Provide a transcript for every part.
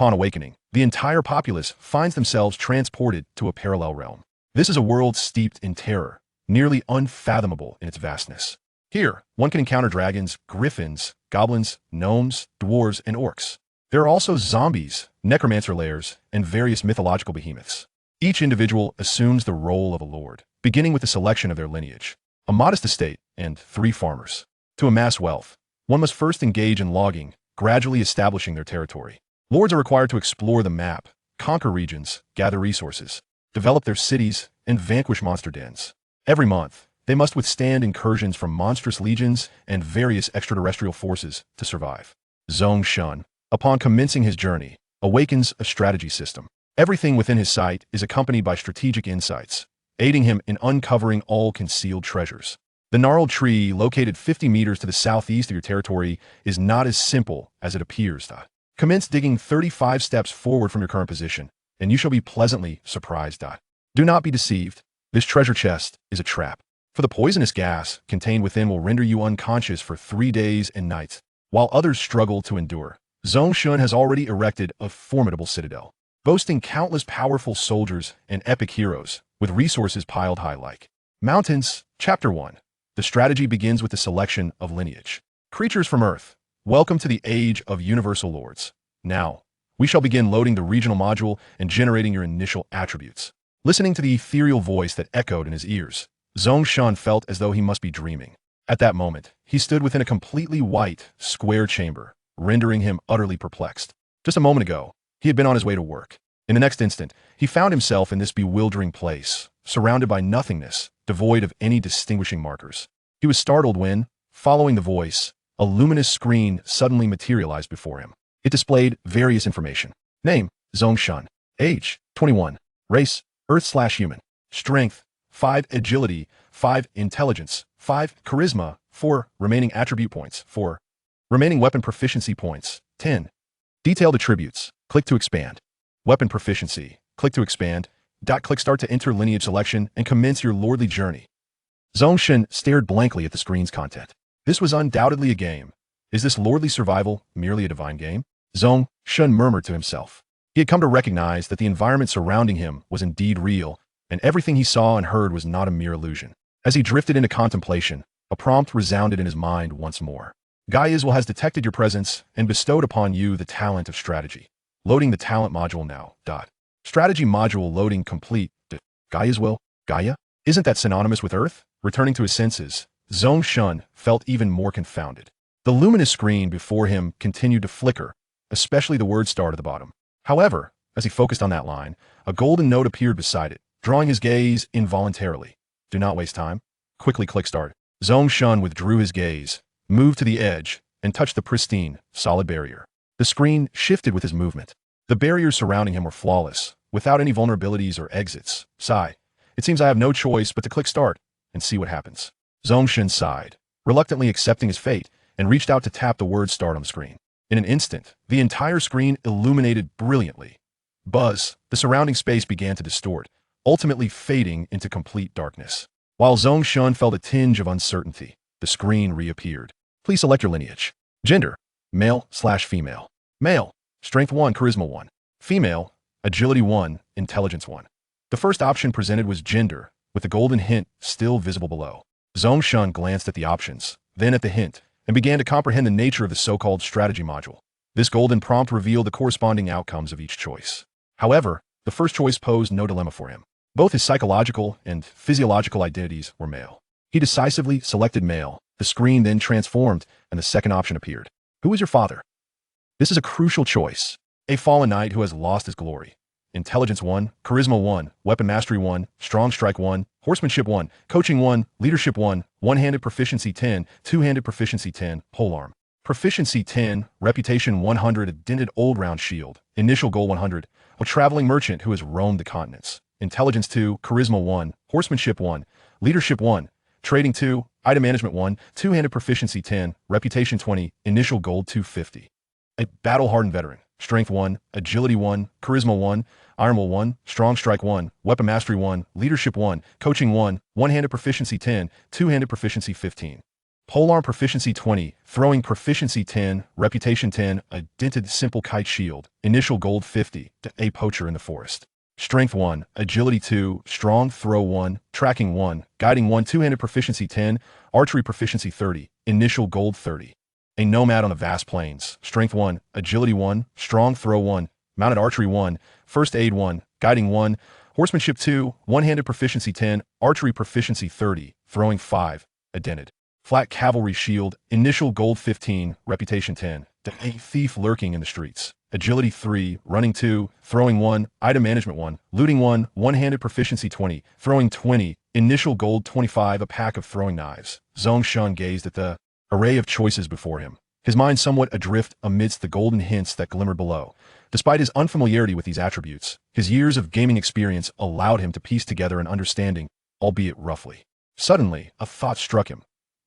Upon awakening, the entire populace finds themselves transported to a parallel realm. This is a world steeped in terror, nearly unfathomable in its vastness. Here, one can encounter dragons, griffins, goblins, gnomes, dwarves, and orcs. There are also zombies, necromancer lairs, and various mythological behemoths. Each individual assumes the role of a lord, beginning with the selection of their lineage, a modest estate, and 3 farmers. To amass wealth, one must first engage in logging, gradually establishing their territory. Lords are required to explore the map, conquer regions, gather resources, develop their cities, and vanquish monster dens. Every month, they must withstand incursions from monstrous legions and various extraterrestrial forces to survive. Zhong Shen, upon commencing his journey, awakens a strategy system. Everything within his sight is accompanied by strategic insights, aiding him in uncovering all concealed treasures. The gnarled tree, located 50 meters to the southeast of your territory, is not as simple as it appears. Commence digging 35 steps forward from your current position, and you shall be pleasantly surprised. Do not be deceived. This treasure chest is a trap, for the poisonous gas contained within will render you unconscious for 3 days and nights, while others struggle to endure. Zhong Shen has already erected a formidable citadel, boasting countless powerful soldiers and epic heroes, with resources piled high like mountains. Chapter 1. The strategy begins with the selection of lineage. Creatures from Earth, welcome to the age of universal lords. Now, we shall begin loading the regional module and generating your initial attributes. Listening to the ethereal voice that echoed in his ears, Zhong Shen felt as though he must be dreaming. At that moment, he stood within a completely white, square chamber, rendering him utterly perplexed. Just a moment ago, he had been on his way to work. In the next instant, he found himself in this bewildering place, surrounded by nothingness, devoid of any distinguishing markers. He was startled when, following the voice, a luminous screen suddenly materialized before him. It displayed various information. Name, Zhong Shen. Age, 21. Race, Earth/human. Strength, 5. Agility, 5. Intelligence, 5. Charisma, 4. Remaining attribute points, 4. Remaining weapon proficiency points, 10. Detailed attributes. Click to expand. Weapon proficiency. Click to expand. Click start to enter lineage selection and commence your lordly journey. Zhong Shen stared blankly at the screen's content. This was undoubtedly a game. Is this lordly survival merely a divine game? Zhong Shen murmured to himself. He had come to recognize that the environment surrounding him was indeed real, and everything he saw and heard was not a mere illusion. As he drifted into contemplation, a prompt resounded in his mind once more. Gaiiswell has detected your presence and bestowed upon you the talent of strategy. Loading the talent module now. Strategy module loading complete. Gaiiswell? Gaia? Isn't that synonymous with Earth? Returning to his senses, Zhong Shen felt even more confounded. The luminous screen before him continued to flicker, especially the word start at the bottom. However, as he focused on that line, a golden note appeared beside it, drawing his gaze involuntarily. Do not waste time. Quickly click start. Zhong Shen withdrew his gaze, moved to the edge, and touched the pristine, solid barrier. The screen shifted with his movement. The barriers surrounding him were flawless, without any vulnerabilities or exits. Sigh. It seems I have no choice but to click start and see what happens. Zhong Shen sighed, reluctantly accepting his fate, and reached out to tap the word start on the screen. In an instant, the entire screen illuminated brilliantly. Buzz, the surrounding space began to distort, ultimately fading into complete darkness. While Zhong Shen felt a tinge of uncertainty, the screen reappeared. Please select your lineage. Gender, male/female. Male, strength 1, charisma 1. Female, agility 1, intelligence 1. The first option presented was gender, with the golden hint still visible below. Zhong Shen glanced at the options, then at the hint, and began to comprehend the nature of the so-called strategy module. This golden prompt revealed the corresponding outcomes of each choice. However, the first choice posed no dilemma for him. Both his psychological and physiological identities were male. He decisively selected male. The screen then transformed, and the second option appeared. Who is your father? This is a crucial choice. A fallen knight who has lost his glory. Intelligence 1, Charisma 1, Weapon Mastery 1, Strong Strike 1, Horsemanship 1, Coaching 1, Leadership 1, One-Handed Proficiency 10, Two-Handed Proficiency 10, Polearm. Proficiency 10, Reputation 100, a dented old round shield. Initial goal 100, a traveling merchant who has roamed the continents. Intelligence 2, Charisma 1, Horsemanship 1, Leadership 1, Trading 2, Item Management 1, Two-Handed Proficiency 10, Reputation 20, Initial gold 250. A battle-hardened veteran. Strength 1, Agility 1, Charisma 1, Iron Will 1, Strong Strike 1, Weapon Mastery 1, Leadership 1, Coaching 1, One-Handed Proficiency 10, Two-Handed Proficiency 15. polearm proficiency 20, throwing proficiency 10, reputation 10, a dented simple kite shield, initial gold 50, a poacher in the forest. Strength 1, agility 2, strong throw 1, tracking 1, guiding 1, two-handed proficiency 10, archery proficiency 30, initial gold 30. A nomad on the vast plains. Strength 1, agility 1, strong throw 1, mounted archery 1, first aid 1, guiding 1, horsemanship 2, one-handed proficiency 10, archery proficiency 30, throwing 5, a dented. Flat cavalry shield, initial gold 15, reputation 10, a thief lurking in the streets. Agility 3, running 2, throwing 1, item management 1, looting 1, one-handed proficiency 20, throwing 20, initial gold 25, a pack of throwing knives. Zhong Shen gazed at the array of choices before him, his mind somewhat adrift amidst the golden hints that glimmered below. Despite his unfamiliarity with these attributes, his years of gaming experience allowed him to piece together an understanding, albeit roughly. Suddenly, a thought struck him.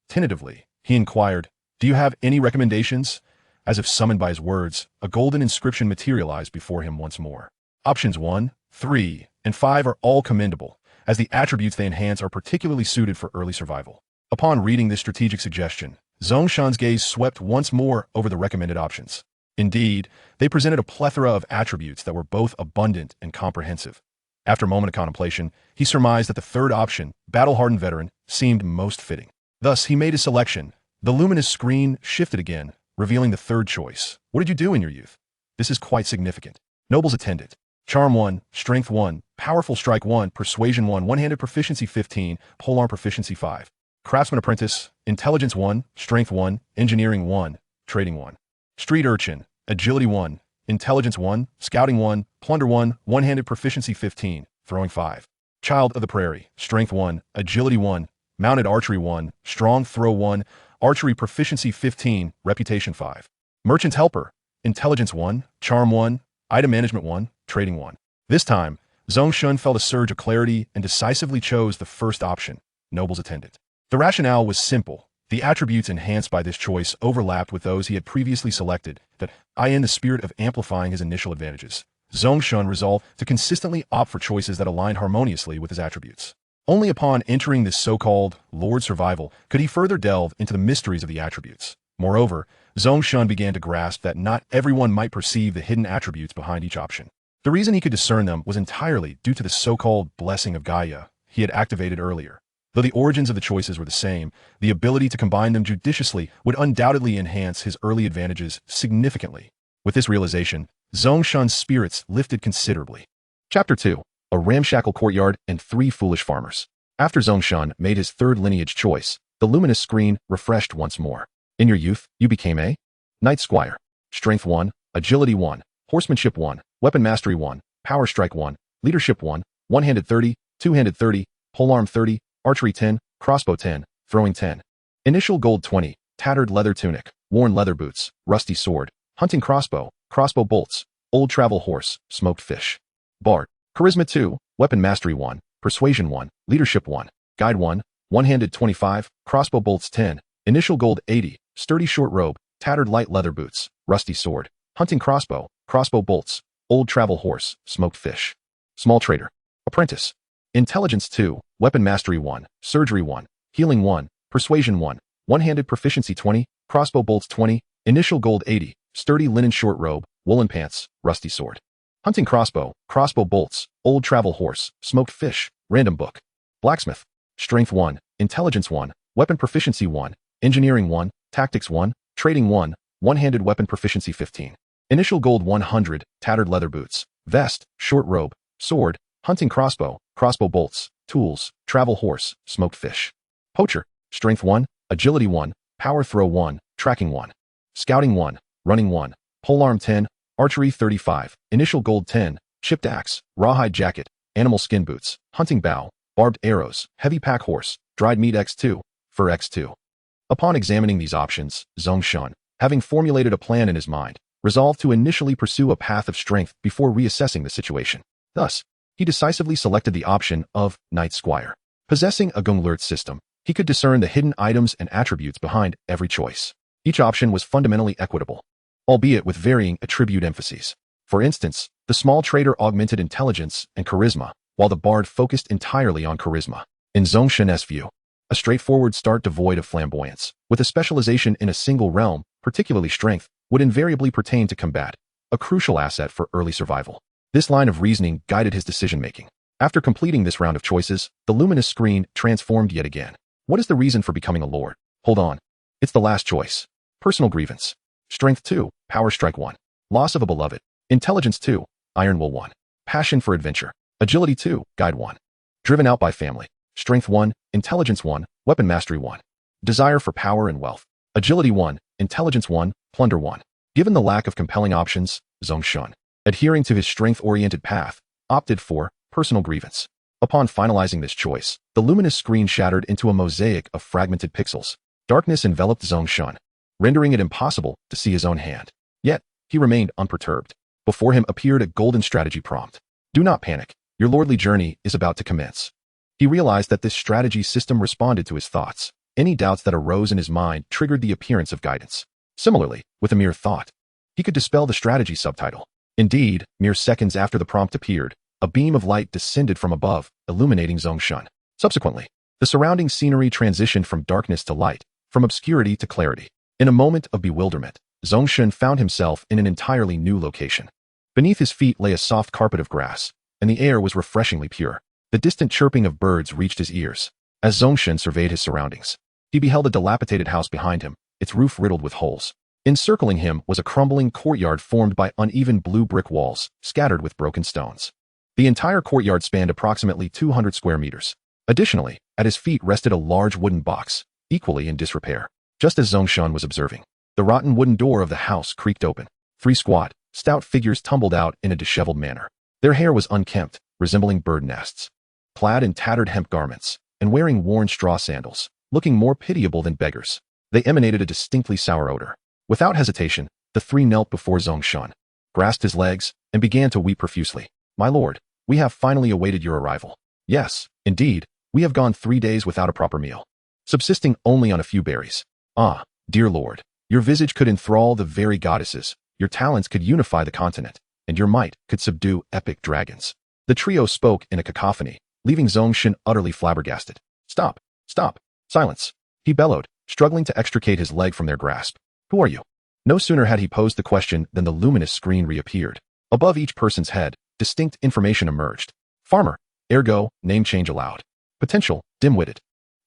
Tentatively, he inquired, "Do you have any recommendations?" As if summoned by his words, a golden inscription materialized before him once more. Options 1, 3, and 5 are all commendable, as the attributes they enhance are particularly suited for early survival. Upon reading this strategic suggestion, Zhong Shen's gaze swept once more over the recommended options. Indeed, they presented a plethora of attributes that were both abundant and comprehensive. After a moment of contemplation, he surmised that the third option, battle-hardened veteran, seemed most fitting. Thus, he made his selection. The luminous screen shifted again, revealing the third choice. What did you do in your youth? This is quite significant. Nobles attendant. Charm 1, Strength 1, Powerful Strike 1, Persuasion 1, One-handed Proficiency 15, Polearm Proficiency 5. Craftsman Apprentice, Intelligence 1, Strength 1, Engineering 1, Trading 1. Street Urchin, Agility 1, Intelligence 1, Scouting 1, Plunder 1, One-handed Proficiency 15, Throwing 5. Child of the Prairie, Strength 1, Agility 1, Mounted Archery 1, Strong Throw 1, Archery Proficiency 15, Reputation 5. Merchant Helper, Intelligence 1, Charm 1, Item Management 1, Trading 1. This time, Zhong Shen felt a surge of clarity and decisively chose the first option, Noble's Attendant. The rationale was simple. The attributes enhanced by this choice overlapped with those he had previously selected, that, in the spirit of amplifying his initial advantages, Zhong Shen resolved to consistently opt for choices that aligned harmoniously with his attributes. Only upon entering this so-called Lord Survival could he further delve into the mysteries of the attributes. Moreover, Zhong Shen began to grasp that not everyone might perceive the hidden attributes behind each option. The reason he could discern them was entirely due to the so-called Blessing of Gaia he had activated earlier. Though the origins of the choices were the same, the ability to combine them judiciously would undoubtedly enhance his early advantages significantly. With this realization, Zhong Shen's spirits lifted considerably. Chapter 2. A Ramshackle Courtyard and 3 Foolish Farmers. After Zhong Shen made his third lineage choice, the luminous screen refreshed once more. In your youth, you became a Knight Squire. Strength 1, Agility 1, Horsemanship 1, Weapon Mastery 1, Power Strike 1, Leadership 1, One-handed 30, Two-handed 30, Polearm 30, Archery 10, Crossbow 10, Throwing 10. Initial gold 20, Tattered leather tunic, Worn leather boots, Rusty sword, Hunting crossbow, Crossbow bolts, Old travel horse, Smoked fish. Bard. Charisma 2, Weapon Mastery 1, Persuasion 1, Leadership 1, Guide 1, One-handed 25, Crossbow bolts 10, Initial gold 80, Sturdy short robe, Tattered light leather boots, Rusty sword, Hunting crossbow, Crossbow bolts, Old travel horse, Smoked fish. Small trader. Apprentice. Intelligence 2, Weapon Mastery 1, Surgery 1, Healing 1, Persuasion 1, One-handed Proficiency 20, Crossbow bolts 20, Initial gold 80, Sturdy linen short robe, Woolen pants, Rusty sword. Hunting crossbow, Crossbow bolts, Old travel horse, Smoked fish, Random book. Blacksmith. Strength 1, Intelligence 1, Weapon Proficiency 1, Engineering 1, Tactics 1, Trading 1, One-handed Weapon Proficiency 15. Initial gold 100, Tattered leather boots, Vest, Short robe, Sword, Hunting crossbow, Crossbow bolts, Tools, Travel horse, Smoked fish. Poacher. Strength 1, Agility 1, Power throw 1, Tracking 1. Scouting 1, Running 1, Polearm 10, Archery 35, Initial gold 10, Chipped axe, Rawhide jacket, Animal skin boots, Hunting bow, Barbed arrows, Heavy pack horse, Dried meat X2, Fur X2. Upon examining these options, Zhong Shen, having formulated a plan in his mind, resolved to initially pursue a path of strength before reassessing the situation. Thus, he decisively selected the option of Knight Squire. Possessing a Gunglert system, he could discern the hidden items and attributes behind every choice. Each option was fundamentally equitable, albeit with varying attribute emphases. For instance, the small trader augmented intelligence and charisma, while the bard focused entirely on charisma. In Zhong Shen's view, A straightforward start devoid of flamboyance, with a specialization in a single realm, particularly strength, would invariably pertain to combat, a crucial asset for early survival. This line of reasoning guided his decision-making. After completing this round of choices, the luminous screen transformed yet again. What is the reason for becoming a lord? Hold on. It's the last choice. Personal grievance. Strength 2, Power Strike 1. Loss of a beloved. Intelligence 2, Iron Will 1. Passion for adventure. Agility 2, Guide 1. Driven out by family. Strength 1, Intelligence 1, Weapon Mastery 1. Desire for power and wealth. Agility 1, Intelligence 1, Plunder 1. Given the lack of compelling options, Zhong Shen, adhering to his strength-oriented path, opted for personal grievance. Upon finalizing this choice, the luminous screen shattered into a mosaic of fragmented pixels. Darkness enveloped Zhong Shen, rendering it impossible to see his own hand. Yet, he remained unperturbed. Before him appeared a golden strategy prompt. Do not panic. Your lordly journey is about to commence. He realized that this strategy system responded to his thoughts. Any doubts that arose in his mind triggered the appearance of guidance. Similarly, with a mere thought, he could dispel the strategy subtitle. Indeed, mere seconds after the prompt appeared, a beam of light descended from above, illuminating Zhong Shen. Subsequently, the surrounding scenery transitioned from darkness to light, from obscurity to clarity. In a moment of bewilderment, Zhong Shen found himself in an entirely new location. Beneath his feet lay a soft carpet of grass, and the air was refreshingly pure. The distant chirping of birds reached his ears. As Zhong Shen surveyed his surroundings, he beheld a dilapidated house behind him, its roof riddled with holes. Encircling him was a crumbling courtyard formed by uneven blue brick walls, scattered with broken stones. The entire courtyard spanned approximately 200 square meters. Additionally, at his feet rested a large wooden box, equally in disrepair. Just as Zhong Shen was observing, the rotten wooden door of the house creaked open. 3 squat, stout figures tumbled out in a disheveled manner. Their hair was unkempt, resembling bird nests. Clad in tattered hemp garments, and wearing worn straw sandals, looking more pitiable than beggars, they emanated a distinctly sour odor. Without hesitation, the 3 knelt before Zhong Shen, grasped his legs, and began to weep profusely. My lord, we have finally awaited your arrival. Yes, indeed, we have gone 3 days without a proper meal, subsisting only on a few berries. Ah, dear lord, your visage could enthrall the very goddesses, your talents could unify the continent, and your might could subdue epic dragons. The trio spoke in a cacophony, leaving Zhong Shen utterly flabbergasted. Stop, stop, silence, he bellowed, struggling to extricate his leg from their grasp. Who are you? No sooner had he posed the question than the luminous screen reappeared. Above each person's head, distinct information emerged. Farmer, ergo, name change allowed. Potential, dim-witted.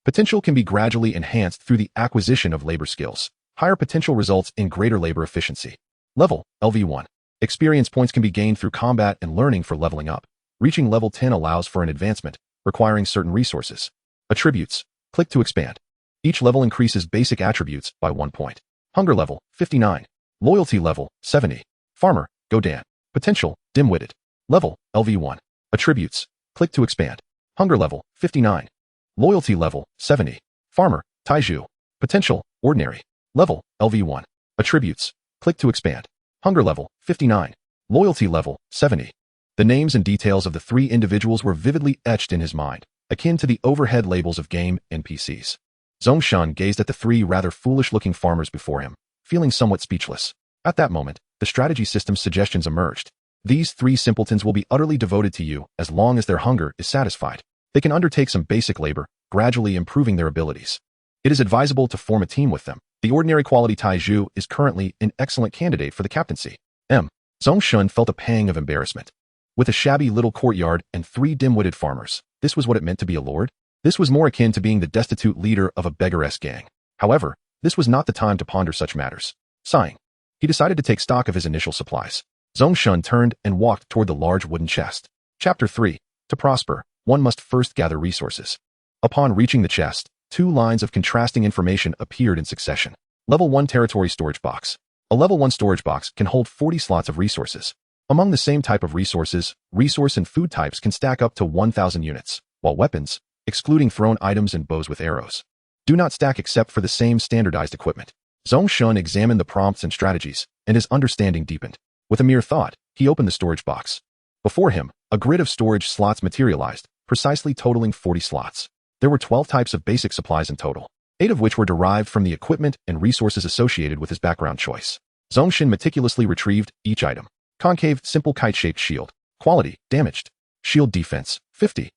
Potential can be gradually enhanced through the acquisition of labor skills. Higher potential results in greater labor efficiency. Level, LV1. Experience points can be gained through combat and learning for leveling up. Reaching level 10 allows for an advancement, requiring certain resources. Attributes, click to expand. Each level increases basic attributes by 1 point. Hunger level, 59. Loyalty level, 70. Farmer, Godan. Potential, dim-witted. Level, LV1. Attributes, click to expand. Hunger level, 59. Loyalty level, 70. Farmer, Taiju. Potential, ordinary. Level, LV1. Attributes, click to expand. Hunger level, 59. Loyalty level, 70. The names and details of the 3 individuals were vividly etched in his mind, akin to the overhead labels of game NPCs. Zhong Shen gazed at the 3 rather foolish-looking farmers before him, feeling somewhat speechless. At that moment, the strategy system's suggestions emerged. These 3 simpletons will be utterly devoted to you as long as their hunger is satisfied. They can undertake some basic labor, gradually improving their abilities. It is advisable to form a team with them. The ordinary quality Taiju is currently an excellent candidate for the captaincy. Zhong Shen felt a pang of embarrassment. With a shabby little courtyard and 3 dim-witted farmers, this was what it meant to be a lord? This was more akin to being the destitute leader of a beggaress gang. However, this was not the time to ponder such matters. Sighing, he decided to take stock of his initial supplies. Zhong Shen turned and walked toward the large wooden chest. Chapter 3. To prosper, one must first gather resources. Upon reaching the chest, 2 lines of contrasting information appeared in succession. Level 1 Territory Storage Box. A Level 1 storage box can hold 40 slots of resources. Among the same type of resources, resource and food types can stack up to 1,000 units, while weapons, excluding thrown items and bows with arrows, do not stack except for the same standardized equipment. Zhong Shen examined the prompts and strategies, and his understanding deepened. With a mere thought, he opened the storage box. Before him, a grid of storage slots materialized, precisely totaling 40 slots. There were 12 types of basic supplies in total, 8 of which were derived from the equipment and resources associated with his background choice. Zhong Shen meticulously retrieved each item. Concave, simple kite-shaped shield. Quality, damaged. Shield defense, 50.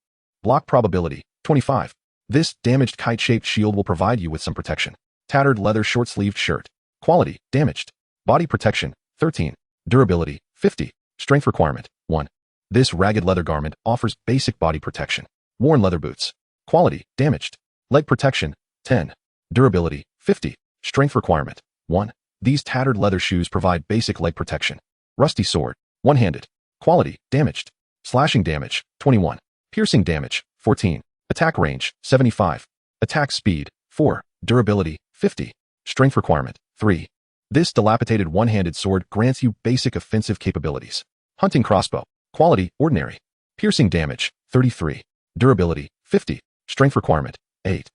Block probability, 25. This damaged kite-shaped shield will provide you with some protection. Tattered leather short-sleeved shirt. Quality, damaged. Body protection, 13. Durability, 50. Strength requirement, 1. This ragged leather garment offers basic body protection. Worn leather boots. Quality, damaged. Leg protection, 10. Durability, 50. Strength requirement, 1. These tattered leather shoes provide basic leg protection. Rusty sword, one-handed. Quality, damaged. Slashing damage, 21. Piercing damage, 14. Attack range, 75. Attack speed, 4. Durability, 50. Strength requirement, 3. This dilapidated one-handed sword grants you basic offensive capabilities. Hunting crossbow. Quality, ordinary. Piercing damage, 33. Durability, 50. Strength requirement, 8.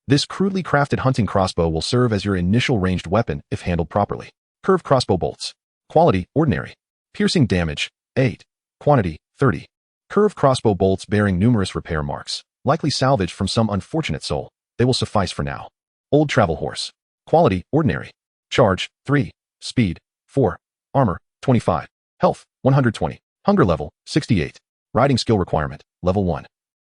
This crudely crafted hunting crossbow will serve as your initial ranged weapon if handled properly. Curved crossbow bolts. Quality, ordinary. Piercing damage, 8. Quantity, 30. Curved crossbow bolts bearing numerous repair marks, likely salvaged from some unfortunate soul. They will suffice for now. Old travel horse. Quality, ordinary. Charge, 3. Speed, 4. Armor, 25. Health, 120. Hunger level, 68. Riding skill requirement, level 1.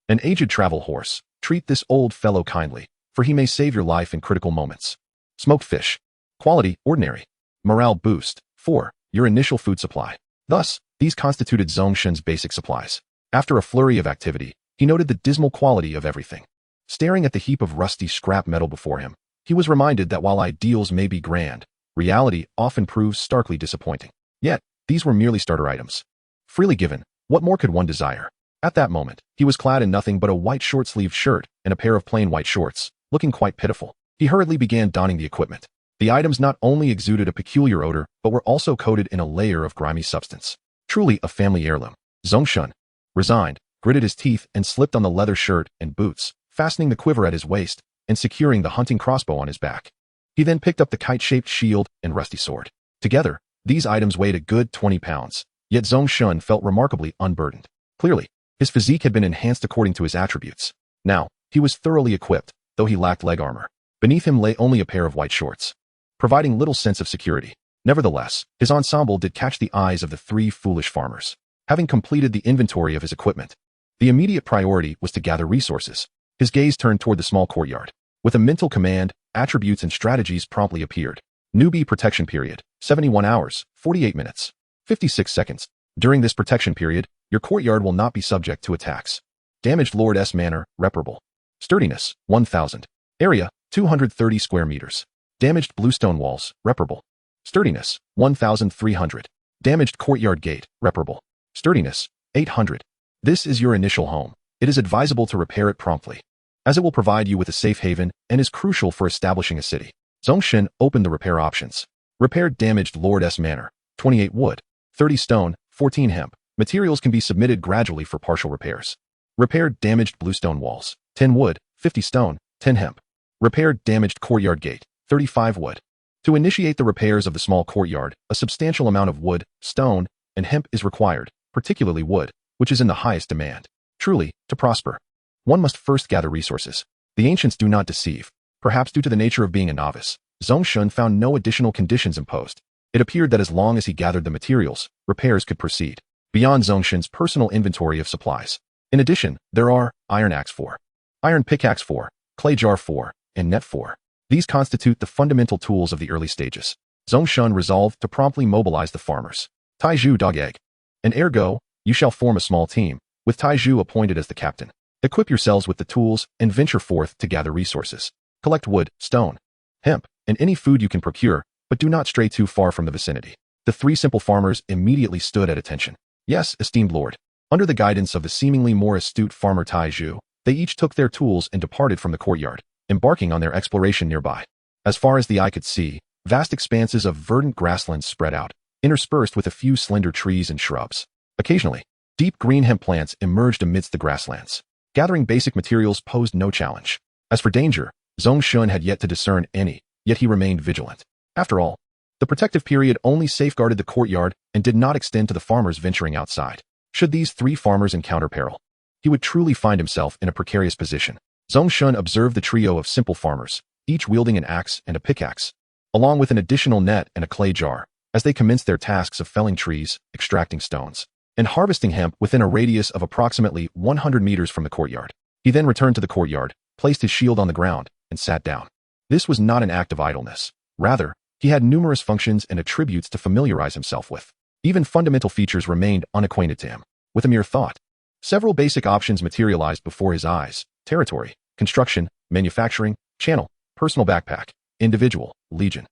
An aged travel horse. Treat this old fellow kindly, for he may save your life in critical moments. Smoked fish. Quality, ordinary. Morale boost, 4. Your initial food supply. Thus, these constituted Zhong Shen's basic supplies. After a flurry of activity, he noted the dismal quality of everything. Staring at the heap of rusty scrap metal before him, he was reminded that while ideals may be grand, reality often proves starkly disappointing. Yet, these were merely starter items. Freely given, what more could one desire? At that moment, he was clad in nothing but a white short-sleeved shirt and a pair of plain white shorts, looking quite pitiful. He hurriedly began donning the equipment. The items not only exuded a peculiar odor, but were also coated in a layer of grimy substance. Truly a family heirloom. Zhong Shen, resigned, gritted his teeth and slipped on the leather shirt and boots, fastening the quiver at his waist and securing the hunting crossbow on his back. He then picked up the kite-shaped shield and rusty sword. Together, these items weighed a good 20 pounds, yet Zhong Shen felt remarkably unburdened. Clearly, his physique had been enhanced according to his attributes. Now, he was thoroughly equipped, though he lacked leg armor. Beneath him lay only a pair of white shorts, providing little sense of security. Nevertheless, his ensemble did catch the eyes of the 3 foolish farmers. Having completed the inventory of his equipment, the immediate priority was to gather resources. His gaze turned toward the small courtyard. With a mental command, attributes and strategies promptly appeared. Newbie protection period, 71 hours, 48 minutes, 56 seconds. During this protection period, your courtyard will not be subject to attacks. Damaged Lord Manor, reparable. Sturdiness, 1000. Area, 230 square meters. Damaged bluestone walls, reparable. Sturdiness, 1300. Damaged courtyard gate, reparable. Sturdiness, 800. This is your initial home. It is advisable to repair it promptly, as it will provide you with a safe haven and is crucial for establishing a city. Zhong Shen opened the repair options. Repaired damaged Lord Manor, 28 wood, 30 stone, 14 hemp. Materials can be submitted gradually for partial repairs. Repaired damaged bluestone walls, 10 wood, 50 stone, 10 hemp. Repaired damaged courtyard gate, 35 wood. To initiate the repairs of the small courtyard, a substantial amount of wood, stone, and hemp is required, particularly wood, which is in the highest demand. Truly, to prosper, one must first gather resources. The ancients do not deceive. Perhaps due to the nature of being a novice, Zhong Shen found no additional conditions imposed. It appeared that as long as he gathered the materials, repairs could proceed. Beyond Zhong Shen's personal inventory of supplies. In addition, there are iron axe 4, iron pickaxe 4, clay jar 4, and net 4. These constitute the fundamental tools of the early stages. Zhong Shen resolved to promptly mobilize the farmers. Taizhu dog egg. And ergo, you shall form a small team, with Taizhu appointed as the captain. Equip yourselves with the tools and venture forth to gather resources. Collect wood, stone, hemp, and any food you can procure, but do not stray too far from the vicinity. The 3 simple farmers immediately stood at attention. Yes, esteemed lord. Under the guidance of the seemingly more astute farmer Taizhu, they each took their tools and departed from the courtyard, embarking on their exploration nearby. As far as the eye could see, vast expanses of verdant grassland spread out, interspersed with a few slender trees and shrubs. Occasionally, deep green hemp plants emerged amidst the grasslands. Gathering basic materials posed no challenge. As for danger, Zhong Shen had yet to discern any, yet he remained vigilant. After all, the protective period only safeguarded the courtyard and did not extend to the farmers venturing outside. Should these 3 farmers encounter peril, he would truly find himself in a precarious position. Zhong Shen observed the trio of simple farmers, each wielding an axe and a pickaxe, along with an additional net and a clay jar, as they commenced their tasks of felling trees, extracting stones, and harvesting hemp within a radius of approximately 100 meters from the courtyard. He then returned to the courtyard, placed his shield on the ground, and sat down. This was not an act of idleness. Rather, he had numerous functions and attributes to familiarize himself with. Even fundamental features remained unacquainted to him. With a mere thought, several basic options materialized before his eyes: territory, construction, manufacturing, channel, personal backpack, individual, legion.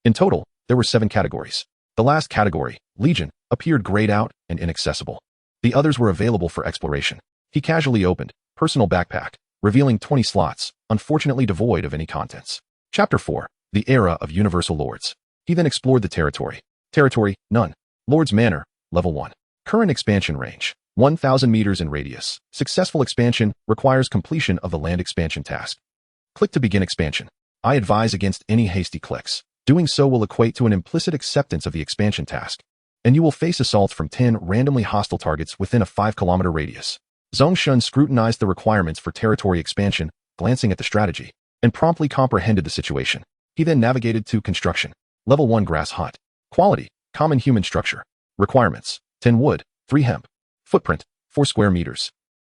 In total, there were 7 categories. The last category, legion, appeared grayed out and inaccessible. The others were available for exploration. He casually opened personal backpack, revealing 20 slots, unfortunately devoid of any contents. Chapter 4, the era of universal lords. He then explored the territory. Territory, none. Lord's Manor, level 1. Current expansion range, 1,000 meters in radius. Successful expansion requires completion of the land expansion task. Click to begin expansion. I advise against any hasty clicks. Doing so will equate to an implicit acceptance of the expansion task, and you will face assaults from 10 randomly hostile targets within a 5-kilometer radius. Zhong Shen scrutinized the requirements for territory expansion, glancing at the strategy, and promptly comprehended the situation. He then navigated to construction. Level 1 grass hut. Quality, common human structure. Requirements, 10 wood, 3 hemp. Footprint, 4 square meters.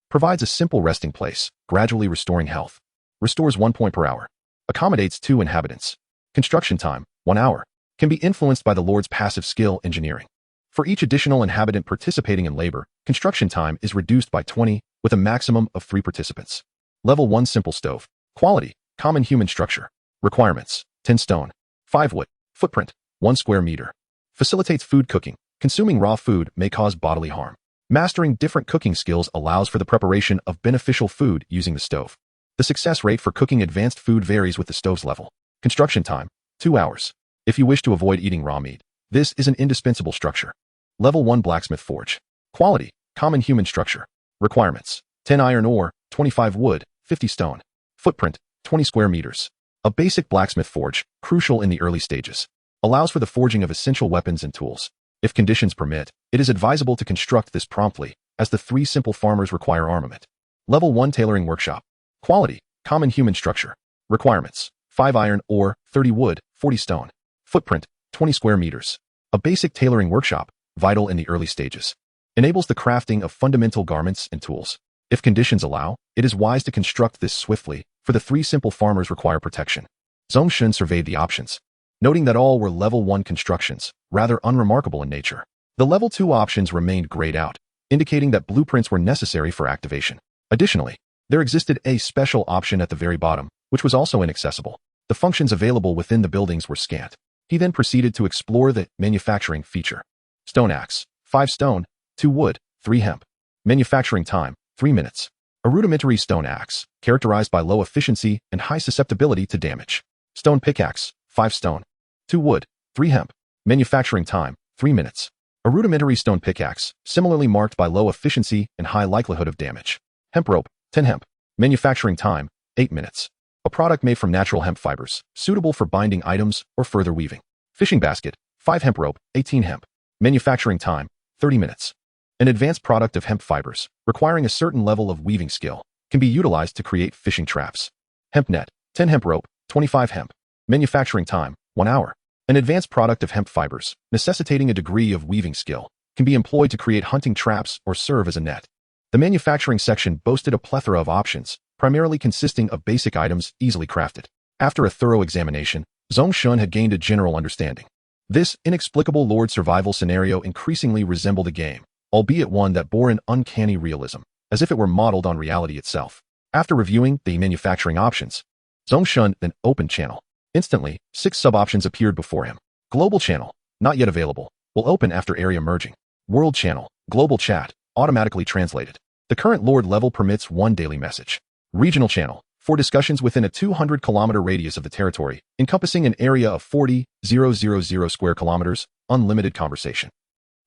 Provides a simple resting place, gradually restoring health. Restores 1 point per hour. Accommodates 2 inhabitants. Construction time, 1 hour. Can be influenced by the Lord's passive skill engineering. For each additional inhabitant participating in labor, construction time is reduced by 20, with a maximum of 3 participants. Level 1 simple stove. Quality, common human structure. Requirements, 10 stone, 5 wood. Footprint, 1 square meter. Facilitates food cooking. Consuming raw food may cause bodily harm. Mastering different cooking skills allows for the preparation of beneficial food using the stove. The success rate for cooking advanced food varies with the stove's level. Construction time, 2 hours. If you wish to avoid eating raw meat, this is an indispensable structure. Level 1 blacksmith forge. Quality, common human structure. Requirements, 10 iron ore, 25 wood, 50 stone. Footprint, 20 square meters. A basic blacksmith forge, crucial in the early stages. Allows for the forging of essential weapons and tools. If conditions permit, it is advisable to construct this promptly, as the 3 simple farmers require armament. Level 1 tailoring workshop. Quality, common human structure. Requirements, 5 iron ore, 30 wood, 40 stone. Footprint, 20 square meters. A basic tailoring workshop, vital in the early stages. Enables the crafting of fundamental garments and tools. If conditions allow, it is wise to construct this swiftly, for the 3 simple farmers require protection. Zhong Shen surveyed the options, noting that all were level 1 constructions, rather unremarkable in nature. The level 2 options remained grayed out, indicating that blueprints were necessary for activation. Additionally, there existed a special option at the very bottom, which was also inaccessible. The functions available within the buildings were scant. He then proceeded to explore the manufacturing feature. Stone axe, 5 stone, 2 wood, 3 hemp. Manufacturing time, 3 minutes. A rudimentary stone axe, characterized by low efficiency and high susceptibility to damage. Stone pickaxe, 5 stone, 2 wood, 3 hemp. Manufacturing time, 3 minutes. A rudimentary stone pickaxe, similarly marked by low efficiency and high likelihood of damage. Hemp rope, 10 hemp. Manufacturing time, 8 minutes. A product made from natural hemp fibers, suitable for binding items or further weaving. Fishing basket, 5 hemp rope, 18 hemp. Manufacturing time, 30 minutes. An advanced product of hemp fibers, requiring a certain level of weaving skill, can be utilized to create fishing traps. Hemp net, 10 hemp rope, 25 hemp. Manufacturing time, 1 hour. An advanced product of hemp fibers, necessitating a degree of weaving skill, can be employed to create hunting traps or serve as a net. The manufacturing section boasted a plethora of options, primarily consisting of basic items easily crafted. After a thorough examination, Zhong Shen had gained a general understanding. This inexplicable Lord survival scenario increasingly resembled a game, albeit one that bore an uncanny realism, as if it were modeled on reality itself. After reviewing the manufacturing options, Zhong Shen then opened channel. Instantly, 6 sub-options appeared before him. Global channel, not yet available, will open after area merging. World channel, global chat, automatically translated. The current Lord level permits 1 daily message. Regional channel, for discussions within a 200-kilometer radius of the territory, encompassing an area of 40,000 square kilometers, unlimited conversation.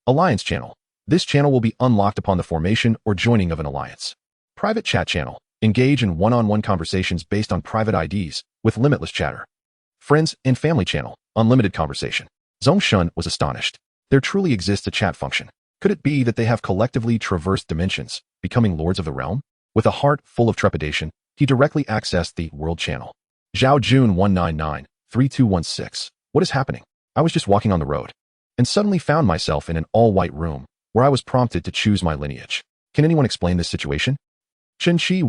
Alliance channel. This channel will be unlocked upon the formation or joining of an alliance. Private chat channel. Engage in one-on-one conversations based on private IDs, with limitless chatter. Friends and family channel. Unlimited conversation. Zhong Shen was astonished. There truly exists a chat function. Could it be that they have collectively traversed dimensions, becoming lords of the realm? With a heart full of trepidation, he directly accessed the world channel. Zhao Jun 199-3216. What is happening? I was just walking on the road, and suddenly found myself in an all-white room, where I was prompted to choose my lineage. Can anyone explain this situation? Chen Chi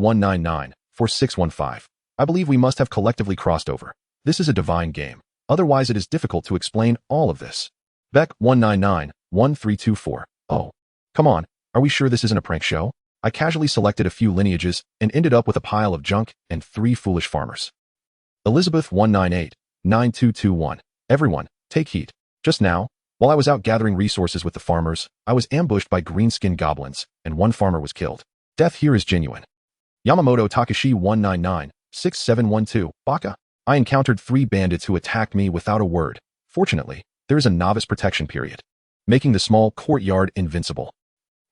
4615. I believe we must have collectively crossed over. This is a divine game. Otherwise it is difficult to explain all of this. Beck 1991324. Oh. Come on, are we sure this isn't a prank show? I casually selected a few lineages and ended up with a pile of junk and 3 foolish farmers. Elizabeth 1989221. Everyone, take heed. Just now, while I was out gathering resources with the farmers, I was ambushed by green-skinned goblins, and 1 farmer was killed. Death here is genuine. Yamamoto Takashi 1996712. Baka. I encountered 3 bandits who attacked me without a word. Fortunately, there is a novice protection period, making the small courtyard invincible.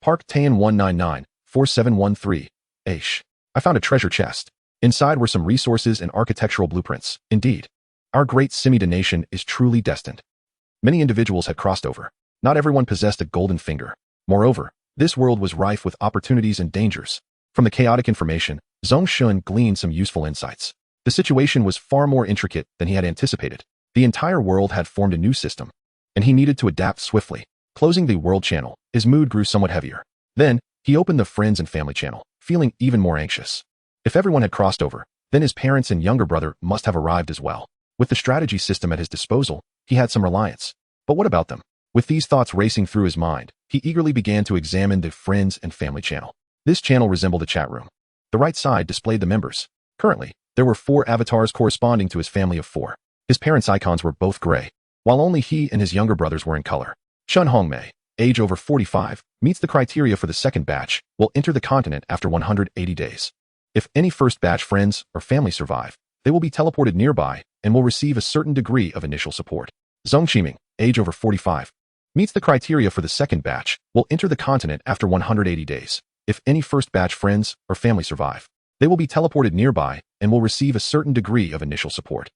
Park Tayan 1994713. Aish. I found a treasure chest. Inside were some resources and architectural blueprints. Indeed, our great Simida nation is truly destined. Many individuals had crossed over. Not everyone possessed a golden finger. Moreover, this world was rife with opportunities and dangers. From the chaotic information, Zhong Shen gleaned some useful insights. The situation was far more intricate than he had anticipated. The entire world had formed a new system, and he needed to adapt swiftly. Closing the world channel, his mood grew somewhat heavier. Then, he opened the friends and family channel, feeling even more anxious. If everyone had crossed over, then his parents and younger brother must have arrived as well. With the strategy system at his disposal, he had some reliance. But what about them? With these thoughts racing through his mind, he eagerly began to examine the friends and family channel. This channel resembled a chat room. The right side displayed the members. Currently, there were 4 avatars corresponding to his family of 4. His parents' icons were both gray, while only he and his younger brothers were in color. Shun Hongmei, age over 45, meets the criteria for the second batch, will enter the continent after 180 days. If any first batch friends or family survive, they will be teleported nearby and will receive a certain degree of initial support. Zhong Shiming, age over 45, meets the criteria for the second batch, will enter the continent after 180 days. If any first batch friends or family survive, they will be teleported nearby and will receive a certain degree of initial support.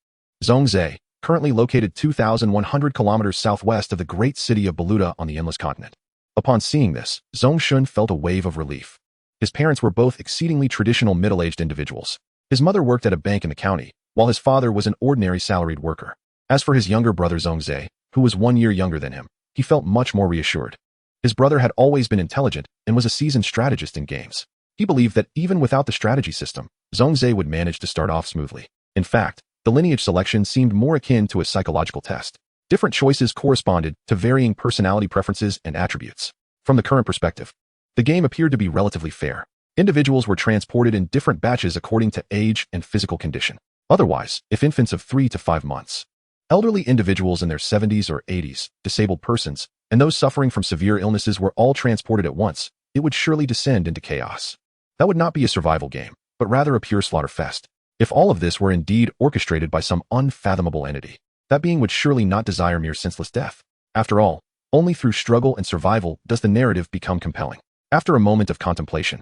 Zhong Zhe, currently located 2,100 kilometers southwest of the great city of Beluda on the Endless Continent. Upon seeing this, Zhong Shen felt a wave of relief. His parents were both exceedingly traditional middle-aged individuals. His mother worked at a bank in the county, while his father was an ordinary salaried worker. As for his younger brother Zhong Zhe, who was 1 year younger than him, he felt much more reassured. His brother had always been intelligent and was a seasoned strategist in games. He believed that even without the strategy system, Zhong Zhe would manage to start off smoothly. In fact, the lineage selection seemed more akin to a psychological test. Different choices corresponded to varying personality preferences and attributes. From the current perspective, the game appeared to be relatively fair. Individuals were transported in different batches according to age and physical condition. Otherwise, if infants of 3 to 5 months, elderly individuals in their 70s or 80s, disabled persons, and those suffering from severe illnesses were all transported at once, it would surely descend into chaos. That would not be a survival game, but rather a pure slaughter fest. If all of this were indeed orchestrated by some unfathomable entity, that being would surely not desire mere senseless death. After all, only through struggle and survival does the narrative become compelling. After a moment of contemplation,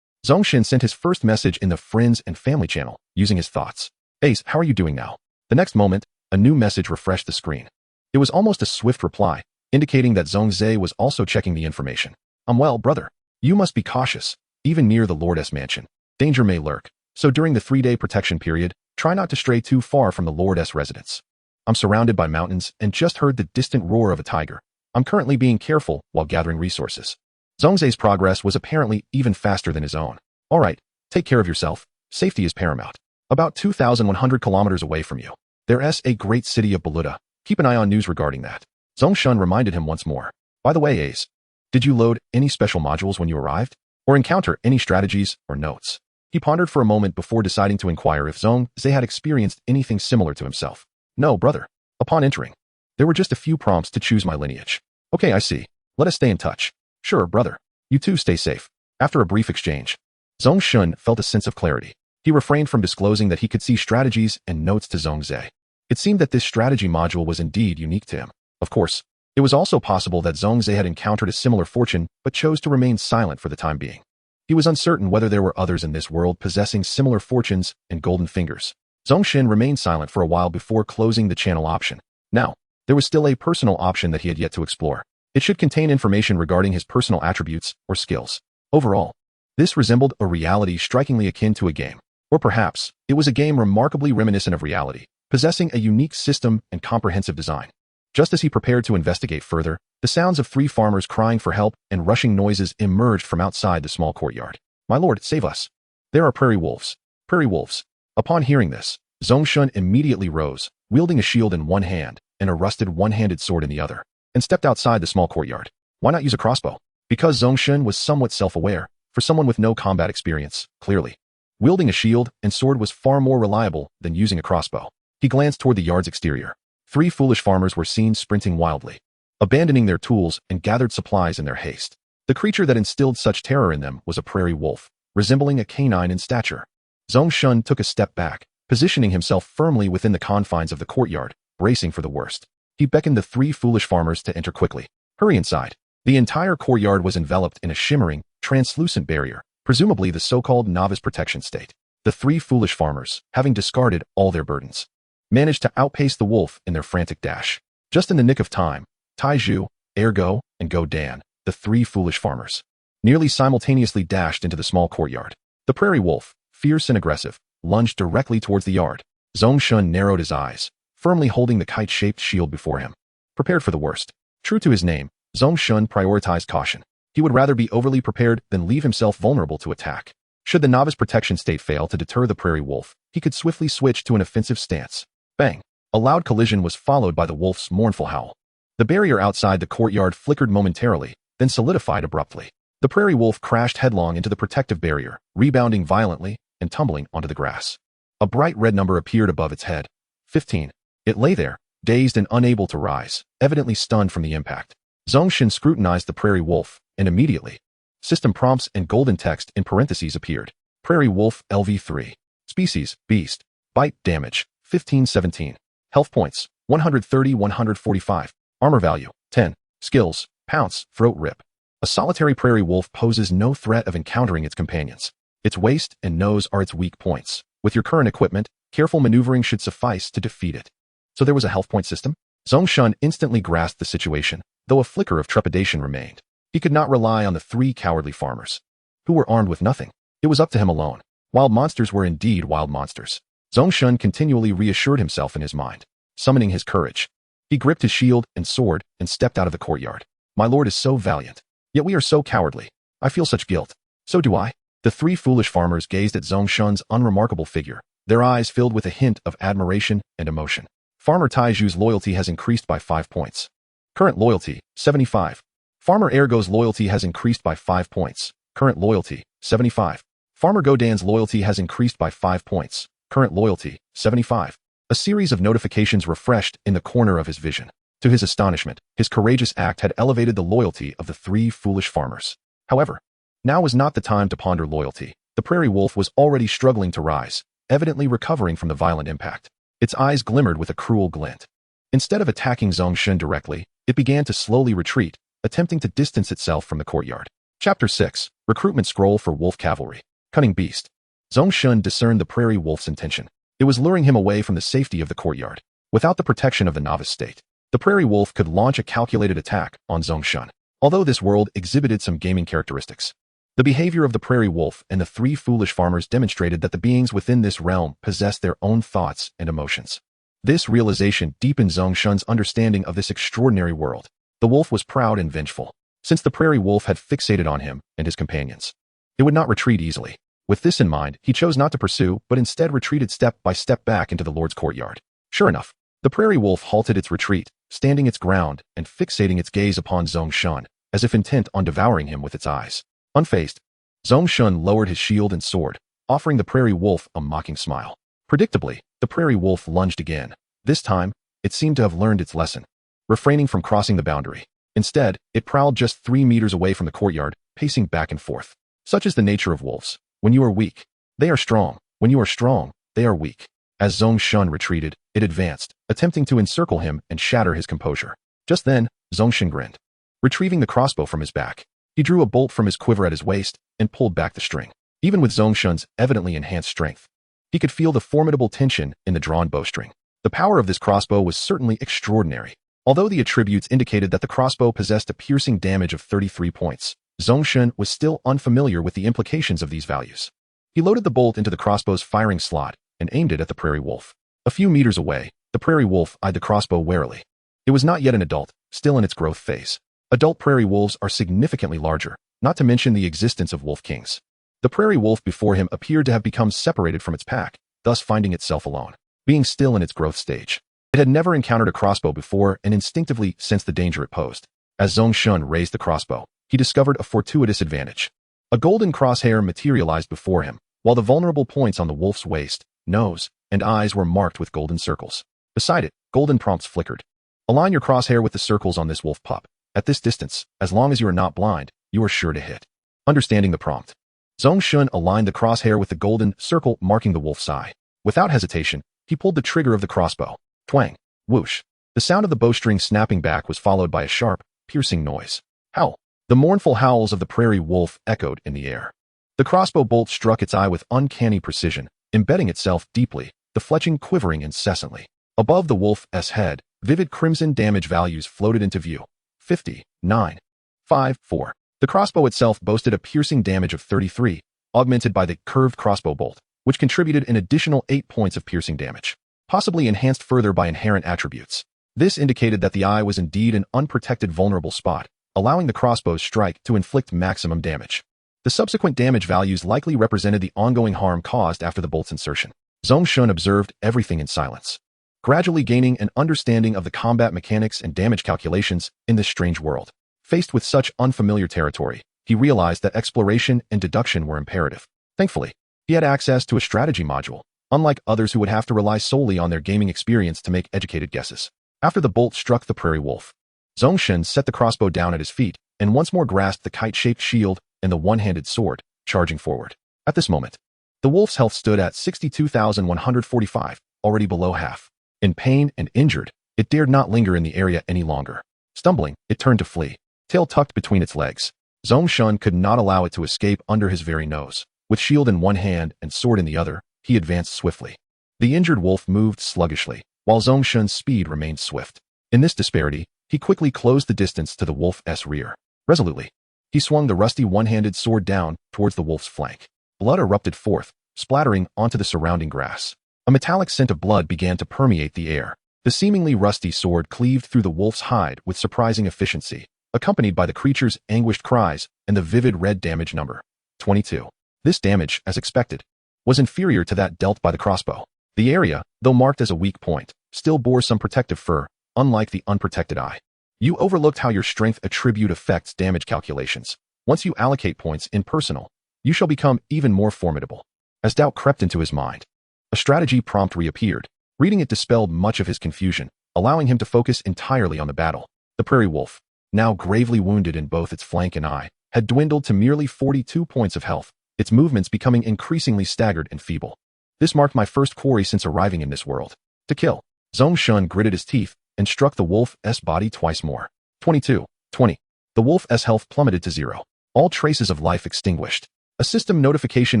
Zhong Shen sent his first message in the friends and family channel, using his thoughts. Ace, how are you doing now? The next moment, a new message refreshed the screen. It was almost a swift reply, indicating that Zhong Zhe was also checking the information. I'm well, brother. You must be cautious. Even near the Lordess mansion, danger may lurk, so during the 3-day protection period, try not to stray too far from the Lordess residence. I'm surrounded by mountains and just heard the distant roar of a tiger. I'm currently being careful while gathering resources. Zhong Zhe's progress was apparently even faster than his own. All right, take care of yourself. Safety is paramount. About 2,100 kilometers away from you, there's a great city of Beluda. Keep an eye on news regarding that. Zhong Shen reminded him once more. By the way, Ace, did you load any special modules when you arrived? Or encounter any strategies or notes? He pondered for a moment before deciding to inquire if Zhong Zhe had experienced anything similar to himself. No, brother. Upon entering, there were just a few prompts to choose my lineage. Okay, I see. Let us stay in touch. Sure, brother. You too stay safe. After a brief exchange, Zhong Shen felt a sense of clarity. He refrained from disclosing that he could see strategies and notes to Zhong Zhe. It seemed that this strategy module was indeed unique to him. Of course, it was also possible that Zhong Zhe had encountered a similar fortune but chose to remain silent for the time being. He was uncertain whether there were others in this world possessing similar fortunes and golden fingers. Zhong Shen remained silent for a while before closing the channel option. Now, there was still a personal option that he had yet to explore. It should contain information regarding his personal attributes or skills. Overall, this resembled a reality strikingly akin to a game. Or perhaps, it was a game remarkably reminiscent of reality, possessing a unique system and comprehensive design. Just as he prepared to investigate further, the sounds of 3 farmers crying for help and rushing noises emerged from outside the small courtyard. My lord, save us. There are prairie wolves. Prairie wolves. Upon hearing this, Zhong Shen immediately rose, wielding a shield in one hand and a rusted one-handed sword in the other, and stepped outside the small courtyard. Why not use a crossbow? Because Zhong Shen was somewhat self-aware, for someone with no combat experience, clearly. Wielding a shield and sword was far more reliable than using a crossbow. He glanced toward the yard's exterior. 3 foolish farmers were seen sprinting wildly, abandoning their tools and gathered supplies in their haste. The creature that instilled such terror in them was a prairie wolf, resembling a canine in stature. Zhong Shen took a step back, positioning himself firmly within the confines of the courtyard, bracing for the worst. He beckoned the 3 foolish farmers to enter quickly. Hurry inside. The entire courtyard was enveloped in a shimmering, translucent barrier, presumably the so-called novice protection state. The 3 foolish farmers, having discarded all their burdens, managed to outpace the wolf in their frantic dash. Just in the nick of time, Taiju, Ergo, and Go Dan, the 3 foolish farmers, nearly simultaneously dashed into the small courtyard. The prairie wolf, fierce and aggressive, lunged directly towards the yard. Zhong Shen narrowed his eyes, firmly holding the kite-shaped shield before him, prepared for the worst. True to his name, Zhong Shen prioritized caution. He would rather be overly prepared than leave himself vulnerable to attack. Should the novice protection state fail to deter the prairie wolf, he could swiftly switch to an offensive stance. Bang! A loud collision was followed by the wolf's mournful howl. The barrier outside the courtyard flickered momentarily, then solidified abruptly. The prairie wolf crashed headlong into the protective barrier, rebounding violently and tumbling onto the grass. A bright red number appeared above its head. 15. It lay there, dazed and unable to rise, evidently stunned from the impact. Zhong Shen scrutinized the prairie wolf, and immediately, system prompts and golden text in parentheses appeared. Prairie wolf LV3. Species, beast. Bite damage, 15-17. Health points, 130-145. Armor value, 10. Skills, pounce, throat rip. A solitary prairie wolf poses no threat of encountering its companions. Its waist and nose are its weak points. With your current equipment, careful maneuvering should suffice to defeat it. So there was a health point system? Zhong Shen instantly grasped the situation, though a flicker of trepidation remained. He could not rely on the 3 cowardly farmers, who were armed with nothing. It was up to him alone. Wild monsters were indeed wild monsters. Zhong Shen continually reassured himself in his mind, summoning his courage. He gripped his shield and sword and stepped out of the courtyard. My lord is so valiant, yet we are so cowardly. I feel such guilt. So do I. The 3 foolish farmers gazed at Zhong Shen's unremarkable figure, their eyes filled with a hint of admiration and emotion. Farmer Taiju's loyalty has increased by 5 points. Current loyalty, 75. Farmer Ergo's loyalty has increased by 5 points. Current loyalty, 75. Farmer Godan's loyalty has increased by 5 points. Current loyalty, 75. A series of notifications refreshed in the corner of his vision. To his astonishment, his courageous act had elevated the loyalty of the 3 foolish farmers. However, now was not the time to ponder loyalty. The prairie wolf was already struggling to rise, evidently recovering from the violent impact. Its eyes glimmered with a cruel glint. Instead of attacking Zhong Shen directly, it began to slowly retreat, attempting to distance itself from the courtyard. Chapter 6. Recruitment Scroll for Wolf Cavalry. Cunning Beast. Zhong Shen discerned the prairie wolf's intention. It was luring him away from the safety of the courtyard. Without the protection of the novice state, the prairie wolf could launch a calculated attack on Zhong Shen. Although this world exhibited some gaming characteristics, the behavior of the prairie wolf and the 3 foolish farmers demonstrated that the beings within this realm possessed their own thoughts and emotions. This realization deepened Zhong Shen's understanding of this extraordinary world. The wolf was proud and vengeful, since the prairie wolf had fixated on him and his companions. It would not retreat easily. With this in mind, he chose not to pursue, but instead retreated step by step back into the Lord's courtyard. Sure enough, the prairie wolf halted its retreat, standing its ground and fixating its gaze upon Zhong Shen, as if intent on devouring him with its eyes. Unfazed, Zhong Shen lowered his shield and sword, offering the prairie wolf a mocking smile. Predictably, the prairie wolf lunged again. This time, it seemed to have learned its lesson, refraining from crossing the boundary. Instead, it prowled just 3 meters away from the courtyard, pacing back and forth. Such is the nature of wolves. When you are weak, they are strong. When you are strong, they are weak. As Zhong Shen retreated, it advanced, attempting to encircle him and shatter his composure. Just then, Zhong Shen grinned. Retrieving the crossbow from his back, he drew a bolt from his quiver at his waist and pulled back the string. Even with Zhong Shen's evidently enhanced strength, he could feel the formidable tension in the drawn bowstring. The power of this crossbow was certainly extraordinary. Although the attributes indicated that the crossbow possessed a piercing damage of 33 points, Zhong Shen was still unfamiliar with the implications of these values. He loaded the bolt into the crossbow's firing slot and aimed it at the prairie wolf. A few meters away, the prairie wolf eyed the crossbow warily. It was not yet an adult, still in its growth phase. Adult prairie wolves are significantly larger, not to mention the existence of wolf kings. The prairie wolf before him appeared to have become separated from its pack, thus finding itself alone, being still in its growth stage. It had never encountered a crossbow before and instinctively sensed the danger it posed. As Zhong Shen raised the crossbow, he discovered a fortuitous advantage. A golden crosshair materialized before him, while the vulnerable points on the wolf's waist, nose, and eyes were marked with golden circles. Beside it, golden prompts flickered. Align your crosshair with the circles on this wolf pup. At this distance, as long as you are not blind, you are sure to hit. Understanding the prompt, Zhong Shen aligned the crosshair with the golden circle marking the wolf's eye. Without hesitation, he pulled the trigger of the crossbow. Twang. Whoosh. The sound of the bowstring snapping back was followed by a sharp, piercing noise. Howl. The mournful howls of the prairie wolf echoed in the air. The crossbow bolt struck its eye with uncanny precision, embedding itself deeply, the fletching quivering incessantly. Above the wolf's head, vivid crimson damage values floated into view. 50, 9, 5, 4. The crossbow itself boasted a piercing damage of 33, augmented by the curved crossbow bolt, which contributed an additional 8 points of piercing damage, possibly enhanced further by inherent attributes. This indicated that the eye was indeed an unprotected vulnerable spot, allowing the crossbow's strike to inflict maximum damage. The subsequent damage values likely represented the ongoing harm caused after the bolt's insertion. Zhong Shen observed everything in silence, gradually gaining an understanding of the combat mechanics and damage calculations in this strange world. Faced with such unfamiliar territory, he realized that exploration and deduction were imperative. Thankfully, he had access to a strategy module, unlike others who would have to rely solely on their gaming experience to make educated guesses. After the bolt struck the prairie wolf, Zhong Shen set the crossbow down at his feet and once more grasped the kite-shaped shield and the one-handed sword, charging forward. At this moment, the wolf's health stood at 62,145, already below half. In pain and injured, it dared not linger in the area any longer. Stumbling, it turned to flee, tail tucked between its legs. Zhong Shen could not allow it to escape under his very nose. With shield in one hand and sword in the other, he advanced swiftly. The injured wolf moved sluggishly, while Zhong Shen's speed remained swift. In this disparity, he quickly closed the distance to the wolf's rear. Resolutely, he swung the rusty one-handed sword down towards the wolf's flank. Blood erupted forth, splattering onto the surrounding grass. A metallic scent of blood began to permeate the air. The seemingly rusty sword cleaved through the wolf's hide with surprising efficiency, accompanied by the creature's anguished cries and the vivid red damage number, 22. This damage, as expected, was inferior to that dealt by the crossbow. The area, though marked as a weak point, still bore some protective fur, unlike the unprotected eye. You overlooked how your strength attribute affects damage calculations. Once you allocate points in personal, you shall become even more formidable. As doubt crept into his mind, a strategy prompt reappeared. Reading it dispelled much of his confusion, allowing him to focus entirely on the battle. The prairie wolf, now gravely wounded in both its flank and eye, had dwindled to merely 42 points of health, its movements becoming increasingly staggered and feeble. This marked my first quarry since arriving in this world. To kill. Zhong Shen gritted his teeth and struck the wolf's body twice more. 22, 20. The wolf's health plummeted to 0. All traces of life extinguished. A system notification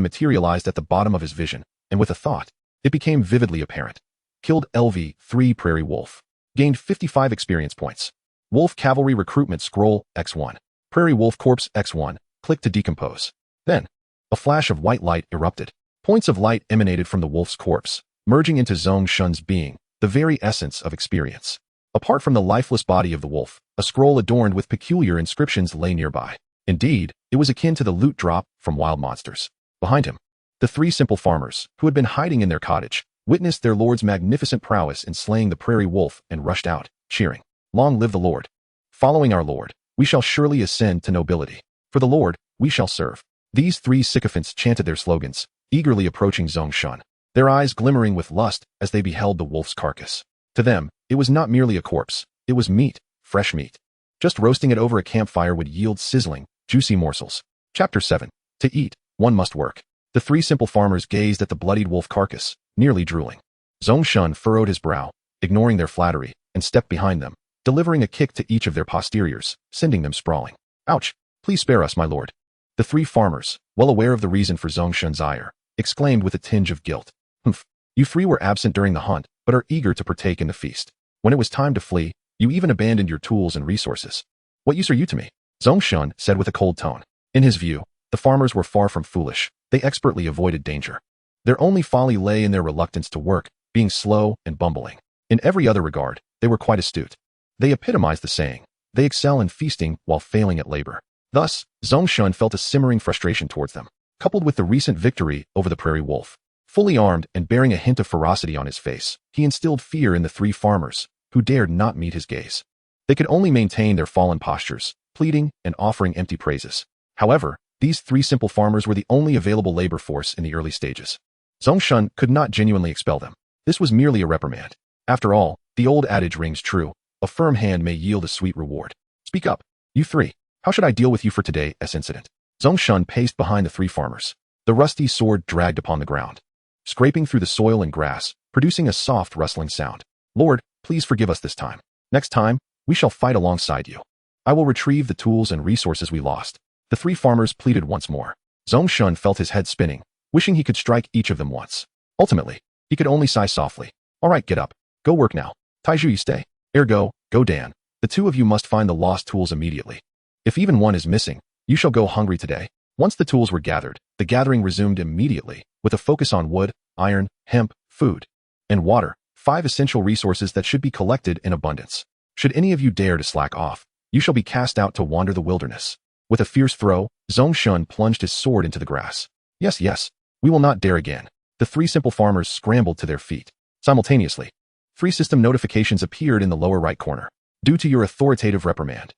materialized at the bottom of his vision, and with a thought, it became vividly apparent. Killed LV3 Prairie Wolf. Gained 55 experience points. Wolf Cavalry Recruitment Scroll X1. Prairie Wolf Corpse X1. Click to decompose. Then, a flash of white light erupted. Points of light emanated from the wolf's corpse, merging into Zhong Shen's being, the very essence of experience. Apart from the lifeless body of the wolf, a scroll adorned with peculiar inscriptions lay nearby. Indeed, it was akin to the loot drop from wild monsters. Behind him, the 3 simple farmers, who had been hiding in their cottage, witnessed their lord's magnificent prowess in slaying the prairie wolf and rushed out, cheering, "Long live the Lord! Following our Lord, we shall surely ascend to nobility. For the Lord, we shall serve." These 3 sycophants chanted their slogans, eagerly approaching Zhong Shen, their eyes glimmering with lust as they beheld the wolf's carcass. To them, it was not merely a corpse, it was meat, fresh meat. Just roasting it over a campfire would yield sizzling, juicy morsels. Chapter 7. To eat, one must work. The 3 simple farmers gazed at the bloodied wolf carcass, nearly drooling. Zhong Shen furrowed his brow, ignoring their flattery, and stepped behind them, delivering a kick to each of their posteriors, sending them sprawling. "Ouch! Please spare us, my lord." The 3 farmers, well aware of the reason for Zhong Shen's ire, exclaimed with a tinge of guilt. "Humph! You 3 were absent during the hunt, but are eager to partake in the feast. When it was time to flee, you even abandoned your tools and resources. What use are you to me?" Zhong Shen said with a cold tone. In his view, the farmers were far from foolish. They expertly avoided danger. Their only folly lay in their reluctance to work, being slow and bumbling. In every other regard, they were quite astute. They epitomized the saying, "They excel in feasting while failing at labor." Thus, Zhong Shen felt a simmering frustration towards them. coupled with the recent victory over the prairie wolf. Fully armed and bearing a hint of ferocity on his face, he instilled fear in the three farmers, who dared not meet his gaze. They could only maintain their fallen postures, pleading and offering empty praises. However, these three simple farmers were the only available labor force in the early stages. Zhong Shen could not genuinely expel them. This was merely a reprimand. After all, the old adage rings true: a firm hand may yield a sweet reward. Speak up, you three. How should I deal with you for today's incident? Zhong Shen paced behind the three farmers. The rusty sword dragged upon the ground, scraping through the soil and grass, producing a soft rustling sound. Lord, please forgive us this time. Next time, we shall fight alongside you. I will retrieve the tools and resources we lost. The three farmers pleaded once more. Zhong Shen felt his head spinning, wishing he could strike each of them once. Ultimately, he could only sigh softly. All right, get up. Go work now. Taiju, you stay. Ergo, go Dan. The two of you must find the lost tools immediately. If even one is missing, you shall go hungry today. Once the tools were gathered, the gathering resumed immediately, with a focus on wood, iron, hemp, food, and water, 5 essential resources that should be collected in abundance. Should any of you dare to slack off, you shall be cast out to wander the wilderness. With a fierce throw, Zhong Shen plunged his sword into the grass. Yes, yes, we will not dare again. The three simple farmers scrambled to their feet. Simultaneously, 3 system notifications appeared in the lower right corner. Due to your authoritative reprimand,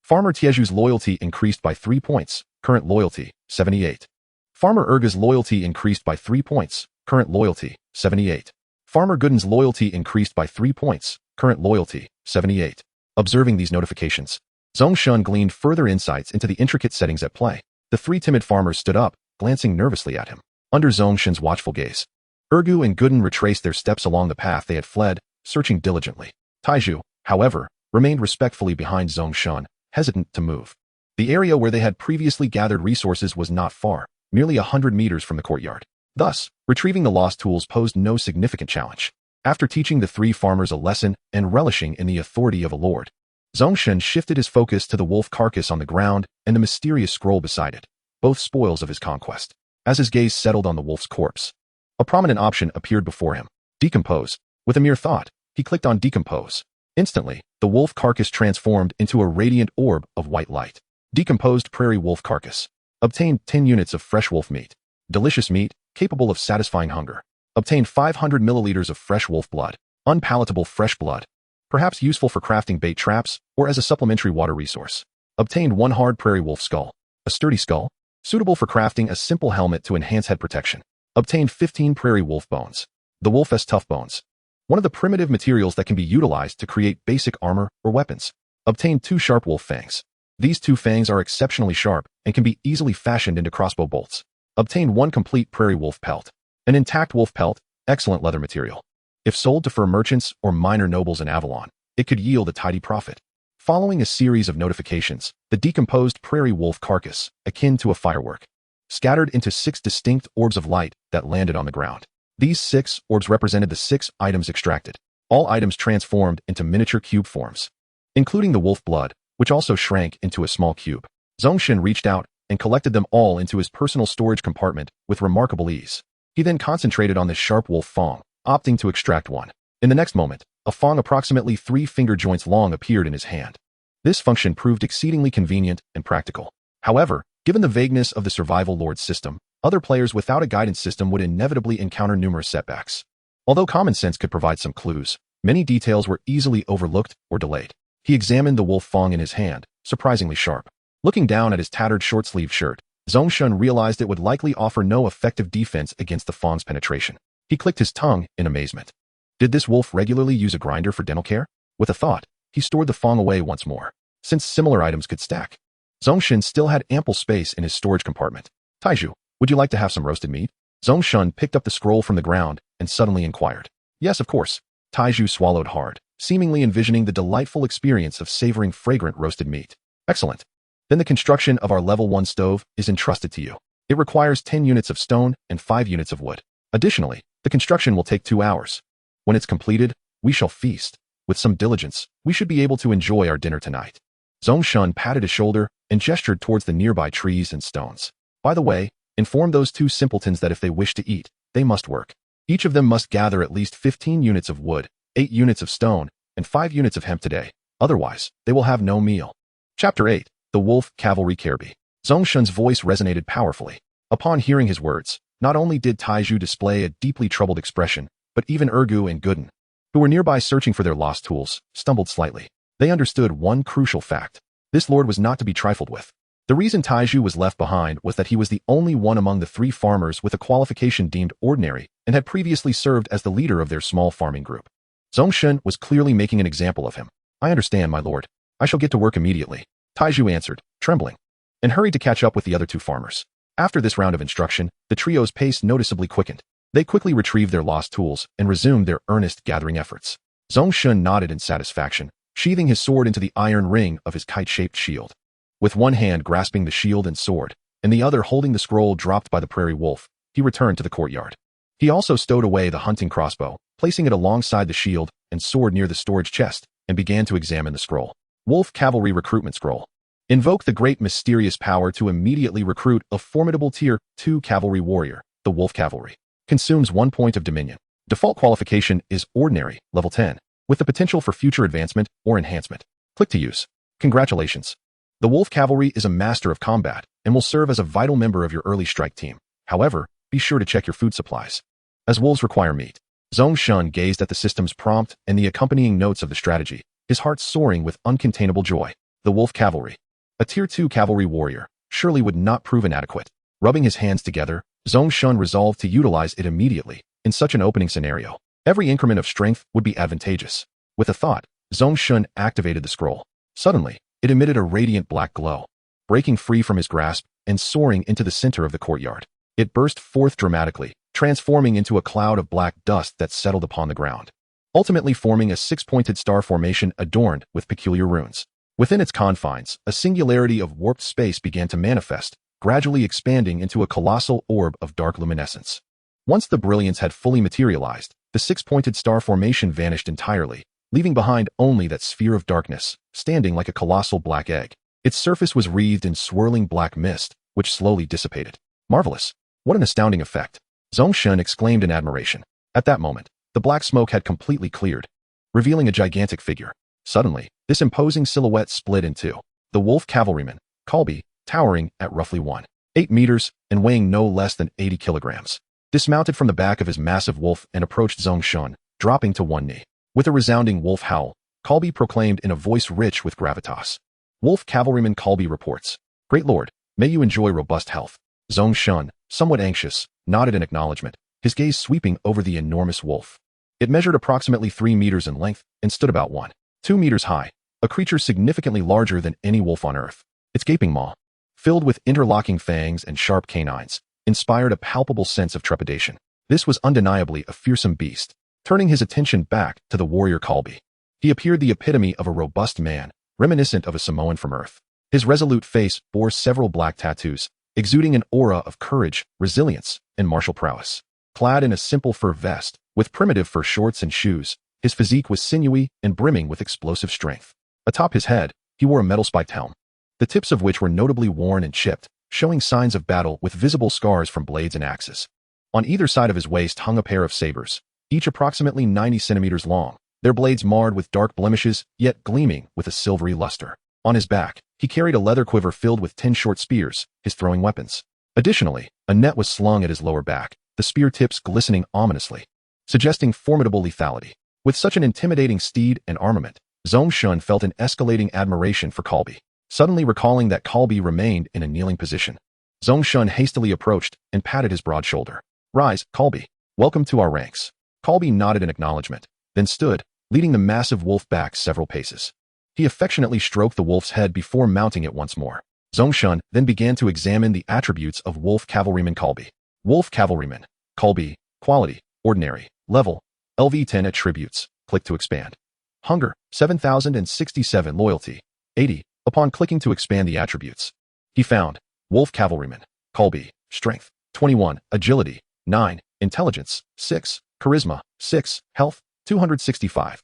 Farmer Tieju's loyalty increased by 3 points, current loyalty, 78. Farmer Erga's loyalty increased by 3 points, current loyalty, 78. Farmer Gooden's loyalty increased by 3 points, current loyalty, 78. Observing these notifications, Zhong Shen gleaned further insights into the intricate settings at play. The 3 timid farmers stood up, glancing nervously at him. Under Zhong Shen's watchful gaze, Ergu and Gooden retraced their steps along the path they had fled, searching diligently. Taiju, however, remained respectfully behind Zhong Shen, hesitant to move. The area where they had previously gathered resources was not far, merely 100 meters from the courtyard. Thus, retrieving the lost tools posed no significant challenge. After teaching the 3 farmers a lesson and relishing in the authority of a lord, Zhong Shen shifted his focus to the wolf carcass on the ground and the mysterious scroll beside it, both spoils of his conquest. As his gaze settled on the wolf's corpse, a prominent option appeared before him: decompose. With a mere thought, he clicked on decompose. Instantly, the wolf carcass transformed into a radiant orb of white light. Decomposed prairie wolf carcass. Obtained 10 units of fresh wolf meat. Delicious meat, capable of satisfying hunger. Obtained 500 milliliters of fresh wolf blood. Unpalatable fresh blood. Perhaps useful for crafting bait traps or as a supplementary water resource. Obtained 1 hard prairie wolf skull. A sturdy skull, suitable for crafting a simple helmet to enhance head protection. Obtained 15 prairie wolf bones. The wolf's tough bones. One of the primitive materials that can be utilized to create basic armor or weapons. Obtained 2 sharp wolf fangs. These 2 fangs are exceptionally sharp and can be easily fashioned into crossbow bolts. Obtained 1 complete prairie wolf pelt. An intact wolf pelt, excellent leather material. If sold to fur merchants or minor nobles in Avalon, it could yield a tidy profit. Following a series of notifications, the decomposed prairie wolf carcass, akin to a firework, scattered into 6 distinct orbs of light that landed on the ground. These 6 orbs represented the 6 items extracted. All items transformed into miniature cube forms, including the wolf blood, which also shrank into a small cube. Zhong Shen reached out and collected them all into his personal storage compartment with remarkable ease. He then concentrated on this sharp wolf fang, opting to extract one. In the next moment, a fang approximately 3 finger joints long appeared in his hand. This function proved exceedingly convenient and practical. However, given the vagueness of the survival lord system, other players without a guidance system would inevitably encounter numerous setbacks. Although common sense could provide some clues, many details were easily overlooked or delayed. He examined the wolf fang in his hand, surprisingly sharp. Looking down at his tattered short-sleeved shirt, Zhong Shen realized it would likely offer no effective defense against the fang's penetration. He clicked his tongue in amazement. Did this wolf regularly use a grinder for dental care? With a thought, he stored the fang away once more. Since similar items could stack, Zhong Shen still had ample space in his storage compartment. Taiju, would you like to have some roasted meat? Zhong Shen picked up the scroll from the ground and suddenly inquired. Yes, of course. Taiju swallowed hard, seemingly envisioning the delightful experience of savoring fragrant roasted meat. Excellent. Then the construction of our level 1 stove is entrusted to you. It requires 10 units of stone and 5 units of wood. Additionally, the construction will take 2 hours. When it's completed, we shall feast. With some diligence, we should be able to enjoy our dinner tonight. Zhong Shen patted his shoulder and gestured towards the nearby trees and stones. By the way, inform those 2 simpletons that if they wish to eat, they must work. Each of them must gather at least 15 units of wood, 8 units of stone, and 5 units of hemp today. Otherwise, they will have no meal. Chapter 8. The Wolf Cavalry Carby. Zhong Shen's voice resonated powerfully. Upon hearing his words, not only did Taiju display a deeply troubled expression, but even Ergu and Gooden, who were nearby searching for their lost tools, stumbled slightly. They understood one crucial fact. This lord was not to be trifled with. The reason Taiju was left behind was that he was the only one among the 3 farmers with a qualification deemed ordinary and had previously served as the leader of their small farming group. Zhong Shen was clearly making an example of him. I understand, my lord. I shall get to work immediately, Taiju answered, trembling, and hurried to catch up with the other 2 farmers. After this round of instruction, the trio's pace noticeably quickened. They quickly retrieved their lost tools and resumed their earnest gathering efforts. Zhong Shen nodded in satisfaction, sheathing his sword into the iron ring of his kite-shaped shield. With one hand grasping the shield and sword, and the other holding the scroll dropped by the prairie wolf, he returned to the courtyard. He also stowed away the hunting crossbow, placing it alongside the shield and sword near the storage chest, and began to examine the scroll. Wolf Cavalry Recruitment Scroll. Invoke the great mysterious power to immediately recruit a formidable Tier 2 cavalry warrior, the Wolf Cavalry. Consumes 1 point of dominion. Default qualification is Ordinary, level 10, with the potential for future advancement or enhancement. Click to use. Congratulations. The Wolf Cavalry is a master of combat and will serve as a vital member of your early strike team. However, be sure to check your food supplies, as wolves require meat. Zhong Shen gazed at the system's prompt and the accompanying notes of the strategy, his heart soaring with uncontainable joy. The Wolf Cavalry. A Tier 2 cavalry warrior surely would not prove inadequate. Rubbing his hands together, Zhong Shen resolved to utilize it immediately. In such an opening scenario, every increment of strength would be advantageous. With a thought, Zhong Shen activated the scroll. Suddenly, it emitted a radiant black glow, breaking free from his grasp and soaring into the center of the courtyard. It burst forth dramatically, transforming into a cloud of black dust that settled upon the ground, ultimately forming a 6-pointed star formation adorned with peculiar runes. Within its confines, a singularity of warped space began to manifest, gradually expanding into a colossal orb of dark luminescence. Once the brilliance had fully materialized, the 6-pointed star formation vanished entirely, leaving behind only that sphere of darkness, standing like a colossal black egg. Its surface was wreathed in swirling black mist, which slowly dissipated. Marvelous! What an astounding effect! Zhong Shen exclaimed in admiration. At that moment, the black smoke had completely cleared, revealing a gigantic figure. Suddenly, this imposing silhouette split in two. The wolf cavalryman, Colby, towering at roughly 1.8 meters and weighing no less than 80 kilograms, dismounted from the back of his massive wolf and approached Zhong Shen, dropping to one knee. With a resounding wolf howl, Colby proclaimed in a voice rich with gravitas. Wolf Cavalryman Colby reports. Great Lord, may you enjoy robust health. Zhong Shen, somewhat anxious, nodded in acknowledgement, his gaze sweeping over the enormous wolf. It measured approximately 3 meters in length and stood about 1.2 meters high, a creature significantly larger than any wolf on Earth. Its gaping maw, filled with interlocking fangs and sharp canines, inspired a palpable sense of trepidation. This was undeniably a fearsome beast. Turning his attention back to the warrior Colby, he appeared the epitome of a robust man, reminiscent of a Samoan from Earth. His resolute face bore several black tattoos, exuding an aura of courage, resilience, and martial prowess. Clad in a simple fur vest, with primitive fur shorts and shoes, his physique was sinewy and brimming with explosive strength. Atop his head, he wore a metal-spiked helm, the tips of which were notably worn and chipped, showing signs of battle with visible scars from blades and axes. On either side of his waist hung a pair of sabers, each approximately 90 centimeters long, their blades marred with dark blemishes, yet gleaming with a silvery luster. On his back, he carried a leather quiver filled with 10 short spears, his throwing weapons. Additionally, a net was slung at his lower back, the spear tips glistening ominously, suggesting formidable lethality. With such an intimidating steed and armament, Zhong Shen felt an escalating admiration for Colby. Suddenly recalling that Colby remained in a kneeling position, Zhong Shen hastily approached and patted his broad shoulder. Rise, Colby. Welcome to our ranks. Colby nodded in acknowledgement, then stood, leading the massive wolf back several paces. He affectionately stroked the wolf's head before mounting it once more. Zhong Shen then began to examine the attributes of Wolf Cavalryman Colby. Wolf Cavalryman, Colby, Quality, Ordinary, Level, LV10 Attributes, click to expand. Hunger, 7,067 Loyalty, 80. Upon clicking to expand the attributes, he found Wolf Cavalryman, Colby, Strength, 21, Agility, 9, Intelligence, 6, Charisma, 6, Health, 265,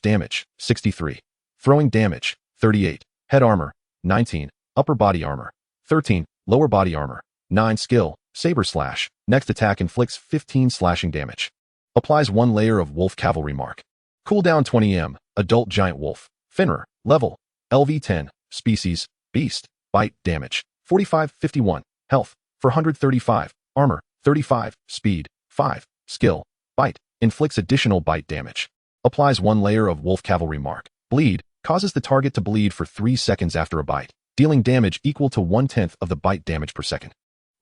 Damage, 63, Throwing Damage, 38, Head Armor, 19, Upper Body Armor, 13, Lower Body Armor, 9 Skill, Saber Slash, next attack inflicts 15 slashing damage. Applies 1 layer of Wolf Cavalry Mark. Cooldown 20 Adult Giant Wolf, Fenrir, Level, LV10, Species, Beast, Bite, Damage, 45-51, Health, for 135, armor, 35, speed, 5, skill, bite, inflicts additional bite damage. Applies 1 layer of wolf cavalry mark. Bleed, causes the target to bleed for 3 seconds after a bite, dealing damage equal to 1/10 of the bite damage per second.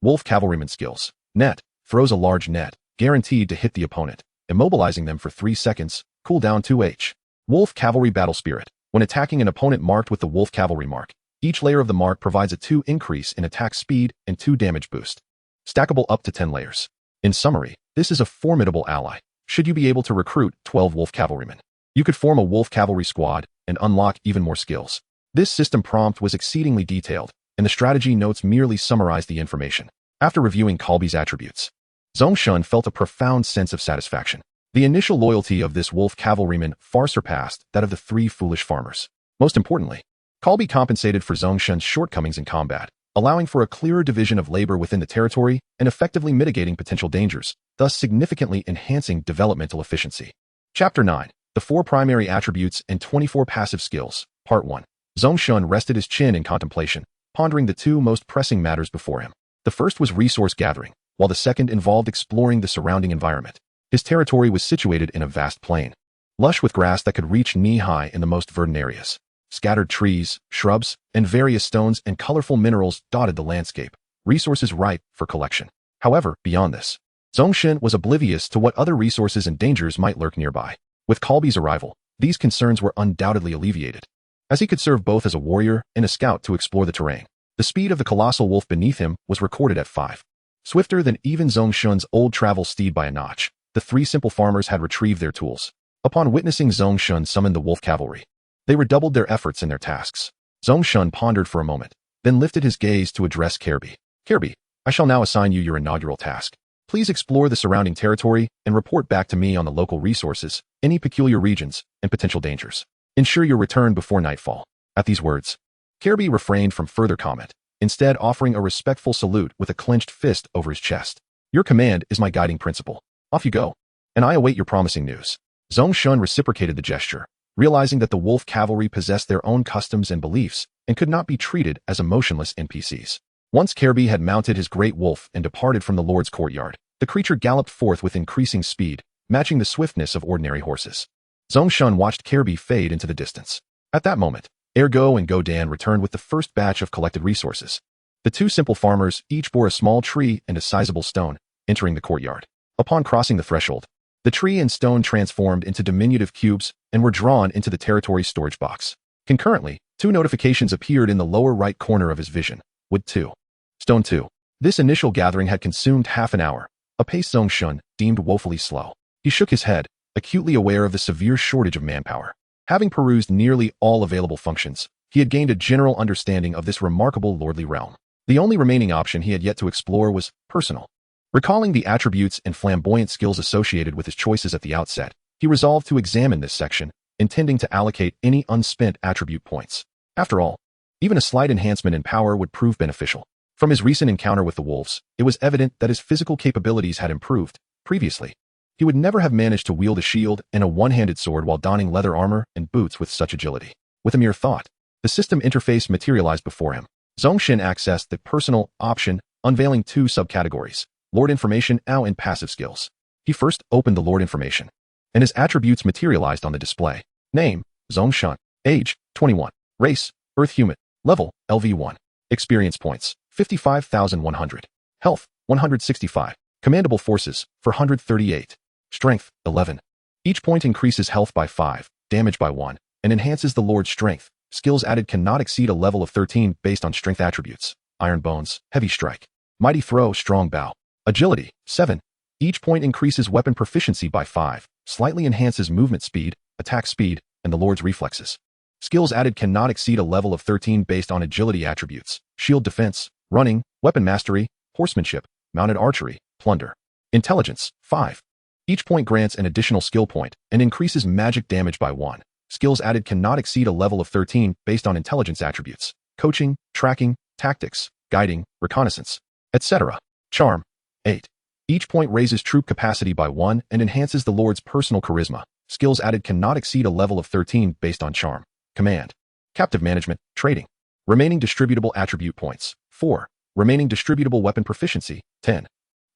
Wolf cavalryman skills. Net, throws a large net, guaranteed to hit the opponent, immobilizing them for 3 seconds, cooldown 2h. Wolf cavalry battle spirit. When attacking an opponent marked with the wolf cavalry mark, each layer of the mark provides a 2 increase in attack speed and 2 damage boost. Stackable up to 10 layers. In summary, this is a formidable ally. Should you be able to recruit 12 wolf cavalrymen, you could form a wolf cavalry squad and unlock even more skills. This system prompt was exceedingly detailed, and the strategy notes merely summarized the information. After reviewing Colby's attributes, Zhong Shen felt a profound sense of satisfaction. The initial loyalty of this wolf cavalryman far surpassed that of the 3 foolish farmers. Most importantly, Colby compensated for Zhong Shen's shortcomings in combat, allowing for a clearer division of labor within the territory and effectively mitigating potential dangers, thus significantly enhancing developmental efficiency. Chapter 9. The 4 primary attributes and 24 passive skills. Part 1. Zhong Shen rested his chin in contemplation, pondering the 2 most pressing matters before him. The first was resource gathering, while the second involved exploring the surrounding environment. His territory was situated in a vast plain, lush with grass that could reach knee-high in the most verdant areas. Scattered trees, shrubs, and various stones and colorful minerals dotted the landscape, resources ripe for collection. However, beyond this, Zhong Shen was oblivious to what other resources and dangers might lurk nearby. With Colby's arrival, these concerns were undoubtedly alleviated, as he could serve both as a warrior and a scout to explore the terrain. The speed of the colossal wolf beneath him was recorded at 5. Swifter than even Zhong Shen's old travel steed by a notch, the 3 simple farmers had retrieved their tools. Upon witnessing Zhong Shen summon the wolf cavalry, they redoubled their efforts and their tasks. Zhong Shen pondered for a moment, then lifted his gaze to address Kirby. Kirby, I shall now assign you your inaugural task. Please explore the surrounding territory and report back to me on the local resources, any peculiar regions, and potential dangers. Ensure your return before nightfall. At these words, Kirby refrained from further comment, instead offering a respectful salute with a clenched fist over his chest. Your command is my guiding principle. Off you go, and I await your promising news. Zhong Shen reciprocated the gesture, realizing that the wolf cavalry possessed their own customs and beliefs and could not be treated as emotionless NPCs. Once Kirby had mounted his great wolf and departed from the Lord's courtyard, the creature galloped forth with increasing speed, matching the swiftness of ordinary horses. Zhong Shen watched Kirby fade into the distance. At that moment, Ergo and Godan returned with the first batch of collected resources. The 2 simple farmers each bore a small tree and a sizable stone, entering the courtyard. Upon crossing the threshold, the tree and stone transformed into diminutive cubes and were drawn into the territory's storage box. Concurrently, 2 notifications appeared in the lower right corner of his vision. Wood 2. Stone 2. This initial gathering had consumed half an hour, a pace Zhong Shen deemed woefully slow. He shook his head, acutely aware of the severe shortage of manpower. Having perused nearly all available functions, he had gained a general understanding of this remarkable lordly realm. The only remaining option he had yet to explore was personal. Recalling the attributes and flamboyant skills associated with his choices at the outset, he resolved to examine this section, intending to allocate any unspent attribute points. After all, even a slight enhancement in power would prove beneficial. From his recent encounter with the wolves, it was evident that his physical capabilities had improved. Previously, he would never have managed to wield a shield and a one-handed sword while donning leather armor and boots with such agility. With a mere thought, the system interface materialized before him. Zhong Shen accessed the personal option, unveiling 2 subcategories: Lord Information and passive skills. He first opened the Lord Information, and his attributes materialized on the display. Name, Zhong Shen. Age, 21. Race, Earth Human. Level, LV1. Experience points, 55,100. Health, 165. Commandable forces, 438. Strength, 11. Each point increases health by 5, damage by 1, and enhances the Lord's strength. Skills added cannot exceed a level of 13 based on strength attributes. Iron Bones, Heavy Strike. Mighty Throw, Strong Bow. Agility, 7. Each point increases weapon proficiency by 5, slightly enhances movement speed, attack speed, and the Lord's reflexes. Skills added cannot exceed a level of 13 based on agility attributes. Shield defense, running, weapon mastery, horsemanship, mounted archery, plunder. Intelligence, 5. Each point grants an additional skill point and increases magic damage by 1. Skills added cannot exceed a level of 13 based on intelligence attributes. Coaching, tracking, tactics, guiding, reconnaissance, etc. Charm, 8. Each point raises troop capacity by 1 and enhances the Lord's personal charisma. Skills added cannot exceed a level of 13 based on charm. Command. Captive management, trading. Remaining distributable attribute points, 4. Remaining distributable weapon proficiency, 10.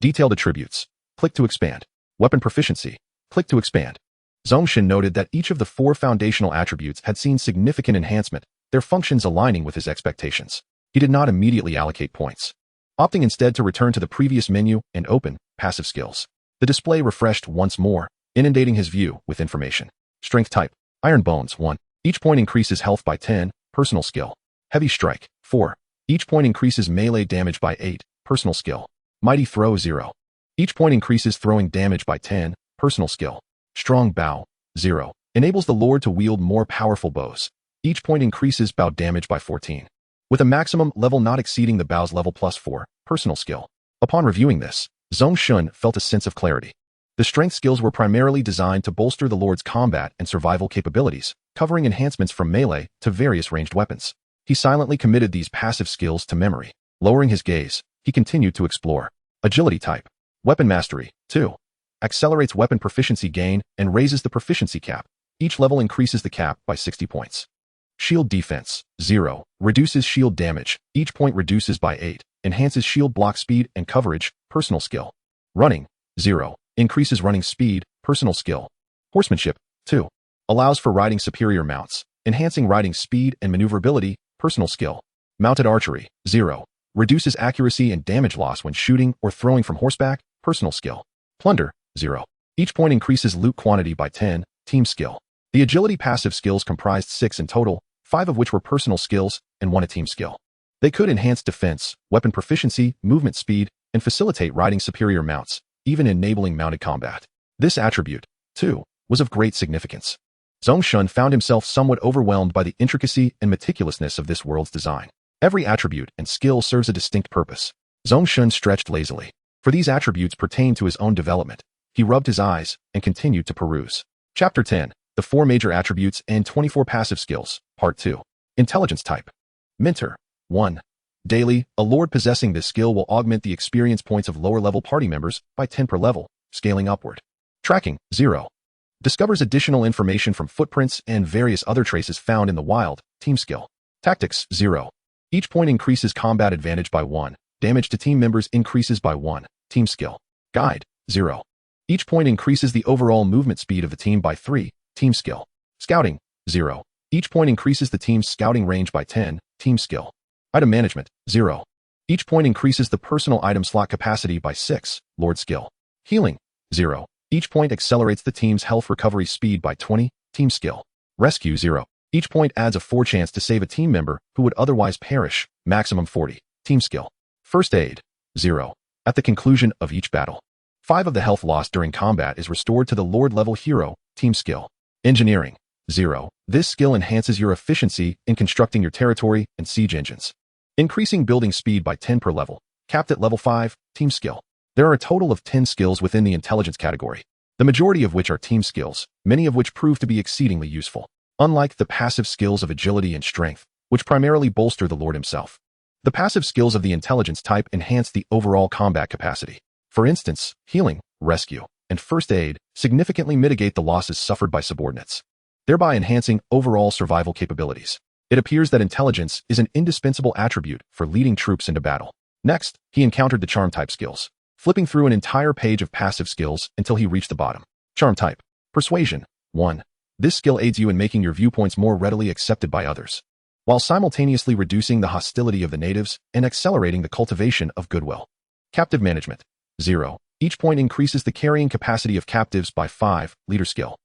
Detailed attributes. Click to expand. Weapon proficiency. Click to expand. Zhong Shen noted that each of the 4 foundational attributes had seen significant enhancement, their functions aligning with his expectations. He did not immediately allocate points, opting instead to return to the previous menu and open passive skills. The display refreshed once more, inundating his view with information. Strength type, Iron Bones, 1. Each point increases health by 10, personal skill. Heavy Strike, 4. Each point increases melee damage by 8, personal skill. Mighty Throw, 0. Each point increases throwing damage by 10, personal skill. Strong Bow, 0. Enables the Lord to wield more powerful bows. Each point increases bow damage by 14, with a maximum level not exceeding the bow's level plus 4, personal skill. Upon reviewing this, Zhong Shen felt a sense of clarity. The strength skills were primarily designed to bolster the Lord's combat and survival capabilities, covering enhancements from melee to various ranged weapons. He silently committed these passive skills to memory. Lowering his gaze, he continued to explore. Agility type, Weapon Mastery, 2. Accelerates weapon proficiency gain and raises the proficiency cap. Each level increases the cap by 60 points. Shield Defense, 0. Reduces shield damage. Each point reduces by 8. Enhances shield block speed and coverage, personal skill. Running, 0. Increases running speed, personal skill. Horsemanship, 2. Allows for riding superior mounts, enhancing riding speed and maneuverability, personal skill. Mounted Archery, 0. Reduces accuracy and damage loss when shooting or throwing from horseback, personal skill. Plunder, 0. Each point increases loot quantity by 10, team skill. The agility passive skills comprised 6 in total, 5 of which were personal skills and 1 a team skill. They could enhance defense, weapon proficiency, movement speed, and facilitate riding superior mounts, even enabling mounted combat. This attribute, too, was of great significance. Zhong Shen found himself somewhat overwhelmed by the intricacy and meticulousness of this world's design. Every attribute and skill serves a distinct purpose. Zhong Shen stretched lazily, for these attributes pertain to his own development. He rubbed his eyes and continued to peruse. Chapter 10. The 4 major attributes and 24 passive skills, Part 2. Intelligence type. Mentor, 1. Daily, a lord possessing this skill will augment the experience points of lower-level party members by 10 per level, scaling upward. Tracking, 0. Discovers additional information from footprints and various other traces found in the wild, team skill. Tactics, 0. Each point increases combat advantage by 1. Damage to team members increases by 1, team skill. Guide, 0. Each point increases the overall movement speed of the team by 3, team skill. Scouting, 0. Each point increases the team's scouting range by 10, team skill. Item management, 0. Each point increases the personal item slot capacity by 6, Lord skill. Healing, 0. Each point accelerates the team's health recovery speed by 20, team skill. Rescue, 0. Each point adds a 4 chance to save a team member who would otherwise perish, maximum 40, team skill. First Aid, 0. At the conclusion of each battle, 5 of the health lost during combat is restored to the Lord level hero, team skill. Engineering, 0. This skill enhances your efficiency in constructing your territory and siege engines. Increasing building speed by 10 per level, capped at level 5, team skill. There are a total of 10 skills within the intelligence category, the majority of which are team skills, many of which prove to be exceedingly useful. Unlike the passive skills of agility and strength, which primarily bolster the Lord himself, the passive skills of the intelligence type enhance the overall combat capacity. For instance, healing, rescue, and first aid significantly mitigate the losses suffered by subordinates, thereby enhancing overall survival capabilities. It appears that intelligence is an indispensable attribute for leading troops into battle. Next, he encountered the charm type skills, flipping through an entire page of passive skills until he reached the bottom. Charm type. Persuasion, 1. This skill aids you in making your viewpoints more readily accepted by others, while simultaneously reducing the hostility of the natives and accelerating the cultivation of goodwill. Captive management, 0. Each point increases the carrying capacity of captives by 5, leader skill.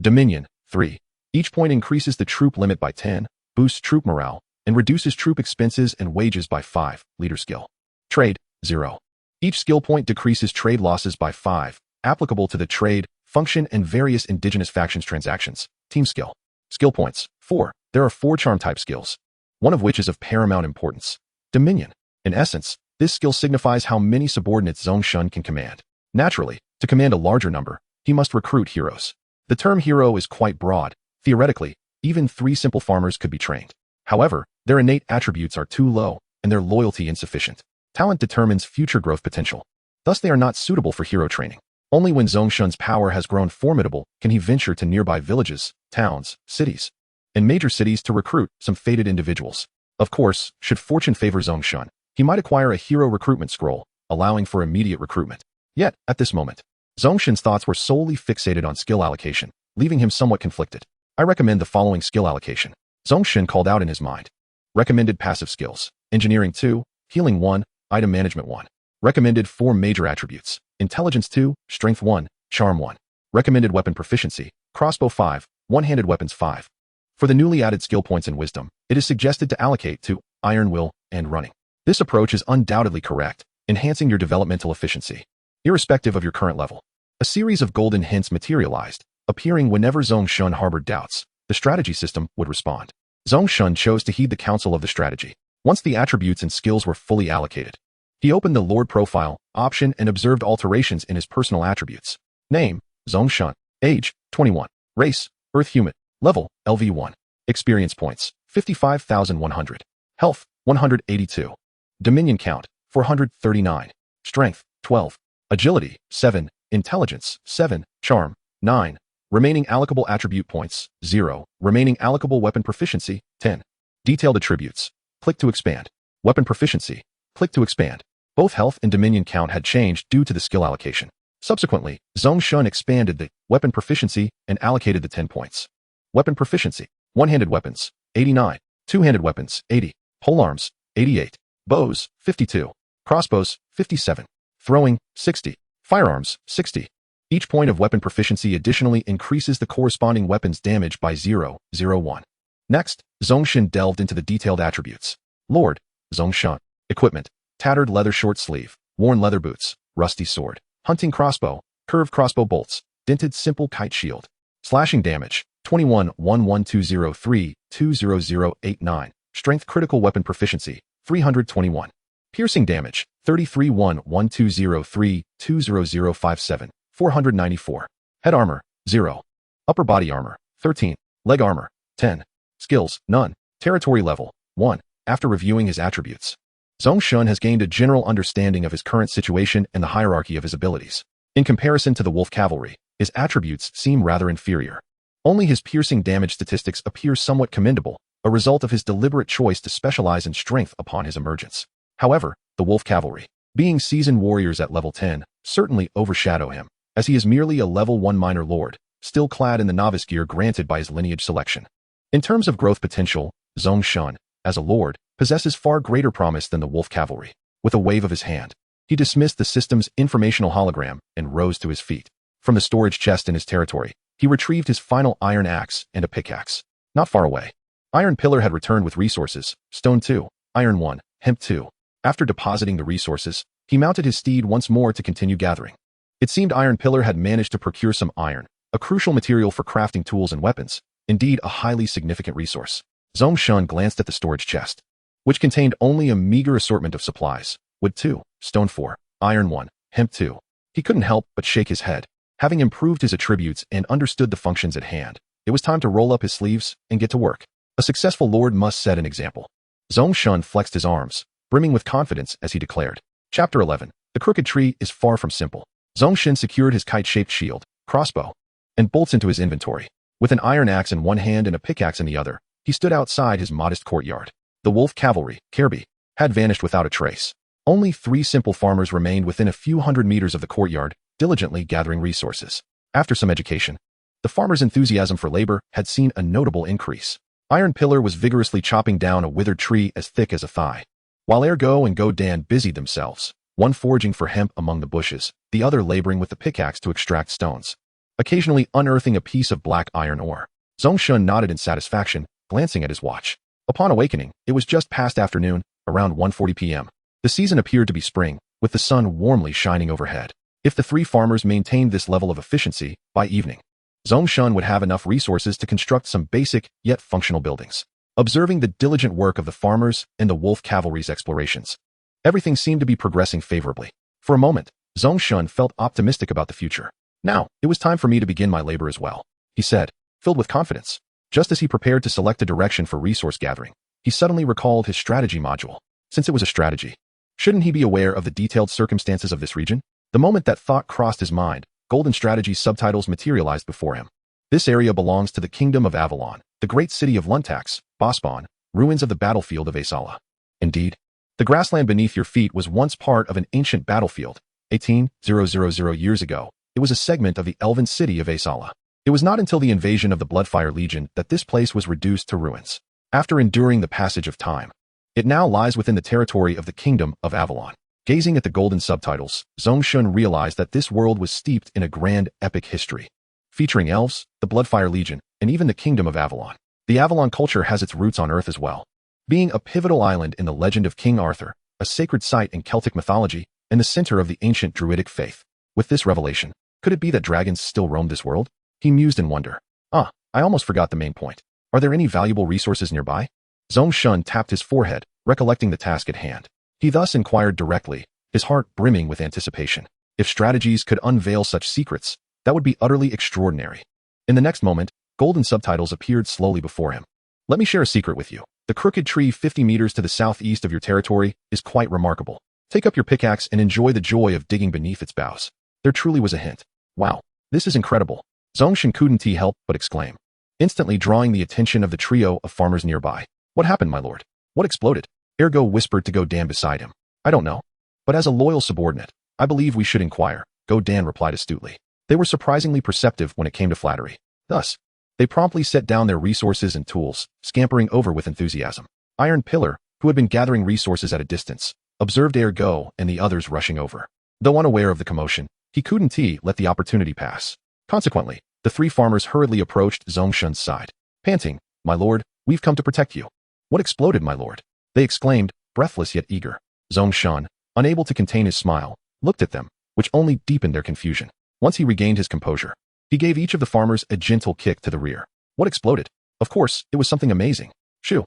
Dominion, 3. Each point increases the troop limit by 10, boosts troop morale, and reduces troop expenses and wages by 5, leader skill. Trade, 0. Each skill point decreases trade losses by 5, applicable to the trade, function, and various indigenous factions transactions. Team skill. Skill points, 4. There are 4 charm type skills, one of which is of paramount importance. Dominion. In essence, this skill signifies how many subordinates Zhong Shen can command. Naturally, to command a larger number, he must recruit heroes. The term hero is quite broad. Theoretically, even 3 simple farmers could be trained. However, their innate attributes are too low, and their loyalty insufficient. Talent determines future growth potential. Thus they are not suitable for hero training. Only when Zhong Shen's power has grown formidable can he venture to nearby villages, towns, cities, and major cities to recruit some fated individuals. Of course, should fortune favor Zhong Shen, He might acquire a hero recruitment scroll, allowing for immediate recruitment. Yet, at this moment, Zhong Shen's thoughts were solely fixated on skill allocation, leaving him somewhat conflicted. I recommend the following skill allocation. Zhong Shen called out in his mind. Recommended passive skills. Engineering 2, Healing 1, Item Management 1. Recommended 4 major attributes. Intelligence 2, Strength 1, Charm 1. Recommended weapon proficiency. Crossbow 5, one-handed weapons 5. For the newly added skill points in wisdom, it is suggested to allocate to Iron Will and Running. This approach is undoubtedly correct, enhancing your developmental efficiency. Irrespective of your current level, a series of golden hints materialized, appearing whenever Zhong Shen harbored doubts. The strategy system would respond. Zhong Shen chose to heed the counsel of the strategy. Once the attributes and skills were fully allocated, he opened the Lord Profile option and observed alterations in his personal attributes. Name, Zhong Shen. Age, 21. Race, Earth Human. Level, LV1. Experience points, 55,100. Health, 182. Dominion count, 439. Strength, 12. Agility, 7. Intelligence, 7. Charm, 9. Remaining allocable attribute points, 0. Remaining allocable weapon proficiency, 10. Detailed attributes. Click to expand. Weapon proficiency. Click to expand. Both health and dominion count had changed due to the skill allocation. Subsequently, Zhong Shen expanded the weapon proficiency and allocated the 10 points. Weapon proficiency. One-handed weapons, 89. Two-handed weapons, 80. Polearms, 88. Bows, 52. Crossbows, 57. Throwing, 60. Firearms, 60. Each point of weapon proficiency additionally increases the corresponding weapon's damage by 0.01. Next, Zhong Shen delved into the detailed attributes. Lord, Zhong Shen. Equipment, tattered leather short sleeve, worn leather boots, rusty sword, hunting crossbow, curved crossbow bolts, dented simple kite shield. Slashing damage, 21-11203-20089. Strength critical weapon proficiency, 321. Piercing damage, 33-11203-20057. 494. Head armor, 0. Upper body armor, 13. Leg armor, 10. Skills, none. Territory level, 1. After reviewing his attributes, Zhong Shen has gained a general understanding of his current situation and the hierarchy of his abilities. In comparison to the wolf cavalry, his attributes seem rather inferior. Only his piercing damage statistics appear somewhat commendable, a result of his deliberate choice to specialize in strength upon his emergence. However, the wolf cavalry, being seasoned warriors at level 10, certainly overshadow him, as he is merely a level 1 minor lord, still clad in the novice gear granted by his lineage selection. In terms of growth potential, Zhong Shen, as a lord, possesses far greater promise than the wolf cavalry. With a wave of his hand, he dismissed the system's informational hologram and rose to his feet. From the storage chest in his territory, he retrieved his final iron axe and a pickaxe. Not far away, Iron Pillar had returned with resources, stone 2, iron 1, hemp 2. After depositing the resources, he mounted his steed once more to continue gathering. It seemed Iron Pillar had managed to procure some iron, a crucial material for crafting tools and weapons, indeed a highly significant resource. Zhong Shen glanced at the storage chest, which contained only a meager assortment of supplies. Wood 2, stone 4, iron 1, hemp 2. He couldn't help but shake his head. Having improved his attributes and understood the functions at hand, it was time to roll up his sleeves and get to work. A successful lord must set an example. Zhong Shen flexed his arms, brimming with confidence as he declared. Chapter 11. The Crooked Tree is far from simple. Zhong Shen secured his kite-shaped shield, crossbow, and bolts into his inventory. With an iron axe in one hand and a pickaxe in the other, he stood outside his modest courtyard. The wolf cavalry, Kirby, had vanished without a trace. Only 3 simple farmers remained within a few hundred meters of the courtyard, diligently gathering resources. After some education, the farmers' enthusiasm for labor had seen a notable increase. Iron Pillar was vigorously chopping down a withered tree as thick as a thigh, while Ergo and Go Dan busied themselves, one foraging for hemp among the bushes, the other laboring with the pickaxe to extract stones, occasionally unearthing a piece of black iron ore. Zhong Shen nodded in satisfaction, glancing at his watch. Upon awakening, it was just past afternoon, around 1:40 p.m. The season appeared to be spring, with the sun warmly shining overhead. If the 3 farmers maintained this level of efficiency, by evening, Zhong Shen would have enough resources to construct some basic, yet functional buildings. Observing the diligent work of the farmers and the wolf cavalry's explorations, everything seemed to be progressing favorably. For a moment, Zhong Shen felt optimistic about the future. Now, it was time for me to begin my labor as well, he said, filled with confidence. Just as he prepared to select a direction for resource gathering, he suddenly recalled his strategy module. Since it was a strategy, shouldn't he be aware of the detailed circumstances of this region? The moment that thought crossed his mind, Golden Strategy subtitles materialized before him. This area belongs to the Kingdom of Avalon, the great city of Luntax, Bosbon, ruins of the battlefield of Asala. Indeed, The grassland beneath your feet was once part of an ancient battlefield. 18,000 years ago, it was a segment of the elven city of Asala. It was not until the invasion of the Bloodfire Legion that this place was reduced to ruins. After enduring the passage of time, it now lies within the territory of the Kingdom of Avalon. Gazing at the golden subtitles, Zhong Shen realized that this world was steeped in a grand epic history, featuring elves, the Bloodfire Legion, and even the Kingdom of Avalon. The Avalon culture has its roots on Earth as well, being a pivotal island in the legend of King Arthur, a sacred site in Celtic mythology, and the center of the ancient Druidic faith. With this revelation, could it be that dragons still roam this world? He mused in wonder. I almost forgot the main point. Are there any valuable resources nearby? Zhong Shen tapped his forehead, recollecting the task at hand. He thus inquired directly, his heart brimming with anticipation. If strategies could unveil such secrets, that would be utterly extraordinary. In the next moment, golden subtitles appeared slowly before him. Let me share a secret with you. The crooked tree 50 meters to the southeast of your territory is quite remarkable. Take up your pickaxe and enjoy the joy of digging beneath its boughs. There truly was a hint. Wow, this is incredible. Zhong Shen couldn't help but exclaim, instantly drawing the attention of the trio of farmers nearby. What happened, my lord? What exploded? Ergo whispered to Go-Dan beside him. I don't know. But as a loyal subordinate, I believe we should inquire, Go-Dan replied astutely. They were surprisingly perceptive when it came to flattery. Thus, they promptly set down their resources and tools, scampering over with enthusiasm. Iron Pillar, who had been gathering resources at a distance, observed Ergo and the others rushing over. Though unaware of the commotion, he couldn't let the opportunity pass. Consequently, the three farmers hurriedly approached Zhong Shen's side, panting, My lord, we've come to protect you. What exploded, my lord? They exclaimed, breathless yet eager. Zhong Shen, unable to contain his smile, looked at them, which only deepened their confusion. Once he regained his composure, he gave each of the farmers a gentle kick to the rear. What exploded? Of course, it was something amazing. Shoo,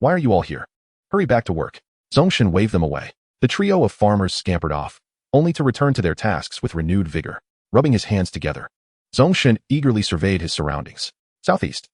why are you all here? Hurry back to work. Zhong Shen waved them away. The trio of farmers scampered off, only to return to their tasks with renewed vigor, rubbing his hands together. Zhong Shen eagerly surveyed his surroundings. Southeast.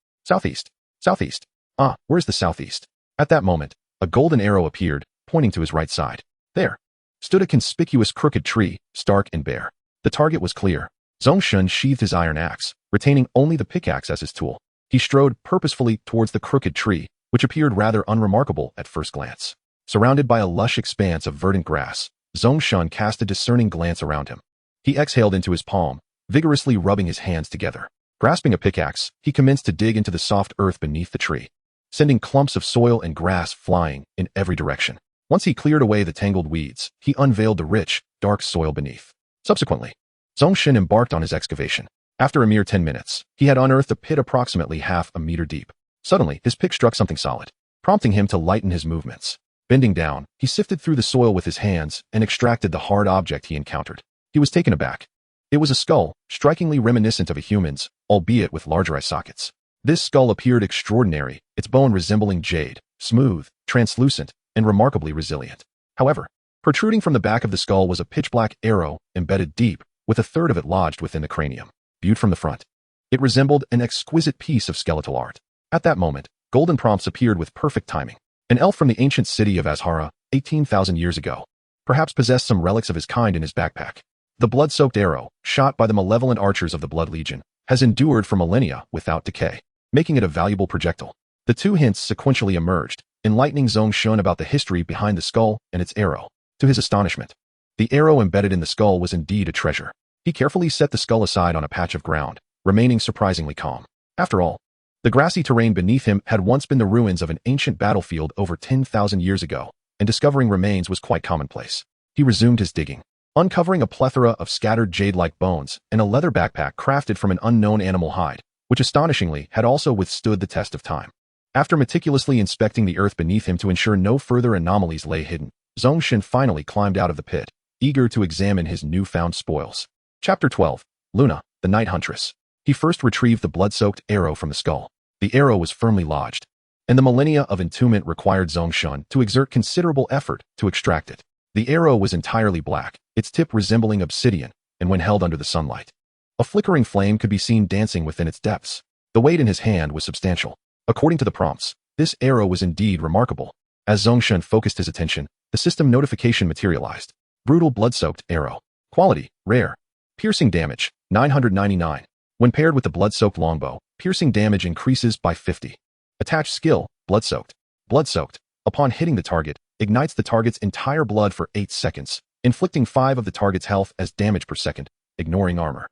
Where's the southeast? At that moment, a golden arrow appeared, pointing to his right side. There stood a conspicuous crooked tree, stark and bare. The target was clear. Zhong Shen sheathed his iron axe, retaining only the pickaxe as his tool. He strode purposefully towards the crooked tree, which appeared rather unremarkable at first glance. Surrounded by a lush expanse of verdant grass, Zhong Shen cast a discerning glance around him. He exhaled into his palm, vigorously rubbing his hands together. Grasping a pickaxe, he commenced to dig into the soft earth beneath the tree, sending clumps of soil and grass flying in every direction. Once he cleared away the tangled weeds, he unveiled the rich, dark soil beneath. Subsequently, Zhong Shen embarked on his excavation. After a mere 10 minutes, he had unearthed a pit approximately half a meter deep. Suddenly, his pick struck something solid, prompting him to lighten his movements. Bending down, he sifted through the soil with his hands and extracted the hard object he encountered. He was taken aback. It was a skull, strikingly reminiscent of a human's, albeit with larger eye sockets. This skull appeared extraordinary, its bone resembling jade, smooth, translucent, and remarkably resilient. However, protruding from the back of the skull was a pitch-black arrow embedded deep, with a third of it lodged within the cranium. Viewed from the front, it resembled an exquisite piece of skeletal art. At that moment, golden prompts appeared with perfect timing. An elf from the ancient city of Azhara, 18,000 years ago, perhaps possessed some relics of his kind in his backpack. The blood-soaked arrow, shot by the malevolent archers of the Blood Legion, has endured for millennia without decay, making it a valuable projectile. The two hints sequentially emerged, enlightening Zhong Shen about the history behind the skull and its arrow. To his astonishment, the arrow embedded in the skull was indeed a treasure. He carefully set the skull aside on a patch of ground, remaining surprisingly calm. After all, the grassy terrain beneath him had once been the ruins of an ancient battlefield over 10,000 years ago, and discovering remains was quite commonplace. He resumed his digging, uncovering a plethora of scattered jade-like bones and a leather backpack crafted from an unknown animal hide, which astonishingly had also withstood the test of time. After meticulously inspecting the earth beneath him to ensure no further anomalies lay hidden, Zhong Shen finally climbed out of the pit, eager to examine his newfound spoils. Chapter 12. Luna, the Night Huntress. He first retrieved the blood-soaked arrow from the skull. The arrow was firmly lodged, and the millennia of entombment required Zhong Shen to exert considerable effort to extract it. The arrow was entirely black, its tip resembling obsidian, and when held under the sunlight, a flickering flame could be seen dancing within its depths. The weight in his hand was substantial. According to the prompts, this arrow was indeed remarkable. As Zhong Shen focused his attention, the system notification materialized. Brutal blood-soaked arrow. Quality, rare. Piercing damage, 999. When paired with the blood-soaked longbow, piercing damage increases by 50. Attached skill, blood-soaked. Blood-soaked. Upon hitting the target, ignites the target's entire blood for 8 seconds, inflicting 5 of the target's health as damage per second, ignoring armor.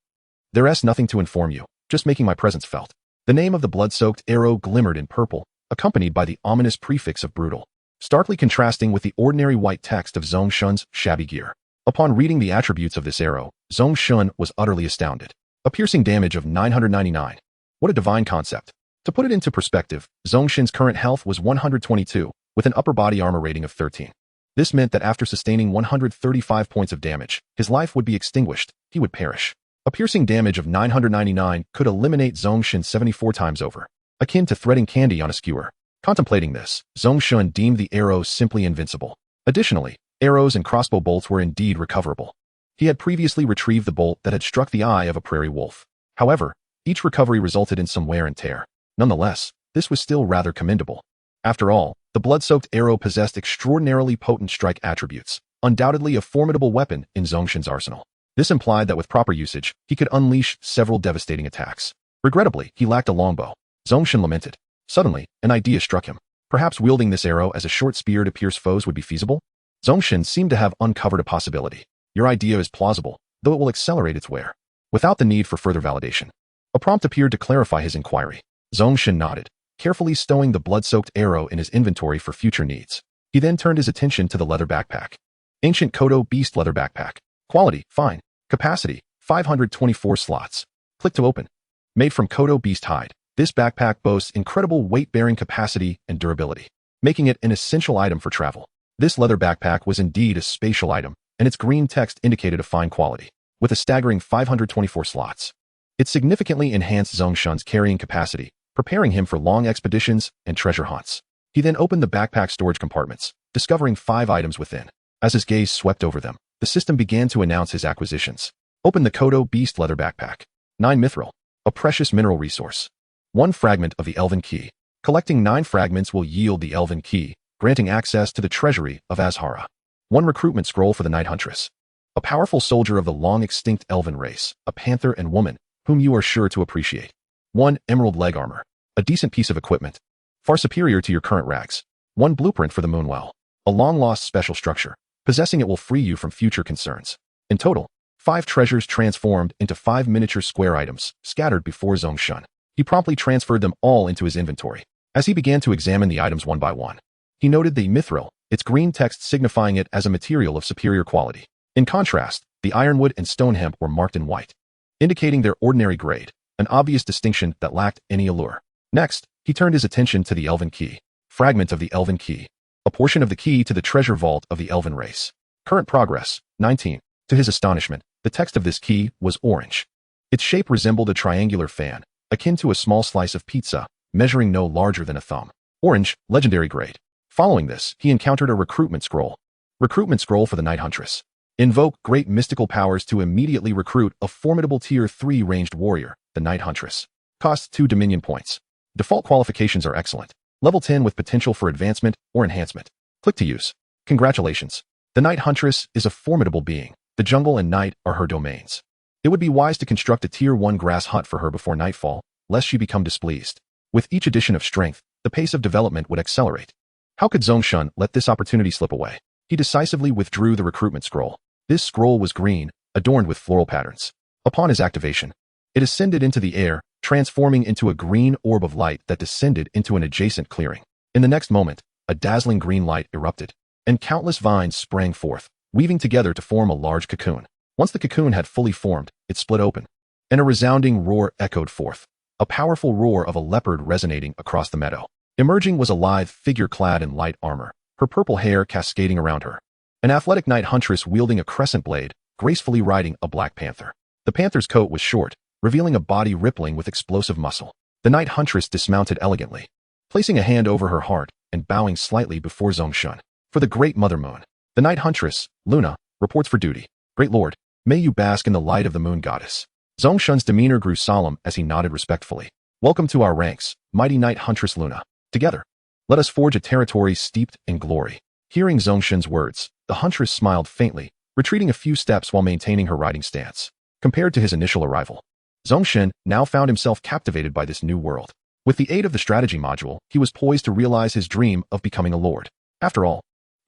There's nothing to inform you, just making my presence felt. The name of the blood-soaked arrow glimmered in purple, accompanied by the ominous prefix of brutal, starkly contrasting with the ordinary white text of Zhong Shen's shabby gear. Upon reading the attributes of this arrow, Zhong Shen was utterly astounded. A piercing damage of 999. What a divine concept. To put it into perspective, Zhong Shen's current health was 122, with an upper body armor rating of 13. This meant that after sustaining 135 points of damage, his life would be extinguished, he would perish. A piercing damage of 999 could eliminate Zhong Shen 74 times over, akin to threading candy on a skewer. Contemplating this, Zhong Shen deemed the arrows simply invincible. Additionally, arrows and crossbow bolts were indeed recoverable. He had previously retrieved the bolt that had struck the eye of a prairie wolf. However, each recovery resulted in some wear and tear. Nonetheless, this was still rather commendable. After all, the blood-soaked arrow possessed extraordinarily potent strike attributes, undoubtedly a formidable weapon in Zhong Shen's arsenal. This implied that with proper usage, he could unleash several devastating attacks. Regrettably, he lacked a longbow. Zhong Shen lamented. Suddenly, an idea struck him. Perhaps wielding this arrow as a short spear to pierce foes would be feasible? Zhong Shen seemed to have uncovered a possibility. Your idea is plausible, though it will accelerate its wear. Without the need for further validation. A prompt appeared to clarify his inquiry. Zhong Shen nodded, carefully stowing the blood-soaked arrow in his inventory for future needs. He then turned his attention to the leather backpack. Ancient Kodo Beast leather backpack. Quality, fine. Capacity, 524 slots. Click to open. Made from Kodo Beast hide, this backpack boasts incredible weight-bearing capacity and durability, making it an essential item for travel. This leather backpack was indeed a spatial item, and its green text indicated a fine quality, with a staggering 524 slots. It significantly enhanced Zhong Shen's carrying capacity, preparing him for long expeditions and treasure hunts. He then opened the backpack storage compartments, discovering 5 items within. As his gaze swept over them, the system began to announce his acquisitions. Open the Kodo Beast leather backpack. 9 mithril, a precious mineral resource. 1 fragment of the Elven Key. Collecting 9 fragments will yield the Elven Key, granting access to the treasury of Azhara. 1 recruitment scroll for the Night Huntress. A powerful soldier of the long-extinct Elven race, a panther and woman, whom you are sure to appreciate. 1 emerald leg armor. A decent piece of equipment, far superior to your current rags. 1 blueprint for the Moonwell. A long-lost special structure. Possessing it will free you from future concerns. In total, 5 treasures transformed into 5 miniature square items, scattered before Zhong Shen. He promptly transferred them all into his inventory. As he began to examine the items one by one, he noted the mithril, its green text signifying it as a material of superior quality. In contrast, the ironwood and stone hemp were marked in white, indicating their ordinary grade, an obvious distinction that lacked any allure. Next, he turned his attention to the Elven Key. Fragment of the Elven Key. A portion of the key to the treasure vault of the Elven race. Current progress, 19. To his astonishment, the text of this key was orange. Its shape resembled a triangular fan, akin to a small slice of pizza, measuring no larger than a thumb. Orange, legendary grade. Following this, he encountered a recruitment scroll. Recruitment scroll for the Night Huntress. Invoke great mystical powers to immediately recruit a formidable Tier 3 ranged warrior, the Night Huntress. Cost 2 Dominion points. Default qualifications are excellent. Level 10 with potential for advancement or enhancement. Click to use. Congratulations. The Night Huntress is a formidable being. The jungle and night are her domains. It would be wise to construct a Tier 1 grass hut for her before nightfall, lest she become displeased. With each addition of strength, the pace of development would accelerate. How could Zhong Shen let this opportunity slip away? He decisively withdrew the recruitment scroll. This scroll was green, adorned with floral patterns. Upon his activation, it ascended into the air, transforming into a green orb of light that descended into an adjacent clearing. In the next moment, a dazzling green light erupted, and countless vines sprang forth, weaving together to form a large cocoon. Once the cocoon had fully formed, it split open, and a resounding roar echoed forth, a powerful roar of a leopard resonating across the meadow. Emerging was a lithe figure clad in light armor, her purple hair cascading around her. An athletic Night Huntress wielding a crescent blade, gracefully riding a black panther. The panther's coat was short, revealing a body rippling with explosive muscle. The Night Huntress dismounted elegantly, placing a hand over her heart and bowing slightly before Zhong Shen. For the Great Mother Moon, the Night Huntress, Luna, reports for duty. Great Lord, may you bask in the light of the Moon Goddess. Zhong Shen's demeanor grew solemn as he nodded respectfully. Welcome to our ranks, mighty Night Huntress Luna. Together, let us forge a territory steeped in glory. Hearing Zhong Shen's words, the Huntress smiled faintly, retreating a few steps while maintaining her riding stance. Compared to his initial arrival, Zhong Shen now found himself captivated by this new world. With the aid of the strategy module, he was poised to realize his dream of becoming a lord. After all,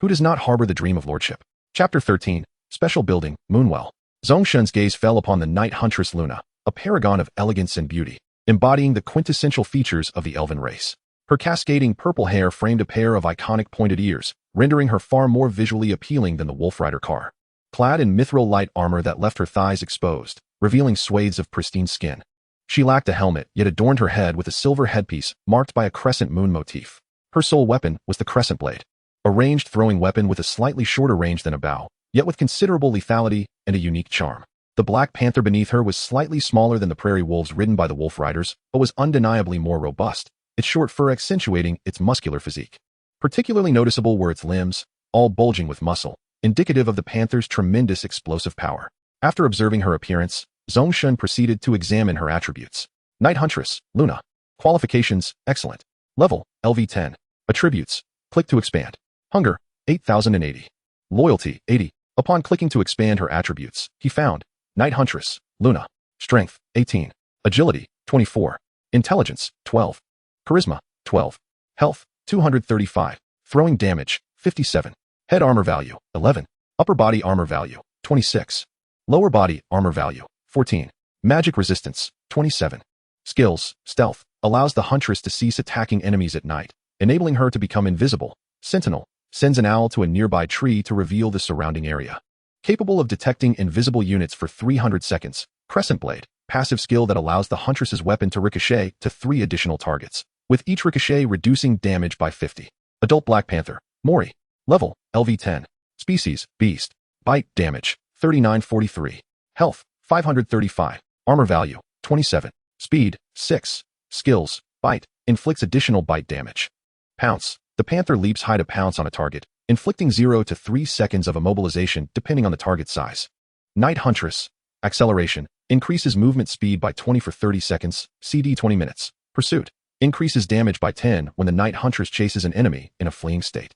Who does not harbor the dream of lordship? Chapter 13, Special Building, Moonwell. Zhong Shen's gaze fell upon the night huntress Luna, a paragon of elegance and beauty, embodying the quintessential features of the elven race. Her cascading purple hair framed a pair of iconic pointed ears, rendering her far more visually appealing than the Wolf Rider car. Clad in mithril light armor that left her thighs exposed, revealing swathes of pristine skin. She lacked a helmet, yet adorned her head with a silver headpiece marked by a crescent moon motif. Her sole weapon was the crescent blade, a ranged throwing weapon with a slightly shorter range than a bow, yet with considerable lethality and a unique charm. The Black Panther beneath her was slightly smaller than the prairie wolves ridden by the Wolf Riders, but was undeniably more robust, its short fur accentuating its muscular physique. Particularly noticeable were its limbs, all bulging with muscle, indicative of the panther's tremendous explosive power. After observing her appearance, Zhong Shen proceeded to examine her attributes. Night Huntress, Luna. Qualifications, excellent. Level, LV10. Attributes, click to expand. Hunger, 8,080. Loyalty, 80. Upon clicking to expand her attributes, he found Night Huntress, Luna. Strength, 18. Agility, 24. Intelligence, 12. Charisma, 12. Health, 235. Throwing damage, 57. Head armor value, 11. Upper body armor value, 26. Lower body armor value, 14. Magic resistance, 27. Skills, stealth, allows the huntress to cease attacking enemies at night, enabling her to become invisible. Sentinel, sends an owl to a nearby tree to reveal the surrounding area. Capable of detecting invisible units for 300 seconds. Crescent blade, passive skill that allows the huntress's weapon to ricochet to 3 additional targets, with each ricochet reducing damage by 50. Adult Black Panther, Mori. Level, LV10. Species, beast. Bite damage, 3943. Health, 535. Armor value, 27. Speed, 6. Skills, bite, inflicts additional bite damage. Pounce. The panther leaps high to pounce on a target, inflicting 0 to 3 seconds of immobilization depending on the target size. Night Huntress. Acceleration. Increases movement speed by 20 for 30 seconds, CD 20 minutes. Pursuit. Increases damage by 10 when the Night Huntress chases an enemy in a fleeing state.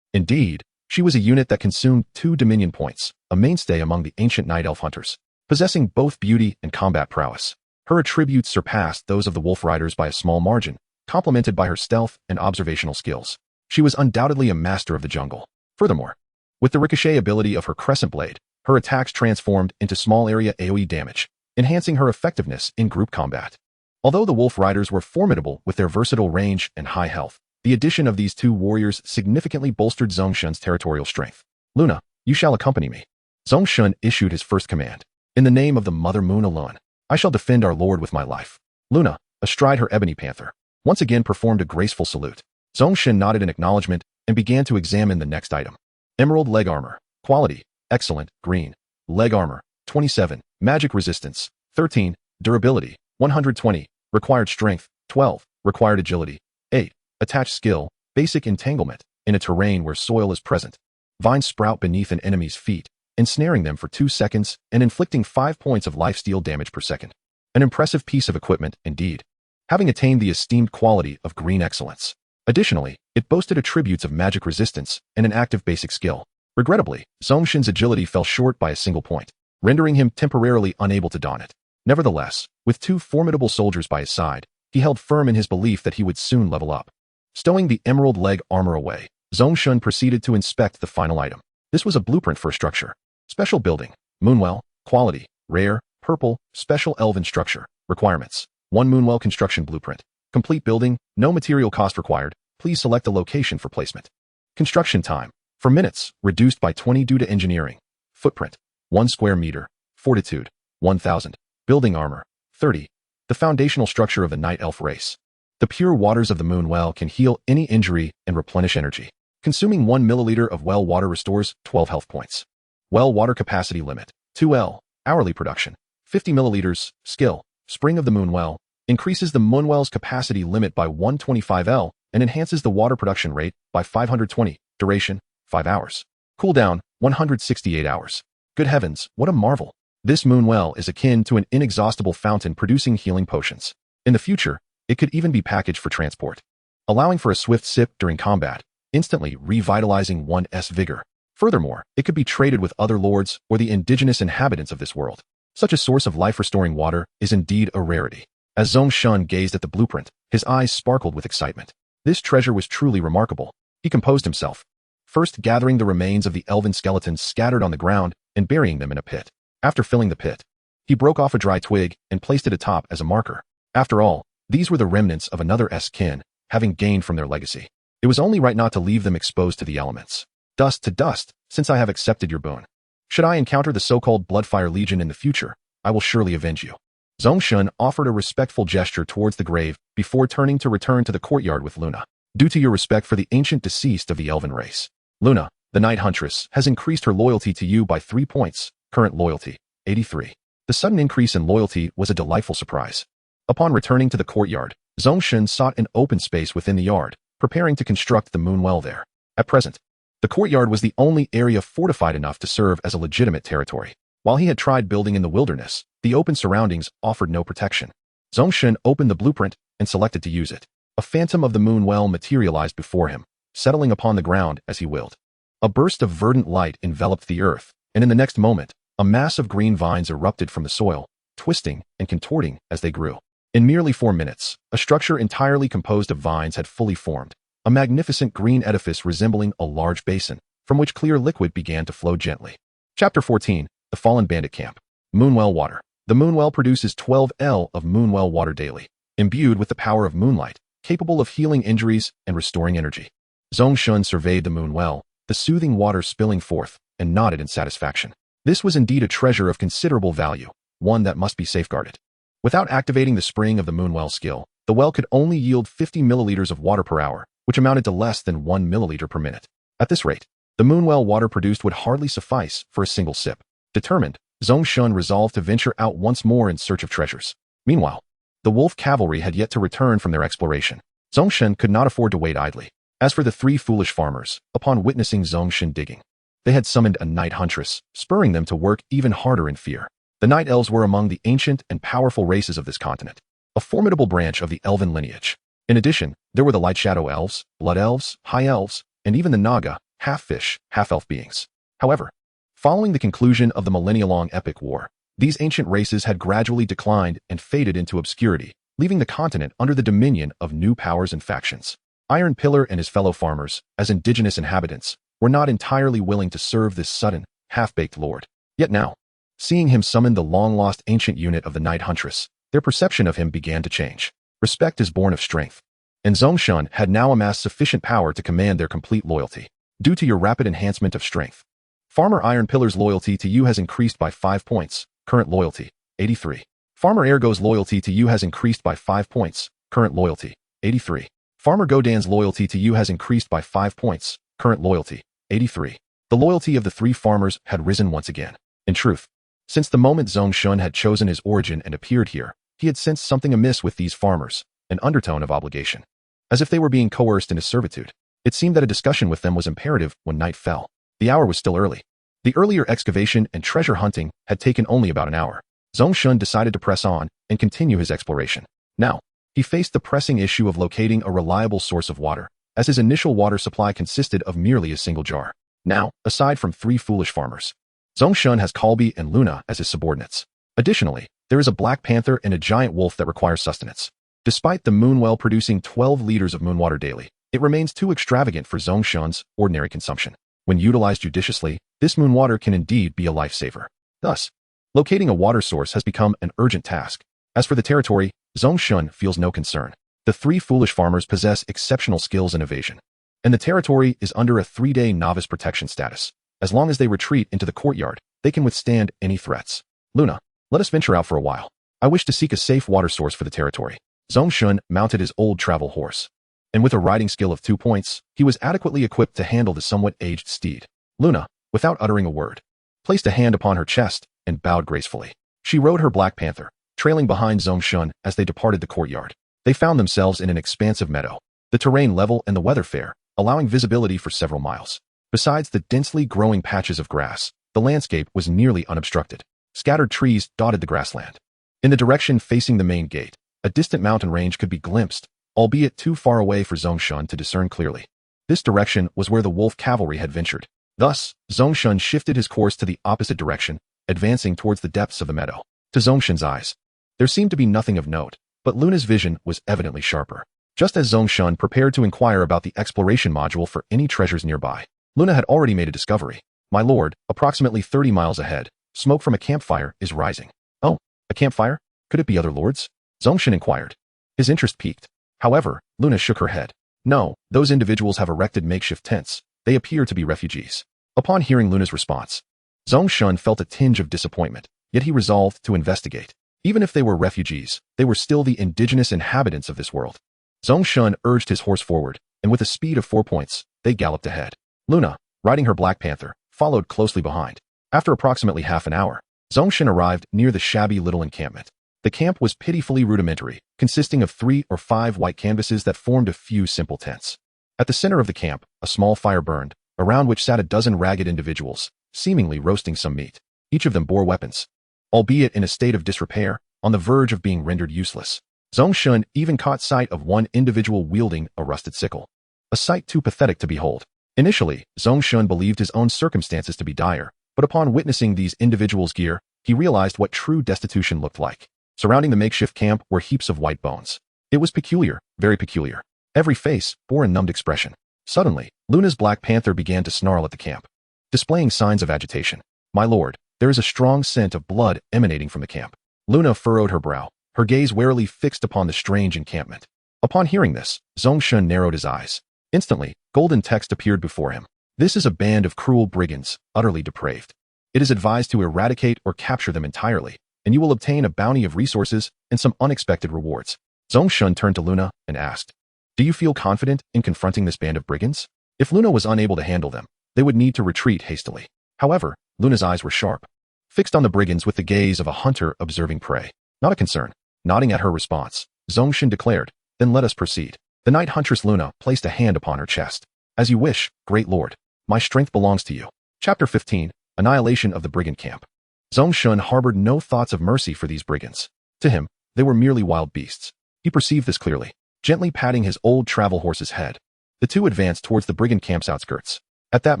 Indeed, she was a unit that consumed 2 Dominion points, a mainstay among the ancient Night Elf hunters, possessing both beauty and combat prowess. Her attributes surpassed those of the Wolf Riders by a small margin, complemented by her stealth and observational skills. She was undoubtedly a master of the jungle. Furthermore, with the ricochet ability of her crescent blade, her attacks transformed into small area AoE damage, enhancing her effectiveness in group combat. Although the Wolf Riders were formidable with their versatile range and high health, the addition of these 2 warriors significantly bolstered Zhong Shen's territorial strength. Luna, you shall accompany me. Zhong Shen issued his first command. In the name of the Mother Moon alone, I shall defend our lord with my life. Luna, astride her ebony panther, once again performed a graceful salute. Zhong Shen nodded in acknowledgement and began to examine the next item. Emerald leg armor. Quality, excellent, green. Leg armor, 27. Magic resistance, 13. Durability, 120. Required strength, 12. Required agility, 8. Attached skill, basic entanglement, in a terrain where soil is present. Vines sprout beneath an enemy's feet, ensnaring them for 2 seconds and inflicting 5 points of lifesteal damage per second. An impressive piece of equipment, indeed, having attained the esteemed quality of green excellence. Additionally, it boasted attributes of magic resistance and an active basic skill. Regrettably, Zhong Shen's agility fell short by a single point, rendering him temporarily unable to don it. Nevertheless, with 2 formidable soldiers by his side, he held firm in his belief that he would soon level up. Stowing the emerald leg armor away, Zhong Shen proceeded to inspect the final item. This was a blueprint for a structure. Special building. Moonwell. Quality. Rare. Purple. Special elven structure. Requirements. 1 Moonwell construction blueprint. Complete building. No material cost required. Please select a location for placement. Construction time. For minutes, reduced by 20 due to engineering. Footprint. 1 square meter. Fortitude. 1,000. Building armor. 30. The foundational structure of the Night Elf race. The pure waters of the Moonwell can heal any injury and replenish energy. Consuming 1 milliliter of well water restores 12 health points. Well water capacity limit. 2L. Hourly production. 50 milliliters. Skill. Spring of the Moonwell. Increases the Moonwell's capacity limit by 125L and enhances the water production rate by 520. Duration, 5 hours. Cooldown, 168 hours. Good heavens, what a marvel. This Moonwell is akin to an inexhaustible fountain producing healing potions. In the future, it could even be packaged for transport, allowing for a swift sip during combat, instantly revitalizing one's vigor. Furthermore, it could be traded with other lords or the indigenous inhabitants of this world. Such a source of life-restoring water is indeed a rarity. As Zhong Shen gazed at the blueprint, his eyes sparkled with excitement. This treasure was truly remarkable. He composed himself. first gathering the remains of the elven skeletons scattered on the ground and burying them in a pit. After filling the pit, he broke off a dry twig and placed it atop as a marker. After all, these were the remnants of another kin, having gained from their legacy. It was only right not to leave them exposed to the elements. Dust to dust, since I have accepted your boon. Should I encounter the so-called Bloodfire Legion in the future, I will surely avenge you. Zhong Shen offered a respectful gesture towards the grave before turning to return to the courtyard with Luna. Due to your respect for the ancient deceased of the elven race, Luna, the Night Huntress, has increased her loyalty to you by 3 points, current loyalty, 83. The sudden increase in loyalty was a delightful surprise. Upon returning to the courtyard, Zhong Shen sought an open space within the yard, preparing to construct the moon well there. At present, the courtyard was the only area fortified enough to serve as a legitimate territory. While he had tried building in the wilderness, the open surroundings offered no protection. Zhong Shen opened the blueprint and selected to use it. A phantom of the moon well materialized before him, settling upon the ground as he willed. A burst of verdant light enveloped the earth, and in the next moment, a mass of green vines erupted from the soil, twisting and contorting as they grew. In merely 4 minutes, a structure entirely composed of vines had fully formed, a magnificent green edifice resembling a large basin, from which clear liquid began to flow gently. Chapter 14, The Fallen Bandit Camp. Moonwell Water. The moonwell produces 12 L of moonwell water daily, imbued with the power of moonlight, capable of healing injuries and restoring energy. Zhong Shen surveyed the moonwell, the soothing water spilling forth, and nodded in satisfaction. This was indeed a treasure of considerable value, one that must be safeguarded. Without activating the spring of the moonwell skill, the well could only yield 50 milliliters of water per hour, which amounted to less than 1 milliliter per minute. At this rate, the moonwell water produced would hardly suffice for a single sip. Determined, Zhong Shen resolved to venture out once more in search of treasures. Meanwhile, the wolf cavalry had yet to return from their exploration. Zhong Shen could not afford to wait idly. As for the 3 foolish farmers, upon witnessing Zhong Shen digging, they had summoned a night huntress, spurring them to work even harder in fear. The night elves were among the ancient and powerful races of this continent, a formidable branch of the elven lineage. In addition, there were the light shadow elves, blood elves, high elves, and even the naga, half-fish, half-elf beings. However, following the conclusion of the millennia-long epic war, these ancient races had gradually declined and faded into obscurity, leaving the continent under the dominion of new powers and factions. Iron Pillar and his fellow farmers, as indigenous inhabitants, were not entirely willing to serve this sudden, half-baked lord. Yet now, seeing him summon the long-lost ancient unit of the Night Huntress, their perception of him began to change. Respect is born of strength, and Zhong Shen had now amassed sufficient power to command their complete loyalty. Due to your rapid enhancement of strength, Farmer Iron Pillar's loyalty to you has increased by 5 points, current loyalty, 83. Farmer Ergo's loyalty to you has increased by 5 points, current loyalty, 83. Farmer Godan's loyalty to you has increased by 5 points, current loyalty, 83. The loyalty of the 3 farmers had risen once again. In truth, since the moment Zhong Shen had chosen his origin and appeared here, he had sensed something amiss with these farmers, an undertone of obligation. As if they were being coerced into servitude. It seemed that a discussion with them was imperative when night fell. The hour was still early. The earlier excavation and treasure hunting had taken only about an hour. Zhong Shen decided to press on and continue his exploration. Now, he faced the pressing issue of locating a reliable source of water, as his initial water supply consisted of merely a single jar. Now, aside from 3 foolish farmers, Zhong Shen has Colby and Luna as his subordinates. Additionally, there is a black panther and a giant wolf that requires sustenance. Despite the moonwell producing 12 liters of moonwater daily, it remains too extravagant for Zhong Shen's ordinary consumption. When utilized judiciously, this moonwater can indeed be a lifesaver. Thus, locating a water source has become an urgent task. As for the territory, Zhong Shen feels no concern. The 3 foolish farmers possess exceptional skills in evasion, and the territory is under a 3-day novice protection status. As long as they retreat into the courtyard, they can withstand any threats. Luna, let us venture out for a while. I wish to seek a safe water source for the territory. Zhong Shen mounted his old travel horse, and with a riding skill of 2 points, he was adequately equipped to handle the somewhat aged steed. Luna, without uttering a word, placed a hand upon her chest and bowed gracefully. She rode her black panther, trailing behind Zhong Shen as they departed the courtyard. They found themselves in an expansive meadow, the terrain level and the weather fair, allowing visibility for several miles. Besides the densely growing patches of grass, the landscape was nearly unobstructed. Scattered trees dotted the grassland. In the direction facing the main gate, a distant mountain range could be glimpsed, albeit too far away for Zhong Shen to discern clearly. This direction was where the wolf cavalry had ventured. Thus, Zhong Shen shifted his course to the opposite direction, advancing towards the depths of the meadow. To Zhong Shen's eyes, there seemed to be nothing of note, but Luna's vision was evidently sharper. Just as Zhong Shen prepared to inquire about the exploration module for any treasures nearby, Luna had already made a discovery. My lord, approximately 30 miles ahead, smoke from a campfire is rising. Oh, a campfire? Could it be other lords? Zhong Shen inquired. His interest piqued. However, Luna shook her head. No, those individuals have erected makeshift tents. They appear to be refugees. Upon hearing Luna's response, Zhong Shen felt a tinge of disappointment, yet he resolved to investigate. Even if they were refugees, they were still the indigenous inhabitants of this world. Zhong Shen urged his horse forward, and with a speed of 4 points, they galloped ahead. Luna, riding her black panther, followed closely behind. After approximately half an hour, Zhong Shen arrived near the shabby little encampment. The camp was pitifully rudimentary, consisting of 3 or 5 white canvases that formed a few simple tents. At the center of the camp, a small fire burned, around which sat a dozen ragged individuals, seemingly roasting some meat. Each of them bore weapons, albeit in a state of disrepair, on the verge of being rendered useless. Zhong Shen even caught sight of one individual wielding a rusted sickle. A sight too pathetic to behold. Initially, Zhong Shen believed his own circumstances to be dire, but upon witnessing these individuals' gear, he realized what true destitution looked like. Surrounding the makeshift camp were heaps of white bones. It was peculiar, very peculiar. Every face bore a numbed expression. Suddenly, Luna's black panther began to snarl at the camp, displaying signs of agitation. My lord, there is a strong scent of blood emanating from the camp. Luna furrowed her brow, her gaze warily fixed upon the strange encampment. Upon hearing this, Zhong Shen narrowed his eyes. Instantly, golden text appeared before him. This is a band of cruel brigands, utterly depraved. It is advised to eradicate or capture them entirely, and you will obtain a bounty of resources and some unexpected rewards. Zhong Shen turned to Luna and asked, do you feel confident in confronting this band of brigands? If Luna was unable to handle them, they would need to retreat hastily. However, Luna's eyes were sharp, fixed on the brigands with the gaze of a hunter observing prey. Not a concern. Nodding at her response, Zhong Shen declared, then let us proceed. The night huntress Luna placed a hand upon her chest. As you wish, great lord. My strength belongs to you. Chapter 15, Annihilation of the Brigand Camp. Zhong Shen harbored no thoughts of mercy for these brigands. To him, they were merely wild beasts. He perceived this clearly. Gently patting his old travel horse's head, the two advanced towards the brigand camp's outskirts. At that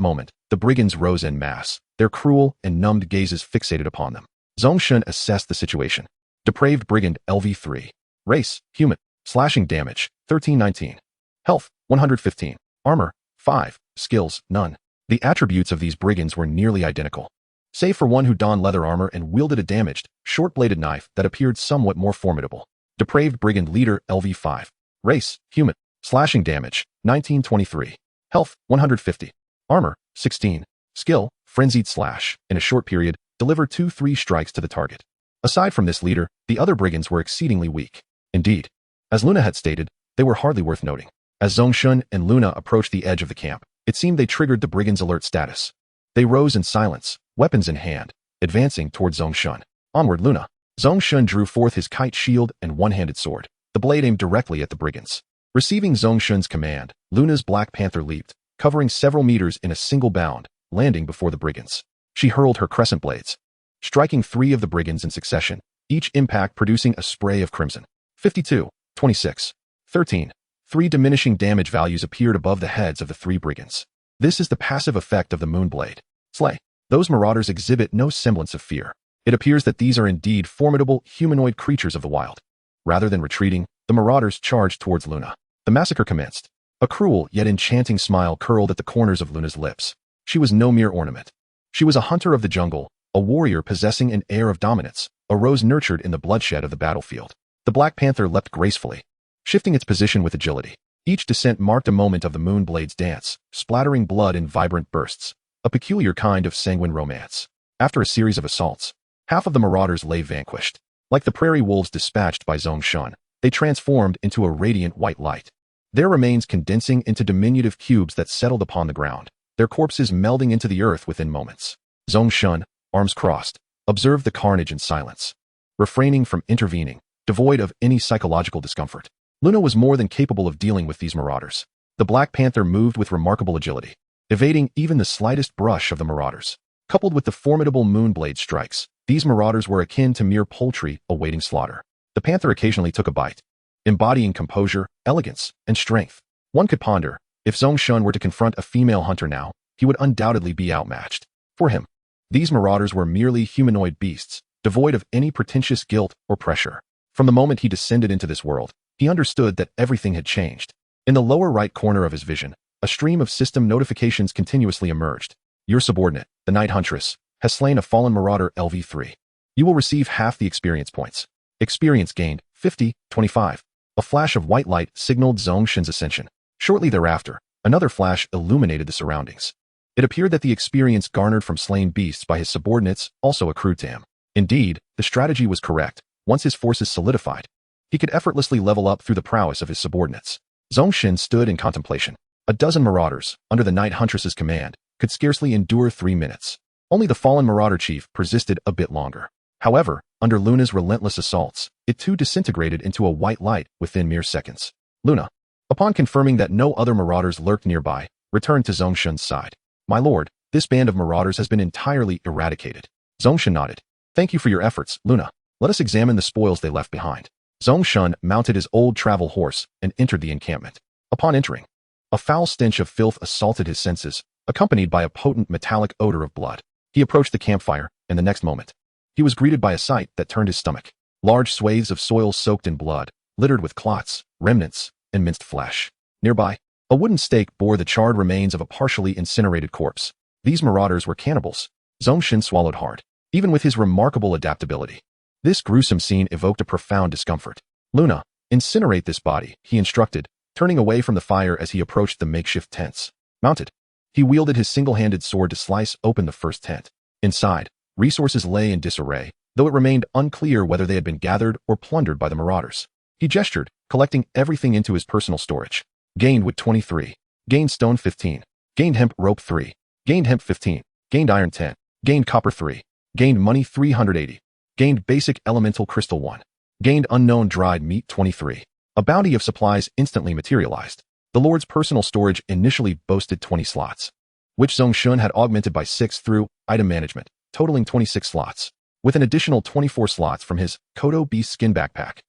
moment, the brigands rose en masse, their cruel and numbed gazes fixated upon them. Zhong Shen assessed the situation. Depraved brigand LV3. Race, human. Slashing damage, 1319. Health, 115. Armor, 5. Skills, none. The attributes of these brigands were nearly identical, save for one who donned leather armor and wielded a damaged, short-bladed knife that appeared somewhat more formidable. Depraved brigand leader LV5. Race, human. Slashing damage, 1923. Health, 150. Armor, 16. Skill, frenzied slash. In a short period, deliver 2-3 strikes to the target. Aside from this leader, the other brigands were exceedingly weak. Indeed, as Luna had stated, they were hardly worth noting. As Zhong Shen and Luna approached the edge of the camp, it seemed they triggered the brigands' alert status. They rose in silence, weapons in hand, advancing towards Zhong Shen. Onward, Luna. Zhong Shen drew forth his kite shield and one-handed sword, the blade aimed directly at the brigands. Receiving Zhong Shen's command, Luna's black panther leaped, covering several meters in a single bound, landing before the brigands. She hurled her crescent blades, striking 3 of the brigands in succession, each impact producing a spray of crimson. 52, 26, 13. 3 diminishing damage values appeared above the heads of the 3 brigands. This is the passive effect of the Moonblade. Slay. Those marauders exhibit no semblance of fear. It appears that these are indeed formidable humanoid creatures of the wild. Rather than retreating, the marauders charged towards Luna. The massacre commenced. A cruel yet enchanting smile curled at the corners of Luna's lips. She was no mere ornament. She was a hunter of the jungle, a warrior possessing an air of dominance, a rose nurtured in the bloodshed of the battlefield. The Black Panther leapt gracefully, shifting its position with agility. Each descent marked a moment of the Moonblade's dance, splattering blood in vibrant bursts, a peculiar kind of sanguine romance. After a series of assaults, half of the marauders lay vanquished. Like the prairie wolves dispatched by Zhong Shen, they transformed into a radiant white light, their remains condensing into diminutive cubes that settled upon the ground, their corpses melding into the earth within moments. Zhong Shen, arms crossed, observed the carnage in silence, refraining from intervening, devoid of any psychological discomfort. Luna was more than capable of dealing with these marauders. The Black Panther moved with remarkable agility, evading even the slightest brush of the marauders. Coupled with the formidable Moonblade strikes, these marauders were akin to mere poultry awaiting slaughter. The panther occasionally took a bite, embodying composure, elegance, and strength. One could ponder, if Zhong Shen were to confront a female hunter now, he would undoubtedly be outmatched. For him, these marauders were merely humanoid beasts, devoid of any pretentious guilt or pressure. From the moment he descended into this world, he understood that everything had changed. In the lower right corner of his vision, a stream of system notifications continuously emerged. Your subordinate, the Night Huntress, has slain a fallen marauder LV3. You will receive half the experience points. Experience gained, 50, 25. A flash of white light signaled Zhong Shen's ascension. Shortly thereafter, another flash illuminated the surroundings. It appeared that the experience garnered from slain beasts by his subordinates also accrued to him. Indeed, the strategy was correct. Once his forces solidified, he could effortlessly level up through the prowess of his subordinates. Zhong Shen stood in contemplation. A dozen marauders, under the Night Huntress's command, could scarcely endure 3 minutes. Only the fallen marauder chief persisted a bit longer. However, under Luna's relentless assaults, it too disintegrated into a white light within mere seconds. Luna, upon confirming that no other marauders lurked nearby, returned to Zhong Shen's side. My lord, this band of marauders has been entirely eradicated. Zhong Shen nodded. Thank you for your efforts, Luna. Let us examine the spoils they left behind. Zhong Shen mounted his old travel horse and entered the encampment. Upon entering, a foul stench of filth assaulted his senses, accompanied by a potent metallic odor of blood. He approached the campfire, and the next moment, he was greeted by a sight that turned his stomach. Large swathes of soil soaked in blood, littered with clots, remnants, and minced flesh. Nearby, a wooden stake bore the charred remains of a partially incinerated corpse. These marauders were cannibals. Zhong Shen swallowed hard. Even with his remarkable adaptability, this gruesome scene evoked a profound discomfort. Luna, incinerate this body, he instructed, turning away from the fire as he approached the makeshift tents. Mounted, he wielded his single-handed sword to slice open the first tent. Inside, resources lay in disarray, though it remained unclear whether they had been gathered or plundered by the marauders. He gestured, collecting everything into his personal storage. Gained wood 23. Gained stone 15. Gained hemp rope 3. Gained hemp 15. Gained iron 10. Gained copper 3. Gained money 380. Gained basic elemental crystal 1. Gained unknown dried meat 23. A bounty of supplies instantly materialized. The Lord's personal storage initially boasted 20 slots, which Zhong Shen had augmented by 6 through item management, totaling 26 slots. With an additional 24 slots from his Kodo beast skin backpack,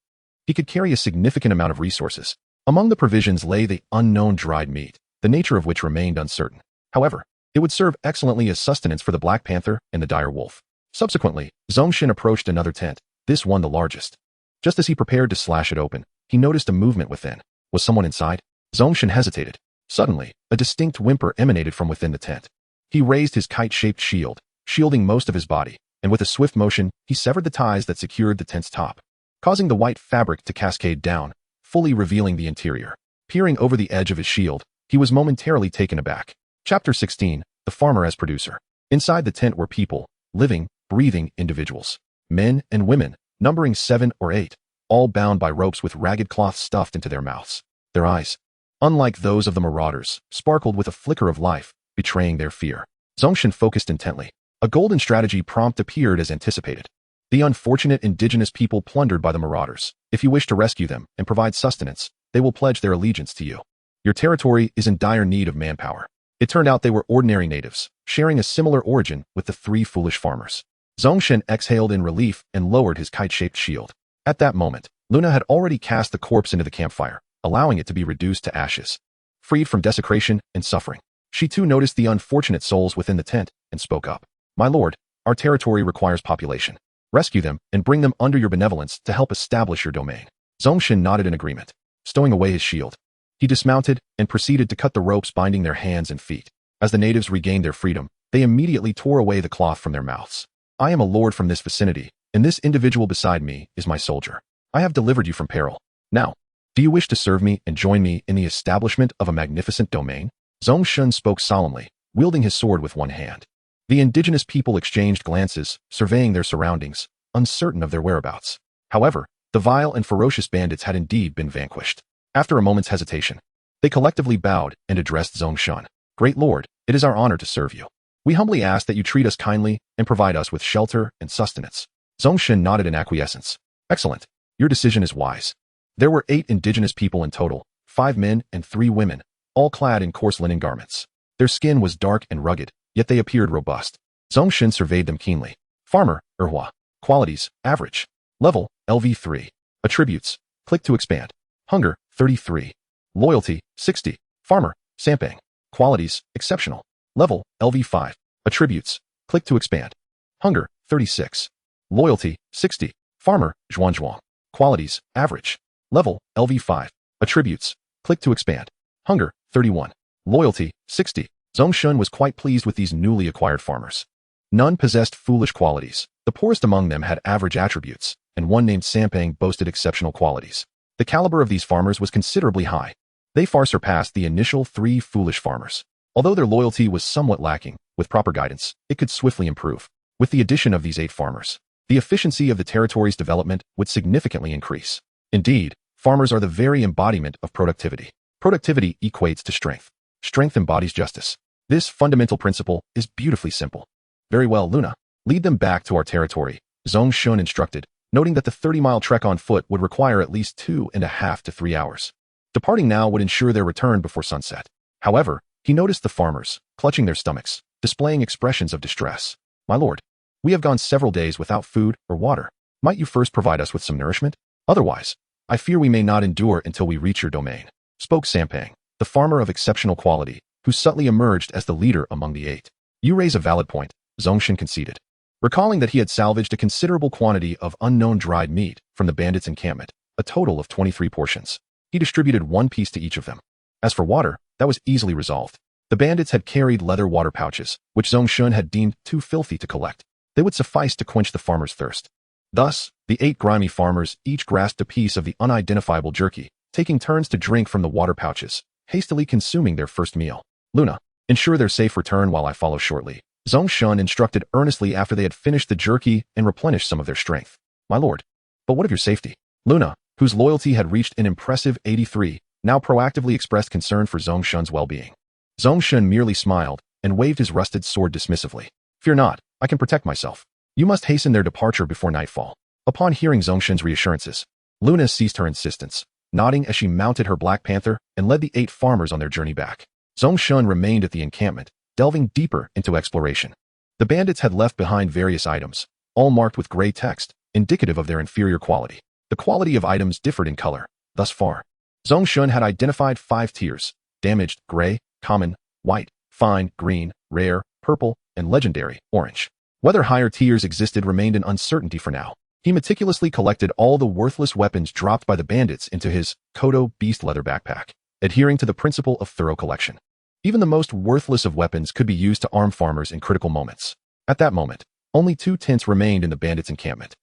he could carry a significant amount of resources. Among the provisions lay the unknown dried meat, the nature of which remained uncertain. However, it would serve excellently as sustenance for the Black Panther and the dire wolf. Subsequently, Zhong Shen approached another tent, this one the largest. Just as he prepared to slash it open, he noticed a movement within. Was someone inside? Zhong Shen hesitated. Suddenly, a distinct whimper emanated from within the tent. He raised his kite-shaped shield, shielding most of his body, and with a swift motion, he severed the ties that secured the tent's top, causing the white fabric to cascade down, fully revealing the interior. Peering over the edge of his shield, he was momentarily taken aback. Chapter 16, The Farmer as Producer. Inside the tent were people, living, breathing individuals. Men and women, numbering 7 or 8, all bound by ropes with ragged cloth stuffed into their mouths. Their eyes, unlike those of the marauders, sparkled with a flicker of life, betraying their fear. Zhong Shen focused intently. A golden strategy prompt appeared as anticipated. The unfortunate indigenous people plundered by the marauders. If you wish to rescue them and provide sustenance, they will pledge their allegiance to you. Your territory is in dire need of manpower. It turned out they were ordinary natives, sharing a similar origin with the 3 foolish farmers. Zhong Shen exhaled in relief and lowered his kite-shaped shield. At that moment, Luna had already cast the corpse into the campfire, allowing it to be reduced to ashes. Freed from desecration and suffering, she too noticed the unfortunate souls within the tent and spoke up. My lord, our territory requires population. Rescue them and bring them under your benevolence to help establish your domain. Zhong Shen nodded in agreement, stowing away his shield. He dismounted and proceeded to cut the ropes binding their hands and feet. As the natives regained their freedom, they immediately tore away the cloth from their mouths. I am a lord from this vicinity, and this individual beside me is my soldier. I have delivered you from peril. Now, do you wish to serve me and join me in the establishment of a magnificent domain? Zhong Shen spoke solemnly, wielding his sword with one hand. The indigenous people exchanged glances, surveying their surroundings, uncertain of their whereabouts. However, the vile and ferocious bandits had indeed been vanquished. After a moment's hesitation, they collectively bowed and addressed Zhong Shen. Great Lord, it is our honor to serve you. We humbly ask that you treat us kindly and provide us with shelter and sustenance. Zhong Shen nodded in acquiescence. Excellent. Your decision is wise. There were 8 indigenous people in total, 5 men and 3 women, all clad in coarse linen garments. Their skin was dark and rugged, yet they appeared robust. Zhong Shen surveyed them keenly. Farmer, Erhua. Qualities, average. Level, LV3. Attributes, click to expand. Hunger, 33. Loyalty, 60. Farmer, Sampang. Qualities, exceptional. Level, LV5. Attributes, click to expand. Hunger, 36. Loyalty, 60. Farmer, Zhuang. Qualities, average. Level, LV5. Attributes, click to expand. Hunger, 31. Loyalty, 60. Zhong Shen was quite pleased with these newly acquired farmers. None possessed foolish qualities. The poorest among them had average attributes, and one named Sampang boasted exceptional qualities. The caliber of these farmers was considerably high. They far surpassed the initial 3 foolish farmers. Although their loyalty was somewhat lacking, with proper guidance, it could swiftly improve. With the addition of these 8 farmers, the efficiency of the territory's development would significantly increase. Indeed, farmers are the very embodiment of productivity. Productivity equates to strength. Strength embodies justice. This fundamental principle is beautifully simple. Very well, Luna. Lead them back to our territory, Zhong Shen instructed, noting that the 30-mile trek on foot would require at least 2.5 to 3 hours. Departing now would ensure their return before sunset. However, he noticed the farmers, clutching their stomachs, displaying expressions of distress. My lord, we have gone several days without food or water. Might you first provide us with some nourishment? Otherwise, I fear we may not endure until we reach your domain, spoke Sampang, the farmer of exceptional quality, who subtly emerged as the leader among the 8. You raise a valid point, Zhong Shen conceded. Recalling that he had salvaged a considerable quantity of unknown dried meat from the bandits' encampment, a total of 23 portions. He distributed 1 piece to each of them. As for water, that was easily resolved. The bandits had carried leather water pouches, which Zhong Shen had deemed too filthy to collect. They would suffice to quench the farmer's thirst. Thus, the 8 grimy farmers each grasped a piece of the unidentifiable jerky, taking turns to drink from the water pouches, hastily consuming their first meal. Luna, ensure their safe return while I follow shortly, Zhong Shen instructed earnestly after they had finished the jerky and replenished some of their strength. My lord, but what of your safety? Luna, whose loyalty had reached an impressive 83, now proactively expressed concern for Zhong Shen's well-being. Zhong Shen merely smiled and waved his rusted sword dismissively. Fear not, I can protect myself. You must hasten their departure before nightfall. Upon hearing Zhong Shen's reassurances, Luna ceased her insistence, nodding as she mounted her Black Panther and led the 8 farmers on their journey back. Zhong Shen remained at the encampment, delving deeper into exploration. The bandits had left behind various items, all marked with gray text, indicative of their inferior quality. The quality of items differed in color. Thus far, Zhong Shen had identified 5 tiers: damaged, gray, common, white, fine, green, rare, purple, and legendary, orange. Whether higher tiers existed remained an uncertainty for now. He meticulously collected all the worthless weapons dropped by the bandits into his Kodo beast leather backpack, adhering to the principle of thorough collection. Even the most worthless of weapons could be used to arm farmers in critical moments. At that moment, only 2 tents remained in the bandits' encampment.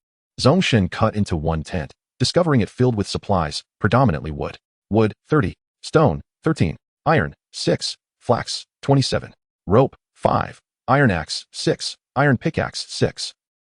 Zhong Shen cut into one tent, discovering it filled with supplies, predominantly wood. Wood, 30. Stone, 13. Iron, 6. Flax, 27. Rope, 5. Iron axe, 6. Iron pickaxe, 6.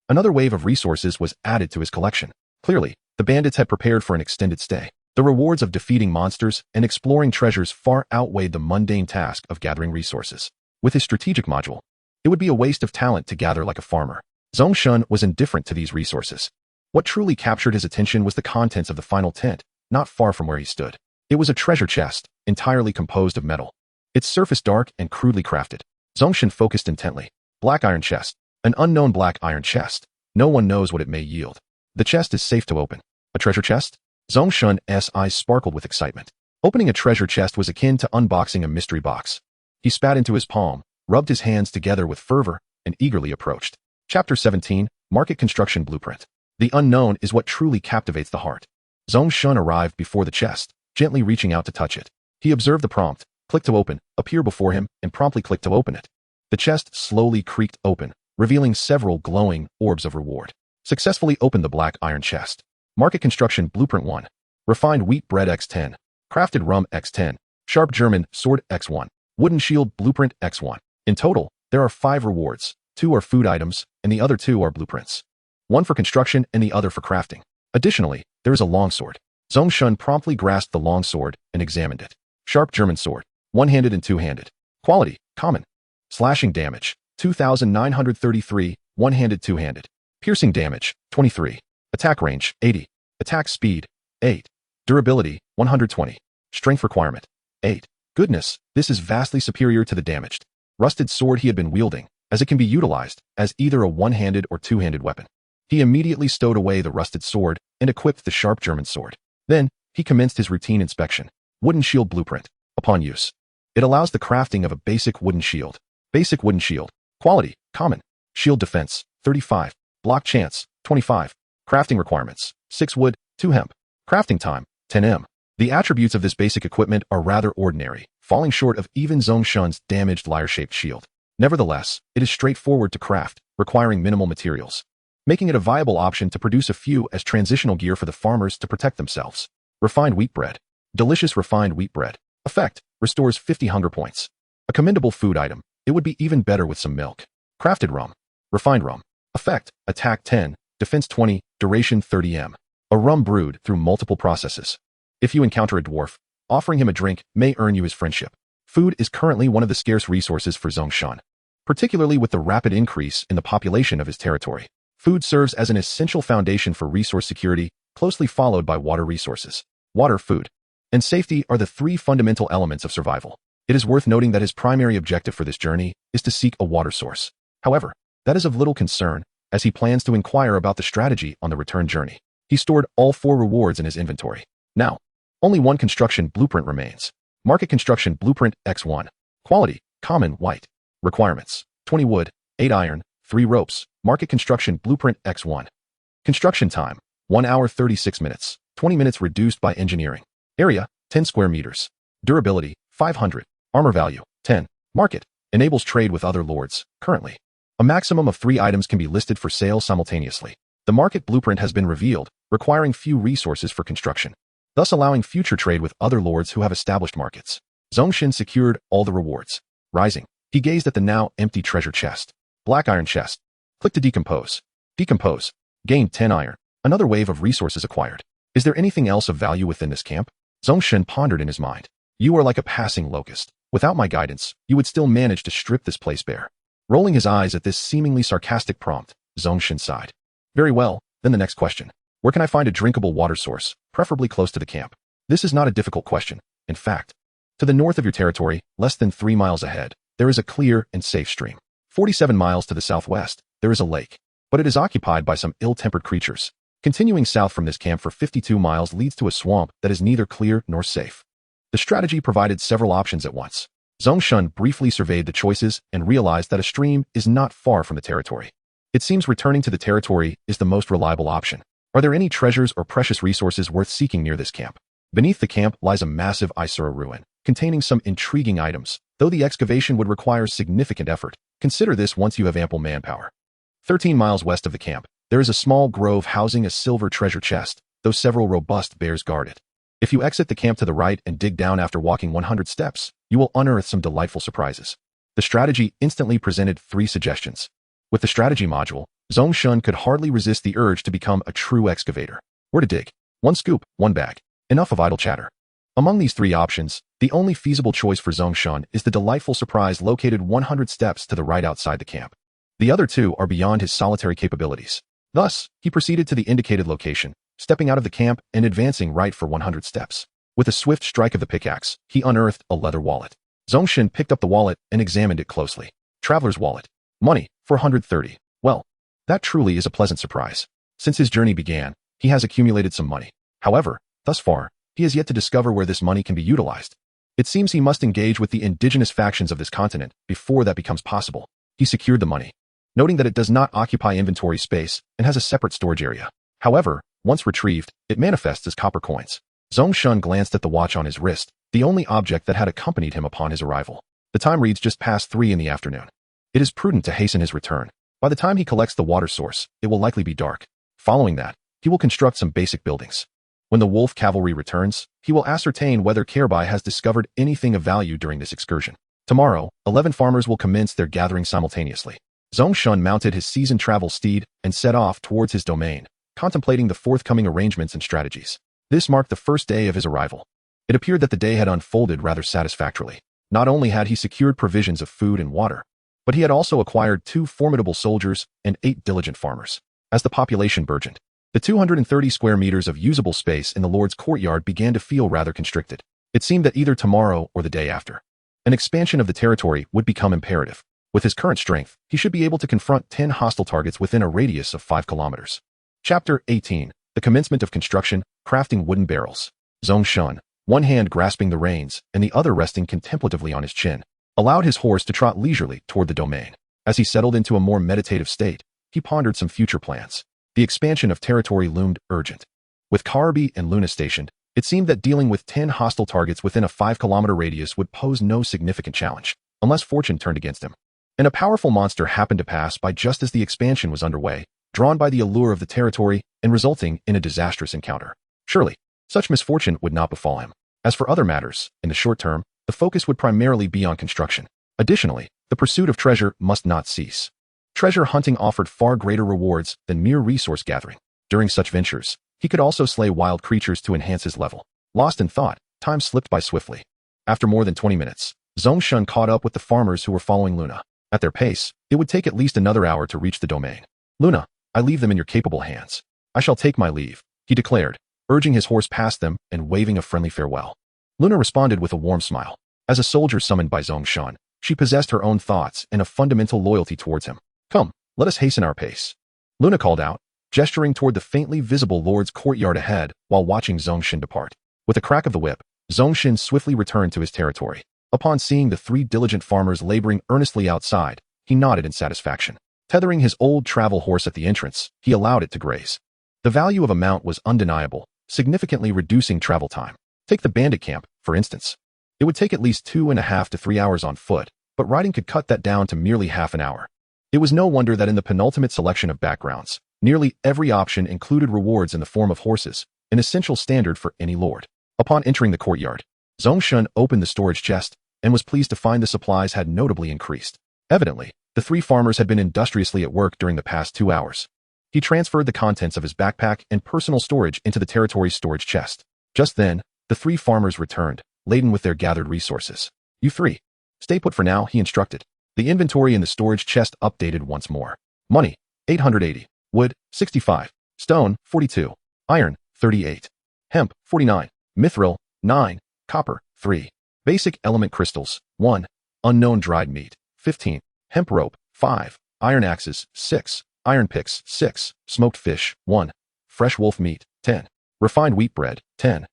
Another wave of resources was added to his collection. Clearly, the bandits had prepared for an extended stay. The rewards of defeating monsters and exploring treasures far outweighed the mundane task of gathering resources. With his strategic module, it would be a waste of talent to gather like a farmer. Zhong Shen was indifferent to these resources. What truly captured his attention was the contents of the final tent, not far from where he stood. It was a treasure chest, entirely composed of metal. Its surface dark and crudely crafted. Zhong Shen focused intently. Black iron chest. An unknown black iron chest. No one knows what it may yield. The chest is safe to open. A treasure chest? Zhong Shen's eyes sparkled with excitement. Opening a treasure chest was akin to unboxing a mystery box. He spat into his palm, rubbed his hands together with fervor, and eagerly approached. Chapter 17, Market Construction Blueprint. The unknown is what truly captivates the heart. Zhong Shen arrived before the chest, gently reaching out to touch it. He observed the prompt, click to open, appear before him, and promptly clicked to open it. The chest slowly creaked open, revealing several glowing orbs of reward. Successfully opened the black iron chest. Market Construction Blueprint 1. Refined wheat bread X10. Crafted rum X10. Sharp German sword X1. Wooden shield Blueprint X1. In total, there are 5 rewards. 2 are food items, and the other 2 are blueprints. 1 for construction and the other for crafting. Additionally, there is a longsword. Zhong Shen promptly grasped the longsword and examined it. Sharp German sword. One-handed and two-handed. Quality, common. Slashing damage, 2,933, one-handed, two-handed. Piercing damage, 23. Attack range, 80. Attack speed, 8. Durability, 120. Strength requirement, 8. Goodness, this is vastly superior to the damaged rusted sword he had been wielding, as it can be utilized as either a one-handed or two-handed weapon. He immediately stowed away the rusted sword and equipped the sharp German sword. Then, he commenced his routine inspection. Wooden shield blueprint. Upon use, it allows the crafting of a basic wooden shield. Basic wooden shield. Quality, common. Shield defense, 35. Block chance, 25. Crafting requirements, 6 wood, 2 hemp. Crafting time, 10 m. The attributes of this basic equipment are rather ordinary, falling short of even Zhong Shen's damaged lyre-shaped shield. Nevertheless, it is straightforward to craft, requiring minimal materials, making it a viable option to produce a few as transitional gear for the farmers to protect themselves. Refined wheat bread. Delicious refined wheat bread. Effect: restores 50 hunger points. A commendable food item. It would be even better with some milk. Crafted rum. Refined rum. Effect: attack 10, defense 20, duration 30 m. A rum brewed through multiple processes. If you encounter a dwarf, offering him a drink may earn you his friendship. Food is currently one of the scarce resources for Zhong Shen, particularly with the rapid increase in the population of his territory. Food serves as an essential foundation for resource security, closely followed by water resources. Water, food, and safety are the three fundamental elements of survival. It is worth noting that his primary objective for this journey is to seek a water source. However, that is of little concern, as he plans to inquire about the strategy on the return journey. He stored all 4 rewards in his inventory. Now, only one construction blueprint remains. Market Construction Blueprint X1. Quality: common, white. Requirements: 20 wood, 8 iron, 3 ropes. Market Construction Blueprint X1. Construction time: 1 hour 36 minutes, 20 minutes reduced by engineering. Area: 10 square meters. Durability: 500. Armor value: 10. Market: enables trade with other lords. Currently, a maximum of 3 items can be listed for sale simultaneously. The market blueprint has been revealed, requiring few resources for construction, thus allowing future trade with other lords who have established markets. Zhong Shen secured all the rewards. Rising, he gazed at the now empty treasure chest. Black iron chest. Click to decompose. Decompose. Gain 10 iron. Another wave of resources acquired. Is there anything else of value within this camp? Zhong Shen pondered in his mind. You are like a passing locust. Without my guidance, you would still manage to strip this place bare. Rolling his eyes at this seemingly sarcastic prompt, Zhong Shen sighed. Very well, then the next question. Where can I find a drinkable water source, preferably close to the camp? This is not a difficult question. In fact, to the north of your territory, less than 3 miles ahead, there is a clear and safe stream. 47 miles to the southwest, there is a lake, but it is occupied by some ill-tempered creatures. Continuing south from this camp for 52 miles leads to a swamp that is neither clear nor safe. The strategy provided several options at once. Zhong Shen briefly surveyed the choices and realized that a stream is not far from the territory. It seems returning to the territory is the most reliable option. Are there any treasures or precious resources worth seeking near this camp? Beneath the camp lies a massive isekai ruin, containing some intriguing items, though the excavation would require significant effort. Consider this once you have ample manpower. 13 miles west of the camp, there is a small grove housing a silver treasure chest, though several robust bears guard it. If you exit the camp to the right and dig down after walking 100 steps, you will unearth some delightful surprises. The strategy instantly presented 3 suggestions. With the strategy module, Zhong Shen could hardly resist the urge to become a true excavator. Where to dig? 1 scoop, 1 bag. Enough of idle chatter. Among these 3 options, the only feasible choice for Zhong Shen is the delightful surprise located 100 steps to the right outside the camp. The other 2 are beyond his solitary capabilities. Thus, he proceeded to the indicated location, stepping out of the camp and advancing right for 100 steps. With a swift strike of the pickaxe, he unearthed a leather wallet. Zhong Shen picked up the wallet and examined it closely. Traveler's wallet. Money, 430. Well, that truly is a pleasant surprise. Since his journey began, he has accumulated some money. However, thus far, he has yet to discover where this money can be utilized. It seems he must engage with the indigenous factions of this continent before that becomes possible. He secured the money, noting that it does not occupy inventory space and has a separate storage area. However, once retrieved, it manifests as copper coins. Zhong Shen glanced at the watch on his wrist, the only object that had accompanied him upon his arrival. The time reads just past 3 in the afternoon. It is prudent to hasten his return. By the time he collects the water source, it will likely be dark. Following that, he will construct some basic buildings. When the wolf cavalry returns, he will ascertain whether Careby has discovered anything of value during this excursion. Tomorrow, 11 farmers will commence their gathering simultaneously. Zhong Shen mounted his seasoned travel steed and set off towards his domain, contemplating the forthcoming arrangements and strategies. This marked the first day of his arrival. It appeared that the day had unfolded rather satisfactorily. Not only had he secured provisions of food and water, but he had also acquired 2 formidable soldiers and 8 diligent farmers. As the population burgeoned, the 230 square meters of usable space in the Lord's courtyard began to feel rather constricted. It seemed that either tomorrow or the day after, an expansion of the territory would become imperative. With his current strength, he should be able to confront 10 hostile targets within a radius of 5 kilometers. Chapter 18. The Commencement of Construction, Crafting Wooden Barrels. Zhong Shen, one hand grasping the reins and the other resting contemplatively on his chin, allowed his horse to trot leisurely toward the domain. As he settled into a more meditative state, he pondered some future plans. The expansion of territory loomed urgent. With Carby and Luna stationed, It seemed that dealing with 10 hostile targets within a 5-kilometer radius would pose no significant challenge, unless fortune turned against him. And a powerful monster happened to pass by just as the expansion was underway, drawn by the allure of the territory and resulting in a disastrous encounter. Surely, such misfortune would not befall him. As for other matters, in the short term, the focus would primarily be on construction. Additionally, the pursuit of treasure must not cease. Treasure hunting offered far greater rewards than mere resource gathering. During such ventures, he could also slay wild creatures to enhance his level. Lost in thought, time slipped by swiftly. After more than 20 minutes, Zhong Shen caught up with the farmers who were following Luna. At their pace, it would take at least another hour to reach the domain. Luna, I leave them in your capable hands. I shall take my leave, he declared, urging his horse past them and waving a friendly farewell. Luna responded with a warm smile. As a soldier summoned by Zhong Shen, she possessed her own thoughts and a fundamental loyalty towards him. Come, let us hasten our pace. Luna called out, gesturing toward the faintly visible lord's courtyard ahead while watching Zhong Shen depart. With a crack of the whip, Zhong Shen swiftly returned to his territory. Upon seeing the 3 diligent farmers laboring earnestly outside, he nodded in satisfaction. Tethering his old travel horse at the entrance, he allowed it to graze. The value of a mount was undeniable, significantly reducing travel time. Take the bandit camp, for instance. It would take at least 2.5 to 3 hours on foot, but riding could cut that down to merely half an hour. It was no wonder that in the penultimate selection of backgrounds, nearly every option included rewards in the form of horses, an essential standard for any lord. Upon entering the courtyard, Zhong Shen opened the storage chest and was pleased to find the supplies had notably increased. Evidently, the 3 farmers had been industriously at work during the past 2 hours. He transferred the contents of his backpack and personal storage into the territory's storage chest. Just then, the 3 farmers returned, laden with their gathered resources. You 3. Stay put for now, he instructed. The inventory in the storage chest updated once more. Money, 880. Wood, 65. Stone, 42. Iron, 38. Hemp, 49. Mithril, 9. Copper, 3. Basic element crystals, 1. Unknown dried meat, 15. Hemp rope, 5. Iron axes, 6. Iron picks, 6. Smoked fish, 1. Fresh wolf meat, 10. Refined wheat bread, 10.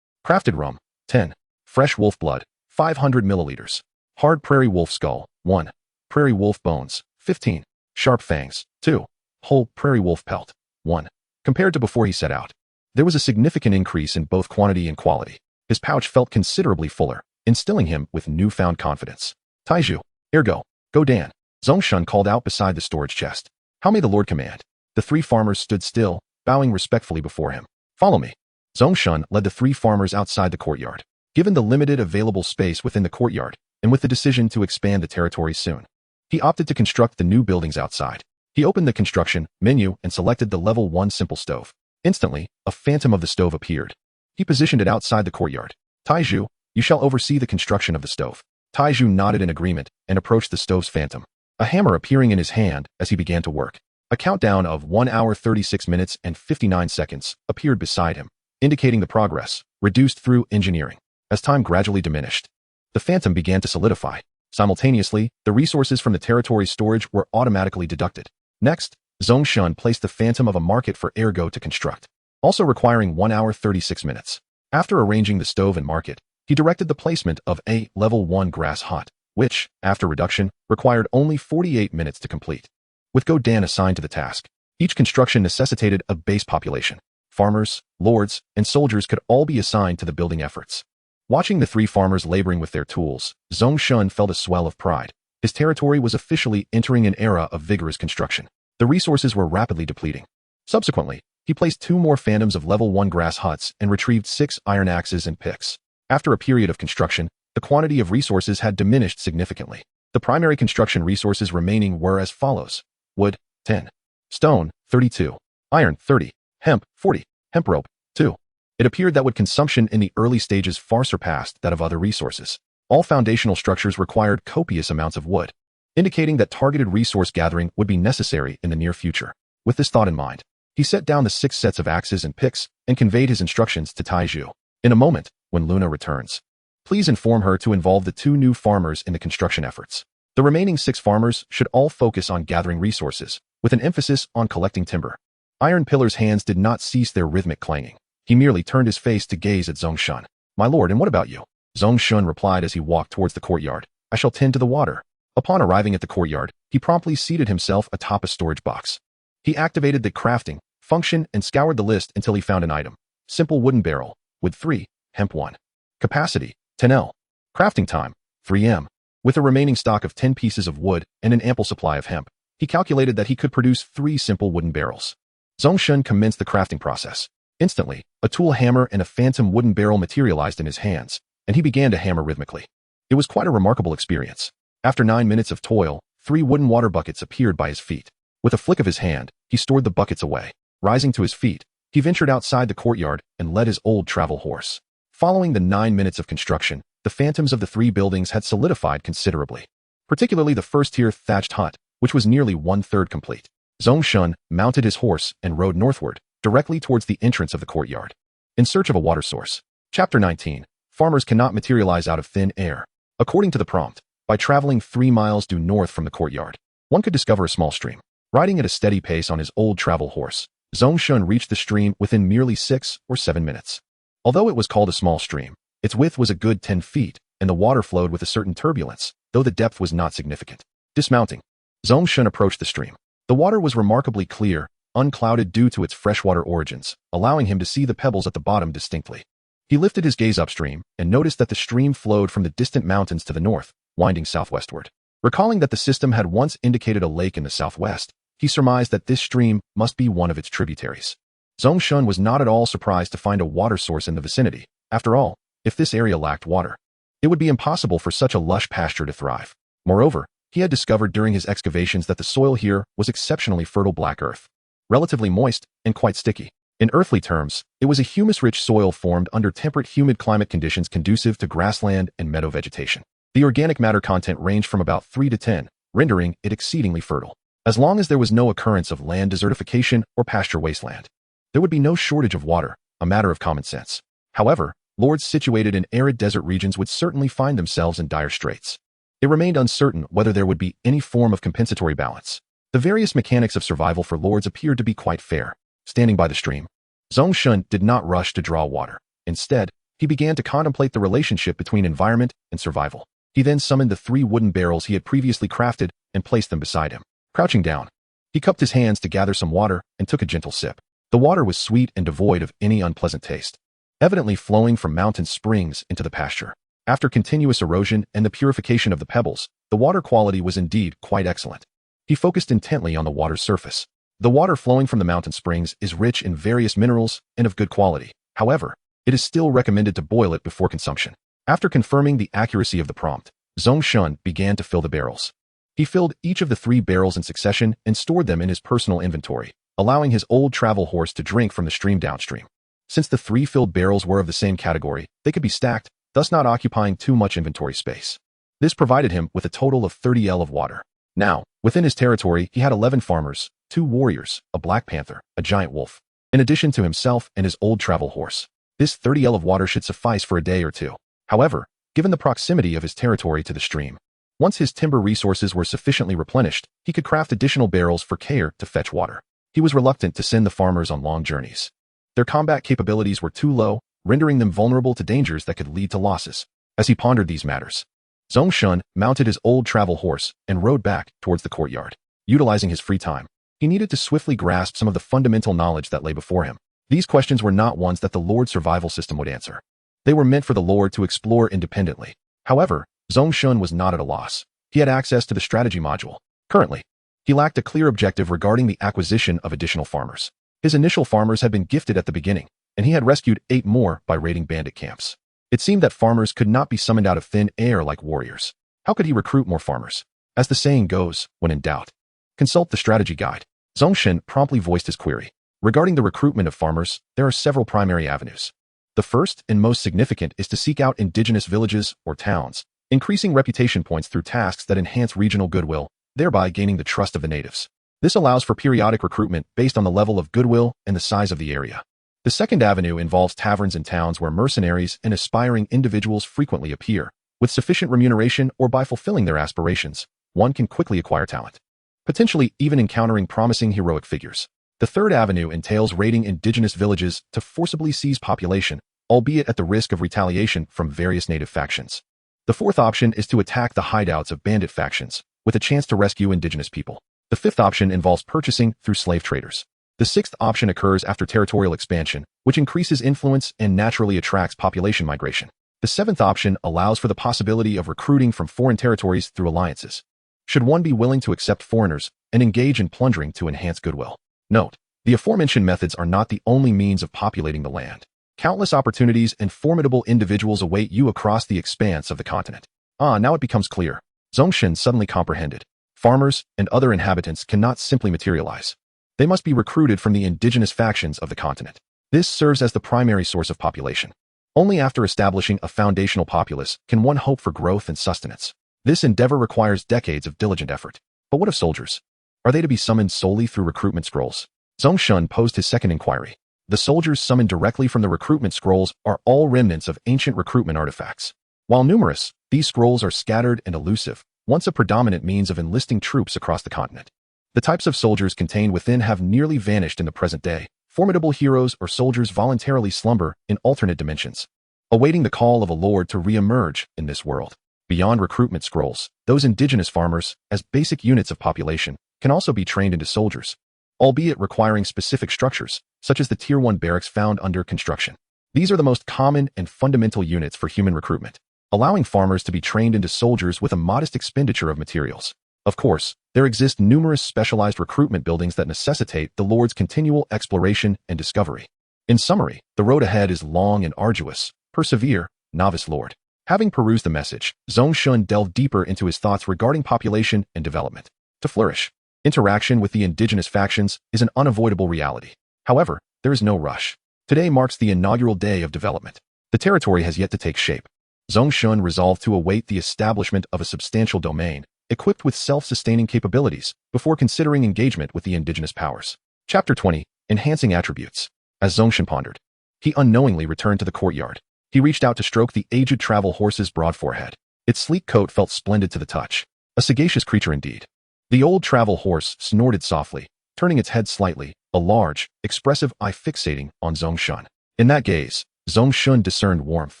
Crafted rum, 10. Fresh wolf blood, 500 milliliters. Hard prairie wolf skull, 1. Prairie wolf bones, 15. Sharp fangs, 2. Whole prairie wolf pelt, 1. Compared to before he set out, there was a significant increase in both quantity and quality. His pouch felt considerably fuller, instilling him with newfound confidence. Taiju, ergo, go Dan, Zhong Shen called out beside the storage chest. How may the Lord command? The 3 farmers stood still, bowing respectfully before him. Follow me. Zhong Shen led the 3 farmers outside the courtyard. Given the limited available space within the courtyard, and with the decision to expand the territory soon, he opted to construct the new buildings outside. He opened the construction menu and selected the level 1 simple stove. Instantly, a phantom of the stove appeared. He positioned it outside the courtyard. Taiju, you shall oversee the construction of the stove. Taiju nodded in agreement and approached the stove's phantom, a hammer appearing in his hand as he began to work. A countdown of 1 hour 36 minutes and 59 seconds appeared beside him, indicating the progress, reduced through engineering. As time gradually diminished, the phantom began to solidify. Simultaneously, the resources from the territory's storage were automatically deducted. Next, Zhong Shen placed the phantom of a market for ergo to construct, also requiring 1 hour 36 minutes. After arranging the stove and market, he directed the placement of a level 1 grass hut, which, after reduction, required only 48 minutes to complete. With Godan assigned to the task, each construction necessitated a base population. Farmers, lords, and soldiers could all be assigned to the building efforts. Watching the 3 farmers laboring with their tools, Zhong Shen felt a swell of pride. His territory was officially entering an era of vigorous construction. The resources were rapidly depleting. Subsequently, he placed 2 more phantoms of level 1 grass huts and retrieved 6 iron axes and picks. After a period of construction, the quantity of resources had diminished significantly. The primary construction resources remaining were as follows. Wood, 10. Stone, 32. Iron, 30. Hemp, 40. Hemp rope, 2. It appeared that wood consumption in the early stages far surpassed that of other resources. All foundational structures required copious amounts of wood, indicating that targeted resource gathering would be necessary in the near future. With this thought in mind, he set down the 6 sets of axes and picks and conveyed his instructions to Taiju. In a moment, when Luna returns, please inform her to involve the 2 new farmers in the construction efforts. The remaining 6 farmers should all focus on gathering resources, with an emphasis on collecting timber. Iron Pillar's hands did not cease their rhythmic clanging. He merely turned his face to gaze at Zhong Shen. My lord, and what about you? Zhong Shen replied as he walked towards the courtyard. I shall tend to the water. Upon arriving at the courtyard, he promptly seated himself atop a storage box. He activated the crafting function and scoured the list until he found an item. Simple wooden barrel, Wood 3, hemp 1. Capacity, 10L. Crafting time, 3M. With a remaining stock of 10 pieces of wood and an ample supply of hemp, he calculated that he could produce 3 simple wooden barrels. Zhong Shen commenced the crafting process. Instantly, a tool hammer and a phantom wooden barrel materialized in his hands, and he began to hammer rhythmically. It was quite a remarkable experience. After 9 minutes of toil, 3 wooden water buckets appeared by his feet. With a flick of his hand, he stored the buckets away. Rising to his feet, he ventured outside the courtyard and led his old travel horse. Following the 9 minutes of construction, the phantoms of the 3 buildings had solidified considerably, particularly the first-tier thatched hut, which was nearly 1/3 complete. Zhong Shen mounted his horse and rode northward, directly towards the entrance of the courtyard. In search of a water source. Chapter 19. Farmers cannot materialize out of thin air. According to the prompt, by traveling 3 miles due north from the courtyard, one could discover a small stream. Riding at a steady pace on his old travel horse, Zhong Shen reached the stream within merely 6 or 7 minutes. Although it was called a small stream, its width was a good 10 feet, and the water flowed with a certain turbulence, though the depth was not significant. Dismounting, Zhong Shen approached the stream. The water was remarkably clear, unclouded due to its freshwater origins, allowing him to see the pebbles at the bottom distinctly. He lifted his gaze upstream and noticed that the stream flowed from the distant mountains to the north, winding southwestward. Recalling that the system had once indicated a lake in the southwest, he surmised that this stream must be one of its tributaries. Zhong Shen was not at all surprised to find a water source in the vicinity. After all, if this area lacked water, it would be impossible for such a lush pasture to thrive. Moreover, he had discovered during his excavations that the soil here was exceptionally fertile black earth, relatively moist and quite sticky. In earthly terms, it was a humus-rich soil formed under temperate humid climate conditions conducive to grassland and meadow vegetation. The organic matter content ranged from about 3 to 10, rendering it exceedingly fertile. As long as there was no occurrence of land desertification or pasture wasteland, there would be no shortage of water, a matter of common sense. However, lords situated in arid desert regions would certainly find themselves in dire straits. It remained uncertain whether there would be any form of compensatory balance. The various mechanics of survival for lords appeared to be quite fair. Standing by the stream, Zhong Shen did not rush to draw water. Instead, he began to contemplate the relationship between environment and survival. He then summoned the 3 wooden barrels he had previously crafted and placed them beside him. Crouching down, he cupped his hands to gather some water and took a gentle sip. The water was sweet and devoid of any unpleasant taste, evidently flowing from mountain springs into the pasture. After continuous erosion and the purification of the pebbles, the water quality was indeed quite excellent. He focused intently on the water's surface. The water flowing from the mountain springs is rich in various minerals and of good quality. However, it is still recommended to boil it before consumption. After confirming the accuracy of the prompt, Zhong Shen began to fill the barrels. He filled each of the 3 barrels in succession and stored them in his personal inventory, allowing his old travel horse to drink from the stream downstream. Since the 3 filled barrels were of the same category, they could be stacked, thus not occupying too much inventory space. This provided him with a total of 30 L of water. Now, within his territory, he had 11 farmers, 2 warriors, a black panther, a giant wolf, in addition to himself and his old travel horse. This 30 L of water should suffice for a day or two. However, given the proximity of his territory to the stream, once his timber resources were sufficiently replenished, he could craft additional barrels for care to fetch water. He was reluctant to send the farmers on long journeys. Their combat capabilities were too low, rendering them vulnerable to dangers that could lead to losses. As he pondered these matters, Zhong Shen mounted his old travel horse and rode back towards the courtyard. Utilizing his free time, he needed to swiftly grasp some of the fundamental knowledge that lay before him. These questions were not ones that the Lord survival system would answer. They were meant for the Lord to explore independently. However, Zhong Shen was not at a loss. He had access to the strategy module. Currently, he lacked a clear objective regarding the acquisition of additional farmers. His initial farmers had been gifted at the beginning, and he had rescued 8 more by raiding bandit camps. It seemed that farmers could not be summoned out of thin air like warriors. How could he recruit more farmers? As the saying goes, when in doubt, consult the strategy guide. Zhong Shen promptly voiced his query. Regarding the recruitment of farmers, there are several primary avenues. The first and most significant is to seek out indigenous villages or towns, increasing reputation points through tasks that enhance regional goodwill, thereby gaining the trust of the natives. This allows for periodic recruitment based on the level of goodwill and the size of the area. The second avenue involves taverns in towns where mercenaries and aspiring individuals frequently appear. With sufficient remuneration or by fulfilling their aspirations, one can quickly acquire talent, potentially even encountering promising heroic figures. The third avenue entails raiding indigenous villages to forcibly seize population, albeit at the risk of retaliation from various native factions. The fourth option is to attack the hideouts of bandit factions, with a chance to rescue indigenous people. The fifth option involves purchasing through slave traders. The sixth option occurs after territorial expansion, which increases influence and naturally attracts population migration. The seventh option allows for the possibility of recruiting from foreign territories through alliances. Should one be willing to accept foreigners and engage in plundering to enhance goodwill? Note, the aforementioned methods are not the only means of populating the land. Countless opportunities and formidable individuals await you across the expanse of the continent. Now it becomes clear. Zhong Shen suddenly comprehended. Farmers and other inhabitants cannot simply materialize. They must be recruited from the indigenous factions of the continent. This serves as the primary source of population. Only after establishing a foundational populace can one hope for growth and sustenance. This endeavor requires decades of diligent effort. But what of soldiers? Are they to be summoned solely through recruitment scrolls? Zhong Shen posed his second inquiry. The soldiers summoned directly from the recruitment scrolls are all remnants of ancient recruitment artifacts. While numerous, these scrolls are scattered and elusive, once a predominant means of enlisting troops across the continent. The types of soldiers contained within have nearly vanished in the present day. Formidable heroes or soldiers voluntarily slumber in alternate dimensions, awaiting the call of a lord to re-emerge in this world. Beyond recruitment scrolls, those indigenous farmers, as basic units of population, can also be trained into soldiers, albeit requiring specific structures, such as the Tier 1 barracks found under construction. These are the most common and fundamental units for human recruitment, allowing farmers to be trained into soldiers with a modest expenditure of materials. Of course, there exist numerous specialized recruitment buildings that necessitate the Lord's continual exploration and discovery. In summary, the road ahead is long and arduous. Persevere, novice Lord. Having perused the message, Zhong Shen delved deeper into his thoughts regarding population and development. To flourish, interaction with the indigenous factions is an unavoidable reality. However, there is no rush. Today marks the inaugural day of development. The territory has yet to take shape. Zhong Shen resolved to await the establishment of a substantial domain, equipped with self-sustaining capabilities, before considering engagement with the indigenous powers. Chapter 20. Enhancing Attributes. As Zhong Shen pondered, he unknowingly returned to the courtyard. He reached out to stroke the aged travel horse's broad forehead. Its sleek coat felt splendid to the touch. A sagacious creature indeed. The old travel horse snorted softly, turning its head slightly, a large, expressive eye fixating on Zhong Shen. In that gaze, Zhong Shen discerned warmth,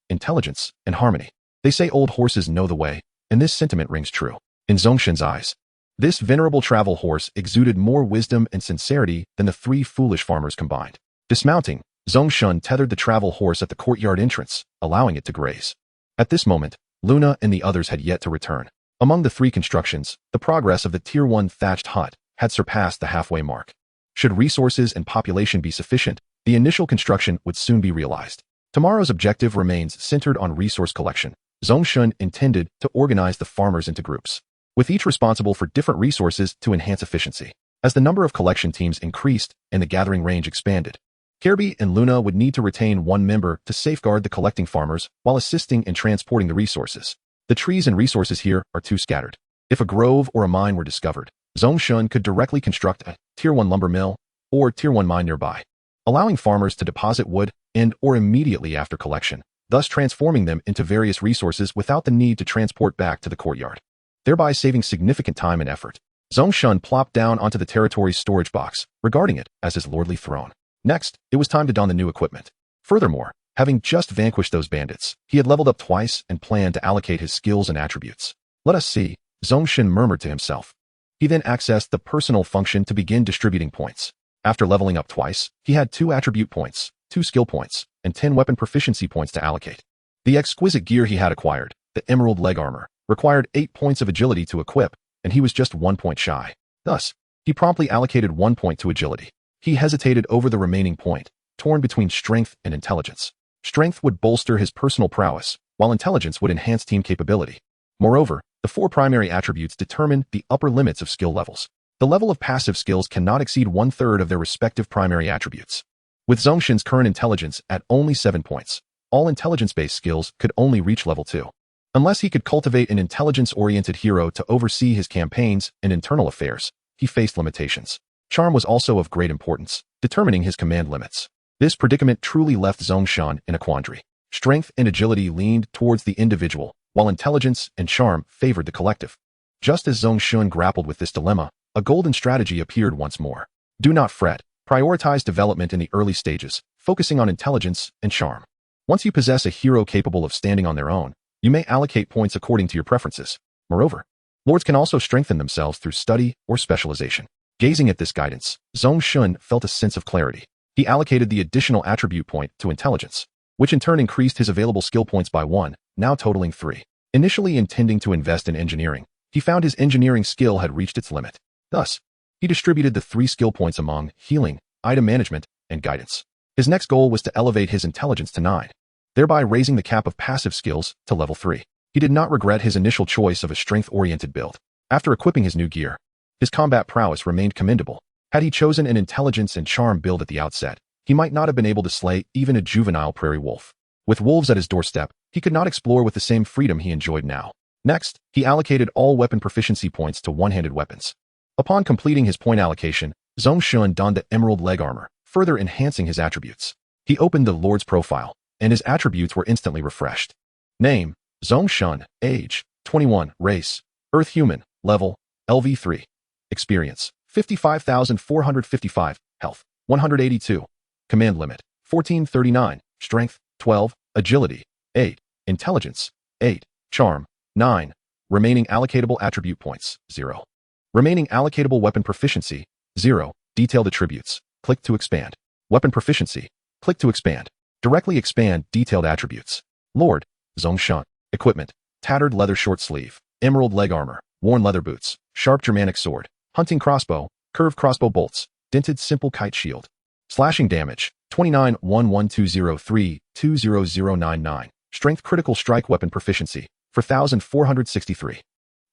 intelligence, and harmony. They say old horses know the way, and this sentiment rings true. In Zhong Shen's eyes, this venerable travel horse exuded more wisdom and sincerity than the three foolish farmers combined. Dismounting, Zhong Shen tethered the travel horse at the courtyard entrance, allowing it to graze. At this moment, Luna and the others had yet to return. Among the three constructions, the progress of the Tier 1 thatched hut had surpassed the halfway mark. Should resources and population be sufficient, the initial construction would soon be realized. Tomorrow's objective remains centered on resource collection. Zhong Shen intended to organize the farmers into groups, with each responsible for different resources to enhance efficiency. As the number of collection teams increased and the gathering range expanded, Kirby and Luna would need to retain one member to safeguard the collecting farmers while assisting in transporting the resources. The trees and resources here are too scattered. If a grove or a mine were discovered, Zhong Shen could directly construct a Tier 1 lumber mill or Tier 1 mine nearby, allowing farmers to deposit wood and or immediately after collection, thus transforming them into various resources without the need to transport back to the courtyard, thereby saving significant time and effort. Zhong Shen plopped down onto the territory's storage box, regarding it as his lordly throne. Next, it was time to don the new equipment. Furthermore, having just vanquished those bandits, he had leveled up twice and planned to allocate his skills and attributes. Let us see, Zhong Shen murmured to himself. He then accessed the personal function to begin distributing points. After leveling up twice, he had 2 attribute points, 2 skill points, and 10 weapon proficiency points to allocate. The exquisite gear he had acquired, the emerald leg armor, required 8 points of agility to equip, and he was just 1 point shy. Thus, he promptly allocated 1 point to agility. He hesitated over the remaining point, torn between strength and intelligence. Strength would bolster his personal prowess, while intelligence would enhance team capability. Moreover, the 4 primary attributes determine the upper limits of skill levels. The level of passive skills cannot exceed 1/3 of their respective primary attributes. With Zhong Shen's current intelligence at only 7 points, all intelligence-based skills could only reach level 2. Unless he could cultivate an intelligence-oriented hero to oversee his campaigns and internal affairs, he faced limitations. Charm was also of great importance, determining his command limits. This predicament truly left Zhong Shen in a quandary. Strength and agility leaned towards the individual, while intelligence and charm favored the collective. Just as Zhong Shen grappled with this dilemma, a golden strategy appeared once more. Do not fret. Prioritize development in the early stages, focusing on intelligence and charm. Once you possess a hero capable of standing on their own, you may allocate points according to your preferences. Moreover, lords can also strengthen themselves through study or specialization. Gazing at this guidance, Zhong Shen felt a sense of clarity. He allocated the additional attribute point to intelligence, which in turn increased his available skill points by 1, now totaling 3. Initially intending to invest in engineering, he found his engineering skill had reached its limit. Thus, he distributed the 3 skill points among healing, item management, and guidance. His next goal was to elevate his intelligence to 9, thereby raising the cap of passive skills to level 3. He did not regret his initial choice of a strength-oriented build. After equipping his new gear, his combat prowess remained commendable. Had he chosen an intelligence and charm build at the outset, he might not have been able to slay even a juvenile prairie wolf. With wolves at his doorstep, he could not explore with the same freedom he enjoyed now. Next, he allocated all weapon proficiency points to one-handed weapons. Upon completing his point allocation, Zhong Shen donned the emerald leg armor, further enhancing his attributes. He opened the Lord's profile, and his attributes were instantly refreshed. Name, Zhong Shen. Age, 21. Race, Earth Human. Level, LV3. Experience, 55,455. Health, 182. Command limit, 1439. Strength, 12. Agility, 8. Intelligence, 8. Charm, 9. Remaining allocatable attribute points, 0. Remaining allocatable weapon proficiency, 0. Detailed attributes. Click to expand. Weapon proficiency. Click to expand. Directly expand detailed attributes. Lord, Zhong Shen. Equipment, tattered leather short sleeve, emerald leg armor, worn leather boots, sharp Germanic sword, hunting crossbow, curved crossbow bolts, dented simple kite shield. Slashing damage, 29-11203-20099. Strength critical strike weapon proficiency, 4,463.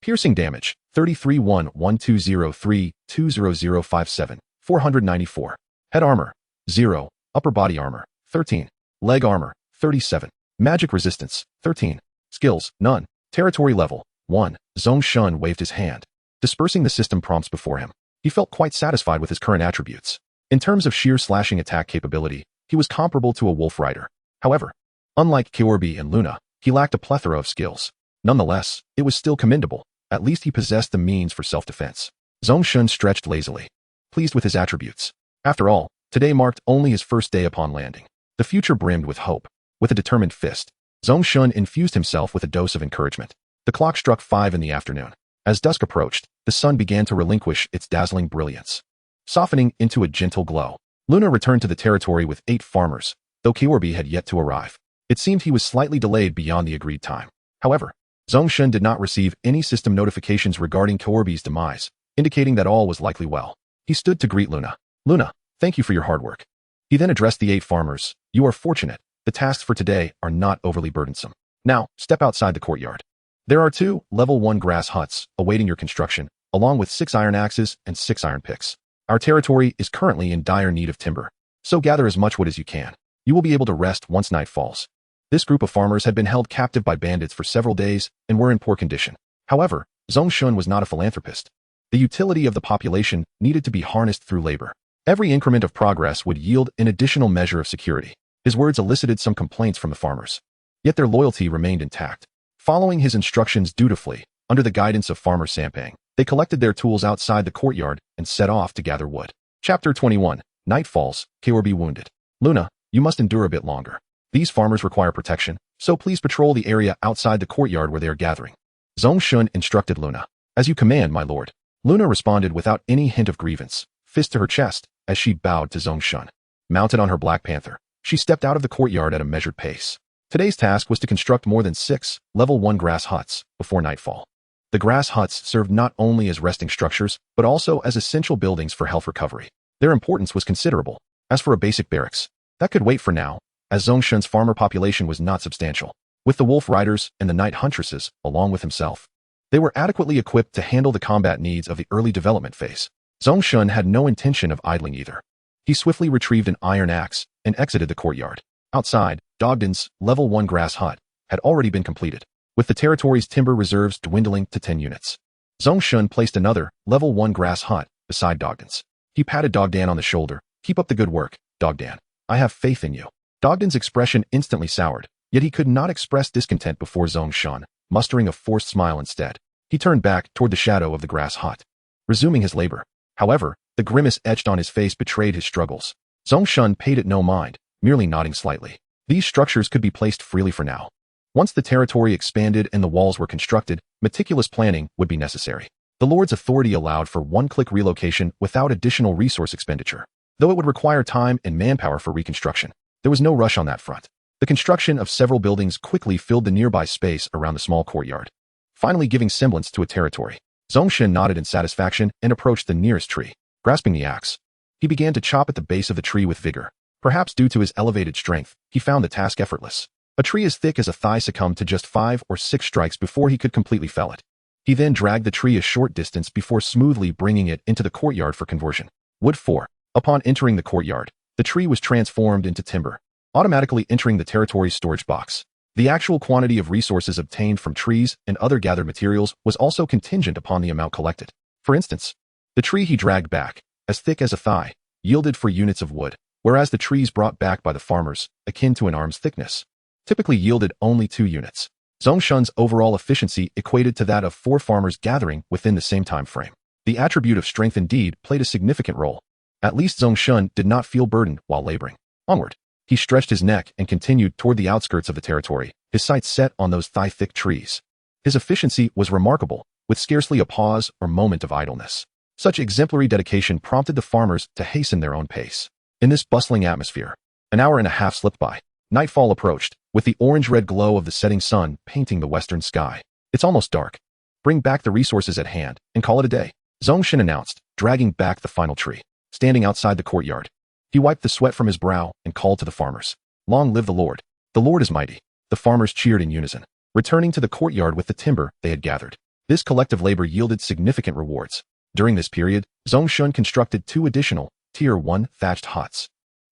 Piercing damage, 33-11203-20057. 494. Head armor, 0. Upper body armor, 13. Leg armor, 37. Magic resistance, 13. Skills, none. Territory level, 1. Zhong Shen waved his hand, dispersing the system prompts before him. He felt quite satisfied with his current attributes. In terms of sheer slashing attack capability, he was comparable to a wolf rider. However, unlike Kyorbi and Luna, he lacked a plethora of skills. Nonetheless, it was still commendable. At least he possessed the means for self-defense. Zhong Shen stretched lazily, pleased with his attributes. After all, today marked only his first day upon landing. The future brimmed with hope. With a determined fist, Zhong Shen infused himself with a dose of encouragement. The clock struck 5 in the afternoon. As dusk approached, the sun began to relinquish its dazzling brilliance, softening into a gentle glow. Luna returned to the territory with 8 farmers, though Kyorbi had yet to arrive. It seemed he was slightly delayed beyond the agreed time. However, Zhong Shen did not receive any system notifications regarding Kyorbi's demise, indicating that all was likely well. He stood to greet Luna. Luna, thank you for your hard work. He then addressed the 8 farmers. You are fortunate. The tasks for today are not overly burdensome. Now, step outside the courtyard. There are 2 level 1 grass huts awaiting your construction, along with 6 iron axes and 6 iron picks. Our territory is currently in dire need of timber, so gather as much wood as you can. You will be able to rest once night falls. This group of farmers had been held captive by bandits for several days and were in poor condition. However, Zhong Shen was not a philanthropist. The utility of the population needed to be harnessed through labor. Every increment of progress would yield an additional measure of security. His words elicited some complaints from the farmers, yet their loyalty remained intact. Following his instructions dutifully, under the guidance of Farmer Sampang, they collected their tools outside the courtyard and set off to gather wood. Chapter 21. Night falls, Kyorbi wounded. Luna, you must endure a bit longer. These farmers require protection, so please patrol the area outside the courtyard where they are gathering. Zhong Shen instructed Luna. As you command, my lord. Luna responded without any hint of grievance, fist to her chest, as she bowed to Zhong Shen. Mounted on her black panther, she stepped out of the courtyard at a measured pace. Today's task was to construct more than 6 level 1 grass huts before nightfall. The grass huts served not only as resting structures, but also as essential buildings for health recovery. Their importance was considerable. As for a basic barracks, that could wait for now, as Zhong Shen's farmer population was not substantial. With the wolf riders and the night huntresses, along with himself, they were adequately equipped to handle the combat needs of the early development phase. Zhong Shen had no intention of idling either. He swiftly retrieved an iron axe and exited the courtyard. Outside, Dogden's level 1 grass hut had already been completed, with the territory's timber reserves dwindling to 10 units. Zhong Shen placed another level 1 grass hut beside Dogden's. He patted Dogdan on the shoulder. Keep up the good work, Dogdan. I have faith in you. Dogden's expression instantly soured, yet he could not express discontent before Zhong Shen, mustering a forced smile instead. He turned back toward the shadow of the grass hut, resuming his labor. However, the grimace etched on his face betrayed his struggles. Zhong Shen paid it no mind, merely nodding slightly. These structures could be placed freely for now. Once the territory expanded and the walls were constructed, meticulous planning would be necessary. The Lord's authority allowed for one-click relocation without additional resource expenditure, though it would require time and manpower for reconstruction. There was no rush on that front. The construction of several buildings quickly filled the nearby space around the small courtyard, finally giving semblance to a territory. Zhong Shen nodded in satisfaction and approached the nearest tree. Grasping the axe, he began to chop at the base of the tree with vigor. Perhaps due to his elevated strength, he found the task effortless. A tree as thick as a thigh succumbed to just 5 or 6 strikes before he could completely fell it. He then dragged the tree a short distance before smoothly bringing it into the courtyard for conversion. Wood 4. Upon entering the courtyard, the tree was transformed into timber, automatically entering the territory's storage box. The actual quantity of resources obtained from trees and other gathered materials was also contingent upon the amount collected. For instance, the tree he dragged back, as thick as a thigh, yielded 4 units of wood, whereas the trees brought back by the farmers, akin to an arm's thickness, typically yielded only 2 units. Zhong Shen's overall efficiency equated to that of 4 farmers gathering within the same time frame. The attribute of strength indeed played a significant role. At least Zhong Shen did not feel burdened while laboring. Onward, he stretched his neck and continued toward the outskirts of the territory, his sights set on those thigh-thick trees. His efficiency was remarkable, with scarcely a pause or moment of idleness. Such exemplary dedication prompted the farmers to hasten their own pace. In this bustling atmosphere, an hour and a half slipped by. Nightfall approached, with the orange-red glow of the setting sun painting the western sky. It's almost dark. Bring back the resources at hand and call it a day, Zhong Shen announced, dragging back the final tree. Standing outside the courtyard, he wiped the sweat from his brow and called to the farmers. Long live the Lord! The Lord is mighty! The farmers cheered in unison, returning to the courtyard with the timber they had gathered. This collective labor yielded significant rewards. During this period, Zhong Shen constructed 2 additional, Tier 1 thatched huts,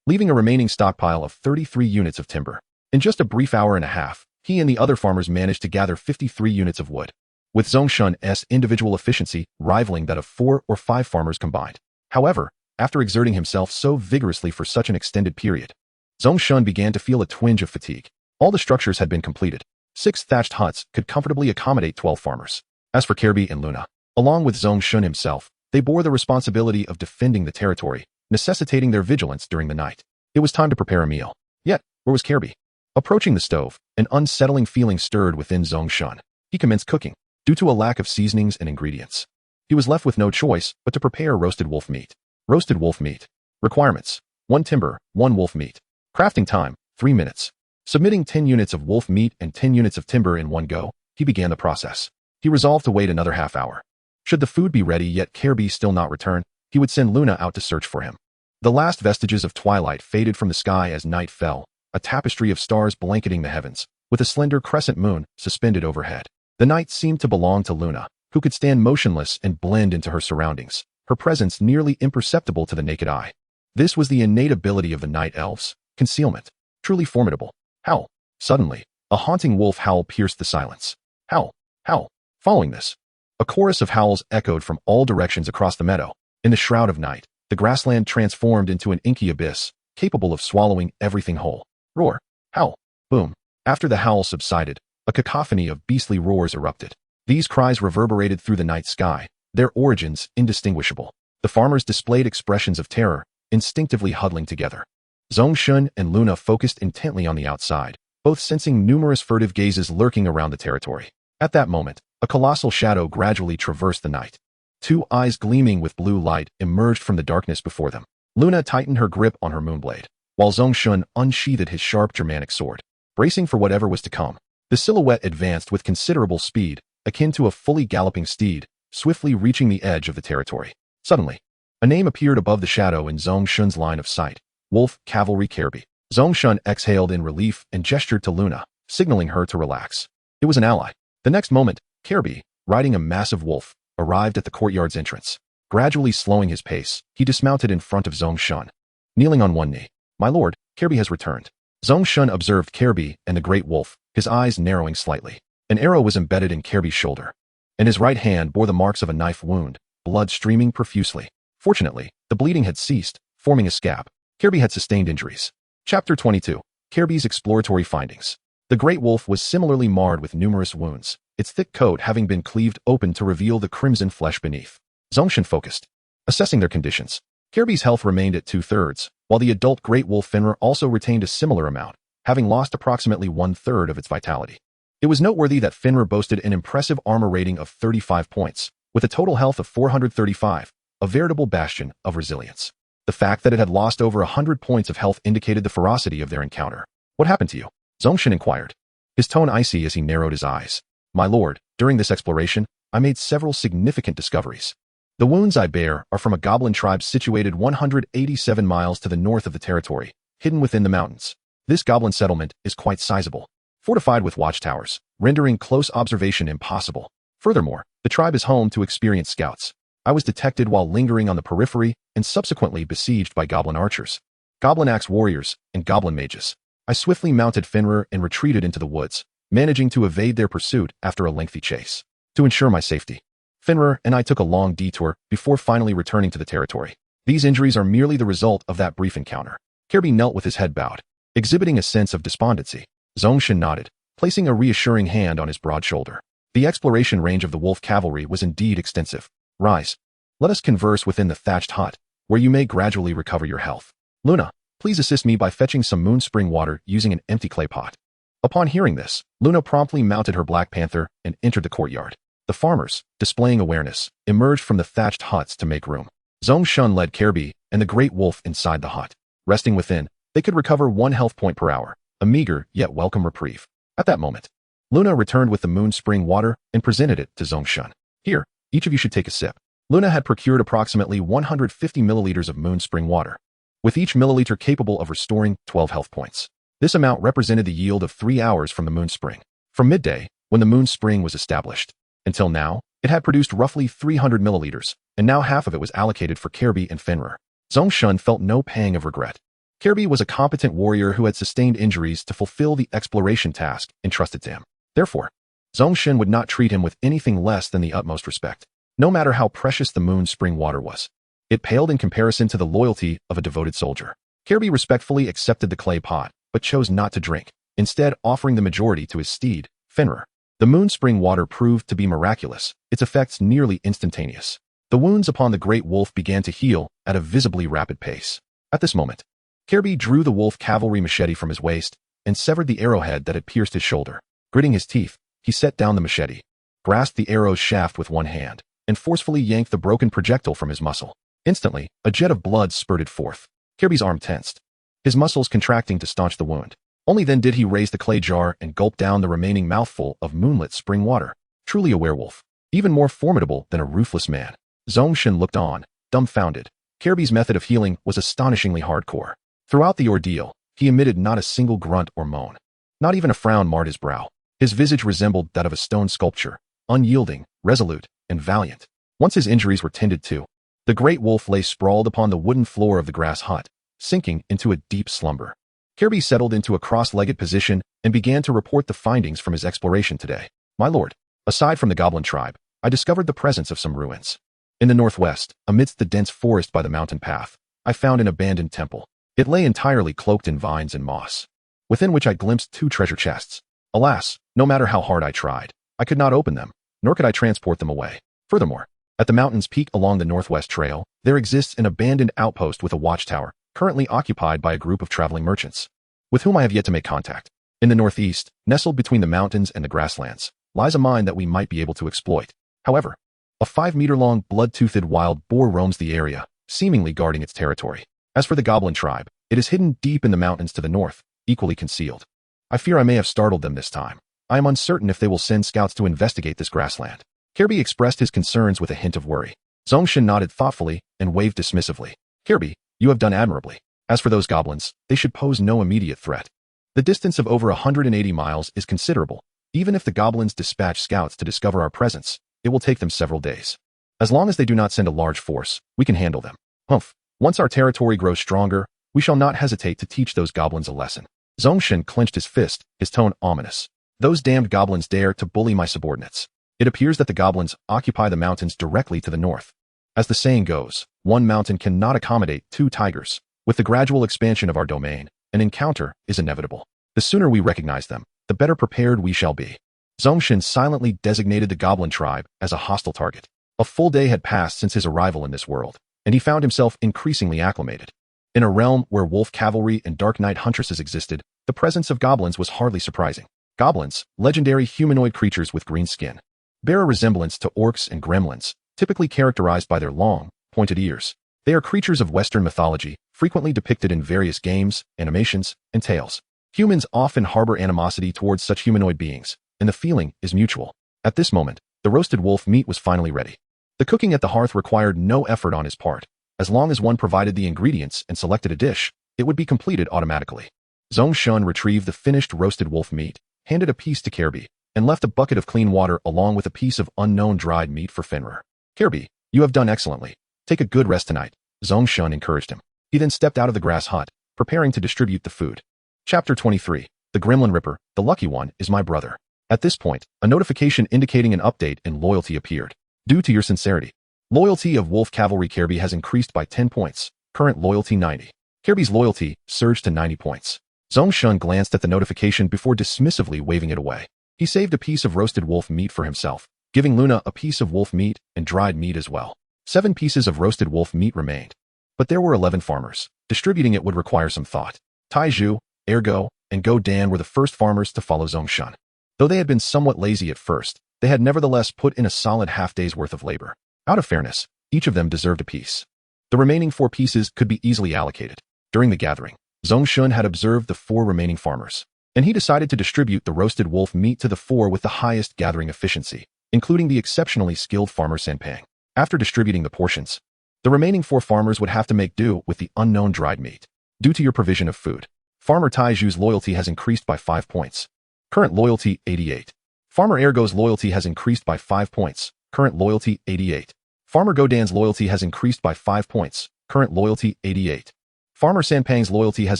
leaving a remaining stockpile of 33 units of timber. In just a brief hour and a half, he and the other farmers managed to gather 53 units of wood, with Zhong Shen's individual efficiency rivaling that of 4 or 5 farmers combined. However, after exerting himself so vigorously for such an extended period, Zhong Shen began to feel a twinge of fatigue. All the structures had been completed. 6 thatched huts could comfortably accommodate 12 farmers. As for Kirby and Luna, along with Zhong Shen himself, they bore the responsibility of defending the territory, necessitating their vigilance during the night. It was time to prepare a meal. Yet, where was Kirby? Approaching the stove, an unsettling feeling stirred within Zhong Shen. He commenced cooking. Due to a lack of seasonings and ingredients, he was left with no choice but to prepare roasted wolf meat. Roasted wolf meat. Requirements: 1 timber, 1 wolf meat. Crafting time: 3 minutes. Submitting 10 units of wolf meat and 10 units of timber in one go, he began the process. He resolved to wait another half hour. Should the food be ready yet Kirby still not return, he would send Luna out to search for him. The last vestiges of twilight faded from the sky as night fell, a tapestry of stars blanketing the heavens, with a slender crescent moon suspended overhead. The night seemed to belong to Luna, who could stand motionless and blend into her surroundings, her presence nearly imperceptible to the naked eye. This was the innate ability of the night elves: concealment. Truly formidable. Howl. Suddenly, a haunting wolf howl pierced the silence. Howl. Howl. Following this, a chorus of howls echoed from all directions across the meadow. In the shroud of night, the grassland transformed into an inky abyss, capable of swallowing everything whole. Roar. Howl. Boom. After the howl subsided, a cacophony of beastly roars erupted. These cries reverberated through the night sky, their origins indistinguishable. The farmers displayed expressions of terror, instinctively huddling together. Zhong Shen and Luna focused intently on the outside, both sensing numerous furtive gazes lurking around the territory. At that moment, a colossal shadow gradually traversed the night. 2 eyes gleaming with blue light emerged from the darkness before them. Luna tightened her grip on her moonblade, while Zhong Shen unsheathed his sharp Germanic sword, bracing for whatever was to come. The silhouette advanced with considerable speed, akin to a fully galloping steed, swiftly reaching the edge of the territory. Suddenly, a name appeared above the shadow in Zhong Shen's line of sight: Wolf Cavalry Kirby. Zhong Shen exhaled in relief and gestured to Luna, signaling her to relax. It was an ally. The next moment, Kirby, riding a massive wolf, arrived at the courtyard's entrance. Gradually slowing his pace, he dismounted in front of Zhong Shen. Kneeling on one knee, "My lord, Kirby has returned." Zhong Shen observed Kirby and the great wolf, his eyes narrowing slightly. An arrow was embedded in Kirby's shoulder, and his right hand bore the marks of a knife wound, blood streaming profusely. Fortunately, the bleeding had ceased, forming a scab. Kirby had sustained injuries. Chapter 22. Kirby's exploratory findings. The great wolf was similarly marred with numerous wounds, its thick coat having been cleaved open to reveal the crimson flesh beneath. Zhong Shen focused, assessing their conditions. Kirby's health remained at 2/3, while the adult great wolf Fenrir also retained a similar amount, having lost approximately 1/3 of its vitality. It was noteworthy that Fenrir boasted an impressive armor rating of 35 points, with a total health of 435, a veritable bastion of resilience. The fact that it had lost over 100 points of health indicated the ferocity of their encounter. "What happened to you?" Zhong Shen inquired, his tone icy as he narrowed his eyes. "My lord, during this exploration, I made several significant discoveries. The wounds I bear are from a goblin tribe situated 187 miles to the north of the territory, hidden within the mountains. This goblin settlement is quite sizable, fortified with watchtowers, rendering close observation impossible. Furthermore, the tribe is home to experienced scouts. I was detected while lingering on the periphery and subsequently besieged by goblin archers, goblin axe warriors, and goblin mages. I swiftly mounted Fenrir and retreated into the woods, managing to evade their pursuit after a lengthy chase. To ensure my safety, Fenrir and I took a long detour before finally returning to the territory. These injuries are merely the result of that brief encounter." Kirby knelt with his head bowed, exhibiting a sense of despondency. Zhong Shen nodded, placing a reassuring hand on his broad shoulder. The exploration range of the wolf cavalry was indeed extensive. "Rise. Let us converse within the thatched hut, where you may gradually recover your health. Luna, please assist me by fetching some moon spring water using an empty clay pot." Upon hearing this, Luna promptly mounted her black panther and entered the courtyard. The farmers, displaying awareness, emerged from the thatched huts to make room. Zhong Shen led Kirby and the great wolf inside the hut. Resting within, they could recover 1 health point per hour, a meager yet welcome reprieve. At that moment, Luna returned with the moon spring water and presented it to Zhong Shen. "Here, each of you should take a sip." Luna had procured approximately 150 milliliters of moon spring water, with each milliliter capable of restoring 12 health points. This amount represented the yield of 3 hours from the moon spring. From midday, when the moon spring was established, until now, it had produced roughly 300 milliliters, and now half of it was allocated for Kirby and Fenrir. Zhong Shen felt no pang of regret. Kirby was a competent warrior who had sustained injuries to fulfill the exploration task entrusted to him. Therefore, Zhong Shen would not treat him with anything less than the utmost respect. No matter how precious the moon spring water was, it paled in comparison to the loyalty of a devoted soldier. Kirby respectfully accepted the clay pot, but chose not to drink, instead offering the majority to his steed, Fenrir. The moon spring water proved to be miraculous, its effects nearly instantaneous. The wounds upon the great wolf began to heal at a visibly rapid pace. At this moment, Kirby drew the wolf cavalry machete from his waist and severed the arrowhead that had pierced his shoulder. Gritting his teeth, he set down the machete, grasped the arrow's shaft with one hand, and forcefully yanked the broken projectile from his muscle. Instantly, a jet of blood spurted forth. Kirby's arm tensed, his muscles contracting to staunch the wound. Only then did he raise the clay jar and gulp down the remaining mouthful of moonlit spring water. Truly a werewolf, even more formidable than a ruthless man. Zhong Shen looked on, dumbfounded. Kirby's method of healing was astonishingly hardcore. Throughout the ordeal, he emitted not a single grunt or moan. Not even a frown marred his brow. His visage resembled that of a stone sculpture, unyielding, resolute, and valiant. Once his injuries were tended to, the great wolf lay sprawled upon the wooden floor of the grass hut, sinking into a deep slumber. Kirby settled into a cross-legged position and began to report the findings from his exploration today. "My lord, aside from the goblin tribe, I discovered the presence of some ruins. In the northwest, amidst the dense forest by the mountain path, I found an abandoned temple. It lay entirely cloaked in vines and moss, within which I glimpsed 2 treasure chests. Alas, no matter how hard I tried, I could not open them, nor could I transport them away. Furthermore, at the mountain's peak along the northwest trail, there exists an abandoned outpost with a watchtower, currently occupied by a group of traveling merchants, with whom I have yet to make contact. In the northeast, nestled between the mountains and the grasslands, lies a mine that we might be able to exploit. However, a 5-meter-long, blood-toothed wild boar roams the area, seemingly guarding its territory. As for the goblin tribe, it is hidden deep in the mountains to the north, equally concealed. I fear I may have startled them this time. I am uncertain if they will send scouts to investigate this grassland." Kirby expressed his concerns with a hint of worry. Zhong Shen nodded thoughtfully and waved dismissively. "Kirby, you have done admirably. As for those goblins, they should pose no immediate threat. The distance of over 180 miles is considerable. Even if the goblins dispatch scouts to discover our presence, it will take them several days. As long as they do not send a large force, we can handle them. Humph. Once our territory grows stronger, we shall not hesitate to teach those goblins a lesson." Zhong Shen clenched his fist, his tone ominous. "Those damned goblins dare to bully my subordinates. It appears that the goblins occupy the mountains directly to the north. As the saying goes, one mountain cannot accommodate 2 tigers. With the gradual expansion of our domain, an encounter is inevitable. The sooner we recognize them, the better prepared we shall be." Zhong Shen silently designated the goblin tribe as a hostile target. A full day had passed since his arrival in this world, and he found himself increasingly acclimated. In a realm where wolf cavalry and dark knight huntresses existed, the presence of goblins was hardly surprising. Goblins, legendary humanoid creatures with green skin, bear a resemblance to orcs and gremlins, typically characterized by their long, pointed ears. They are creatures of Western mythology, frequently depicted in various games, animations, and tales. Humans often harbor animosity towards such humanoid beings, and the feeling is mutual. At this moment, the roasted wolf meat was finally ready. The cooking at the hearth required no effort on his part. As long as one provided the ingredients and selected a dish, it would be completed automatically. Zhong Shen retrieved the finished roasted wolf meat, handed a piece to Kirby, and left a bucket of clean water along with a piece of unknown dried meat for Fenrir. Kirby, you have done excellently. Take a good rest tonight, Zhong Shen encouraged him. He then stepped out of the grass hut, preparing to distribute the food. Chapter 23. The Gremlin Ripper, the lucky one, is my brother. At this point, a notification indicating an update in loyalty appeared. Due to your sincerity, loyalty of Wolf Cavalry Kirby has increased by 10 points. Current loyalty 90. Kirby's loyalty surged to 90 points. Zhong Shen glanced at the notification before dismissively waving it away. He saved a piece of roasted wolf meat for himself, giving Luna a piece of wolf meat and dried meat as well. 7 pieces of roasted wolf meat remained. But there were 11 farmers. Distributing it would require some thought. Taiju, Ergo, and Go Dan were the first farmers to follow Zhong Shen. Though they had been somewhat lazy at first, they had nevertheless put in a solid half-day's worth of labor. Out of fairness, each of them deserved a piece. The remaining 4 pieces could be easily allocated. During the gathering, Zhong Shen had observed the 4 remaining farmers, and he decided to distribute the roasted wolf meat to the 4 with the highest gathering efficiency, including the exceptionally skilled farmer Sanpang. After distributing the portions, the remaining 4 farmers would have to make do with the unknown dried meat. Due to your provision of food, Farmer Taiju's loyalty has increased by 5 points. Current loyalty 88. Farmer Ergo's loyalty has increased by 5 points. Current loyalty 88. Farmer Godan's loyalty has increased by 5 points. Current loyalty 88. Farmer Sanpang's loyalty has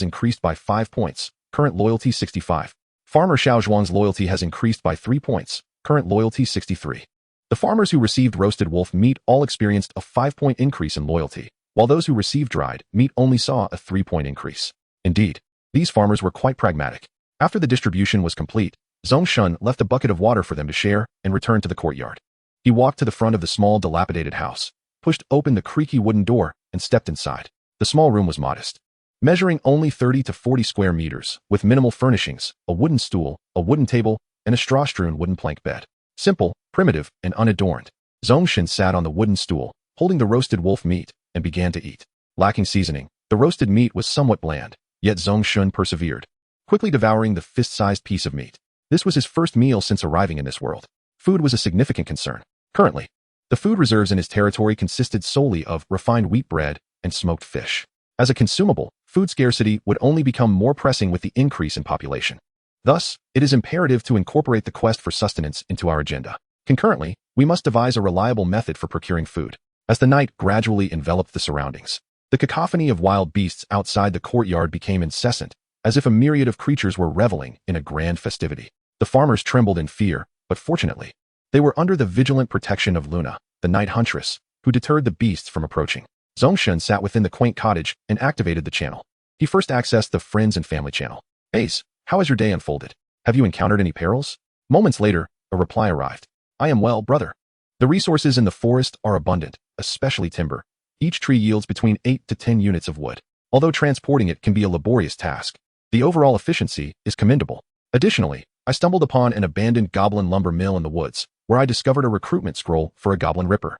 increased by 5 points. Current loyalty 65. Farmer Xiaozhuang's loyalty has increased by 3 points. Current loyalty 63. The farmers who received roasted wolf meat all experienced a 5-point increase in loyalty, while those who received dried meat only saw a 3-point increase. Indeed, these farmers were quite pragmatic. After the distribution was complete, Zhong Shen left a bucket of water for them to share and returned to the courtyard. He walked to the front of the small dilapidated house, pushed open the creaky wooden door, and stepped inside. The small room was modest, measuring only 30 to 40 square meters, with minimal furnishings, a wooden stool, a wooden table, and a straw-strewn wooden plank bed. Simple, primitive, and unadorned. Zhong Shen sat on the wooden stool, holding the roasted wolf meat, and began to eat. Lacking seasoning, the roasted meat was somewhat bland, yet Zhong Shen persevered, quickly devouring the fist-sized piece of meat. This was his first meal since arriving in this world. Food was a significant concern. Currently, the food reserves in his territory consisted solely of refined wheat bread and smoked fish. As a consumable, food scarcity would only become more pressing with the increase in population. Thus, it is imperative to incorporate the quest for sustenance into our agenda. Concurrently, we must devise a reliable method for procuring food. As the night gradually enveloped the surroundings, the cacophony of wild beasts outside the courtyard became incessant, as if a myriad of creatures were reveling in a grand festivity. The farmers trembled in fear, but fortunately, they were under the vigilant protection of Luna, the night huntress, who deterred the beasts from approaching. Zhong Shen sat within the quaint cottage and activated the channel. He first accessed the Friends and Family channel. Ace, how has your day unfolded? Have you encountered any perils? Moments later, a reply arrived. I am well, brother. The resources in the forest are abundant, especially timber. Each tree yields between 8 to 10 units of wood. Although transporting it can be a laborious task, the overall efficiency is commendable. Additionally, I stumbled upon an abandoned goblin lumber mill in the woods, where I discovered a recruitment scroll for a goblin ripper.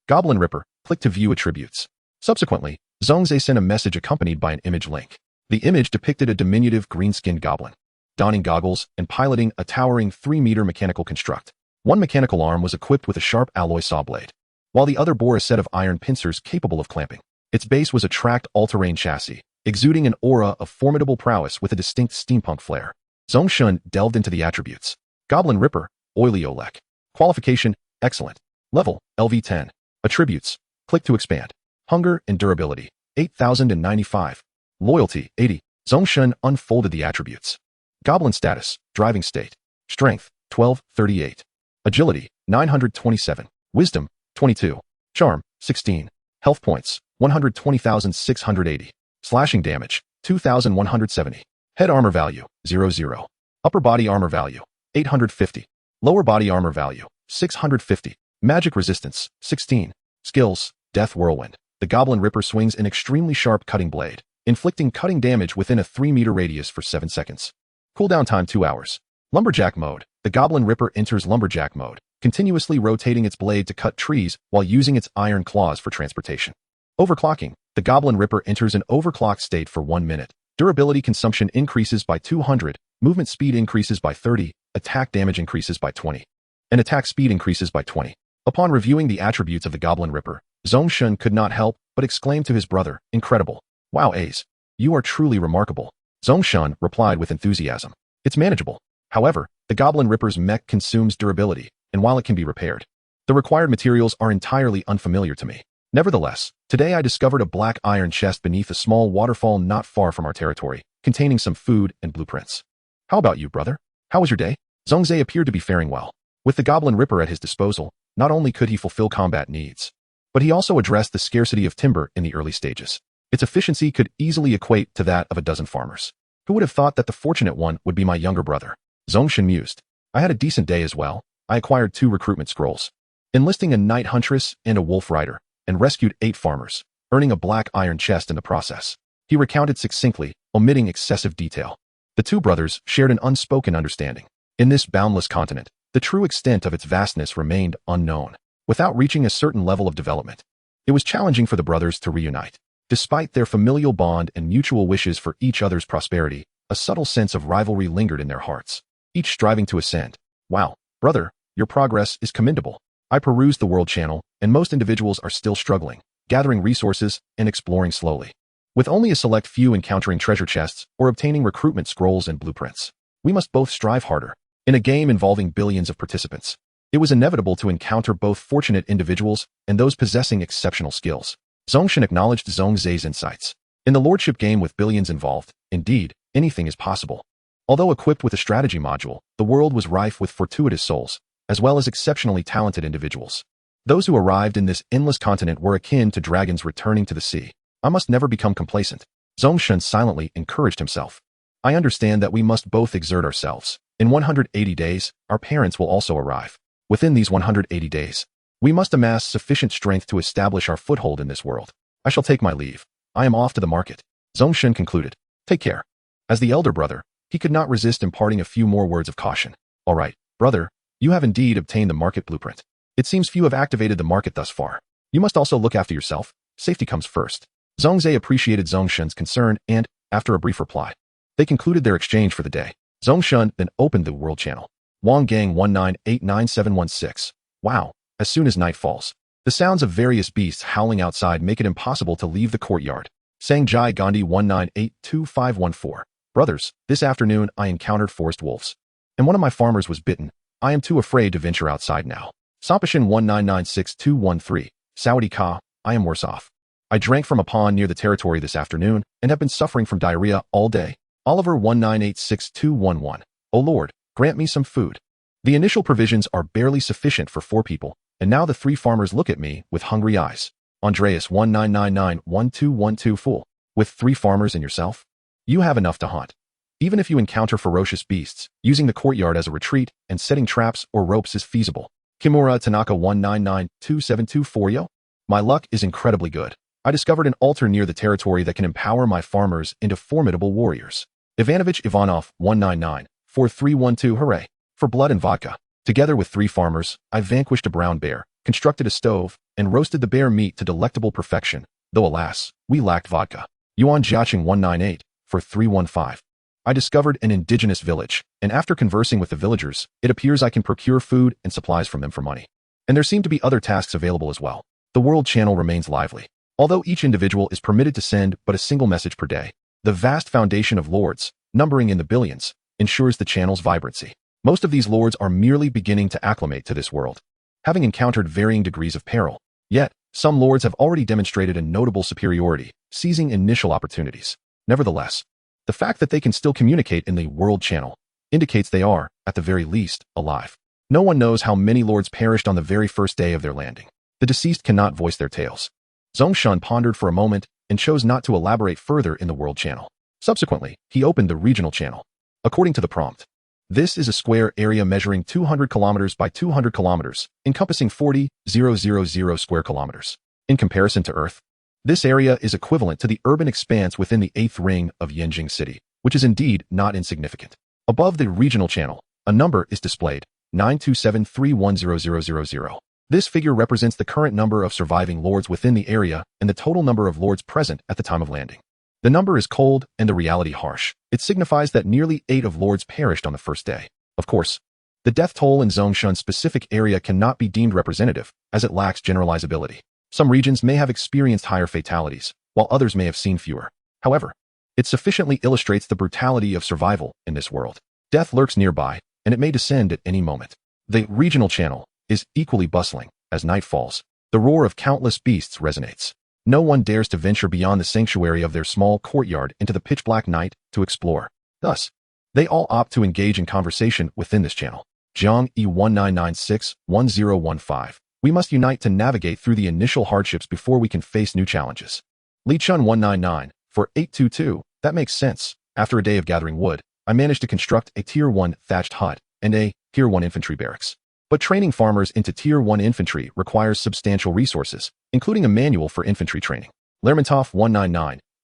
Goblin ripper, click to view attributes. Subsequently, Zhong Zhe sent a message accompanied by an image link. The image depicted a diminutive green-skinned goblin, donning goggles and piloting a towering 3-meter mechanical construct. One mechanical arm was equipped with a sharp alloy saw blade, while the other bore a set of iron pincers capable of clamping. Its base was a tracked all-terrain chassis, exuding an aura of formidable prowess with a distinct steampunk flair. Zhong Shen delved into the attributes. Goblin Ripper, Oily Olek. Qualification, excellent. Level, LV10. Attributes, click to expand. Hunger and durability, 8,095. Loyalty, 80. Zhong Shen unfolded the attributes. Goblin status, driving state. Strength, 1238. Agility, 927. Wisdom, 22. Charm, 16. Health points, 120,680. Slashing damage, 2,170. Head armor value, 00. Upper body armor value, 850. Lower body armor value, 650. Magic resistance, 16. Skills, Death Whirlwind. The Goblin Ripper swings an extremely sharp cutting blade, inflicting cutting damage within a 3-meter radius for 7 seconds. Cooldown time 2 hours. Lumberjack mode. The Goblin Ripper enters Lumberjack mode, continuously rotating its blade to cut trees while using its iron claws for transportation. Overclocking. The Goblin Ripper enters an overclocked state for 1 minute. Durability consumption increases by 200, movement speed increases by 30, attack damage increases by 20, and attack speed increases by 20. Upon reviewing the attributes of the Goblin Ripper, Zhong Shen could not help but exclaim to his brother, "Incredible. Wow, Ace. You are truly remarkable." Zhong Shen replied with enthusiasm. "It's manageable. However, the Goblin Ripper's mech consumes durability, and while it can be repaired, the required materials are entirely unfamiliar to me. Nevertheless, today I discovered a black iron chest beneath a small waterfall not far from our territory, containing some food and blueprints. How about you, brother? How was your day?" Zhongze appeared to be faring well. With the Goblin Ripper at his disposal, not only could he fulfill combat needs, but he also addressed the scarcity of timber in the early stages. Its efficiency could easily equate to that of a dozen farmers. Who would have thought that the fortunate one would be my younger brother? Zhong Shen mused. I had a decent day as well. I acquired 2 recruitment scrolls, enlisting a night huntress and a wolf rider, and rescued 8 farmers, earning a black iron chest in the process. He recounted succinctly, omitting excessive detail. The 2 brothers shared an unspoken understanding. In this boundless continent, the true extent of its vastness remained unknown. Without reaching a certain level of development, it was challenging for the brothers to reunite. Despite their familial bond and mutual wishes for each other's prosperity, a subtle sense of rivalry lingered in their hearts, each striving to ascend. Wow, brother, your progress is commendable. I perused the world channel, and most individuals are still struggling, gathering resources and exploring slowly, with only a select few encountering treasure chests or obtaining recruitment scrolls and blueprints. We must both strive harder. In a game involving billions of participants, it was inevitable to encounter both fortunate individuals and those possessing exceptional skills. Zhong Shen acknowledged Zhongze's insights. In the lordship game with billions involved, indeed, anything is possible. Although equipped with a strategy module, the world was rife with fortuitous souls, as well as exceptionally talented individuals. Those who arrived in this endless continent were akin to dragons returning to the sea. I must never become complacent. Zhong Shen silently encouraged himself. I understand that we must both exert ourselves. In 180 days, our parents will also arrive. Within these 180 days, we must amass sufficient strength to establish our foothold in this world. I shall take my leave. I am off to the market. Zhong Shen concluded. Take care. As the elder brother, he could not resist imparting a few more words of caution. All right, brother, you have indeed obtained the market blueprint. It seems few have activated the market thus far. You must also look after yourself. Safety comes first. Zhongze appreciated Zhong Shen's concern and, after a brief reply, they concluded their exchange for the day. Zhong Shen then opened the world channel. Wang Gang 1989716. Wow. As soon as night falls, the sounds of various beasts howling outside make it impossible to leave the courtyard. Sangjai Gandhi 1982514. Brothers, this afternoon I encountered forest wolves, and one of my farmers was bitten. I am too afraid to venture outside now. Sampashin 1996213. Saudi Ka, I am worse off. I drank from a pond near the territory this afternoon and have been suffering from diarrhea all day. Oliver 1986211. Oh Lord, grant me some food. The initial provisions are barely sufficient for 4 people, and now the 3 farmers look at me with hungry eyes. Andreas 19991212. Fool. With 3 farmers and yourself? You have enough to hunt. Even if you encounter ferocious beasts, using the courtyard as a retreat and setting traps or ropes is feasible. Kimura Tanaka 1992724. Yo. My luck is incredibly good. I discovered an altar near the territory that can empower my farmers into formidable warriors. Ivanovich Ivanov 1994312. Hooray. For blood and vodka. Together with 3 farmers, I vanquished a brown bear, constructed a stove, and roasted the bear meat to delectable perfection, though alas, we lacked vodka. Yuan Jiaqing 1984315. I discovered an indigenous village, and after conversing with the villagers, it appears I can procure food and supplies from them for money. And there seem to be other tasks available as well. The world channel remains lively. Although each individual is permitted to send but a single message per day, the vast foundation of lords, numbering in the billions, ensures the channel's vibrancy. Most of these lords are merely beginning to acclimate to this world, having encountered varying degrees of peril. Yet, some lords have already demonstrated a notable superiority, seizing initial opportunities. Nevertheless, the fact that they can still communicate in the world channel indicates they are, at the very least, alive. No one knows how many lords perished on the very first day of their landing. The deceased cannot voice their tales. Zhong Shen pondered for a moment and chose not to elaborate further in the world channel. Subsequently, he opened the regional channel. According to the prompt, this is a square area measuring 200 kilometers by 200 kilometers, encompassing 40,000 square kilometers. In comparison to Earth, this area is equivalent to the urban expanse within the 8th ring of Yanjing City, which is indeed not insignificant. Above the regional channel, a number is displayed, 927310000. This figure represents the current number of surviving lords within the area and the total number of lords present at the time of landing. The number is cold and the reality harsh. It signifies that nearly 8 of lords perished on the first day. Of course, the death toll in Zhong Shen's specific area cannot be deemed representative, as it lacks generalizability. Some regions may have experienced higher fatalities, while others may have seen fewer. However, it sufficiently illustrates the brutality of survival in this world. Death lurks nearby, and it may descend at any moment. The regional channel is equally bustling. As night falls, the roar of countless beasts resonates. No one dares to venture beyond the sanctuary of their small courtyard into the pitch-black night to explore. Thus, they all opt to engage in conversation within this channel. Zhang E1996-1015. We must unite to navigate through the initial hardships before we can face new challenges. Li Chun 199 for 822. That makes sense. After a day of gathering wood, I managed to construct a Tier 1 thatched hut and a Tier 1 infantry barracks. But training farmers into Tier 1 infantry requires substantial resources, including a manual for infantry training. Lermontov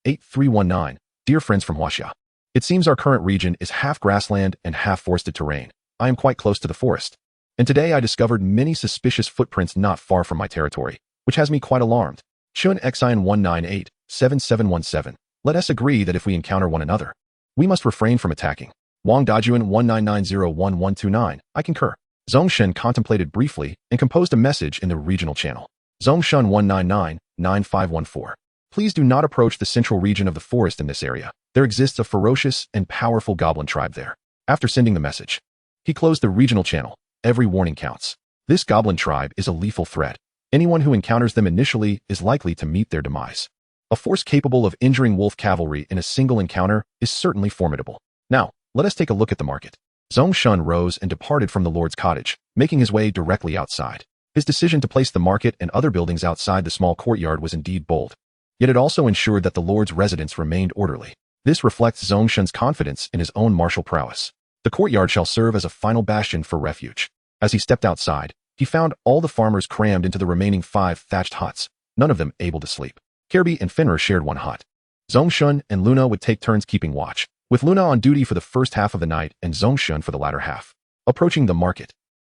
199-8319. Dear friends from Huaxia. It seems our current region is half grassland and half forested terrain. I am quite close to the forest. And today I discovered many suspicious footprints not far from my territory, which has me quite alarmed. Chun Xian 198-7717. Let us agree that if we encounter one another, we must refrain from attacking. Wang Dajuan 199901129. I concur. Zhong Shen contemplated briefly and composed a message in the regional channel. Zhong Shen 199-9514. Please do not approach the central region of the forest in this area. There exists a ferocious and powerful goblin tribe there. After sending the message, he closed the regional channel. Every warning counts. This goblin tribe is a lethal threat. Anyone who encounters them initially is likely to meet their demise. A force capable of injuring wolf cavalry in a single encounter is certainly formidable. Now, let us take a look at the market. Zhong Shen rose and departed from the Lord's cottage, making his way directly outside. His decision to place the market and other buildings outside the small courtyard was indeed bold. Yet it also ensured that the Lord's residence remained orderly. This reflects Zhong Shen's confidence in his own martial prowess. The courtyard shall serve as a final bastion for refuge. As he stepped outside, he found all the farmers crammed into the remaining 5 thatched huts, none of them able to sleep. Kirby and Fenrir shared one hut. Zhong Shen and Luna would take turns keeping watch, with Luna on duty for the first half of the night and Zhong Shen for the latter half. Approaching the market,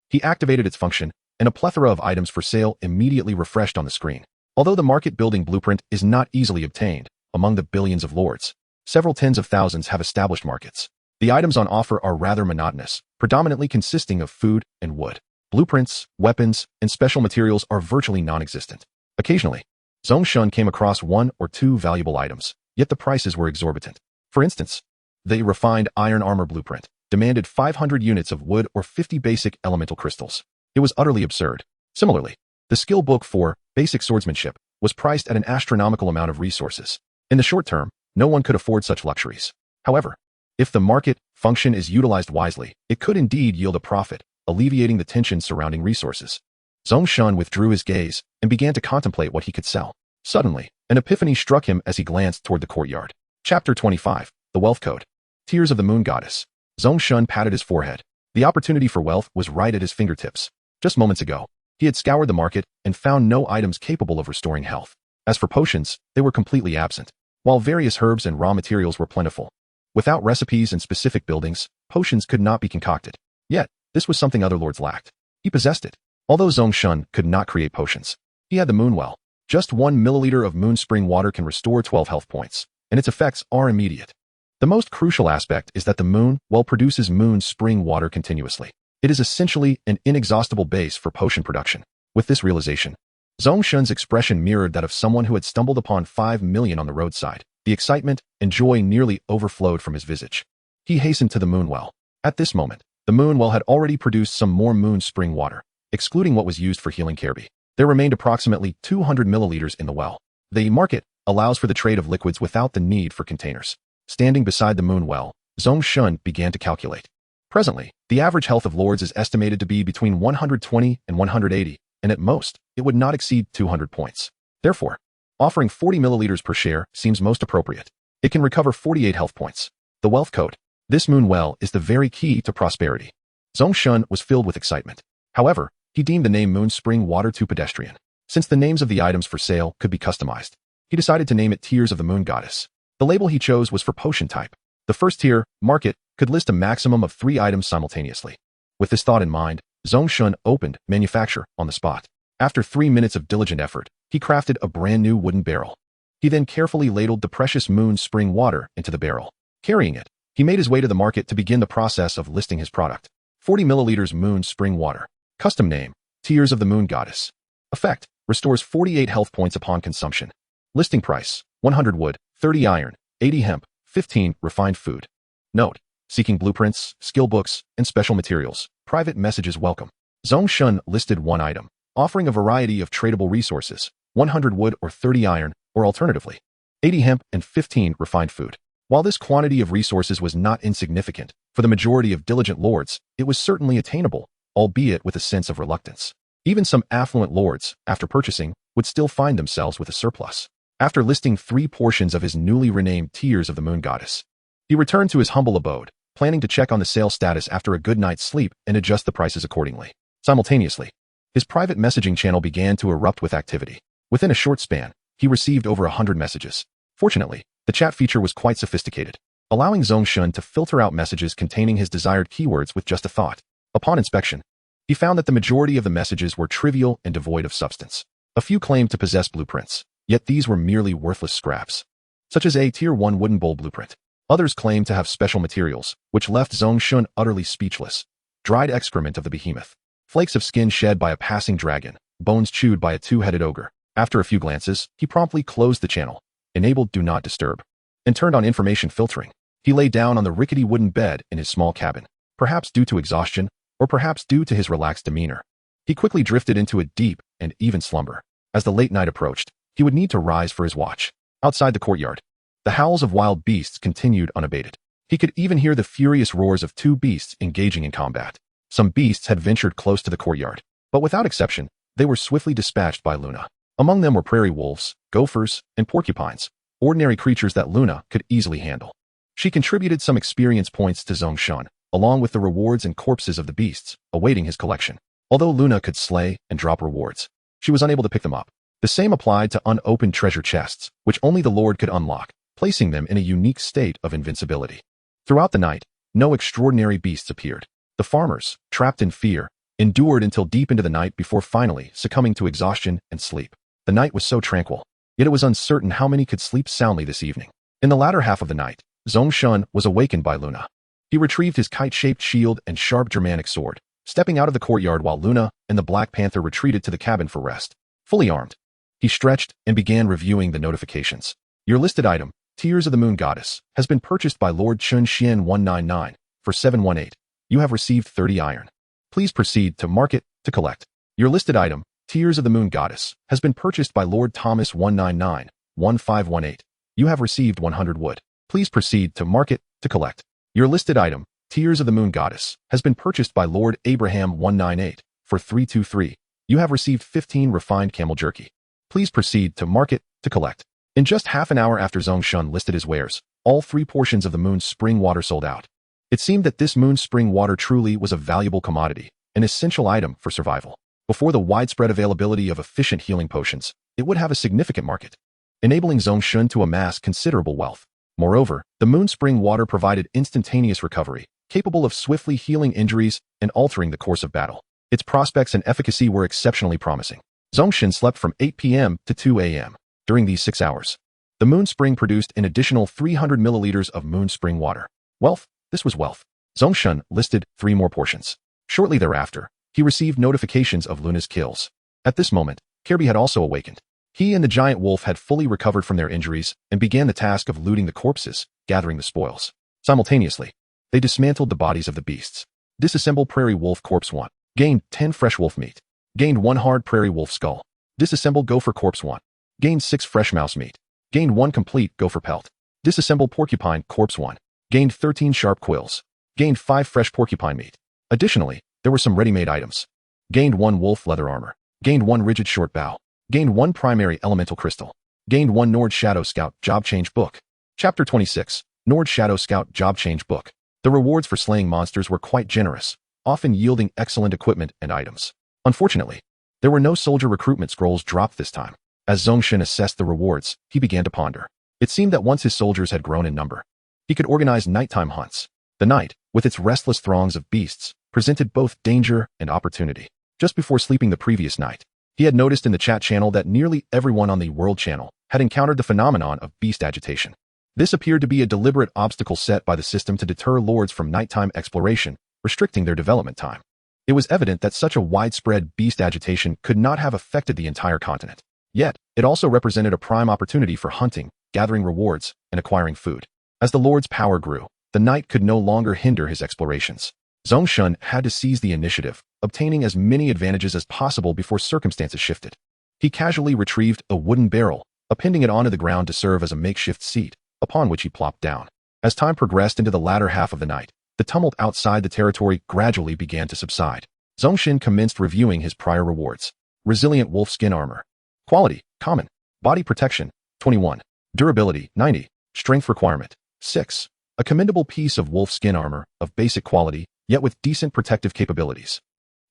he activated its function, and a plethora of items for sale immediately refreshed on the screen. Although the market building blueprint is not easily obtained, among the billions of lords, several tens of thousands have established markets. The items on offer are rather monotonous, predominantly consisting of food and wood. Blueprints, weapons, and special materials are virtually non-existent. Occasionally, Zhong Shen came across 1 or 2 valuable items, yet the prices were exorbitant. For instance, the refined iron armor blueprint demanded 500 units of wood or 50 basic elemental crystals. It was utterly absurd. Similarly, the skill book for basic swordsmanship was priced at an astronomical amount of resources. In the short term, no one could afford such luxuries. However, if the market function is utilized wisely, it could indeed yield a profit, alleviating the tension surrounding resources. Zhong Shen withdrew his gaze and began to contemplate what he could sell. Suddenly, an epiphany struck him as he glanced toward the courtyard. Chapter 25. The Wealth Code. Tears of the Moon Goddess. Zhong Shen patted his forehead. The opportunity for wealth was right at his fingertips. Just moments ago, he had scoured the market and found no items capable of restoring health. As for potions, they were completely absent, while various herbs and raw materials were plentiful. Without recipes and specific buildings, potions could not be concocted. Yet, this was something other lords lacked. He possessed it. Although Zhong Shen could not create potions, he had the Moon Well. Just 1 milliliter of moon spring water can restore 12 health points, and its effects are immediate. The most crucial aspect is that the Moon Well produces moon spring water continuously. It is essentially an inexhaustible base for potion production. With this realization, Zhong Shen's expression mirrored that of someone who had stumbled upon 5 million on the roadside. The excitement and joy nearly overflowed from his visage. He hastened to the Moon Well. At this moment, the Moon Well had already produced some more moon spring water, excluding what was used for healing Kirby. There remained approximately 200 milliliters in the well. The market allows for the trade of liquids without the need for containers. Standing beside the Moon Well, Zhong Shen began to calculate. Presently, the average health of lords is estimated to be between 120 and 180, and at most, it would not exceed 200 points. Therefore, offering 40 milliliters per share seems most appropriate. It can recover 48 health points. The Wealth Code. This Moon Well is the very key to prosperity. Zhong Shen was filled with excitement. However, he deemed the name Moon Spring Water too pedestrian. Since the names of the items for sale could be customized, he decided to name it Tears of the Moon Goddess. The label he chose was for potion type. The first tier, Market, could list a maximum of 3 items simultaneously. With this thought in mind, Zhong Shen opened manufacture on the spot. After 3 minutes of diligent effort, he crafted a brand new wooden barrel. He then carefully ladled the precious moon spring water into the barrel. Carrying it, he made his way to the market to begin the process of listing his product. 40 milliliters moon spring water. Custom name, Tears of the Moon Goddess. Effect, restores 48 health points upon consumption. Listing price, 100 wood, 30 iron, 80 hemp, 15 refined food. Note, seeking blueprints, skill books, and special materials. Private messages welcome. Zhong Shen listed one item, offering a variety of tradable resources, 100 wood or 30 iron, or alternatively, 80 hemp and 15 refined food. While this quantity of resources was not insignificant, for the majority of diligent lords, it was certainly attainable, albeit with a sense of reluctance. Even some affluent lords, after purchasing, would still find themselves with a surplus. After listing 3 portions of his newly renamed Tears of the Moon Goddess, he returned to his humble abode, planning to check on the sale status after a good night's sleep and adjust the prices accordingly. Simultaneously, his private messaging channel began to erupt with activity. Within a short span, he received over 100 messages. Fortunately, the chat feature was quite sophisticated, allowing Zhong Shen to filter out messages containing his desired keywords with just a thought. Upon inspection, he found that the majority of the messages were trivial and devoid of substance. A few claimed to possess blueprints, yet these were merely worthless scraps, such as a Tier 1 wooden bowl blueprint. Others claimed to have special materials, which left Zhong Shen utterly speechless. Dried excrement of the behemoth, flakes of skin shed by a passing dragon, bones chewed by a 2-headed ogre. After a few glances, he promptly closed the channel, enabled Do Not Disturb, and turned on information filtering. He lay down on the rickety wooden bed in his small cabin, perhaps due to exhaustion, or perhaps due to his relaxed demeanor. He quickly drifted into a deep and even slumber. As the late night approached, he would need to rise for his watch. Outside the courtyard, the howls of wild beasts continued unabated. He could even hear the furious roars of 2 beasts engaging in combat. Some beasts had ventured close to the courtyard, but without exception, they were swiftly dispatched by Luna. Among them were prairie wolves, gophers, and porcupines, ordinary creatures that Luna could easily handle. She contributed some experience points to Zhong Shen, along with the rewards and corpses of the beasts, awaiting his collection. Although Luna could slay and drop rewards, she was unable to pick them up. The same applied to unopened treasure chests, which only the Lord could unlock, placing them in a unique state of invincibility. Throughout the night, no extraordinary beasts appeared. The farmers, trapped in fear, endured until deep into the night before finally succumbing to exhaustion and sleep. The night was so tranquil, yet it was uncertain how many could sleep soundly this evening. In the latter half of the night, Zhong Shen was awakened by Luna. He retrieved his kite-shaped shield and sharp Germanic sword, stepping out of the courtyard while Luna and the Black Panther retreated to the cabin for rest. Fully armed, he stretched and began reviewing the notifications. Your listed item, Tears of the Moon Goddess, has been purchased by Lord Chun Xian 199 for 718. You have received 30 iron. Please proceed to market to collect. Your listed item, Tears of the Moon Goddess, has been purchased by Lord Thomas 199 1518. You have received 100 wood. Please proceed to market to collect. Your listed item, Tears of the Moon Goddess, has been purchased by Lord Abraham 198 for 323. You have received 15 refined camel jerky. Please proceed to market to collect. In just half an hour after Zhong Shen listed his wares, all 3 portions of the moon spring water sold out. It seemed that this moon spring water truly was a valuable commodity, an essential item for survival. Before the widespread availability of efficient healing potions, it would have a significant market, enabling Zhong Shen to amass considerable wealth. Moreover, the moon spring water provided instantaneous recovery, capable of swiftly healing injuries and altering the course of battle. Its prospects and efficacy were exceptionally promising. Zhong Shen slept from 8 p.m. to 2 a.m. During these 6 hours, the moon spring produced an additional 300 milliliters of moon spring water. Wealth, this was wealth. Zhong Shen listed 3 more portions. Shortly thereafter, he received notifications of Luna's kills. At this moment, Kirby had also awakened. He and the giant wolf had fully recovered from their injuries and began the task of looting the corpses, gathering the spoils. Simultaneously, they dismantled the bodies of the beasts. Disassemble prairie wolf corpse 1. Gained 10 fresh wolf meat. Gained 1 hard prairie wolf skull. Disassemble gopher corpse 1. Gained 6 fresh mouse meat. Gained 1 complete gopher pelt. Disassemble porcupine corpse 1. Gained 13 sharp quills. Gained 5 fresh porcupine meat. Additionally, there were some ready-made items. Gained 1 wolf leather armor. Gained 1 rigid short bow. Gained 1 primary elemental crystal. Gained 1 Nord Shadow Scout Job Change Book. Chapter 26, Nord Shadow Scout Job Change Book. The rewards for slaying monsters were quite generous, often yielding excellent equipment and items. Unfortunately, there were no soldier recruitment scrolls dropped this time. As Zhong Shen assessed the rewards, he began to ponder. It seemed that once his soldiers had grown in number, he could organize nighttime hunts. The night, with its restless throngs of beasts, presented both danger and opportunity. Just before sleeping the previous night, he had noticed in the chat channel that nearly everyone on the World channel had encountered the phenomenon of beast agitation. This appeared to be a deliberate obstacle set by the system to deter lords from nighttime exploration, restricting their development time. It was evident that such a widespread beast agitation could not have affected the entire continent. Yet, it also represented a prime opportunity for hunting, gathering rewards, and acquiring food. As the lord's power grew, the knight could no longer hinder his explorations. Zhong Shen had to seize the initiative, obtaining as many advantages as possible before circumstances shifted. He casually retrieved a wooden barrel, appending it onto the ground to serve as a makeshift seat, upon which he plopped down. As time progressed into the latter half of the night, the tumult outside the territory gradually began to subside. Zhong Shen commenced reviewing his prior rewards. Resilient wolf skin armor. Quality, common. Body protection, 21. Durability, 90. Strength requirement, 6. A commendable piece of wolf skin armor, of basic quality, yet with decent protective capabilities.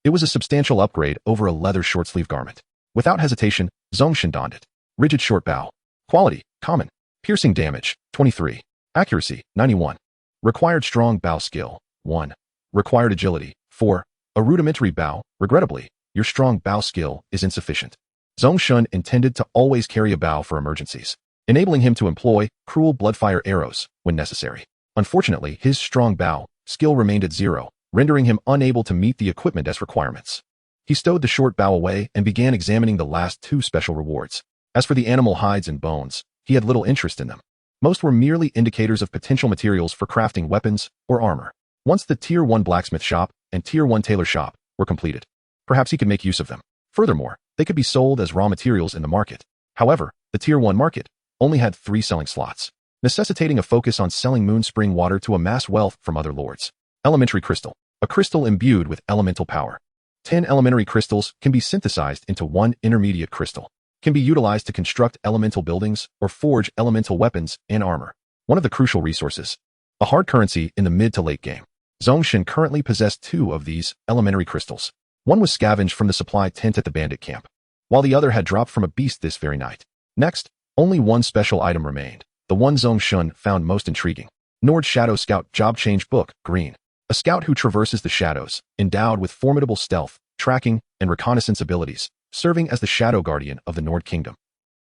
It was a substantial upgrade over a leather short-sleeve garment. Without hesitation, Zhong Shen donned it. Rigid short bow. Quality, common. Piercing damage, 23. Accuracy, 91. Required strong bow skill, 1. Required agility, 4. A rudimentary bow. Regrettably, your strong bow skill is insufficient. Zhong Shen intended to always carry a bow for emergencies, enabling him to employ cruel bloodfire arrows when necessary. Unfortunately, his strong bow skill remained at 0, rendering him unable to meet the equipment as requirements. He stowed the short bow away and began examining the last 2 special rewards. As for the animal hides and bones, he had little interest in them. Most were merely indicators of potential materials for crafting weapons or armor. Once the Tier 1 blacksmith shop and Tier 1 tailor shop were completed, perhaps he could make use of them. Furthermore, they could be sold as raw materials in the market. However, the Tier 1 market only had 3 selling slots, necessitating a focus on selling moon spring water to amass wealth from other lords. Elementary crystal. A crystal imbued with elemental power. 10 elementary crystals can be synthesized into 1 intermediate crystal. Can be utilized to construct elemental buildings or forge elemental weapons and armor. One of the crucial resources. A hard currency in the mid to late game. Zhong Shen currently possessed 2 of these elementary crystals. One was scavenged from the supply tent at the bandit camp, while the other had dropped from a beast this very night. Next, only 1 special item remained, the one Zhong Shen found most intriguing. Nord Shadow Scout Job Change Book, Green. A scout who traverses the shadows, endowed with formidable stealth, tracking, and reconnaissance abilities, serving as the Shadow Guardian of the Nord Kingdom.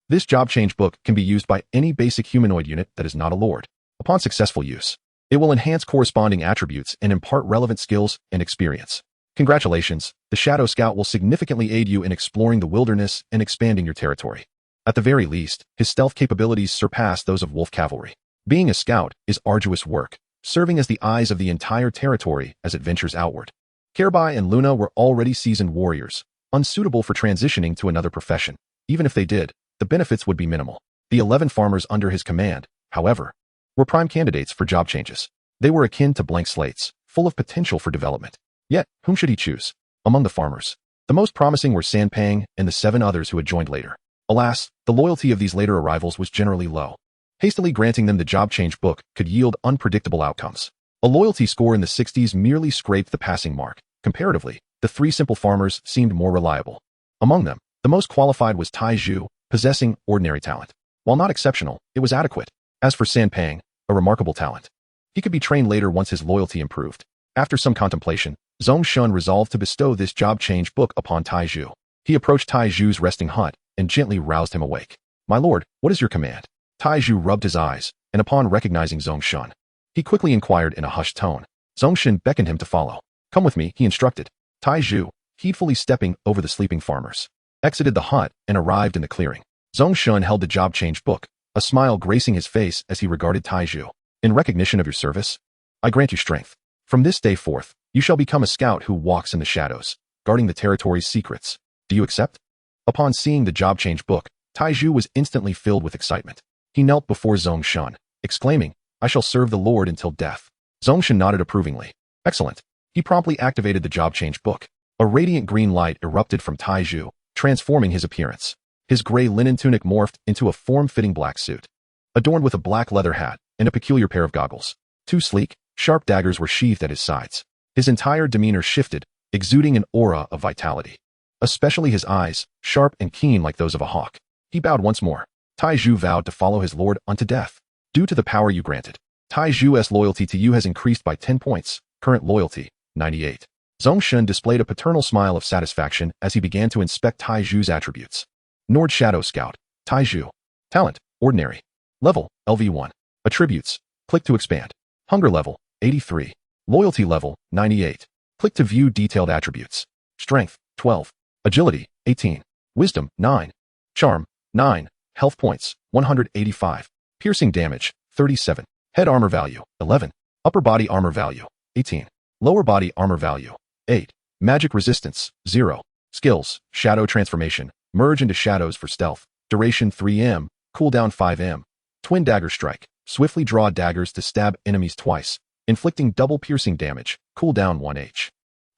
This job change book can be used by any basic humanoid unit that is not a lord. Upon successful use, it will enhance corresponding attributes and impart relevant skills and experience. Congratulations, the Shadow Scout will significantly aid you in exploring the wilderness and expanding your territory. At the very least, his stealth capabilities surpass those of wolf cavalry. Being a scout is arduous work, serving as the eyes of the entire territory as it ventures outward. Kerbai and Luna were already seasoned warriors, unsuitable for transitioning to another profession. Even if they did, the benefits would be minimal. The 11 farmers under his command, however, were prime candidates for job changes. They were akin to blank slates, full of potential for development. Yet, whom should he choose? Among the farmers, the most promising were Sanpang and the 7 others who had joined later. Alas, the loyalty of these later arrivals was generally low. Hastily granting them the job change book could yield unpredictable outcomes. A loyalty score in the 60s merely scraped the passing mark. Comparatively, the 3 simple farmers seemed more reliable. Among them, the most qualified was Tai Zhu, possessing ordinary talent. While not exceptional, it was adequate. As for Sanpang, a remarkable talent. He could be trained later once his loyalty improved. After some contemplation, Zhong Shen resolved to bestow this job change book upon Tai Zhu. He approached Tai Zhu's resting hut and gently roused him awake. "My lord, what is your command?" Tai Zhu rubbed his eyes, and upon recognizing Zhong Shen, he quickly inquired in a hushed tone. Zhong Shen beckoned him to follow. "Come with me," he instructed. Tai Zhu, heedfully stepping over the sleeping farmers, exited the hut and arrived in the clearing. Zhong Shen held the job change book, a smile gracing his face as he regarded Tai Zhu. "In recognition of your service, I grant you strength. From this day forth, you shall become a scout who walks in the shadows, guarding the territory's secrets. Do you accept?" Upon seeing the job change book, Tai Zhu was instantly filled with excitement. He knelt before Zhong Shen, exclaiming, "I shall serve the Lord until death." Zhong Shen nodded approvingly. "Excellent." He promptly activated the job change book. A radiant green light erupted from Tai Zhu, transforming his appearance. His gray linen tunic morphed into a form-fitting black suit, adorned with a black leather hat and a peculiar pair of goggles. 2 sleek, sharp daggers were sheathed at his sides. His entire demeanor shifted, exuding an aura of vitality. Especially his eyes, sharp and keen like those of a hawk. He bowed once more. Tai Zhu vowed to follow his lord unto death. "Due to the power you granted, Tai Zhu's loyalty to you has increased by 10 points. Current loyalty, 98. Zhong Shen displayed a paternal smile of satisfaction as he began to inspect Tai Zhu's attributes. Nord Shadow Scout, Tai Zhu. Talent, Ordinary. Level, LV1. Attributes, click to expand. Hunger level, 83. Loyalty level, 98. Click to view detailed attributes. Strength, 12. Agility, 18. Wisdom, 9. Charm, 9. Health points, 185. Piercing damage, 37. Head armor value, 11. Upper body armor value, 18. Lower body armor value, 8. Magic resistance, 0. Skills, Shadow Transformation, merge into shadows for stealth. Duration 3M, cooldown 5M. Twin Dagger Strike, swiftly draw daggers to stab enemies twice, inflicting double piercing damage, cooldown 1H.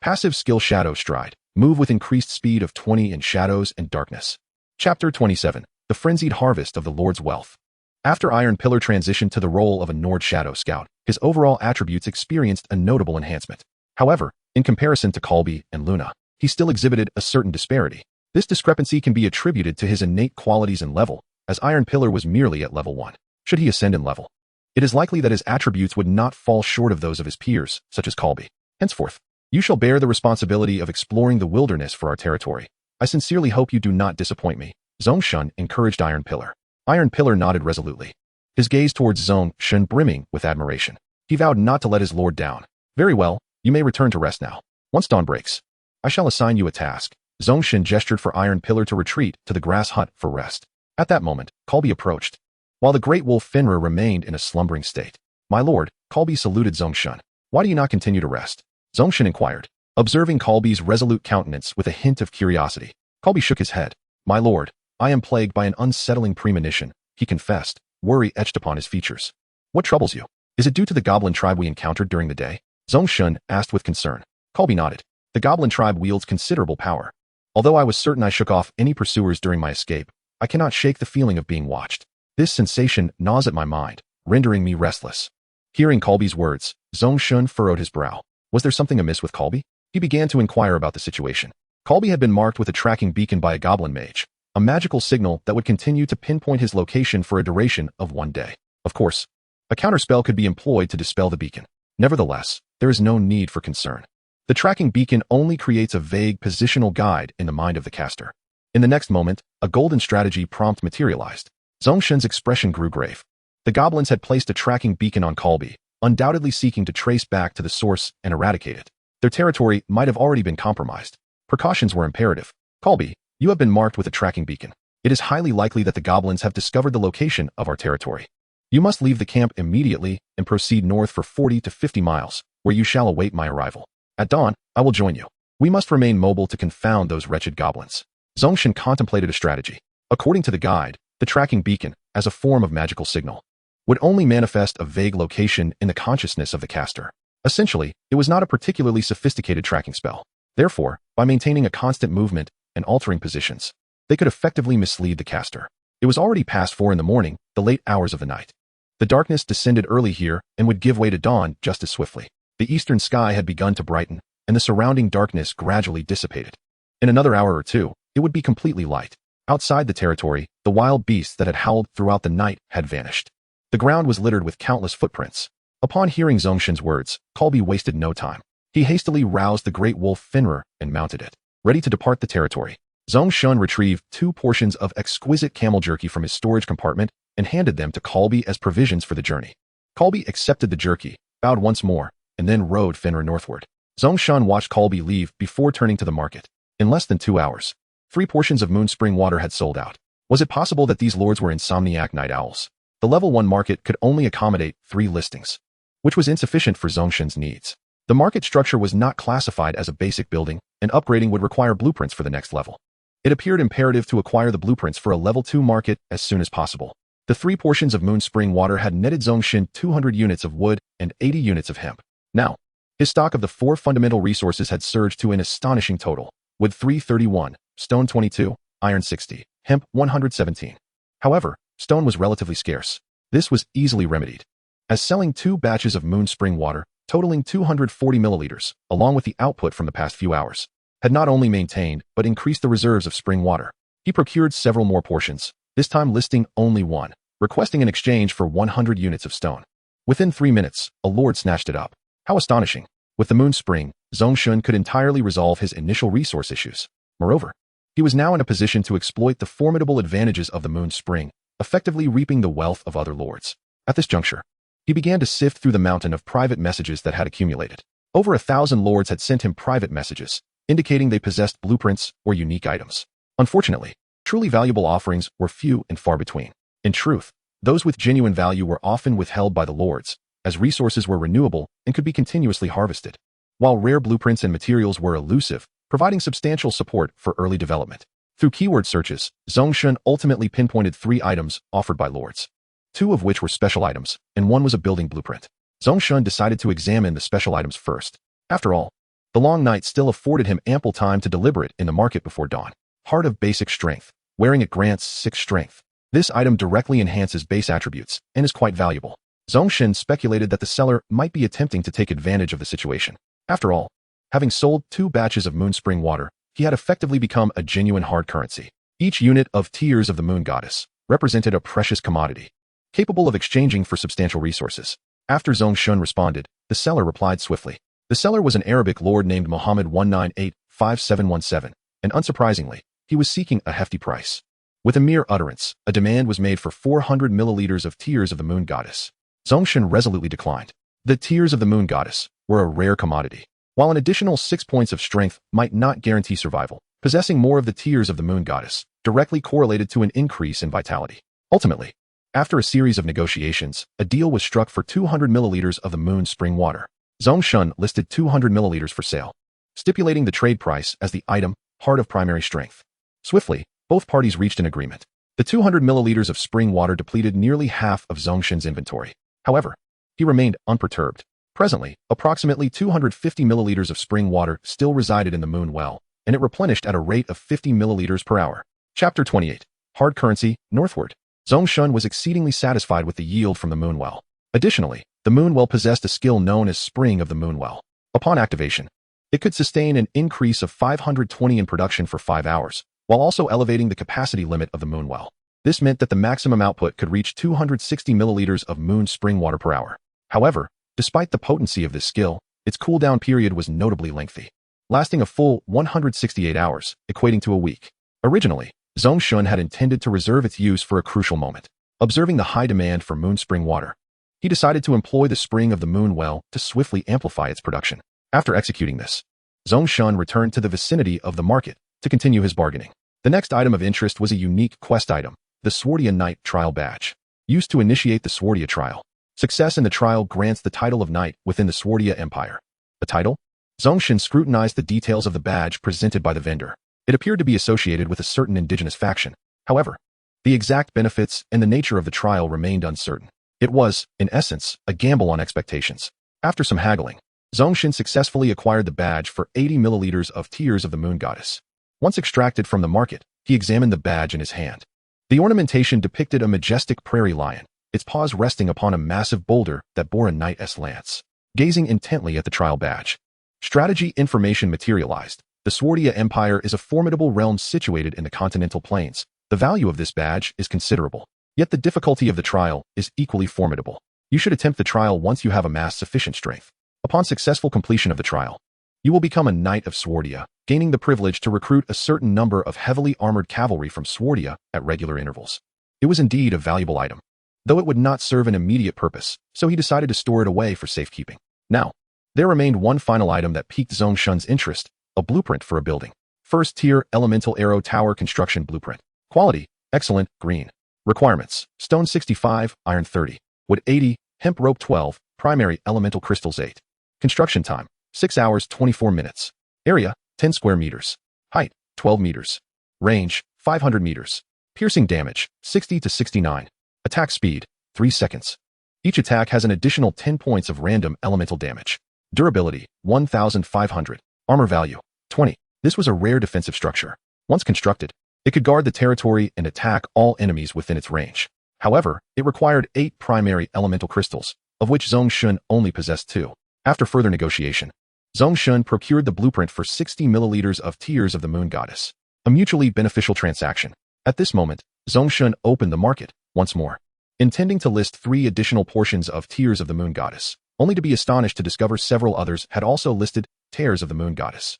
Passive skill Shadow Stride, move with increased speed of 20 in shadows and darkness. Chapter 27, The Frenzied Harvest of the Lord's Wealth. After Iron Pillar transitioned to the role of a Nord Shadow Scout, his overall attributes experienced a notable enhancement. However, in comparison to Colby and Luna, he still exhibited a certain disparity. This discrepancy can be attributed to his innate qualities and level, as Iron Pillar was merely at level 1. Should he ascend in level, it is likely that his attributes would not fall short of those of his peers, such as Colby. Henceforth, you shall bear the responsibility of exploring the wilderness for our territory. I sincerely hope you do not disappoint me. Zhong Shen encouraged Iron Pillar. Iron Pillar nodded resolutely, his gaze towards Zhong Shen brimming with admiration. He vowed not to let his lord down. Very well, you may return to rest now. Once dawn breaks, I shall assign you a task. Zhong Shen gestured for Iron Pillar to retreat to the grass hut for rest. At that moment, Colby approached, while the great wolf Fenrir remained in a slumbering state. My lord, Colby saluted Zhong Shen. Why do you not continue to rest? Zhong Shen inquired, observing Colby's resolute countenance with a hint of curiosity. Colby shook his head. My lord, I am plagued by an unsettling premonition, he confessed, worry etched upon his features. What troubles you? Is it due to the goblin tribe we encountered during the day? Zhong Shen asked with concern. Colby nodded. The goblin tribe wields considerable power. Although I was certain I shook off any pursuers during my escape, I cannot shake the feeling of being watched. This sensation gnaws at my mind, rendering me restless. Hearing Colby's words, Zhong Shen furrowed his brow. Was there something amiss with Colby? He began to inquire about the situation. Colby had been marked with a tracking beacon by a goblin mage, a magical signal that would continue to pinpoint his location for a duration of 1 day. Of course, a counterspell could be employed to dispel the beacon. Nevertheless, there is no need for concern. The tracking beacon only creates a vague positional guide in the mind of the caster. In the next moment, a golden strategy prompt materialized. Zhong Shen's expression grew grave. The goblins had placed a tracking beacon on Colby, undoubtedly seeking to trace back to the source and eradicate it. Their territory might have already been compromised. Precautions were imperative. Colby, you have been marked with a tracking beacon. It is highly likely that the goblins have discovered the location of our territory. You must leave the camp immediately and proceed north for 40 to 50 miles, where you shall await my arrival. At dawn, I will join you. We must remain mobile to confound those wretched goblins. Zhong Shen contemplated a strategy. According to the guide, the tracking beacon, as a form of magical signal, would only manifest a vague location in the consciousness of the caster. Essentially, it was not a particularly sophisticated tracking spell. Therefore, by maintaining a constant movement and altering positions, they could effectively mislead the caster. It was already past 4 in the morning, the late hours of the night. The darkness descended early here and would give way to dawn just as swiftly. The eastern sky had begun to brighten, and the surrounding darkness gradually dissipated. In another hour or two, it would be completely light. Outside the territory, the wild beasts that had howled throughout the night had vanished. The ground was littered with countless footprints. Upon hearing Zhong Shen's words, Colby wasted no time. He hastily roused the great wolf Fenrir and mounted it. Ready to depart the territory, Zhong Shen retrieved 2 portions of exquisite camel jerky from his storage compartment and handed them to Colby as provisions for the journey. Colby accepted the jerky, bowed once more, and then rode Fenrir northward. Zhong Shen watched Colby leave before turning to the market. In less than 2 hours, 3 portions of moon spring water had sold out. Was it possible that these lords were insomniac night owls? The level 1 market could only accommodate 3 listings, which was insufficient for Zhong Shen's needs. The market structure was not classified as a basic building, and upgrading would require blueprints for the next level. It appeared imperative to acquire the blueprints for a level 2 market as soon as possible. The 3 portions of moon spring water had netted Zhong Shen 200 units of wood and 80 units of hemp. Now, his stock of the 4 fundamental resources had surged to an astonishing total: wood 331, stone 22, iron 60, hemp 117. However, stone was relatively scarce. This was easily remedied, as selling 2 batches of moon spring water, totaling 240 milliliters, along with the output from the past few hours, had not only maintained but increased the reserves of spring water. He procured several more portions, this time listing only 1, requesting an exchange for 100 units of stone. Within 3 minutes, a lord snatched it up. How astonishing! With the moon spring, Zhong Shen could entirely resolve his initial resource issues. Moreover, he was now in a position to exploit the formidable advantages of the moon spring, effectively reaping the wealth of other lords. At this juncture, he began to sift through the mountain of private messages that had accumulated. Over 1,000 lords had sent him private messages, indicating they possessed blueprints or unique items. Unfortunately, truly valuable offerings were few and far between. In truth, those with genuine value were often withheld by the lords, as resources were renewable and could be continuously harvested, while rare blueprints and materials were elusive, providing substantial support for early development. Through keyword searches, Zhong Shen ultimately pinpointed 3 items offered by lords, 2 of which were special items, and 1 was a building blueprint. Zhong Shen decided to examine the special items first. After all, the long night still afforded him ample time to deliberate in the market before dawn. Heart of Basic Strength. Wearing it grants 6 strength. This item directly enhances base attributes and is quite valuable. Zhong Shen speculated that the seller might be attempting to take advantage of the situation. After all, having sold 2 batches of moon spring water, he had effectively become a genuine hard currency. Each unit of Tears of the Moon Goddess represented a precious commodity, capable of exchanging for substantial resources. After Zhong Shen responded, the seller replied swiftly. The seller was an Arabic lord named Muhammad 1985717, and unsurprisingly, he was seeking a hefty price. With a mere utterance, a demand was made for 400 milliliters of Tears of the Moon Goddess. Zhong Shen resolutely declined. The Tears of the Moon Goddess were a rare commodity. While an additional 6 points of strength might not guarantee survival, possessing more of the Tears of the Moon Goddess directly correlated to an increase in vitality. Ultimately, after a series of negotiations, a deal was struck for 200 milliliters of the moon spring water. Zhong Shen listed 200 milliliters for sale, stipulating the trade price as the item Heart of Primary Strength. Swiftly, both parties reached an agreement. The 200 milliliters of spring water depleted nearly half of Zhong Shen's inventory. However, he remained unperturbed. Presently, approximately 250 milliliters of spring water still resided in the moon well, and it replenished at a rate of 50 milliliters per hour. Chapter 28. Hard Currency, Northward. Zhong Shen was exceedingly satisfied with the yield from the moon well. Additionally, the moon well possessed a skill known as Spring of the Moon Well. Upon activation, it could sustain an increase of 520 in production for 5 hours, while also elevating the capacity limit of the moon well. This meant that the maximum output could reach 260 milliliters of moon spring water per hour. However, despite the potency of this skill, its cooldown period was notably lengthy, lasting a full 168 hours, equating to a week. Originally, Zhong Shen had intended to reserve its use for a crucial moment. Observing the high demand for moon spring water, he decided to employ the spring of the moon well to swiftly amplify its production. After executing this, Zhong Shen returned to the vicinity of the market to continue his bargaining. The next item of interest was a unique quest item, the Swordia Knight Trial Badge. Used to initiate the Swordia trial. Success in the trial grants the title of Knight within the Swordia Empire. The title? Zhong Shen scrutinized the details of the badge presented by the vendor. It appeared to be associated with a certain indigenous faction. However, the exact benefits and the nature of the trial remained uncertain. It was, in essence, a gamble on expectations. After some haggling, Zhong Shen successfully acquired the badge for 80 milliliters of Tears of the Moon Goddess. Once extracted from the market, he examined the badge in his hand. The ornamentation depicted a majestic prairie lion, its paws resting upon a massive boulder that bore a knight's lance. Gazing intently at the trial badge, strategy information materialized. The Swordia Empire is a formidable realm situated in the continental plains. The value of this badge is considerable, yet the difficulty of the trial is equally formidable. You should attempt the trial once you have amassed sufficient strength. Upon successful completion of the trial, you will become a Knight of Swordia, gaining the privilege to recruit a certain number of heavily armored cavalry from Swordia at regular intervals. It was indeed a valuable item, though it would not serve an immediate purpose, so he decided to store it away for safekeeping. Now, there remained one final item that piqued Zhong Shen's interest, a blueprint for a building. First tier Elemental Arrow Tower Construction Blueprint. Quality, excellent, green. Requirements, stone 65, iron 30, wood 80, hemp rope 12, primary elemental crystals 8. Construction time, 6 hours 24 minutes. Area, 10 square meters. Height, 12 meters. Range, 500 meters. Piercing damage, 60 to 69. Attack speed, 3 seconds. Each attack has an additional 10 points of random elemental damage. Durability, 1,500. Armor value, 20. This was a rare defensive structure. Once constructed, it could guard the territory and attack all enemies within its range. However, it required 8 primary elemental crystals, of which Zhong Shen only possessed 2. After further negotiation, Zhong Shen procured the blueprint for 60 milliliters of Tears of the Moon Goddess, a mutually beneficial transaction. At this moment, Zhong Shen opened the market once more, intending to list 3 additional portions of Tears of the Moon Goddess, only to be astonished to discover several others had also listed Tears of the Moon Goddess.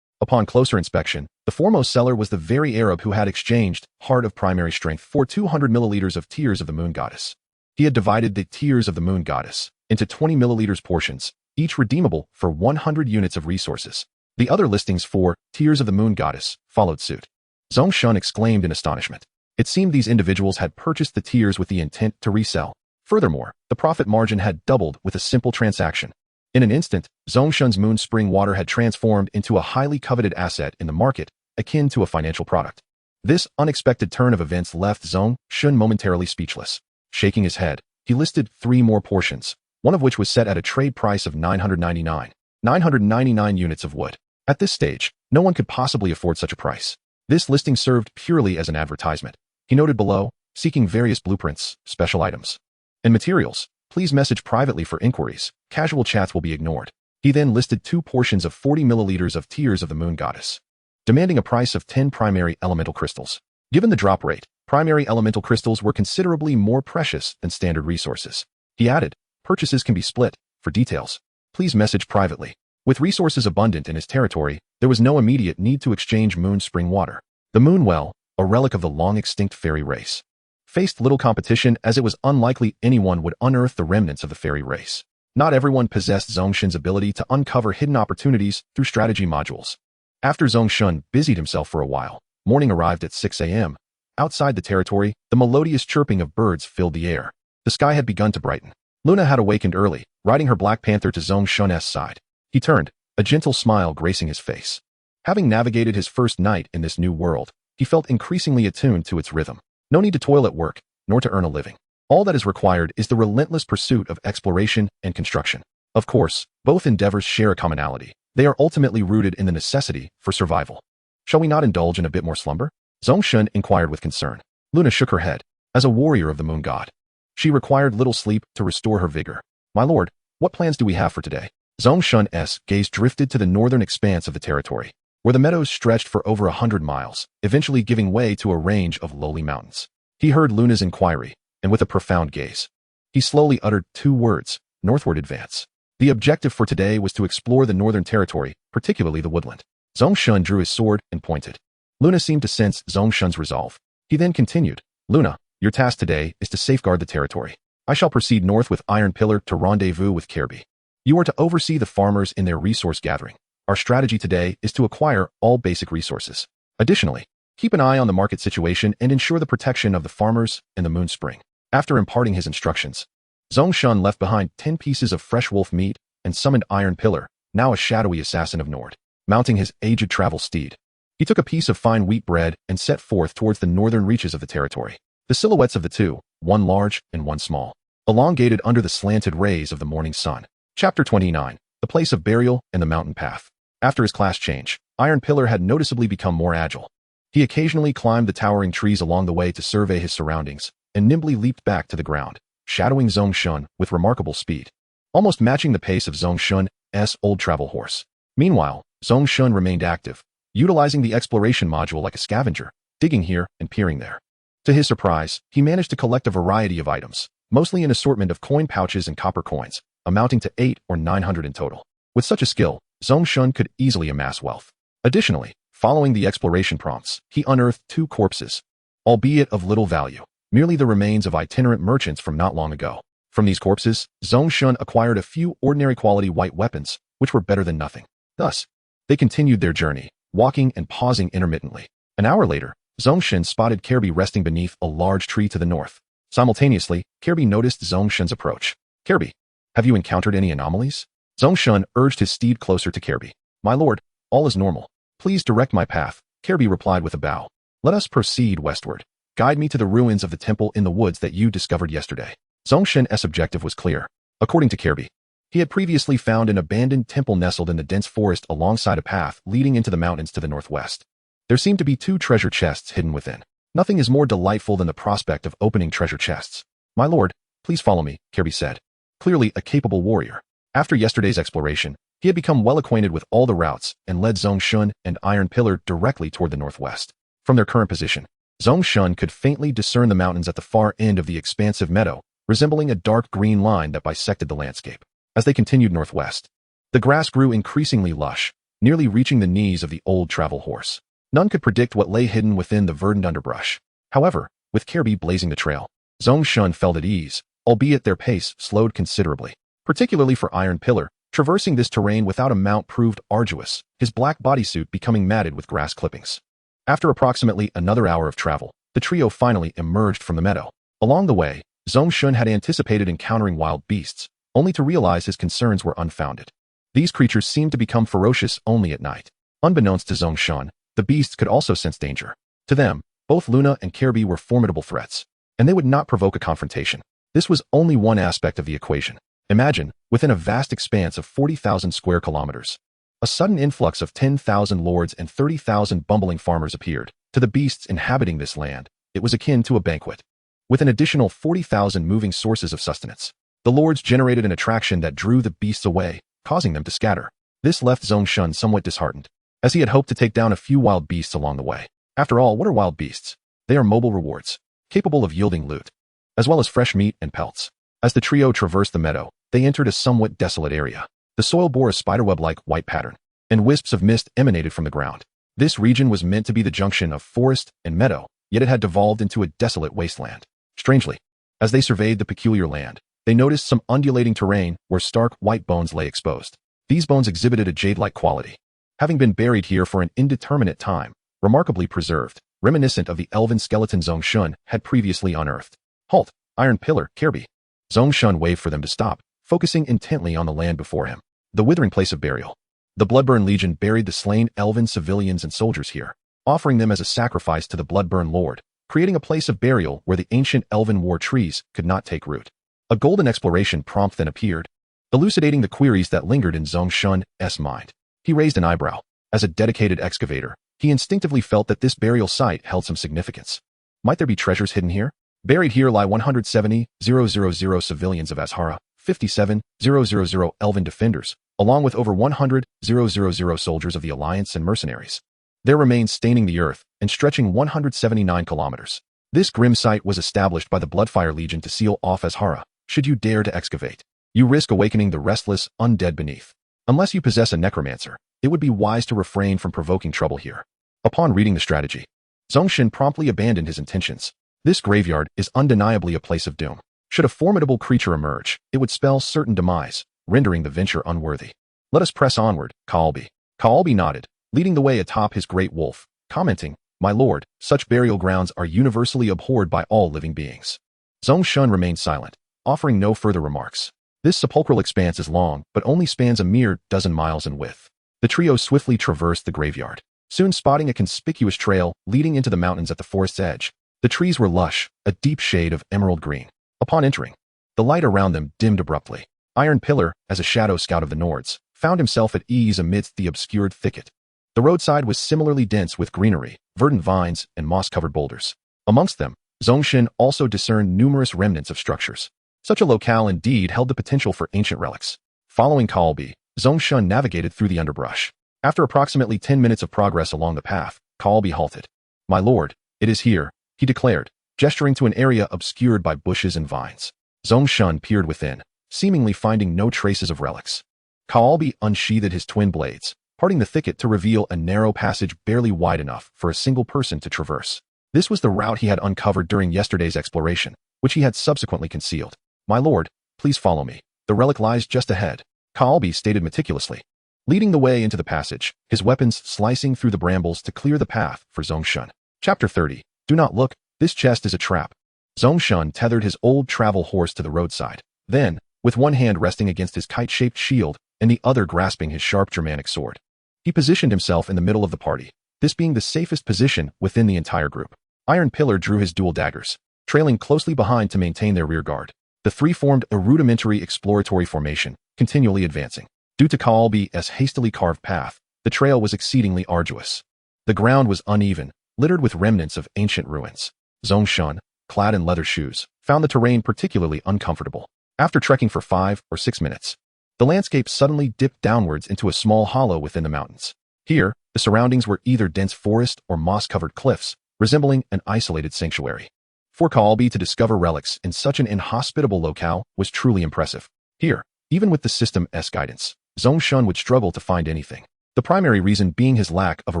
Upon closer inspection, the foremost seller was the very Arab who had exchanged Heart of Primary Strength for 200 milliliters of Tears of the Moon Goddess. He had divided the Tears of the Moon Goddess into 20 milliliters portions, each redeemable for 100 units of resources. The other listings for Tears of the Moon Goddess followed suit. Zhong Shen exclaimed in astonishment. It seemed these individuals had purchased the tears with the intent to resell. Furthermore, the profit margin had doubled with a simple transaction. In an instant, Zhong Shen's moon spring water had transformed into a highly coveted asset in the market, akin to a financial product. This unexpected turn of events left Zhong Shen momentarily speechless. Shaking his head, he listed 3 more portions, one of which was set at a trade price of 999 units of wood. At this stage, no one could possibly afford such a price. This listing served purely as an advertisement. He noted below, seeking various blueprints, special items, and materials. Please message privately for inquiries. Casual chats will be ignored. He then listed 2 portions of 40 milliliters of Tears of the Moon Goddess, demanding a price of 10 primary elemental crystals. Given the drop rate, primary elemental crystals were considerably more precious than standard resources. He added, purchases can be split. For details, please message privately. With resources abundant in his territory, there was no immediate need to exchange moon spring water. The moon well, a relic of the long-extinct fairy race, faced little competition as it was unlikely anyone would unearth the remnants of the fairy race. Not everyone possessed Zhong Shen's ability to uncover hidden opportunities through strategy modules. After Zhong Shen busied himself for a while, morning arrived at 6 a.m. Outside the territory, the melodious chirping of birds filled the air. The sky had begun to brighten. Luna had awakened early, riding her black panther to Zhong Shen's side. He turned, a gentle smile gracing his face. Having navigated his first night in this new world, he felt increasingly attuned to its rhythm. No need to toil at work, nor to earn a living. All that is required is the relentless pursuit of exploration and construction. Of course, both endeavors share a commonality. They are ultimately rooted in the necessity for survival. Shall we not indulge in a bit more slumber? Zhong Shen inquired with concern. Luna shook her head. As a warrior of the moon god, she required little sleep to restore her vigor. My lord, what plans do we have for today? Zhong Shen's gaze drifted to the northern expanse of the territory, where the meadows stretched for over 100 miles, eventually giving way to a range of lowly mountains. He heard Luna's inquiry, and with a profound gaze, he slowly uttered 2 words, northward advance. The objective for today was to explore the northern territory, particularly the woodland. Zhong Shen drew his sword and pointed. Luna seemed to sense Zhong Shen's resolve. He then continued, Luna, your task today is to safeguard the territory. I shall proceed north with Iron Pillar to rendezvous with Kirby. You are to oversee the farmers in their resource gathering. Our strategy today is to acquire all basic resources. Additionally, keep an eye on the market situation and ensure the protection of the farmers and the moon spring. After imparting his instructions, Zhong Shen left behind 10 pieces of fresh wolf meat and summoned Iron Pillar, now a shadowy assassin of Nord. Mounting his aged travel steed, he took a piece of fine wheat bread and set forth towards the northern reaches of the territory. The silhouettes of the two, one large and one small, elongated under the slanted rays of the morning sun. Chapter 29, The Place of Burial and the Mountain Path. After his class change, Iron Pillar had noticeably become more agile. He occasionally climbed the towering trees along the way to survey his surroundings, and nimbly leaped back to the ground, shadowing Zhong Shen with remarkable speed, almost matching the pace of Zhong Shen's old travel horse. Meanwhile, Zhong Shen remained active, utilizing the exploration module like a scavenger, digging here and peering there. To his surprise, he managed to collect a variety of items, mostly an assortment of coin pouches and copper coins, amounting to 800 or 900 in total. With such a skill, Zhong Shen could easily amass wealth. Additionally, following the exploration prompts, he unearthed 2 corpses, albeit of little value, merely the remains of itinerant merchants from not long ago. From these corpses, Zhong Shen acquired a few ordinary quality white weapons, which were better than nothing. Thus, they continued their journey, walking and pausing intermittently. An hour later, Zhong Shen spotted Kirby resting beneath a large tree to the north. Simultaneously, Kirby noticed Zhong Shen's approach. Kirby, have you encountered any anomalies? Zhong Shen urged his steed closer to Kirby. My lord, all is normal. Please direct my path, Kirby replied with a bow. Let us proceed westward. Guide me to the ruins of the temple in the woods that you discovered yesterday. Zhong Shen's objective was clear. According to Kirby, he had previously found an abandoned temple nestled in the dense forest alongside a path leading into the mountains to the northwest. There seemed to be 2 treasure chests hidden within. Nothing is more delightful than the prospect of opening treasure chests. My lord, please follow me, Kirby said. Clearly a capable warrior. After yesterday's exploration, he had become well acquainted with all the routes and led Zhong Shen and Iron Pillar directly toward the northwest. From their current position, Zhong Shen could faintly discern the mountains at the far end of the expansive meadow, resembling a dark green line that bisected the landscape. As they continued northwest, The grass grew increasingly lush, nearly reaching the knees of the old travel horse. None could predict what lay hidden within the verdant underbrush. However, with Kirby blazing the trail, Zhong Shen felt at ease, albeit their pace slowed considerably. Particularly for Iron Pillar, traversing this terrain without a mount proved arduous, his black bodysuit becoming matted with grass clippings. After approximately another hour of travel, the trio finally emerged from the meadow. Along the way, Zhong Shen had anticipated encountering wild beasts, only to realize his concerns were unfounded. These creatures seemed to become ferocious only at night. Unbeknownst to Zhong Shen, the beasts could also sense danger. To them, both Luna and Kirby were formidable threats, and they would not provoke a confrontation. This was only one aspect of the equation. Imagine, within a vast expanse of 40,000 square kilometers, a sudden influx of 10,000 lords and 30,000 bumbling farmers appeared. To the beasts inhabiting this land, it was akin to a banquet. With an additional 40,000 moving sources of sustenance, the lords generated an attraction that drew the beasts away, causing them to scatter. This left Zhong Shen somewhat disheartened, as he had hoped to take down a few wild beasts along the way. After all, what are wild beasts? They are mobile rewards, capable of yielding loot, as well as fresh meat and pelts. As the trio traversed the meadow, they entered a somewhat desolate area. The soil bore a spiderweb-like white pattern, and wisps of mist emanated from the ground. This region was meant to be the junction of forest and meadow, yet it had devolved into a desolate wasteland. Strangely, as they surveyed the peculiar land, they noticed some undulating terrain where stark white bones lay exposed. These bones exhibited a jade-like quality, having been buried here for an indeterminate time, remarkably preserved, reminiscent of the elven skeleton Zhong Shen had previously unearthed. Halt, Iron Pillar, Kirby. Zhong Shen waved for them to stop, focusing intently on the land before him. The withering place of burial. The Bloodburn Legion buried the slain elven civilians and soldiers here, offering them as a sacrifice to the Bloodburn Lord, creating a place of burial where the ancient elven war trees could not take root. A golden exploration prompt then appeared, elucidating the queries that lingered in Zhong Shen's mind. He raised an eyebrow. As a dedicated excavator, he instinctively felt that this burial site held some significance. Might there be treasures hidden here? Buried here lie 170,000 civilians of Azhara, 57,000 elven defenders, along with over 100,000 soldiers of the Alliance and mercenaries. Their remains staining the earth and stretching 179 kilometers. This grim site was established by the Bloodfire Legion to seal off Azhara. Should you dare to excavate, you risk awakening the restless undead beneath. Unless you possess a necromancer, it would be wise to refrain from provoking trouble here. Upon reading the strategy, Zhong Shen promptly abandoned his intentions. This graveyard is undeniably a place of doom. Should a formidable creature emerge, it would spell certain demise, rendering the venture unworthy. Let us press onward, Kaalbi. Kaalbi nodded, leading the way atop his great wolf, commenting, "My lord, such burial grounds are universally abhorred by all living beings." Zhong Shen remained silent, offering no further remarks. This sepulchral expanse is long, but only spans a mere dozen miles in width. The trio swiftly traversed the graveyard, soon spotting a conspicuous trail leading into the mountains at the forest's edge. The trees were lush, a deep shade of emerald green. Upon entering, the light around them dimmed abruptly. Iron Pillar, as a shadow scout of the Nords, found himself at ease amidst the obscured thicket. The roadside was similarly dense with greenery, verdant vines, and moss-covered boulders. Amongst them, Zhong Shen also discerned numerous remnants of structures. Such a locale indeed held the potential for ancient relics. Following Kaalbi, Zhong Shen navigated through the underbrush. After approximately 10 minutes of progress along the path, Kaalbi halted. "My lord, it is here," he declared, gesturing to an area obscured by bushes and vines. Zhong Shen peered within, seemingly finding no traces of relics. Kaalbi unsheathed his twin blades, parting the thicket to reveal a narrow passage barely wide enough for a single person to traverse. This was the route he had uncovered during yesterday's exploration, which he had subsequently concealed. "My lord, please follow me. The relic lies just ahead," Kaalbi stated meticulously, leading the way into the passage, his weapons slicing through the brambles to clear the path for Zhong Shen. Chapter 30. Do not look. This chest is a trap. Zhong Shen tethered his old travel horse to the roadside. Then, with one hand resting against his kite-shaped shield and the other grasping his sharp Germanic sword, he positioned himself in the middle of the party, this being the safest position within the entire group. Iron Pillar drew his dual daggers, trailing closely behind to maintain their rear guard. The three formed a rudimentary exploratory formation, continually advancing. Due to Kaalbi's hastily carved path, the trail was exceedingly arduous. The ground was uneven, littered with remnants of ancient ruins. Zhong Shen, clad in leather shoes, found the terrain particularly uncomfortable. After trekking for 5 or 6 minutes, the landscape suddenly dipped downwards into a small hollow within the mountains. Here, the surroundings were either dense forest or moss-covered cliffs, resembling an isolated sanctuary. For Kaalbi to discover relics in such an inhospitable locale was truly impressive. Here, even with the system's guidance, Zhong Shen would struggle to find anything. The primary reason being his lack of a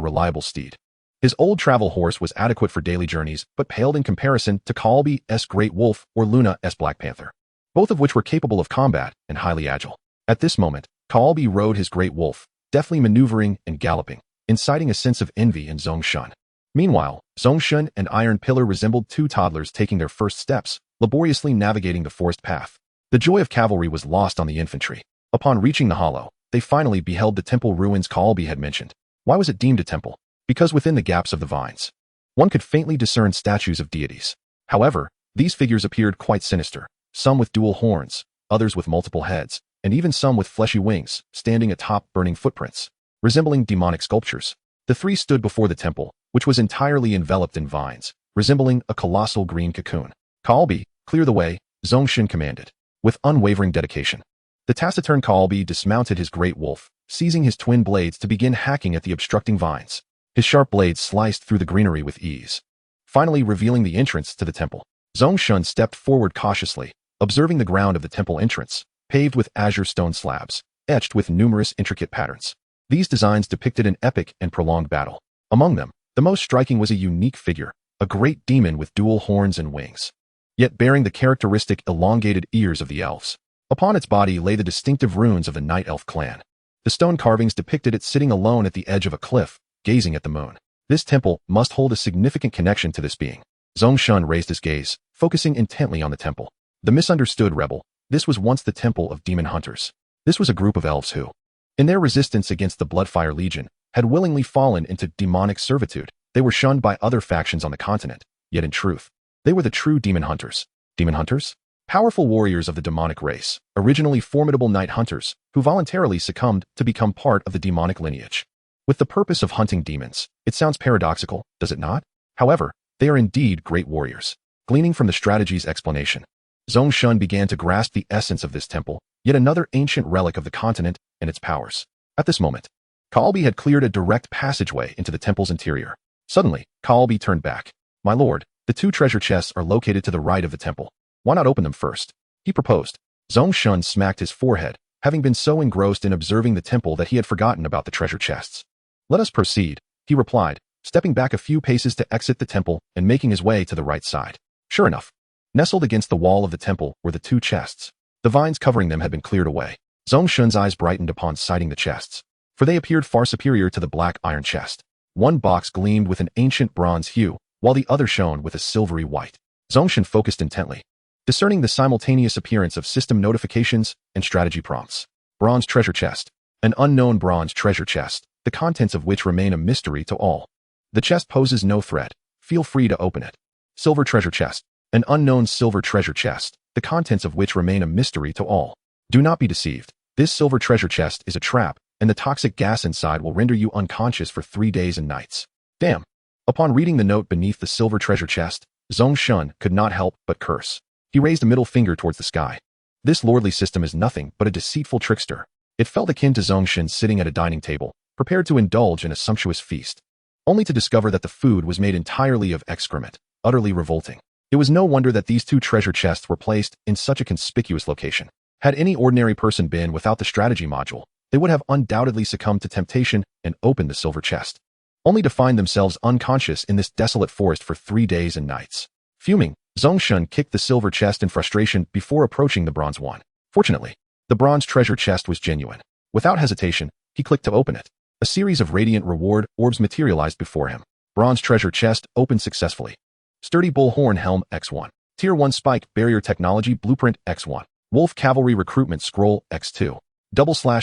reliable steed. His old travel horse was adequate for daily journeys, but paled in comparison to Kalbi's Great Wolf or Luna's Black Panther, both of which were capable of combat and highly agile. At this moment, Kalbi rode his Great Wolf, deftly maneuvering and galloping, inciting a sense of envy in Zhong Shen. Meanwhile, Zhong Shen and Iron Pillar resembled two toddlers taking their first steps, laboriously navigating the forest path. The joy of cavalry was lost on the infantry. Upon reaching the hollow, they finally beheld the temple ruins Kalbi had mentioned. Why was it deemed a temple? Because within the gaps of the vines, one could faintly discern statues of deities. However, these figures appeared quite sinister, some with dual horns, others with multiple heads, and even some with fleshy wings, standing atop burning footprints, resembling demonic sculptures. The three stood before the temple, which was entirely enveloped in vines, resembling a colossal green cocoon. Kalbi, clear the way, Zhong Shen commanded, with unwavering dedication. The taciturn Kalbi dismounted his great wolf, seizing his twin blades to begin hacking at the obstructing vines. His sharp blades sliced through the greenery with ease, finally revealing the entrance to the temple. Zhong Shen stepped forward cautiously, observing the ground of the temple entrance, paved with azure stone slabs, etched with numerous intricate patterns. These designs depicted an epic and prolonged battle. Among them, the most striking was a unique figure, a great demon with dual horns and wings, yet bearing the characteristic elongated ears of the elves. Upon its body lay the distinctive runes of the Night Elf clan. The stone carvings depicted it sitting alone at the edge of a cliff, gazing at the moon. This temple must hold a significant connection to this being. Zhong Shen raised his gaze, focusing intently on the temple. The misunderstood rebel. This was once the temple of demon hunters. This was a group of elves who, in their resistance against the Bloodfire Legion, had willingly fallen into demonic servitude. They were shunned by other factions on the continent, yet in truth, they were the true demon hunters. Demon hunters? Powerful warriors of the demonic race, originally formidable night hunters, who voluntarily succumbed to become part of the demonic lineage, with the purpose of hunting demons. It sounds paradoxical, does it not? However, they are indeed great warriors. Gleaning from the strategy's explanation, Zhong Shen began to grasp the essence of this temple, yet another ancient relic of the continent and its powers. At this moment, Kalbi had cleared a direct passageway into the temple's interior. Suddenly, Kalbi turned back. My lord, the two treasure chests are located to the right of the temple. Why not open them first? He proposed. Zhong Shen smacked his forehead, having been so engrossed in observing the temple that he had forgotten about the treasure chests. Let us proceed, he replied, stepping back a few paces to exit the temple and making his way to the right side. Sure enough, nestled against the wall of the temple were the two chests. The vines covering them had been cleared away. Zhong Shen's eyes brightened upon sighting the chests, for they appeared far superior to the black iron chest. One box gleamed with an ancient bronze hue, while the other shone with a silvery white. Zhong Shen focused intently, discerning the simultaneous appearance of system notifications and strategy prompts. Bronze treasure chest. An unknown bronze treasure chest, the contents of which remain a mystery to all. The chest poses no threat. Feel free to open it. Silver treasure chest. An unknown silver treasure chest, the contents of which remain a mystery to all. Do not be deceived. This silver treasure chest is a trap, and the toxic gas inside will render you unconscious for 3 days and nights. Damn. Upon reading the note beneath the silver treasure chest, Zhong Shen could not help but curse. He raised a middle finger towards the sky. This lordly system is nothing but a deceitful trickster. It felt akin to Zhong Shen sitting at a dining table, prepared to indulge in a sumptuous feast, only to discover that the food was made entirely of excrement, utterly revolting. It was no wonder that these two treasure chests were placed in such a conspicuous location. Had any ordinary person been without the strategy module, they would have undoubtedly succumbed to temptation and opened the silver chest, only to find themselves unconscious in this desolate forest for 3 days and nights. Fuming, Zhong Shen kicked the silver chest in frustration before approaching the bronze one. Fortunately, the bronze treasure chest was genuine. Without hesitation, he clicked to open it. A series of radiant reward orbs materialized before him. Bronze treasure chest opened successfully. Sturdy bullhorn helm X1. Tier 1 spike barrier technology blueprint X1. Wolf cavalry recruitment scroll X2.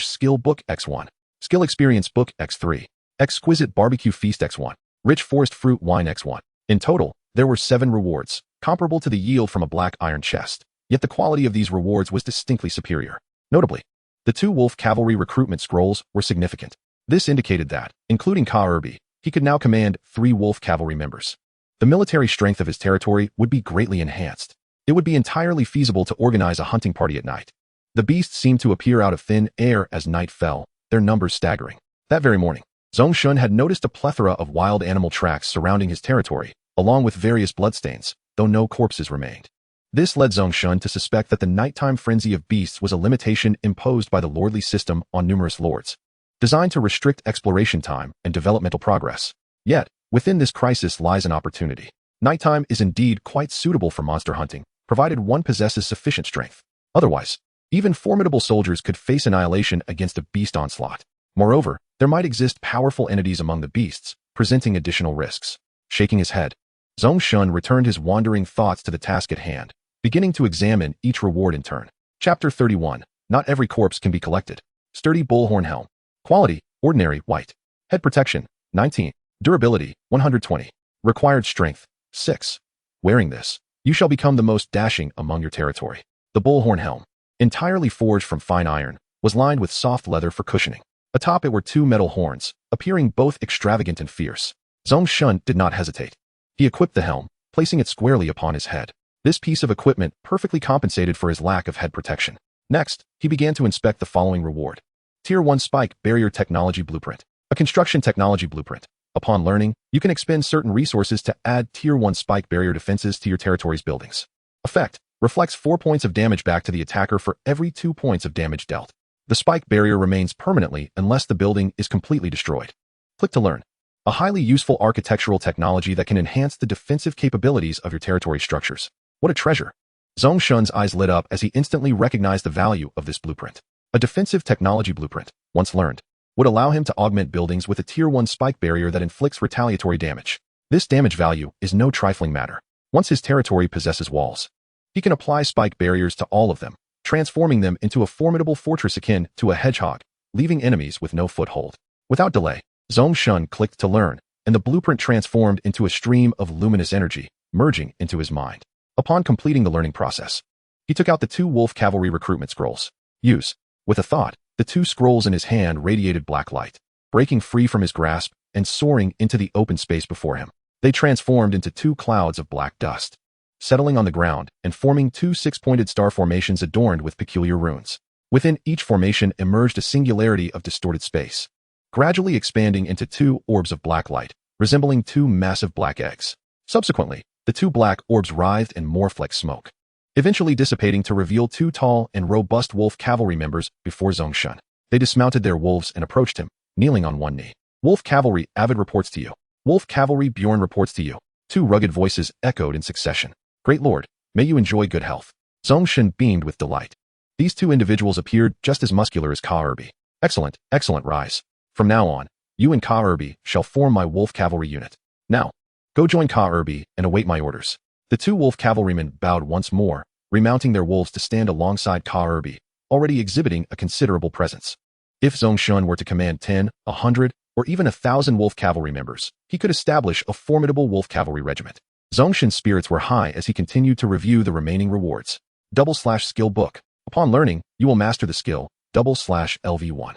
/ skill book X1. Skill experience book X3. Exquisite barbecue feast X1. Rich forest fruit wine X1. In total, there were 7 rewards, comparable to the yield from a black iron chest, yet the quality of these rewards was distinctly superior. Notably, the 2 wolf cavalry recruitment scrolls were significant. This indicated that, including Ka Irby, he could now command 3 wolf cavalry members. The military strength of his territory would be greatly enhanced. It would be entirely feasible to organize a hunting party at night. The beasts seemed to appear out of thin air as night fell, their numbers staggering. That very morning, Zhong Shen had noticed a plethora of wild animal tracks surrounding his territory, along with various bloodstains, though no corpses remained. This led Zhong Shen to suspect that the nighttime frenzy of beasts was a limitation imposed by the lordly system on numerous lords, designed to restrict exploration time and developmental progress. Yet, within this crisis lies an opportunity. Nighttime is indeed quite suitable for monster hunting, provided one possesses sufficient strength. Otherwise, even formidable soldiers could face annihilation against a beast onslaught. Moreover, there might exist powerful entities among the beasts, presenting additional risks. Shaking his head, Zhong Shen returned his wandering thoughts to the task at hand, beginning to examine each reward in turn. Chapter 31. Not every corpse can be collected. Sturdy bullhorn helm. Quality, ordinary, white. Head protection, 19. Durability, 120. Required strength, 6. Wearing this, you shall become the most dashing among your territory. The bullhorn helm, entirely forged from fine iron, was lined with soft leather for cushioning. Atop it were two metal horns, appearing both extravagant and fierce. Zhong Shen did not hesitate. He equipped the helm, placing it squarely upon his head. This piece of equipment perfectly compensated for his lack of head protection. Next, he began to inspect the following reward. Tier 1 Spike Barrier Technology Blueprint. A construction technology blueprint. Upon learning, you can expend certain resources to add Tier 1 spike barrier defenses to your territory's buildings. Effect: reflects 4 points of damage back to the attacker for every 2 points of damage dealt. The spike barrier remains permanently unless the building is completely destroyed. Click to learn. A highly useful architectural technology that can enhance the defensive capabilities of your territory structures. What a treasure! Zhong Shen's eyes lit up as he instantly recognized the value of this blueprint. A defensive technology blueprint, once learned, would allow him to augment buildings with a Tier 1 spike barrier that inflicts retaliatory damage. This damage value is no trifling matter. Once his territory possesses walls, he can apply spike barriers to all of them, transforming them into a formidable fortress akin to a hedgehog, leaving enemies with no foothold. Without delay, Zhong Shen clicked to learn, and the blueprint transformed into a stream of luminous energy, merging into his mind. Upon completing the learning process, he took out the 2 wolf cavalry recruitment scrolls. Use. With a thought, the 2 scrolls in his hand radiated black light, breaking free from his grasp and soaring into the open space before him. They transformed into 2 clouds of black dust, settling on the ground and forming 2 6-pointed star formations adorned with peculiar runes. Within each formation emerged a singularity of distorted space, gradually expanding into 2 orbs of black light, resembling 2 massive black eggs. Subsequently, the 2 black orbs writhed and morphed like smoke, eventually dissipating to reveal 2 tall and robust wolf cavalry members before Zhong Shen. They dismounted their wolves and approached him, kneeling on one knee. Wolf Cavalry, Avid reports to you. Wolf Cavalry, Bjorn reports to you. 2 rugged voices echoed in succession. Great Lord, may you enjoy good health. Zhong Shen beamed with delight. These 2 individuals appeared just as muscular as Ka Erbi. Excellent, excellent, rise. From now on, you and Ka Erbi shall form my wolf cavalry unit. Now, go join Ka Erbi and await my orders. The 2 wolf cavalrymen bowed once more, remounting their wolves to stand alongside Ka Erbi, already exhibiting a considerable presence. If Zhong Shen were to command 10, 100, or even 1,000 wolf cavalry members, he could establish a formidable wolf cavalry regiment. Zhong Shen's spirits were high as he continued to review the remaining rewards. /skill book. Upon learning, you will master the skill /LV1.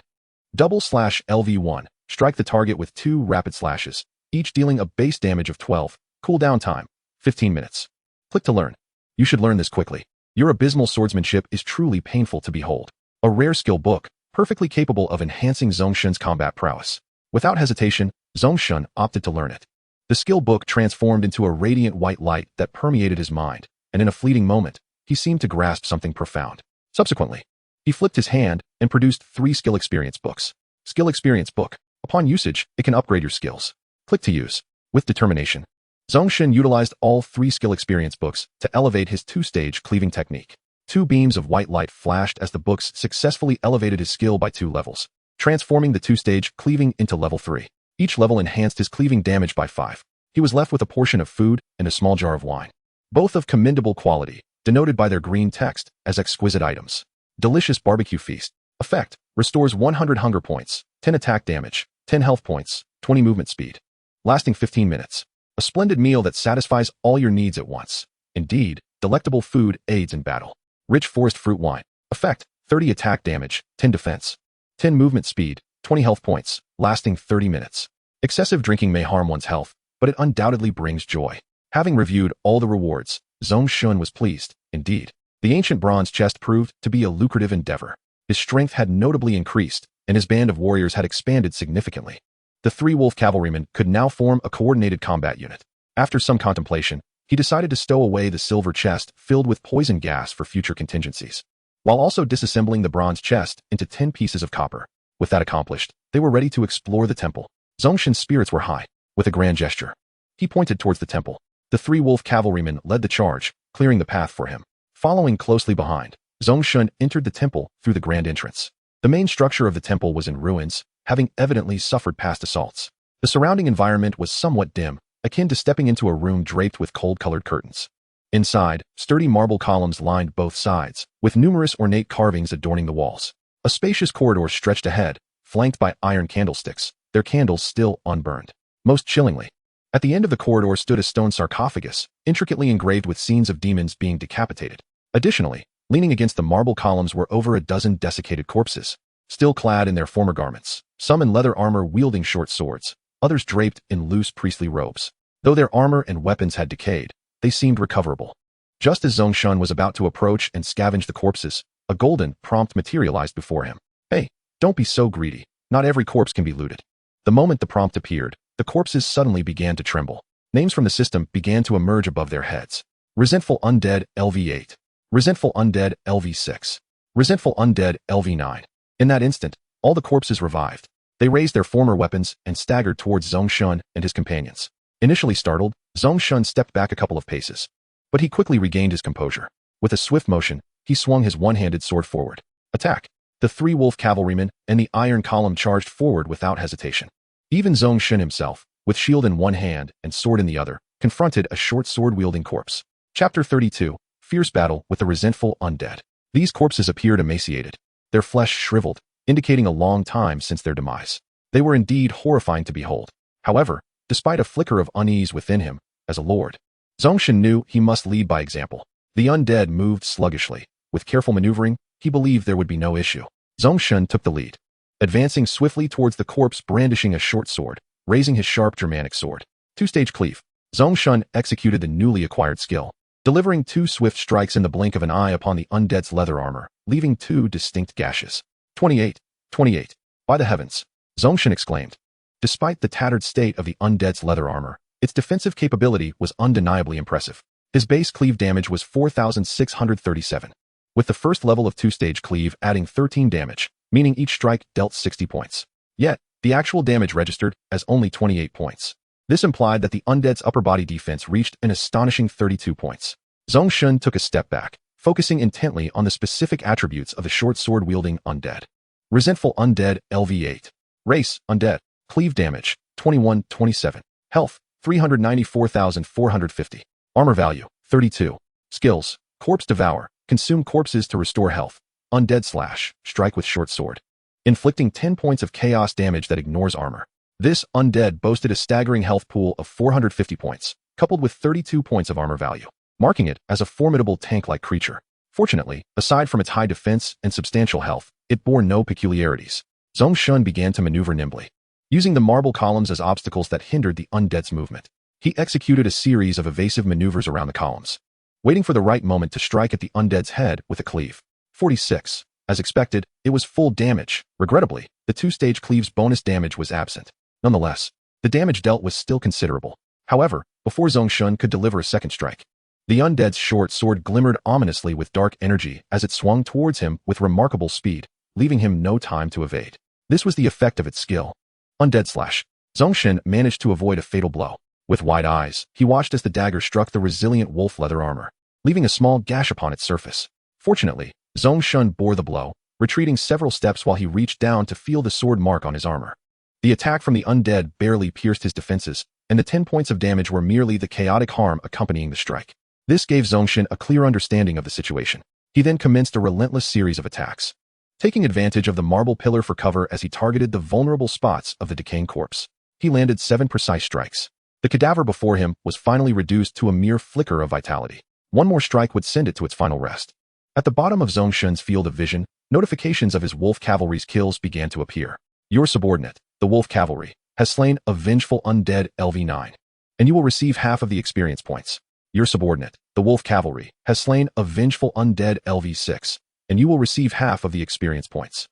/LV1. Strike the target with 2 rapid slashes, each dealing a base damage of 12. Cooldown time, 15 minutes. Click to learn. You should learn this quickly. Your abysmal swordsmanship is truly painful to behold. A rare skill book, perfectly capable of enhancing Zhong Shen's combat prowess. Without hesitation, Zhong Shen opted to learn it. The skill book transformed into a radiant white light that permeated his mind, and in a fleeting moment, he seemed to grasp something profound. Subsequently, he flipped his hand and produced 3 skill experience books. Skill experience book. Upon usage, it can upgrade your skills. Click to use. With determination, Zhong Shen utilized all 3 skill experience books to elevate his 2-stage cleaving technique. 2 beams of white light flashed as the books successfully elevated his skill by 2 levels, transforming the 2-stage cleaving into level 3. Each level enhanced his cleaving damage by 5. He was left with a portion of food and a small jar of wine, both of commendable quality, denoted by their green text as exquisite items. Delicious barbecue feast. Effect: restores 100 hunger points, 10 attack damage, 10 health points, 20 movement speed. Lasting 15 minutes. A splendid meal that satisfies all your needs at once. Indeed, delectable food aids in battle. Rich forest fruit wine. Effect: 30 attack damage, 10 defense, 10 movement speed, 20 health points, lasting 30 minutes. Excessive drinking may harm one's health, but it undoubtedly brings joy. Having reviewed all the rewards, Zhong Shen was pleased. Indeed, the ancient bronze chest proved to be a lucrative endeavor. His strength had notably increased, and his band of warriors had expanded significantly. The 3 wolf cavalrymen could now form a coordinated combat unit. After some contemplation, he decided to stow away the silver chest filled with poison gas for future contingencies, while also disassembling the bronze chest into 10 pieces of copper. With that accomplished, they were ready to explore the temple. Zhong Shen's spirits were high. With a grand gesture, he pointed towards the temple. The 3 wolf cavalrymen led the charge, clearing the path for him. Following closely behind, Zhong Shen entered the temple through the grand entrance. The main structure of the temple was in ruins, having evidently suffered past assaults. The surrounding environment was somewhat dim, akin to stepping into a room draped with cold-colored curtains. Inside, sturdy marble columns lined both sides, with numerous ornate carvings adorning the walls. A spacious corridor stretched ahead, flanked by iron candlesticks, their candles still unburned. Most chillingly, at the end of the corridor stood a stone sarcophagus, intricately engraved with scenes of demons being decapitated. Additionally, leaning against the marble columns were over a dozen desiccated corpses, still clad in their former garments, some in leather armor wielding short swords, others draped in loose priestly robes. Though their armor and weapons had decayed, they seemed recoverable. Just as Zhong Shen was about to approach and scavenge the corpses, a golden prompt materialized before him. Hey, don't be so greedy. Not every corpse can be looted. The moment the prompt appeared, the corpses suddenly began to tremble. Names from the system began to emerge above their heads. Resentful Undead LV8. Resentful Undead LV6. Resentful Undead LV9. In that instant, all the corpses revived. They raised their former weapons and staggered towards Zhong Shen and his companions. Initially startled, Zhong Shen stepped back a couple of paces. But he quickly regained his composure. With a swift motion, he swung his one-handed sword forward. Attack! The 3 wolf cavalrymen and the iron column charged forward without hesitation. Even Zhong Shen himself, with shield in one hand and sword in the other, confronted a short sword-wielding corpse. Chapter 32. Fierce Battle with the Resentful Undead. These corpses appeared emaciated, their flesh shriveled, indicating a long time since their demise. They were indeed horrifying to behold. However, despite a flicker of unease within him, as a lord, Zhong Shen knew he must lead by example. The undead moved sluggishly. With careful maneuvering, he believed there would be no issue. Zhong Shen took the lead, advancing swiftly towards the corpse brandishing a short sword, raising his sharp Germanic sword. 2-stage cleave. Zhong Shen executed the newly acquired skill, delivering 2 swift strikes in the blink of an eye upon the undead's leather armor, leaving 2 distinct gashes. 28. 28. By the heavens! Zhong Shen exclaimed. Despite the tattered state of the undead's leather armor, its defensive capability was undeniably impressive. His base cleave damage was 4,637. With the first level of 2-stage cleave adding 13 damage, meaning each strike dealt 60 points. Yet, the actual damage registered as only 28 points. This implied that the undead's upper body defense reached an astonishing 32 points. Zhong Shen took a step back, focusing intently on the specific attributes of the short sword-wielding undead. Resentful Undead LV8. Race, Undead. Cleave damage, 21-27. Health, 394,450. Armor value, 32. Skills, Corpse Devour. Consume corpses to restore health. Undead Slash. Strike with short sword, inflicting 10 points of chaos damage that ignores armor. This undead boasted a staggering health pool of 450 points, coupled with 32 points of armor value, marking it as a formidable tank-like creature. Fortunately, aside from its high defense and substantial health, it bore no peculiarities. Zhong Shen began to maneuver nimbly, using the marble columns as obstacles that hindered the undead's movement. He executed a series of evasive maneuvers around the columns, waiting for the right moment to strike at the undead's head with a cleave. 46. As expected, it was full damage. Regrettably, the 2-stage cleave's bonus damage was absent. Nonetheless, the damage dealt was still considerable. However, before Zhong Shen could deliver a second strike, the undead's short sword glimmered ominously with dark energy as it swung towards him with remarkable speed, leaving him no time to evade. This was the effect of its skill. Undead Slash. Zhong Shen managed to avoid a fatal blow. With wide eyes, he watched as the dagger struck the resilient wolf leather armor, leaving a small gash upon its surface. Fortunately, Zhong Shen bore the blow, retreating several steps while he reached down to feel the sword mark on his armor. The attack from the undead barely pierced his defenses, and the 10 points of damage were merely the chaotic harm accompanying the strike. This gave Zhong Shen a clear understanding of the situation. He then commenced a relentless series of attacks, taking advantage of the marble pillar for cover as he targeted the vulnerable spots of the decaying corpse. He landed 7 precise strikes. The cadaver before him was finally reduced to a mere flicker of vitality. One more strike would send it to its final rest. At the bottom of Zhong Shen's field of vision, notifications of his wolf cavalry's kills began to appear. Your subordinate, the wolf cavalry, has slain a vengeful undead LV9, and you will receive half of the experience points. Your subordinate, the wolf cavalry, has slain a vengeful undead LV6, and you will receive half of the experience points.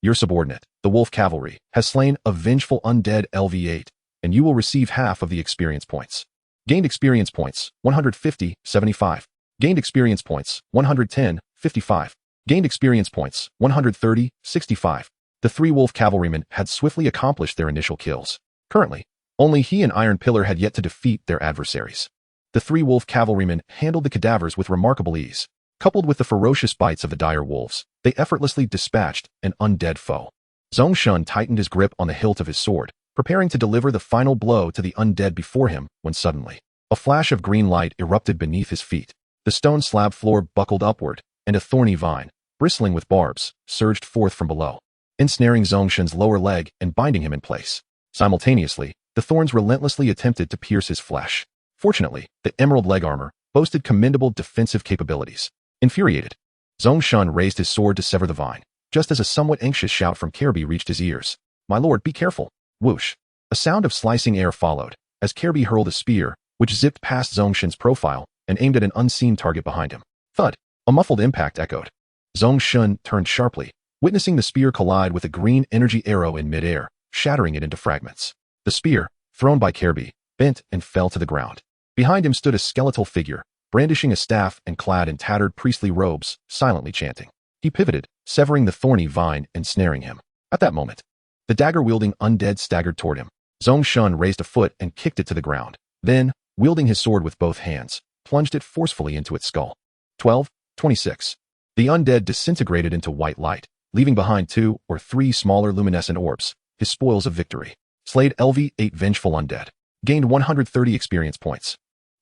Your subordinate, the wolf cavalry, has slain a vengeful undead LV8, and you will receive half of the experience points. Gained experience points, 150, 75. Gained experience points, 110, 55. Gained experience points, 130, 65. The three wolf cavalrymen had swiftly accomplished their initial kills. Currently, only he and Iron Pillar had yet to defeat their adversaries. The three wolf cavalrymen handled the cadavers with remarkable ease. Coupled with the ferocious bites of the dire wolves, they effortlessly dispatched an undead foe. Zhong Shen tightened his grip on the hilt of his sword, preparing to deliver the final blow to the undead before him, when suddenly, a flash of green light erupted beneath his feet. The stone slab floor buckled upward, and a thorny vine, bristling with barbs, surged forth from below, ensnaring Zhong Shen's lower leg and binding him in place. Simultaneously, the thorns relentlessly attempted to pierce his flesh. Fortunately, the emerald leg armor boasted commendable defensive capabilities. Infuriated, Zhong Shen raised his sword to sever the vine, just as a somewhat anxious shout from Kirby reached his ears. "My lord, be careful!" Whoosh! A sound of slicing air followed, as Kirby hurled a spear, which zipped past Zhong Shen's profile and aimed at an unseen target behind him. Thud! A muffled impact echoed. Zhong Shen turned sharply, witnessing the spear collide with a green energy arrow in midair, shattering it into fragments. The spear, thrown by Kirby, bent and fell to the ground. Behind him stood a skeletal figure, brandishing a staff and clad in tattered priestly robes, silently chanting. He pivoted, severing the thorny vine and snaring him. At that moment, the dagger-wielding undead staggered toward him. Zhong Shen raised a foot and kicked it to the ground. Then, wielding his sword with both hands, plunged it forcefully into its skull. 12:26. The undead disintegrated into white light, leaving behind 2 or 3 smaller luminescent orbs, his spoils of victory. Slayed LV8 Vengeful Undead. Gained 130 experience points.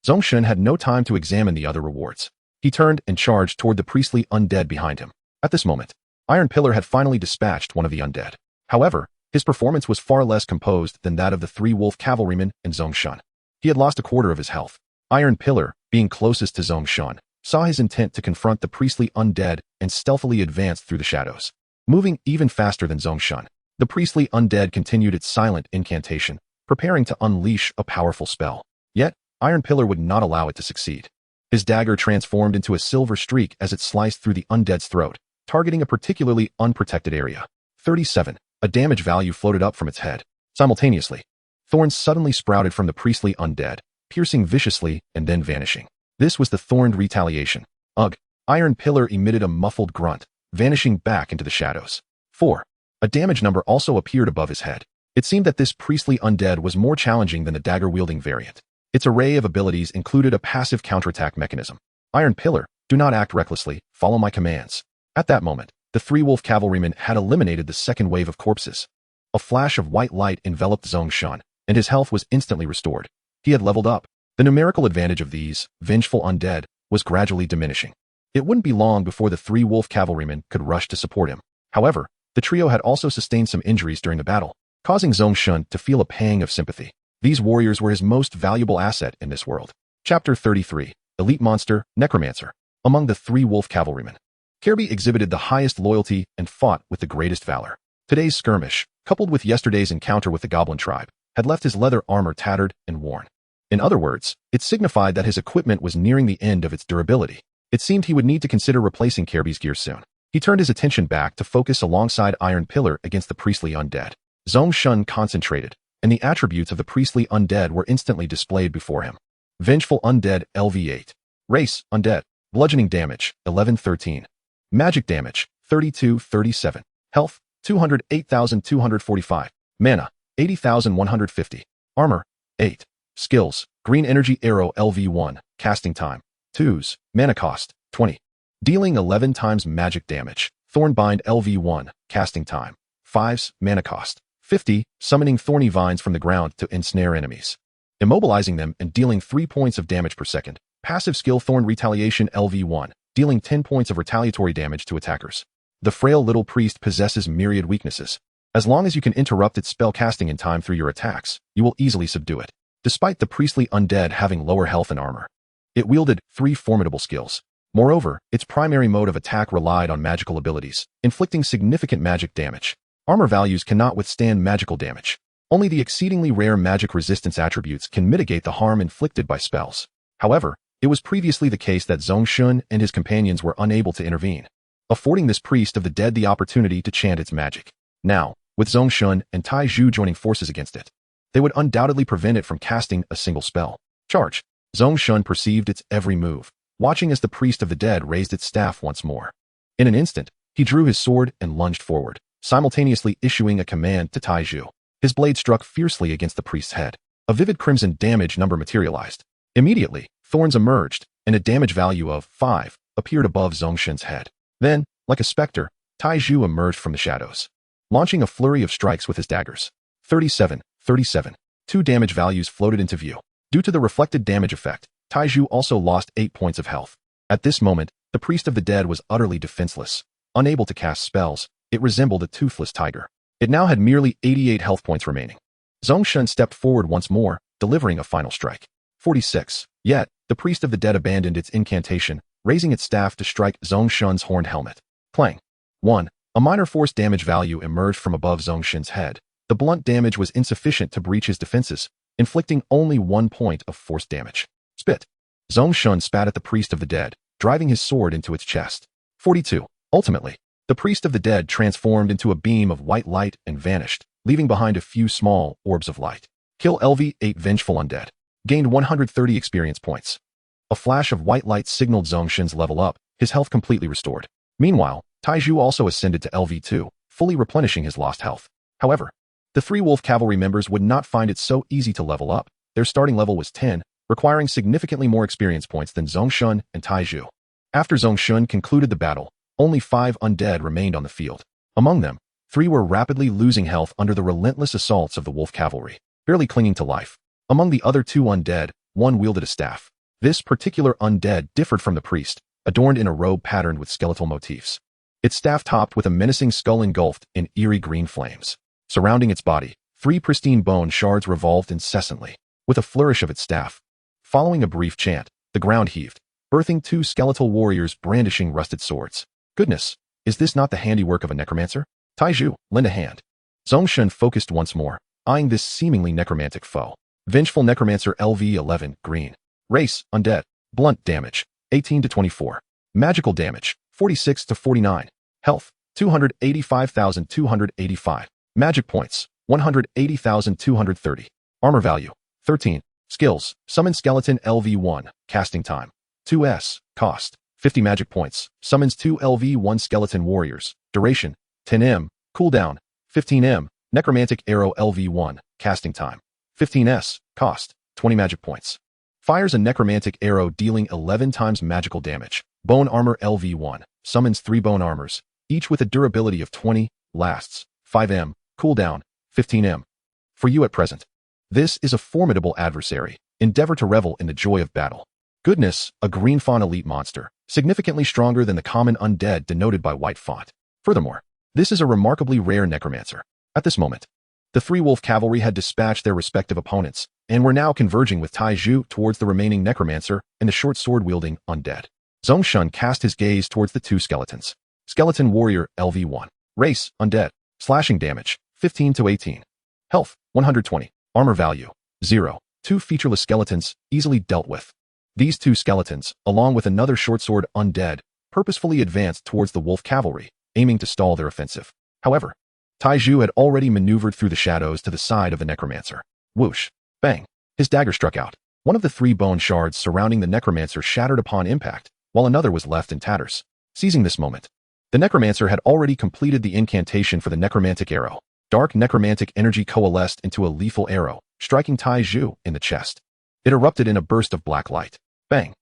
Zhong Shen had no time to examine the other rewards. He turned and charged toward the priestly undead behind him. At this moment, Iron Pillar had finally dispatched one of the undead. However, his performance was far less composed than that of the three wolf cavalrymen and Zhong Shen. He had lost a quarter of his health. Iron Pillar, being closest to Zhong Shen, saw his intent to confront the priestly undead and stealthily advanced through the shadows. Moving even faster than Zhong Shen, the priestly undead continued its silent incantation, preparing to unleash a powerful spell. Yet, Iron Pillar would not allow it to succeed. His dagger transformed into a silver streak as it sliced through the undead's throat, targeting a particularly unprotected area. 37. A damage value floated up from its head. Simultaneously, thorns suddenly sprouted from the priestly undead, piercing viciously and then vanishing. This was the thorned retaliation. Ugh! Iron Pillar emitted a muffled grunt, vanishing back into the shadows. 4. A damage number also appeared above his head. It seemed that this priestly undead was more challenging than the dagger-wielding variant. Its array of abilities included a passive counterattack mechanism. Iron Pillar, do not act recklessly, follow my commands. At that moment, the three wolf cavalrymen had eliminated the second wave of corpses. A flash of white light enveloped Zhong Shen, and his health was instantly restored. He had leveled up. The numerical advantage of these vengeful undead was gradually diminishing. It wouldn't be long before the three wolf cavalrymen could rush to support him. However, the trio had also sustained some injuries during the battle, causing Zhong Shen to feel a pang of sympathy. These warriors were his most valuable asset in this world. Chapter 33. Elite Monster, Necromancer. Among the three wolf cavalrymen, Kirby exhibited the highest loyalty and fought with the greatest valor. Today's skirmish, coupled with yesterday's encounter with the goblin tribe, had left his leather armor tattered and worn. In other words, it signified that his equipment was nearing the end of its durability. It seemed he would need to consider replacing Kirby's gear soon. He turned his attention back to focus alongside Iron Pillar against the priestly undead. Zhong Shen concentrated, and the attributes of the priestly undead were instantly displayed before him. Vengeful Undead LV8. Race, Undead. Bludgeoning damage, 11-13. Magic damage, 32-37. Health, 208,245. Mana, 80,150. Armor, 8. Skills, Green Energy Arrow LV1. Casting time, 2s. Mana cost, 20. Dealing 11 times magic damage. Thornbind LV1. Casting time, 5s. Mana cost, 50, summoning thorny vines from the ground to ensnare enemies, immobilizing them and dealing 3 points of damage per second. Passive skill Thorn Retaliation LV1, dealing 10 points of retaliatory damage to attackers. The frail little priest possesses myriad weaknesses. As long as you can interrupt its spell casting in time through your attacks, you will easily subdue it. Despite the priestly undead having lower health and armor, it wielded 3 formidable skills. Moreover, its primary mode of attack relied on magical abilities, inflicting significant magic damage. Armor values cannot withstand magical damage. Only the exceedingly rare magic resistance attributes can mitigate the harm inflicted by spells. However, it was previously the case that Zhong Shen and his companions were unable to intervene, affording this priest of the dead the opportunity to chant its magic. Now, with Zhong Shen and Tai Zhu joining forces against it, they would undoubtedly prevent it from casting a single spell. Charge. Zhong Shen perceived its every move, watching as the priest of the dead raised its staff once more. In an instant, he drew his sword and lunged forward, simultaneously issuing a command to Taiju. His blade struck fiercely against the priest's head. A vivid crimson damage number materialized. Immediately, thorns emerged, and a damage value of 5 appeared above Zhong Shen's head. Then, like a specter, Taiju emerged from the shadows, launching a flurry of strikes with his daggers. 37, 37. 2 damage values floated into view. Due to the reflected damage effect, Taiju also lost 8 points of health. At this moment, the priest of the dead was utterly defenseless. Unable to cast spells, it resembled a toothless tiger. It now had merely 88 health points remaining. Zhong Shen stepped forward once more, delivering a final strike. 46. Yet, the priest of the dead abandoned its incantation, raising its staff to strike Zhong Shen's horned helmet. Clang. 1. A minor force damage value emerged from above Zhong Shen's head. The blunt damage was insufficient to breach his defenses, inflicting only 1 point of force damage. Spit. Zhong Shen spat at the priest of the dead, driving his sword into its chest. 42. Ultimately, the priest of the dead transformed into a beam of white light and vanished, leaving behind a few small orbs of light. Kill LV8 Vengeful Undead. Gained 130 experience points. A flash of white light signaled Zhong Shen's level up, his health completely restored. Meanwhile, Taiju also ascended to LV2, fully replenishing his lost health. However, the 3 wolf cavalry members would not find it so easy to level up. Their starting level was 10, requiring significantly more experience points than Zhong Shen and Taiju. After Zhong Shen concluded the battle, only 5 undead remained on the field. Among them, 3 were rapidly losing health under the relentless assaults of the wolf cavalry, barely clinging to life. Among the other 2 undead, one wielded a staff. This particular undead differed from the priest, adorned in a robe patterned with skeletal motifs. Its staff topped with a menacing skull engulfed in eerie green flames. Surrounding its body, 3 pristine bone shards revolved incessantly, with a flourish of its staff. Following a brief chant, the ground heaved, birthing 2 skeletal warriors brandishing rusted swords. Goodness, is this not the handiwork of a necromancer? Taiju, lend a hand. Zhong Shen focused once more, eyeing this seemingly necromantic foe. Vengeful Necromancer LV11, green. Race, undead. Blunt damage, 18 to 24. Magical damage, 46 to 49. Health, 285,285. Magic points, 180,230. Armor value, 13. Skills, Summon Skeleton LV1, casting time, 2s, cost, 50 magic points, summons 2 LV1 skeleton warriors, duration, 10m, cooldown, 15m, Necromantic Arrow LV1, casting time, 15s, cost, 20 magic points. Fires a necromantic arrow dealing 11 times magical damage. Bone Armor LV1, summons 3 bone armors, each with a durability of 20, lasts, 5m, cooldown, 15m. For you at present. This is a formidable adversary. Endeavor to revel in the joy of battle. Goodness, a green fawn elite monster, significantly stronger than the common undead denoted by white font. Furthermore, this is a remarkably rare necromancer. At this moment, the 3 wolf cavalry had dispatched their respective opponents, and were now converging with Taiju towards the remaining necromancer and the short sword-wielding undead. Zhong Shen cast his gaze towards the 2 skeletons. Skeleton Warrior LV1. Race, undead. Slashing damage, 15 to 18. Health, 120. Armor value, 0. 2 featureless skeletons, easily dealt with. These 2 skeletons, along with another short sword undead, purposefully advanced towards the wolf cavalry, aiming to stall their offensive. However, Taiju had already maneuvered through the shadows to the side of the necromancer. Whoosh. Bang. His dagger struck out. One of the 3 bone shards surrounding the necromancer shattered upon impact, while another was left in tatters. Seizing this moment, the necromancer had already completed the incantation for the necromantic arrow. Dark necromantic energy coalesced into a lethal arrow, striking Taiju in the chest. It erupted in a burst of black light. Bang.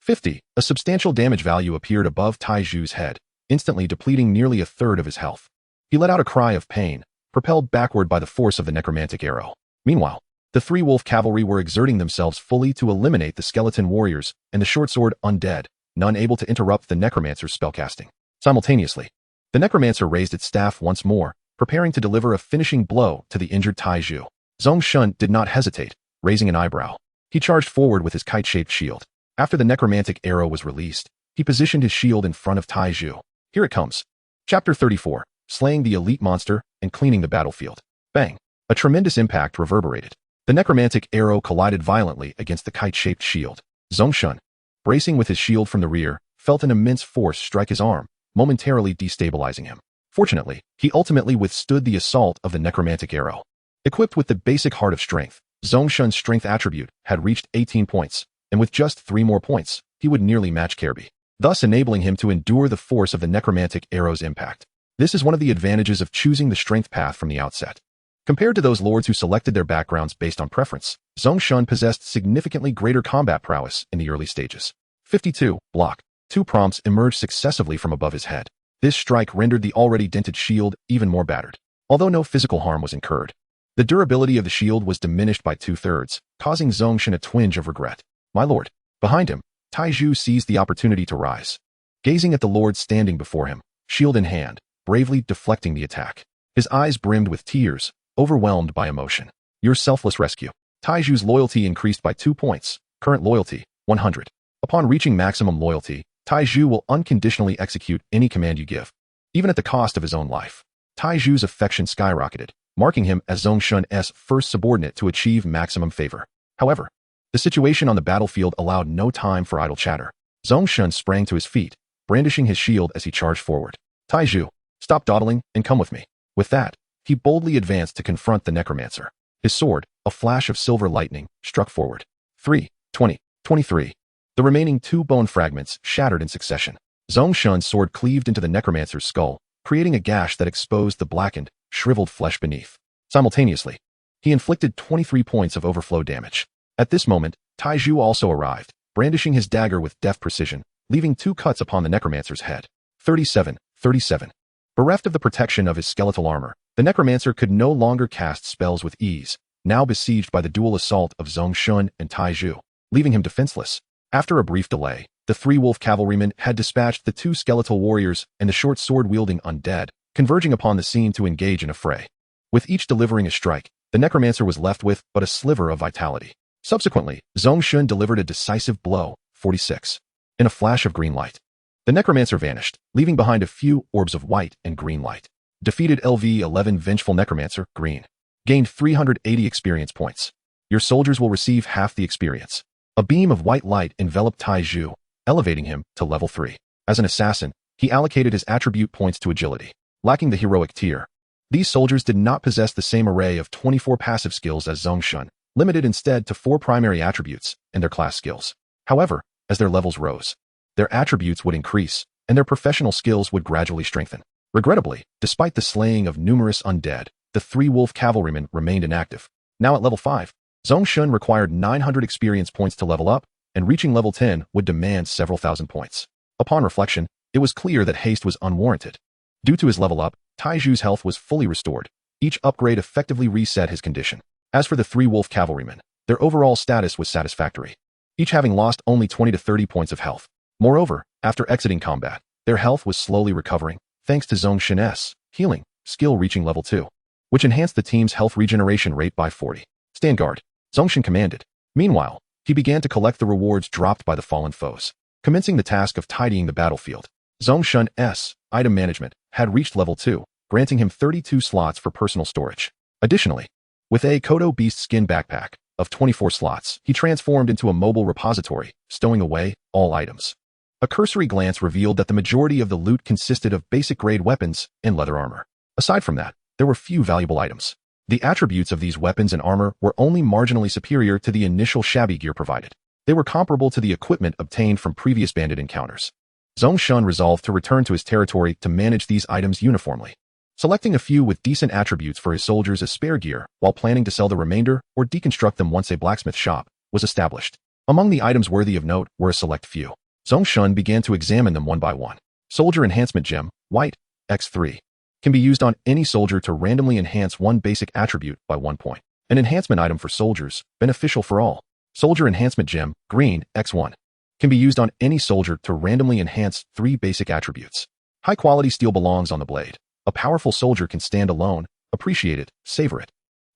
50. A substantial damage value appeared above Taiju's head, instantly depleting nearly a third of his health. He let out a cry of pain, propelled backward by the force of the necromantic arrow. Meanwhile, the 3 wolf cavalry were exerting themselves fully to eliminate the skeleton warriors and the short sword undead, none able to interrupt the necromancer's spellcasting. Simultaneously, the necromancer raised its staff once more, preparing to deliver a finishing blow to the injured Taiju. Zhong Shen did not hesitate, raising an eyebrow. He charged forward with his kite-shaped shield. After the necromantic arrow was released, he positioned his shield in front of Taiju. Here it comes. Chapter 34. Slaying the elite monster and cleaning the battlefield. Bang. A tremendous impact reverberated. The necromantic arrow collided violently against the kite-shaped shield. Zhong Shen, bracing with his shield from the rear, felt an immense force strike his arm, momentarily destabilizing him. Fortunately, he ultimately withstood the assault of the necromantic arrow. Equipped with the basic heart of strength, Zhong Shen's strength attribute had reached 18 points, and with just 3 more points, he would nearly match Kirby, thus enabling him to endure the force of the necromantic arrow's impact. This is one of the advantages of choosing the strength path from the outset. Compared to those lords who selected their backgrounds based on preference, Zhong Shen possessed significantly greater combat prowess in the early stages. 52. Block. 2 prompts emerged successively from above his head. This strike rendered the already dented shield even more battered, although no physical harm was incurred. The durability of the shield was diminished by 2/3, causing Zhong Shen a twinge of regret. My lord. Behind him, Taizhu seized the opportunity to rise. Gazing at the lord standing before him, shield in hand, bravely deflecting the attack. His eyes brimmed with tears, overwhelmed by emotion. Your selfless rescue. Taizhu's loyalty increased by 2 points, current loyalty, 100. Upon reaching maximum loyalty, Taizhu will unconditionally execute any command you give, even at the cost of his own life. Taizhu's affection skyrocketed, marking him as Zhong Shen's first subordinate to achieve maximum favor. However, the situation on the battlefield allowed no time for idle chatter. Zhong Shen sprang to his feet, brandishing his shield as he charged forward. Taizhu, stop dawdling and come with me. With that, he boldly advanced to confront the necromancer. His sword, a flash of silver lightning, struck forward. 3, 20, 23. The remaining 2 bone fragments shattered in succession. Zhong Shen's sword cleaved into the necromancer's skull, creating a gash that exposed the blackened, shriveled flesh beneath. Simultaneously, he inflicted 23 points of overflow damage. At this moment, Taizhu also arrived, brandishing his dagger with deft precision, leaving 2 cuts upon the necromancer's head. 37, 37. Bereft of the protection of his skeletal armor, the necromancer could no longer cast spells with ease, now besieged by the dual assault of Zhong Shen and Taizhu, leaving him defenseless. After a brief delay, the 3 wolf cavalrymen had dispatched the 2 skeletal warriors and the short sword-wielding undead, converging upon the scene to engage in a fray. With each delivering a strike, the necromancer was left with but a sliver of vitality. Subsequently, Zhong Shen delivered a decisive blow, 46. In a flash of green light, the necromancer vanished, leaving behind a few orbs of white and green light. Defeated LV-11 Vengeful Necromancer, green. Gained 380 experience points. Your soldiers will receive half the experience. A beam of white light enveloped Taizhu, elevating him to level 3. As an assassin, he allocated his attribute points to agility, lacking the heroic tier. These soldiers did not possess the same array of 24 passive skills as Zhong Shen, limited instead to 4 primary attributes and their class skills. However, as their levels rose, their attributes would increase, and their professional skills would gradually strengthen. Regrettably, despite the slaying of numerous undead, the 3 wolf cavalrymen remained inactive. Now at level 5, Zhong Shen required 900 experience points to level up, and reaching level 10 would demand several thousand points. Upon reflection, it was clear that haste was unwarranted. Due to his level up, Taizhu's health was fully restored. Each upgrade effectively reset his condition. As for the 3 wolf cavalrymen, their overall status was satisfactory, each having lost only 20 to 30 points of health. Moreover, after exiting combat, their health was slowly recovering, thanks to Zhong Shen's healing skill reaching level 2, which enhanced the team's health regeneration rate by 40. Stand guard, Zhong Shen commanded. Meanwhile, he began to collect the rewards dropped by the fallen foes, commencing the task of tidying the battlefield. Zhong Shen's item management had reached level 2, granting him 32 slots for personal storage. Additionally, with a Kodo Beast skin backpack of 24 slots, he transformed into a mobile repository, stowing away all items. A cursory glance revealed that the majority of the loot consisted of basic-grade weapons and leather armor. Aside from that, there were few valuable items. The attributes of these weapons and armor were only marginally superior to the initial shabby gear provided. They were comparable to the equipment obtained from previous bandit encounters. Zhong Shen resolved to return to his territory to manage these items uniformly, selecting a few with decent attributes for his soldiers as spare gear while planning to sell the remainder or deconstruct them once a blacksmith shop was established. Among the items worthy of note were a select few. Zhong Shen began to examine them one by one. Soldier Enhancement Gem, White, X3. Can be used on any soldier to randomly enhance one basic attribute by 1 point. An enhancement item for soldiers, beneficial for all. Soldier Enhancement Gem, Green, X1. Can be used on any soldier to randomly enhance 3 basic attributes. High-quality steel belongs on the blade. A powerful soldier can stand alone, appreciate it, savor it.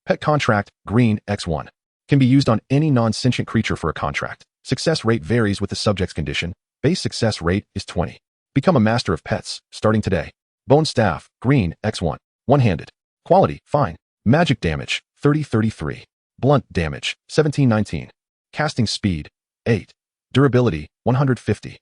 Pet Contract, Green, X1. Can be used on any non-sentient creature for a contract. Success rate varies with the subject's condition. Base success rate is 20. Become a master of pets, starting today. Bone Staff, Green, X1. One-handed. Quality, fine. Magic damage, 30-33. Blunt damage, 17-19. Casting speed, 8. Durability, 150.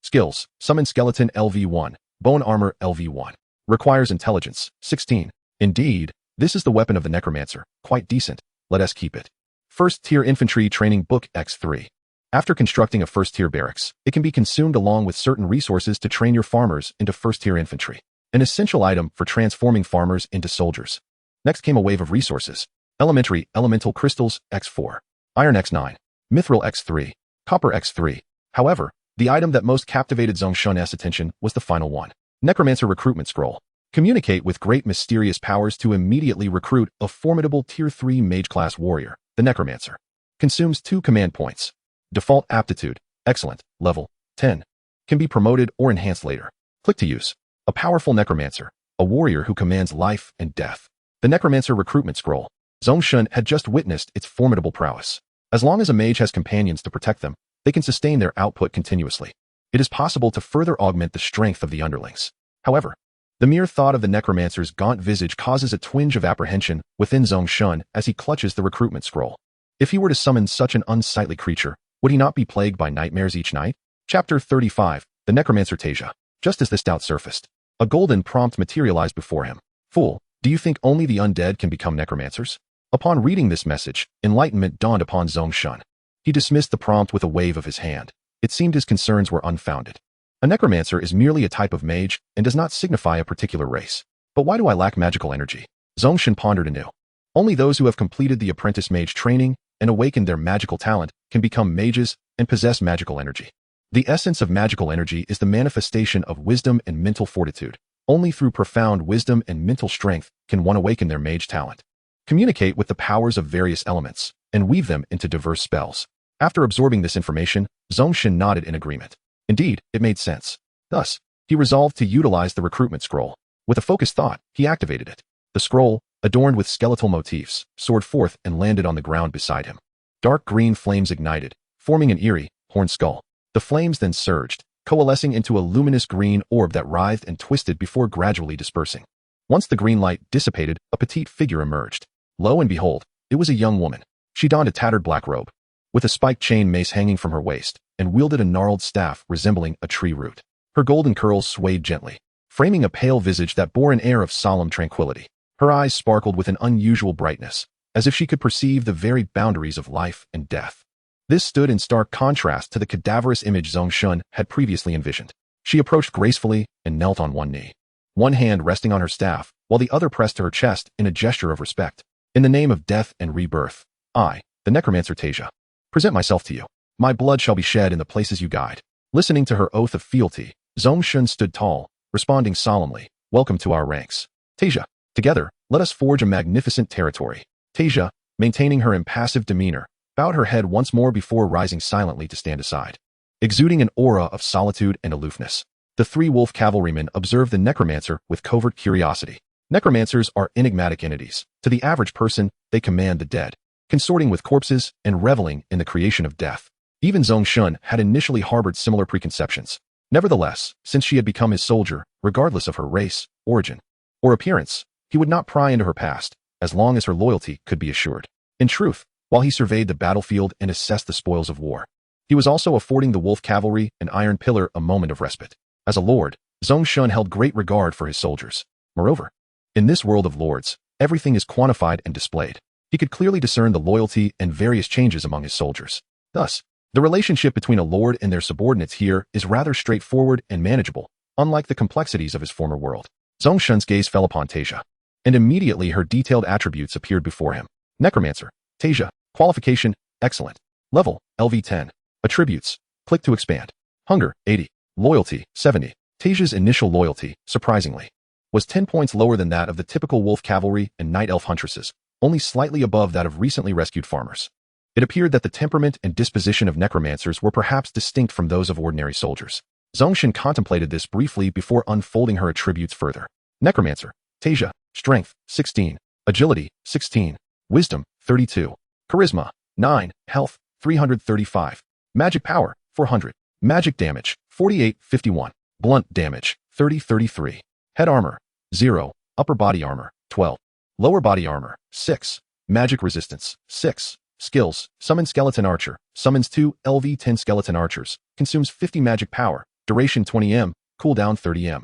Skills, Summon Skeleton LV1. Bone Armor LV1. Requires Intelligence, 16. Indeed, this is the weapon of the Necromancer. Quite decent. Let us keep it. First Tier Infantry Training Book X3. After constructing a first-tier barracks, it can be consumed along with certain resources to train your farmers into first-tier infantry, an essential item for transforming farmers into soldiers. Next came a wave of resources. Elemental Crystals X4, Iron X9, Mithril X3, Copper X3. However, the item that most captivated Zhong Shen's attention was the final one. Necromancer Recruitment Scroll. Communicate with great mysterious powers to immediately recruit a formidable Tier 3 mage-class warrior, the Necromancer. Consumes 2 command points. Default Aptitude, Excellent, Level 10. Can be promoted or enhanced later. Click to use. A powerful Necromancer, a warrior who commands life and death. The Necromancer Recruitment Scroll. Zhong Shen had just witnessed its formidable prowess. As long as a mage has companions to protect them, they can sustain their output continuously. It is possible to further augment the strength of the underlings. However, the mere thought of the Necromancer's gaunt visage causes a twinge of apprehension within Zhong Shen as he clutches the recruitment scroll. If he were to summon such an unsightly creature, would he not be plagued by nightmares each night? Chapter 35, The Necromancer Tasia. Just as this doubt surfaced, a golden prompt materialized before him. Fool, do you think only the undead can become necromancers? Upon reading this message, enlightenment dawned upon Zhong Shen. He dismissed the prompt with a wave of his hand. It seemed his concerns were unfounded. A necromancer is merely a type of mage and does not signify a particular race. But why do I lack magical energy? Zhong Shen pondered anew. Only those who have completed the apprentice mage training and awakened their magical talent can become mages and possess magical energy. The essence of magical energy is the manifestation of wisdom and mental fortitude. Only through profound wisdom and mental strength can one awaken their mage talent. Communicate with the powers of various elements and weave them into diverse spells. After absorbing this information, Zhong Shen nodded in agreement. Indeed, it made sense. Thus, he resolved to utilize the recruitment scroll. With a focused thought, he activated it. The scroll, adorned with skeletal motifs, soared forth and landed on the ground beside him. Dark green flames ignited, forming an eerie, horned skull. The flames then surged, coalescing into a luminous green orb that writhed and twisted before gradually dispersing. Once the green light dissipated, a petite figure emerged. Lo and behold, it was a young woman. She donned a tattered black robe, with a spiked chain mace hanging from her waist, and wielded a gnarled staff resembling a tree root. Her golden curls swayed gently, framing a pale visage that bore an air of solemn tranquility. Her eyes sparkled with an unusual brightness, as if she could perceive the very boundaries of life and death. This stood in stark contrast to the cadaverous image Zhong Shen had previously envisioned. She approached gracefully and knelt on one knee, one hand resting on her staff, while the other pressed to her chest in a gesture of respect. In the name of death and rebirth, I, the Necromancer Tasia, present myself to you. My blood shall be shed in the places you guide. Listening to her oath of fealty, Zhong Shen stood tall, responding solemnly, Welcome to our ranks. Tasia, together, let us forge a magnificent territory. Tasia, maintaining her impassive demeanor, bowed her head once more before rising silently to stand aside. Exuding an aura of solitude and aloofness, the 3 wolf cavalrymen observed the necromancer with covert curiosity. Necromancers are enigmatic entities. To the average person, they command the dead, consorting with corpses and reveling in the creation of death. Even Zhong Shen had initially harbored similar preconceptions. Nevertheless, since she had become his soldier, regardless of her race, origin, or appearance, he would not pry into her past, as long as her loyalty could be assured. In truth, while he surveyed the battlefield and assessed the spoils of war, he was also affording the wolf cavalry and iron pillar a moment of respite. As a lord, Zhong Shen held great regard for his soldiers. Moreover, in this world of lords, everything is quantified and displayed. He could clearly discern the loyalty and various changes among his soldiers. Thus, the relationship between a lord and their subordinates here is rather straightforward and manageable, unlike the complexities of his former world. Zhong Shen's gaze fell upon Tasia, and immediately her detailed attributes appeared before him. Necromancer, Tasia, qualification, excellent. Level, LV10. Attributes, click to expand. Hunger, 80. Loyalty, 70. Tasia's initial loyalty, surprisingly, was 10 points lower than that of the typical wolf cavalry and night elf huntresses, only slightly above that of recently rescued farmers. It appeared that the temperament and disposition of necromancers were perhaps distinct from those of ordinary soldiers. Zhong Shen contemplated this briefly before unfolding her attributes further. Necromancer, Tasia, Strength, 16. Agility, 16. Wisdom, 32. Charisma, 9. Health, 335. Magic power, 400. Magic damage, 48-51. Blunt damage, 30-33. Head armor, 0. Upper body armor, 12. Lower body armor, 6. Magic resistance, 6. Skills, Summon Skeleton Archer, summons 2 LV10 Skeleton Archers, consumes 50 magic power, duration 20 cooldown 30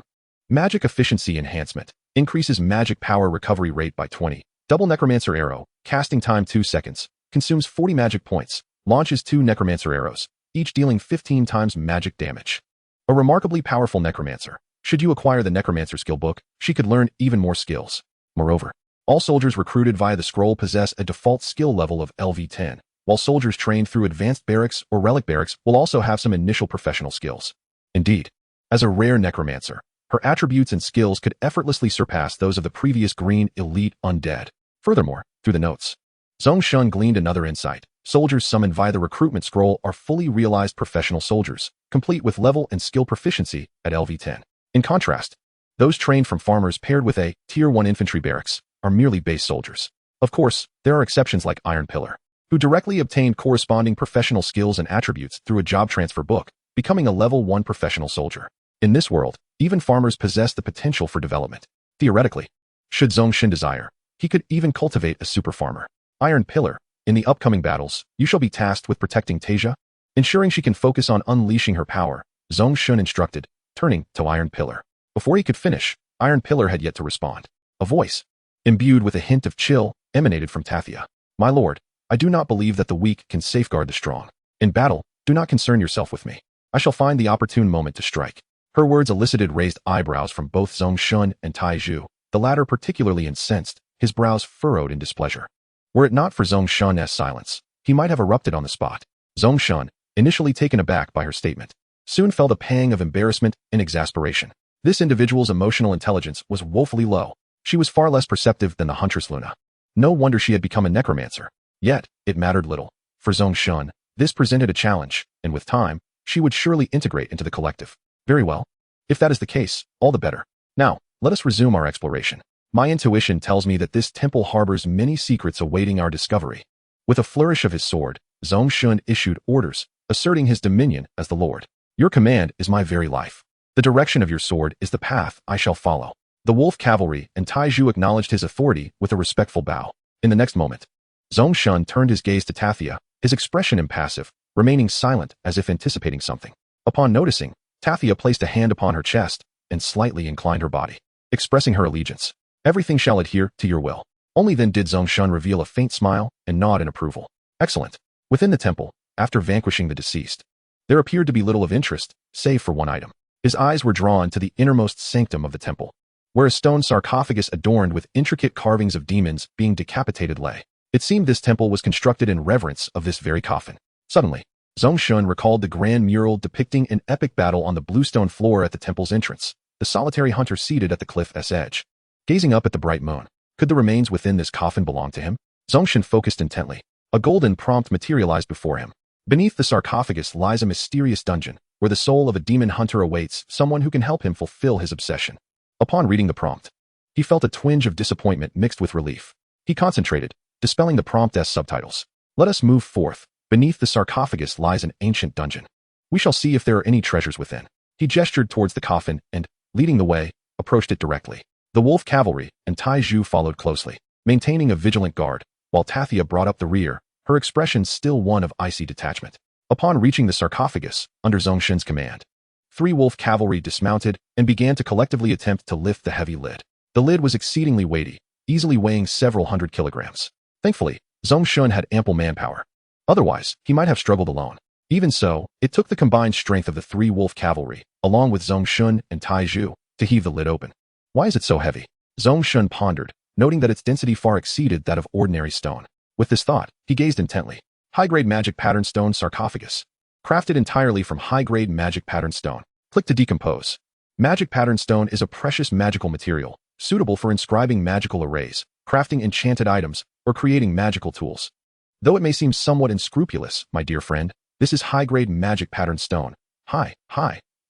Magic efficiency enhancement, increases magic power recovery rate by 20. Double Necromancer Arrow, casting time 2 seconds, consumes 40 magic points, launches 2 necromancer arrows, each dealing 15 times magic damage. A remarkably powerful necromancer. Should you acquire the necromancer skill book, she could learn even more skills. Moreover, all soldiers recruited via the scroll possess a default skill level of LV10, while soldiers trained through advanced barracks or relic barracks will also have some initial professional skills. Indeed, as a rare necromancer, her attributes and skills could effortlessly surpass those of the previous green elite undead. Furthermore, through the notes, Zhong Shen gleaned another insight. Soldiers summoned via the recruitment scroll are fully realized professional soldiers, complete with level and skill proficiency at LV10. In contrast, those trained from farmers paired with a Tier 1 infantry barracks are merely base soldiers. Of course, there are exceptions like Iron Pillar, who directly obtained corresponding professional skills and attributes through a job transfer book, becoming a level 1 professional soldier. In this world, even farmers possess the potential for development. Theoretically, should Zhong Shen desire, he could even cultivate a super farmer. Iron Pillar, in the upcoming battles, you shall be tasked with protecting Tasia, ensuring she can focus on unleashing her power, Zhong Shen instructed, turning to Iron Pillar. Before he could finish, Iron Pillar had yet to respond. A voice, imbued with a hint of chill, emanated from Tathia. My lord, I do not believe that the weak can safeguard the strong. In battle, do not concern yourself with me. I shall find the opportune moment to strike. Her words elicited raised eyebrows from both Zhong Shen and Tai Zhu, the latter particularly incensed, his brows furrowed in displeasure. Were it not for Zhong Shen's silence, he might have erupted on the spot. Zhong Shen, initially taken aback by her statement, soon felt a pang of embarrassment and exasperation. This individual's emotional intelligence was woefully low. She was far less perceptive than the huntress Luna. No wonder she had become a necromancer. Yet, it mattered little. For Zhong Shen, this presented a challenge, and with time, she would surely integrate into the collective. Very well. If that is the case, all the better. Now, let us resume our exploration. My intuition tells me that this temple harbors many secrets awaiting our discovery. With a flourish of his sword, Zhong Shen issued orders, asserting his dominion as the Lord. Your command is my very life. The direction of your sword is the path I shall follow. The wolf cavalry and Tai Zhu acknowledged his authority with a respectful bow. In the next moment, Zhong Shen turned his gaze to Tathia, his expression impassive, remaining silent as if anticipating something. Upon noticing, Tathia placed a hand upon her chest and slightly inclined her body, expressing her allegiance. Everything shall adhere to your will. Only then did Zhong Shen reveal a faint smile and nod in approval. Excellent. Within the temple, after vanquishing the deceased, there appeared to be little of interest, save for one item. His eyes were drawn to the innermost sanctum of the temple, where a stone sarcophagus adorned with intricate carvings of demons being decapitated lay. It seemed this temple was constructed in reverence of this very coffin. Suddenly, Zhong Shen recalled the grand mural depicting an epic battle on the bluestone floor at the temple's entrance, the solitary hunter seated at the cliff's edge, gazing up at the bright moon. Could the remains within this coffin belong to him? Zhong Shen focused intently. A golden prompt materialized before him. Beneath the sarcophagus lies a mysterious dungeon, where the soul of a demon hunter awaits someone who can help him fulfill his obsession. Upon reading the prompt, he felt a twinge of disappointment mixed with relief. He concentrated, dispelling the prompt's subtitles. Let us move forth. Beneath the sarcophagus lies an ancient dungeon. We shall see if there are any treasures within. He gestured towards the coffin and, leading the way, approached it directly. The wolf cavalry and Tai Zhu followed closely, maintaining a vigilant guard, while Tathia brought up the rear, her expression still one of icy detachment. Upon reaching the sarcophagus, under Zhong Shen's command, 3 wolf cavalry dismounted and began to collectively attempt to lift the heavy lid. The lid was exceedingly weighty, easily weighing several hundred kilograms. Thankfully, Zhong Shen had ample manpower. Otherwise, he might have struggled alone. Even so, it took the combined strength of the 3 wolf cavalry, along with Zhong Shen and Tai Zhu, to heave the lid open. Why is it so heavy? Zhong Shen pondered, noting that its density far exceeded that of ordinary stone. With this thought, he gazed intently. High-grade magic pattern stone sarcophagus. Crafted entirely from high-grade magic pattern stone. Click to decompose. Magic pattern stone is a precious magical material, suitable for inscribing magical arrays, crafting enchanted items, or creating magical tools. Though it may seem somewhat unscrupulous, my dear friend, this is high-grade magic pattern stone. High,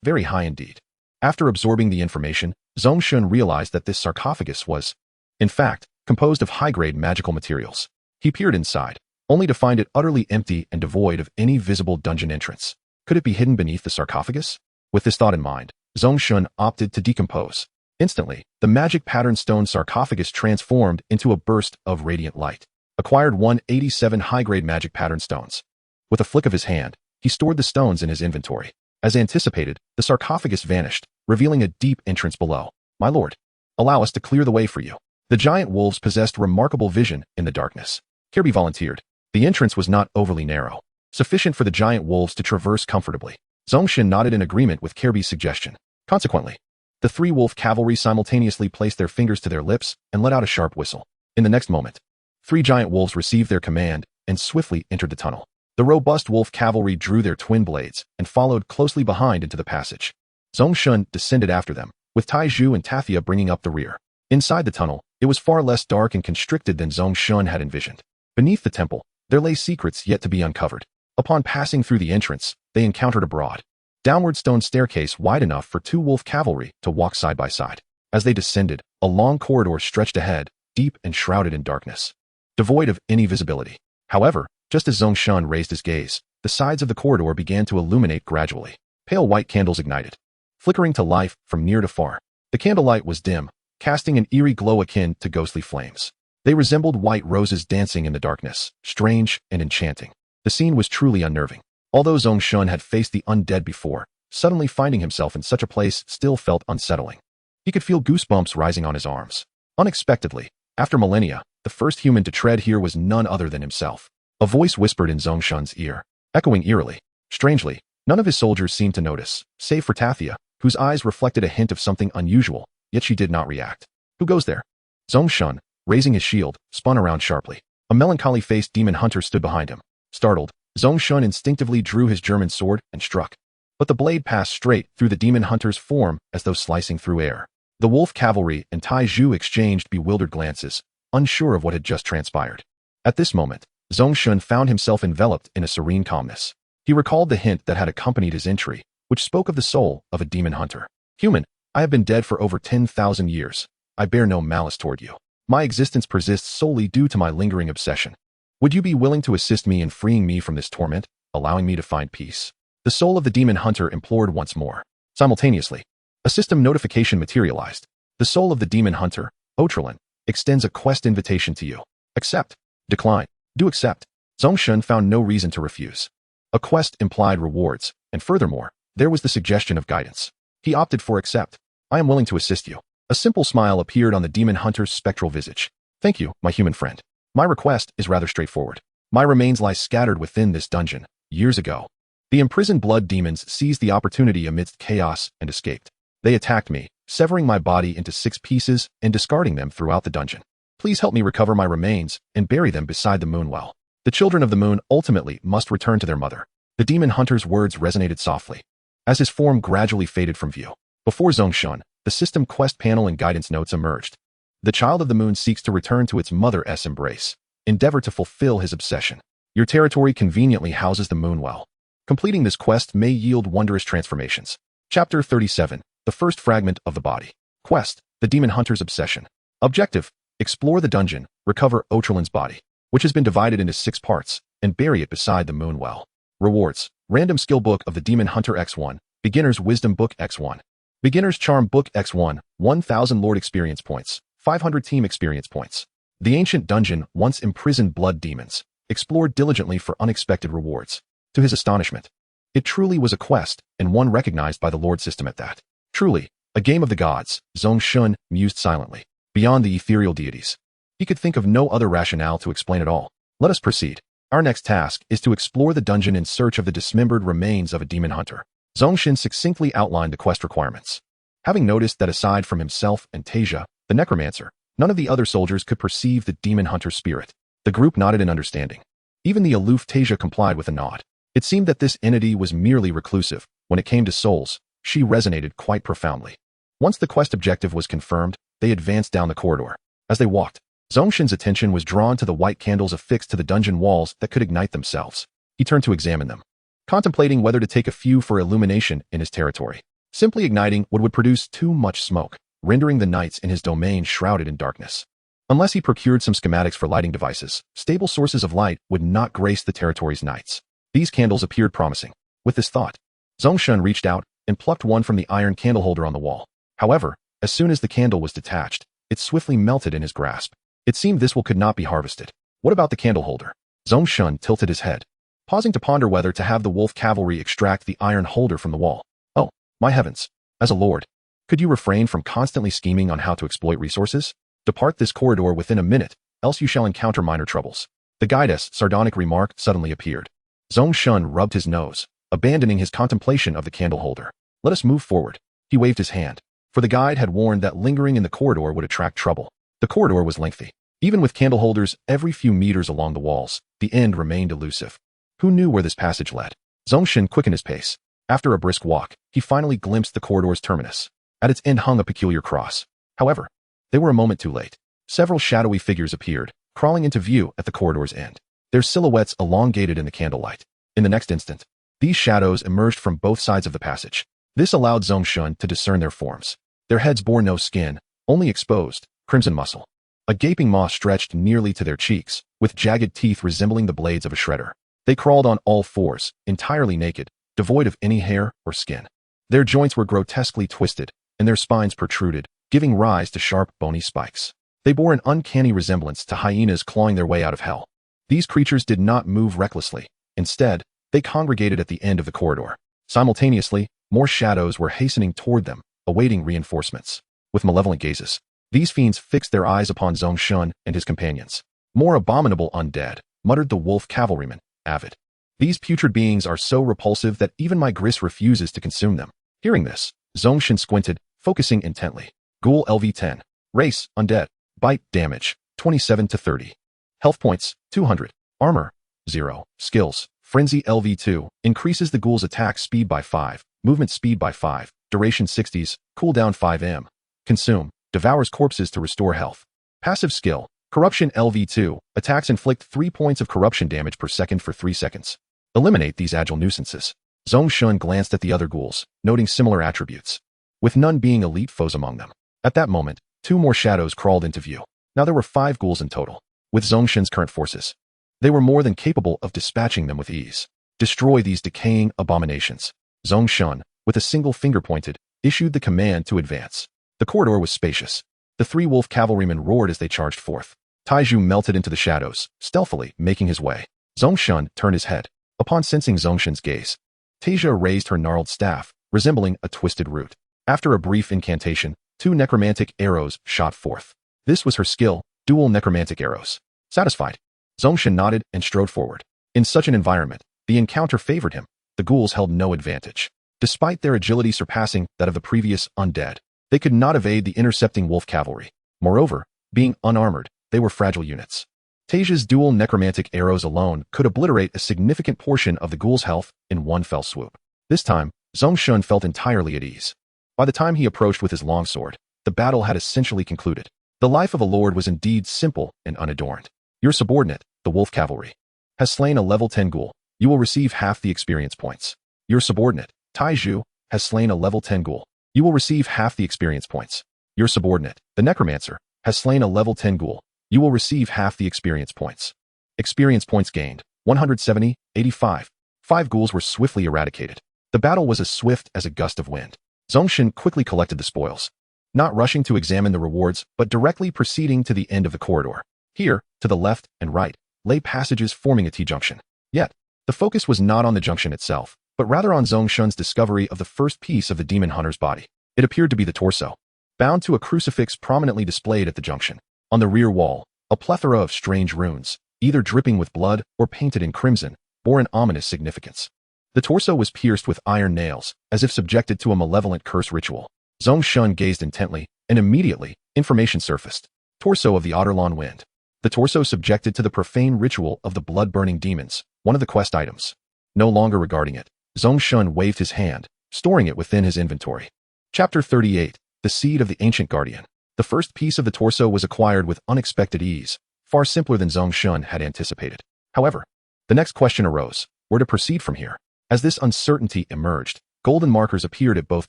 very high indeed. After absorbing the information, Zhong Shen realized that this sarcophagus was, in fact, composed of high-grade magical materials. He peered inside, only to find it utterly empty and devoid of any visible dungeon entrance. Could it be hidden beneath the sarcophagus? With this thought in mind, Zhong Shen opted to decompose. Instantly, the magic pattern stone sarcophagus transformed into a burst of radiant light. Acquired 187 high-grade magic pattern stones. With a flick of his hand, he stored the stones in his inventory. As anticipated, the sarcophagus vanished, revealing a deep entrance below. My lord, allow us to clear the way for you. The giant wolves possessed remarkable vision in the darkness. Kirby volunteered, The entrance was not overly narrow, sufficient for the giant wolves to traverse comfortably. Zhong Shen nodded in agreement with Kirby's suggestion. Consequently, the three wolf cavalry simultaneously placed their fingers to their lips and let out a sharp whistle. In the next moment, three giant wolves received their command and swiftly entered the tunnel. The robust wolf cavalry drew their twin blades and followed closely behind into the passage. Zhong Shen descended after them, with Taiju and Tathia bringing up the rear. Inside the tunnel, it was far less dark and constricted than Zhong Shen had envisioned. Beneath the temple, there lay secrets yet to be uncovered. Upon passing through the entrance, they encountered a broad, downward stone staircase wide enough for two wolf cavalry to walk side by side. As they descended, a long corridor stretched ahead, deep and shrouded in darkness, devoid of any visibility. However, just as Zhong Shen raised his gaze, the sides of the corridor began to illuminate gradually. Pale white candles ignited, flickering to life from near to far. The candlelight was dim, casting an eerie glow akin to ghostly flames. They resembled white roses dancing in the darkness, strange and enchanting. The scene was truly unnerving. Although Zhong Shen had faced the undead before, suddenly finding himself in such a place still felt unsettling. He could feel goosebumps rising on his arms. Unexpectedly, after millennia, the first human to tread here was none other than himself. A voice whispered in Zhong Shen's ear, echoing eerily. Strangely, none of his soldiers seemed to notice, save for Tathia, whose eyes reflected a hint of something unusual, yet she did not react. Who goes there? Zhong Shen, raising his shield, spun around sharply. A melancholy-faced demon hunter stood behind him. Startled, Zhong Shen instinctively drew his German sword and struck. But the blade passed straight through the demon hunter's form as though slicing through air. The wolf cavalry and Taiju exchanged bewildered glances, unsure of what had just transpired. At this moment, Zhong Shen found himself enveloped in a serene calmness. He recalled the hint that had accompanied his entry, which spoke of the soul of a demon hunter. Human, I have been dead for over 10,000 years. I bear no malice toward you. My existence persists solely due to my lingering obsession. Would you be willing to assist me in freeing me from this torment, allowing me to find peace? The soul of the demon hunter implored once more. Simultaneously, a system notification materialized. The soul of the demon hunter, Otralin, extends a quest invitation to you. Accept. Decline. Do accept. Zhong Shen found no reason to refuse. A quest implied rewards, and furthermore, there was the suggestion of guidance. He opted for accept. I am willing to assist you. A simple smile appeared on the demon hunter's spectral visage. Thank you, my human friend. My request is rather straightforward. My remains lie scattered within this dungeon. Years ago, the imprisoned blood demons seized the opportunity amidst chaos and escaped. They attacked me, severing my body into 6 pieces and discarding them throughout the dungeon. Please help me recover my remains and bury them beside the moon well. The children of the moon ultimately must return to their mother. The demon hunter's words resonated softly, as his form gradually faded from view. Before Zhong Shen, the system quest panel and guidance notes emerged. The child of the moon seeks to return to its mother's embrace. Endeavor to fulfill his obsession. Your territory conveniently houses the moon well. Completing this quest may yield wondrous transformations. Chapter 37, the first fragment of the body. Quest, the demon hunter's obsession. Objective, explore the dungeon, recover Otralin's body, which has been divided into 6 parts, and bury it beside the moon well. Rewards, random skill book of the demon hunter X1, beginner's wisdom book X1. Beginner's charm book X1, 1000 lord experience points, 500 team experience points. The ancient dungeon once imprisoned blood demons, explored diligently for unexpected rewards. To his astonishment, it truly was a quest, and one recognized by the lord system at that. Truly, a game of the gods, Zhong Shen mused silently. Beyond the ethereal deities, he could think of no other rationale to explain it all. Let us proceed. Our next task is to explore the dungeon in search of the dismembered remains of a demon hunter. Zhong Shen succinctly outlined the quest requirements. Having noticed that aside from himself and Tasia, the necromancer, none of the other soldiers could perceive the demon hunter's spirit, the group nodded in understanding. Even the aloof Tasia complied with a nod. It seemed that this entity was merely reclusive. When it came to souls, she resonated quite profoundly. Once the quest objective was confirmed, they advanced down the corridor. As they walked, Zhong Shen's attention was drawn to the white candles affixed to the dungeon walls that could ignite themselves. He turned to examine them, contemplating whether to take a few for illumination in his territory. Simply igniting would produce too much smoke, rendering the nights in his domain shrouded in darkness. Unless he procured some schematics for lighting devices, stable sources of light would not grace the territory's nights. These candles appeared promising. With this thought, Zhong Shen reached out and plucked one from the iron candle holder on the wall. However, as soon as the candle was detached, it swiftly melted in his grasp. It seemed this could not be harvested. What about the candle holder? Zhong Shen tilted his head, pausing to ponder whether to have the wolf cavalry extract the iron holder from the wall. Oh, my heavens. As a lord, could you refrain from constantly scheming on how to exploit resources? Depart this corridor within a minute, else you shall encounter minor troubles. The The guide's sardonic remark suddenly appeared. Zhong Shen rubbed his nose, abandoning his contemplation of the candle holder. Let us move forward. He waved his hand, for the guide had warned that lingering in the corridor would attract trouble. The corridor was lengthy. Even with candle holders every few meters along the walls, the end remained elusive. Who knew where this passage led? Zhong Shen quickened his pace. After a brisk walk, he finally glimpsed the corridor's terminus. At its end hung a peculiar cross. However, they were a moment too late. Several shadowy figures appeared, crawling into view at the corridor's end. Their silhouettes elongated in the candlelight. In the next instant, these shadows emerged from both sides of the passage. This allowed Zhong Shen to discern their forms. Their heads bore no skin, only exposed, crimson muscle. A gaping maw stretched nearly to their cheeks, with jagged teeth resembling the blades of a shredder. They crawled on all fours, entirely naked, devoid of any hair or skin. Their joints were grotesquely twisted, and their spines protruded, giving rise to sharp, bony spikes. They bore an uncanny resemblance to hyenas clawing their way out of hell. These creatures did not move recklessly. Instead, they congregated at the end of the corridor. Simultaneously, more shadows were hastening toward them, awaiting reinforcements. With malevolent gazes, these fiends fixed their eyes upon Zhong Shen and his companions. More abominable undead, muttered the wolf cavalryman, avid. These putrid beings are so repulsive that even my gris refuses to consume them. Hearing this, Zhong Shen squinted, focusing intently. Ghoul LV10. Race, undead. Bite, damage, 27 to 30. Health points, 200. Armor, 0. Skills, Frenzy LV2. Increases the ghoul's attack speed by 5, movement speed by 5, duration 60s, cooldown 5 m. Consume, devours corpses to restore health. Passive skill, Corruption LV2. Attacks inflict 3 points of corruption damage per second for 3 seconds. Eliminate these agile nuisances. Zhong Shen glanced at the other ghouls, noting similar attributes, with none being elite foes among them. At that moment, 2 more shadows crawled into view. Now there were 5 ghouls in total. With Zhong Shen's current forces, they were more than capable of dispatching them with ease. Destroy these decaying abominations. Zhong Shen, with a single finger pointed, issued the command to advance. The corridor was spacious. The 3 wolf cavalrymen roared as they charged forth. Taiju melted into the shadows, stealthily making his way. Zhong Shen turned his head. Upon sensing Zhong Shen's gaze, Tasia raised her gnarled staff, resembling a twisted root. After a brief incantation, 2 necromantic arrows shot forth. This was her skill, dual necromantic arrows. Satisfied, Zhong Shen nodded and strode forward. In such an environment, the encounter favored him. The ghouls held no advantage. Despite their agility surpassing that of the previous undead, they could not evade the intercepting wolf cavalry. Moreover, being unarmored, they were fragile units. Tasia's dual necromantic arrows alone could obliterate a significant portion of the ghoul's health in one fell swoop. This time, Zhong Shen felt entirely at ease. By the time he approached with his longsword, the battle had essentially concluded. The life of a lord was indeed simple and unadorned. Your subordinate, the wolf cavalry, has slain a level 10 ghoul. You will receive half the experience points. Your subordinate, Taiju, has slain a level 10 ghoul. You will receive half the experience points. Your subordinate, the necromancer, has slain a level 10 ghoul. You will receive half the experience points. Experience points gained, 170, 85. 5 ghouls were swiftly eradicated. The battle was as swift as a gust of wind. Zhong Shen quickly collected the spoils, not rushing to examine the rewards, but directly proceeding to the end of the corridor. Here, to the left and right, lay passages forming a T-junction. Yet, the focus was not on the junction itself, but rather on Zhong Shen's discovery of the first piece of the demon hunter's body. It appeared to be the torso, bound to a crucifix prominently displayed at the junction. On the rear wall, a plethora of strange runes, either dripping with blood or painted in crimson, bore an ominous significance. The torso was pierced with iron nails, as if subjected to a malevolent curse ritual. Zhong Shen gazed intently, and immediately, information surfaced. Torso of the Otterlawn Wind. The torso subjected to the profane ritual of the blood-burning demons, one of the quest items. No longer regarding it, Zhong Shen waved his hand, storing it within his inventory. Chapter 38. The Seed of the Ancient Guardian. The first piece of the torso was acquired with unexpected ease, far simpler than Zhong Shen had anticipated. However, the next question arose, where to proceed from here. As this uncertainty emerged, golden markers appeared at both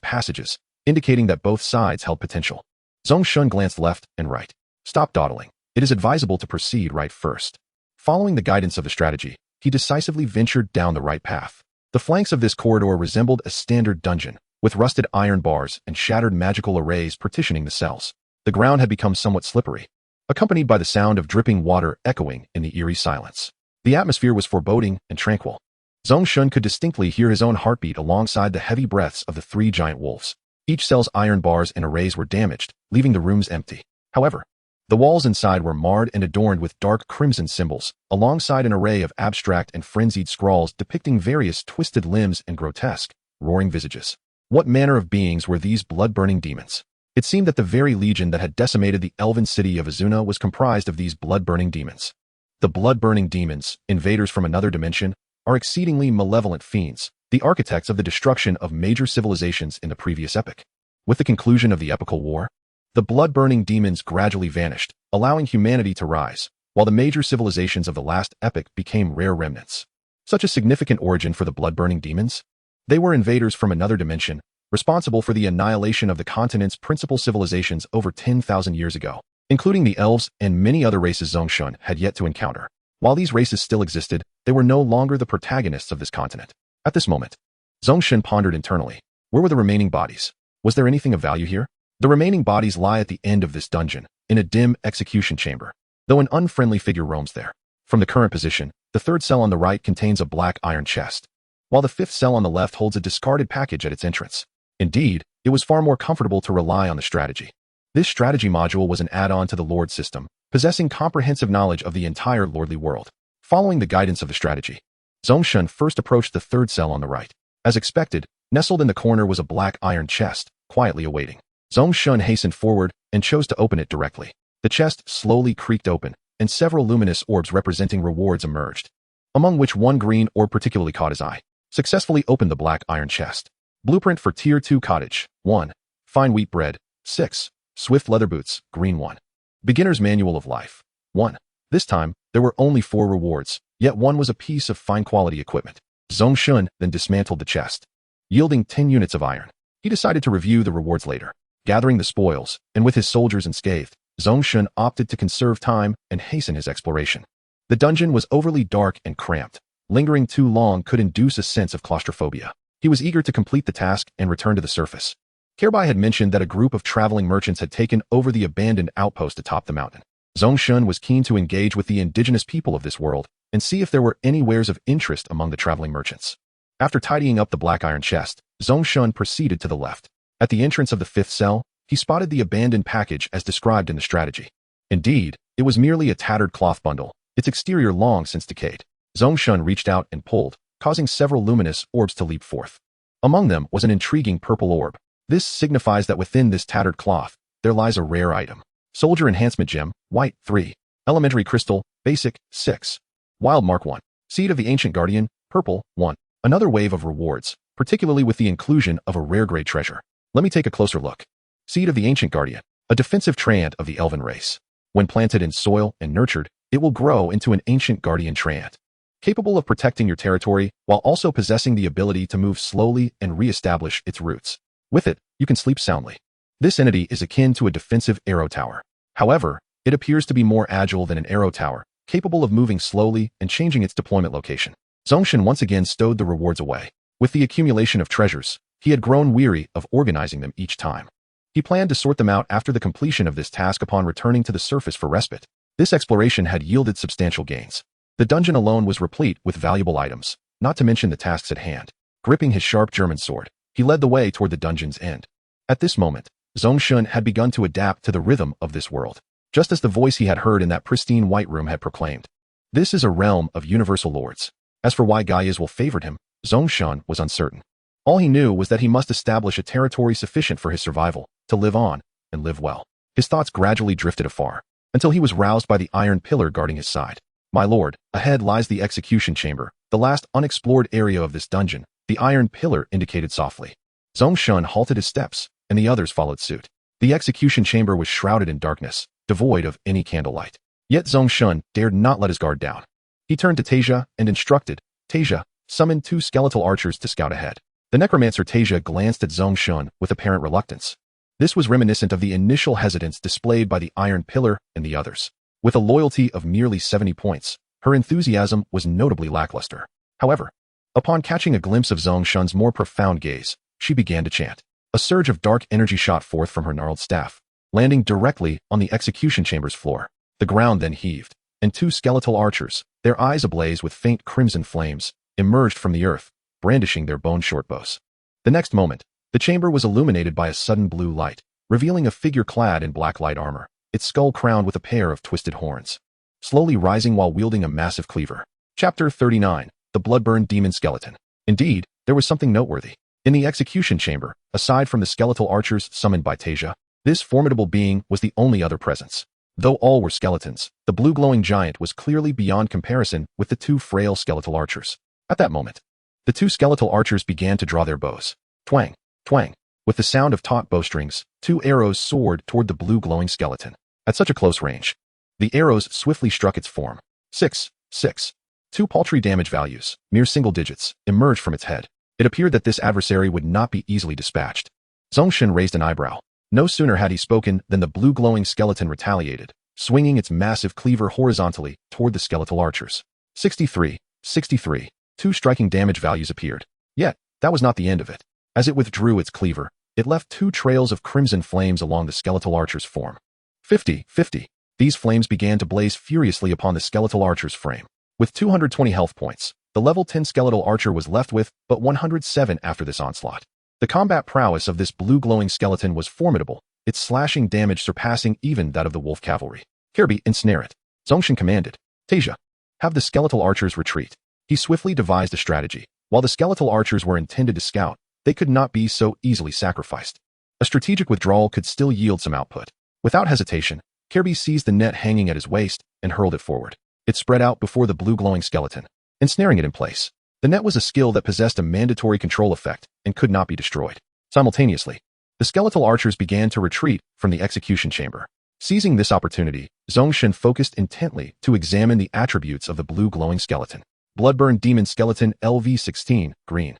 passages, indicating that both sides held potential. Zhong Shen glanced left and right. Stop dawdling. It is advisable to proceed right first. Following the guidance of the strategy, he decisively ventured down the right path. The flanks of this corridor resembled a standard dungeon, with rusted iron bars and shattered magical arrays partitioning the cells. The ground had become somewhat slippery, accompanied by the sound of dripping water echoing in the eerie silence. The atmosphere was foreboding and tranquil. Zhong Shen could distinctly hear his own heartbeat alongside the heavy breaths of the 3 giant wolves. Each cell's iron bars and arrays were damaged, leaving the rooms empty. However, The walls inside were marred and adorned with dark crimson symbols, alongside an array of abstract and frenzied scrawls depicting various twisted limbs and grotesque, roaring visages. What manner of beings were these blood-burning demons? It seemed that the very legion that had decimated the elven city of Azuna was comprised of these blood-burning demons. The blood-burning demons, invaders from another dimension, are exceedingly malevolent fiends, the architects of the destruction of major civilizations in the previous epoch. With the conclusion of the epical war, the blood-burning demons gradually vanished, allowing humanity to rise, while the major civilizations of the last epoch became rare remnants. Such a significant origin for the blood-burning demons? They were invaders from another dimension, responsible for the annihilation of the continent's principal civilizations over 10,000 years ago, including the elves and many other races Zhong Shen had yet to encounter. While these races still existed, they were no longer the protagonists of this continent. At this moment, Zhong Shen pondered internally. Where were the remaining bodies? Was there anything of value here? The remaining bodies lie at the end of this dungeon, in a dim execution chamber, though an unfriendly figure roams there. From the current position, the third cell on the right contains a black iron chest, while the fifth cell on the left holds a discarded package at its entrance. Indeed, it was far more comfortable to rely on the strategy. This strategy module was an add-on to the Lord system, possessing comprehensive knowledge of the entire lordly world. Following the guidance of the strategy, Zhong Shen first approached the third cell on the right. As expected, nestled in the corner was a black iron chest, quietly awaiting. Zhong Shen hastened forward and chose to open it directly. The chest slowly creaked open, and several luminous orbs representing rewards emerged, among which one green orb particularly caught his eye. Successfully opened the black iron chest. Blueprint for Tier 2 Cottage, 1. Fine wheat bread, 6. Swift leather boots, green 1. Beginner's Manual of Life, 1. This time, there were only 4 rewards, yet one was a piece of fine quality equipment. Zhong Shen then dismantled the chest, yielding 10 units of iron. He decided to review the rewards later. Gathering the spoils, and with his soldiers unscathed, Zhong Shen opted to conserve time and hasten his exploration. The dungeon was overly dark and cramped. Lingering too long could induce a sense of claustrophobia. He was eager to complete the task and return to the surface. Kerbai had mentioned that a group of traveling merchants had taken over the abandoned outpost atop the mountain. Zhong Shen was keen to engage with the indigenous people of this world and see if there were any wares of interest among the traveling merchants. After tidying up the black iron chest, Zhong Shen proceeded to the left. At the entrance of the fifth cell, he spotted the abandoned package as described in the strategy. Indeed, it was merely a tattered cloth bundle, its exterior long since decayed. Zhong Shen reached out and pulled, causing several luminous orbs to leap forth. Among them was an intriguing purple orb. This signifies that within this tattered cloth, there lies a rare item. Soldier Enhancement Gem, White, 3. Elementary Crystal, Basic, 6. Wild Mark 1. Seed of the Ancient Guardian, Purple, 1. Another wave of rewards, particularly with the inclusion of a rare grade treasure. Let me take a closer look. Seed of the Ancient Guardian, a defensive trant of the elven race. When planted in soil and nurtured, it will grow into an ancient guardian trant, capable of protecting your territory while also possessing the ability to move slowly and re-establish its roots. With it, you can sleep soundly. This entity is akin to a defensive arrow tower. However, it appears to be more agile than an arrow tower, capable of moving slowly and changing its deployment location. Zhong Shen once again stowed the rewards away. With the accumulation of treasures, he had grown weary of organizing them each time. He planned to sort them out after the completion of this task upon returning to the surface for respite. This exploration had yielded substantial gains. The dungeon alone was replete with valuable items, not to mention the tasks at hand. Gripping his sharp German sword, he led the way toward the dungeon's end. At this moment, Zhong Shen had begun to adapt to the rhythm of this world, just as the voice he had heard in that pristine white room had proclaimed. This is a realm of universal lords. As for why Gaiazwell favored him, Zhong Shen was uncertain. All he knew was that he must establish a territory sufficient for his survival, to live on, and live well. His thoughts gradually drifted afar, until he was roused by the iron pillar guarding his side. My lord, ahead lies the execution chamber, the last unexplored area of this dungeon, the iron pillar indicated softly. Zhong Shen halted his steps, and the others followed suit. The execution chamber was shrouded in darkness, devoid of any candlelight. Yet Zhong Shen dared not let his guard down. He turned to Tasia and instructed, Tasia, summon 2 skeletal archers to scout ahead. The necromancer Tasia glanced at Zhong Shen with apparent reluctance. This was reminiscent of the initial hesitance displayed by the iron pillar and the others. With a loyalty of merely 70 points, her enthusiasm was notably lackluster. However, upon catching a glimpse of Zhong Shen's more profound gaze, she began to chant. A surge of dark energy shot forth from her gnarled staff, landing directly on the execution chamber's floor. The ground then heaved, and 2 skeletal archers, their eyes ablaze with faint crimson flames, emerged from the earth, brandishing their bone shortbows. The next moment, the chamber was illuminated by a sudden blue light, revealing a figure clad in black light armor. its skull crowned with a pair of twisted horns, slowly rising while wielding a massive cleaver. Chapter 39. The Bloodburn Demon Skeleton. Indeed, there was something noteworthy. In the execution chamber, aside from the skeletal archers summoned by Tasia, this formidable being was the only other presence. Though all were skeletons, the blue glowing giant was clearly beyond comparison with the two frail skeletal archers. At that moment, the two skeletal archers began to draw their bows. Twang, twang. With the sound of taut bowstrings, two arrows soared toward the blue glowing skeleton. At such a close range, the arrows swiftly struck its form. 6, 6. Two paltry damage values, mere single digits, emerged from its head. It appeared that this adversary would not be easily dispatched. Zhong Shen raised an eyebrow. No sooner had he spoken than the blue glowing skeleton retaliated, swinging its massive cleaver horizontally toward the skeletal archers. 63, 63. Two striking damage values appeared. Yet, that was not the end of it. As it withdrew its cleaver, it left two trails of crimson flames along the skeletal archer's form. 50, 50. These flames began to blaze furiously upon the skeletal archer's frame. With 220 health points, the level 10 skeletal archer was left with but 107 after this onslaught. The combat prowess of this blue glowing skeleton was formidable, its slashing damage surpassing even that of the wolf cavalry. Kirby, ensnare it. Zhong Shen commanded. Tasia, have the skeletal archers retreat. He swiftly devised a strategy. While the skeletal archers were intended to scout, they could not be so easily sacrificed. A strategic withdrawal could still yield some output. Without hesitation, Kirby seized the net hanging at his waist and hurled it forward. It spread out before the blue glowing skeleton, ensnaring it in place. The net was a skill that possessed a mandatory control effect and could not be destroyed. Simultaneously, the skeletal archers began to retreat from the execution chamber. Seizing this opportunity, Zhong Shen focused intently to examine the attributes of the blue glowing skeleton. Bloodburn Demon Skeleton LV16, green.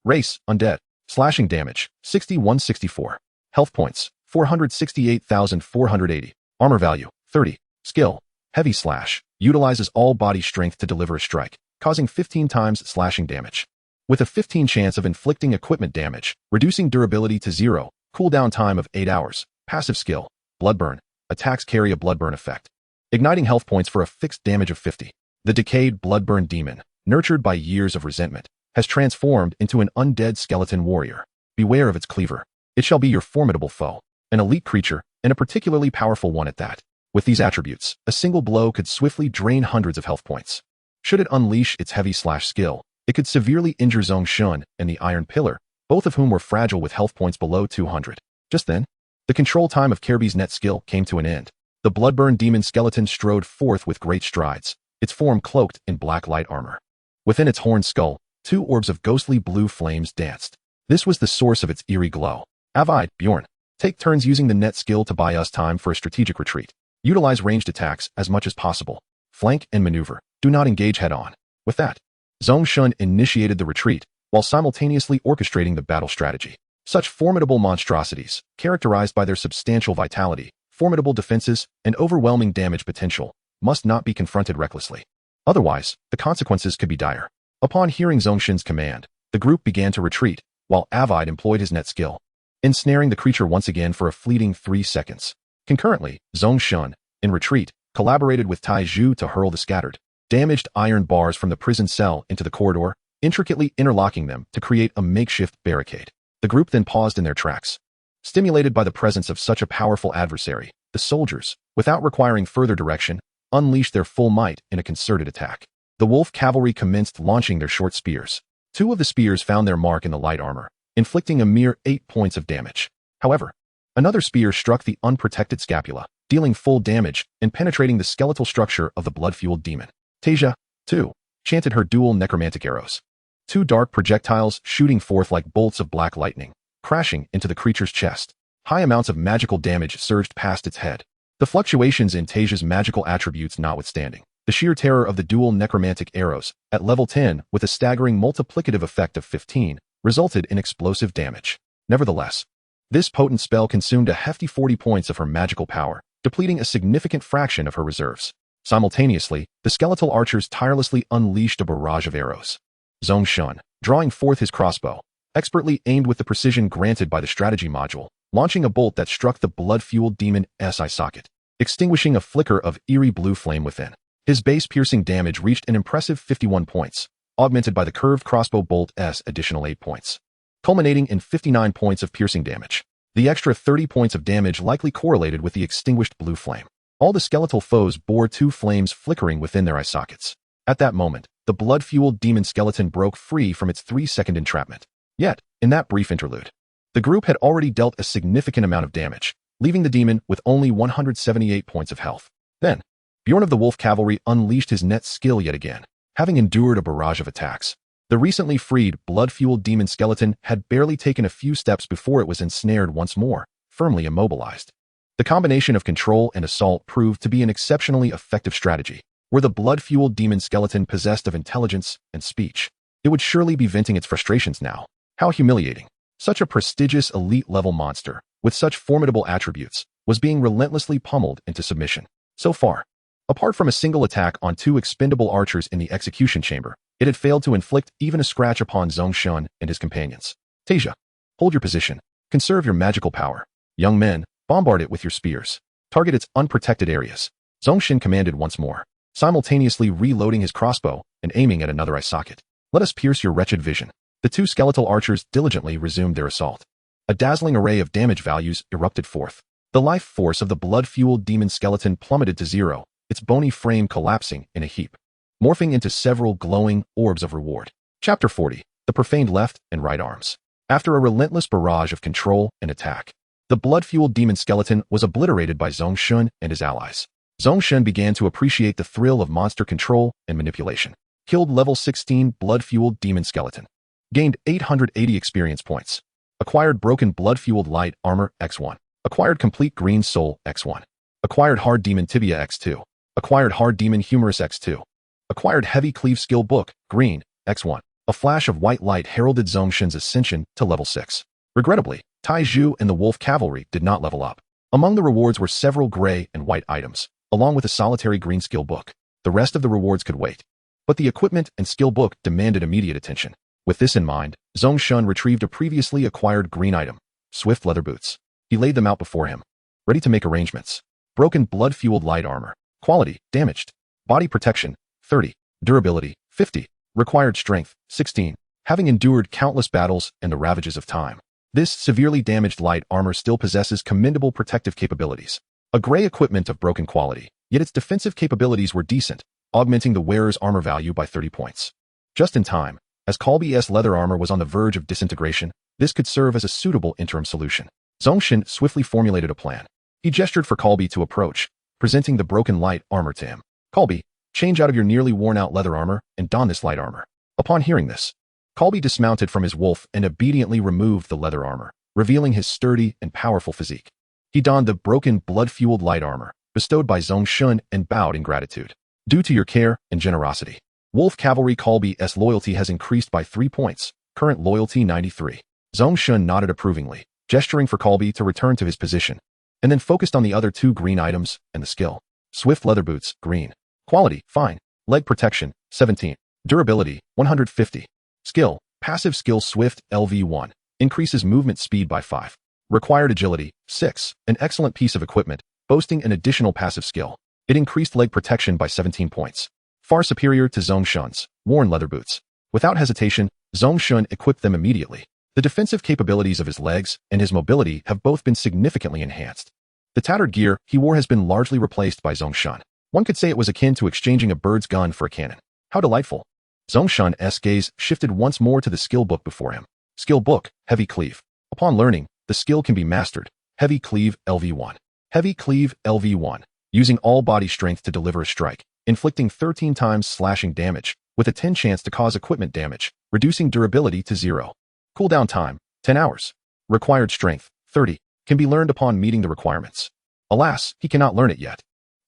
Race, undead. Slashing damage, 6164. Health points, 468,480. Armor value, 30. Skill, heavy slash. Utilizes all body strength to deliver a strike, causing 15 times slashing damage. With a 15 chance of inflicting equipment damage, reducing durability to 0, cooldown time of 8 hours. Passive skill, Bloodburn. Attacks carry a Bloodburn effect, igniting health points for a fixed damage of 50. The decayed Bloodburn demon, nurtured by years of resentment, has transformed into an undead skeleton warrior. Beware of its cleaver. It shall be your formidable foe, an elite creature, and a particularly powerful one at that. With these attributes, a single blow could swiftly drain hundreds of health points. Should it unleash its heavy slash skill, it could severely injure Zhong Shen and the Iron Pillar, both of whom were fragile with health points below 200. Just then, the control time of Kirby's net skill came to an end. The Bloodburn Demon Skeleton strode forth with great strides, its form cloaked in black light armor. Within its horned skull, two orbs of ghostly blue flames danced. This was the source of its eerie glow. Avide, Bjorn, take turns using the net skill to buy us time for a strategic retreat. Utilize ranged attacks as much as possible. Flank and maneuver. Do not engage head-on. With that, Zhong Shen initiated the retreat, while simultaneously orchestrating the battle strategy. Such formidable monstrosities, characterized by their substantial vitality, formidable defenses, and overwhelming damage potential, must not be confronted recklessly. Otherwise, the consequences could be dire. Upon hearing Zhong Shen's command, the group began to retreat, while Avide employed his net skill, ensnaring the creature once again for a fleeting 3 seconds. Concurrently, Zhong Shen, in retreat, collaborated with Tai Zhu to hurl the scattered, damaged iron bars from the prison cell into the corridor, intricately interlocking them to create a makeshift barricade. The group then paused in their tracks. Stimulated by the presence of such a powerful adversary, the soldiers, without requiring further direction, unleashed their full might in a concerted attack. The wolf cavalry commenced launching their short spears. 2 of the spears found their mark in the light armor, inflicting a mere 8 points of damage. However, another spear struck the unprotected scapula, dealing full damage and penetrating the skeletal structure of the blood-fueled demon. Tasia, too, chanted her dual necromantic arrows. 2 dark projectiles shooting forth like bolts of black lightning, crashing into the creature's chest. High amounts of magical damage surged past its head. The fluctuations in Tasia's magical attributes notwithstanding, the sheer terror of the dual necromantic arrows, at level 10 with a staggering multiplicative effect of 15, resulted in explosive damage. Nevertheless, this potent spell consumed a hefty 40 points of her magical power, depleting a significant fraction of her reserves. Simultaneously, the skeletal archers tirelessly unleashed a barrage of arrows. Zhong Shen, drawing forth his crossbow, expertly aimed with the precision granted by the strategy module, launching a bolt that struck the blood-fueled demon's eye socket, extinguishing a flicker of eerie blue flame within. His base-piercing damage reached an impressive 51 points, augmented by the curved crossbow bolt's additional 8 points, culminating in 59 points of piercing damage. The extra 30 points of damage likely correlated with the extinguished blue flame. All the skeletal foes bore two flames flickering within their eye sockets. At that moment, the blood-fueled demon skeleton broke free from its 3-second entrapment. Yet, in that brief interlude, the group had already dealt a significant amount of damage, leaving the demon with only 178 points of health. Then, Bjorn of the Wolf Cavalry unleashed his net skill yet again, having endured a barrage of attacks. The recently freed, blood-fueled demon skeleton had barely taken a few steps before it was ensnared once more, firmly immobilized. The combination of control and assault proved to be an exceptionally effective strategy. Were the blood-fueled demon skeleton possessed of intelligence and speech, it would surely be venting its frustrations now. How humiliating. Such a prestigious elite-level monster, with such formidable attributes, was being relentlessly pummeled into submission. So far, apart from a single attack on 2 expendable archers in the execution chamber, it had failed to inflict even a scratch upon Zhong Shen and his companions. Tasia, hold your position. Conserve your magical power. Young men, bombard it with your spears. Target its unprotected areas. Zhong Shen commanded once more, simultaneously reloading his crossbow and aiming at another eye socket. Let us pierce your wretched vision. The 2 skeletal archers diligently resumed their assault. A dazzling array of damage values erupted forth. The life force of the blood-fueled demon skeleton plummeted to 0, its bony frame collapsing in a heap, morphing into several glowing orbs of reward. Chapter 40. The profaned left and right arms. After a relentless barrage of control and attack, the blood-fueled demon skeleton was obliterated by Zhong Shen and his allies. Zhong Shen began to appreciate the thrill of monster control and manipulation. Killed level 16 blood-fueled demon skeleton. Gained 880 experience points. Acquired broken blood-fueled light armor X1. Acquired complete green soul X1. Acquired hard demon tibia X2. Acquired hard demon humerus X2. Acquired heavy cleave skill book green X1. A flash of white light heralded Zhong Shen's ascension to level 6. Regrettably, Tai Zhu and the Wolf Cavalry did not level up. Among the rewards were several gray and white items, along with a solitary green skill book. The rest of the rewards could wait. But the equipment and skill book demanded immediate attention. With this in mind, Zhong Shen retrieved a previously acquired green item, swift leather boots. He laid them out before him, ready to make arrangements. Broken blood-fueled light armor. Quality, damaged. Body protection, 30. Durability, 50. Required strength, 16. Having endured countless battles and the ravages of time, this severely damaged light armor still possesses commendable protective capabilities. A gray equipment of broken quality, yet its defensive capabilities were decent, augmenting the wearer's armor value by 30 points. Just in time, as Colby's leather armor was on the verge of disintegration, this could serve as a suitable interim solution. Zhong Shen swiftly formulated a plan. He gestured for Colby to approach, presenting the broken light armor to him. Colby, change out of your nearly worn-out leather armor and don this light armor. Upon hearing this, Colby dismounted from his wolf and obediently removed the leather armor, revealing his sturdy and powerful physique. He donned the broken blood-fueled light armor, bestowed by Zhong Shen, and bowed in gratitude. Due to your care and generosity, Wolf Cavalry Colby's loyalty has increased by 3 points, current loyalty 93. Zhong Shen nodded approvingly, gesturing for Colby to return to his position, and then focused on the other 2 green items and the skill. Swift leather boots, green. Quality, fine. Leg protection, 17. Durability, 150. Skill, passive skill Swift LV1. Increases movement speed by 5. Required agility, 6. An excellent piece of equipment, boasting an additional passive skill. It increased leg protection by 17 points. Far superior to Zhong Shen's worn leather boots. Without hesitation, Zhong Shen equipped them immediately. The defensive capabilities of his legs and his mobility have both been significantly enhanced. The tattered gear he wore has been largely replaced by Zhong Shen. One could say it was akin to exchanging a bird's gun for a cannon. How delightful. Zhong Shen's gaze shifted once more to the skill book before him. Skill book, Heavy Cleave. Upon learning, the skill can be mastered. Heavy Cleave LV1. Heavy Cleave LV1. Using all body strength to deliver a strike, inflicting 13 times slashing damage, with a 10 chance to cause equipment damage, reducing durability to 0. Cooldown time, 10 hours. Required strength, 30. Can be learned upon meeting the requirements. Alas, he cannot learn it yet.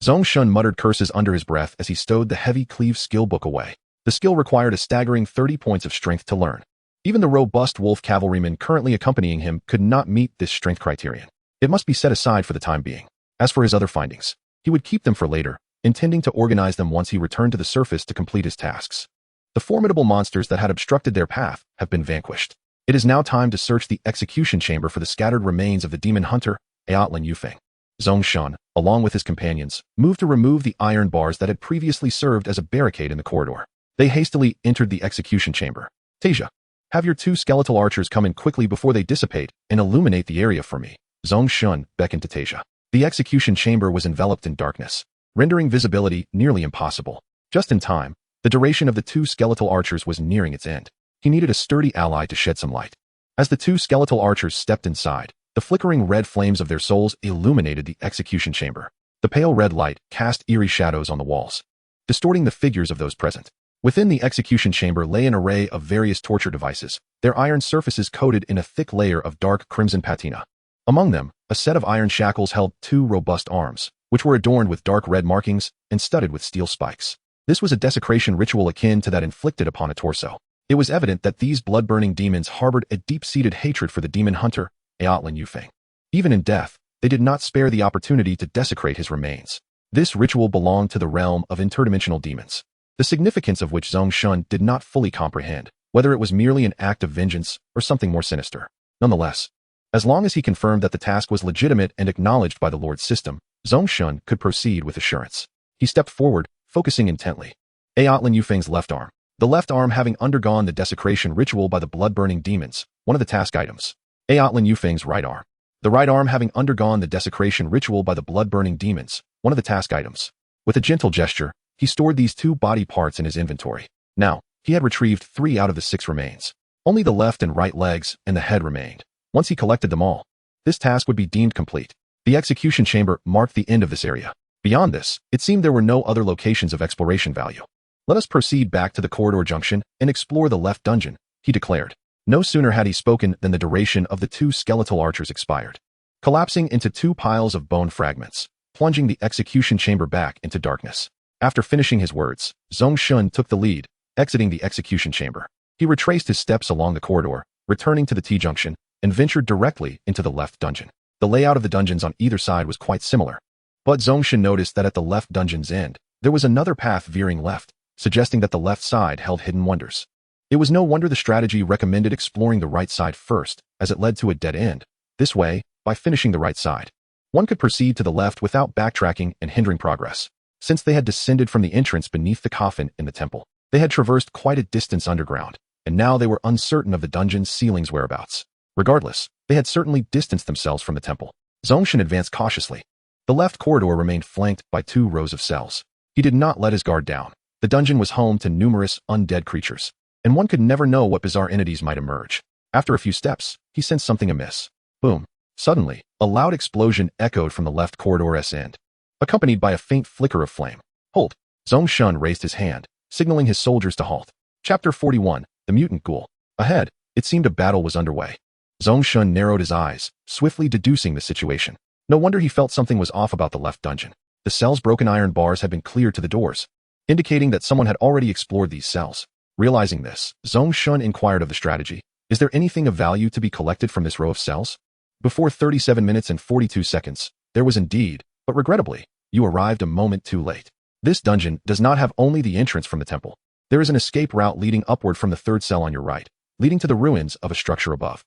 Zhong Shen muttered curses under his breath as he stowed the Heavy Cleave skill book away. The skill required a staggering 30 points of strength to learn. Even the robust wolf cavalryman currently accompanying him could not meet this strength criterion. It must be set aside for the time being. As for his other findings, he would keep them for later, intending to organize them once he returned to the surface to complete his tasks. The formidable monsters that had obstructed their path have been vanquished. It is now time to search the execution chamber for the scattered remains of the demon hunter, Aotlin Yufeng. Zhong Shen, along with his companions, moved to remove the iron bars that had previously served as a barricade in the corridor. They hastily entered the execution chamber. Tasia, Have your 2 skeletal archers come in quickly before they dissipate and illuminate the area for me." Zhong Shen beckoned to Tasia. The execution chamber was enveloped in darkness, rendering visibility nearly impossible. Just in time, the duration of the 2 skeletal archers was nearing its end. He needed a sturdy ally to shed some light. As the 2 skeletal archers stepped inside, the flickering red flames of their souls illuminated the execution chamber. The pale red light cast eerie shadows on the walls, distorting the figures of those present. Within the execution chamber lay an array of various torture devices, their iron surfaces coated in a thick layer of dark crimson patina. Among them, a set of iron shackles held 2 robust arms, which were adorned with dark red markings and studded with steel spikes. This was a desecration ritual akin to that inflicted upon a torso. It was evident that these blood-burning demons harbored a deep-seated hatred for the demon hunter, Aotlan Yufeng. Even in death, they did not spare the opportunity to desecrate his remains. This ritual belonged to the realm of interdimensional demons, the significance of which Zhong Shen did not fully comprehend, whether it was merely an act of vengeance or something more sinister. Nonetheless, as long as he confirmed that the task was legitimate and acknowledged by the Lord's system, Zhong Shen could proceed with assurance. He stepped forward, focusing intently. Aotlan Yufeng's left arm. The left arm having undergone the desecration ritual by the blood-burning demons, one of the task items. Aotlan Yufeng's right arm. The right arm having undergone the desecration ritual by the blood-burning demons, one of the task items. With a gentle gesture, he stored these 2 body parts in his inventory. Now, he had retrieved 3 out of the 6 remains. Only the left and right legs and the head remained. Once he collected them all, this task would be deemed complete. The execution chamber marked the end of this area. Beyond this, it seemed there were no other locations of exploration value. "Let us proceed back to the corridor junction and explore the left dungeon," he declared. No sooner had he spoken than the duration of the 2 skeletal archers expired, collapsing into 2 piles of bone fragments, plunging the execution chamber back into darkness. After finishing his words, Zhong Shen took the lead, exiting the execution chamber. He retraced his steps along the corridor, returning to the T-junction, and ventured directly into the left dungeon. The layout of the dungeons on either side was quite similar, but Zhong Shen noticed that at the left dungeon's end, there was another path veering left, suggesting that the left side held hidden wonders. It was no wonder the strategy recommended exploring the right side first, as it led to a dead end. This way, by finishing the right side, one could proceed to the left without backtracking and hindering progress. Since they had descended from the entrance beneath the coffin in the temple, they had traversed quite a distance underground, and now they were uncertain of the dungeon's ceiling's whereabouts. Regardless, they had certainly distanced themselves from the temple. Zhong Shen advanced cautiously. The left corridor remained flanked by 2 rows of cells. He did not let his guard down. The dungeon was home to numerous undead creatures, and one could never know what bizarre entities might emerge. After a few steps, he sensed something amiss. Boom. Suddenly, a loud explosion echoed from the left corridor's end, accompanied by a faint flicker of flame. "Halt!" Zhong Shen raised his hand, signaling his soldiers to halt. Chapter 41, The Mutant Ghoul. Ahead, it seemed a battle was underway. Zhong Shen narrowed his eyes, swiftly deducing the situation. No wonder he felt something was off about the left dungeon. The cell's broken iron bars had been cleared to the doors, indicating that someone had already explored these cells. Realizing this, Zhong Shen inquired of the strategy. "Is there anything of value to be collected from this row of cells?" Before 37 minutes and 42 seconds, there was indeed, but regrettably, you arrived a moment too late. This dungeon does not have only the entrance from the temple. There is an escape route leading upward from the 3rd cell on your right, leading to the ruins of a structure above.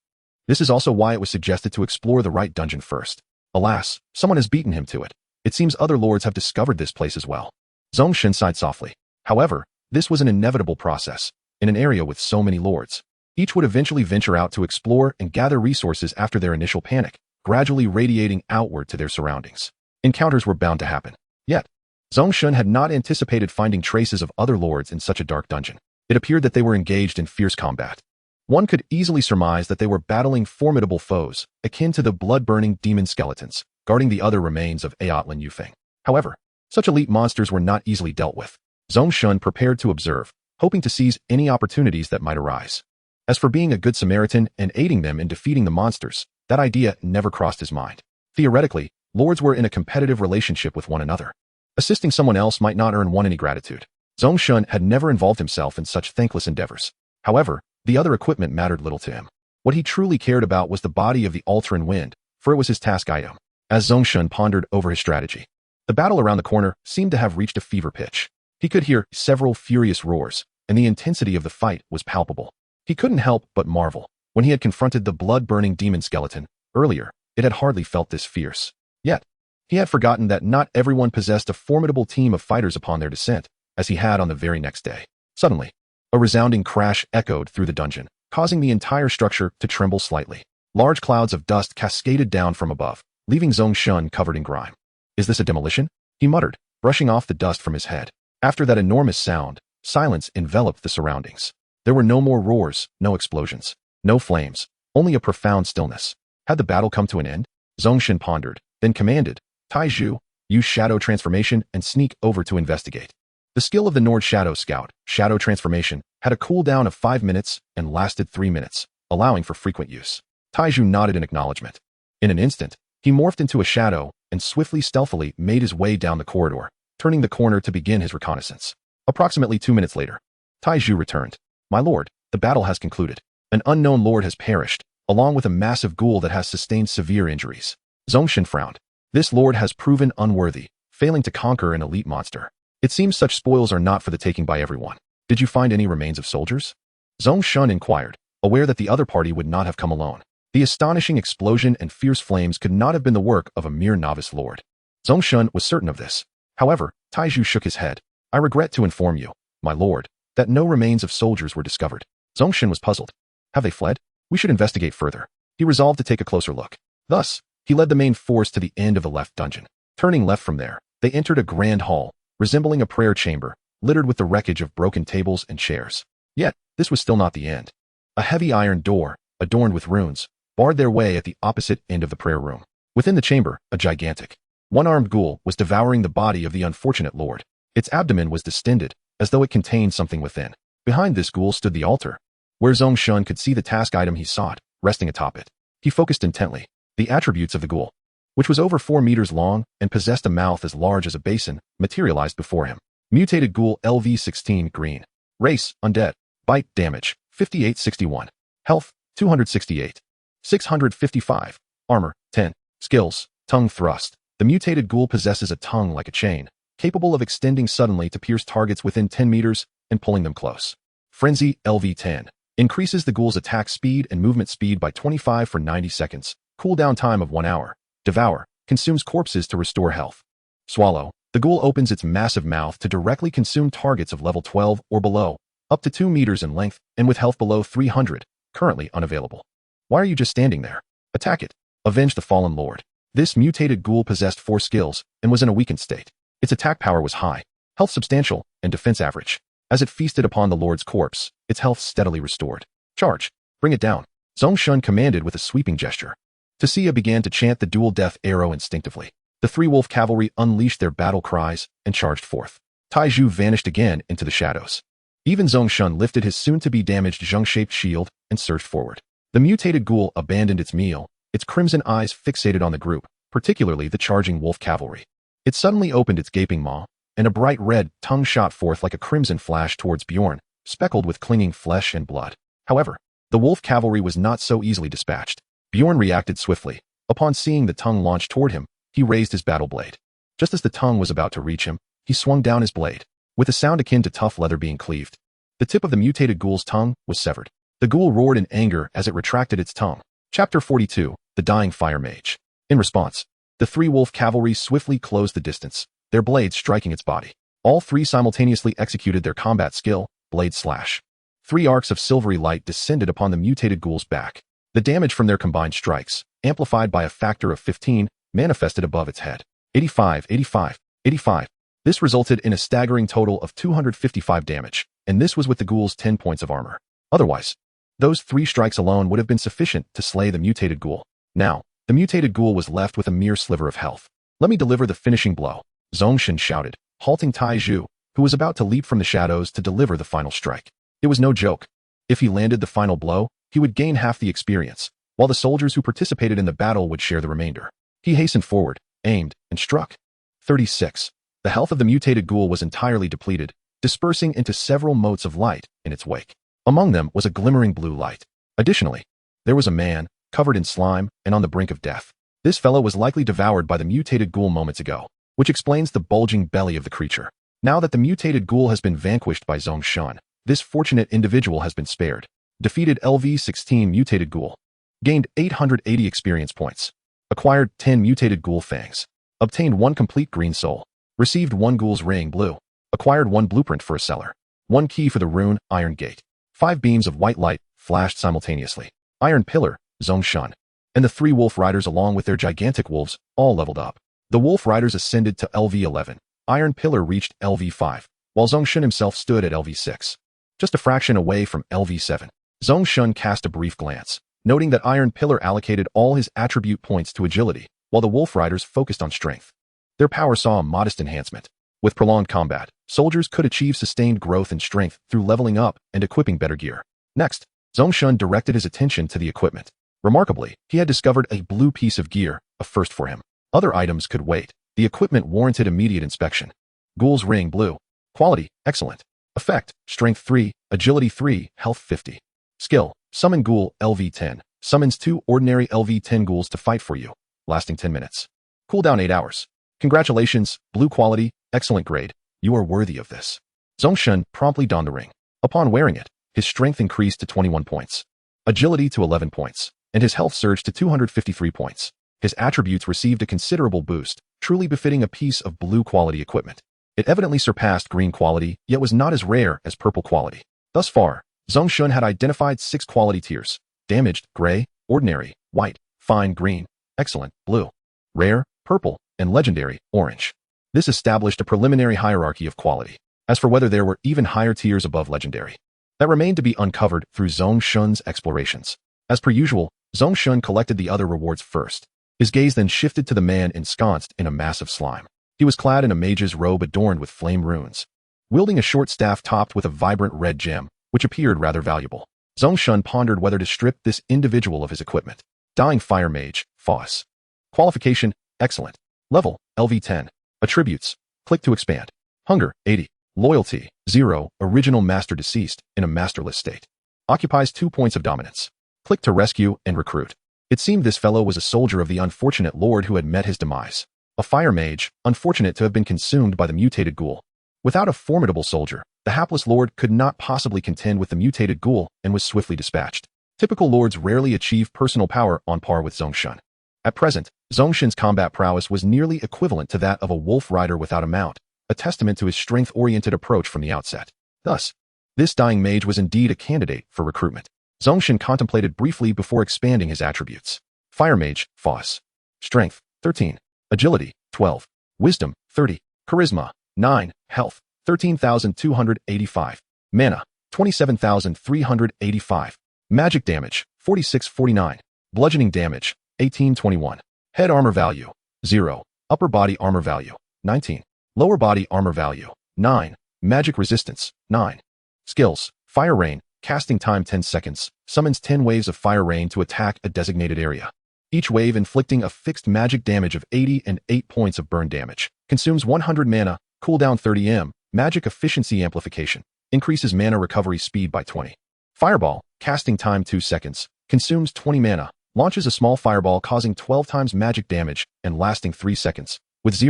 This is also why it was suggested to explore the right dungeon first. Alas, someone has beaten him to it. It seems other lords have discovered this place as well. Zhong Shen sighed softly. However, this was an inevitable process. In an area with so many lords, each would eventually venture out to explore and gather resources after their initial panic, gradually radiating outward to their surroundings. Encounters were bound to happen. Yet, Zhong Shen had not anticipated finding traces of other lords in such a dark dungeon. It appeared that they were engaged in fierce combat. One could easily surmise that they were battling formidable foes, akin to the blood-burning demon skeletons, guarding the other remains of Aotlan Yufeng. However, such elite monsters were not easily dealt with. Zhong Shen prepared to observe, hoping to seize any opportunities that might arise. As for being a good Samaritan and aiding them in defeating the monsters, that idea never crossed his mind. Theoretically, lords were in a competitive relationship with one another. Assisting someone else might not earn one any gratitude. Zhong Shen had never involved himself in such thankless endeavors. However, the other equipment mattered little to him. What he truly cared about was the body of the altar and wind, for it was his task item. As Zhong Shen pondered over his strategy, the battle around the corner seemed to have reached a fever pitch. He could hear several furious roars, and the intensity of the fight was palpable. He couldn't help but marvel. When he had confronted the blood-burning demon skeleton earlier, it had hardly felt this fierce. Yet, he had forgotten that not everyone possessed a formidable team of fighters upon their descent, as he had on the very next day. Suddenly, a resounding crash echoed through the dungeon. causing the entire structure to tremble slightly. Large clouds of dust cascaded down from above, leaving Zhong Shen covered in grime. "Is this a demolition?" he muttered, brushing off the dust from his head. After that enormous sound, silence enveloped the surroundings. There were no more roars, no explosions, no flames, only a profound stillness. Had the battle come to an end? Zhong Shen pondered, then commanded, "Taizhu, use shadow transformation and sneak over to investigate." The skill of the Nord Shadow Scout, shadow transformation, had a cooldown of 5 minutes and lasted 3 minutes, allowing for frequent use. Taizhu nodded in acknowledgement. In an instant, he morphed into a shadow and swiftly stealthily made his way down the corridor, turning the corner to begin his reconnaissance. Approximately 2 minutes later, Taizhu returned. "My lord, the battle has concluded. An unknown lord has perished, along with a massive ghoul that has sustained severe injuries." Zhong Shen frowned. This lord has proven unworthy, failing to conquer an elite monster. It seems such spoils are not for the taking by everyone. "Did you find any remains of soldiers?" Zhong Shen inquired, aware that the other party would not have come alone. The astonishing explosion and fierce flames could not have been the work of a mere novice lord. Zhong Shen was certain of this. However, Taizhu shook his head. "I regret to inform you, my lord, that no remains of soldiers were discovered." Zhong Shen was puzzled. "Have they fled? We should investigate further." He resolved to take a closer look. Thus, he led the main force to the end of the left dungeon. Turning left from there, they entered a grand hall, resembling a prayer chamber, littered with the wreckage of broken tables and chairs. Yet, this was still not the end. A heavy iron door, adorned with runes, barred their way at the opposite end of the prayer room. Within the chamber, a gigantic, one-armed ghoul was devouring the body of the unfortunate lord. Its abdomen was distended, as though it contained something within. Behind this ghoul stood the altar, where Zhong Shen could see the task item he sought, resting atop it. He focused intently. The attributes of the ghoul, which was over 4 meters long and possessed a mouth as large as a basin, materialized before him. Mutated ghoul LV16 green. Race, undead. Bite damage, 5861. Health, 268. 655. Armor, 10. Skills, tongue thrust. The mutated ghoul possesses a tongue like a chain, capable of extending suddenly to pierce targets within 10 meters and pulling them close. Frenzy, LV10. Increases the ghoul's attack speed and movement speed by 25 for 90 seconds. Cooldown time of 1 hour. Devour. Consumes corpses to restore health. Swallow. The ghoul opens its massive mouth to directly consume targets of level 12 or below, up to 2 meters in length and with health below 300, currently unavailable. Why are you just standing there? Attack it. Avenge the fallen lord. This mutated ghoul possessed 4 skills and was in a weakened state. Its attack power was high, health substantial, and defense average. As it feasted upon the lord's corpse, its health steadily restored. Charge. Bring it down. Zhong Shen commanded with a sweeping gesture. Tasia began to chant the dual death arrow instinctively. The 3 wolf cavalry unleashed their battle cries and charged forth. Taizhu vanished again into the shadows. Even Zhong Shen lifted his soon-to-be damaged zheng-shaped shield and surged forward. The mutated ghoul abandoned its meal, its crimson eyes fixated on the group, particularly the charging wolf cavalry. It suddenly opened its gaping maw, and a bright red tongue shot forth like a crimson flash towards Bjorn, speckled with clinging flesh and blood. However, the wolf cavalry was not so easily dispatched. Bjorn reacted swiftly. Upon seeing the tongue launch toward him, he raised his battle blade. Just as the tongue was about to reach him, he swung down his blade, with a sound akin to tough leather being cleaved. The tip of the mutated ghoul's tongue was severed. The ghoul roared in anger as it retracted its tongue. Chapter 42, The Dying Fire Mage. In response, the 3 wolf cavalry swiftly closed the distance, their blades striking its body. All 3 simultaneously executed their combat skill, Blade Slash. 3 arcs of silvery light descended upon the mutated ghoul's back. The damage from their combined strikes, amplified by a factor of 15, manifested above its head. 85, 85, 85. This resulted in a staggering total of 255 damage, and this was with the ghoul's 10 points of armor. Otherwise, those 3 strikes alone would have been sufficient to slay the mutated ghoul. Now, the mutated ghoul was left with a mere sliver of health. "Let me deliver the finishing blow," Zhong Shen shouted, halting Taizhu, who was about to leap from the shadows to deliver the final strike. It was no joke. If he landed the final blow, he would gain half the experience, while the soldiers who participated in the battle would share the remainder. He hastened forward, aimed, and struck. 36. The health of the mutated ghoul was entirely depleted, dispersing into several motes of light in its wake. Among them was a glimmering blue light. Additionally, there was a man, covered in slime and on the brink of death. This fellow was likely devoured by the mutated ghoul moments ago, which explains the bulging belly of the creature. Now that the mutated ghoul has been vanquished by Zhong Shen, this fortunate individual has been spared. Defeated LV16 mutated ghoul. Gained 880 experience points. Acquired 10 mutated ghoul fangs. Obtained 1 complete green soul. Received 1 ghoul's ring blue. Acquired 1 blueprint for a cellar. 1 key for the rune iron gate. 5 beams of white light flashed simultaneously. Iron Pillar, Zhong Shen, and the 3 wolf riders along with their gigantic wolves all leveled up. The wolf riders ascended to LV11. Iron Pillar reached LV5, while Zhong Shen himself stood at LV6. Just a fraction away from LV7. Zhong Shen cast a brief glance, noting that Iron Pillar allocated all his attribute points to agility, while the wolf riders focused on strength. Their power saw a modest enhancement. With prolonged combat, soldiers could achieve sustained growth in strength through leveling up and equipping better gear. Next, Zhong Shen directed his attention to the equipment. Remarkably, he had discovered a blue piece of gear, a first for him. Other items could wait. The equipment warranted immediate inspection. Ghoul's Ring Blue. Quality, excellent. Effect, Strength 3, Agility 3, Health 50. Skill, Summon Ghoul LV10. Summons 2 ordinary LV10 ghouls to fight for you, lasting 10 minutes. Cooldown 8 hours. Congratulations, blue quality, excellent grade. You are worthy of this. Zhong Shen promptly donned the ring. Upon wearing it, his strength increased to 21 points, agility to 11 points, and his health surged to 253 points. His attributes received a considerable boost, truly befitting a piece of blue quality equipment. It evidently surpassed green quality, yet was not as rare as purple quality. Thus far, Zhong Shen had identified 6 quality tiers: damaged, gray, ordinary, white, fine green, excellent, blue, rare, purple, and legendary, orange. This established a preliminary hierarchy of quality. As for whether there were even higher tiers above legendary, that remained to be uncovered through Zhong Shen's explorations. As per usual, Zhong Shen collected the other rewards first. His gaze then shifted to the man ensconced in a massive slime. He was clad in a mage's robe adorned with flame runes, wielding a short staff topped with a vibrant red gem, which appeared rather valuable. Zhong Shen pondered whether to strip this individual of his equipment. Dying Fire Mage, Foss. Qualification, excellent. Level, LV10. Attributes, click to expand. Hunger, 80. Loyalty, 0. Original master deceased, in a masterless state. Occupies 2 points of dominance. Click to rescue and recruit. It seemed this fellow was a soldier of the unfortunate lord who had met his demise. A fire mage, unfortunate to have been consumed by the mutated ghoul. Without a formidable soldier, the hapless lord could not possibly contend with the mutated ghoul and was swiftly dispatched. Typical lords rarely achieve personal power on par with Zhong Shen. At present, Zhong Shen's combat prowess was nearly equivalent to that of a wolf rider without a mount, a testament to his strength-oriented approach from the outset. Thus, this dying mage was indeed a candidate for recruitment. Zhong Shen contemplated briefly before expanding his attributes. Fire Mage, Foss. Strength, 13. Agility, 12. Wisdom, 30. Charisma, 9. Health, 13,285. Mana, 27,385. Magic damage, 4649. Bludgeoning damage, 1821. Head armor value, 0. Upper body armor value, 19. Lower body armor value, 9. Magic resistance, 9. Skills, Fire Rain. Casting time 10 seconds, summons 10 waves of fire rain to attack a designated area. Each wave inflicting a fixed magic damage of 80 and 8 points of burn damage. Consumes 100 mana, cooldown 30 m, magic efficiency amplification. Increases mana recovery speed by 20. Fireball, casting time 2 seconds, consumes 20 mana, launches a small fireball causing 12 times magic damage and lasting 3 seconds, with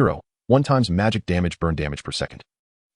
1 times magic damage burn damage per second.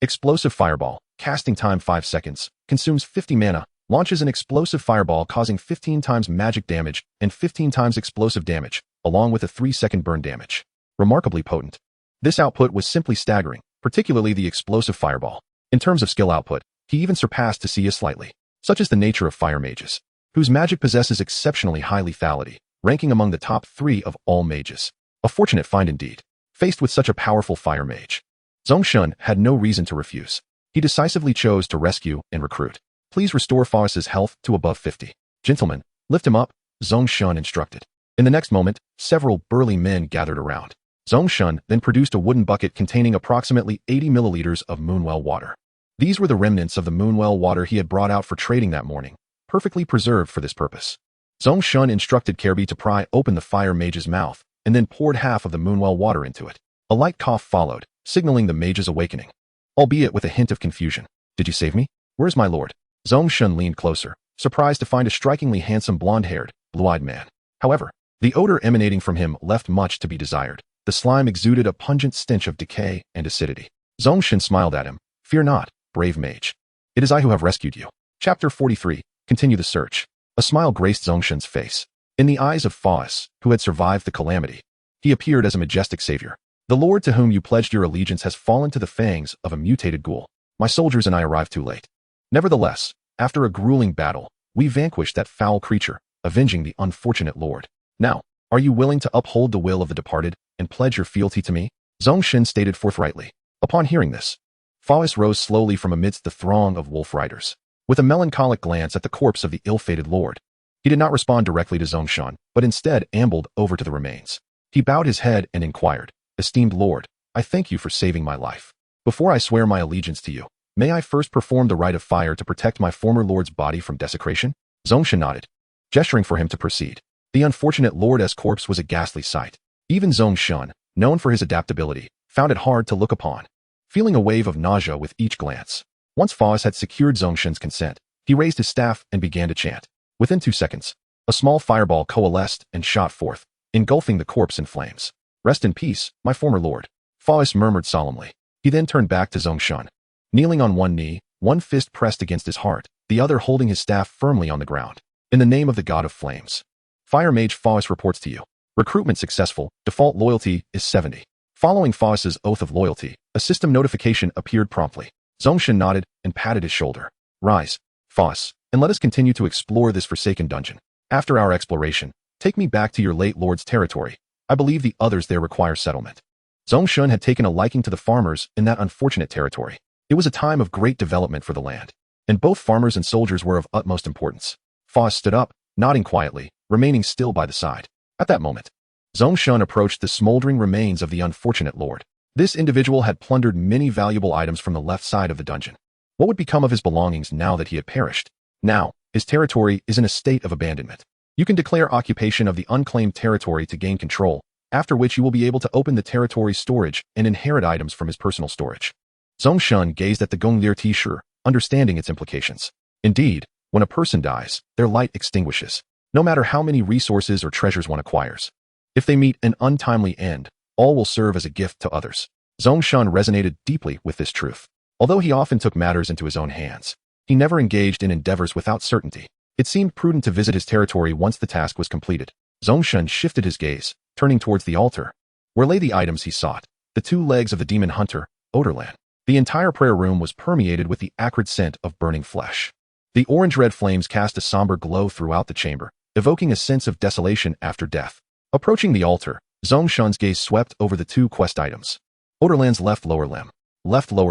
Explosive Fireball, casting time 5 seconds, consumes 50 mana, launches an explosive fireball causing 15 times magic damage and 15 times explosive damage, along with a 3-second burn damage. Remarkably potent. This output was simply staggering, particularly the explosive fireball. In terms of skill output, he even surpassed Tessia slightly. Such is the nature of fire mages, whose magic possesses exceptionally high lethality, ranking among the top 3 of all mages. A fortunate find indeed. Faced with such a powerful fire mage, Zhong Shen had no reason to refuse. He decisively chose to rescue and recruit. Please restore Foss's health to above 50. Gentlemen, lift him up, Zhong Shen instructed. In the next moment, several burly men gathered around. Zhong Shen then produced a wooden bucket containing approximately 80 milliliters of moonwell water. These were the remnants of the moonwell water he had brought out for trading that morning, perfectly preserved for this purpose. Zhong Shen instructed Kirby to pry open the fire mage's mouth, and then poured half of the moonwell water into it. A light cough followed, signaling the mage's awakening, albeit with a hint of confusion. Did you save me? Where's my lord? Zhong Shen leaned closer, surprised to find a strikingly handsome blonde-haired, blue-eyed man. However, the odor emanating from him left much to be desired. The slime exuded a pungent stench of decay and acidity. Zhong Shen smiled at him. Fear not, brave mage. It is I who have rescued you. Chapter 43. Continue the search. A smile graced Zhong Shen's face. In the eyes of Foss, who had survived the calamity, he appeared as a majestic savior. The lord to whom you pledged your allegiance has fallen to the fangs of a mutated ghoul. My soldiers and I arrived too late. Nevertheless, after a grueling battle, We vanquished that foul creature, avenging the unfortunate lord. Now, are you willing to uphold the will of the departed and pledge your fealty to me? Zhong Shen stated forthrightly. Upon hearing this, Faust rose slowly from amidst the throng of wolf riders. With a melancholic glance at the corpse of the ill-fated lord, he did not respond directly to Zhong Shen, but instead ambled over to the remains. He bowed his head and inquired, Esteemed lord, I thank you for saving my life. Before I swear my allegiance to you, may I first perform the rite of fire to protect my former lord's body from desecration? Zhong Shen nodded, gesturing for him to proceed. The unfortunate lord's corpse was a ghastly sight. Even Zhong Shen, known for his adaptability, found it hard to look upon, feeling a wave of nausea with each glance. Once Faust had secured Zhong Shen's consent, he raised his staff and began to chant. Within 2 seconds, a small fireball coalesced and shot forth, engulfing the corpse in flames. Rest in peace, my former lord, Faust murmured solemnly. He then turned back to Zhong Shen. Kneeling on one knee, one fist pressed against his heart, the other holding his staff firmly on the ground. In the name of the god of flames, Fire Mage Faust reports to you. Recruitment successful, default loyalty is 70. Following Faust's oath of loyalty, a system notification appeared promptly. Zhong Shen nodded and patted his shoulder. Rise, Faust, and let us continue to explore this forsaken dungeon. After our exploration, take me back to your late lord's territory. I believe the others there require settlement. Zhong Shen had taken a liking to the farmers in that unfortunate territory. It was a time of great development for the land, and both farmers and soldiers were of utmost importance. Faust stood up, nodding quietly, remaining still by the side. At that moment, Zhong Shen approached the smoldering remains of the unfortunate lord. This individual had plundered many valuable items from the left side of the dungeon. What would become of his belongings now that he had perished? Now, his territory is in a state of abandonment. You can declare occupation of the unclaimed territory to gain control, after which you will be able to open the territory's storage and inherit items from his personal storage. Zhong Shen gazed at the Gonglier T-shirt, understanding its implications. Indeed, when a person dies, their light extinguishes, no matter how many resources or treasures one acquires. If they meet an untimely end, all will serve as a gift to others. Zhong Shen resonated deeply with this truth. Although he often took matters into his own hands, he never engaged in endeavors without certainty. It seemed prudent to visit his territory once the task was completed. Zhong Shen shifted his gaze, turning towards the altar, where lay the items he sought, the 2 legs of the demon hunter, Odorlan. The entire prayer room was permeated with the acrid scent of burning flesh. The orange-red flames cast a somber glow throughout the chamber, evoking a sense of desolation after death. Approaching the altar, Zhong Shen's gaze swept over the 2 quest items. Odorlan's left lower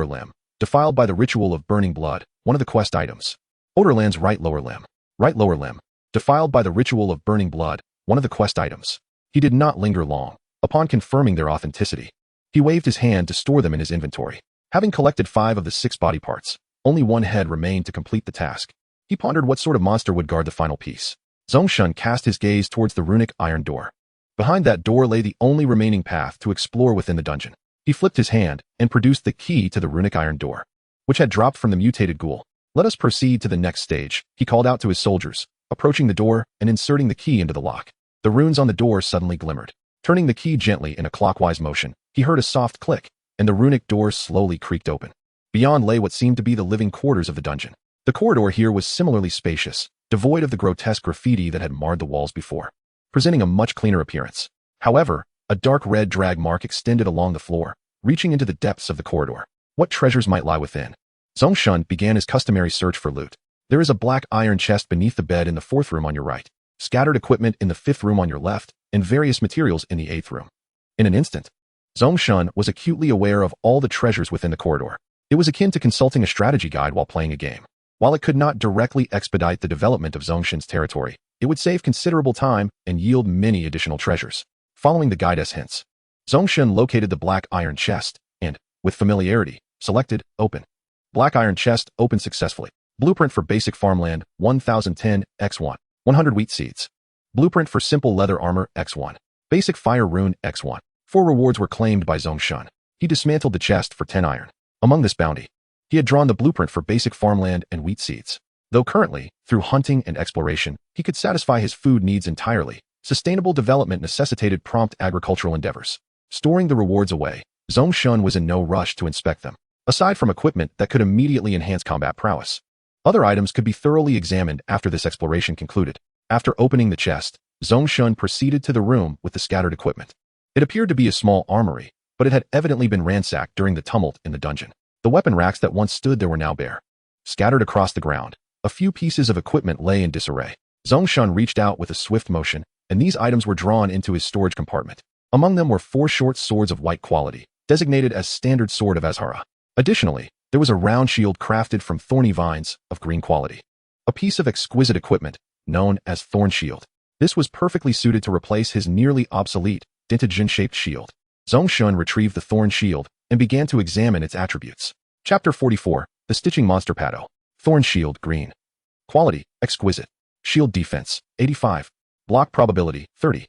limb, defiled by the ritual of burning blood, one of the quest items. Odorlan's right lower limb, defiled by the ritual of burning blood, one of the quest items. He did not linger long. Upon confirming their authenticity, he waved his hand to store them in his inventory. Having collected 5 of the 6 body parts, only 1 head remained to complete the task. He pondered what sort of monster would guard the final piece. Zhong Shen cast his gaze towards the runic iron door. Behind that door lay the only remaining path to explore within the dungeon. He flipped his hand and produced the key to the runic iron door, which had dropped from the mutated ghoul. Let us proceed to the next stage, he called out to his soldiers, approaching the door and inserting the key into the lock. The runes on the door suddenly glimmered. Turning the key gently in a clockwise motion, he heard a soft click, and the runic door slowly creaked open. Beyond lay what seemed to be the living quarters of the dungeon. The corridor here was similarly spacious, devoid of the grotesque graffiti that had marred the walls before, presenting a much cleaner appearance. However, a dark red drag mark extended along the floor, reaching into the depths of the corridor. What treasures might lie within? Zhong Shen began his customary search for loot. There is a black iron chest beneath the bed in the 4th room on your right, scattered equipment in the 5th room on your left, and various materials in the 8th room. In an instant, Zhong Shen was acutely aware of all the treasures within the corridor. It was akin to consulting a strategy guide while playing a game. While it could not directly expedite the development of Zhong Shen's territory, it would save considerable time and yield many additional treasures. Following the guide's hints, Zhong Shen located the black iron chest and, with familiarity, selected Open. Black iron chest opened successfully. Blueprint for basic farmland, 1010 x1. 100 wheat seeds. Blueprint for simple leather armor, x1. Basic fire rune, x1. 4 rewards were claimed by Zhong Shen. He dismantled the chest for 10 iron. Among this bounty, he had drawn the blueprint for basic farmland and wheat seeds. Though currently, through hunting and exploration, he could satisfy his food needs entirely, sustainable development necessitated prompt agricultural endeavors. Storing the rewards away, Zhong Shen was in no rush to inspect them. Aside from equipment that could immediately enhance combat prowess, other items could be thoroughly examined after this exploration concluded. After opening the chest, Zhong Shen proceeded to the room with the scattered equipment. It appeared to be a small armory, but it had evidently been ransacked during the tumult in the dungeon. The weapon racks that once stood there were now bare. Scattered across the ground, A few pieces of equipment lay in disarray. Zhong Shen reached out with a swift motion, and these items were drawn into his storage compartment. Among them were 4 short swords of white quality, designated as Standard Sword of Azhara. Additionally, there was a round shield crafted from thorny vines of green quality. A piece of exquisite equipment, known as Thorn Shield. This was perfectly suited to replace his nearly obsolete, dinted Jin-shaped shield. Zhong Shen retrieved the Thorn Shield and began to examine its attributes. Chapter 44, The Stitching Monster Pado. Thorn Shield, green. Quality, exquisite. Shield defense, 85. Block probability, 30.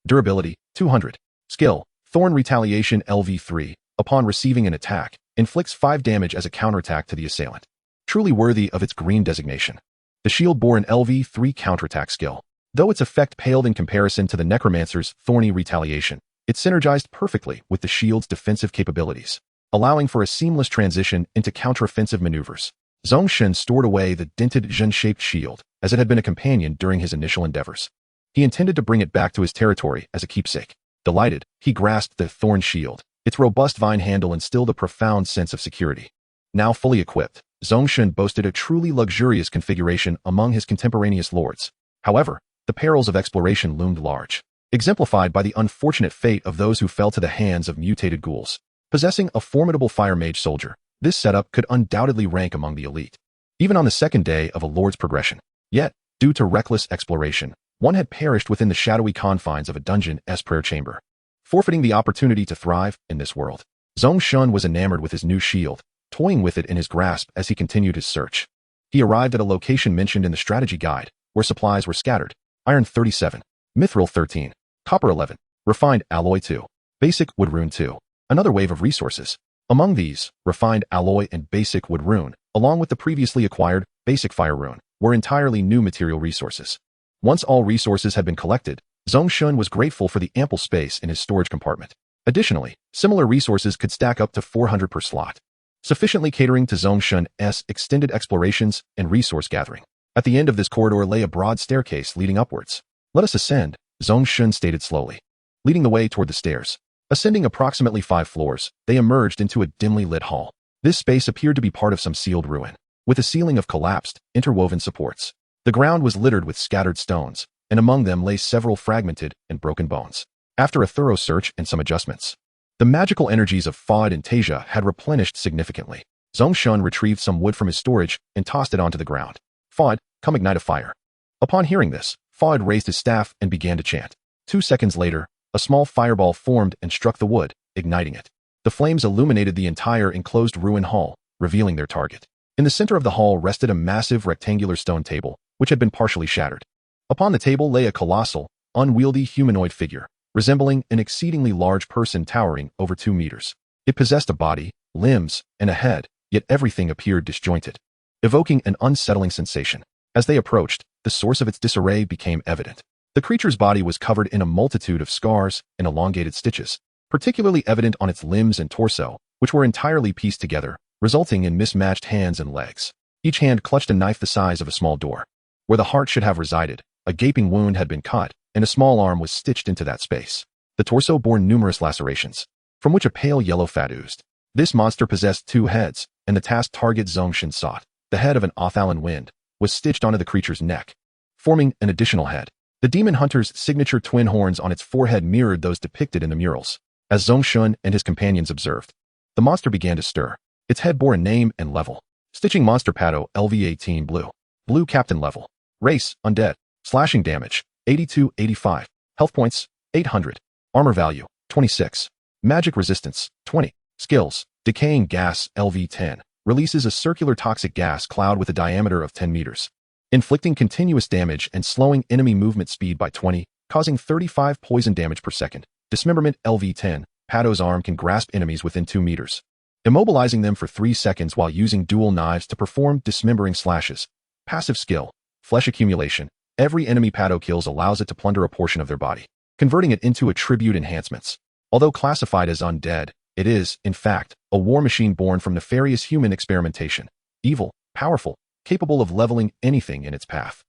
Durability, 200. Skill, Thorn Retaliation LV3. Upon receiving an attack, inflicts 5 damage as a counterattack to the assailant. Truly worthy of its green designation. The shield bore an LV3 counterattack skill. Though its effect paled in comparison to the Necromancer's Thorny Retaliation, it synergized perfectly with the shield's defensive capabilities, allowing for a seamless transition into counteroffensive maneuvers. Zhong Shen stored away the dinted Jin-shaped shield, as it had been a companion during his initial endeavors. He intended to bring it back to his territory as a keepsake. Delighted, he grasped the Thorn Shield. Its robust vine handle instilled a profound sense of security. Now fully equipped, Zhong Shen boasted a truly luxurious configuration among his contemporaneous lords. However, the perils of exploration loomed large, exemplified by the unfortunate fate of those who fell to the hands of mutated ghouls. Possessing a formidable fire mage soldier, this setup could undoubtedly rank among the elite, even on the second day of a lord's progression. Yet, due to reckless exploration, one had perished within the shadowy confines of a dungeon's prayer chamber, forfeiting the opportunity to thrive in this world. Zhong Shen was enamored with his new shield, toying with it in his grasp as he continued his search. He arrived at a location mentioned in the strategy guide, where supplies were scattered. Iron 37, Mithril 13, Copper 11, Refined Alloy 2, Basic Wood Rune 2. Another wave of resources. Among these, Refined Alloy and Basic Wood Rune, along with the previously acquired Basic Fire Rune, were entirely new material resources. Once all resources had been collected, Zhong Shen was grateful for the ample space in his storage compartment. Additionally, similar resources could stack up to 400 per slot, sufficiently catering to Zhong Shen's extended explorations and resource gathering. At the end of this corridor lay a broad staircase leading upwards. Let us ascend, Zhong Shen stated slowly, leading the way toward the stairs. Ascending approximately 5 floors, they emerged into a dimly lit hall. This space appeared to be part of some sealed ruin, with a ceiling of collapsed, interwoven supports. The ground was littered with scattered stones, and among them lay several fragmented and broken bones. After a thorough search and some adjustments, the magical energies of Faud and Tasia had replenished significantly. Zhong Shen retrieved some wood from his storage and tossed it onto the ground. Faud, come ignite a fire. Upon hearing this, Faud raised his staff and began to chant. 2 seconds later, a small fireball formed and struck the wood, igniting it. The flames illuminated the entire enclosed ruin hall, revealing their target. In the center of the hall rested a massive rectangular stone table, which had been partially shattered. Upon the table lay a colossal, unwieldy humanoid figure, resembling an exceedingly large person towering over 2 meters. It possessed a body, limbs, and a head, yet everything appeared disjointed, evoking an unsettling sensation. As they approached, the source of its disarray became evident. The creature's body was covered in a multitude of scars and elongated stitches, particularly evident on its limbs and torso, which were entirely pieced together, resulting in mismatched hands and legs. Each hand clutched a knife the size of a small door. Where the heart should have resided, a gaping wound had been cut, and a small arm was stitched into that space. The torso bore numerous lacerations, from which a pale yellow fat oozed. This monster possessed 2 heads, and the tasked target Zhong Shen sought, the head of an Othalan wind, was stitched onto the creature's neck, forming an additional head. The demon hunter's signature twin horns on its forehead mirrored those depicted in the murals. As Zhong Shen and his companions observed, the monster began to stir. Its head bore a name and level. Stitching Monster Pado LV18 Blue. Blue Captain Level. Race, Undead. Slashing damage, 82-85. Health points, 800. Armor value, 26. Magic resistance, 20. Skills, Decaying Gas LV10. Releases a circular toxic gas cloud with a diameter of 10 meters. Inflicting continuous damage and slowing enemy movement speed by 20, causing 35 poison damage per second. Dismemberment LV10. Pado's arm can grasp enemies within 2 meters, immobilizing them for 3 seconds while using dual knives to perform dismembering slashes. Passive skill, Flesh Accumulation. Every enemy Pado kills allows it to plunder a portion of their body, converting it into attribute enhancements. Although classified as undead, it is, in fact, a war machine born from nefarious human experimentation. Evil, powerful, capable of leveling anything in its path.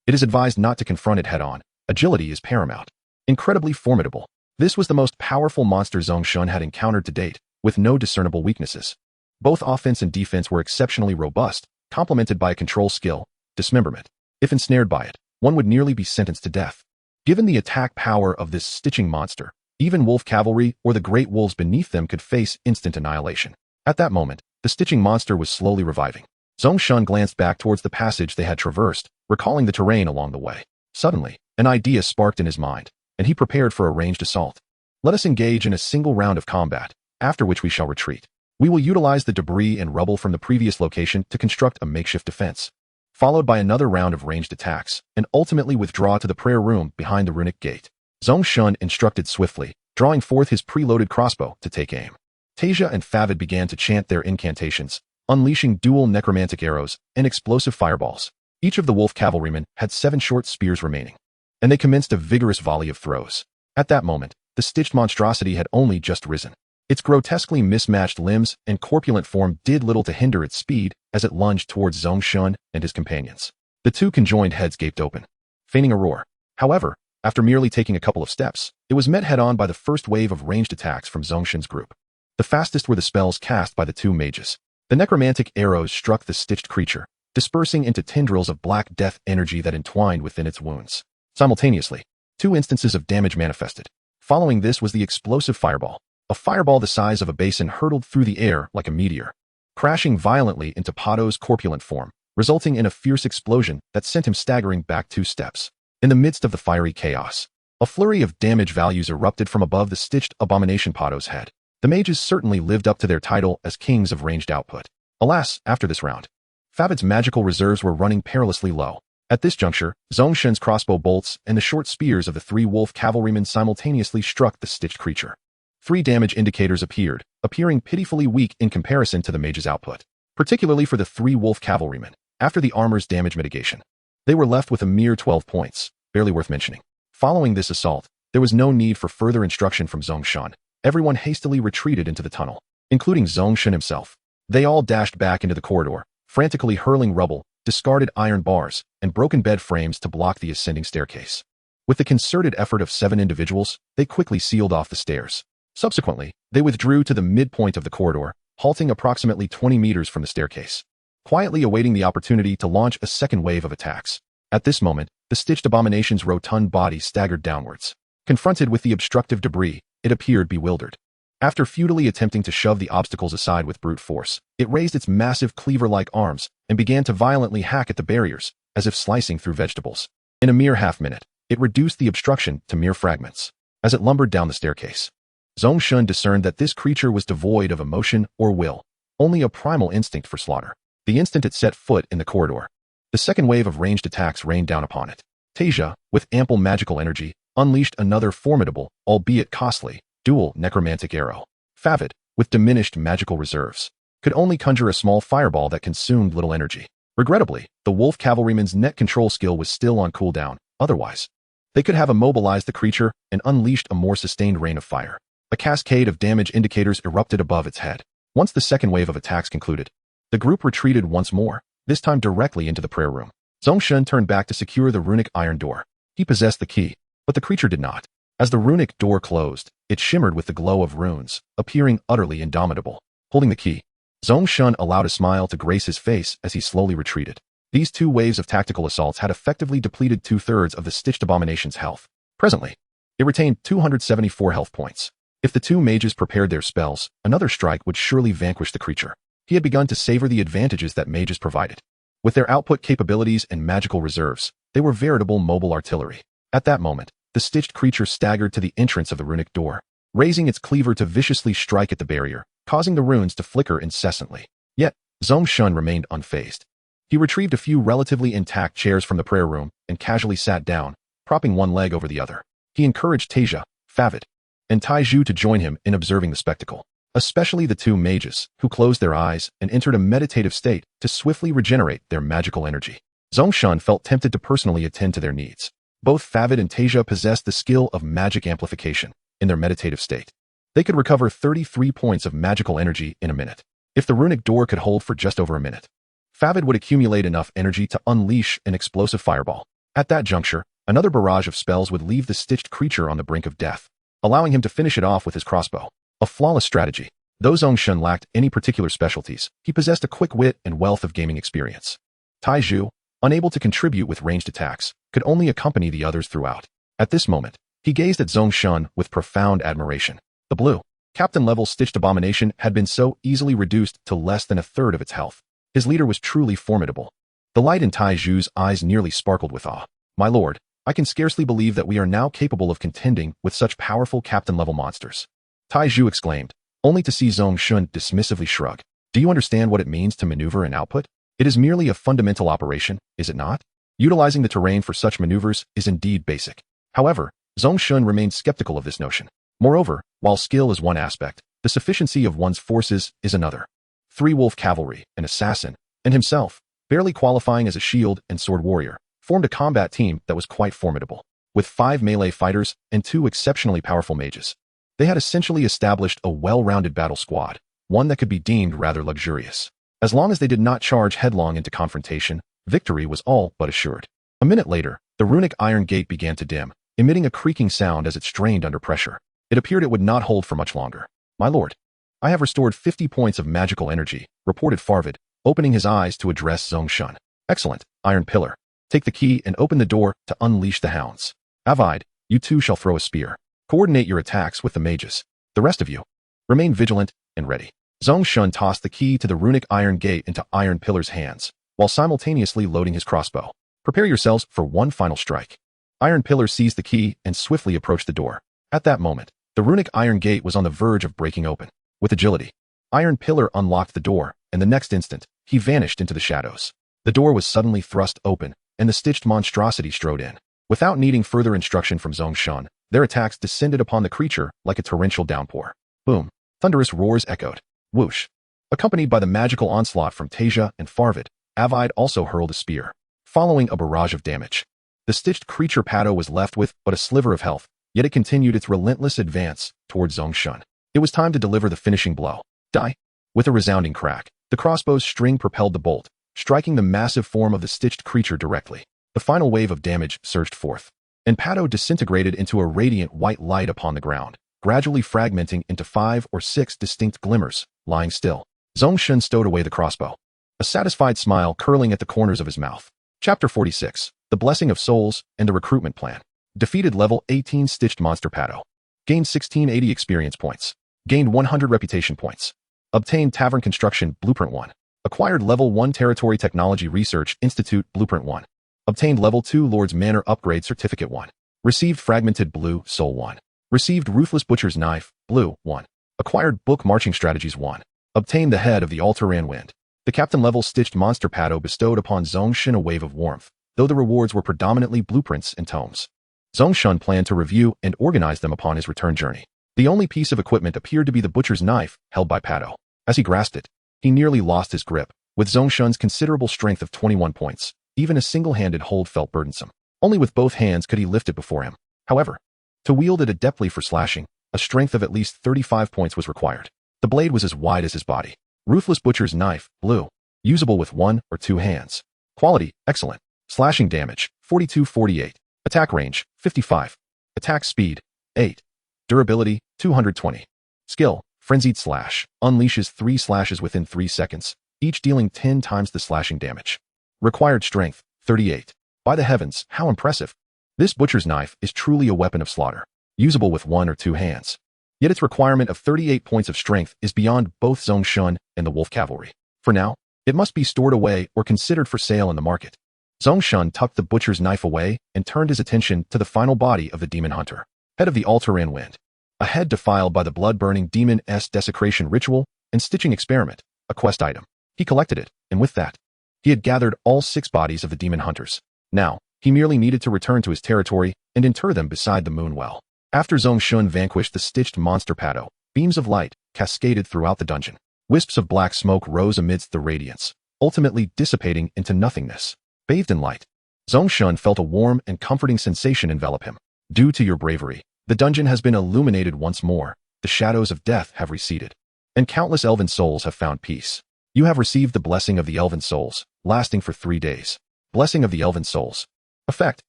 It is advised not to confront it head-on. Agility is paramount. Incredibly formidable. This was the most powerful monster Zhong Shen had encountered to date, with no discernible weaknesses. Both offense and defense were exceptionally robust, complemented by a control skill, dismemberment. If ensnared by it, one would nearly be sentenced to death. Given the attack power of this stitching monster, even wolf cavalry or the great wolves beneath them could face instant annihilation. At that moment, the stitching monster was slowly reviving. Zhong Shen glanced back towards the passage they had traversed, recalling the terrain along the way. Suddenly, an idea sparked in his mind, and he prepared for a ranged assault. Let us engage in a single round of combat, after which we shall retreat. We will utilize the debris and rubble from the previous location to construct a makeshift defense, followed by another round of ranged attacks, and ultimately withdraw to the prayer room behind the runic gate. Zhong Shen instructed swiftly, drawing forth his preloaded crossbow to take aim. Tasia and Favid began to chant their incantations, unleashing dual necromantic arrows and explosive fireballs. Each of the wolf cavalrymen had 7 short spears remaining, and they commenced a vigorous volley of throws. At that moment, the stitched monstrosity had only just risen. Its grotesquely mismatched limbs and corpulent form did little to hinder its speed as it lunged towards Zhong Shen and his companions. The two conjoined heads gaped open, feigning a roar. However, after merely taking a couple of steps, it was met head-on by the first wave of ranged attacks from Zhong Shen's group. The fastest were the spells cast by the two mages. The necromantic arrows struck the stitched creature, dispersing into tendrils of black death energy that entwined within its wounds. Simultaneously, 2 instances of damage manifested. Following this was the explosive fireball. A fireball the size of a basin hurtled through the air like a meteor, crashing violently into Pado's corpulent form, resulting in a fierce explosion that sent him staggering back 2 steps. In the midst of the fiery chaos, a flurry of damage values erupted from above the stitched abomination Pado's head. The mages certainly lived up to their title as kings of ranged output. Alas, after this round, Favid's magical reserves were running perilously low. At this juncture, Zhong Shen's crossbow bolts and the short spears of the 3 wolf cavalrymen simultaneously struck the stitched creature. 3 damage indicators appeared, appearing pitifully weak in comparison to the mage's output, particularly for the 3 wolf cavalrymen. After the armor's damage mitigation, they were left with a mere 12 points, barely worth mentioning. Following this assault, there was no need for further instruction from Zhong Shen. Everyone hastily retreated into the tunnel, including Zhong Shen himself. They all dashed back into the corridor, frantically hurling rubble, discarded iron bars, and broken bed frames to block the ascending staircase. With the concerted effort of 7 individuals, they quickly sealed off the stairs. Subsequently, they withdrew to the midpoint of the corridor, halting approximately 20 meters from the staircase, quietly awaiting the opportunity to launch a second wave of attacks. At this moment, the stitched abomination's rotund body staggered downwards. Confronted with the obstructive debris, it appeared bewildered. After futilely attempting to shove the obstacles aside with brute force, it raised its massive cleaver-like arms and began to violently hack at the barriers, as if slicing through vegetables. In a mere half-minute, it reduced the obstruction to mere fragments. As it lumbered down the staircase, Zhong Shen discerned that this creature was devoid of emotion or will, only a primal instinct for slaughter. The instant it set foot in the corridor, the second wave of ranged attacks rained down upon it. Tasia, with ample magical energy, unleashed another formidable, albeit costly, dual necromantic arrow. Favid, with diminished magical reserves, could only conjure a small fireball that consumed little energy. Regrettably, the wolf cavalryman's net control skill was still on cooldown. Otherwise, they could have immobilized the creature and unleashed a more sustained rain of fire. A cascade of damage indicators erupted above its head. Once the second wave of attacks concluded, the group retreated once more, this time directly into the prayer room. Zhong Shen turned back to secure the runic iron door. He possessed the key, but the creature did not. As the runic door closed, it shimmered with the glow of runes, appearing utterly indomitable. Holding the key, Zhong Shen allowed a smile to grace his face as he slowly retreated. These 2 waves of tactical assaults had effectively depleted 2/3 of the stitched abomination's health. Presently, it retained 274 health points. If the 2 mages prepared their spells, another strike would surely vanquish the creature. He had begun to savor the advantages that mages provided. With their output capabilities and magical reserves, they were veritable mobile artillery. At that moment, the stitched creature staggered to the entrance of the runic door, raising its cleaver to viciously strike at the barrier, causing the runes to flicker incessantly. Yet, Zhong Shen remained unfazed. He retrieved a few relatively intact chairs from the prayer room and casually sat down, propping one leg over the other. He encouraged Tasia, Favid, and Taiju to join him in observing the spectacle, especially the 2 mages, who closed their eyes and entered a meditative state to swiftly regenerate their magical energy. Zhong Shen felt tempted to personally attend to their needs. Both Favid and Tasia possessed the skill of magic amplification. In their meditative state, they could recover 33 points of magical energy in a minute. If the runic door could hold for just over a minute, Favid would accumulate enough energy to unleash an explosive fireball. At that juncture, another barrage of spells would leave the stitched creature on the brink of death, allowing him to finish it off with his crossbow. A flawless strategy. Though Zhong Shen lacked any particular specialties, he possessed a quick wit and wealth of gaming experience. Taiju, unable to contribute with ranged attacks, could only accompany the others throughout. At this moment, he gazed at Zhong Shen with profound admiration. The blue, captain-level stitched abomination had been so easily reduced to less than a third of its health. His leader was truly formidable. The light in Tai Zhu's eyes nearly sparkled with awe. My lord, I can scarcely believe that we are now capable of contending with such powerful captain-level monsters. Tai Zhu exclaimed, only to see Zhong Shen dismissively shrug. Do you understand what it means to maneuver and output? It is merely a fundamental operation, is it not? Utilizing the terrain for such maneuvers is indeed basic. However, Zhong Shen remained skeptical of this notion. Moreover, while skill is one aspect, the sufficiency of one's forces is another. 3 wolf cavalry, an assassin, and himself, barely qualifying as a shield and sword warrior, formed a combat team that was quite formidable. With 5 melee fighters and 2 exceptionally powerful mages, they had essentially established a well-rounded battle squad, one that could be deemed rather luxurious. As long as they did not charge headlong into confrontation, victory was all but assured. A minute later, the runic iron gate began to dim, emitting a creaking sound as it strained under pressure. It appeared it would not hold for much longer. My lord, I have restored 50 points of magical energy, reported Farvid, opening his eyes to address Zhong Shen. Excellent, Iron Pillar. Take the key and open the door to unleash the hounds. Avide, you too shall throw a spear. Coordinate your attacks with the mages. The rest of you, remain vigilant and ready. Zhong Shen tossed the key to the runic iron gate into Iron Pillar's hands, while simultaneously loading his crossbow. Prepare yourselves for one final strike. Iron Pillar seized the key and swiftly approached the door. At that moment, the runic iron gate was on the verge of breaking open. With agility, Iron Pillar unlocked the door, and the next instant, he vanished into the shadows. The door was suddenly thrust open, and the stitched monstrosity strode in. Without needing further instruction from Zhong Shen, their attacks descended upon the creature like a torrential downpour. Boom! Thunderous roars echoed. Whoosh! Accompanied by the magical onslaught from Tasia and Farvid, Avide also hurled a spear, following a barrage of damage. The stitched creature Pato was left with but a sliver of health, yet it continued its relentless advance towards Zhong Shen. It was time to deliver the finishing blow. Die! With a resounding crack, the crossbow's string propelled the bolt, striking the massive form of the stitched creature directly. The final wave of damage surged forth, and Pato disintegrated into a radiant white light upon the ground, gradually fragmenting into 5 or 6 distinct glimmers, lying still. Zhong Shen stowed away the crossbow, a satisfied smile curling at the corners of his mouth. Chapter 46, The Blessing of Souls and the Recruitment Plan. Defeated level 18 stitched monster Pato. Gained 1680 experience points. Gained 100 reputation points. Obtained Tavern Construction Blueprint 1. Acquired Level 1 Territory Technology Research Institute Blueprint 1. Obtained Level 2 Lord's Manor Upgrade Certificate 1. Received Fragmented Blue Soul 1. Received Ruthless Butcher's Knife Blue 1. Acquired Book Marching Strategies 1. Obtained the Head of the Altaran Wind. The captain-level stitched monster Pato bestowed upon Zhong Shen a wave of warmth, though the rewards were predominantly blueprints and tomes. Zhong Shen planned to review and organize them upon his return journey. The only piece of equipment appeared to be the butcher's knife held by Pato. As he grasped it, he nearly lost his grip. With Zhong Shen's considerable strength of 21 points, even a single-handed hold felt burdensome. Only with both hands could he lift it before him. However, to wield it adeptly for slashing, a strength of at least 35 points was required. The blade was as wide as his body. Ruthless Butcher's Knife, Blue. Usable with 1 or 2 hands. Quality, excellent. Slashing damage, 42-48. Attack range, 55. Attack speed, 8. Durability, 220. Skill, Frenzied Slash. Unleashes 3 slashes within 3 seconds, each dealing 10 times the slashing damage. Required strength, 38. By the heavens, how impressive. This butcher's knife is truly a weapon of slaughter, usable with 1 or 2 hands. Yet its requirement of 38 points of strength is beyond both Zhong Shen and the wolf cavalry. For now, it must be stored away or considered for sale in the market. Zhong Shen tucked the butcher's knife away and turned his attention to the final body of the demon hunter, head of the Altaran Wind. A head defiled by the blood-burning demon's desecration ritual and stitching experiment, a quest item. He collected it, and with that, he had gathered all 6 bodies of the demon hunters. Now, he merely needed to return to his territory and inter them beside the moon well. After Zhong Shen vanquished the stitched monster Pato, beams of light cascaded throughout the dungeon. Wisps of black smoke rose amidst the radiance, ultimately dissipating into nothingness. Bathed in light, Zhong Shen felt a warm and comforting sensation envelop him. Due to your bravery, the dungeon has been illuminated once more, the shadows of death have receded, and countless elven souls have found peace. You have received the blessing of the elven souls, lasting for 3 days. Blessing of the elven souls. Effect: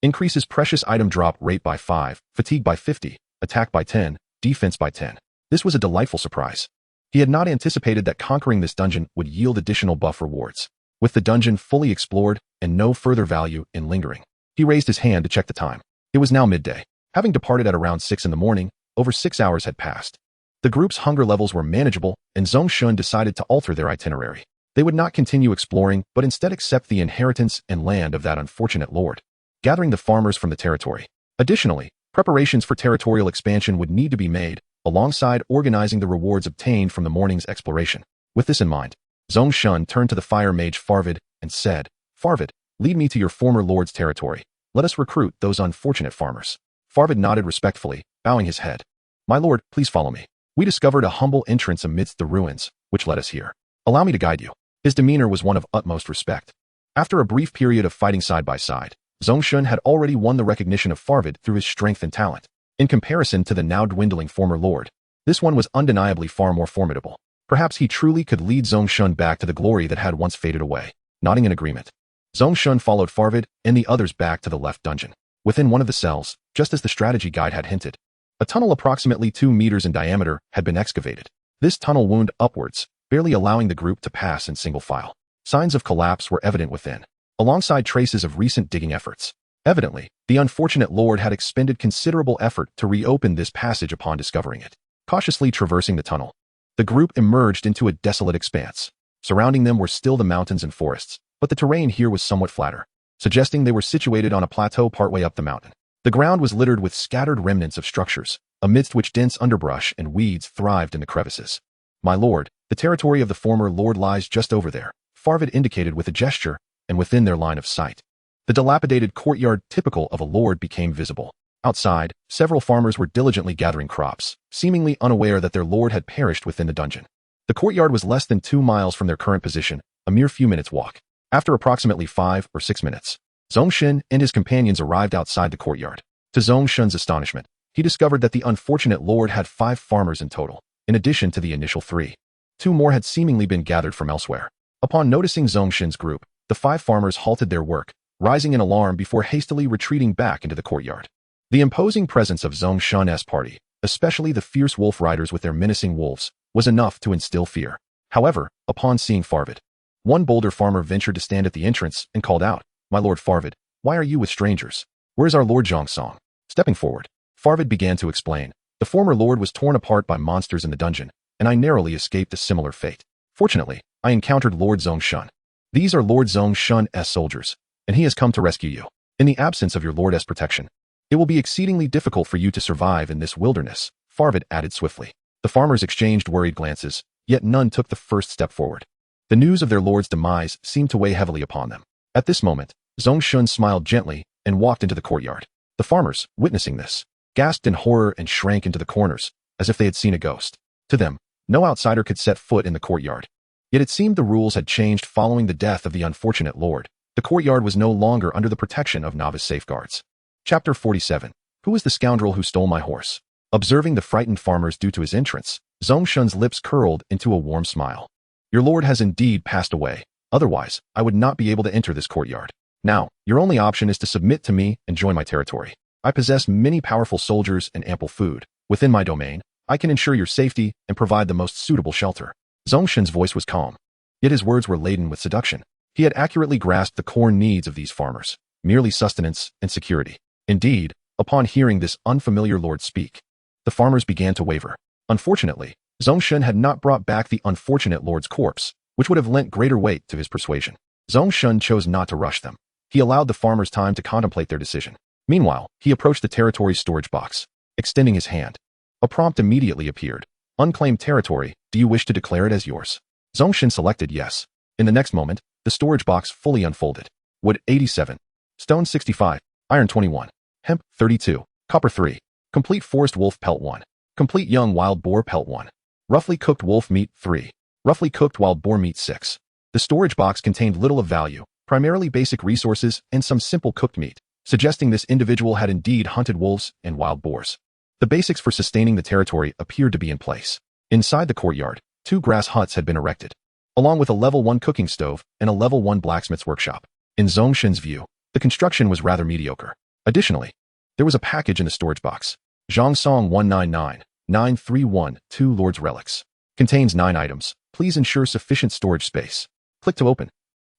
increases precious item drop rate by 5, fatigue by 50, attack by 10, defense by 10. This was a delightful surprise. He had not anticipated that conquering this dungeon would yield additional buff rewards. With the dungeon fully explored and no further value in lingering. He raised his hand to check the time. It was now midday. Having departed at around 6 in the morning, over 6 hours had passed. The group's hunger levels were manageable, and Zhong Shen decided to alter their itinerary. They would not continue exploring, but instead accept the inheritance and land of that unfortunate lord, gathering the farmers from the territory. Additionally, preparations for territorial expansion would need to be made, alongside organizing the rewards obtained from the morning's exploration. With this in mind, Zhong Shen turned to the fire mage Farvid and said, "Farvid, lead me to your former lord's territory. Let us recruit those unfortunate farmers." Farvid nodded respectfully, bowing his head. "My lord, please follow me. We discovered a humble entrance amidst the ruins, which led us here. Allow me to guide you." His demeanor was one of utmost respect. After a brief period of fighting side by side, Zhong Shen had already won the recognition of Farvid through his strength and talent. In comparison to the now dwindling former lord, this one was undeniably far more formidable. Perhaps he truly could lead Zhong Shen back to the glory that had once faded away. Nodding in agreement, Zhong Shen followed Farvid and the others back to the left dungeon. Within one of the cells, just as the strategy guide had hinted, a tunnel approximately 2 meters in diameter had been excavated. This tunnel wound upwards, barely allowing the group to pass in single file. Signs of collapse were evident within, alongside traces of recent digging efforts. Evidently, the unfortunate lord had expended considerable effort to reopen this passage upon discovering it. Cautiously traversing the tunnel, the group emerged into a desolate expanse. Surrounding them were still the mountains and forests, but the terrain here was somewhat flatter, suggesting they were situated on a plateau partway up the mountain. The ground was littered with scattered remnants of structures, amidst which dense underbrush and weeds thrived in the crevices. "My lord, the territory of the former lord lies just over there," Farvid indicated with a gesture, and within their line of sight, the dilapidated courtyard typical of a lord became visible. Outside, several farmers were diligently gathering crops, seemingly unaware that their lord had perished within the dungeon. The courtyard was less than 2 miles from their current position, a mere few minutes' walk. After approximately 5 or 6 minutes, Zhong Shen and his companions arrived outside the courtyard. To Zhong Shen's astonishment, he discovered that the unfortunate lord had 5 farmers in total, in addition to the initial 3. 2 more had seemingly been gathered from elsewhere. Upon noticing Zhong Shen's group, the 5 farmers halted their work, rising in alarm before hastily retreating back into the courtyard. The imposing presence of Zhong Shen's party, especially the fierce wolf riders with their menacing wolves, was enough to instill fear. However, upon seeing Farvid, one bolder farmer ventured to stand at the entrance and called out, "My lord Farvid, why are you with strangers? Where is our lord Zhong Song?" Stepping forward, Farvid began to explain, "The former lord was torn apart by monsters in the dungeon, and I narrowly escaped a similar fate. Fortunately, I encountered Lord Zhong Shen. These are Lord Zhong Shen's soldiers, and he has come to rescue you. In the absence of your lord's protection, it will be exceedingly difficult for you to survive in this wilderness," Farvid added swiftly. The farmers exchanged worried glances, yet none took the first step forward. The news of their lord's demise seemed to weigh heavily upon them. At this moment, Zhong Shen smiled gently and walked into the courtyard. The farmers, witnessing this, gasped in horror and shrank into the corners, as if they had seen a ghost. To them, no outsider could set foot in the courtyard. Yet it seemed the rules had changed following the death of the unfortunate lord. The courtyard was no longer under the protection of novice safeguards. Chapter 47. Who is the scoundrel who stole my horse? Observing the frightened farmers due to his entrance, Zhong Shen's lips curled into a warm smile. "Your lord has indeed passed away. Otherwise, I would not be able to enter this courtyard. Now, your only option is to submit to me and join my territory. I possess many powerful soldiers and ample food. Within my domain, I can ensure your safety and provide the most suitable shelter." Zhong Shen's voice was calm, yet his words were laden with seduction. He had accurately grasped the core needs of these farmers, merely sustenance and security. Indeed, upon hearing this unfamiliar lord speak, the farmers began to waver. Unfortunately, Zhong Shen had not brought back the unfortunate lord's corpse, which would have lent greater weight to his persuasion. Zhong Shen chose not to rush them. He allowed the farmers time to contemplate their decision. Meanwhile, he approached the territory's storage box, extending his hand. A prompt immediately appeared. "Unclaimed territory, do you wish to declare it as yours?" Zhong Shen selected yes. In the next moment, the storage box fully unfolded. Wood 87, stone 65, iron 21, hemp 32, copper 3, complete forest wolf pelt 1, complete young wild boar pelt 1, roughly cooked wolf meat 3, roughly cooked wild boar meat 6. The storage box contained little of value, primarily basic resources and some simple cooked meat, suggesting this individual had indeed hunted wolves and wild boars. The basics for sustaining the territory appeared to be in place. Inside the courtyard, 2 grass huts had been erected, along with a level 1 cooking stove and a level 1 blacksmith's workshop. In Zhong Shen's view, the construction was rather mediocre. Additionally, there was a package in the storage box. Zhong Song 199-9312 Lord's Relics. Contains 9 items. Please ensure sufficient storage space. Click to open.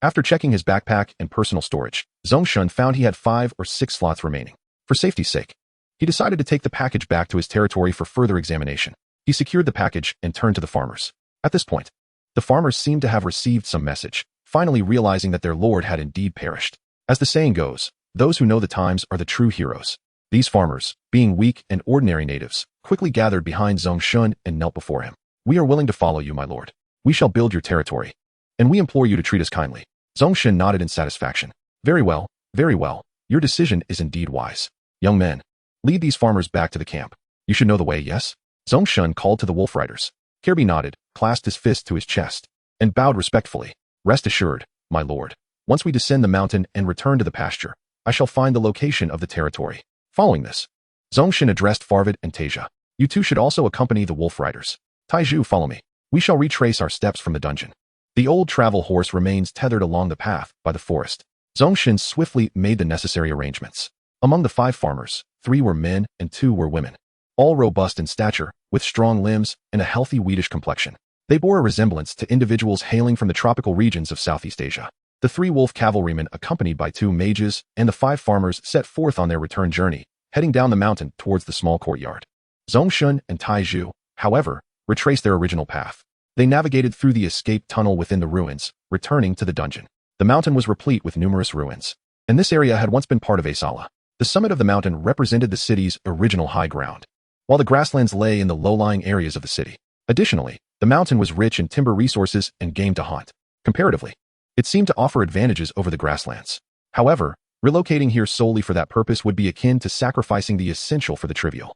After checking his backpack and personal storage, Zhong Shen found he had 5 or 6 slots remaining. For safety's sake, he decided to take the package back to his territory for further examination. He secured the package and turned to the farmers. At this point, the farmers seemed to have received some message, finally realizing that their lord had indeed perished. As the saying goes, those who know the times are the true heroes. These farmers, being weak and ordinary natives, quickly gathered behind Zhong Shen and knelt before him. "We are willing to follow you, my lord. We shall build your territory, and we implore you to treat us kindly." Zhong Shen nodded in satisfaction. Very well, very well. Your decision is indeed wise. Young men, lead these farmers back to the camp. You should know the way, yes? Zhong Shen called to the wolf riders. Kirby nodded, clasped his fist to his chest, and bowed respectfully. "Rest assured, my lord. Once we descend the mountain and return to the pasture, I shall find the location of the territory." Following this, Zhong Shen addressed Farvid and Tasia. "You two should also accompany the wolf riders. Taiju, follow me. We shall retrace our steps from the dungeon." The old travel horse remains tethered along the path by the forest. Zhong Shen swiftly made the necessary arrangements. Among the 5 farmers, 3 were men and 2 were women, all robust in stature, with strong limbs and a healthy wheatish complexion. They bore a resemblance to individuals hailing from the tropical regions of Southeast Asia. The 3 wolf cavalrymen, accompanied by 2 mages, and the 5 farmers set forth on their return journey, heading down the mountain towards the small courtyard. Zhong Shen and Taiju, however, retraced their original path. They navigated through the escape tunnel within the ruins, returning to the dungeon. The mountain was replete with numerous ruins, and this area had once been part of Asala. The summit of the mountain represented the city's original high ground, while the grasslands lay in the low-lying areas of the city. Additionally, the mountain was rich in timber resources and game to hunt. Comparatively, it seemed to offer advantages over the grasslands. However, relocating here solely for that purpose would be akin to sacrificing the essential for the trivial.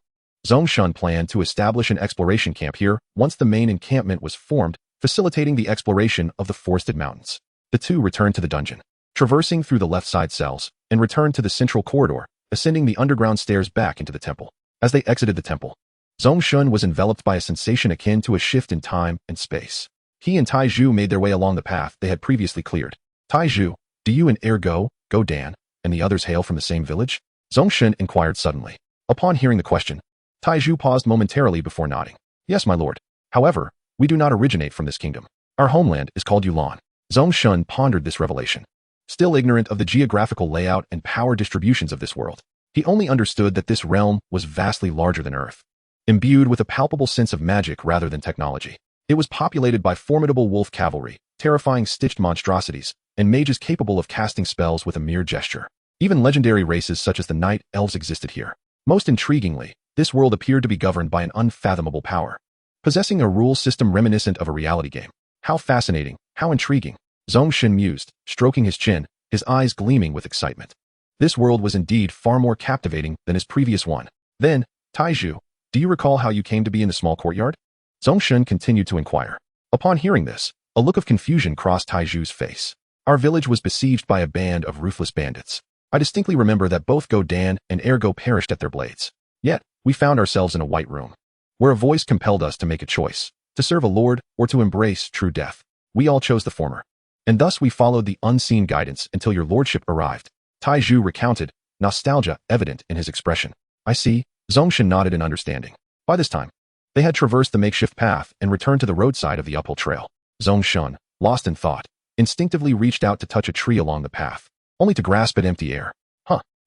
Zhong Shen planned to establish an exploration camp here once the main encampment was formed, facilitating the exploration of the forested mountains. The two returned to the dungeon, traversing through the left side cells, and returned to the central corridor, ascending the underground stairs back into the temple. As they exited the temple, Zhong Shen was enveloped by a sensation akin to a shift in time and space. He and Taiju made their way along the path they had previously cleared. "Taiju, do you and Go Dan, and the others hail from the same village?" Zhong Shen inquired suddenly. Upon hearing the question, Taiju paused momentarily before nodding. "Yes, my lord. However, we do not originate from this kingdom. Our homeland is called Yulan." Zhong Shen pondered this revelation. Still ignorant of the geographical layout and power distributions of this world, he only understood that this realm was vastly larger than Earth, imbued with a palpable sense of magic rather than technology. It was populated by formidable wolf cavalry, terrifying stitched monstrosities, and mages capable of casting spells with a mere gesture. Even legendary races such as the night elves existed here. Most intriguingly, this world appeared to be governed by an unfathomable power, possessing a rule system reminiscent of a reality game. How fascinating, how intriguing, Zhong Shen mused, stroking his chin, his eyes gleaming with excitement. This world was indeed far more captivating than his previous one. Then, Taiju, do you recall how you came to be in the small courtyard? Zhong Shen continued to inquire. Upon hearing this, a look of confusion crossed Taiju's face. Our village was besieged by a band of ruthless bandits. I distinctly remember that both Go Dan and Ergo perished at their blades. Yet, we found ourselves in a white room, where a voice compelled us to make a choice, to serve a lord or to embrace true death. We all chose the former, and thus we followed the unseen guidance until your lordship arrived. Taiju recounted, nostalgia evident in his expression. I see, Zhong Shen nodded in understanding. By this time, they had traversed the makeshift path and returned to the roadside of the uphill trail. Zhong Shen, lost in thought, instinctively reached out to touch a tree along the path, only to grasp at empty air.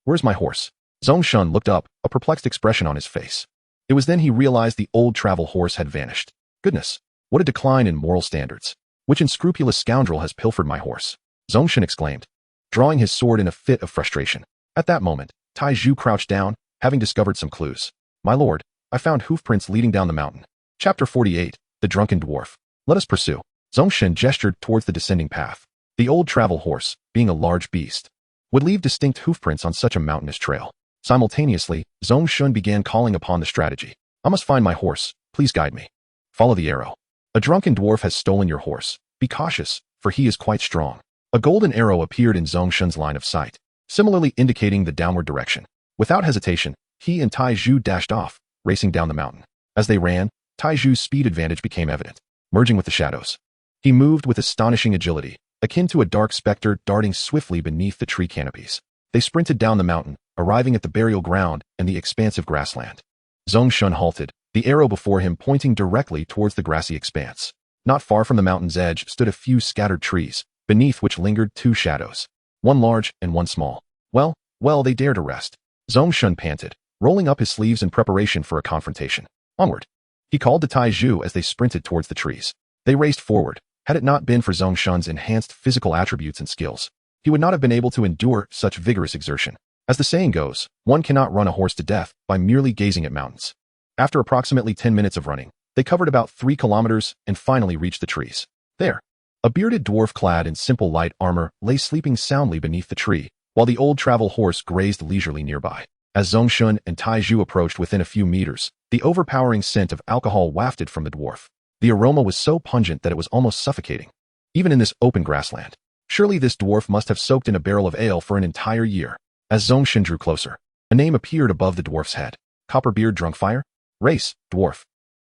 Where's my horse? Zhong Shen looked up, a perplexed expression on his face. It was then he realized the old travel horse had vanished. Goodness, what a decline in moral standards. Which unscrupulous scoundrel has pilfered my horse? Zhong Shen exclaimed, drawing his sword in a fit of frustration. At that moment, Taiju crouched down, having discovered some clues. My lord, I found hoofprints leading down the mountain. Chapter 48, The Drunken Dwarf. Let us pursue. Zhong Shen gestured towards the descending path. The old travel horse, being a large beast, would leave distinct hoofprints on such a mountainous trail. Simultaneously, Zhong Shen began calling upon the strategy. I must find my horse. Please guide me. Follow the arrow. A drunken dwarf has stolen your horse. Be cautious, for he is quite strong. A golden arrow appeared in Zhong Shen's line of sight, similarly indicating the downward direction. Without hesitation, he and Taiju dashed off, racing down the mountain. As they ran, Taiju's speed advantage became evident, merging with the shadows. He moved with astonishing agility, akin to a dark specter darting swiftly beneath the tree canopies. They sprinted down the mountain, arriving at the burial ground and the expansive grassland. Zhong Shen halted, the arrow before him pointing directly towards the grassy expanse. Not far from the mountain's edge stood a few scattered trees, beneath which lingered two shadows, one large and one small. Well, they dare to rest. Zhong Shen panted, rolling up his sleeves in preparation for a confrontation. Onward. He called to Tai Zhu as they sprinted towards the trees. They raced forward. Had it not been for Zhong Shen's enhanced physical attributes and skills, he would not have been able to endure such vigorous exertion. As the saying goes, one cannot run a horse to death by merely gazing at mountains. After approximately 10 minutes of running, they covered about 3 kilometers and finally reached the trees. There, a bearded dwarf clad in simple light armor lay sleeping soundly beneath the tree, while the old travel horse grazed leisurely nearby. As Zhong Shen and Tai Zhu approached within a few meters, the overpowering scent of alcohol wafted from the dwarf. The aroma was so pungent that it was almost suffocating, even in this open grassland. Surely this dwarf must have soaked in a barrel of ale for an entire year. As Zhong Shen drew closer, a name appeared above the dwarf's head. Copperbeard Drunkfire? Race, dwarf.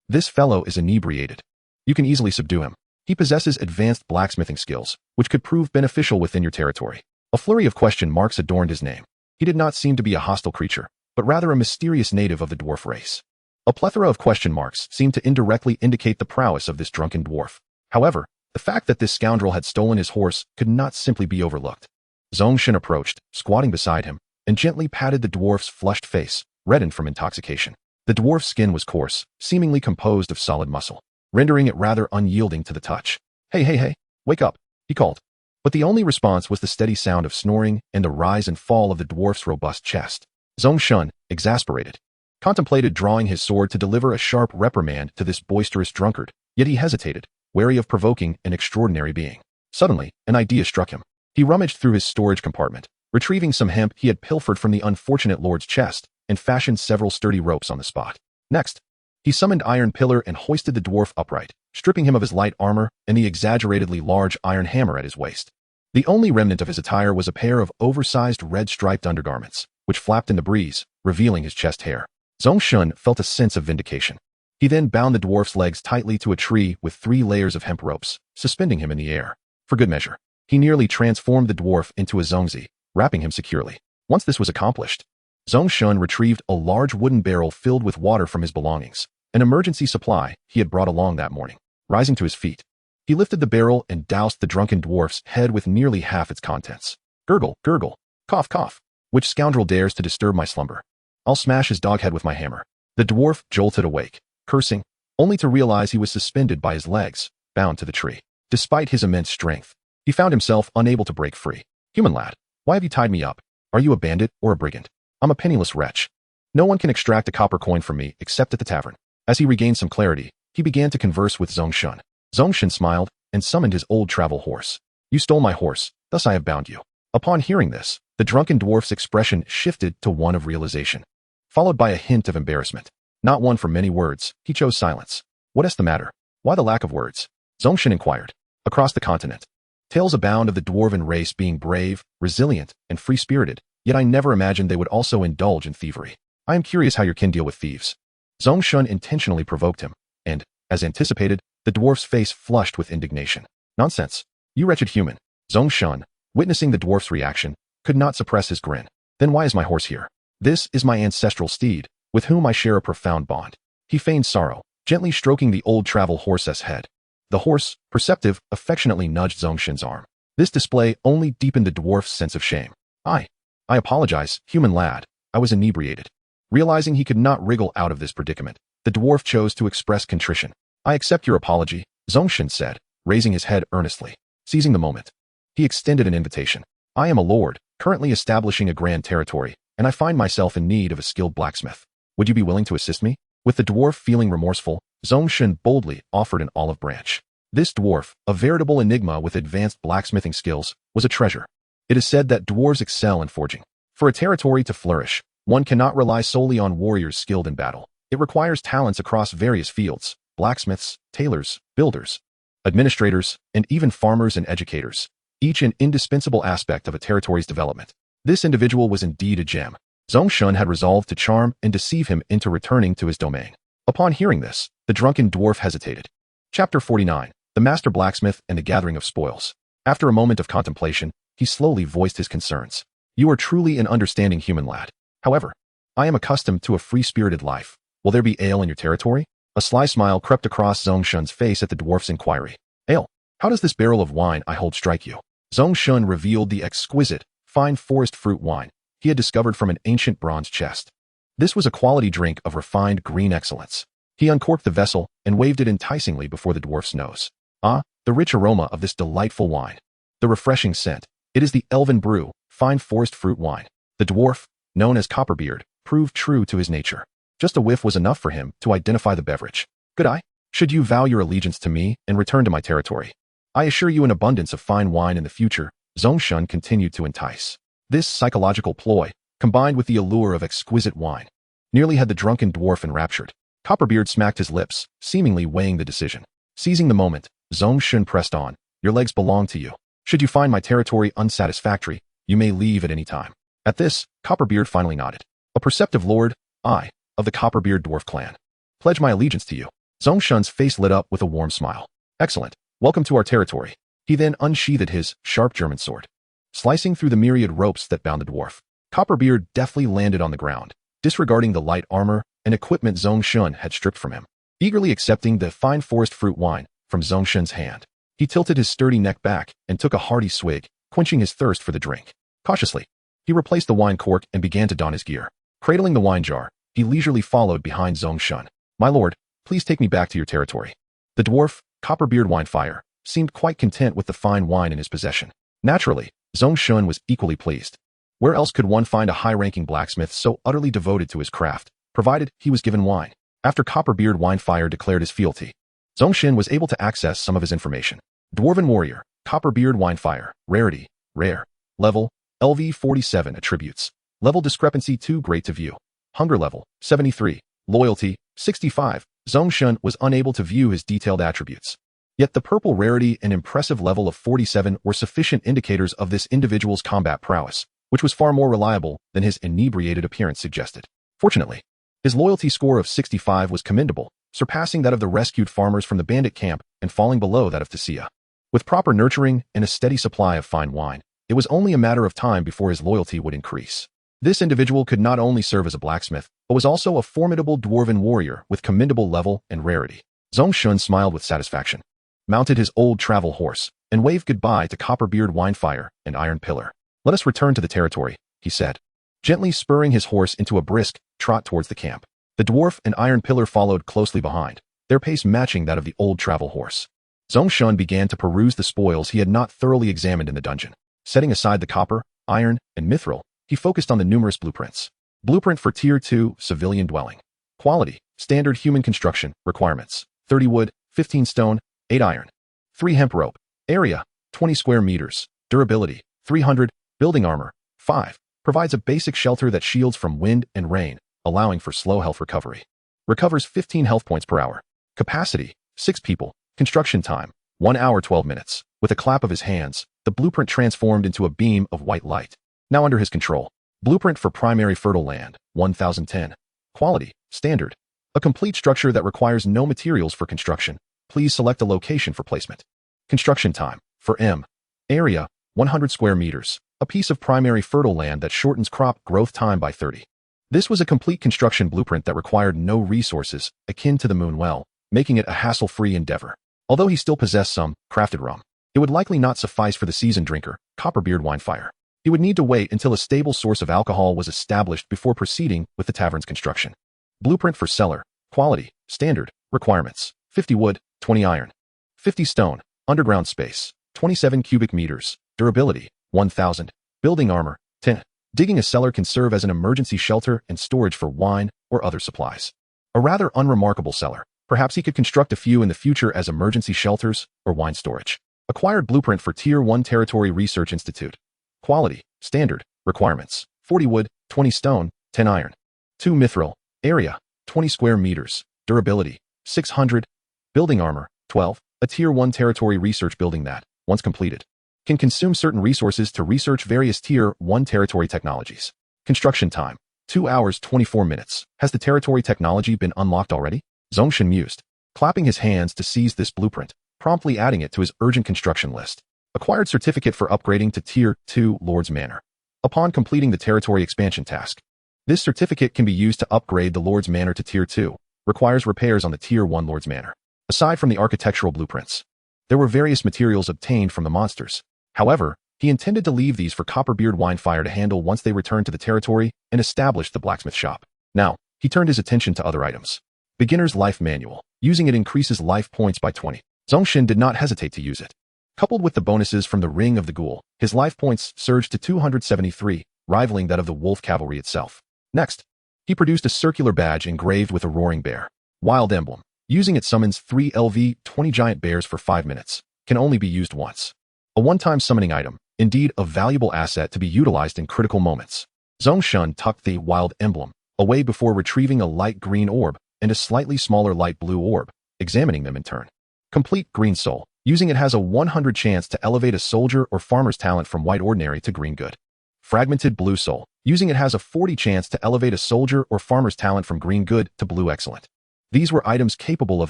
This fellow is inebriated. You can easily subdue him. He possesses advanced blacksmithing skills, which could prove beneficial within your territory. A flurry of question marks adorned his name. He did not seem to be a hostile creature, but rather a mysterious native of the dwarf race. A plethora of question marks seemed to indirectly indicate the prowess of this drunken dwarf. However, the fact that this scoundrel had stolen his horse could not simply be overlooked. Zhong Shen approached, squatting beside him, and gently patted the dwarf's flushed face, reddened from intoxication. The dwarf's skin was coarse, seemingly composed of solid muscle, rendering it rather unyielding to the touch. Hey, wake up, he called. But the only response was the steady sound of snoring and the rise and fall of the dwarf's robust chest. Zhong Shen, exasperated, contemplated drawing his sword to deliver a sharp reprimand to this boisterous drunkard, yet he hesitated, wary of provoking an extraordinary being. Suddenly, an idea struck him. He rummaged through his storage compartment, retrieving some hemp he had pilfered from the unfortunate lord's chest, and fashioned several sturdy ropes on the spot. Next, he summoned Iron Pillar and hoisted the dwarf upright, stripping him of his light armor and the exaggeratedly large iron hammer at his waist. The only remnant of his attire was a pair of oversized red-striped undergarments, which flapped in the breeze, revealing his chest hair. Zhong Shen felt a sense of vindication. He then bound the dwarf's legs tightly to a tree with 3 layers of hemp ropes, suspending him in the air. For good measure, he nearly transformed the dwarf into a zongzi, wrapping him securely. Once this was accomplished, Zhong Shen retrieved a large wooden barrel filled with water from his belongings, an emergency supply he had brought along that morning. Rising to his feet, he lifted the barrel and doused the drunken dwarf's head with nearly half its contents. Gurgle, gurgle, cough, cough. Which scoundrel dares to disturb my slumber? I'll smash his dog head with my hammer. The dwarf jolted awake, cursing, only to realize he was suspended by his legs, bound to the tree. Despite his immense strength, he found himself unable to break free. Human lad, why have you tied me up? Are you a bandit or a brigand? I'm a penniless wretch. No one can extract a copper coin from me except at the tavern. As he regained some clarity, he began to converse with Zhong Shen. Zhong Shen smiled and summoned his old travel horse. You stole my horse, thus I have bound you. Upon hearing this, the drunken dwarf's expression shifted to one of realization, followed by a hint of embarrassment. Not one for many words, he chose silence. What is the matter? Why the lack of words? Zhong Shen inquired. Across the continent, tales abound of the dwarven race being brave, resilient, and free-spirited, yet I never imagined they would also indulge in thievery. I am curious how your kin deal with thieves. Zhong Shen intentionally provoked him, and, as anticipated, the dwarf's face flushed with indignation. Nonsense. You wretched human. Zhong Shen, witnessing the dwarf's reaction, could not suppress his grin. Then why is my horse here? This is my ancestral steed, with whom I share a profound bond. He feigned sorrow, gently stroking the old travel horse's head. The horse, perceptive, affectionately nudged Zhong Shen's arm. This display only deepened the dwarf's sense of shame. I apologize, human lad. I was inebriated. Realizing he could not wriggle out of this predicament, the dwarf chose to express contrition. I accept your apology, Zhong Shen said, raising his head earnestly. Seizing the moment, he extended an invitation. I am a lord, currently establishing a grand territory, and I find myself in need of a skilled blacksmith. Would you be willing to assist me? With the dwarf feeling remorseful, Zhong Shen boldly offered an olive branch. This dwarf, a veritable enigma with advanced blacksmithing skills, was a treasure. It is said that dwarves excel in forging. For a territory to flourish, one cannot rely solely on warriors skilled in battle. It requires talents across various fields: blacksmiths, tailors, builders, administrators, and even farmers and educators, each an indispensable aspect of a territory's development. This individual was indeed a gem. Zhong Shen had resolved to charm and deceive him into returning to his domain. Upon hearing this, the drunken dwarf hesitated. Chapter 49, The Master Blacksmith and the Gathering of Spoils. After a moment of contemplation, he slowly voiced his concerns. You are truly an understanding human lad. However, I am accustomed to a free-spirited life. Will there be ale in your territory? A sly smile crept across Zhong Shen's face at the dwarf's inquiry. Ale? How does this barrel of wine I hold strike you? Zhong Shen revealed the exquisite, fine forest fruit wine he had discovered from an ancient bronze chest. This was a quality drink of refined green excellence. He uncorked the vessel and waved it enticingly before the dwarf's nose. Ah, the rich aroma of this delightful wine. The refreshing scent. It is the elven brew, fine forest fruit wine. The dwarf, known as Copperbeard, proved true to his nature. Just a whiff was enough for him to identify the beverage. Good eye, should you vow your allegiance to me and return to my territory? I assure you an abundance of fine wine in the future, Zhong Shen continued to entice. This psychological ploy, combined with the allure of exquisite wine, nearly had the drunken dwarf enraptured. Copperbeard smacked his lips, seemingly weighing the decision. Seizing the moment, Zhong Shen pressed on. Your legs belong to you. Should you find my territory unsatisfactory, you may leave at any time. At this, Copperbeard finally nodded. A perceptive lord, I, of the Copperbeard dwarf clan. Pledge my allegiance to you. Zhong Shen's face lit up with a warm smile. Excellent. Welcome to our territory. He then unsheathed his sharp German sword. Slicing through the myriad ropes that bound the dwarf, Copperbeard deftly landed on the ground, disregarding the light armor and equipment Zhong Shen had stripped from him. Eagerly accepting the fine forest fruit wine from Zhong Shen's hand, he tilted his sturdy neck back and took a hearty swig, quenching his thirst for the drink. Cautiously, he replaced the wine cork and began to don his gear. Cradling the wine jar, he leisurely followed behind Zhong Shen. My lord, please take me back to your territory. The dwarf, Copperbeard Winefire, seemed quite content with the fine wine in his possession. Naturally, Zhong Shen was equally pleased. Where else could one find a high-ranking blacksmith so utterly devoted to his craft, provided he was given wine? After Copperbeard Winefire declared his fealty, Zhong Shen was able to access some of his information. Dwarven Warrior, Copperbeard Winefire, Rarity, Rare, Level, LV 47 Attributes, Level Discrepancy too great to view, Hunger Level, 73, Loyalty, 65. Zhong Shen was unable to view his detailed attributes. Yet the purple rarity and impressive level of 47 were sufficient indicators of this individual's combat prowess, which was far more reliable than his inebriated appearance suggested. Fortunately, his loyalty score of 65 was commendable, surpassing that of the rescued farmers from the bandit camp and falling below that of Tessia. With proper nurturing and a steady supply of fine wine, it was only a matter of time before his loyalty would increase. This individual could not only serve as a blacksmith, but was also a formidable dwarven warrior with commendable level and rarity. Zhong Shen smiled with satisfaction, mounted his old travel horse, and waved goodbye to Copperbeard Winefire and Iron Pillar. Let us return to the territory, he said, gently spurring his horse into a brisk trot towards the camp. The dwarf and Iron Pillar followed closely behind, their pace matching that of the old travel horse. Zhong Shen began to peruse the spoils he had not thoroughly examined in the dungeon. Setting aside the copper, iron, and mithril, he focused on the numerous blueprints. Blueprint for Tier 2 Civilian Dwelling. Quality, Standard Human Construction, Requirements, 30 wood, 15 stone, 8 iron. 3 hemp rope. Area, 20 square meters. Durability, 300. Building armor, 5. Provides a basic shelter that shields from wind and rain, allowing for slow health recovery. Recovers 15 health points per hour. Capacity, 6 people. Construction time, 1 hour 12 minutes. With a clap of his hands, the blueprint transformed into a beam of white light. Now under his control. Blueprint for Primary Fertile Land, 1010. Quality, Standard. A complete structure that requires no materials for construction. Please select a location for placement. Construction time, for M. Area, 100 square meters. A piece of primary fertile land that shortens crop growth time by 30. This was a complete construction blueprint that required no resources, akin to the moon well, making it a hassle-free endeavor. Although he still possessed some crafted rum, it would likely not suffice for the seasoned drinker, Copperbeard Winefire. He would need to wait until a stable source of alcohol was established before proceeding with the tavern's construction. Blueprint for Cellar. Quality, Standard. Requirements, 50 wood, 20 iron. 50 stone. Underground space, 27 cubic meters. Durability, 1000. Building armor, 10. Digging a cellar can serve as an emergency shelter and storage for wine or other supplies. A rather unremarkable cellar. Perhaps he could construct a few in the future as emergency shelters or wine storage. Acquired blueprint for Tier 1 Territory Research Institute. Quality, Standard. Requirements, 40 wood, 20 stone, 10 iron. 2 mithril. Area, 20 square meters. Durability, 600. Building armor, 12. A Tier 1 Territory Research building that, once completed, can consume certain resources to research various Tier 1 territory technologies. Construction time, 2 hours 24 minutes. Has the territory technology been unlocked already? Zhong Shen mused, clapping his hands to seize this blueprint, promptly adding it to his urgent construction list. Acquired certificate for upgrading to Tier 2 Lord's Manor. Upon completing the territory expansion task, this certificate can be used to upgrade the Lord's Manor to Tier 2, requires repairs on the Tier 1 Lord's Manor. Aside from the architectural blueprints, There were various materials obtained from the monsters. However, he intended to leave these for Copperbeard Winefire to handle once they returned to the territory and established the blacksmith shop. Now, he turned his attention to other items. Beginner's Life Manual. Using it increases life points by 20. Zhong Shen did not hesitate to use it. Coupled with the bonuses from the Ring of the Ghoul, his life points surged to 273, rivaling that of the Wolf Cavalry itself. Next, he produced a circular badge engraved with a roaring bear. Wild Emblem. Using it summons 3 LV 20 giant bears for 5 minutes. Can only be used once. A one-time summoning item, indeed a valuable asset to be utilized in critical moments. Zhong Shen tucked the Wild Emblem away before retrieving a light green orb and a slightly smaller light blue orb, examining them in turn. Complete Green Soul. Using it has a 100 chance to elevate a soldier or farmer's talent from white ordinary to green good. Fragmented Blue Soul. Using it has a 40 chance to elevate a soldier or farmer's talent from green good to blue excellent. These were items capable of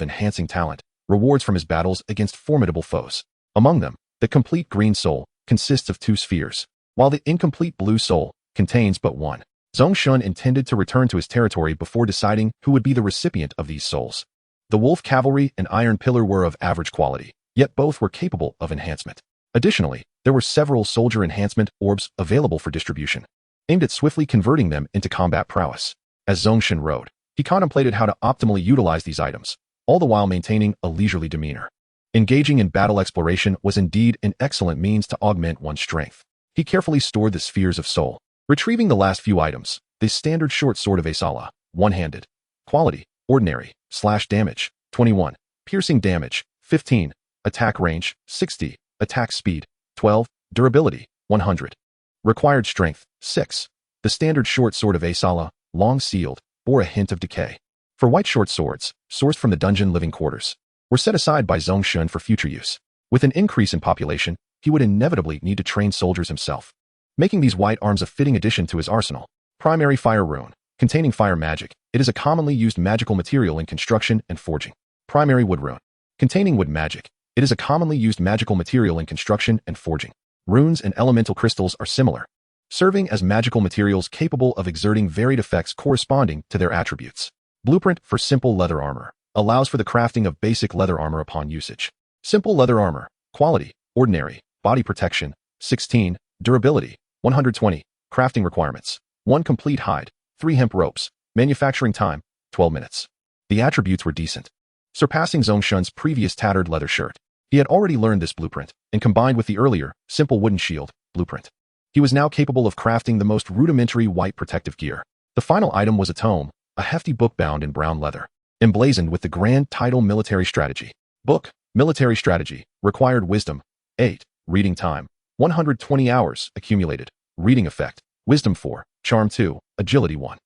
enhancing talent, rewards from his battles against formidable foes. Among them, the Complete Green Soul consists of 2 spheres, while the Incomplete Blue Soul contains but 1. Zhong Shen intended to return to his territory before deciding who would be the recipient of these souls. The Wolf Cavalry and Iron Pillar were of average quality, yet both were capable of enhancement. Additionally, there were several soldier enhancement orbs available for distribution, aimed at swiftly converting them into combat prowess. As Zhong Shen rode, he contemplated how to optimally utilize these items, all the while maintaining a leisurely demeanor. Engaging in battle exploration was indeed an excellent means to augment one's strength. He carefully stored the spheres of soul, retrieving the last few items. The standard short sword of Asala, one-handed. Quality, ordinary, /damage, 21. Piercing damage, 15. Attack range, 60. Attack speed, 12. Durability, 100. Required strength, 6. The standard short sword of Asala, long sealed, bore a hint of decay. For white short swords, sourced from the dungeon living quarters, were set aside by Zhong Shen for future use. With an increase in population, he would inevitably need to train soldiers himself, making these white arms a fitting addition to his arsenal. Primary Fire Rune. Containing fire magic, it is a commonly used magical material in construction and forging. Primary Wood Rune. Containing wood magic, it is a commonly used magical material in construction and forging. Runes and elemental crystals are similar, serving as magical materials capable of exerting varied effects corresponding to their attributes. Blueprint for Simple Leather Armor. Allows for the crafting of basic leather armor upon usage. Simple leather armor. Quality, ordinary. Body protection, 16. Durability, 120. Crafting requirements, 1 complete hide, 3 hemp ropes. Manufacturing time, 12 minutes. The attributes were decent, surpassing Zhong Shen's previous tattered leather shirt. He had already learned this blueprint, and combined with the earlier, simple wooden shield, blueprint, he was now capable of crafting the most rudimentary white protective gear. The final item was a tome, a hefty book bound in brown leather, emblazoned with the grand title Military Strategy. Book, Military Strategy, required wisdom, 8, reading time, 120 hours, accumulated, reading effect, wisdom 4, charm 2, agility 1.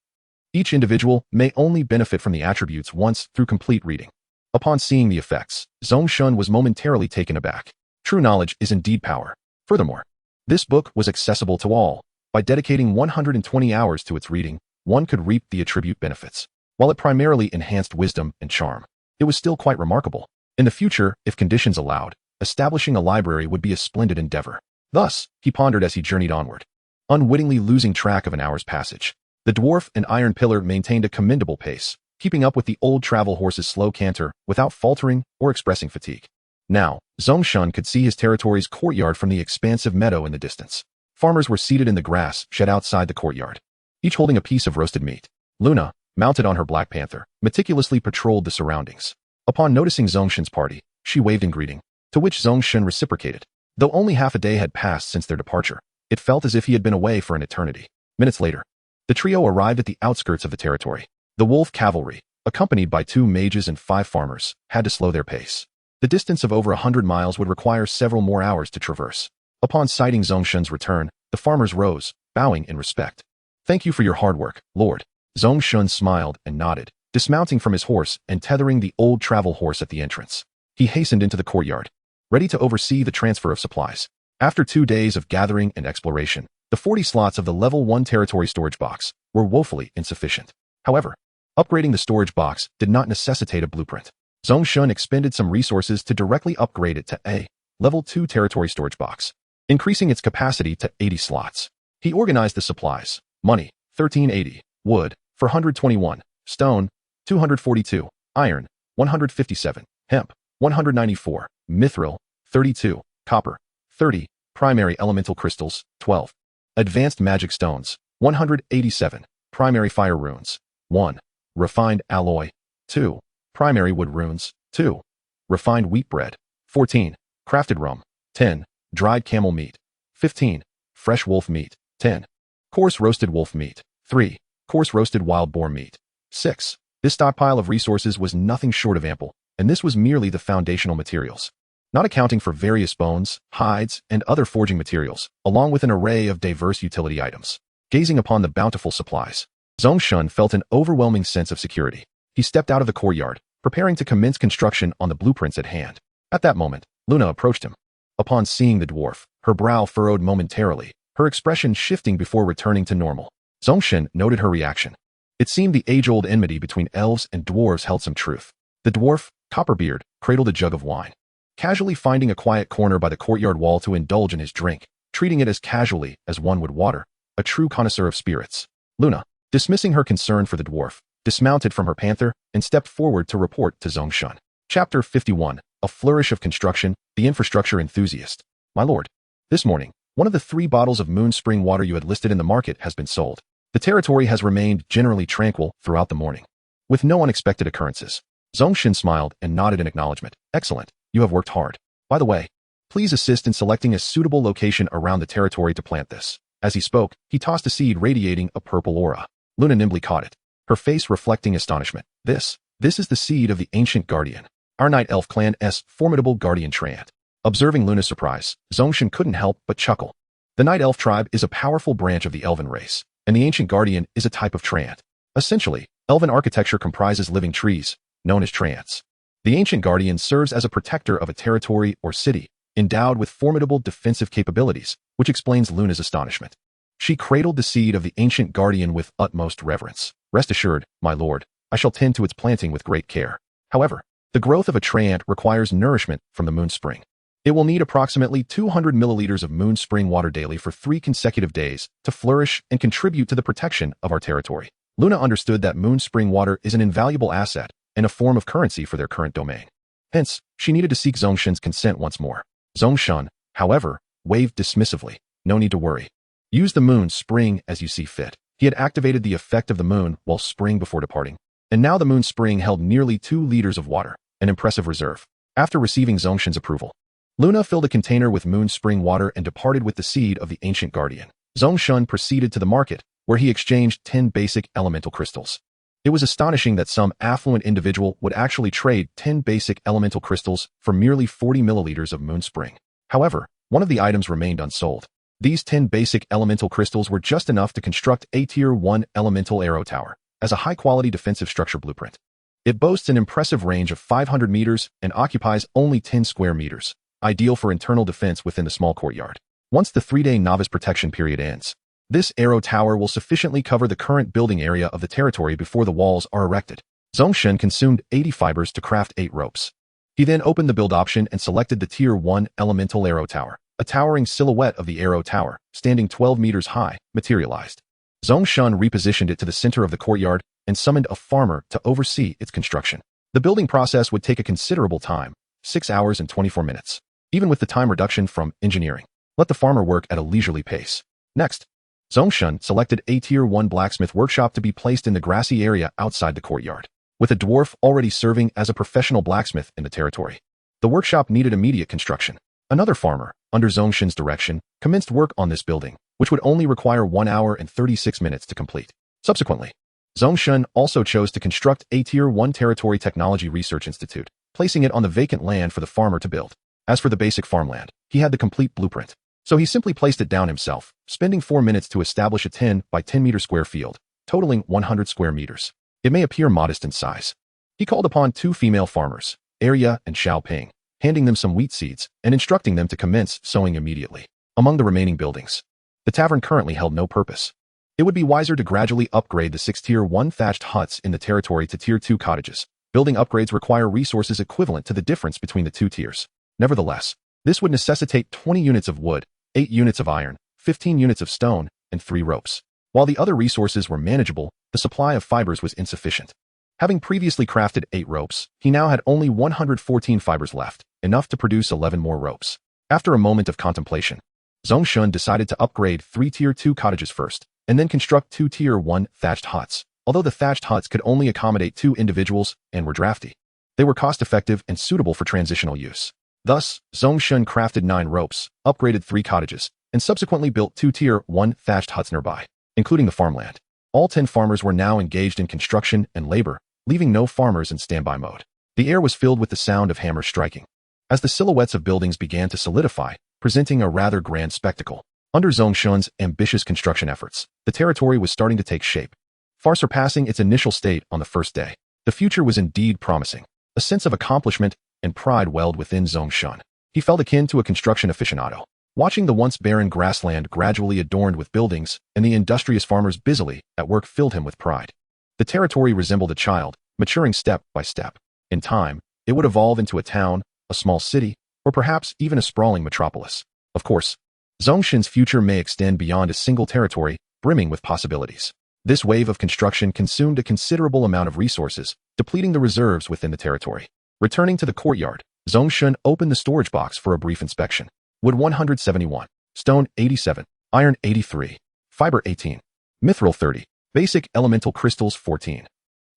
Each individual may only benefit from the attributes once through complete reading. Upon seeing the effects, Zhong Shen was momentarily taken aback. True knowledge is indeed power. Furthermore, this book was accessible to all. By dedicating 120 hours to its reading, one could reap the attribute benefits. While it primarily enhanced wisdom and charm, it was still quite remarkable. In the future, if conditions allowed, establishing a library would be a splendid endeavor. Thus, he pondered as he journeyed onward, unwittingly losing track of an hour's passage. The dwarf and Iron Pillar maintained a commendable pace, keeping up with the old travel horse's slow canter without faltering or expressing fatigue. Now, Zhong Shen could see his territory's courtyard from the expansive meadow in the distance. Farmers were seated in the grass shed outside the courtyard, each holding a piece of roasted meat. Luna, mounted on her black panther, meticulously patrolled the surroundings. Upon noticing Zhong Shen's party, she waved in greeting, to which Zhong Shen reciprocated. Though only half a day had passed since their departure, it felt as if he had been away for an eternity. Minutes later, the trio arrived at the outskirts of the territory. The Wolf Cavalry, accompanied by 2 mages and 5 farmers, had to slow their pace. The distance of over 100 miles would require several more hours to traverse. Upon sighting Zhong Shen's return, the farmers rose, bowing in respect. "Thank you for your hard work, Lord." Zhong Shen smiled and nodded, dismounting from his horse and tethering the old travel horse at the entrance. He hastened into the courtyard, ready to oversee the transfer of supplies. After 2 days of gathering and exploration, the 40 slots of the Level 1 territory storage box were woefully insufficient. However, upgrading the storage box did not necessitate a blueprint. Zhong Shen expended some resources to directly upgrade it to a Level 2 territory storage box, increasing its capacity to 80 slots. He organized the supplies: money, 1380, wood, 421, stone, 242, iron, 157, hemp, 194, mithril, 32, copper, 30, primary elemental crystals, 12, advanced magic stones, 187, primary fire runes, 1, refined alloy, 2, primary wood runes, 2, refined wheat bread, 14, crafted rum, 10, dried camel meat, 15, fresh wolf meat, 10, coarse roasted wolf meat, 3, coarse roasted wild boar meat, 6. This stockpile of resources was nothing short of ample, and this was merely the foundational materials, not accounting for various bones, hides, and other forging materials, along with an array of diverse utility items. Gazing upon the bountiful supplies, Zhong Shen felt an overwhelming sense of security. He stepped out of the courtyard, preparing to commence construction on the blueprints at hand. At that moment, Luna approached him. Upon seeing the dwarf, her brow furrowed momentarily, her expression shifting before returning to normal. Zhong Shen noted her reaction. It seemed the age-old enmity between elves and dwarves held some truth. The dwarf, Copperbeard, cradled a jug of wine, casually finding a quiet corner by the courtyard wall to indulge in his drink, treating it as casually as one would water, a true connoisseur of spirits. Luna, dismissing her concern for the dwarf, dismounted from her panther and stepped forward to report to Zhong Shen. Chapter 51, A Flourish of Construction, the Infrastructure Enthusiast. My lord, this morning, one of the 3 bottles of moon spring water you had listed in the market has been sold. The territory has remained generally tranquil throughout the morning, with no unexpected occurrences. Zhong Shen smiled and nodded in acknowledgement. Excellent, you have worked hard. By the way, please assist in selecting a suitable location around the territory to plant this. As he spoke, he tossed a seed radiating a purple aura. Luna nimbly caught it, her face reflecting astonishment. This is the seed of the ancient guardian, our night elf clan's formidable guardian treant. Observing Luna's surprise, Zhong Shen couldn't help but chuckle. The night elf tribe is a powerful branch of the elven race, and the ancient guardian is a type of treant. Essentially, elven architecture comprises living trees, known as treants. The ancient guardian serves as a protector of a territory or city, endowed with formidable defensive capabilities, which explains Luna's astonishment. She cradled the seed of the ancient guardian with utmost reverence. Rest assured, my lord, I shall tend to its planting with great care. However, the growth of a treant requires nourishment from the moon spring. It will need approximately 200 milliliters of moon spring water daily for 3 consecutive days to flourish and contribute to the protection of our territory. Luna understood that moon spring water is an invaluable asset and a form of currency for their current domain. Hence, she needed to seek Zhong Shen's consent once more. Zhong Shen, however, waved dismissively. No need to worry. Use the moon spring as you see fit. He had activated the effect of the moon while spring before departing, and now the moon spring held nearly 2 liters of water, an impressive reserve. After receiving Zhong Shen's approval, Luna filled a container with moon spring water and departed with the seed of the ancient guardian. Zhong Shen proceeded to the market, where he exchanged 10 basic elemental crystals. It was astonishing that some affluent individual would actually trade 10 basic elemental crystals for merely 40 milliliters of moon spring. However, one of the items remained unsold. These 10 basic elemental crystals were just enough to construct a Tier 1 elemental arrow tower as a high-quality defensive structure blueprint. It boasts an impressive range of 500 meters and occupies only 10 square meters, ideal for internal defense within the small courtyard. Once the 3-day novice protection period ends, this arrow tower will sufficiently cover the current building area of the territory before the walls are erected. Zhong Shen consumed 80 fibers to craft 8 ropes. He then opened the build option and selected the Tier 1 elemental arrow tower. A towering silhouette of the arrow tower, standing 12 meters high, materialized. Zhong Shen repositioned it to the center of the courtyard and summoned a farmer to oversee its construction. The building process would take a considerable time, 6 hours and 24 minutes. Even with the time reduction from engineering, let the farmer work at a leisurely pace. Next, Zhong Shen selected a Tier 1 blacksmith workshop to be placed in the grassy area outside the courtyard, with a dwarf already serving as a professional blacksmith in the territory. The workshop needed immediate construction. Another farmer, under Zhong Shen's direction, commenced work on this building, which would only require 1 hour and 36 minutes to complete. Subsequently, Zhong Shen also chose to construct a Tier 1 Territory Technology Research Institute, placing it on the vacant land for the farmer to build. As for the basic farmland, he had the complete blueprint, so he simply placed it down himself, spending 4 minutes to establish a 10 by 10 meter square field, totaling 100 square meters. It may appear modest in size. He called upon 2 female farmers, Arya and Xiaoping, handing them some wheat seeds and instructing them to commence sowing immediately. Among the remaining buildings, the tavern currently held no purpose. It would be wiser to gradually upgrade the 6 Tier 1 thatched huts in the territory to Tier 2 cottages. Building upgrades require resources equivalent to the difference between the 2 tiers. Nevertheless, this would necessitate 20 units of wood, 8 units of iron, 15 units of stone, and 3 ropes. While the other resources were manageable, the supply of fibers was insufficient. Having previously crafted 8 ropes, he now had only 114 fibers left. enough to produce 11 more ropes. After a moment of contemplation, Zhong Shen decided to upgrade 3 Tier 2 cottages first, and then construct 2 Tier 1 thatched huts. Although the thatched huts could only accommodate 2 individuals and were drafty, they were cost-effective and suitable for transitional use. Thus, Zhong Shen crafted 9 ropes, upgraded 3 cottages, and subsequently built 2 Tier 1 thatched huts nearby, including the farmland. All 10 farmers were now engaged in construction and labor, leaving no farmers in standby mode. The air was filled with the sound of hammers striking, as the silhouettes of buildings began to solidify, presenting a rather grand spectacle. Under Zhong Shen's ambitious construction efforts, the territory was starting to take shape, far surpassing its initial state on the first day. The future was indeed promising. A sense of accomplishment and pride welled within Zhong Shen. He felt akin to a construction aficionado, watching the once barren grassland gradually adorned with buildings and the industrious farmers busily at work filled him with pride. The territory resembled a child, maturing step by step. In time, it would evolve into a town, a small city, or perhaps even a sprawling metropolis. Of course, Zhong Shen's future may extend beyond a single territory, brimming with possibilities. This wave of construction consumed a considerable amount of resources, depleting the reserves within the territory. Returning to the courtyard, Zhong Shen opened the storage box for a brief inspection. Wood 171, stone 87, iron 83, fiber 18, mithril 30, basic elemental crystals 14.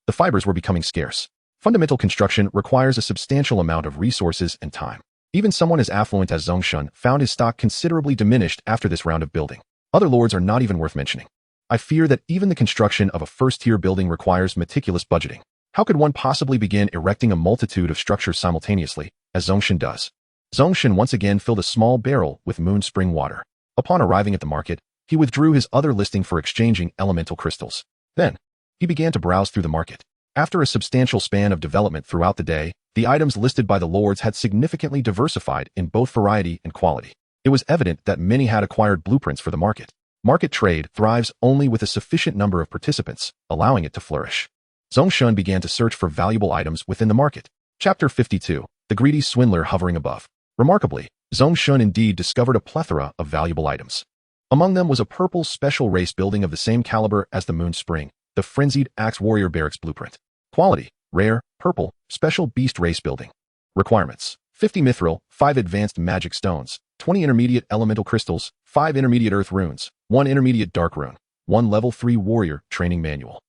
The fibers were becoming scarce. Fundamental construction requires a substantial amount of resources and time. Even someone as affluent as Zhong Shen found his stock considerably diminished after this round of building. Other lords are not even worth mentioning. I fear that even the construction of a first-tier building requires meticulous budgeting. How could one possibly begin erecting a multitude of structures simultaneously, as Zhong Shen does? Zhong Shen once again filled a small barrel with moon spring water. Upon arriving at the market, he withdrew his other listing for exchanging elemental crystals. Then, he began to browse through the market. After a substantial span of development throughout the day, the items listed by the lords had significantly diversified in both variety and quality. It was evident that many had acquired blueprints for the market. Market trade thrives only with a sufficient number of participants, allowing it to flourish. Zhong Shen began to search for valuable items within the market. Chapter 52. The Greedy Swindler Hovering Above. Remarkably, Zhong Shen indeed discovered a plethora of valuable items. Among them was a purple special race building of the same caliber as the Moon Spring, the Frenzied Axe Warrior Barracks blueprint. Quality: rare, purple, special beast race building. Requirements: 50 mithril, 5 advanced magic stones, 20 intermediate elemental crystals, 5 intermediate earth runes, 1 intermediate dark rune, 1 level 3 warrior training manual.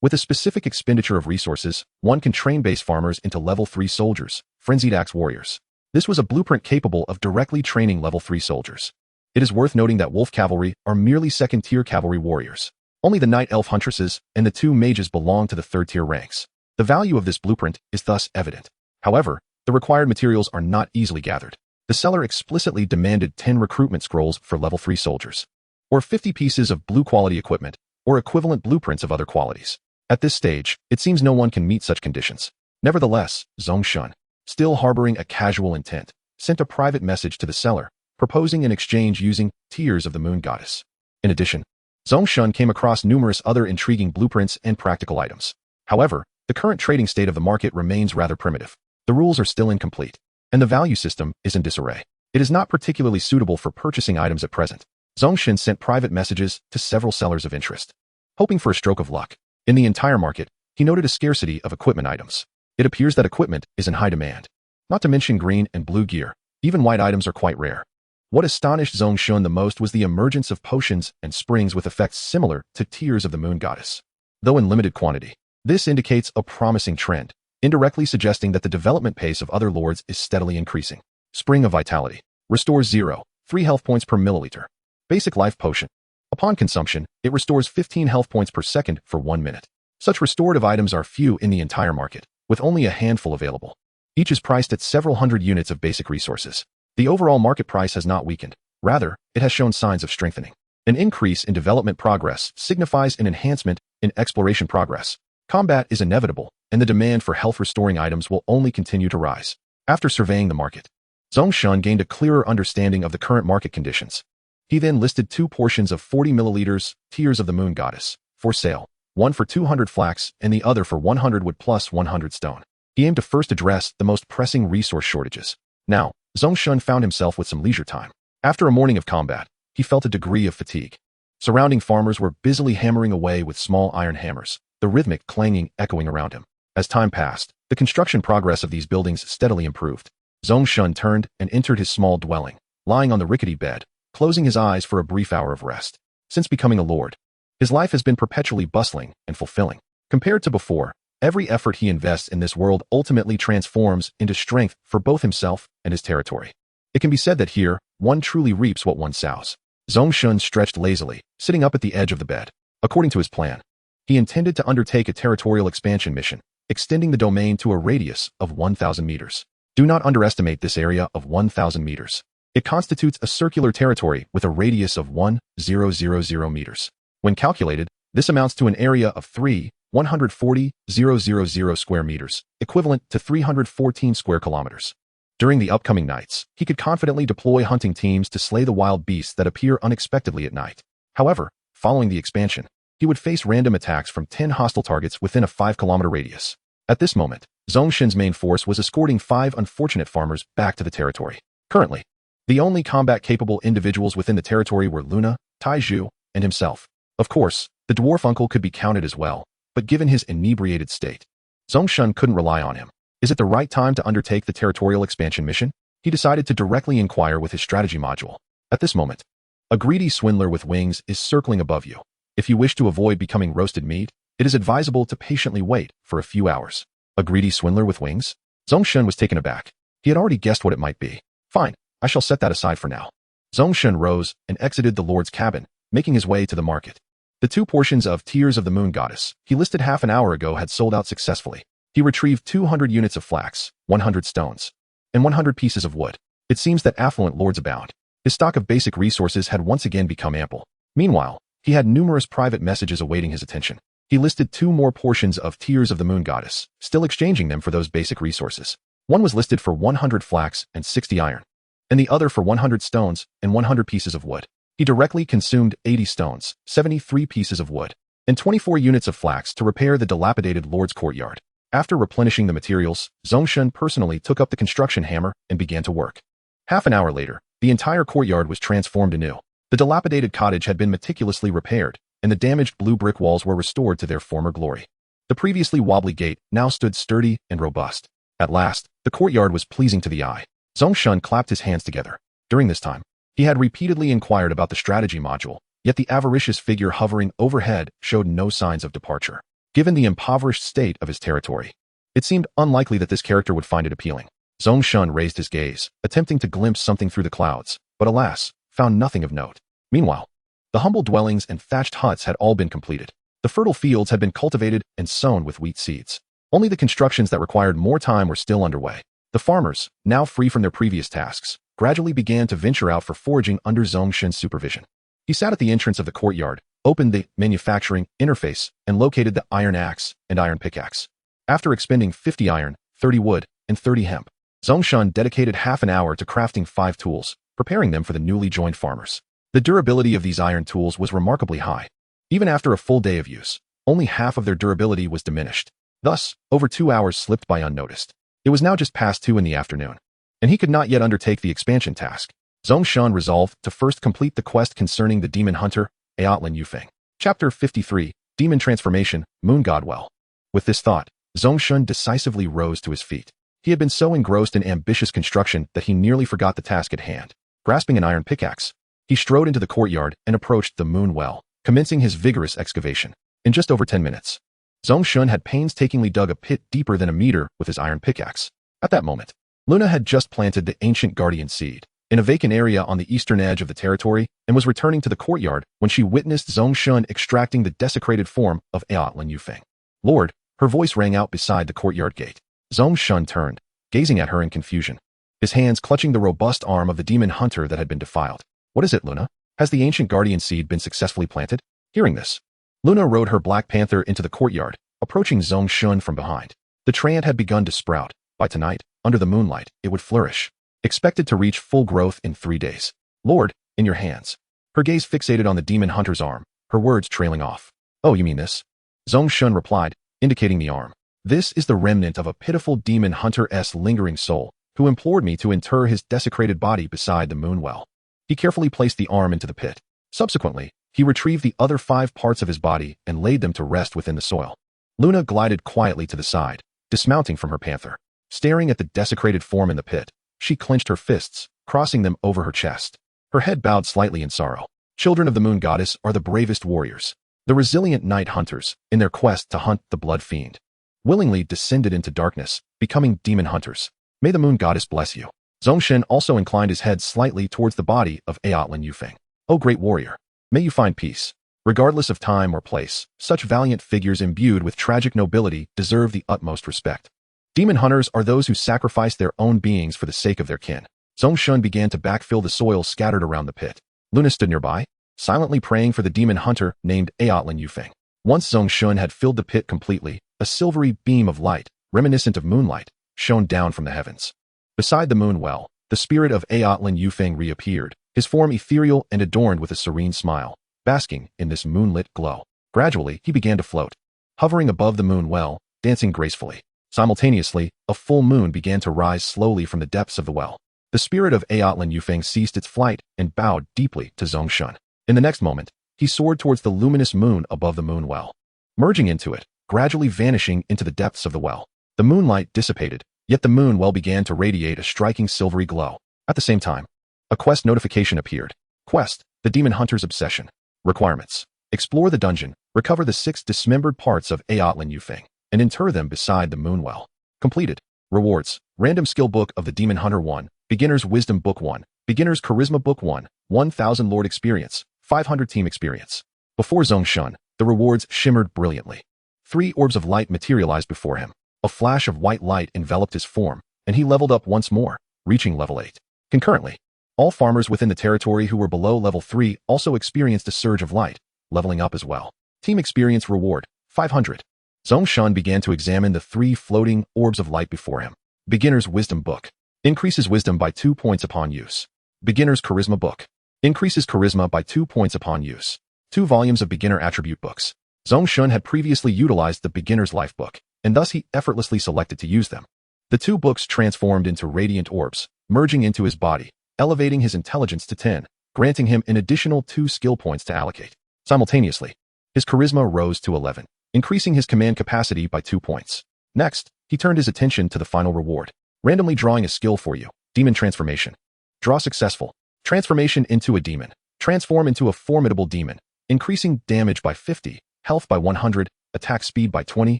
With a specific expenditure of resources, one can train base farmers into level 3 soldiers, Frenzied Axe Warriors. This was a blueprint capable of directly training level 3 soldiers. It is worth noting that wolf cavalry are merely second-tier cavalry warriors. Only the night elf huntresses and the 2 mages belong to the third-tier ranks. The value of this blueprint is thus evident. However, the required materials are not easily gathered. The seller explicitly demanded 10 recruitment scrolls for level 3 soldiers, or 50 pieces of blue-quality equipment, or equivalent blueprints of other qualities. At this stage, it seems no one can meet such conditions. Nevertheless, Zhong Shen, still harboring a casual intent, sent a private message to the seller, proposing an exchange using Tears of the Moon Goddess. In addition, Zhong Shen came across numerous other intriguing blueprints and practical items. However, the current trading state of the market remains rather primitive. The rules are still incomplete, and the value system is in disarray. It is not particularly suitable for purchasing items at present. Zhong Shen sent private messages to several sellers of interest, hoping for a stroke of luck. In the entire market, he noted a scarcity of equipment items. It appears that equipment is in high demand. Not to mention green and blue gear, even white items are quite rare. What astonished Zhong Shen the most was the emergence of potions and springs with effects similar to Tears of the Moon Goddess. Though in limited quantity, this indicates a promising trend, indirectly suggesting that the development pace of other lords is steadily increasing. Spring of Vitality. Restores 3 health points per milliliter. Basic Life Potion. Upon consumption, it restores 15 health points per second for 1 minute. Such restorative items are few in the entire market, with only a handful available. Each is priced at several hundred units of basic resources. The overall market price has not weakened. Rather, it has shown signs of strengthening. An increase in development progress signifies an enhancement in exploration progress. Combat is inevitable, and the demand for health-restoring items will only continue to rise. After surveying the market, Zhong Shen gained a clearer understanding of the current market conditions. He then listed 2 portions of 40 milliliters, Tears of the Moon Goddess, for sale, one for 200 flax and the other for 100 wood plus 100 stone. He aimed to first address the most pressing resource shortages. Now, Zhong Shen found himself with some leisure time. After a morning of combat, he felt a degree of fatigue. Surrounding farmers were busily hammering away with small iron hammers, the rhythmic clanging echoing around him. As time passed, the construction progress of these buildings steadily improved. Zhong Shen turned and entered his small dwelling, lying on the rickety bed, closing his eyes for a brief hour of rest. Since becoming a lord, his life has been perpetually bustling and fulfilling. Compared to before, every effort he invests in this world ultimately transforms into strength for both himself and his territory. It can be said that here, one truly reaps what one sows. Zhong Shen stretched lazily, sitting up at the edge of the bed. According to his plan, he intended to undertake a territorial expansion mission, extending the domain to a radius of 1,000 meters. Do not underestimate this area of 1,000 meters. It constitutes a circular territory with a radius of 1,000 meters. When calculated, this amounts to an area of 3,140,000 square meters, equivalent to 314 square kilometers. During the upcoming nights, he could confidently deploy hunting teams to slay the wild beasts that appear unexpectedly at night. However, following the expansion, he would face random attacks from 10 hostile targets within a 5-kilometer radius. At this moment, Zhong Shen's main force was escorting 5 unfortunate farmers back to the territory. Currently, the only combat-capable individuals within the territory were Luna, Taizhu, and himself. Of course, the dwarf uncle could be counted as well, but given his inebriated state, Zhong Shen couldn't rely on him. Is it the right time to undertake the territorial expansion mission? He decided to directly inquire with his strategy module. At this moment, a greedy swindler with wings is circling above you. If you wish to avoid becoming roasted meat, it is advisable to patiently wait for a few hours. A greedy swindler with wings? Zhong Shen was taken aback. He had already guessed what it might be. Fine, I shall set that aside for now. Zhong Shen rose and exited the Lord's cabin, making his way to the market. The 2 portions of Tears of the Moon Goddess he listed half an hour ago had sold out successfully. He retrieved 200 units of flax, 100 stones, and 100 pieces of wood. It seems that affluent lords abound. His stock of basic resources had once again become ample. Meanwhile, he had numerous private messages awaiting his attention. He listed 2 more portions of Tears of the Moon Goddess, still exchanging them for those basic resources. One was listed for 100 flax and 60 iron, and the other for 100 stones and 100 pieces of wood. He directly consumed 80 stones, 73 pieces of wood, and 24 units of flax to repair the dilapidated Lord's courtyard. After replenishing the materials, Zhong Shen personally took up the construction hammer and began to work. Half an hour later, the entire courtyard was transformed anew. The dilapidated cottage had been meticulously repaired, and the damaged blue brick walls were restored to their former glory. The previously wobbly gate now stood sturdy and robust. At last, the courtyard was pleasing to the eye. Zhong Shen clapped his hands together. During this time, he had repeatedly inquired about the strategy module, yet the avaricious figure hovering overhead showed no signs of departure. Given the impoverished state of his territory, it seemed unlikely that this character would find it appealing. Zhong Shen raised his gaze, attempting to glimpse something through the clouds, but alas, found nothing of note. Meanwhile, the humble dwellings and thatched huts had all been completed. The fertile fields had been cultivated and sown with wheat seeds. Only the constructions that required more time were still underway. The farmers, now free from their previous tasks, gradually began to venture out for foraging under Zhong Shen's supervision. He sat at the entrance of the courtyard, opened the manufacturing interface, and located the iron axe and iron pickaxe. After expending 50 iron, 30 wood, and 30 hemp, Zhong Shen dedicated half an hour to crafting 5 tools, preparing them for the newly joined farmers. The durability of these iron tools was remarkably high. Even after a full day of use, only half of their durability was diminished. Thus, over 2 hours slipped by unnoticed. It was now just past 2 in the afternoon, and he could not yet undertake the expansion task. Zhong Shen resolved to first complete the quest concerning the demon hunter, Aotlan Yufeng. Chapter 53, Demon Transformation, Moon Godwell. With this thought, Zhong Shen decisively rose to his feet. He had been so engrossed in ambitious construction that he nearly forgot the task at hand. Grasping an iron pickaxe, he strode into the courtyard and approached the moon well, commencing his vigorous excavation. In just over 10 minutes, Zhong Shen had painstakingly dug a pit deeper than a meter with his iron pickaxe. At that moment, Luna had just planted the ancient guardian seed in a vacant area on the eastern edge of the territory and was returning to the courtyard when she witnessed Zhong Shen extracting the desecrated form of Aotlan Yufeng. Lord, her voice rang out beside the courtyard gate. Zhong Shen turned, gazing at her in confusion, his hands clutching the robust arm of the demon hunter that had been defiled. What is it, Luna? Has the ancient guardian seed been successfully planted? Hearing this, Luna rode her black panther into the courtyard, approaching Zhong Shen from behind. The treant had begun to sprout. By tonight, under the moonlight, it would flourish, expected to reach full growth in 3 days. Lord, in your hands. Her gaze fixated on the demon hunter's arm, her words trailing off. Oh, you mean this? Zhong Shen replied, indicating the arm. This is the remnant of a pitiful demon hunter's lingering soul, who implored me to inter his desecrated body beside the moon well. He carefully placed the arm into the pit. Subsequently, he retrieved the other 5 parts of his body and laid them to rest within the soil. Luna glided quietly to the side, dismounting from her panther. Staring at the desecrated form in the pit, She clenched her fists, crossing them over her chest. Her head bowed slightly in sorrow. Children of the moon goddess are the bravest warriors. The resilient night hunters, in their quest to hunt the blood fiend, willingly descended into darkness, becoming demon hunters. May the moon goddess bless you. Zhong Shen also inclined his head slightly towards the body of Aotlin Yufeng. O great warrior, may you find peace. Regardless of time or place, such valiant figures imbued with tragic nobility deserve the utmost respect. Demon hunters are those who sacrifice their own beings for the sake of their kin. Zhong Shen began to backfill the soil scattered around the pit. Luna stood nearby, silently praying for the demon hunter named Aotlin Yufeng. Once Zhong Shen had filled the pit completely, a silvery beam of light, reminiscent of moonlight, shone down from the heavens. Beside the moon well, the spirit of Aotlin Yufeng reappeared, his form ethereal and adorned with a serene smile, basking in this moonlit glow. Gradually, he began to float, hovering above the moon well, dancing gracefully. Simultaneously, a full moon began to rise slowly from the depths of the well. The spirit of Aotlin Yufeng ceased its flight and bowed deeply to Zhong Shen. In the next moment, he soared towards the luminous moon above the moon well, merging into it, gradually vanishing into the depths of the well. The moonlight dissipated, yet the moon well began to radiate a striking silvery glow. At the same time, a quest notification appeared. Quest, the demon hunter's obsession. Requirements: explore the dungeon, recover the 6 dismembered parts of Aotlin Yufeng, and inter them beside the moon well. Completed. Rewards: Random Skill Book of the Demon Hunter 1, Beginner's Wisdom Book 1, Beginner's Charisma Book 1, 1000 Lord Experience, 500 Team Experience. Before Zhong Shen, the rewards shimmered brilliantly. 3 orbs of light materialized before him. A flash of white light enveloped his form, and he leveled up once more, reaching level 8. Concurrently, all farmers within the territory who were below level 3 also experienced a surge of light, leveling up as well. Team Experience Reward, 500. Zhong Shen began to examine the 3 floating orbs of light before him. Beginner's Wisdom Book. Increases wisdom by 2 points upon use. Beginner's Charisma Book. Increases charisma by 2 points upon use. 2 volumes of beginner attribute books. Zhong Shen had previously utilized the Beginner's Life Book, and thus he effortlessly selected to use them. The 2 books transformed into radiant orbs, merging into his body, elevating his intelligence to 10, granting him an additional 2 skill points to allocate. Simultaneously, his charisma rose to 11, increasing his command capacity by 2 points. Next, he turned his attention to the final reward, randomly drawing a skill for you. Demon Transformation. Draw successful. Transformation into a demon. Transform into a formidable demon, increasing damage by 50, health by 100, attack speed by 20,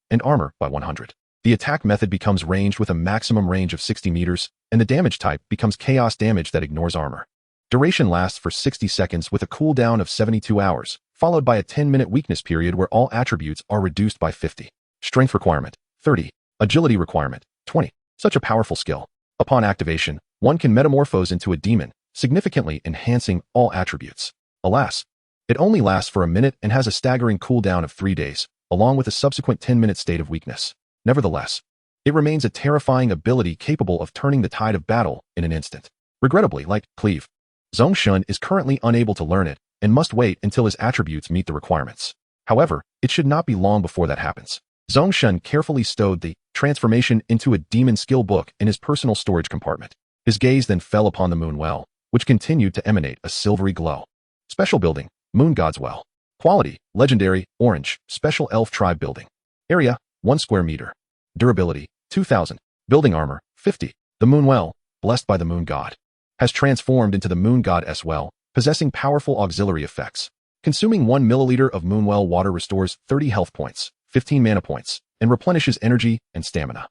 and armor by 100. The attack method becomes ranged with a maximum range of 60 meters, and the damage type becomes chaos damage that ignores armor. Duration lasts for 60 seconds with a cooldown of 72 hours, followed by a 10-minute weakness period where all attributes are reduced by 50. Strength requirement, 30. Agility requirement, 20. Such a powerful skill. Upon activation, one can metamorphose into a demon, significantly enhancing all attributes. Alas, it only lasts for a minute and has a staggering cooldown of 3 days, along with a subsequent 10-minute state of weakness. Nevertheless, it remains a terrifying ability capable of turning the tide of battle in an instant. Regrettably, like Cleave, Zhong Shen is currently unable to learn it and must wait until his attributes meet the requirements. However, it should not be long before that happens. Zhong Shen carefully stowed the transformation into a demon skill book in his personal storage compartment. His gaze then fell upon the moon well, which continued to emanate a silvery glow. Special building, Moon God's Well. Quality, legendary, orange, special elf tribe building. Area, 1 square meter. Durability, 2000. Building armor, 50. The moon well, blessed by the moon god, has transformed into the moon goddess well, possessing powerful auxiliary effects. Consuming 1 milliliter of moonwell water restores 30 health points, 15 mana points, and replenishes energy and stamina.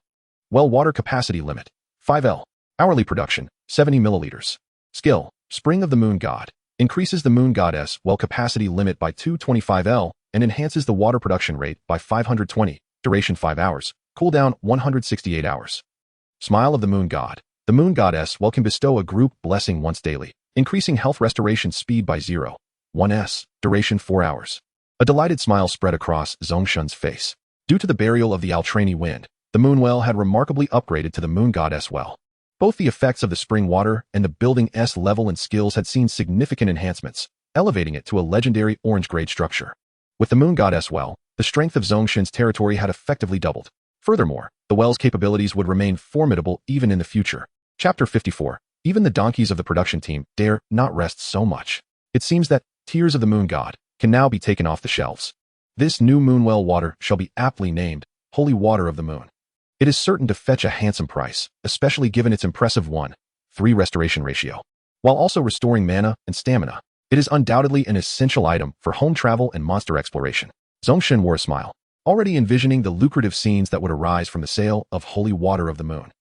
Well water capacity limit, 5L. Hourly production, 70 milliliters. Skill, Spring of the Moon God. Increases the moon goddess well capacity limit by 225L and enhances the water production rate by 520. Duration 5 hours. Cooldown 168 hours. Smile of the Moon God. The moon goddess well can bestow a group blessing once daily, increasing health restoration speed by 0.1s. Duration 4 hours. A delighted smile spread across Zhong Shen's face. Due to the burial of the Altrani wind, the moon well had remarkably upgraded to the moon goddess well. Both the effects of the spring water and the building S level and skills had seen significant enhancements, elevating it to a legendary orange-grade structure. With the moon goddess well, the strength of Zhong Shen's territory had effectively doubled. Furthermore, the well's capabilities would remain formidable even in the future. Chapter 54. Even the donkeys of the production team dare not rest so much. It seems that Tears of the Moon God can now be taken off the shelves. This new moonwell water shall be aptly named Holy Water of the Moon. It is certain to fetch a handsome price, especially given its impressive 3 restoration ratio. While also restoring mana and stamina, it is undoubtedly an essential item for home travel and monster exploration. Zhong Shen wore a smile, already envisioning the lucrative scenes that would arise from the sale of holy water of the moon.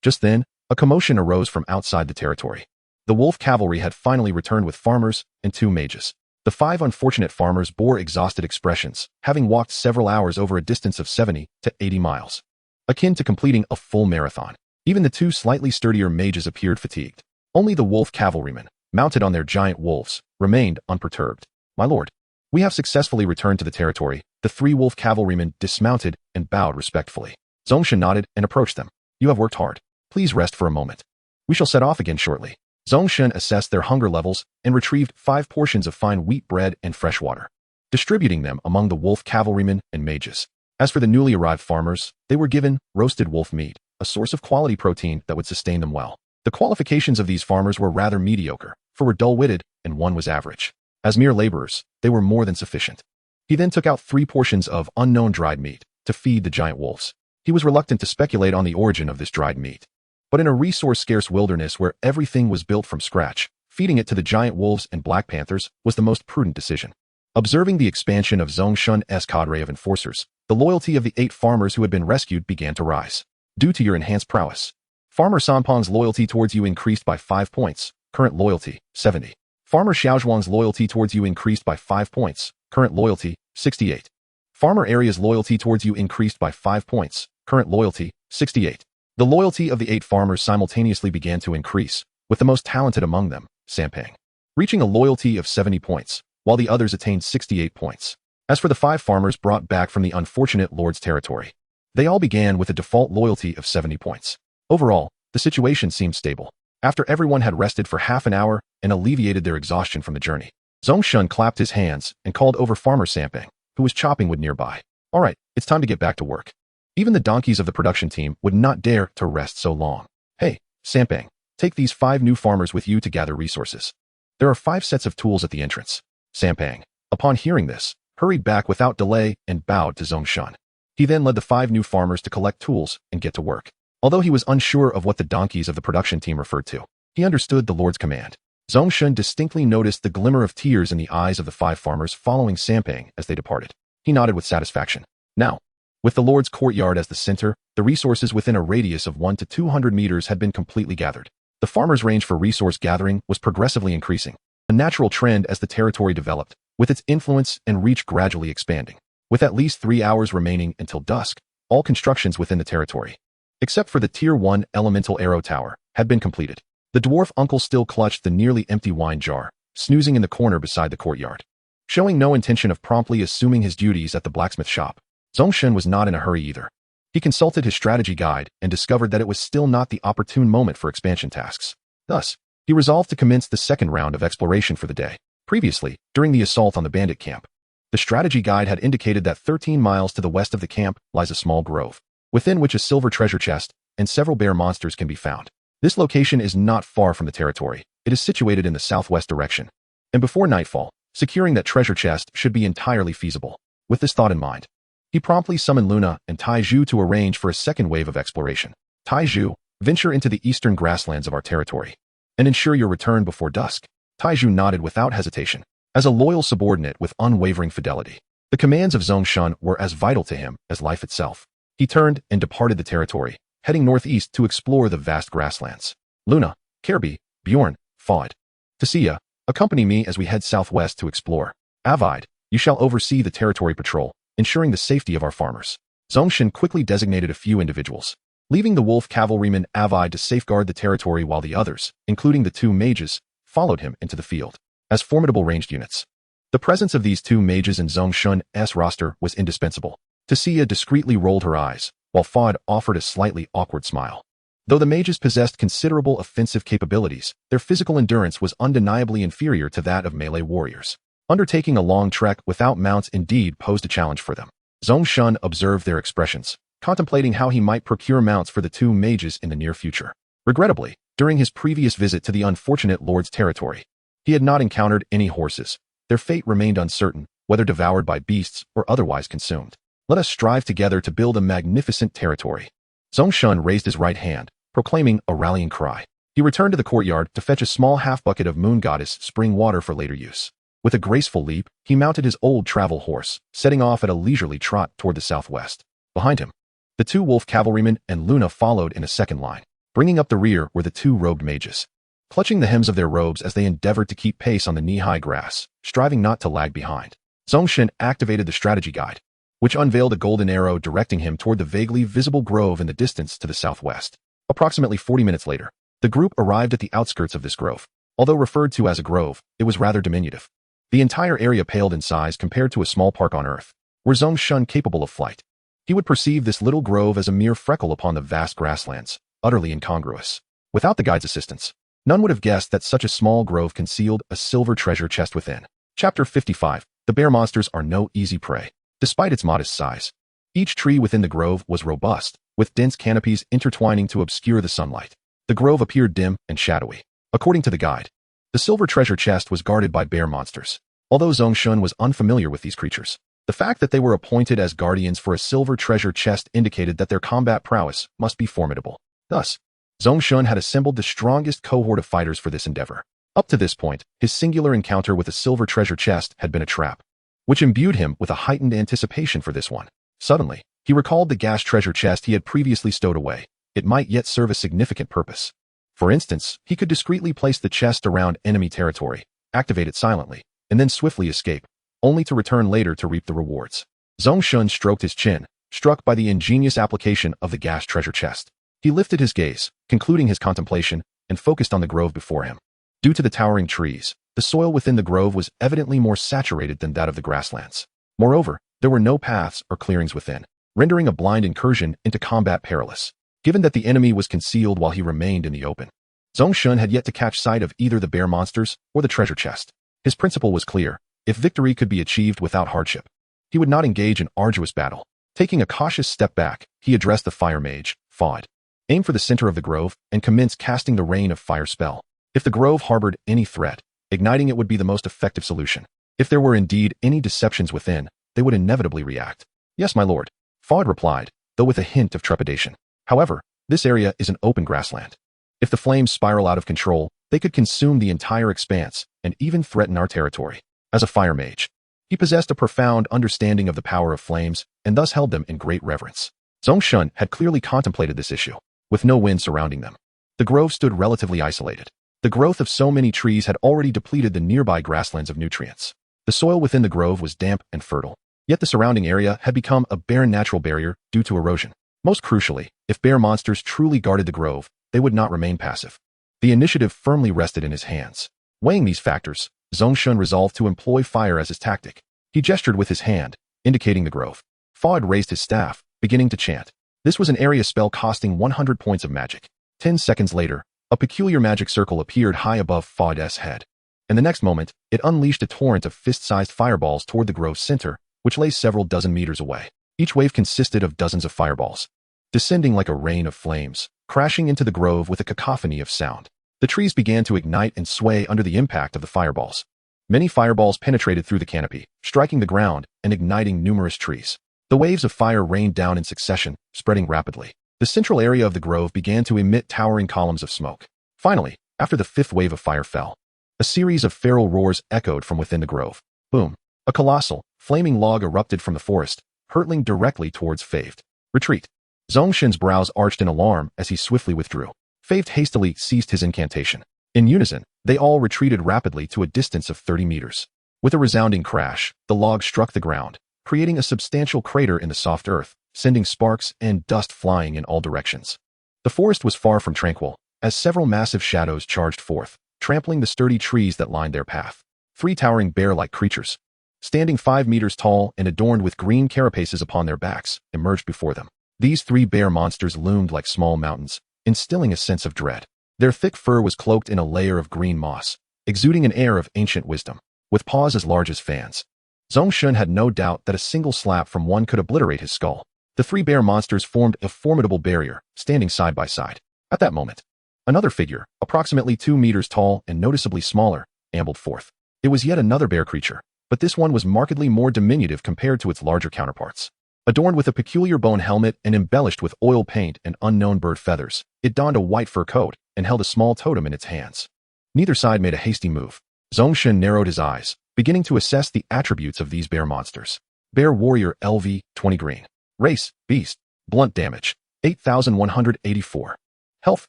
Just then, a commotion arose from outside the territory. The wolf cavalry had finally returned with farmers and 2 mages. The 5 unfortunate farmers bore exhausted expressions, having walked several hours over a distance of 70 to 80 miles, akin to completing a full marathon. Even the 2 slightly sturdier mages appeared fatigued. Only the wolf cavalrymen, mounted on their giant wolves, remained unperturbed. "My lord, we have successfully returned to the territory." The 3 wolf cavalrymen dismounted and bowed respectfully. Zhong Shen nodded and approached them. "You have worked hard. Please rest for a moment. We shall set off again shortly." Zhong Shen assessed their hunger levels and retrieved 5 portions of fine wheat bread and fresh water, distributing them among the wolf cavalrymen and mages. As for the newly arrived farmers, they were given roasted wolf meat, a source of quality protein that would sustain them well. The qualifications of these farmers were rather mediocre, for were dull-witted and one was average. As mere laborers, they were more than sufficient. He then took out 3 portions of unknown dried meat to feed the giant wolves. He was reluctant to speculate on the origin of this dried meat, but in a resource-scarce wilderness where everything was built from scratch, feeding it to the giant wolves and black panthers was the most prudent decision. Observing the expansion of Zhong Shen's cadre of enforcers, the loyalty of the 8 farmers who had been rescued began to rise. Due to your enhanced prowess, Farmer Sanpong's loyalty towards you increased by 5 points, current loyalty, 70. Farmer Xiaozhuang's loyalty towards you increased by 5 points, current loyalty, 68. Farmer Area's loyalty towards you increased by 5 points, current loyalty, 68. The loyalty of the 8 farmers simultaneously began to increase, with the most talented among them, Sampang, reaching a loyalty of 70 points, while the others attained 68 points. As for the 5 farmers brought back from the unfortunate lord's territory, they all began with a default loyalty of 70 points. Overall, the situation seemed stable. After everyone had rested for half an hour and alleviated their exhaustion from the journey, Zhong Shen clapped his hands and called over Farmer Sampang, who was chopping wood nearby. "All right, it's time to get back to work." Even the donkeys of the production team would not dare to rest so long. "Hey, Sampang, take these 5 new farmers with you to gather resources. There are 5 sets of tools at the entrance." Sampang, upon hearing this, hurried back without delay and bowed to Zhong Shen. He then led the 5 new farmers to collect tools and get to work. Although he was unsure of what the donkeys of the production team referred to, he understood the Lord's command. Zhong Shen distinctly noticed the glimmer of tears in the eyes of the 5 farmers following Sampang as they departed. He nodded with satisfaction. Now, with the Lord's courtyard as the center, the resources within a radius of 1 to 200 meters had been completely gathered. The farmers' range for resource gathering was progressively increasing, a natural trend as the territory developed, with its influence and reach gradually expanding. With at least 3 hours remaining until dusk, all constructions within the territory, except for the Tier 1 elemental arrow tower, had been completed. The dwarf uncle still clutched the nearly empty wine jar, snoozing in the corner beside the courtyard. Showing no intention of promptly assuming his duties at the blacksmith shop, Zhong Shen was not in a hurry either. He consulted his strategy guide and discovered that it was still not the opportune moment for expansion tasks. Thus, he resolved to commence the second round of exploration for the day. Previously, during the assault on the bandit camp, the strategy guide had indicated that 13 miles to the west of the camp lies a small grove, within which a silver treasure chest and several bear monsters can be found. This location is not far from the territory. It is situated in the southwest direction, and before nightfall, securing that treasure chest should be entirely feasible. With this thought in mind, he promptly summoned Luna and Taizhu to arrange for a second wave of exploration. "Taizhu, venture into the eastern grasslands of our territory, and ensure your return before dusk." Taizhu nodded without hesitation. As a loyal subordinate with unwavering fidelity, the commands of Zhong Shen were as vital to him as life itself. He turned and departed the territory, heading northeast to explore the vast grasslands. "Luna, Kirby, Bjorn, Fod, Tessia, accompany me as we head southwest to explore. Avide, you shall oversee the territory patrol, ensuring the safety of our farmers." Zhong Shen quickly designated a few individuals, leaving the wolf cavalryman Avide to safeguard the territory while the others, including the 2 mages, followed him into the field. As formidable ranged units, the presence of these 2 mages in Zhong Shen's roster was indispensable. Tessia discreetly rolled her eyes, while Fod offered a slightly awkward smile. Though the mages possessed considerable offensive capabilities, their physical endurance was undeniably inferior to that of melee warriors. Undertaking a long trek without mounts indeed posed a challenge for them. Zhong Shen observed their expressions, contemplating how he might procure mounts for the 2 mages in the near future. Regrettably, during his previous visit to the unfortunate lord's territory, he had not encountered any horses. Their fate remained uncertain, whether devoured by beasts or otherwise consumed. "Let us strive together to build a magnificent territory." Zhong Shen raised his right hand, proclaiming a rallying cry. He returned to the courtyard to fetch a small half-bucket of moon goddess spring water for later use. With a graceful leap, he mounted his old travel horse, setting off at a leisurely trot toward the southwest. Behind him, the two wolf cavalrymen and Luna followed in a second line. Bringing up the rear were the two robed mages, clutching the hems of their robes as they endeavored to keep pace on the knee-high grass, striving not to lag behind. Zhong Shen activated the strategy guide, which unveiled a golden arrow directing him toward the vaguely visible grove in the distance to the southwest. Approximately 40 minutes later, the group arrived at the outskirts of this grove. Although referred to as a grove, it was rather diminutive. The entire area paled in size compared to a small park on Earth. Were Zhong Shen capable of flight, he would perceive this little grove as a mere freckle upon the vast grasslands, utterly incongruous. Without the guide's assistance, none would have guessed that such a small grove concealed a silver treasure chest within. Chapter 55. The bear monsters are no easy prey. Despite its modest size, each tree within the grove was robust, with dense canopies intertwining to obscure the sunlight. The grove appeared dim and shadowy. According to the guide, the silver treasure chest was guarded by bear monsters. Although Zhong Shen was unfamiliar with these creatures, the fact that they were appointed as guardians for a silver treasure chest indicated that their combat prowess must be formidable. Thus, Zhong Shen had assembled the strongest cohort of fighters for this endeavor. Up to this point, his singular encounter with the silver treasure chest had been a trap, which imbued him with a heightened anticipation for this one. Suddenly, he recalled the gas treasure chest he had previously stowed away. It might yet serve a significant purpose. For instance, he could discreetly place the chest around enemy territory, activate it silently, and then swiftly escape, only to return later to reap the rewards. Zhong Shen stroked his chin, struck by the ingenious application of the gas treasure chest. He lifted his gaze, concluding his contemplation, and focused on the grove before him. Due to the towering trees, the soil within the grove was evidently more saturated than that of the grasslands. Moreover, there were no paths or clearings within, rendering a blind incursion into combat perilous. Given that the enemy was concealed while he remained in the open, Zhong Shen had yet to catch sight of either the bear monsters or the treasure chest. His principle was clear. If victory could be achieved without hardship, he would not engage in arduous battle. Taking a cautious step back, he addressed the fire mage, Faud. Aim for the center of the grove and commence casting the rain of fire spell. If the grove harbored any threat, igniting it would be the most effective solution. If there were indeed any deceptions within, they would inevitably react. Yes, my lord, Faud replied, though with a hint of trepidation. However, this area is an open grassland. If the flames spiral out of control, they could consume the entire expanse and even threaten our territory. As a fire mage, he possessed a profound understanding of the power of flames and thus held them in great reverence. Zhong Shen had clearly contemplated this issue, with no wind surrounding them. The grove stood relatively isolated. The growth of so many trees had already depleted the nearby grasslands of nutrients. The soil within the grove was damp and fertile, yet the surrounding area had become a barren natural barrier due to erosion. Most crucially, if bear monsters truly guarded the grove, they would not remain passive. The initiative firmly rested in his hands. Weighing these factors, Zhong Shen resolved to employ fire as his tactic. He gestured with his hand, indicating the grove. Faud raised his staff, beginning to chant. This was an area spell costing 100 points of magic. 10 seconds later, a peculiar magic circle appeared high above Faud's head. And the next moment, it unleashed a torrent of fist-sized fireballs toward the grove's center, which lay several dozen meters away. Each wave consisted of dozens of fireballs, descending like a rain of flames, crashing into the grove with a cacophony of sound. The trees began to ignite and sway under the impact of the fireballs. Many fireballs penetrated through the canopy, striking the ground and igniting numerous trees. The waves of fire rained down in succession, spreading rapidly. The central area of the grove began to emit towering columns of smoke. Finally, after the fifth wave of fire fell, a series of feral roars echoed from within the grove. Boom! A colossal, flaming log erupted from the forest, hurtling directly towards Faved. Retreat! Zhong Shen's brows arched in alarm as he swiftly withdrew. Faved hastily ceased his incantation. In unison, they all retreated rapidly to a distance of 30 meters. With a resounding crash, the log struck the ground, creating a substantial crater in the soft earth, sending sparks and dust flying in all directions. The forest was far from tranquil, as several massive shadows charged forth, trampling the sturdy trees that lined their path. 3 towering bear-like creatures, standing 5 meters tall and adorned with green carapaces upon their backs, emerged before them. These 3 bear monsters loomed like small mountains, instilling a sense of dread. Their thick fur was cloaked in a layer of green moss, exuding an air of ancient wisdom. With paws as large as fans, Zhong Shen had no doubt that a single slap from one could obliterate his skull. The 3 bear monsters formed a formidable barrier, standing side by side. At that moment, another figure, approximately 2 meters tall and noticeably smaller, ambled forth. It was yet another bear creature, but this one was markedly more diminutive compared to its larger counterparts. Adorned with a peculiar bone helmet and embellished with oil paint and unknown bird feathers, it donned a white fur coat, and held a small totem in its hands. Neither side made a hasty move. Zhong Shen narrowed his eyes, beginning to assess the attributes of these bear monsters. Bear Warrior LV, 20 green. Race, Beast. Blunt damage, 8,184. Health,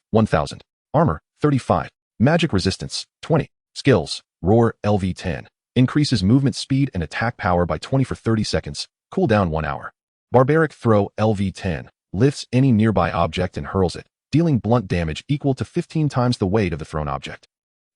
1,000. Armor, 35. Magic resistance, 20. Skills, Roar LV 10. Increases movement speed and attack power by 20 for 30 seconds. Cooldown 1 hour. Barbaric Throw LV 10. Lifts any nearby object and hurls it, dealing blunt damage equal to 15 times the weight of the thrown object.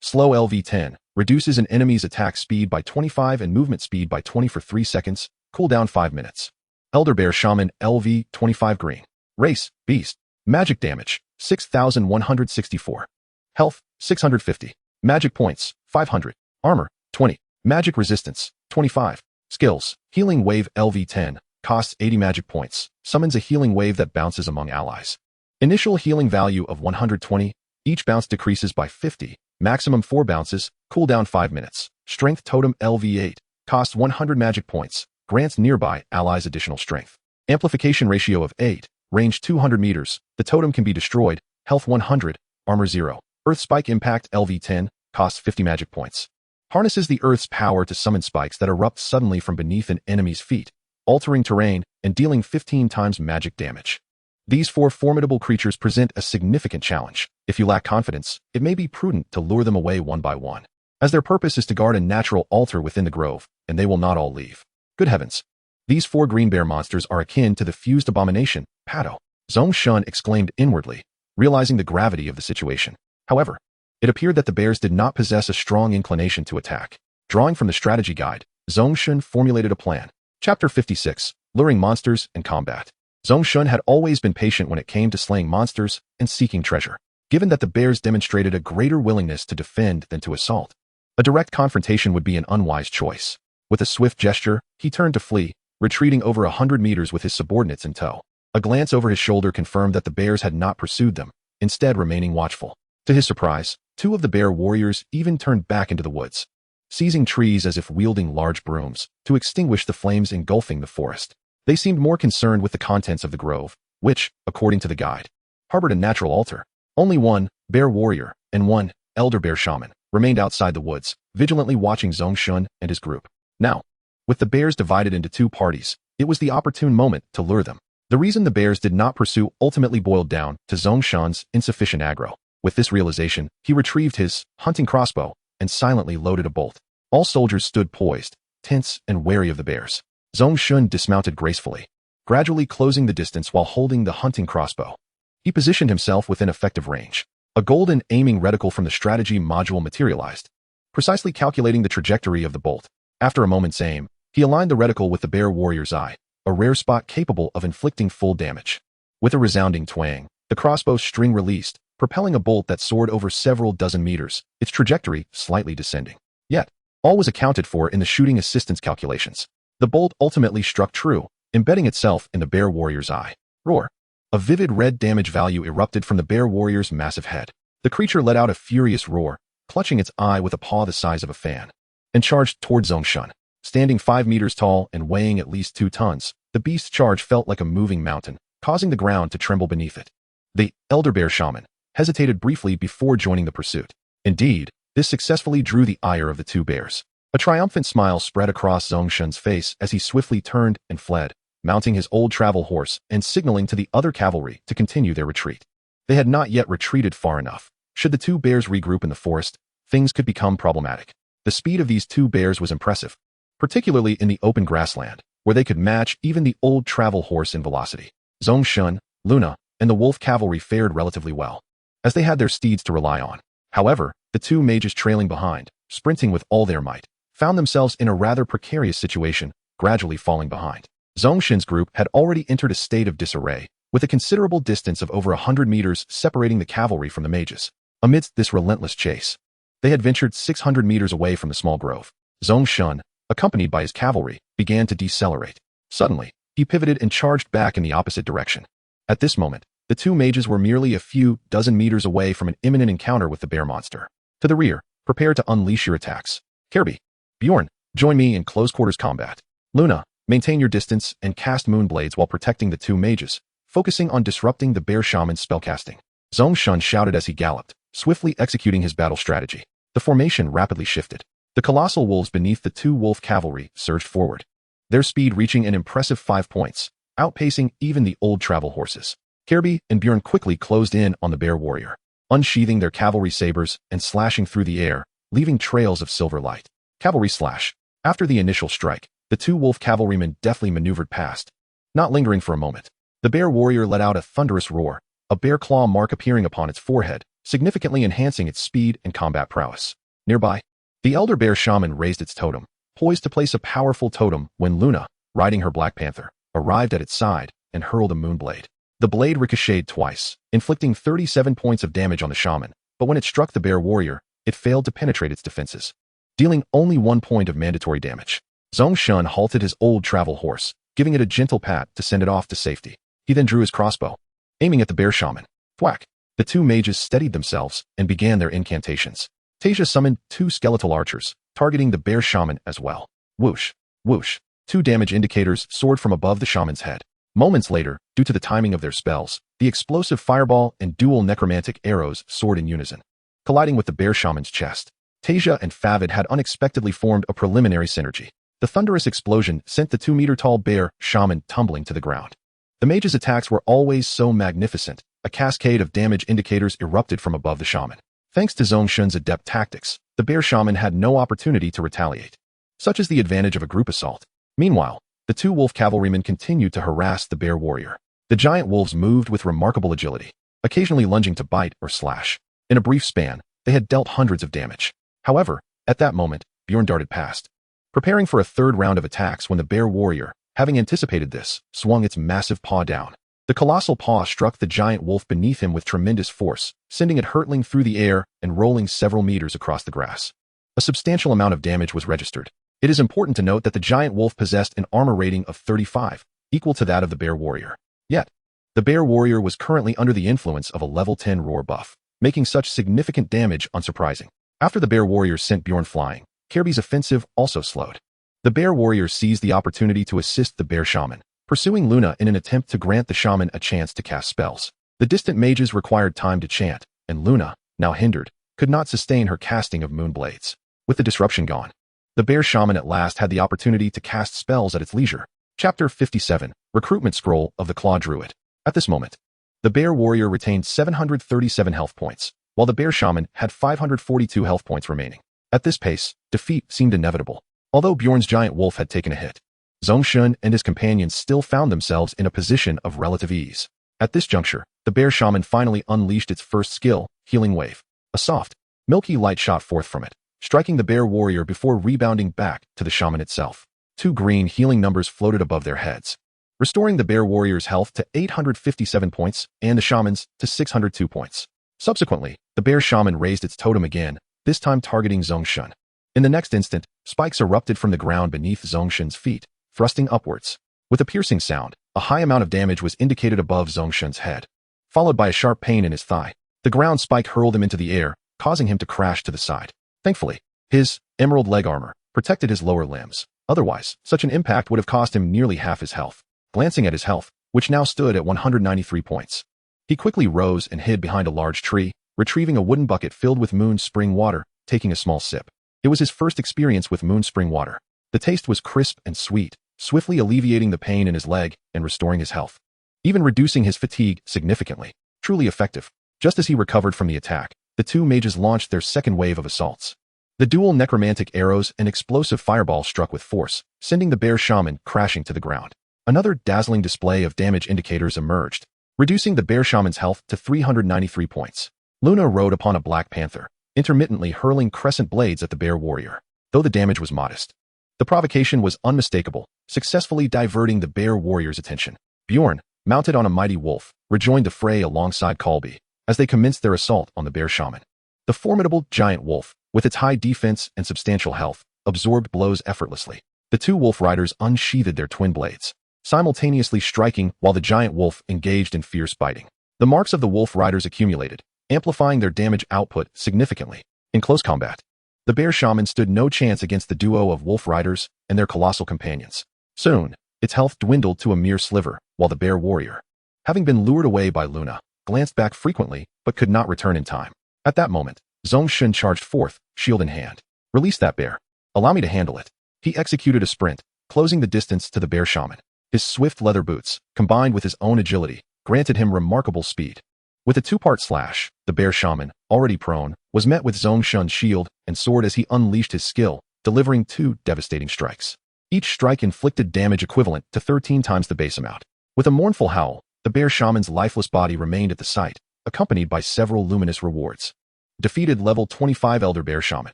Slow LV 10. Reduces an enemy's attack speed by 25 and movement speed by 20 for 3 seconds. Cooldown 5 minutes. Elder Bear Shaman LV 25 green. Race, Beast. Magic damage, 6,164. Health, 650. Magic points, 500. Armor, 20. Magic resistance, 25. Skills, Healing Wave LV 10. Costs 80 magic points. Summons a healing wave that bounces among allies. Initial healing value of 120. Each bounce decreases by 50. Maximum 4 bounces. Cooldown 5 minutes. Strength Totem LV 8. Costs 100 magic points. Grants nearby allies additional strength. Amplification ratio of 8. Range 200 meters. The totem can be destroyed. Health 100. Armor 0. Earth Spike Impact LV 10. Costs 50 magic points. Harnesses the Earth's power to summon spikes that erupt suddenly from beneath an enemy's feet, altering terrain and dealing 15 times magic damage. These 4 formidable creatures present a significant challenge. If you lack confidence, it may be prudent to lure them away one by one, as their purpose is to guard a natural altar within the grove, and they will not all leave. Good heavens! These 4 green bear monsters are akin to the fused abomination, Pato. Zhong Shen exclaimed inwardly, realizing the gravity of the situation. However, it appeared that the bears did not possess a strong inclination to attack. Drawing from the strategy guide, Zhong Shen formulated a plan. Chapter 56, Luring Monsters and Combat. Zhong Shen had always been patient when it came to slaying monsters and seeking treasure, given that the bears demonstrated a greater willingness to defend than to assault. A direct confrontation would be an unwise choice. With a swift gesture, he turned to flee, retreating over 100 meters with his subordinates in tow. A glance over his shoulder confirmed that the bears had not pursued them, instead remaining watchful. To his surprise, 2 of the bear warriors even turned back into the woods, seizing trees as if wielding large brooms to extinguish the flames engulfing the forest. They seemed more concerned with the contents of the grove, which, according to the guide, harbored a natural altar. Only 1 bear warrior and 1 elder bear shaman remained outside the woods, vigilantly watching Zhong Shen and his group. Now, with the bears divided into 2 parties, it was the opportune moment to lure them. The reason the bears did not pursue ultimately boiled down to Zhong Shen's insufficient aggro. With this realization, he retrieved his hunting crossbow and silently loaded a bolt. All soldiers stood poised, tense and wary of the bears. Zhong Shen dismounted gracefully, gradually closing the distance while holding the hunting crossbow. He positioned himself within effective range. A golden aiming reticle from the strategy module materialized, precisely calculating the trajectory of the bolt. After a moment's aim, he aligned the reticle with the bear warrior's eye, a rare spot capable of inflicting full damage. With a resounding twang, the crossbow string released, propelling a bolt that soared over several dozen meters, its trajectory slightly descending. Yet, all was accounted for in the shooting assistance calculations. The bolt ultimately struck true, embedding itself in the bear warrior's eye. Roar! A vivid red damage value erupted from the bear warrior's massive head. The creature let out a furious roar, clutching its eye with a paw the size of a fan, and charged toward Zhong Shen. Standing 5 meters tall and weighing at least 2 tons, the beast's charge felt like a moving mountain, causing the ground to tremble beneath it. The elder bear shaman hesitated briefly before joining the pursuit. Indeed, this successfully drew the ire of the 2 bears. A triumphant smile spread across Zhong Shen's face as he swiftly turned and fled, mounting his old travel horse and signaling to the other cavalry to continue their retreat. They had not yet retreated far enough. Should the 2 bears regroup in the forest, things could become problematic. The speed of these 2 bears was impressive, particularly in the open grassland, where they could match even the old travel horse in velocity. Zhong Shen, Luna, and the wolf cavalry fared relatively well, as they had their steeds to rely on. However, the 2 mages trailing behind, sprinting with all their might, found themselves in a rather precarious situation, gradually falling behind. Zhong Shen's group had already entered a state of disarray, with a considerable distance of over 100 meters separating the cavalry from the mages. Amidst this relentless chase, they had ventured 600 meters away from the small grove. Zhong Shen, accompanied by his cavalry, began to decelerate. Suddenly, he pivoted and charged back in the opposite direction. At this moment, the 2 mages were merely a few dozen meters away from an imminent encounter with the bear monster. To the rear, prepare to unleash your attacks. Kirby, Bjorn, join me in close quarters combat. Luna, maintain your distance and cast moonblades while protecting the 2 mages, focusing on disrupting the bear shaman's spellcasting. Zhong Shen shouted as he galloped, swiftly executing his battle strategy. The formation rapidly shifted. The colossal wolves beneath the two wolf cavalry surged forward, their speed reaching an impressive 5 points, outpacing even the old travel horses. Kirby and Bjorn quickly closed in on the bear warrior, unsheathing their cavalry sabers and slashing through the air, leaving trails of silver light. Cavalry slash. After the initial strike, the two wolf cavalrymen deftly maneuvered past, not lingering for a moment. The bear warrior let out a thunderous roar, a bear claw mark appearing upon its forehead, significantly enhancing its speed and combat prowess. Nearby, the elder bear shaman raised its totem, poised to place a powerful totem when Luna, riding her black panther, arrived at its side and hurled a moonblade. The blade ricocheted twice, inflicting 37 points of damage on the shaman, but when it struck the bear warrior, it failed to penetrate its defenses, dealing only 1 point of mandatory damage. Zhong Shen halted his old travel horse, giving it a gentle pat to send it off to safety. He then drew his crossbow, aiming at the bear shaman. Thwack! The two mages steadied themselves and began their incantations. Tasia summoned 2 skeletal archers, targeting the bear shaman as well. Whoosh! Whoosh! 2 damage indicators soared from above the shaman's head. Moments later, due to the timing of their spells, the explosive fireball and dual necromantic arrows soared in unison, colliding with the bear shaman's chest. Tasia and Favid had unexpectedly formed a preliminary synergy. The thunderous explosion sent the 2-meter-tall bear shaman tumbling to the ground. The mage's attacks were always so magnificent, a cascade of damage indicators erupted from above the shaman. Thanks to Zhong Shen's adept tactics, the bear shaman had no opportunity to retaliate. Such is the advantage of a group assault. Meanwhile, the 2 wolf cavalrymen continued to harass the bear warrior. The giant wolves moved with remarkable agility, occasionally lunging to bite or slash. In a brief span, they had dealt hundreds of damage. However, at that moment, Bjorn darted past, preparing for a third round of attacks when the bear warrior, having anticipated this, swung its massive paw down. The colossal paw struck the giant wolf beneath him with tremendous force, sending it hurtling through the air and rolling several meters across the grass. A substantial amount of damage was registered. It is important to note that the giant wolf possessed an armor rating of 35, equal to that of the bear warrior. Yet, the bear warrior was currently under the influence of a level 10 roar buff, making such significant damage unsurprising. After the bear warrior sent Bjorn flying, Kirby's offensive also slowed. The bear warrior seized the opportunity to assist the bear shaman, pursuing Luna in an attempt to grant the shaman a chance to cast spells. The distant mages required time to chant, and Luna, now hindered, could not sustain her casting of moonblades. With the disruption gone, the bear shaman at last had the opportunity to cast spells at its leisure. Chapter 57, Recruitment Scroll of the Claw Druid. At this moment, the bear warrior retained 737 health points, while the bear shaman had 542 health points remaining. At this pace, defeat seemed inevitable. Although Bjorn's giant wolf had taken a hit, Zhong Shen and his companions still found themselves in a position of relative ease. At this juncture, the bear shaman finally unleashed its first skill, Healing Wave. A soft, milky light shot forth from it, striking the bear warrior before rebounding back to the shaman itself. 2 green healing numbers floated above their heads, restoring the bear warrior's health to 857 points and the shaman's to 602 points. Subsequently, the bear shaman raised its totem again, this time targeting Zhong Shen. In the next instant, spikes erupted from the ground beneath Zhong Shen's feet, thrusting upwards. With a piercing sound, a high amount of damage was indicated above Zhong Shen's head, followed by a sharp pain in his thigh. The ground spike hurled him into the air, causing him to crash to the side. Thankfully, his emerald leg armor protected his lower limbs. Otherwise, such an impact would have cost him nearly half his health. Glancing at his health, which now stood at 193 points, he quickly rose and hid behind a large tree, retrieving a wooden bucket filled with moon spring water, taking a small sip. It was his first experience with moon spring water. The taste was crisp and sweet, swiftly alleviating the pain in his leg and restoring his health, even reducing his fatigue significantly. Truly effective. Just as he recovered from the attack, the 2 mages launched their second wave of assaults. The dual necromantic arrows and explosive fireball struck with force, sending the bear shaman crashing to the ground. Another dazzling display of damage indicators emerged, reducing the bear shaman's health to 393 points. Luna rode upon a black panther, intermittently hurling crescent blades at the bear warrior. Though the damage was modest, the provocation was unmistakable, successfully diverting the bear warrior's attention. Bjorn, mounted on a mighty wolf, rejoined the fray alongside Colby, as they commenced their assault on the bear shaman. The formidable giant wolf, with its high defense and substantial health, absorbed blows effortlessly. The 2 wolf riders unsheathed their twin blades, simultaneously striking while the giant wolf engaged in fierce biting. The marks of the wolf riders accumulated, amplifying their damage output significantly. In close combat, the bear shaman stood no chance against the duo of wolf riders and their colossal companions. Soon, its health dwindled to a mere sliver, while the bear warrior, having been lured away by Luna, glanced back frequently but could not return in time. At that moment, Zhong Shen charged forth, shield in hand. Release that bear. Allow me to handle it. He executed a sprint, closing the distance to the bear shaman. His swift leather boots, combined with his own agility, granted him remarkable speed. With a two-part slash, the bear shaman, already prone, was met with Zhong Shen's shield and sword as he unleashed his skill, delivering 2 devastating strikes. Each strike inflicted damage equivalent to 13 times the base amount. With a mournful howl, the bear shaman's lifeless body remained at the site, accompanied by several luminous rewards. Defeated level 25 Elder Bear Shaman.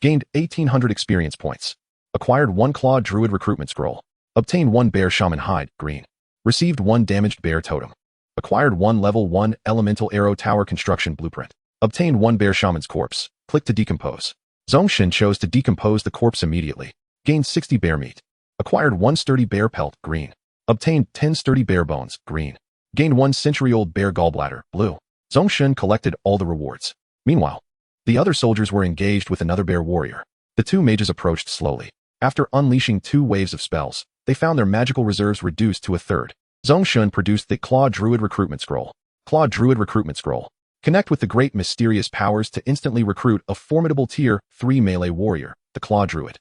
Gained 1,800 experience points. Acquired 1 Claw Druid recruitment scroll. Obtained 1 Bear Shaman hide, green. Received 1 damaged bear totem. Acquired 1 level 1 Elemental Arrow Tower construction blueprint. Obtained 1 Bear Shaman's corpse. Click to decompose. Zhong Shen chose to decompose the corpse immediately. Gained 60 bear meat. Acquired 1 sturdy bear pelt, green. Obtained 10 sturdy bear bones, green. Gained 1 century-old bear gallbladder, blue. Zhong Shen collected all the rewards. Meanwhile, the other soldiers were engaged with another bear warrior. The 2 mages approached slowly. After unleashing 2 waves of spells, they found their magical reserves reduced to a third. Zhong Shen produced the Claw Druid recruitment scroll. Claw Druid recruitment scroll. Connect with the great mysterious powers to instantly recruit a formidable tier 3 melee warrior, the Claw Druid.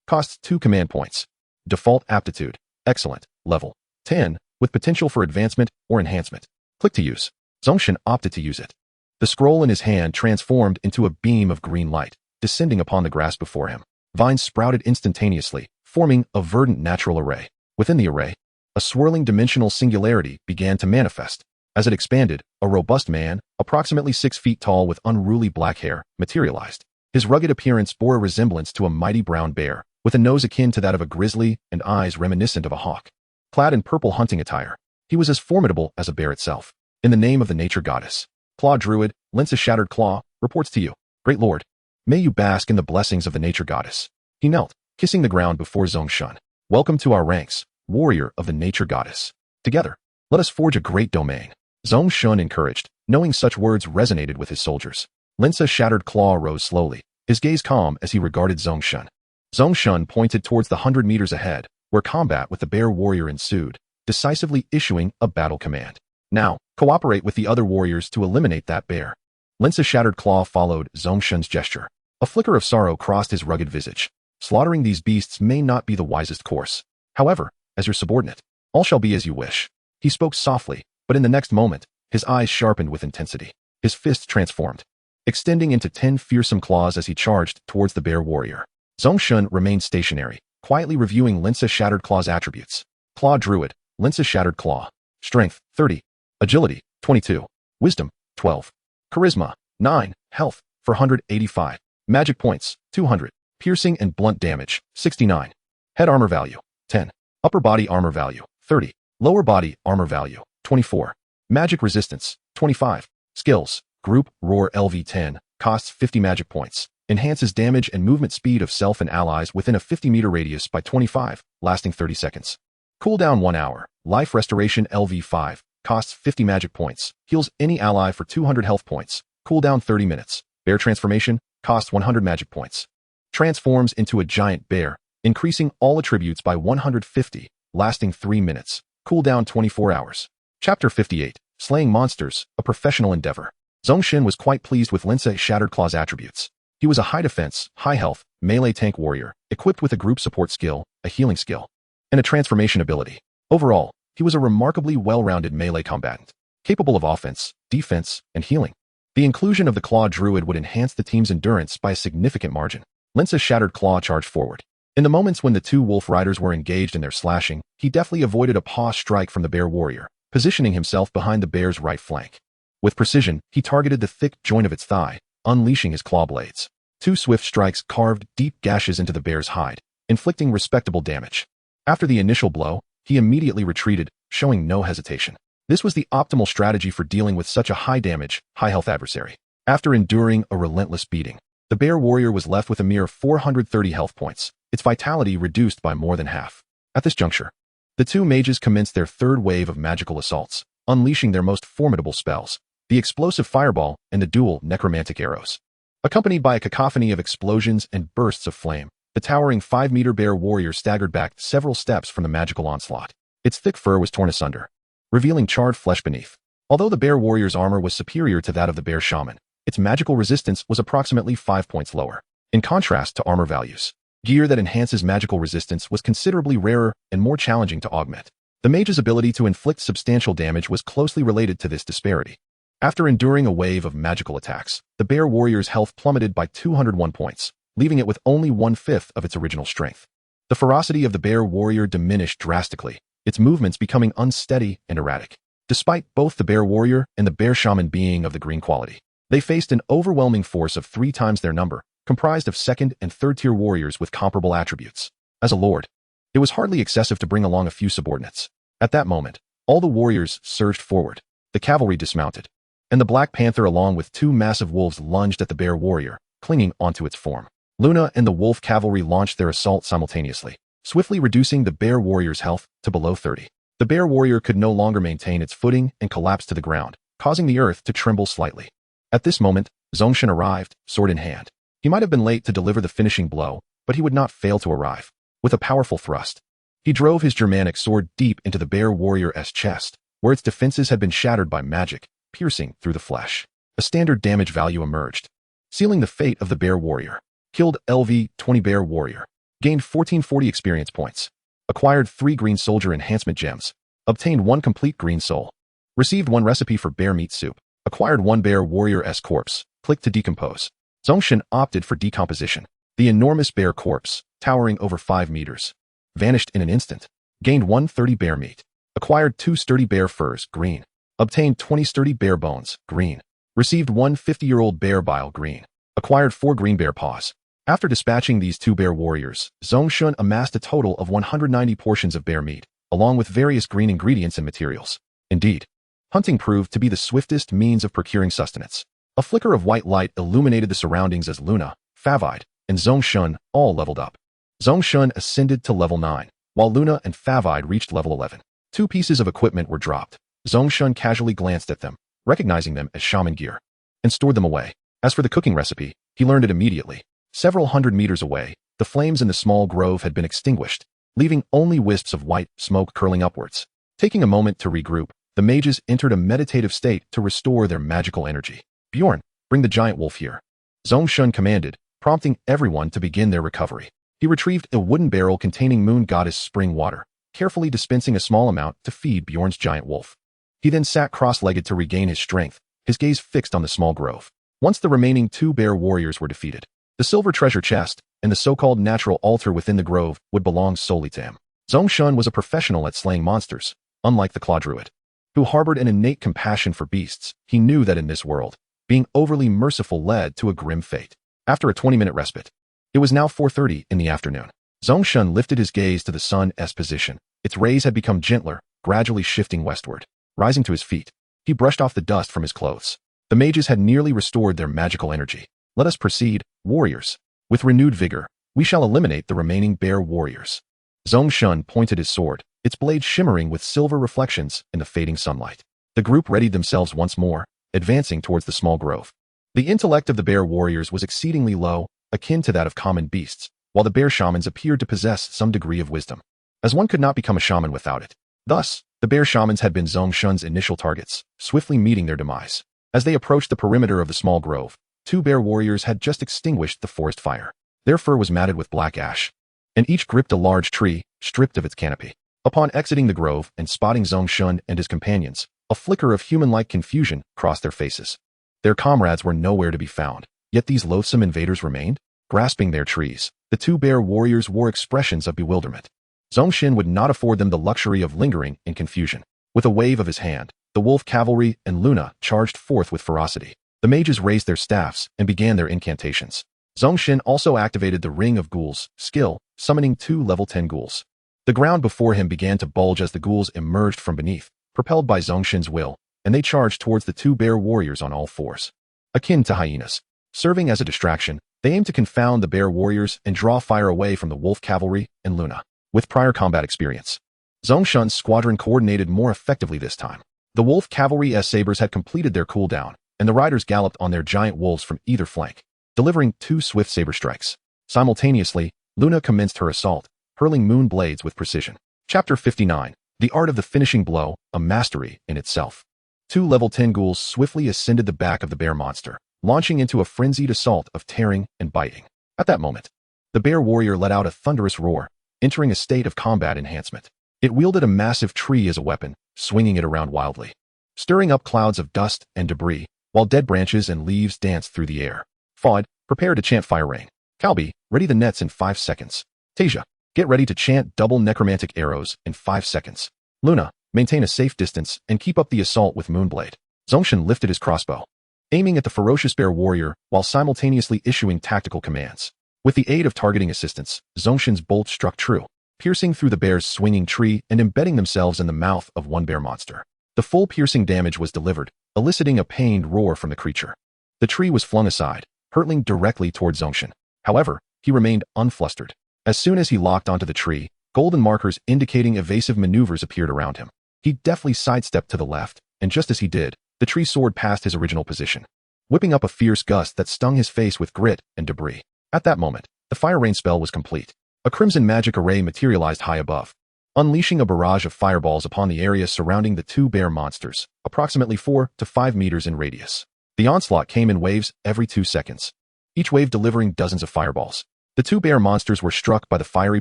Costs 2 command points. Default aptitude. Excellent. Level 10, with potential for advancement or enhancement. Click to use. Zhong Shen opted to use it. The scroll in his hand transformed into a beam of green light, descending upon the grass before him. Vines sprouted instantaneously, forming a verdant natural array. Within the array, a swirling dimensional singularity began to manifest. As it expanded, a robust man, approximately 6 feet tall with unruly black hair, materialized. His rugged appearance bore a resemblance to a mighty brown bear, with a nose akin to that of a grizzly and eyes reminiscent of a hawk. Clad in purple hunting attire, he was as formidable as a bear itself. In the name of the nature goddess, Claw Druid, Lince's Shattered Claw, reports to you. Great Lord, may you bask in the blessings of the nature goddess. He knelt, kissing the ground before Zhong Shen. Welcome to our ranks, warrior of the nature goddess. Together, let us forge a great domain. Zhong Shen encouraged, knowing such words resonated with his soldiers. Lince's Shattered Claw rose slowly, his gaze calm as he regarded Zhong Shen. Zhong Shen pointed towards the 100 meters ahead, where combat with the bear warrior ensued, decisively issuing a battle command. Now, cooperate with the other warriors to eliminate that bear. Lince's Shattered Claw followed Zhong Shen's gesture. A flicker of sorrow crossed his rugged visage. Slaughtering these beasts may not be the wisest course. However, as your subordinate, all shall be as you wish. He spoke softly, but in the next moment, his eyes sharpened with intensity. His fists transformed, extending into 10 fearsome claws as he charged towards the bear warrior. Zhong Shen remained stationary, quietly reviewing Lince's Shattered Claw's attributes. Claw Druid, Lince's Shattered Claw. Strength, 30. Agility, 22. Wisdom, 12. Charisma, 9. Health, 485. Magic points, 200. Piercing and blunt damage, 69. Head armor value, 10. Upper body armor value, 30. Lower body armor value, 24. Magic resistance, 25. Skills, Group Roar LV10, costs 50 magic points. Enhances damage and movement speed of self and allies within a 50-meter radius by 25, lasting 30 seconds. Cooldown 1 hour. Life Restoration LV5, costs 50 magic points. Heals any ally for 200 health points. Cooldown 30 minutes. Bear Transformation, costs 100 magic points. Transforms into a giant bear, increasing all attributes by 150, lasting 3 minutes. Cooldown 24 hours. Chapter 58, Slaying Monsters, a Professional Endeavor. Zhong Shen was quite pleased with Lince's Shattered Claw's attributes. He was a high defense, high health, melee tank warrior, equipped with a group support skill, a healing skill, and a transformation ability. Overall, he was a remarkably well-rounded melee combatant, capable of offense, defense, and healing. The inclusion of the Claw Druid would enhance the team's endurance by a significant margin. Lince's Shattered Claw charged forward. In the moments when the 2 wolf riders were engaged in their slashing, he deftly avoided a paw strike from the bear warrior, positioning himself behind the bear's right flank. With precision, he targeted the thick joint of its thigh, unleashing his claw blades. 2 swift strikes carved deep gashes into the bear's hide, inflicting respectable damage. After the initial blow, he immediately retreated, showing no hesitation. This was the optimal strategy for dealing with such a high-damage, high-health adversary. After enduring a relentless beating, the bear warrior was left with a mere 430 health points, its vitality reduced by more than half. At this juncture, the 2 mages commenced their third wave of magical assaults, unleashing their most formidable spells, the explosive fireball and the dual necromantic arrows. Accompanied by a cacophony of explosions and bursts of flame, the towering 5-meter bear warrior staggered back several steps from the magical onslaught. Its thick fur was torn asunder, revealing charred flesh beneath. Although the bear warrior's armor was superior to that of the bear shaman, its magical resistance was approximately 5 points lower. In contrast to armor values, gear that enhances magical resistance was considerably rarer and more challenging to augment. The mage's ability to inflict substantial damage was closely related to this disparity. After enduring a wave of magical attacks, the bear warrior's health plummeted by 201 points, leaving it with only 1/5 of its original strength. The ferocity of the bear warrior diminished drastically, its movements becoming unsteady and erratic. Despite both the bear warrior and the bear shaman being of the green quality, they faced an overwhelming force of 3 times their number, comprised of second and third-tier warriors with comparable attributes. As a lord, it was hardly excessive to bring along a few subordinates. At that moment, all the warriors surged forward, the cavalry dismounted, and the Black Panther along with 2 massive wolves lunged at the bear warrior, clinging onto its form. Luna and the wolf cavalry launched their assault simultaneously, swiftly reducing the bear warrior's health to below 30. The bear warrior could no longer maintain its footing and collapsed to the ground, causing the earth to tremble slightly. At this moment, Zhong Shen arrived, sword in hand. He might have been late to deliver the finishing blow, but he would not fail to arrive. With a powerful thrust, he drove his Germanic sword deep into the bear warrior's chest, where its defenses had been shattered by magic, piercing through the flesh. A standard damage value emerged, sealing the fate of the bear warrior. Killed LV 20 bear warrior. Gained 1440 experience points. Acquired 3 green soldier enhancement gems. Obtained 1 complete green soul. Received 1 recipe for bear meat soup. Acquired 1 bear warrior's corpse. Click to decompose. Zhong Shen opted for decomposition. The enormous bear corpse, towering over 5 meters, vanished in an instant. Gained 130 bear meat. Acquired 2 sturdy bear furs, green. Obtained 20 sturdy bear bones, green. Received 1 50-year-old bear bile, green. Acquired 4 green bear paws. After dispatching these 2 bear warriors, Zhong Shen amassed a total of 190 portions of bear meat, along with various green ingredients and materials. Indeed, hunting proved to be the swiftest means of procuring sustenance. A flicker of white light illuminated the surroundings as Luna, Favide, and Zhong Shen all leveled up. Zhong Shen ascended to level 9, while Luna and Favide reached level 11. 2 pieces of equipment were dropped. Zhong Shen casually glanced at them, recognizing them as shaman gear, and stored them away. As for the cooking recipe, he learned it immediately. Several hundred meters away, the flames in the small grove had been extinguished, leaving only wisps of white smoke curling upwards. Taking a moment to regroup, the mages entered a meditative state to restore their magical energy. Bjorn, bring the giant wolf here. Zhong Shen commanded, prompting everyone to begin their recovery. He retrieved a wooden barrel containing moon goddess spring water, carefully dispensing a small amount to feed Bjorn's giant wolf. He then sat cross-legged to regain his strength, his gaze fixed on the small grove. Once the remaining 2 bear warriors were defeated, the silver treasure chest and the so-called natural altar within the grove would belong solely to him. Zhong Shen was a professional at slaying monsters, unlike the Claw Druid, who harbored an innate compassion for beasts. He knew that in this world, being overly merciful led to a grim fate. After a 20-minute respite, it was now 4:30 in the afternoon. Zhong Shen lifted his gaze to the sun's position. Its rays had become gentler, gradually shifting westward. Rising to his feet, he brushed off the dust from his clothes. The mages had nearly restored their magical energy. Let us proceed, warriors. With renewed vigor, we shall eliminate the remaining bear warriors. Zhong Shen pointed his sword, its blade shimmering with silver reflections in the fading sunlight. The group readied themselves once more, advancing towards the small grove. The intellect of the bear warriors was exceedingly low, akin to that of common beasts, while the bear shamans appeared to possess some degree of wisdom, as one could not become a shaman without it. Thus, the bear shamans had been Zhong Shen's initial targets, swiftly meeting their demise. As they approached the perimeter of the small grove, 2 bear warriors had just extinguished the forest fire. Their fur was matted with black ash, and each gripped a large tree, stripped of its canopy. Upon exiting the grove and spotting Zhong Shen and his companions, a flicker of human-like confusion crossed their faces. Their comrades were nowhere to be found, yet these loathsome invaders remained. Grasping their trees, the 2 bear warriors wore expressions of bewilderment. Zhong Shen would not afford them the luxury of lingering in confusion. With a wave of his hand, the wolf cavalry and Luna charged forth with ferocity. The mages raised their staffs and began their incantations. Zhong Shen also activated the Ring of Ghouls skill, summoning 2 level 10 ghouls. The ground before him began to bulge as the ghouls emerged from beneath, propelled by Zhong Shen's will, and they charged towards the 2 bear warriors on all fours. Akin to hyenas, serving as a distraction, they aimed to confound the bear warriors and draw fire away from the wolf cavalry and Luna. With prior combat experience, Zhong Shen's squadron coordinated more effectively this time. The wolf cavalry's sabers had completed their cooldown, and the riders galloped on their giant wolves from either flank, delivering 2 swift saber strikes. Simultaneously, Luna commenced her assault, hurling moon blades with precision. Chapter 59. The Art of the Finishing Blow, a Mastery in Itself. 2 level 10 ghouls swiftly ascended the back of the bear monster, launching into a frenzied assault of tearing and biting. At that moment, the bear warrior let out a thunderous roar, entering a state of combat enhancement. It wielded a massive tree as a weapon, swinging it around wildly, stirring up clouds of dust and debris, while dead branches and leaves danced through the air. Fawd, prepare to chant fire rain. Calby, ready the nets in 5 seconds. Tasia, get ready to chant double necromantic arrows in 5 seconds. Luna, maintain a safe distance and keep up the assault with Moonblade. Zhong Shen lifted his crossbow, aiming at the ferocious bear warrior while simultaneously issuing tactical commands. With the aid of targeting assistance, Zhong Shen's bolt struck true, piercing through the bear's swinging tree and embedding themselves in the mouth of one bear monster. The full piercing damage was delivered, eliciting a pained roar from the creature. The tree was flung aside, hurtling directly toward Zhong Shen. However, he remained unflustered. As soon as he locked onto the tree, golden markers indicating evasive maneuvers appeared around him. He deftly sidestepped to the left, and just as he did, the tree soared past his original position, whipping up a fierce gust that stung his face with grit and debris. At that moment, the fire rain spell was complete. A crimson magic array materialized high above, unleashing a barrage of fireballs upon the area surrounding the 2 bear monsters, approximately 4 to 5 meters in radius. The onslaught came in waves every 2 seconds, each wave delivering dozens of fireballs. The 2 bear monsters were struck by the fiery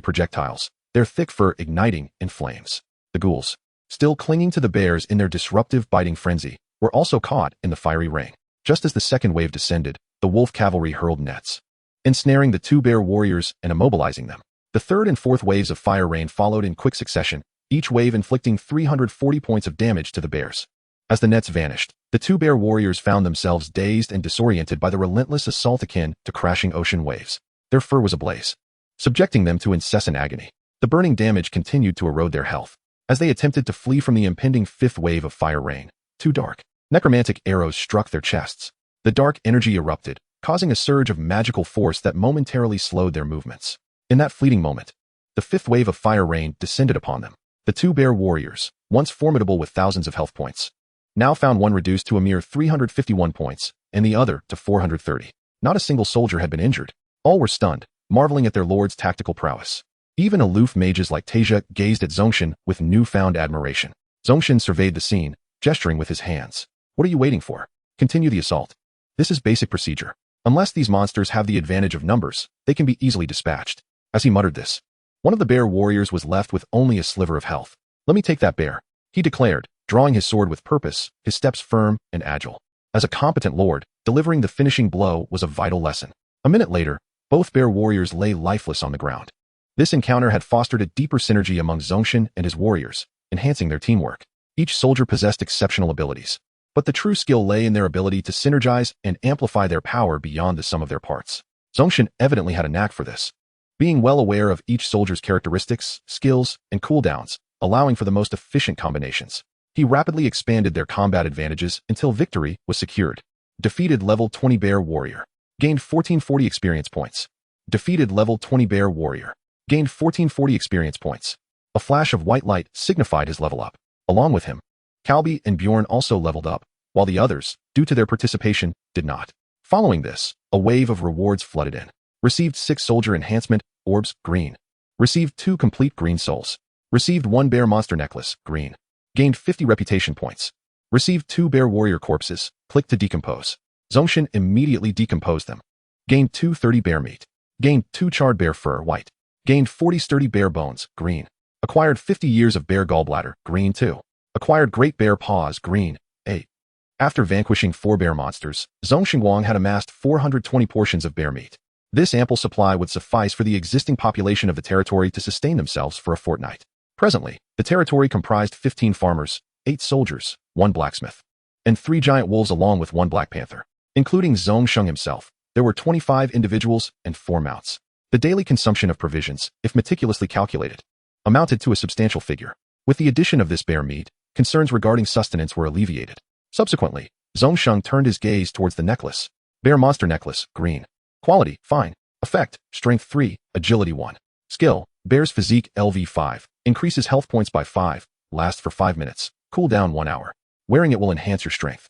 projectiles, their thick fur igniting in flames. The ghouls, still clinging to the bears in their disruptive biting frenzy, were also caught in the fiery ring. Just as the second wave descended, the wolf cavalry hurled nets, ensnaring the 2 bear warriors and immobilizing them. The third and fourth waves of fire rain followed in quick succession, each wave inflicting 340 points of damage to the bears. As the nets vanished, the 2 bear warriors found themselves dazed and disoriented by the relentless assault akin to crashing ocean waves. Their fur was ablaze, subjecting them to incessant agony. The burning damage continued to erode their health. As they attempted to flee from the impending 5th wave of fire rain, 2 dark, necromantic arrows struck their chests. The dark energy erupted, causing a surge of magical force that momentarily slowed their movements. In that fleeting moment, the 5th wave of fire rain descended upon them. The 2 bear warriors, once formidable with thousands of health points, now found one reduced to a mere 351 points, and the other to 430. Not a single soldier had been injured. All were stunned, marveling at their lord's tactical prowess. Even aloof mages like Tasia gazed at Zhong Shen with newfound admiration. Zhong Shen surveyed the scene, gesturing with his hands. What are you waiting for? Continue the assault. This is basic procedure. Unless these monsters have the advantage of numbers, they can be easily dispatched. As he muttered this, one of the bear warriors was left with only a sliver of health. Let me take that bear, he declared, drawing his sword with purpose, his steps firm and agile. As a competent lord, delivering the finishing blow was a vital lesson. A minute later, both bear warriors lay lifeless on the ground. This encounter had fostered a deeper synergy among Zhong Shen and his warriors, enhancing their teamwork. Each soldier possessed exceptional abilities, but the true skill lay in their ability to synergize and amplify their power beyond the sum of their parts. Zhong Shen evidently had a knack for this, being well aware of each soldier's characteristics, skills, and cooldowns, allowing for the most efficient combinations. He rapidly expanded their combat advantages until victory was secured. Defeated level 20 bear warrior. Gained 1440 experience points. Defeated level 20 bear warrior. Gained 1440 experience points. A flash of white light signified his level up. Along with him, Calby and Bjorn also leveled up, while the others, due to their participation, did not. Following this, a wave of rewards flooded in. Received 6 soldier enhancement orbs, green. Received 2 complete green souls. Received 1 bear monster necklace, green. Gained 50 reputation points. Received 2 bear warrior corpses, click to decompose. Zhong Shen immediately decomposed them. Gained 230 bear meat. Gained 2 charred bear fur, white. Gained 40 sturdy bear bones, green. Acquired 50 years of bear gallbladder, green 2. Acquired great bear paws, green 8. After vanquishing 4 bear monsters, Zhong Xinguang had amassed 420 portions of bear meat. This ample supply would suffice for the existing population of the territory to sustain themselves for a fortnight. Presently, the territory comprised 15 farmers, 8 soldiers, 1 blacksmith, and 3 giant wolves along with 1 black panther. Including Zhong Sheng himself, there were 25 individuals and 4 mounts. The daily consumption of provisions, if meticulously calculated, amounted to a substantial figure. With the addition of this bear meat, concerns regarding sustenance were alleviated. Subsequently, Zhong Sheng turned his gaze towards the necklace. Bear monster necklace, green. Quality, fine. Effect, strength 3, agility 1. Skill, bear's physique LV 5. Increases health points by 5. Lasts for 5 minutes. Cooldown 1 hour. Wearing it will enhance your strength.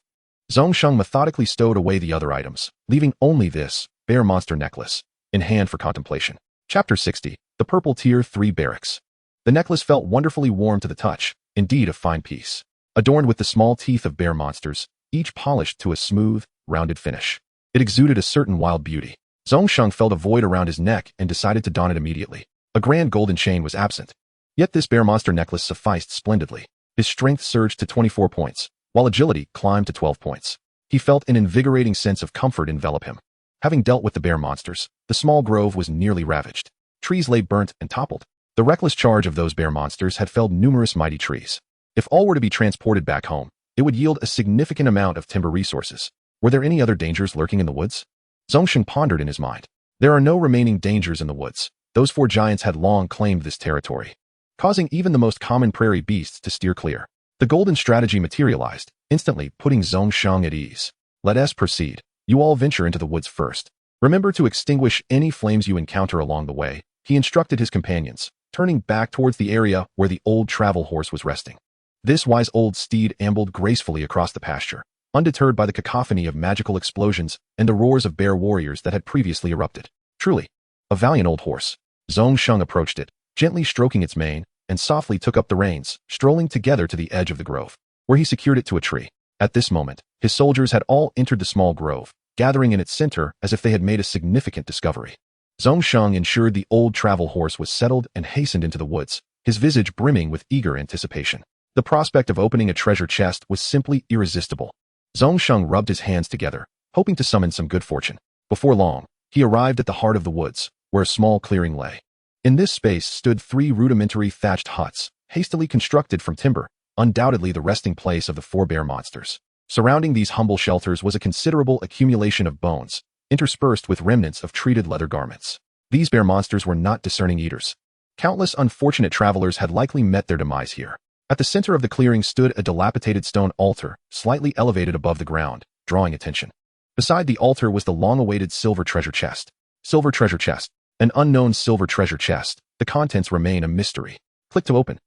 Zhong Sheng methodically stowed away the other items, leaving only this, bear monster necklace, in hand for contemplation. Chapter 60, The Purple Tier 3 Barracks. The necklace felt wonderfully warm to the touch, indeed a fine piece. Adorned with the small teeth of bear monsters, each polished to a smooth, rounded finish. It exuded a certain wild beauty. Zhong Shen felt a void around his neck and decided to don it immediately. A grand golden chain was absent. Yet this bear monster necklace sufficed splendidly. His strength surged to 24 points, while agility climbed to 12 points. He felt an invigorating sense of comfort envelop him. Having dealt with the bear monsters, the small grove was nearly ravaged. Trees lay burnt and toppled. The reckless charge of those bear monsters had felled numerous mighty trees. If all were to be transported back home, it would yield a significant amount of timber resources. Were there any other dangers lurking in the woods? Zhong Shen pondered in his mind. There are no remaining dangers in the woods. Those 4 giants had long claimed this territory, causing even the most common prairie beasts to steer clear. The golden strategy materialized, instantly putting Zhong Shen at ease. Let us proceed. You all venture into the woods first. Remember to extinguish any flames you encounter along the way, he instructed his companions, turning back towards the area where the old travel horse was resting. This wise old steed ambled gracefully across the pasture, undeterred by the cacophony of magical explosions and the roars of bear warriors that had previously erupted. Truly, a valiant old horse. Zhong Shen approached it, gently stroking its mane, and softly took up the reins, strolling together to the edge of the grove, where he secured it to a tree. At this moment, his soldiers had all entered the small grove, gathering in its center as if they had made a significant discovery. Zhong Shen ensured the old travel horse was settled and hastened into the woods, his visage brimming with eager anticipation. The prospect of opening a treasure chest was simply irresistible. Zhong Shen rubbed his hands together, hoping to summon some good fortune. Before long, he arrived at the heart of the woods, where a small clearing lay. In this space stood 3 rudimentary thatched huts, hastily constructed from timber, undoubtedly the resting place of the 4 bear monsters. Surrounding these humble shelters was a considerable accumulation of bones, interspersed with remnants of treated leather garments. These bear monsters were not discerning eaters. Countless unfortunate travelers had likely met their demise here. At the center of the clearing stood a dilapidated stone altar, slightly elevated above the ground, drawing attention. Beside the altar was the long-awaited silver treasure chest. Silver treasure chest. An unknown silver treasure chest. The contents remain a mystery. Click to open.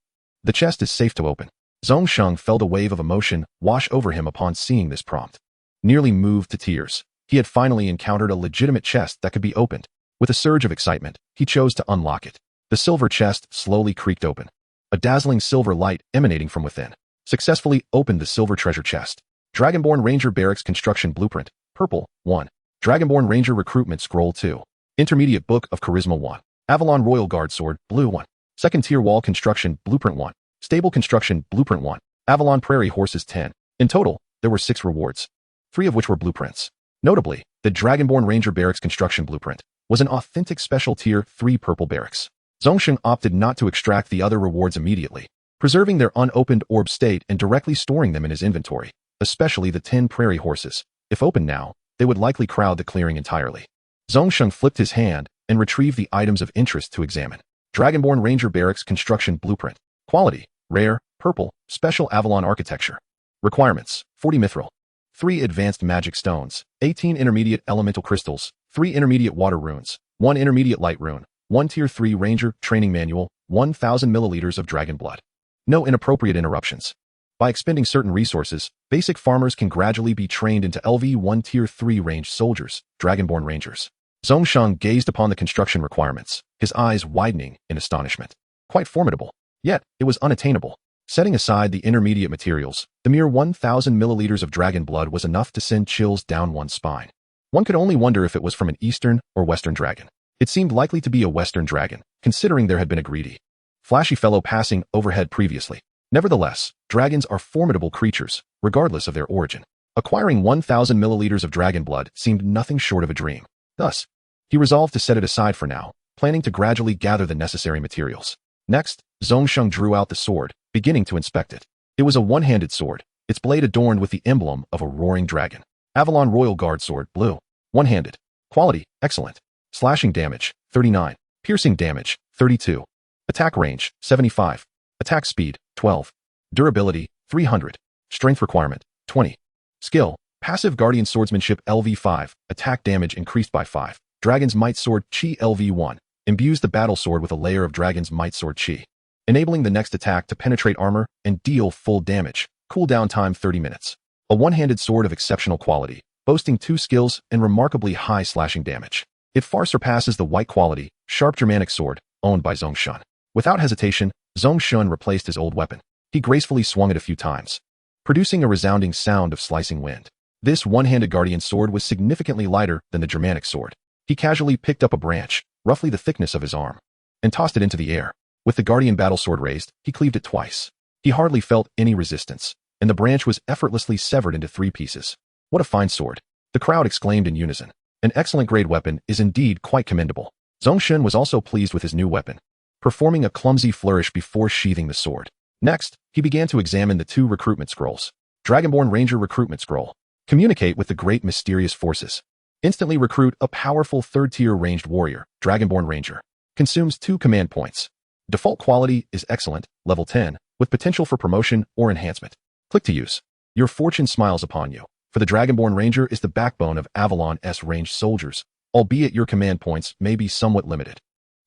The chest is safe to open. Zhong Shen felt a wave of emotion wash over him upon seeing this prompt. Nearly moved to tears, he had finally encountered a legitimate chest that could be opened. With a surge of excitement, he chose to unlock it. The silver chest slowly creaked open. A dazzling silver light emanating from within successfully opened the silver treasure chest. Dragonborn Ranger Barracks Construction Blueprint, Purple, 1. Dragonborn Ranger Recruitment Scroll 2. Intermediate Book of Charisma 1. Avalon Royal Guard Sword, Blue 1. Second Tier Wall Construction Blueprint 1. Stable Construction Blueprint 1. Avalon Prairie Horses 10. In total, there were 6 rewards, 3 of which were blueprints. Notably, the Dragonborn Ranger Barracks Construction Blueprint was an authentic Special Tier 3 purple barracks. Zhong Shen opted not to extract the other rewards immediately, preserving their unopened orb state and directly storing them in his inventory, especially the 10 prairie horses. If opened now, they would likely crowd the clearing entirely. Zhong Shen flipped his hand and retrieved the items of interest to examine. Dragonborn Ranger Barracks Construction Blueprint. Quality: Rare, Purple, Special Avalon Architecture. Requirements: 40 mithril, 3 advanced magic stones, 18 intermediate elemental crystals, 3 intermediate water runes, 1 intermediate light rune, 1 Tier 3 Ranger Training Manual, 1,000 milliliters of dragon blood. No inappropriate interruptions. By expending certain resources, basic farmers can gradually be trained into LV1 Tier 3 ranged soldiers, Dragonborn Rangers. Zhong Shen gazed upon the construction requirements, his eyes widening in astonishment. Quite formidable. Yet, it was unattainable. Setting aside the intermediate materials, the mere 1,000 milliliters of dragon blood was enough to send chills down one's spine. One could only wonder if it was from an Eastern or Western dragon. It seemed likely to be a Western dragon, considering there had been a greedy, flashy fellow passing overhead previously. Nevertheless, dragons are formidable creatures, regardless of their origin. Acquiring 1,000 milliliters of dragon blood seemed nothing short of a dream. Thus, he resolved to set it aside for now, planning to gradually gather the necessary materials. Next, Zhong Shen drew out the sword, beginning to inspect it. It was a one-handed sword, its blade adorned with the emblem of a roaring dragon. Avalon Royal Guard Sword, Blue. One-handed. Quality: excellent. Slashing damage: 39. Piercing damage: 32. Attack range: 75. Attack speed: 12. Durability: 300. Strength requirement: 20. Skill: Passive Guardian Swordsmanship LV5. Attack damage increased by 5. Dragon's Might Sword Chi LV1. Imbues the battle sword with a layer of Dragon's Might Sword Chi, enabling the next attack to penetrate armor and deal full damage. Cooldown time 30 minutes. A one-handed sword of exceptional quality, boasting 2 skills and remarkably high slashing damage. It far surpasses the white quality, sharp Germanic sword, owned by Zhong Shen. Without hesitation, Zhong Shen replaced his old weapon. He gracefully swung it a few times, producing a resounding sound of slicing wind. This one-handed guardian sword was significantly lighter than the Germanic sword. He casually picked up a branch, roughly the thickness of his arm, and tossed it into the air. With the guardian battle sword raised, he cleaved it twice. He hardly felt any resistance, and the branch was effortlessly severed into 3 pieces. What a fine sword! The crowd exclaimed in unison. An excellent grade weapon is indeed quite commendable. Zhong Shen was also pleased with his new weapon, performing a clumsy flourish before sheathing the sword. Next, he began to examine the 2 recruitment scrolls. Dragonborn Ranger Recruitment Scroll. Communicate with the great mysterious forces. Instantly recruit a powerful 3rd-tier ranged warrior, Dragonborn Ranger. Consumes 2 command points. Default quality is excellent, level 10, with potential for promotion or enhancement. Click to use. Your fortune smiles upon you, for the Dragonborn Ranger is the backbone of Avalon's ranged soldiers, albeit your command points may be somewhat limited.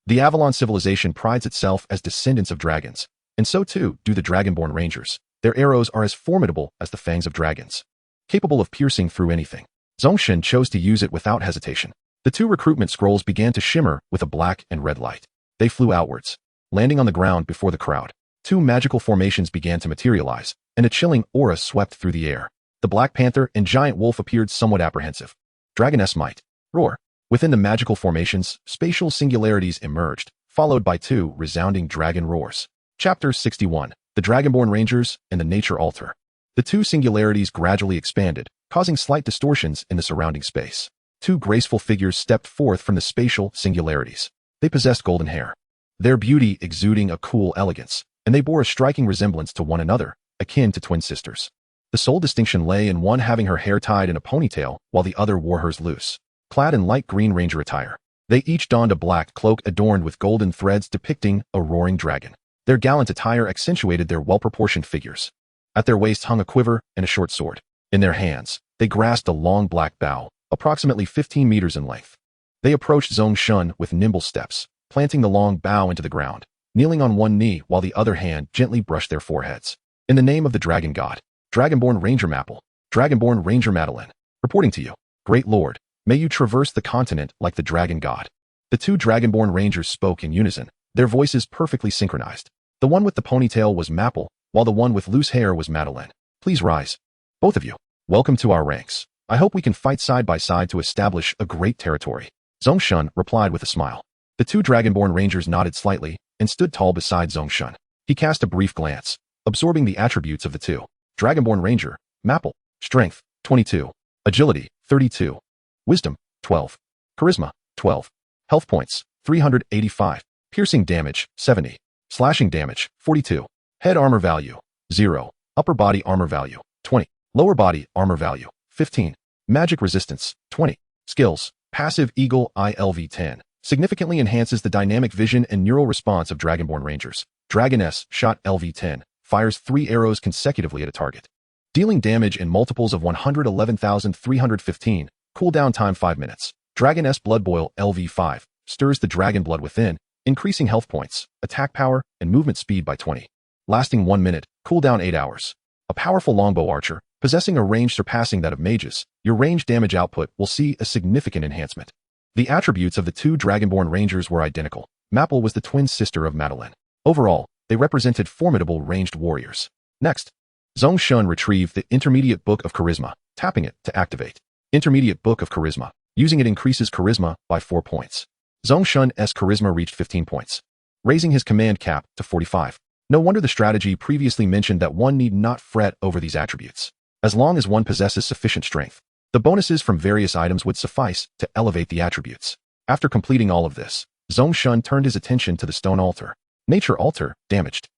The Avalon civilization prides itself as descendants of dragons, and so too do the Dragonborn Rangers. Their arrows are as formidable as the fangs of dragons, capable of piercing through anything. Zhong Shen chose to use it without hesitation. The 2 recruitment scrolls began to shimmer with a black and red light. They flew outwards, landing on the ground before the crowd. 2 magical formations began to materialize, and a chilling aura swept through the air. The Black Panther and Giant Wolf appeared somewhat apprehensive. Dragoness might roar. Within the magical formations, spatial singularities emerged, followed by 2 resounding dragon roars. Chapter 61. The Dragonborn Rangers and the Nature Altar. The 2 singularities gradually expanded, causing slight distortions in the surrounding space. 2 graceful figures stepped forth from the spatial singularities. They possessed golden hair, their beauty exuding a cool elegance, and they bore a striking resemblance to one another, akin to twin sisters. The sole distinction lay in one having her hair tied in a ponytail, while the other wore hers loose, clad in light green ranger attire. They each donned a black cloak adorned with golden threads depicting a roaring dragon. Their gallant attire accentuated their well-proportioned figures. At their waists hung a quiver and a short sword. In their hands, they grasped a long black bow, approximately 15 meters in length. They approached Zhong Shen with nimble steps, planting the long bow into the ground, kneeling on one knee while the other hand gently brushed their foreheads. In the name of the dragon god, Dragonborn Ranger Mapple, Dragonborn Ranger Madeline, reporting to you, Great Lord, may you traverse the continent like the dragon god. The 2 Dragonborn Rangers spoke in unison, their voices perfectly synchronized. The one with the ponytail was Mapple, while the one with loose hair was Madeline. Please rise. Both of you. Welcome to our ranks. I hope we can fight side by side to establish a great territory. Zhong Shen replied with a smile. The 2 Dragonborn Rangers nodded slightly and stood tall beside Zhong Shen. He cast a brief glance, absorbing the attributes of the 2. Dragonborn Ranger, Mapple, Strength, 22, Agility, 32, Wisdom, 12, Charisma, 12, Health Points, 385, Piercing Damage, 70, Slashing Damage, 42, Head Armor Value, 0, Upper Body Armor Value, 20, Lower Body Armor Value, 15, Magic Resistance, 20, Skills, Passive Eagle Eye LV10, significantly enhances the dynamic vision and neural response of Dragonborn Rangers. Dragoness Shot LV10, fires 3 arrows consecutively at a target, dealing damage in multiples of 111,315, cooldown time 5 minutes. Dragoness Blood Boil LV5, stirs the dragon blood within, increasing health points, attack power, and movement speed by 20. Lasting 1 minute, cooldown 8 hours. A powerful longbow archer, possessing a range surpassing that of mages, your range damage output will see a significant enhancement. The attributes of the 2 Dragonborn Rangers were identical. Mapple was the twin sister of Madeline. Overall, they represented formidable ranged warriors. Next, Zhong Shen retrieved the Intermediate Book of Charisma, tapping it to activate. Intermediate Book of Charisma. Using it increases Charisma by 4 points. Zhong Shen's Charisma reached 15 points, raising his command cap to 45. No wonder the strategy previously mentioned that one need not fret over these attributes. As long as one possesses sufficient strength, the bonuses from various items would suffice to elevate the attributes. After completing all of this, Zhong Shen turned his attention to the stone altar. Nature Altar, damaged.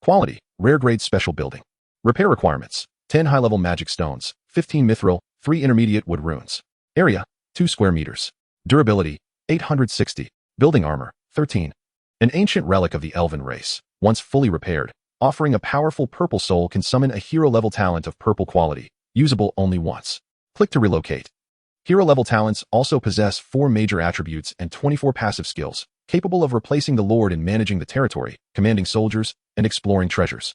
Quality, rare grade special building. Repair requirements, 10 high-level magic stones, 15 mithril, 3 intermediate wood runes. Area, 2 square meters. Durability, 860. Building armor, 13. An ancient relic of the elven race, once fully repaired, offering a powerful purple soul can summon a hero-level talent of purple quality, usable only once. Click to relocate. Hero-level talents also possess 4 major attributes and 24 passive skills, capable of replacing the Lord in managing the territory, commanding soldiers, and exploring treasures.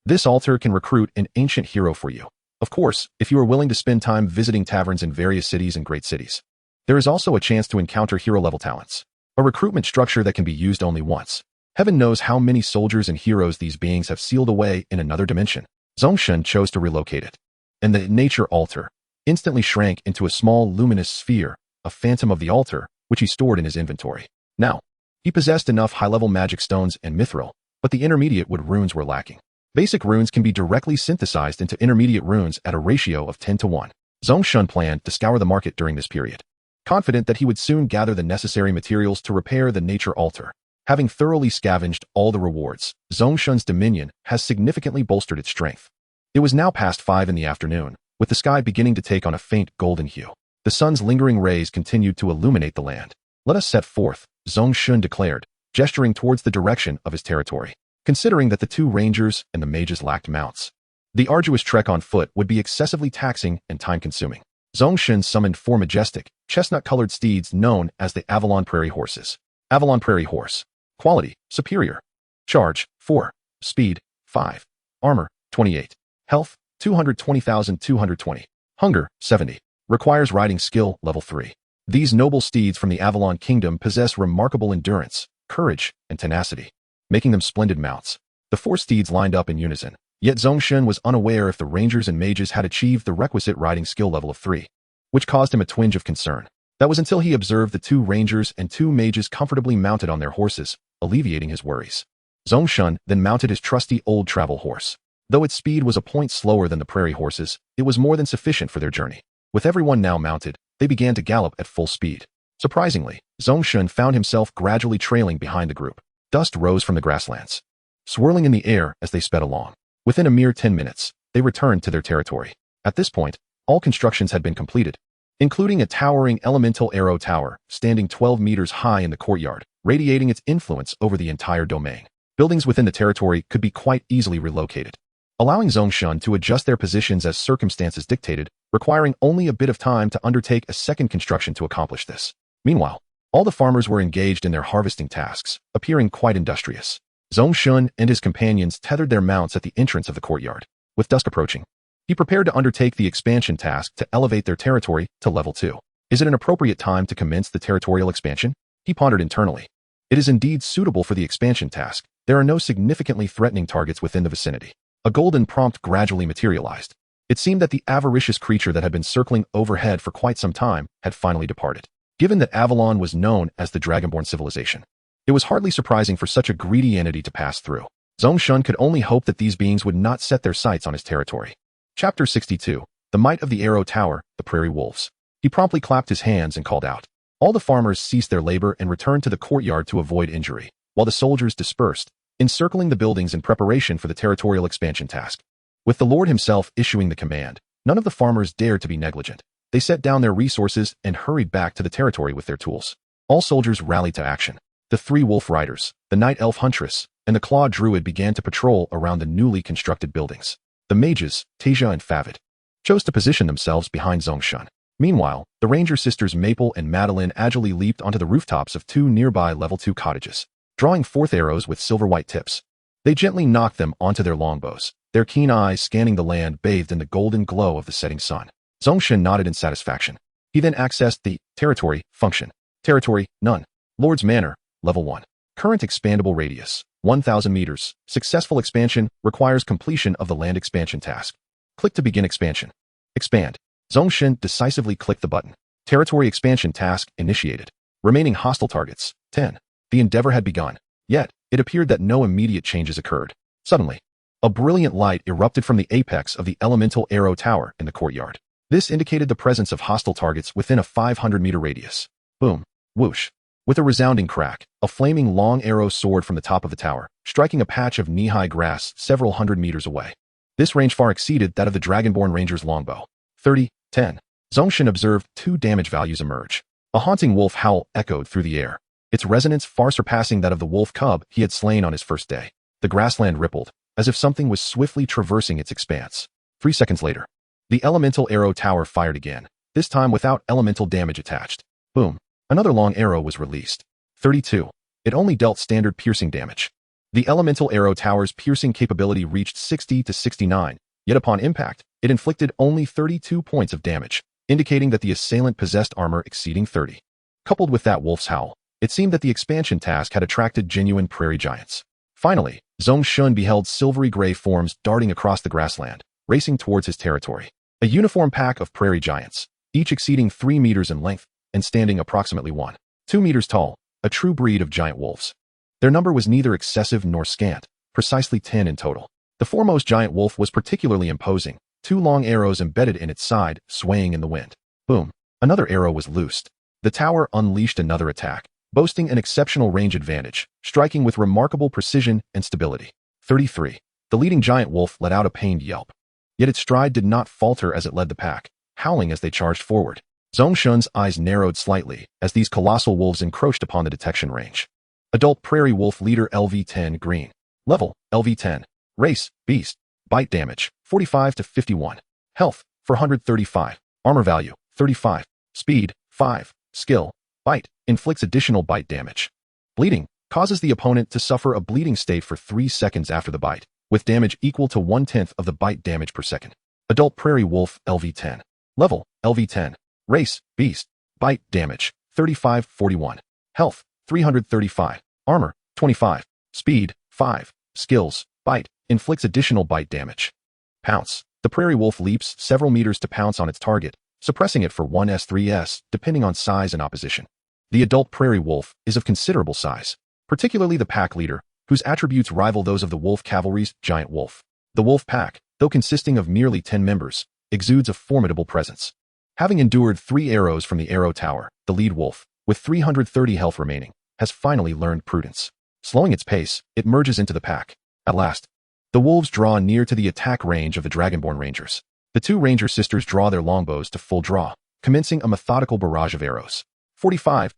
This altar can recruit an ancient hero for you. Of course, if you are willing to spend time visiting taverns in various cities and great cities. There is also a chance to encounter hero-level talents, a recruitment structure that can be used only once. Heaven knows how many soldiers and heroes these beings have sealed away in another dimension. Zhong Shen chose to relocate it. And the Nature Altar. instantly shrank into a small luminous sphere, a phantom of the altar, which he stored in his inventory. Now, he possessed enough high-level magic stones and mithril, but the intermediate wood runes were lacking. Basic runes can be directly synthesized into intermediate runes at a ratio of 10 to 1. Zhong Shen planned to scour the market during this period, confident that he would soon gather the necessary materials to repair the nature altar. Having thoroughly scavenged all the rewards, Zhong Shen's dominion has significantly bolstered its strength. It was now past 5 in the afternoon, with the sky beginning to take on a faint golden hue. The sun's lingering rays continued to illuminate the land. "Let us set forth," Zhong Shen declared, gesturing towards the direction of his territory. Considering that the 2 rangers and the mages lacked mounts, the arduous trek on foot would be excessively taxing and time-consuming. Zhong Shen summoned 4 majestic, chestnut-colored steeds known as the Avalon Prairie Horses. Avalon Prairie Horse. Quality, superior. Charge, 4. Speed, 5. Armor, 28. Health, 220,220. Hunger, 70. Requires riding skill, level 3. These noble steeds from the Avalon Kingdom possess remarkable endurance, courage, and tenacity, making them splendid mounts. The 4 steeds lined up in unison, yet Zhong Shen was unaware if the rangers and mages had achieved the requisite riding skill level of 3, which caused him a twinge of concern. That was until he observed the 2 rangers and 2 mages comfortably mounted on their horses, alleviating his worries. Zhong Shen then mounted his trusty old travel horse. Though its speed was a point slower than the prairie horses, it was more than sufficient for their journey. With everyone now mounted, they began to gallop at full speed. Surprisingly, Zhong Shen found himself gradually trailing behind the group. Dust rose from the grasslands, swirling in the air as they sped along. Within a mere 10 minutes, they returned to their territory. At this point, all constructions had been completed, including a towering elemental arrow tower, standing 12 meters high in the courtyard, radiating its influence over the entire domain. Buildings within the territory could be quite easily relocated, allowing Zhong Shen to adjust their positions as circumstances dictated, requiring only a bit of time to undertake a second construction to accomplish this. Meanwhile, all the farmers were engaged in their harvesting tasks, appearing quite industrious. Zhong Shen and his companions tethered their mounts at the entrance of the courtyard. With dusk approaching, he prepared to undertake the expansion task to elevate their territory to level 2. Is it an appropriate time to commence the territorial expansion? He pondered internally. It is indeed suitable for the expansion task. There are no significantly threatening targets within the vicinity. A golden prompt gradually materialized. It seemed that the avaricious creature that had been circling overhead for quite some time had finally departed. Given that Avalon was known as the Dragonborn civilization, it was hardly surprising for such a greedy entity to pass through. Zhong Shen could only hope that these beings would not set their sights on his territory. Chapter 62. The Might of the Arrow Tower, the Prairie Wolves. He promptly clapped his hands and called out. All the farmers ceased their labor and returned to the courtyard to avoid injury, while the soldiers dispersed, encircling the buildings in preparation for the territorial expansion task. With the Lord himself issuing the command, none of the farmers dared to be negligent. They set down their resources and hurried back to the territory with their tools. All soldiers rallied to action. The 3 wolf riders, the night elf huntress, and the claw druid began to patrol around the newly constructed buildings. The mages, Tasia and Favid, chose to position themselves behind Zhong Shen. Meanwhile, the ranger sisters Maple and Madeline agilely leaped onto the rooftops of 2 nearby level 2 cottages, drawing forth arrows with silver-white tips. They gently knocked them onto their longbows, their keen eyes scanning the land bathed in the golden glow of the setting sun. Zhong Shen nodded in satisfaction. He then accessed the Territory function. Territory, none. Lord's Manor, level 1. Current expandable radius, 1,000 meters. Successful expansion requires completion of the land expansion task. Click to begin expansion. Expand. Zhong Shen decisively clicked the button. Territory expansion task initiated. Remaining hostile targets, 10. The endeavor had begun, yet it appeared that no immediate changes occurred. Suddenly, a brilliant light erupted from the apex of the elemental arrow tower in the courtyard. This indicated the presence of hostile targets within a 500-meter radius. Boom. Whoosh. With a resounding crack, a flaming long arrow soared from the top of the tower, striking a patch of knee-high grass several hundred meters away. This range far exceeded that of the Dragonborn Ranger's longbow. 30, 10. Zhong Shen observed 2 damage values emerge. A haunting wolf howl echoed through the air, its resonance far surpassing that of the wolf cub he had slain on his first day. The grassland rippled, as if something was swiftly traversing its expanse. 3 seconds later, the elemental arrow tower fired again, this time without elemental damage attached. Boom. Another long arrow was released. 32. It only dealt standard piercing damage. The elemental arrow tower's piercing capability reached 60 to 69, yet upon impact, it inflicted only 32 points of damage, indicating that the assailant possessed armor exceeding 30. Coupled with that wolf's howl, it seemed that the expansion task had attracted genuine prairie giants. Finally, Zhong Shen beheld silvery gray forms darting across the grassland, racing towards his territory. A uniform pack of prairie giants, each exceeding 3 meters in length and standing approximately 1.2 meters tall, a true breed of giant wolves. Their number was neither excessive nor scant, precisely 10 in total. The foremost giant wolf was particularly imposing, 2 long arrows embedded in its side, swaying in the wind. Boom. Another arrow was loosed. The tower unleashed another attack, boasting an exceptional range advantage, striking with remarkable precision and stability. 33. The leading giant wolf let out a pained yelp. Yet its stride did not falter as it led the pack, howling as they charged forward. Zhong Shen's eyes narrowed slightly as these colossal wolves encroached upon the detection range. Adult Prairie Wolf Leader LV-10 Green. Level, LV-10. Race, Beast. Bite damage, 45 to 51. Health, 435. Armor value, 35. Speed, 5. Skill, Bite, inflicts additional bite damage. Bleeding, causes the opponent to suffer a bleeding state for 3 seconds after the bite, with damage equal to 1/10 of the bite damage per second. Adult Prairie Wolf LV-10. Level, LV-10. Race, Beast. Bite damage, 35-41. Health, 335. Armor, 25. Speed, 5. Skills, Bite, inflicts additional bite damage. Pounce. The prairie wolf leaps several meters to pounce on its target, suppressing it for 1s-3s, depending on size and opposition. The adult prairie wolf is of considerable size, particularly the pack leader, whose attributes rival those of the wolf cavalry's giant wolf. The wolf pack, though consisting of merely 10 members, exudes a formidable presence. Having endured 3 arrows from the arrow tower, the lead wolf, with 330 health remaining, has finally learned prudence. Slowing its pace, it merges into the pack. At last, the wolves draw near to the attack range of the Dragonborn Rangers. The 2 ranger sisters draw their longbows to full draw, commencing a methodical barrage of arrows. 45.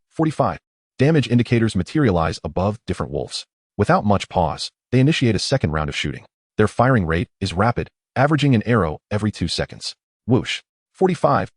Damage indicators materialize above different wolves. Without much pause, they initiate a second round of shooting. Their firing rate is rapid, averaging an arrow every 2 seconds. Whoosh. 45.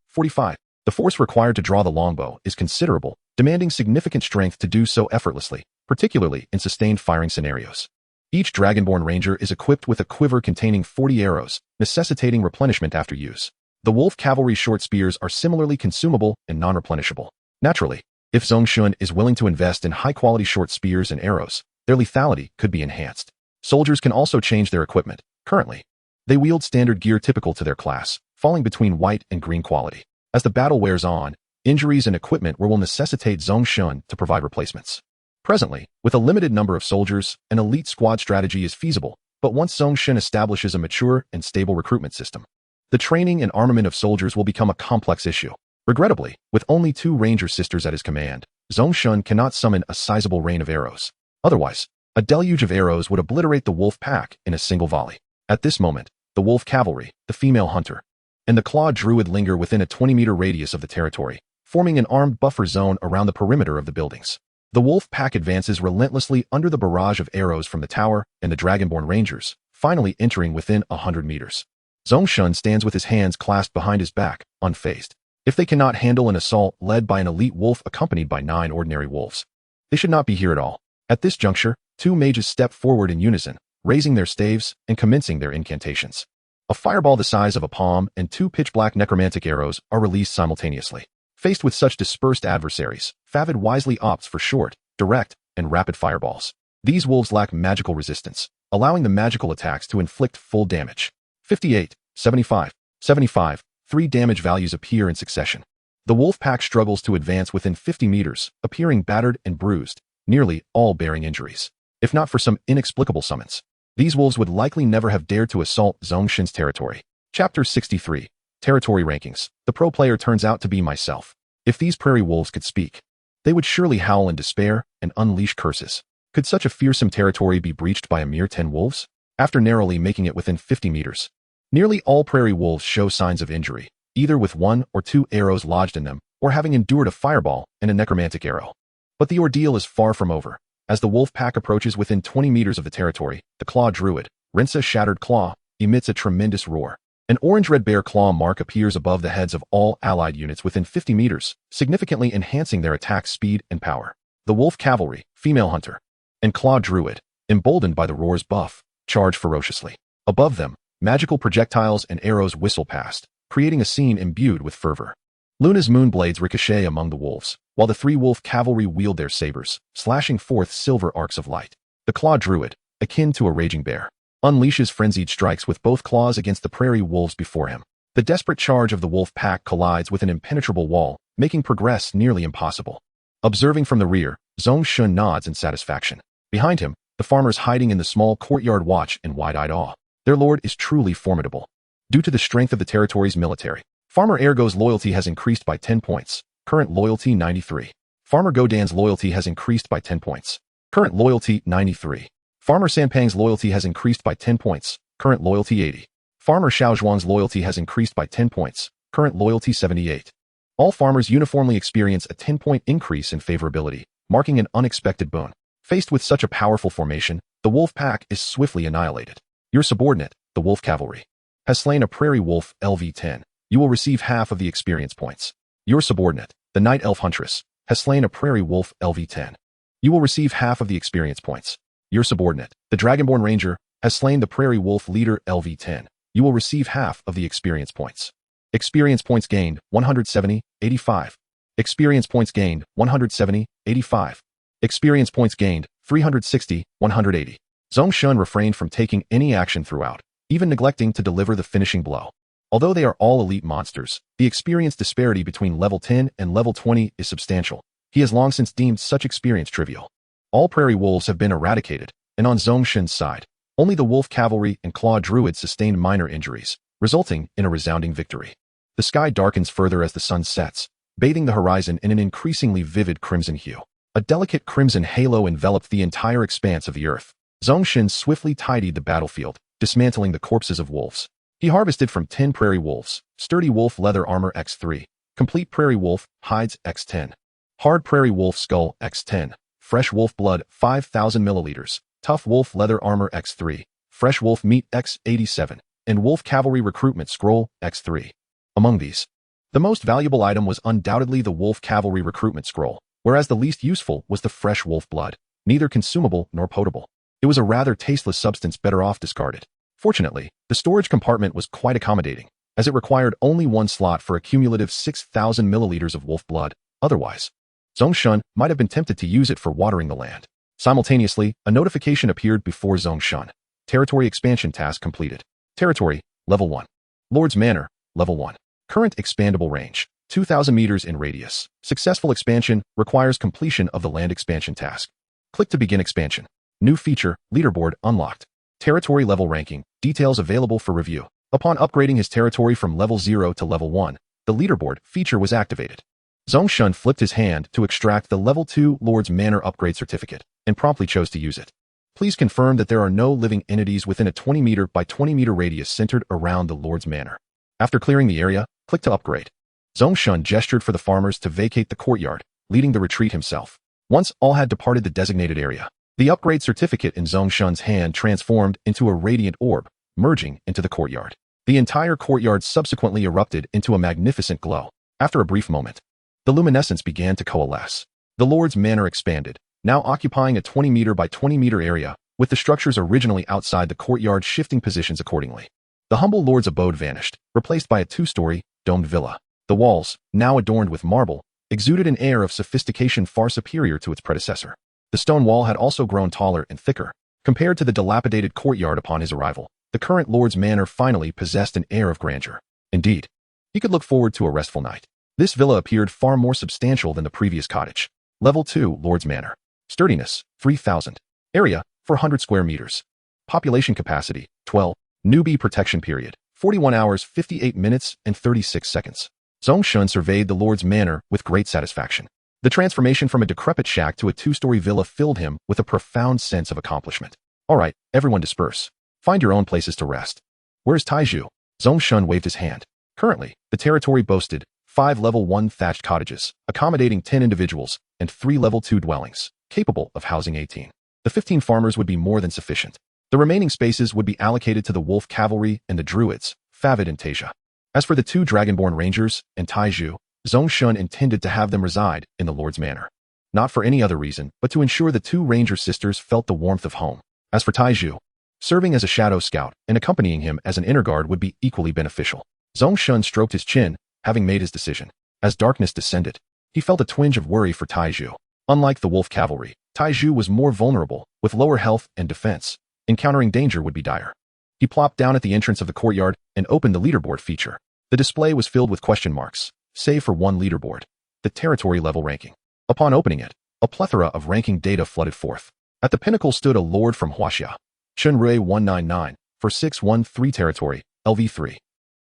The force required to draw the longbow is considerable, demanding significant strength to do so effortlessly, particularly in sustained firing scenarios. Each Dragonborn Ranger is equipped with a quiver containing 40 arrows, necessitating replenishment after use. The wolf cavalry short spears are similarly consumable and non-replenishable. Naturally, if Zhong Shen is willing to invest in high-quality short spears and arrows, their lethality could be enhanced. Soldiers can also change their equipment. Currently, they wield standard gear typical to their class, falling between white and green quality. As the battle wears on, injuries and equipment will necessitate Zhong Shen to provide replacements. Presently, with a limited number of soldiers, an elite squad strategy is feasible, but once Zhong Shen establishes a mature and stable recruitment system, the training and armament of soldiers will become a complex issue. Regrettably, with only 2 ranger sisters at his command, Zhong Shen cannot summon a sizable rain of arrows. Otherwise, a deluge of arrows would obliterate the wolf pack in a single volley. At this moment, the wolf cavalry, the female hunter, and the claw druid linger within a 20-meter radius of the territory, forming an armed buffer zone around the perimeter of the buildings. The wolf pack advances relentlessly under the barrage of arrows from the tower and the Dragonborn Rangers, finally entering within 100 meters. Zhong Shen stands with his hands clasped behind his back, unfazed. If they cannot handle an assault led by an elite wolf accompanied by 9 ordinary wolves, they should not be here at all. At this juncture, 2 mages step forward in unison, raising their staves and commencing their incantations. A fireball the size of a palm and 2 pitch-black necromantic arrows are released simultaneously. Faced with such dispersed adversaries, Favid wisely opts for short, direct, and rapid fireballs. These wolves lack magical resistance, allowing the magical attacks to inflict full damage. 58, 75, 75, 3 damage values appear in succession. The wolf pack struggles to advance within 50 meters, appearing battered and bruised, nearly all bearing injuries. If not for some inexplicable summons, these wolves would likely never have dared to assault Zhong Shen's territory. Chapter 63. Territory Rankings. The pro player turns out to be myself. If these prairie wolves could speak, they would surely howl in despair and unleash curses. Could such a fearsome territory be breached by a mere 10 wolves? After narrowly making it within 50 meters, nearly all prairie wolves show signs of injury, either with 1 or 2 arrows lodged in them, or having endured a fireball and a necromantic arrow. But the ordeal is far from over. As the wolf pack approaches within 20 meters of the territory, the claw druid, Rinsa Shattered Claw, emits a tremendous roar. An orange-red bear claw mark appears above the heads of all allied units within 50 meters, significantly enhancing their attack speed and power. The wolf cavalry, female hunter, and claw druid, emboldened by the roar's buff, charge ferociously. Above them, magical projectiles and arrows whistle past, creating a scene imbued with fervor. Luna's moonblades ricochet among the wolves, while the 3 wolf cavalry wield their sabers, slashing forth silver arcs of light. The claw druid, akin to a raging bear, unleashes frenzied strikes with both claws against the prairie wolves before him. The desperate charge of the wolf pack collides with an impenetrable wall, making progress nearly impossible. Observing from the rear, Zhong Shen nods in satisfaction. Behind him, the farmers hiding in the small courtyard watch in wide-eyed awe. Their lord is truly formidable. Due to the strength of the territory's military, Farmer Ergo's loyalty has increased by 10 points. Current loyalty 93. Farmer Godan's loyalty has increased by 10 points. Current loyalty 93. Farmer Sanpang's loyalty has increased by 10 points. Current loyalty 80. Farmer Xiaozhuang's loyalty has increased by 10 points. Current loyalty 78. All farmers uniformly experience a 10-point increase in favorability, marking an unexpected boon. Faced with such a powerful formation, the wolf pack is swiftly annihilated. Your subordinate, the wolf cavalry, has slain a prairie wolf LV10. You will receive half of the experience points. Your subordinate, the night elf huntress, has slain a prairie wolf LV10. You will receive half of the experience points. Your subordinate, the dragonborn ranger, has slain the prairie wolf leader LV10. You will receive half of the experience points. Experience points gained, 170, 85. Experience points gained, 170, 85. Experience points gained, 360, 180. Zhong Shen refrained from taking any action throughout, even neglecting to deliver the finishing blow. Although they are all elite monsters, the experience disparity between level 10 and level 20 is substantial. He has long since deemed such experience trivial. All prairie wolves have been eradicated, and on Zhong Shen's side, only the wolf cavalry and claw druid sustained minor injuries, resulting in a resounding victory. The sky darkens further as the sun sets, bathing the horizon in an increasingly vivid crimson hue. A delicate crimson halo enveloped the entire expanse of the earth. Zhong Shen swiftly tidied the battlefield, dismantling the corpses of wolves. He harvested from 10 prairie wolves, sturdy wolf leather armor X3, complete prairie wolf hides X10, hard prairie wolf skull X10, fresh wolf blood 5,000 milliliters, tough wolf leather armor X3, fresh wolf meat X87, and wolf cavalry recruitment scroll X3. Among these, the most valuable item was undoubtedly the wolf cavalry recruitment scroll, whereas the least useful was the fresh wolf blood, neither consumable nor potable. It was a rather tasteless substance better off discarded. Fortunately, the storage compartment was quite accommodating, as it required only one slot for a cumulative 6,000 milliliters of wolf blood. Otherwise, Zhong Shen might have been tempted to use it for watering the land. Simultaneously, a notification appeared before Zhong Shen. Territory expansion task completed. Territory, level 1. Lord's Manor, level 1. Current expandable range, 2,000 meters in radius. Successful expansion requires completion of the land expansion task. Click to begin expansion. New feature, leaderboard unlocked. Territory level ranking, details available for review. Upon upgrading his territory from level 0 to level 1, the leaderboard feature was activated. Zhong Shen flipped his hand to extract the level 2 Lord's Manor upgrade certificate, and promptly chose to use it. Please confirm that there are no living entities within a 20 meter by 20 meter radius centered around the Lord's Manor. After clearing the area, click to upgrade. Zhong Shen gestured for the farmers to vacate the courtyard, leading the retreat himself. Once all had departed the designated area, the upgrade certificate in Zhong Shen's hand transformed into a radiant orb, merging into the courtyard. The entire courtyard subsequently erupted into a magnificent glow. After a brief moment, the luminescence began to coalesce. The Lord's Manor expanded, now occupying a 20 meter by 20 meter area, with the structures originally outside the courtyard shifting positions accordingly. The humble Lord's abode vanished, replaced by a 2-story, domed villa. The walls, now adorned with marble, exuded an air of sophistication far superior to its predecessor. The stone wall had also grown taller and thicker. Compared to the dilapidated courtyard upon his arrival, the current Lord's Manor finally possessed an air of grandeur. Indeed, he could look forward to a restful night. This villa appeared far more substantial than the previous cottage. Level 2 Lord's Manor. Sturdiness, 3,000. Area, 400 square meters. Population capacity, 12. Newbie protection period, 41 hours, 58 minutes, and 36 seconds. Zhong Shen surveyed the Lord's Manor with great satisfaction. The transformation from a decrepit shack to a 2-story villa filled him with a profound sense of accomplishment. All right, everyone disperse. Find your own places to rest. Where's Taiju? Zhong Shen waved his hand. Currently, the territory boasted 5 level 1 thatched cottages, accommodating 10 individuals, and 3 level 2 dwellings, capable of housing 18. The 15 farmers would be more than sufficient. The remaining spaces would be allocated to the wolf cavalry and the druids, Favid and Tasia. As for the 2 dragonborn rangers and Taiju, Zhong Shen intended to have them reside in the Lord's Manor. Not for any other reason, but to ensure the 2 ranger sisters felt the warmth of home. As for Taiju, serving as a shadow scout and accompanying him as an inner guard would be equally beneficial. Zhong Shen stroked his chin, having made his decision. As darkness descended, he felt a twinge of worry for Taiju. Unlike the wolf cavalry, Taiju was more vulnerable, with lower health and defense. Encountering danger would be dire. He plopped down at the entrance of the courtyard and opened the leaderboard feature. The display was filled with question marks, save for one leaderboard, the territory level ranking. Upon opening it, a plethora of ranking data flooded forth. At the pinnacle stood a lord from Huaxia, Shenrui 199, for 613 territory, LV3.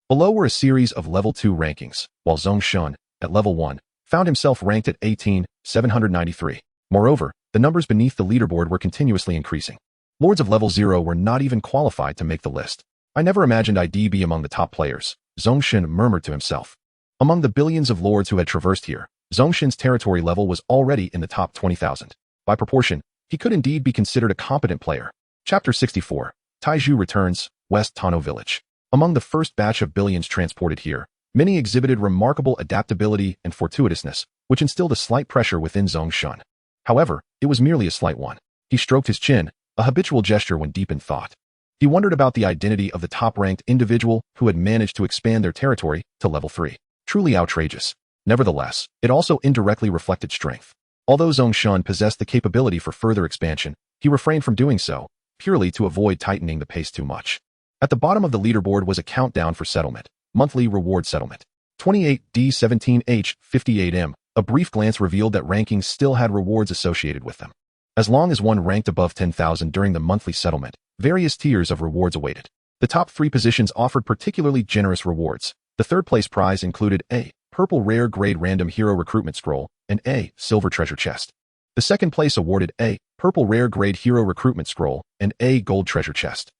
Below were a series of level 2 rankings, while Zhong Shen, at level 1, found himself ranked at 18,793. Moreover, the numbers beneath the leaderboard were continuously increasing. Lords of level 0 were not even qualified to make the list. I never imagined I'd be among the top players, Zhong Shen murmured to himself. Among the billions of lords who had traversed here, Zhong Shen's territory level was already in the top 20,000. By proportion, he could indeed be considered a competent player. Chapter 64. Taizhu returns, West Tano Village. Among the first batch of billions transported here, many exhibited remarkable adaptability and fortuitousness, which instilled a slight pressure within Zhong Shen. However, it was merely a slight one. He stroked his chin, a habitual gesture when deep in thought. He wondered about the identity of the top-ranked individual who had managed to expand their territory to level 3. Truly outrageous. Nevertheless, it also indirectly reflected strength. Although Zhong Shen possessed the capability for further expansion, he refrained from doing so, purely to avoid tightening the pace too much. At the bottom of the leaderboard was a countdown for settlement, monthly reward settlement. 28D17H58M. A brief glance revealed that rankings still had rewards associated with them. As long as one ranked above 10,000 during the monthly settlement, various tiers of rewards awaited. The top 3 positions offered particularly generous rewards. The third-place prize included A. Purple Rare Grade Random Hero Recruitment Scroll, and A. Silver Treasure Chest. The second place awarded A. Purple Rare Grade Hero Recruitment Scroll, and A. Gold Treasure Chest.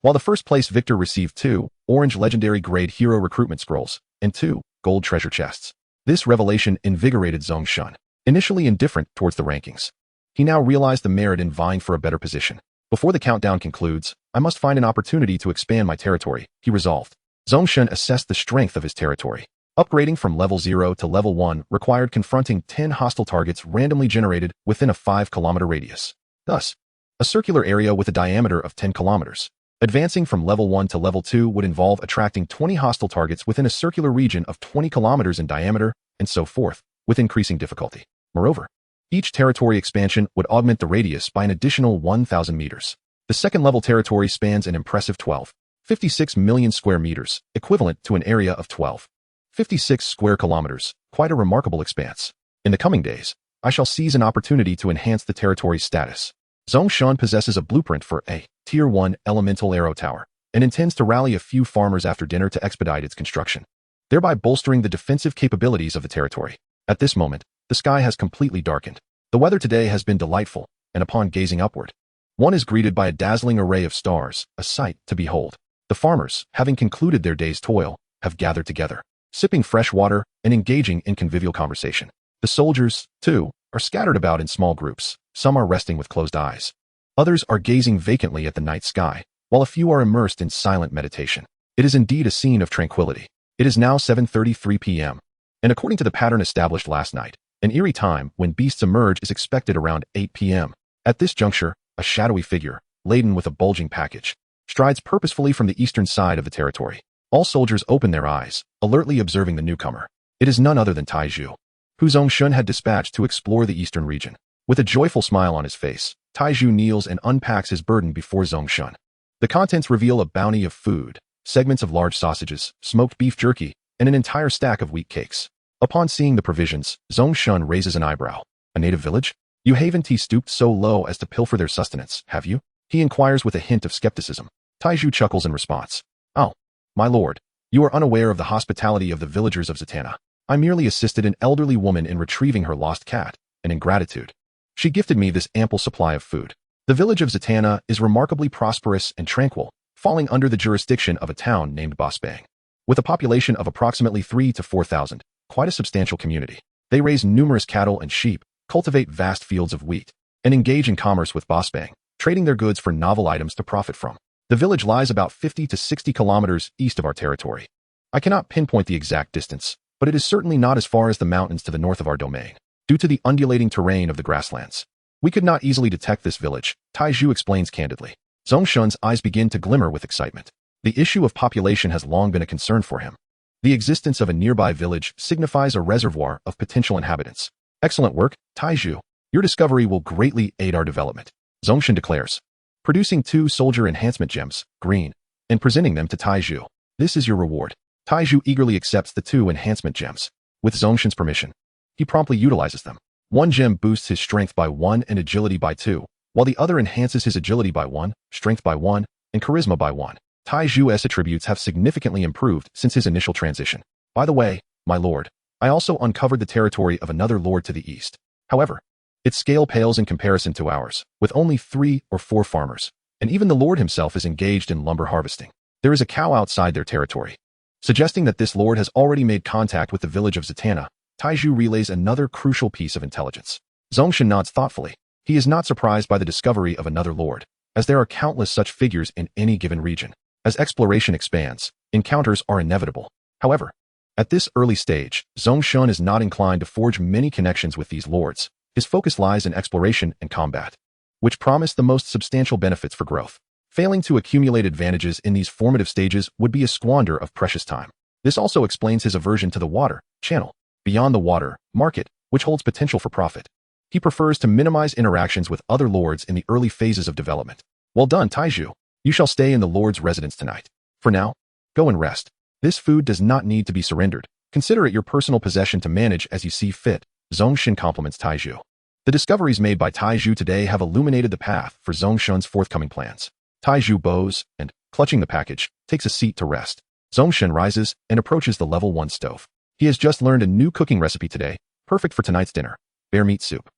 While the first-place victor received 2 Orange Legendary Grade Hero Recruitment Scrolls, and 2 Gold Treasure Chests. This revelation invigorated Zhong Shen, initially indifferent towards the rankings. He now realized the merit in vying for a better position. Before the countdown concludes, I must find an opportunity to expand my territory, he resolved. Zhong Shen assessed the strength of his territory. Upgrading from level 0 to level 1 required confronting 10 hostile targets randomly generated within a 5-kilometer radius. Thus, a circular area with a diameter of 10 kilometers. Advancing from level 1 to level 2 would involve attracting 20 hostile targets within a circular region of 20 kilometers in diameter, and so forth, with increasing difficulty. Moreover, each territory expansion would augment the radius by an additional 1,000 meters. The second-level territory spans an impressive 12.56 million square meters, equivalent to an area of 12.56 square kilometers, quite a remarkable expanse. In the coming days, I shall seize an opportunity to enhance the territory's status. Zhong Shen possesses a blueprint for a Tier 1 elemental arrow tower, and intends to rally a few farmers after dinner to expedite its construction, thereby bolstering the defensive capabilities of the territory. At this moment, the sky has completely darkened. The weather today has been delightful, and upon gazing upward, one is greeted by a dazzling array of stars, a sight to behold. The farmers, having concluded their day's toil, have gathered together, sipping fresh water and engaging in convivial conversation. The soldiers, too, are scattered about in small groups. Some are resting with closed eyes. Others are gazing vacantly at the night sky, while a few are immersed in silent meditation. It is indeed a scene of tranquility. It is now 7:33 p.m., and according to the pattern established last night, an eerie time when beasts emerge is expected around 8 p.m. At this juncture, a shadowy figure, laden with a bulging package, strides purposefully from the eastern side of the territory. All soldiers open their eyes, alertly observing the newcomer. It is none other than Taizhu, who Zhong Shen had dispatched to explore the eastern region. With a joyful smile on his face, Taizhu kneels and unpacks his burden before Zhong Shen. The contents reveal a bounty of food, segments of large sausages, smoked beef jerky, and an entire stack of wheat cakes. Upon seeing the provisions, Zhong Shen raises an eyebrow. A native village? You haven't stooped so low as to pilfer their sustenance, have you? He inquires with a hint of skepticism. Taizhu chuckles in response. Oh, my lord, you are unaware of the hospitality of the villagers of Zatanna. I merely assisted an elderly woman in retrieving her lost cat, and in gratitude, she gifted me this ample supply of food. The village of Zatanna is remarkably prosperous and tranquil, falling under the jurisdiction of a town named Bosbang. With a population of approximately 3,000 to 4,000, quite a substantial community. They raise numerous cattle and sheep, cultivate vast fields of wheat, and engage in commerce with Bosbang, trading their goods for novel items to profit from. The village lies about 50 to 60 kilometers east of our territory. I cannot pinpoint the exact distance, but it is certainly not as far as the mountains to the north of our domain. Due to the undulating terrain of the grasslands, we could not easily detect this village, Taizhu explains candidly. Zhong Shen's eyes begin to glimmer with excitement. The issue of population has long been a concern for him. The existence of a nearby village signifies a reservoir of potential inhabitants. Excellent work, Taizhu. Your discovery will greatly aid our development, Zhong Shen declares, producing 2 soldier enhancement gems, green, and presenting them to Taizhu. This is your reward. Taiju eagerly accepts the 2 enhancement gems. With Zhong Shen's permission, he promptly utilizes them. One gem boosts his strength by 1 and agility by 2, while the other enhances his agility by 1, strength by 1, and charisma by 1. Taiju's attributes have significantly improved since his initial transition. By the way, my lord, I also uncovered the territory of another lord to the east. However, its scale pales in comparison to ours, with only 3 or 4 farmers, and even the lord himself is engaged in lumber harvesting. There is a cow outside their territory. Suggesting that this lord has already made contact with the village of Zatanna, Taiju relays another crucial piece of intelligence. Zhong Shen nods thoughtfully. He is not surprised by the discovery of another lord, as there are countless such figures in any given region. As exploration expands, encounters are inevitable. However, at this early stage, Zhong Shen is not inclined to forge many connections with these lords. His focus lies in exploration and combat, which promise the most substantial benefits for growth. Failing to accumulate advantages in these formative stages would be a squander of precious time. This also explains his aversion to the water channel, beyond the water market, which holds potential for profit. He prefers to minimize interactions with other lords in the early phases of development. Well done, Taiju. You shall stay in the lord's residence tonight. For now, go and rest. This food does not need to be surrendered. Consider it your personal possession to manage as you see fit. Zhong Shen compliments Taiju. The discoveries made by Taiju today have illuminated the path for Zhong Shen's forthcoming plans. Taiju bows and, clutching the package, takes a seat to rest. Zhong Shen rises and approaches the level 1 stove. He has just learned a new cooking recipe today, perfect for tonight's dinner. Bear meat soup.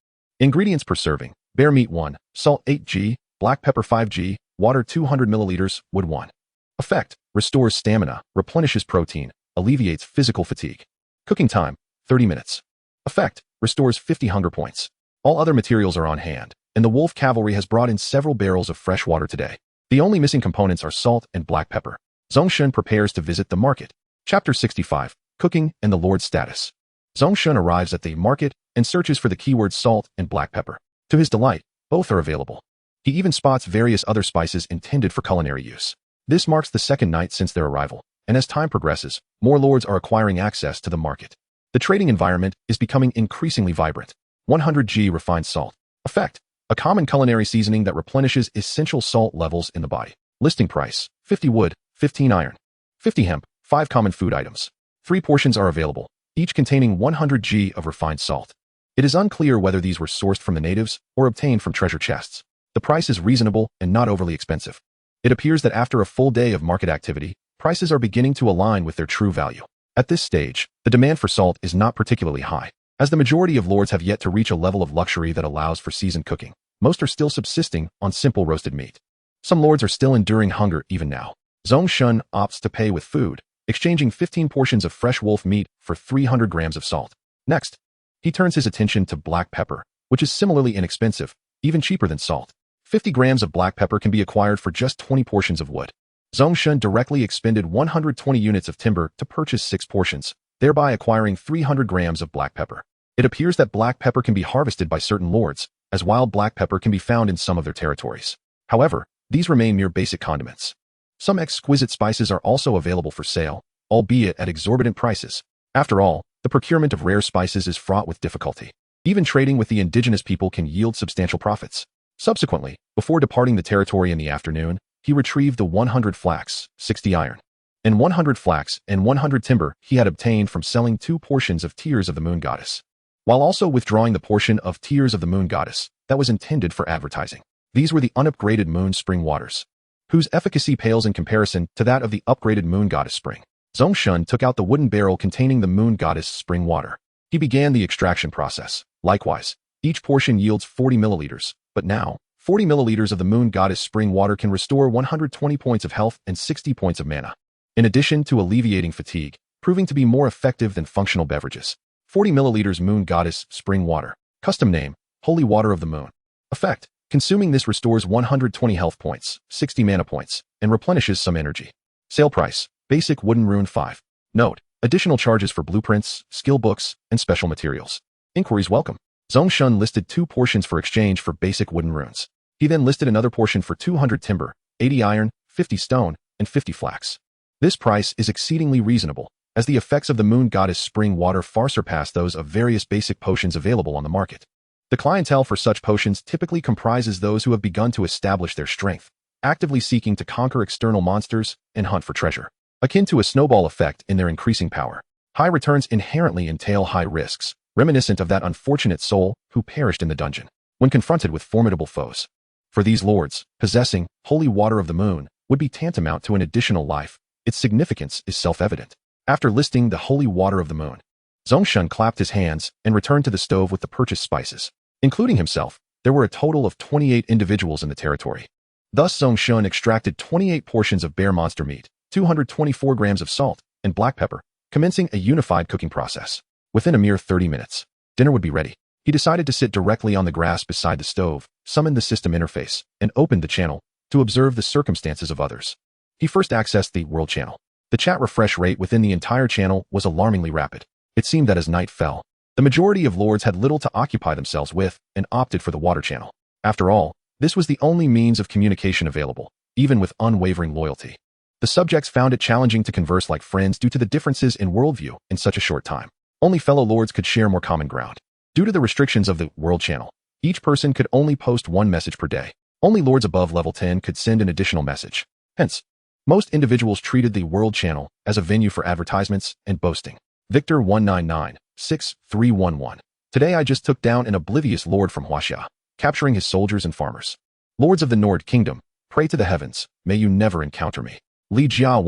Ingredients per serving. Bear meat 1, salt 8g, black pepper 5g, water 200 milliliters, wood 1. Effect: restores stamina, replenishes protein, alleviates physical fatigue. Cooking time: 30 minutes. Effect: restores 50 hunger points. All other materials are on hand, and the wolf cavalry has brought in several barrels of fresh water today. The only missing components are salt and black pepper. Zhong Shen prepares to visit the market. Chapter 65. Cooking and the Lord's Status. Zhong Shen arrives at the market and searches for the keywords salt and black pepper. To his delight, both are available. He even spots various other spices intended for culinary use. This marks the second night since their arrival, and as time progresses, more lords are acquiring access to the market. The trading environment is becoming increasingly vibrant. 100g refined salt. Effect: a common culinary seasoning that replenishes essential salt levels in the body. Listing price: 50 wood, 15 iron, 50 hemp, 5 common food items. 3 portions are available, each containing 100g of refined salt. It is unclear whether these were sourced from the natives or obtained from treasure chests. The price is reasonable and not overly expensive. It appears that after a full day of market activity, prices are beginning to align with their true value. At this stage, the demand for salt is not particularly high, as the majority of lords have yet to reach a level of luxury that allows for seasoned cooking. Most are still subsisting on simple roasted meat. Some lords are still enduring hunger even now. Zhong Shen opts to pay with food, exchanging 15 portions of fresh wolf meat for 300 grams of salt. Next, he turns his attention to black pepper, which is similarly inexpensive, even cheaper than salt. 50 grams of black pepper can be acquired for just 20 portions of wood. Zhong Shen directly expended 120 units of timber to purchase 6 portions, thereby acquiring 300 grams of black pepper. It appears that black pepper can be harvested by certain lords, as wild black pepper can be found in some of their territories. However, these remain mere basic condiments. Some exquisite spices are also available for sale, albeit at exorbitant prices. After all, the procurement of rare spices is fraught with difficulty. Even trading with the indigenous people can yield substantial profits. Subsequently, before departing the territory in the afternoon, he retrieved the 100 flax, 60 iron, and 100 flax and 100 timber he had obtained from selling 2 portions of Tears of the Moon Goddess, while also withdrawing the portion of Tears of the Moon Goddess that was intended for advertising. These were the unupgraded Moon Spring waters, whose efficacy pales in comparison to that of the upgraded Moon Goddess Spring. Zhong Shen took out the wooden barrel containing the Moon Goddess Spring water. He began the extraction process. Likewise, each portion yields 40 milliliters, but now, 40 milliliters of the Moon Goddess Spring water can restore 120 points of health and 60 points of mana, in addition to alleviating fatigue, proving to be more effective than functional beverages. 40 milliliters Moon Goddess Spring water. Custom name: Holy Water of the Moon. Effect: consuming this restores 120 health points, 60 mana points, and replenishes some energy. Sale price: basic wooden rune 5. Note: additional charges for blueprints, skill books, and special materials. Inquiries welcome. Zhong Shen listed 2 portions for exchange for basic wooden runes. He then listed another portion for 200 timber, 80 iron, 50 stone, and 50 flax. This price is exceedingly reasonable, as the effects of the Moon Goddess Spring water far surpass those of various basic potions available on the market. The clientele for such potions typically comprises those who have begun to establish their strength, actively seeking to conquer external monsters and hunt for treasure. akin to a snowball effect in their increasing power. High returns inherently entail high risks, reminiscent of that unfortunate soul who perished in the dungeon when confronted with formidable foes. For these lords, possessing holy water of the moon would be tantamount to an additional life. Its significance is self-evident. After listing the holy water of the moon, Zhong Shen clapped his hands and returned to the stove with the purchased spices. Including himself, there were a total of 28 individuals in the territory. Thus Zhong Shen extracted 28 portions of bear monster meat, 224 grams of salt, and black pepper, commencing a unified cooking process. Within a mere 30 minutes, dinner would be ready. He decided to sit directly on the grass beside the stove, summoned the system interface, and opened the channel to observe the circumstances of others. He first accessed the world channel. The chat refresh rate within the entire channel was alarmingly rapid. It seemed that as night fell, the majority of lords had little to occupy themselves with and opted for the water channel. After all, this was the only means of communication available, even with unwavering loyalty. The subjects found it challenging to converse like friends due to the differences in worldview in such a short time. Only fellow lords could share more common ground. Due to the restrictions of the world channel, each person could only post one message per day. Only lords above level 10 could send an additional message. Hence, most individuals treated the world channel as a venue for advertisements and boasting. Victor 199-6311. Today I just took down an oblivious lord from Huaxia, capturing his soldiers and farmers. Lords of the Nord Kingdom, pray to the heavens, may you never encounter me. Li Jia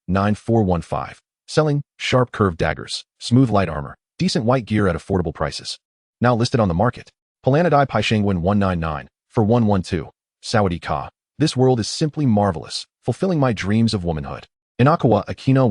198-9415. Selling sharp curved daggers, smooth light armor, decent white gear at affordable prices. Now listed on the market. Palanadai Paishengwen 199 for 112. Sawadee Ka. This world is simply marvelous, fulfilling my dreams of womanhood. Inakawa Akino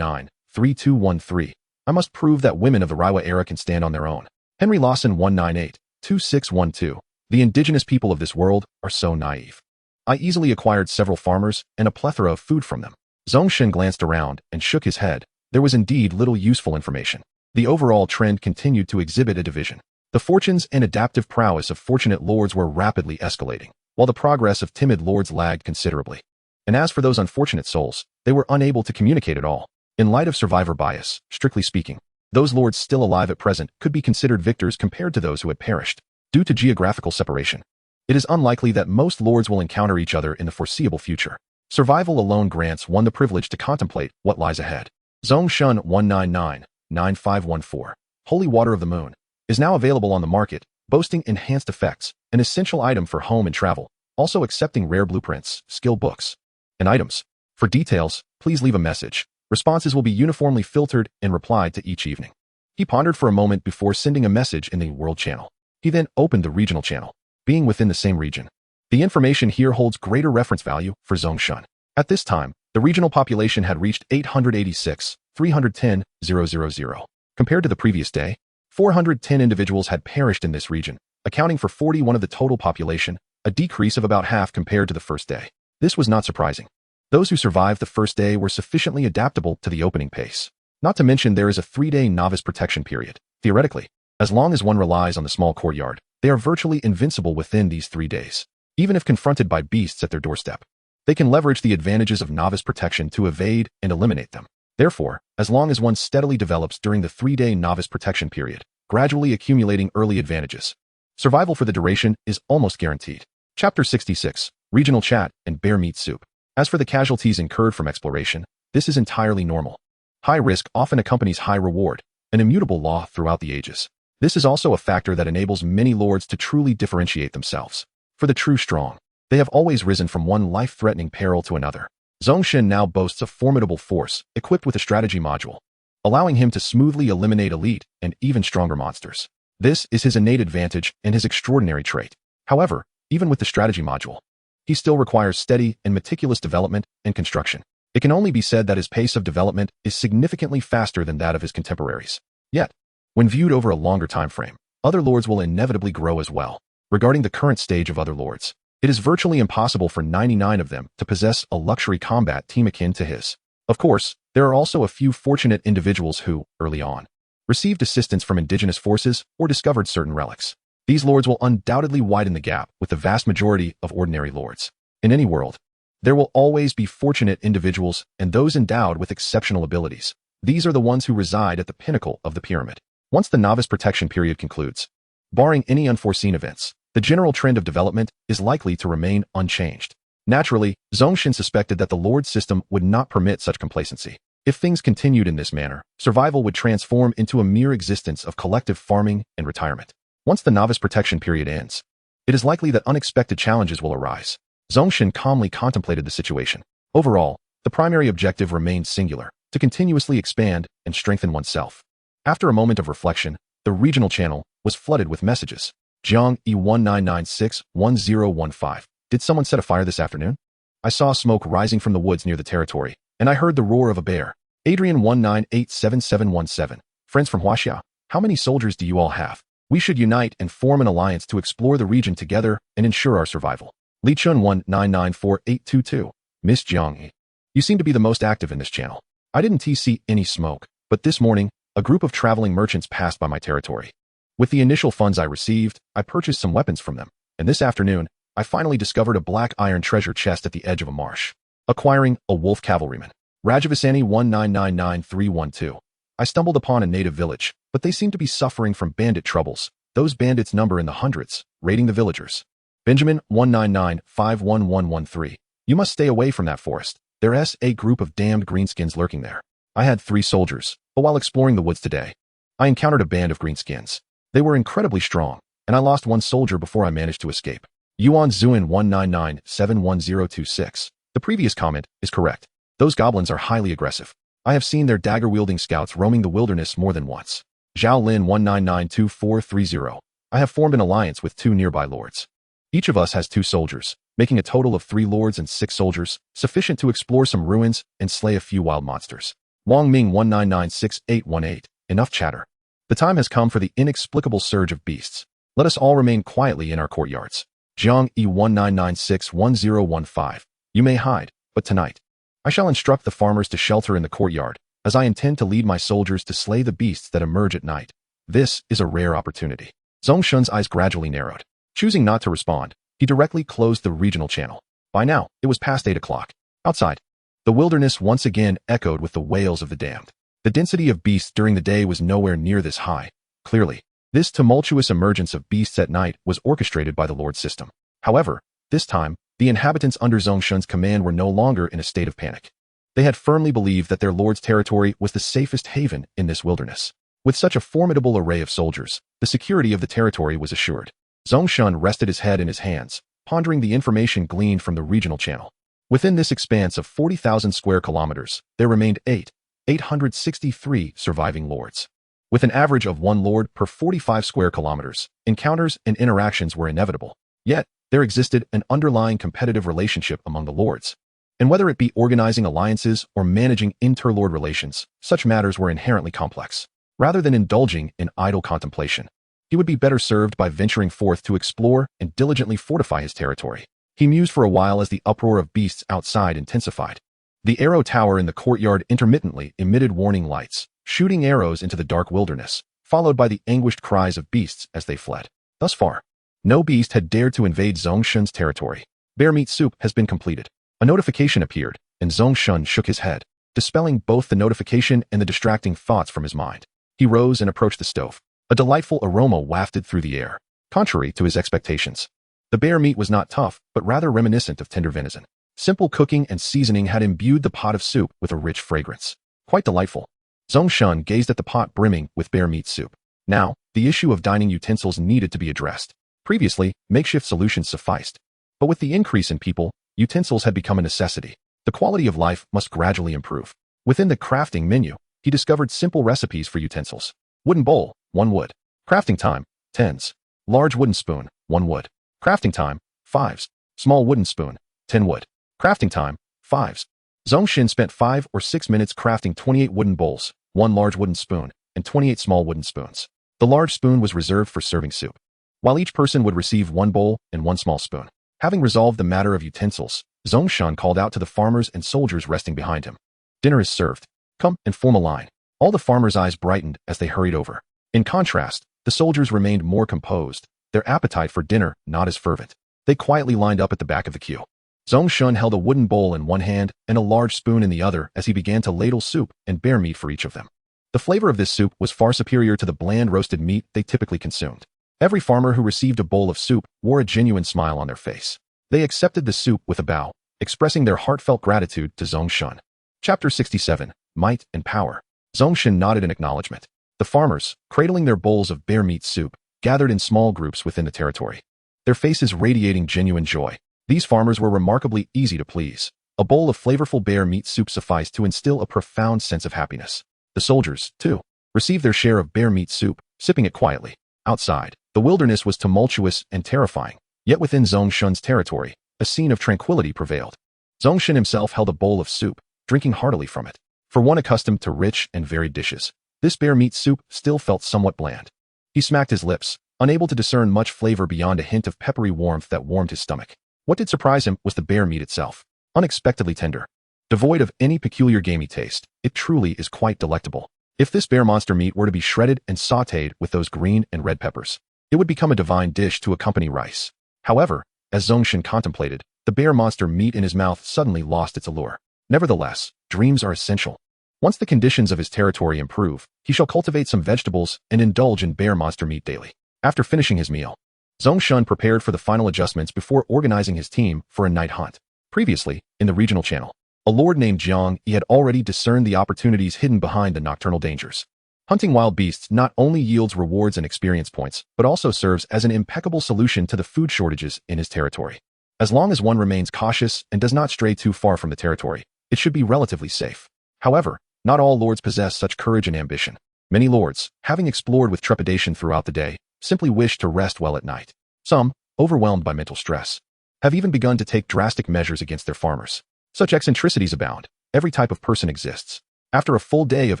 199-3213. I must prove that women of the Reiwa era can stand on their own. Henry Lawson 198-2612. The indigenous people of this world are so naive. I easily acquired several farmers and a plethora of food from them. Zhong Shen glanced around and shook his head. There was indeed little useful information. The overall trend continued to exhibit a division. The fortunes and adaptive prowess of fortunate lords were rapidly escalating, while the progress of timid lords lagged considerably. And as for those unfortunate souls, they were unable to communicate at all. In light of survivor bias, strictly speaking, those lords still alive at present could be considered victors compared to those who had perished. Due to geographical separation, it is unlikely that most lords will encounter each other in the foreseeable future. Survival alone grants one the privilege to contemplate what lies ahead. Zhong Shen 199-9514. Holy Water of the Moon is now available on the market, boasting enhanced effects, an essential item for home and travel, also accepting rare blueprints, skill books, and items. For details, please leave a message. Responses will be uniformly filtered and replied to each evening. He pondered for a moment before sending a message in the world channel. He then opened the regional channel, being within the same region. The information here holds greater reference value for Zhong Shen. At this time, the regional population had reached 886,310,000. Compared to the previous day, 410 individuals had perished in this region, accounting for 41% of the total population, a decrease of about half compared to the first day. This was not surprising. Those who survived the first day were sufficiently adaptable to the opening pace. Not to mention there is a 3-day novice protection period. Theoretically, as long as one relies on the small courtyard, they are virtually invincible within these 3 days. Even if confronted by beasts at their doorstep, they can leverage the advantages of novice protection to evade and eliminate them. Therefore, as long as one steadily develops during the 3-day novice protection period, gradually accumulating early advantages, survival for the duration is almost guaranteed. Chapter 66, Regional Chat and Bear Meat Soup. As for the casualties incurred from exploration, this is entirely normal. High risk often accompanies high reward, an immutable law throughout the ages. This is also a factor that enables many lords to truly differentiate themselves. For the true strong, they have always risen from one life-threatening peril to another. Zhong Shen now boasts a formidable force equipped with a strategy module, allowing him to smoothly eliminate elite and even stronger monsters. This is his innate advantage and his extraordinary trait. However, even with the strategy module, he still requires steady and meticulous development and construction. It can only be said that his pace of development is significantly faster than that of his contemporaries. Yet, when viewed over a longer time frame, other lords will inevitably grow as well. Regarding the current stage of other lords, it is virtually impossible for 99 of them to possess a luxury combat team akin to his. Of course, there are also a few fortunate individuals who, early on, received assistance from indigenous forces or discovered certain relics. These lords will undoubtedly widen the gap with the vast majority of ordinary lords. In any world, there will always be fortunate individuals and those endowed with exceptional abilities. These are the ones who reside at the pinnacle of the pyramid. Once the novice protection period concludes, barring any unforeseen events, the general trend of development is likely to remain unchanged. Naturally, Zhong Shen suspected that the Lord's system would not permit such complacency. If things continued in this manner, survival would transform into a mere existence of collective farming and retirement. Once the novice protection period ends, it is likely that unexpected challenges will arise. Zhong Shen calmly contemplated the situation. Overall, the primary objective remained singular, to continuously expand and strengthen oneself. After a moment of reflection, the regional channel was flooded with messages. Jiang E19961015. Did someone set a fire this afternoon? I saw smoke rising from the woods near the territory, and I heard the roar of a bear. Adrian 19887717. Friends from Huaxia, how many soldiers do you all have? We should unite and form an alliance to explore the region together and ensure our survival. Li Chun 19948222. Miss Jiang. You seem to be the most active in this channel. I didn't see any smoke, but this morning, a group of traveling merchants passed by my territory. With the initial funds I received, I purchased some weapons from them, and this afternoon, I finally discovered a black iron treasure chest at the edge of a marsh. Acquiring a wolf cavalryman. Rajavasani 1999312. I stumbled upon a native village, but they seem to be suffering from bandit troubles. Those bandits number in the hundreds, raiding the villagers. Benjamin 199551113. You must stay away from that forest. There's a group of damned greenskins lurking there. I had 3 soldiers, but while exploring the woods today, I encountered a band of greenskins. They were incredibly strong, and I lost 1 soldier before I managed to escape. Yuan Zuin 199771026. The previous comment is correct. Those goblins are highly aggressive. I have seen their dagger-wielding scouts roaming the wilderness more than once. Zhao Lin 1992430. I have formed an alliance with 2 nearby lords. Each of us has 2 soldiers, making a total of 3 lords and 6 soldiers, sufficient to explore some ruins and slay a few wild monsters. Wang Ming 1996818. Enough chatter. The time has come for the inexplicable surge of beasts. Let us all remain quietly in our courtyards. Jiang E19961015. You may hide, but tonight, I shall instruct the farmers to shelter in the courtyard, as I intend to lead my soldiers to slay the beasts that emerge at night. This is a rare opportunity. Zhong Shen's eyes gradually narrowed. Choosing not to respond, he directly closed the regional channel. By now, it was past 8 o'clock. Outside, the wilderness once again echoed with the wails of the damned. The density of beasts during the day was nowhere near this high. Clearly, this tumultuous emergence of beasts at night was orchestrated by the Lord's system. However, this time, the inhabitants under Zhong Shen's command were no longer in a state of panic. They had firmly believed that their Lord's territory was the safest haven in this wilderness. With such a formidable array of soldiers, the security of the territory was assured. Zhong Shen rested his head in his hands, pondering the information gleaned from the regional channel. Within this expanse of 40,000 square kilometers, there remained 863 surviving lords. With an average of 1 lord per 45 square kilometers, encounters and interactions were inevitable. Yet, there existed an underlying competitive relationship among the lords. And whether it be organizing alliances or managing inter-lord relations, such matters were inherently complex. Rather than indulging in idle contemplation, he would be better served by venturing forth to explore and diligently fortify his territory. He mused for a while as the uproar of beasts outside intensified. The arrow tower in the courtyard intermittently emitted warning lights, shooting arrows into the dark wilderness, followed by the anguished cries of beasts as they fled. Thus far, no beast had dared to invade Zhong Shen's territory. Bear meat soup has been completed. A notification appeared, and Zhong Shen shook his head, dispelling both the notification and the distracting thoughts from his mind. He rose and approached the stove. A delightful aroma wafted through the air. Contrary to his expectations, the bear meat was not tough, but rather reminiscent of tender venison. Simple cooking and seasoning had imbued the pot of soup with a rich fragrance. Quite delightful. Zhong Shen gazed at the pot brimming with bear meat soup. Now, the issue of dining utensils needed to be addressed. Previously, makeshift solutions sufficed. But with the increase in people, utensils had become a necessity. The quality of life must gradually improve. Within the crafting menu, he discovered simple recipes for utensils. Wooden bowl, 1 wood. Crafting time, 10s. Large wooden spoon, 1 wood. Crafting time, 5s. Small wooden spoon, 10 wood. Crafting time, 5s. Zhong Shen spent 5 or 6 minutes crafting 28 wooden bowls, 1 large wooden spoon, and 28 small wooden spoons. The large spoon was reserved for serving soup, while each person would receive 1 bowl and 1 small spoon. Having resolved the matter of utensils, Zhong Shen called out to the farmers and soldiers resting behind him. Dinner is served. Come and form a line. All the farmers' eyes brightened as they hurried over. In contrast, the soldiers remained more composed, their appetite for dinner not as fervent. They quietly lined up at the back of the queue. Zhong Shen held a wooden bowl in one hand and a large spoon in the other as he began to ladle soup and bear meat for each of them. The flavor of this soup was far superior to the bland roasted meat they typically consumed. Every farmer who received a bowl of soup wore a genuine smile on their face. They accepted the soup with a bow, expressing their heartfelt gratitude to Zhong Shen. Chapter 67, Might and Power. Zhong Shen nodded in acknowledgement. The farmers, cradling their bowls of bear meat soup, gathered in small groups within the territory, their faces radiating genuine joy. These farmers were remarkably easy to please. A bowl of flavorful bear meat soup sufficed to instill a profound sense of happiness. The soldiers, too, received their share of bear meat soup, sipping it quietly. Outside, the wilderness was tumultuous and terrifying, yet within Zhong Shen's territory, a scene of tranquility prevailed. Zhong Shen himself held a bowl of soup, drinking heartily from it. For one accustomed to rich and varied dishes, this bear meat soup still felt somewhat bland. He smacked his lips, unable to discern much flavor beyond a hint of peppery warmth that warmed his stomach. What did surprise him was the bear meat itself. Unexpectedly tender. Devoid of any peculiar gamey taste, it truly is quite delectable. If this bear monster meat were to be shredded and sautéed with those green and red peppers, it would become a divine dish to accompany rice. However, as Zhong Shen contemplated, the bear monster meat in his mouth suddenly lost its allure. Nevertheless, dreams are essential. Once the conditions of his territory improve, he shall cultivate some vegetables and indulge in bear monster meat daily. After finishing his meal, Zhong Shen prepared for the final adjustments before organizing his team for a night hunt. Previously, in the regional channel, a lord named Jiang Yi had already discerned the opportunities hidden behind the nocturnal dangers. Hunting wild beasts not only yields rewards and experience points, but also serves as an impeccable solution to the food shortages in his territory. As long as one remains cautious and does not stray too far from the territory, it should be relatively safe. However, not all lords possess such courage and ambition. Many lords, having explored with trepidation throughout the day, simply wish to rest well at night. Some, overwhelmed by mental stress, have even begun to take drastic measures against their farmers. Such eccentricities abound. Every type of person exists. After a full day of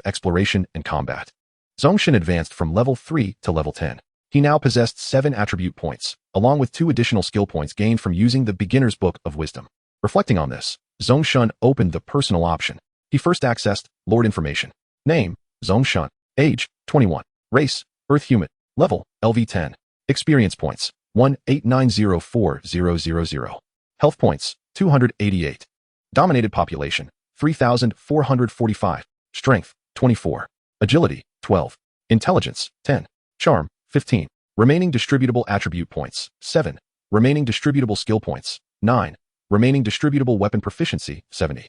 exploration and combat, Zhong Shen advanced from level 3 to level 10. He now possessed 7 attribute points, along with 2 additional skill points gained from using the Beginner's Book of Wisdom. Reflecting on this, Zhong Shen opened the personal option. He first accessed Lord Information. Name, Zhong Shen. Age, 21. Race, Earth Human. Level, LV10. Experience points, 18904,000. Health points, 288. Dominated population, 3,445. Strength, 24. Agility, 12. Intelligence, 10. Charm, 15. Remaining distributable attribute points, 7. Remaining distributable skill points, 9. Remaining distributable weapon proficiency, 70.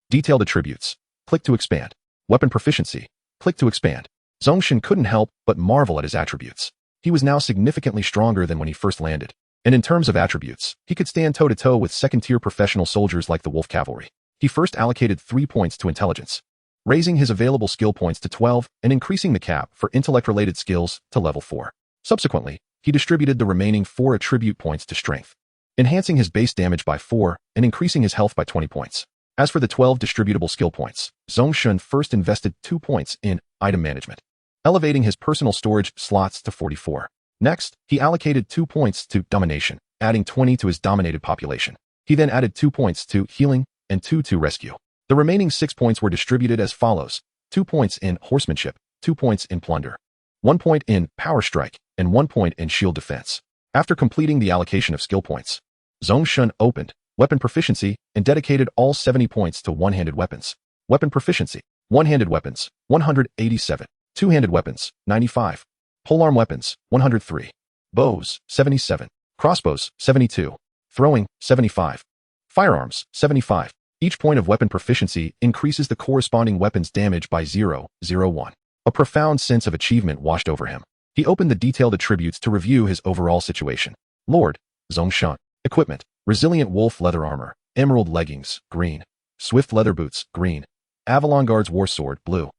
Detailed attributes. Click to expand. Weapon proficiency. Click to expand. Zhong Shen couldn't help but marvel at his attributes. He was now significantly stronger than when he first landed. And in terms of attributes, he could stand toe-to-toe with second-tier professional soldiers like the Wolf Cavalry. He first allocated 3 points to intelligence, raising his available skill points to 12 and increasing the cap for intellect-related skills to level 4. Subsequently, he distributed the remaining 4 attribute points to strength, enhancing his base damage by 4 and increasing his health by 20 points. As for the 12 distributable skill points, Zhong Shen first invested 2 points in item management, elevating his personal storage slots to 44. Next, he allocated 2 points to domination, adding 20 to his dominated population. He then added 2 points to healing and 2 to rescue. The remaining 6 points were distributed as follows: 2 points in horsemanship, 2 points in plunder, 1 point in power strike, and 1 point in shield defense. After completing the allocation of skill points, Zhong Shen opened weapon proficiency and dedicated all 70 points to one-handed weapons. Weapon proficiency: one-handed weapons, 187. Two-handed weapons, 95. Polearm weapons, 103. Bows, 77. Crossbows, 72. Throwing, 75. Firearms, 75. Each point of weapon proficiency increases the corresponding weapon's damage by 0.01. A profound sense of achievement washed over him. He opened the detailed attributes to review his overall situation. Lord, Zhong Shen. Equipment: resilient wolf leather armor, emerald leggings, green. Swift leather boots, green. Avalon Guard's war sword, blue.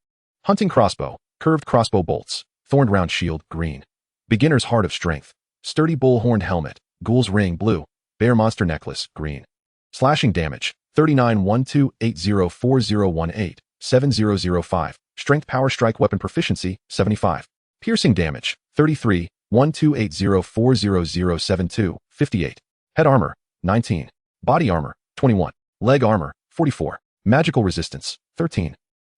Hunting crossbow, curved crossbow bolts, thorned round shield, green. Beginner's heart of strength, sturdy bull horned helmet, ghoul's ring, blue. Bear monster necklace, green. Slashing damage, 3912804018, 7005. Strength power strike weapon proficiency, 75. Piercing damage, 3312804072, 58. Head armor, 19. Body armor, 21. Leg armor, 44. Magical resistance, 13.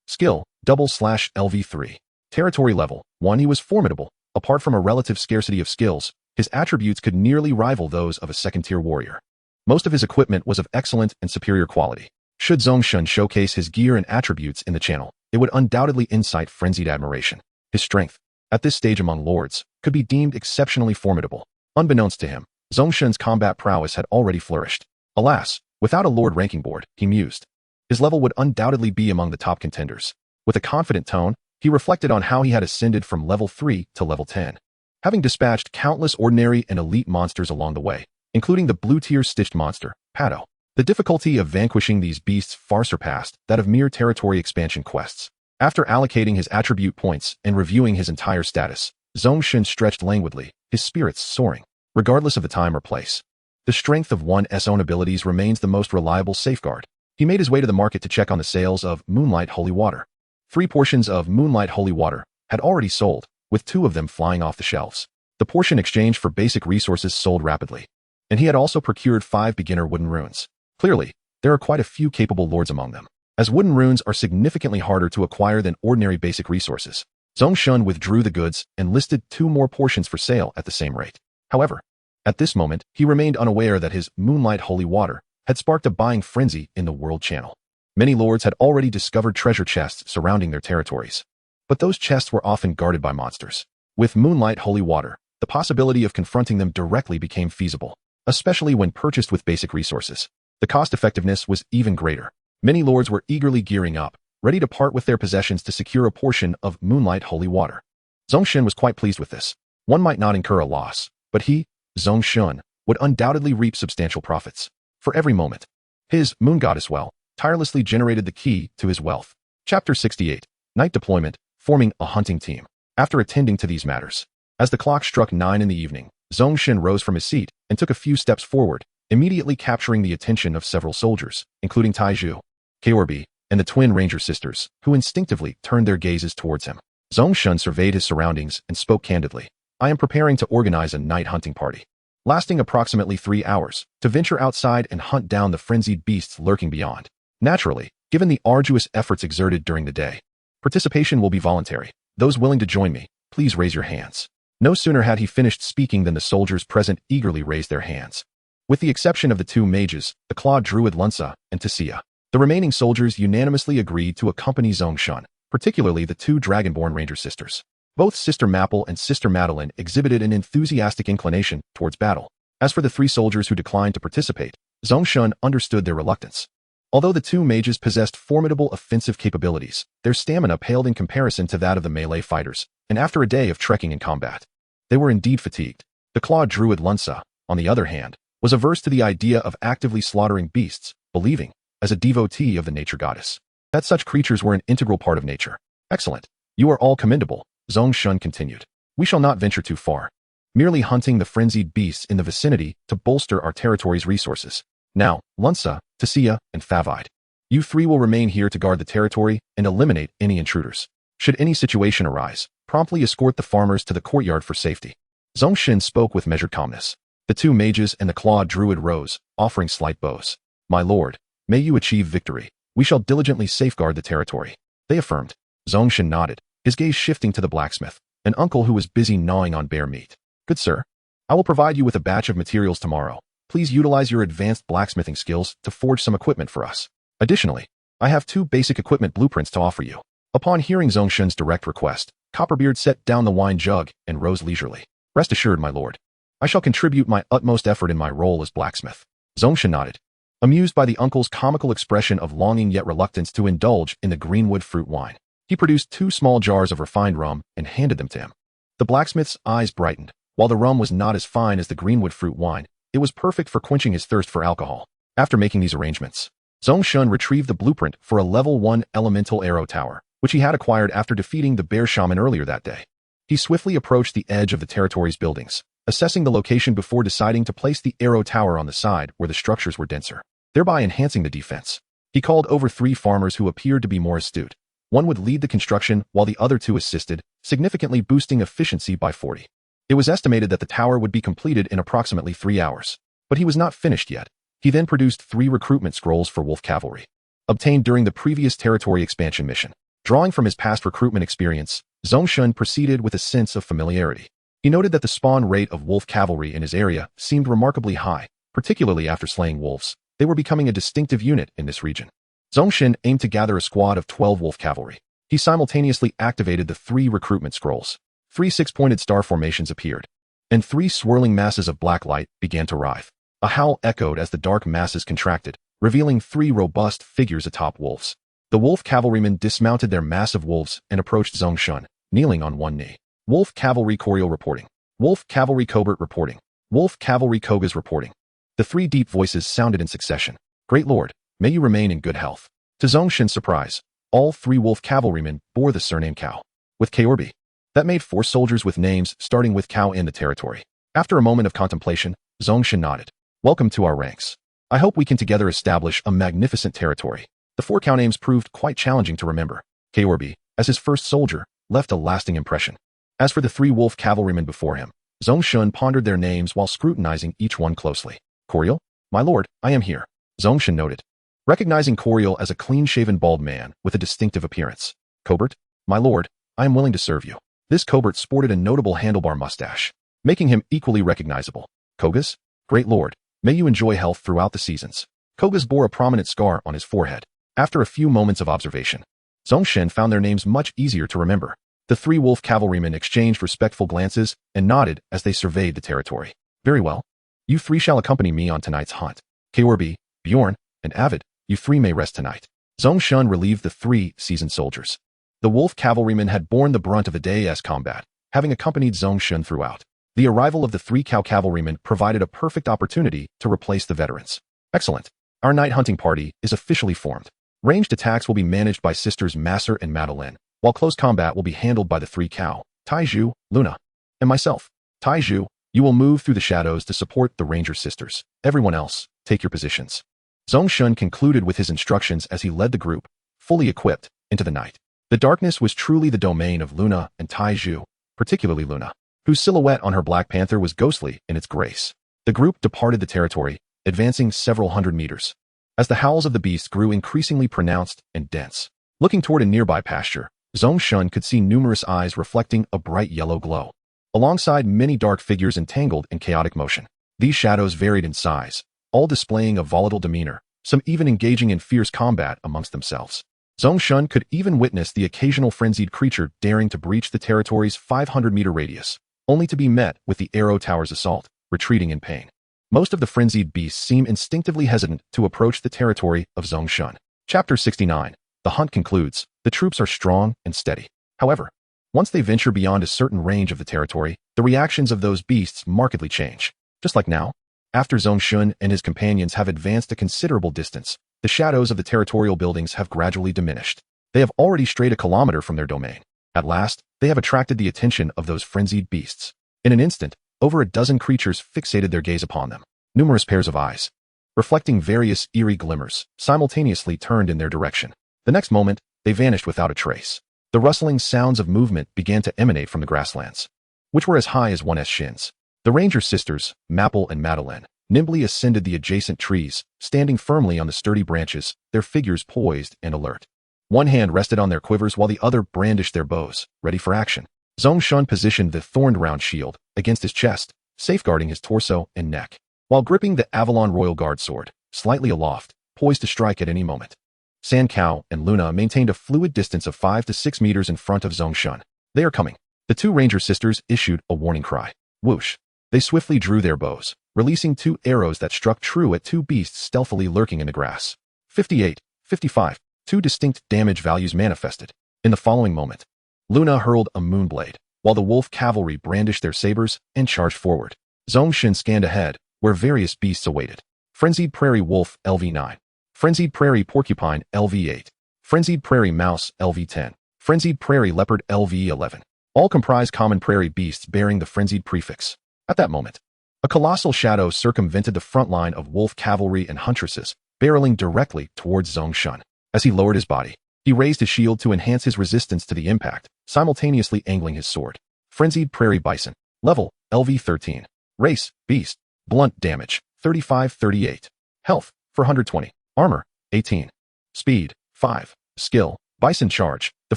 Skill, /LV3. Territory level, 1. He was formidable. Apart from a relative scarcity of skills, his attributes could nearly rival those of a second-tier warrior. Most of his equipment was of excellent and superior quality. Should Zhong Shen showcase his gear and attributes in the channel, it would undoubtedly incite frenzied admiration. His strength, at this stage among lords, could be deemed exceptionally formidable. Unbeknownst to him, Zhong Shen's combat prowess had already flourished. Alas, without a lord ranking board, he mused. His level would undoubtedly be among the top contenders. With a confident tone, he reflected on how he had ascended from level 3 to level 10. Having dispatched countless ordinary and elite monsters along the way, including the blue-tier stitched monster, Pato. The difficulty of vanquishing these beasts far surpassed that of mere territory expansion quests. After allocating his attribute points and reviewing his entire status, Zhong Shen stretched languidly, his spirits soaring. Regardless of the time or place, the strength of one's own abilities remains the most reliable safeguard. He made his way to the market to check on the sales of Moonlight Holy Water. 3 portions of Moonlight Holy Water had already sold, with 2 of them flying off the shelves. The portion exchanged for basic resources sold rapidly, and he had also procured 5 beginner wooden runes. Clearly, there are quite a few capable lords among them, as wooden runes are significantly harder to acquire than ordinary basic resources. Zhong Shen withdrew the goods and listed 2 more portions for sale at the same rate. However, at this moment, he remained unaware that his Moonlight Holy Water had sparked a buying frenzy in the world channel. Many lords had already discovered treasure chests surrounding their territories, but those chests were often guarded by monsters. With Moonlight Holy Water, the possibility of confronting them directly became feasible, especially when purchased with basic resources. The cost-effectiveness was even greater. Many lords were eagerly gearing up, ready to part with their possessions to secure a portion of Moonlight Holy Water. Zhong Shen was quite pleased with this. One might not incur a loss, but he, Zhong Shen, would undoubtedly reap substantial profits. For every moment, his Moon Goddess well tirelessly generated the key to his wealth. Chapter 68. Night Deployment, Forming a Hunting Team. After attending to these matters, as the clock struck 9 in the evening, Zhong Shen rose from his seat and took a few steps forward, immediately capturing the attention of several soldiers, including Taiju, Kaorbi, and the twin ranger sisters, who instinctively turned their gazes towards him. Zhong Shen surveyed his surroundings and spoke candidly. I am preparing to organize a night hunting party, lasting approximately 3 hours, to venture outside and hunt down the frenzied beasts lurking beyond. Naturally, given the arduous efforts exerted during the day, participation will be voluntary. Those willing to join me, please raise your hands. No sooner had he finished speaking than the soldiers present eagerly raised their hands. With the exception of the 2 mages, the Claw Druid Lunsa and Tessia, the remaining soldiers unanimously agreed to accompany Zhong Shen, particularly the 2 Dragonborn Ranger sisters. Both Sister Maple and Sister Madeline exhibited an enthusiastic inclination towards battle. As for the 3 soldiers who declined to participate, Zhong Shen understood their reluctance. Although the 2 mages possessed formidable offensive capabilities, their stamina paled in comparison to that of the melee fighters, and after a day of trekking and combat, they were indeed fatigued. The Claw Druid Lunsa, on the other hand, was averse to the idea of actively slaughtering beasts, believing, as a devotee of the nature goddess, that such creatures were an integral part of nature. Excellent. You are all commendable, Zhong Shen continued. We shall not venture too far, merely hunting the frenzied beasts in the vicinity to bolster our territory's resources. Now, Lunsa, Tessia, and Favide, you 3 will remain here to guard the territory and eliminate any intruders. Should any situation arise, promptly escort the farmers to the courtyard for safety. Zhong Shen spoke with measured calmness. The 2 mages and the Claw Druid rose, offering slight bows. My lord, may you achieve victory. We shall diligently safeguard the territory. They affirmed. Zhong Shen nodded, his gaze shifting to the blacksmith, an uncle who was busy gnawing on bear meat. Good sir, I will provide you with a batch of materials tomorrow. Please utilize your advanced blacksmithing skills to forge some equipment for us. Additionally, I have 2 basic equipment blueprints to offer you. Upon hearing Zhong Shen's direct request, Copperbeard set down the wine jug and rose leisurely. Rest assured, my lord, I shall contribute my utmost effort in my role as blacksmith. Zhong Shen nodded, amused by the uncle's comical expression of longing yet reluctance to indulge in the greenwood fruit wine. He produced 2 small jars of refined rum and handed them to him. The blacksmith's eyes brightened. While the rum was not as fine as the greenwood fruit wine, it was perfect for quenching his thirst for alcohol. After making these arrangements, Zhong Shen retrieved the blueprint for a level 1 elemental arrow tower, which he had acquired after defeating the bear shaman earlier that day. He swiftly approached the edge of the territory's buildings, assessing the location before deciding to place the arrow tower on the side where the structures were denser, thereby enhancing the defense. He called over 3 farmers who appeared to be more astute. One would lead the construction while the other 2 assisted, significantly boosting efficiency by 40. It was estimated that the tower would be completed in approximately 3 hours, but he was not finished yet. He then produced 3 recruitment scrolls for wolf cavalry, obtained during the previous territory expansion mission. Drawing from his past recruitment experience, Zhong Shen proceeded with a sense of familiarity. He noted that the spawn rate of wolf cavalry in his area seemed remarkably high, particularly after slaying wolves. They were becoming a distinctive unit in this region. Zhong Shen aimed to gather a squad of 12 wolf cavalry. He simultaneously activated the 3 recruitment scrolls. 3 6-pointed star formations appeared, and 3 swirling masses of black light began to writhe. A howl echoed as the dark masses contracted, revealing 3 robust figures atop wolves. The wolf cavalrymen dismounted their massive wolves and approached Zhong Shen, kneeling on one knee. Wolf Cavalry Coriol reporting. Wolf Cavalry Cobert reporting. Wolf Cavalry Kogas reporting. The 3 deep voices sounded in succession. Great Lord, may you remain in good health. To Zhong Shen's surprise, all 3 wolf cavalrymen bore the surname Cao. With Kaorbi. That made 4 soldiers with names starting with Cao in the territory. After a moment of contemplation, Zhong Shen nodded. Welcome to our ranks. I hope we can together establish a magnificent territory. The 4 Cao names proved quite challenging to remember. Kaorbi, as his first soldier, left a lasting impression. As for the 3 wolf cavalrymen before him, Zhong Shen pondered their names while scrutinizing each one closely. Coriol? My lord, I am here. Zhong Shen noted, recognizing Coriol as a clean-shaven bald man with a distinctive appearance. Cobert? My lord, I am willing to serve you. This Cobert sported a notable handlebar mustache, making him equally recognizable. Kogas? Great lord, may you enjoy health throughout the seasons. Kogas bore a prominent scar on his forehead. After a few moments of observation, Zhong Shen found their names much easier to remember. The 3 wolf cavalrymen exchanged respectful glances and nodded as they surveyed the territory. Very well. You 3 shall accompany me on tonight's hunt. Kaorbi, Bjorn, and Avid, you 3 may rest tonight. Zhong Shen relieved the 3 seasoned soldiers. The wolf cavalrymen had borne the brunt of a day's combat, having accompanied Zhong Shen throughout. The arrival of the 3 Cao cavalrymen provided a perfect opportunity to replace the veterans. Excellent. Our night hunting party is officially formed. Ranged attacks will be managed by sisters Masser and Madeline, while close combat will be handled by the 3 Cao, Taizhu, Luna, and myself. Taizhu, you will move through the shadows to support the Ranger sisters. Everyone else, take your positions. Zhong Shen concluded with his instructions as he led the group, fully equipped, into the night. The darkness was truly the domain of Luna and Taizhu, particularly Luna, whose silhouette on her Black Panther was ghostly in its grace. The group departed the territory, advancing several hundred meters. As the howls of the beast grew increasingly pronounced and dense, looking toward a nearby pasture, Zhong Shen could see numerous eyes reflecting a bright yellow glow, alongside many dark figures entangled in chaotic motion. These shadows varied in size, all displaying a volatile demeanor, some even engaging in fierce combat amongst themselves. Zhong Shen could even witness the occasional frenzied creature daring to breach the territory's 500-meter radius, only to be met with the Arrow Tower's assault, retreating in pain. Most of the frenzied beasts seem instinctively hesitant to approach the territory of Zhong Shen. Chapter 69. The hunt concludes. The troops are strong and steady. However, once they venture beyond a certain range of the territory, the reactions of those beasts markedly change. Just like now, after Zhong Shen and his companions have advanced a considerable distance, the shadows of the territorial buildings have gradually diminished. They have already strayed a kilometer from their domain. At last, they have attracted the attention of those frenzied beasts. In an instant, over a dozen creatures fixated their gaze upon them. Numerous pairs of eyes, reflecting various eerie glimmers, simultaneously turned in their direction. The next moment, they vanished without a trace. The rustling sounds of movement began to emanate from the grasslands, which were as high as one's shins. The Ranger sisters, Maple and Madeline, nimbly ascended the adjacent trees, standing firmly on the sturdy branches, their figures poised and alert. One hand rested on their quivers while the other brandished their bows, ready for action. Zhong Shen positioned the thorned round shield against his chest, safeguarding his torso and neck, while gripping the Avalon Royal Guard sword, slightly aloft, poised to strike at any moment. San Cao and Luna maintained a fluid distance of 5 to 6 meters in front of Zhong Shen. They are coming. The 2 Ranger sisters issued a warning cry. Whoosh. They swiftly drew their bows, releasing 2 arrows that struck true at 2 beasts stealthily lurking in the grass. 58, 55. 2 distinct damage values manifested. In the following moment, Luna hurled a moonblade, while the wolf cavalry brandished their sabers and charged forward. Zhong Shen scanned ahead, where various beasts awaited. Frenzied Prairie Wolf LV9. Frenzied Prairie Porcupine LV8. Frenzied Prairie Mouse LV10. Frenzied Prairie Leopard LV11. All comprise common prairie beasts bearing the frenzied prefix. At that moment, a colossal shadow circumvented the front line of wolf cavalry and huntresses, barreling directly towards Zhong Shen. As he lowered his body, he raised his shield to enhance his resistance to the impact, simultaneously angling his sword. Frenzied Prairie Bison. Level, LV13. Race, Beast. Blunt damage, 35-38. Health, 420. Armor, 18. Speed, 5. Skill, Bison Charge. The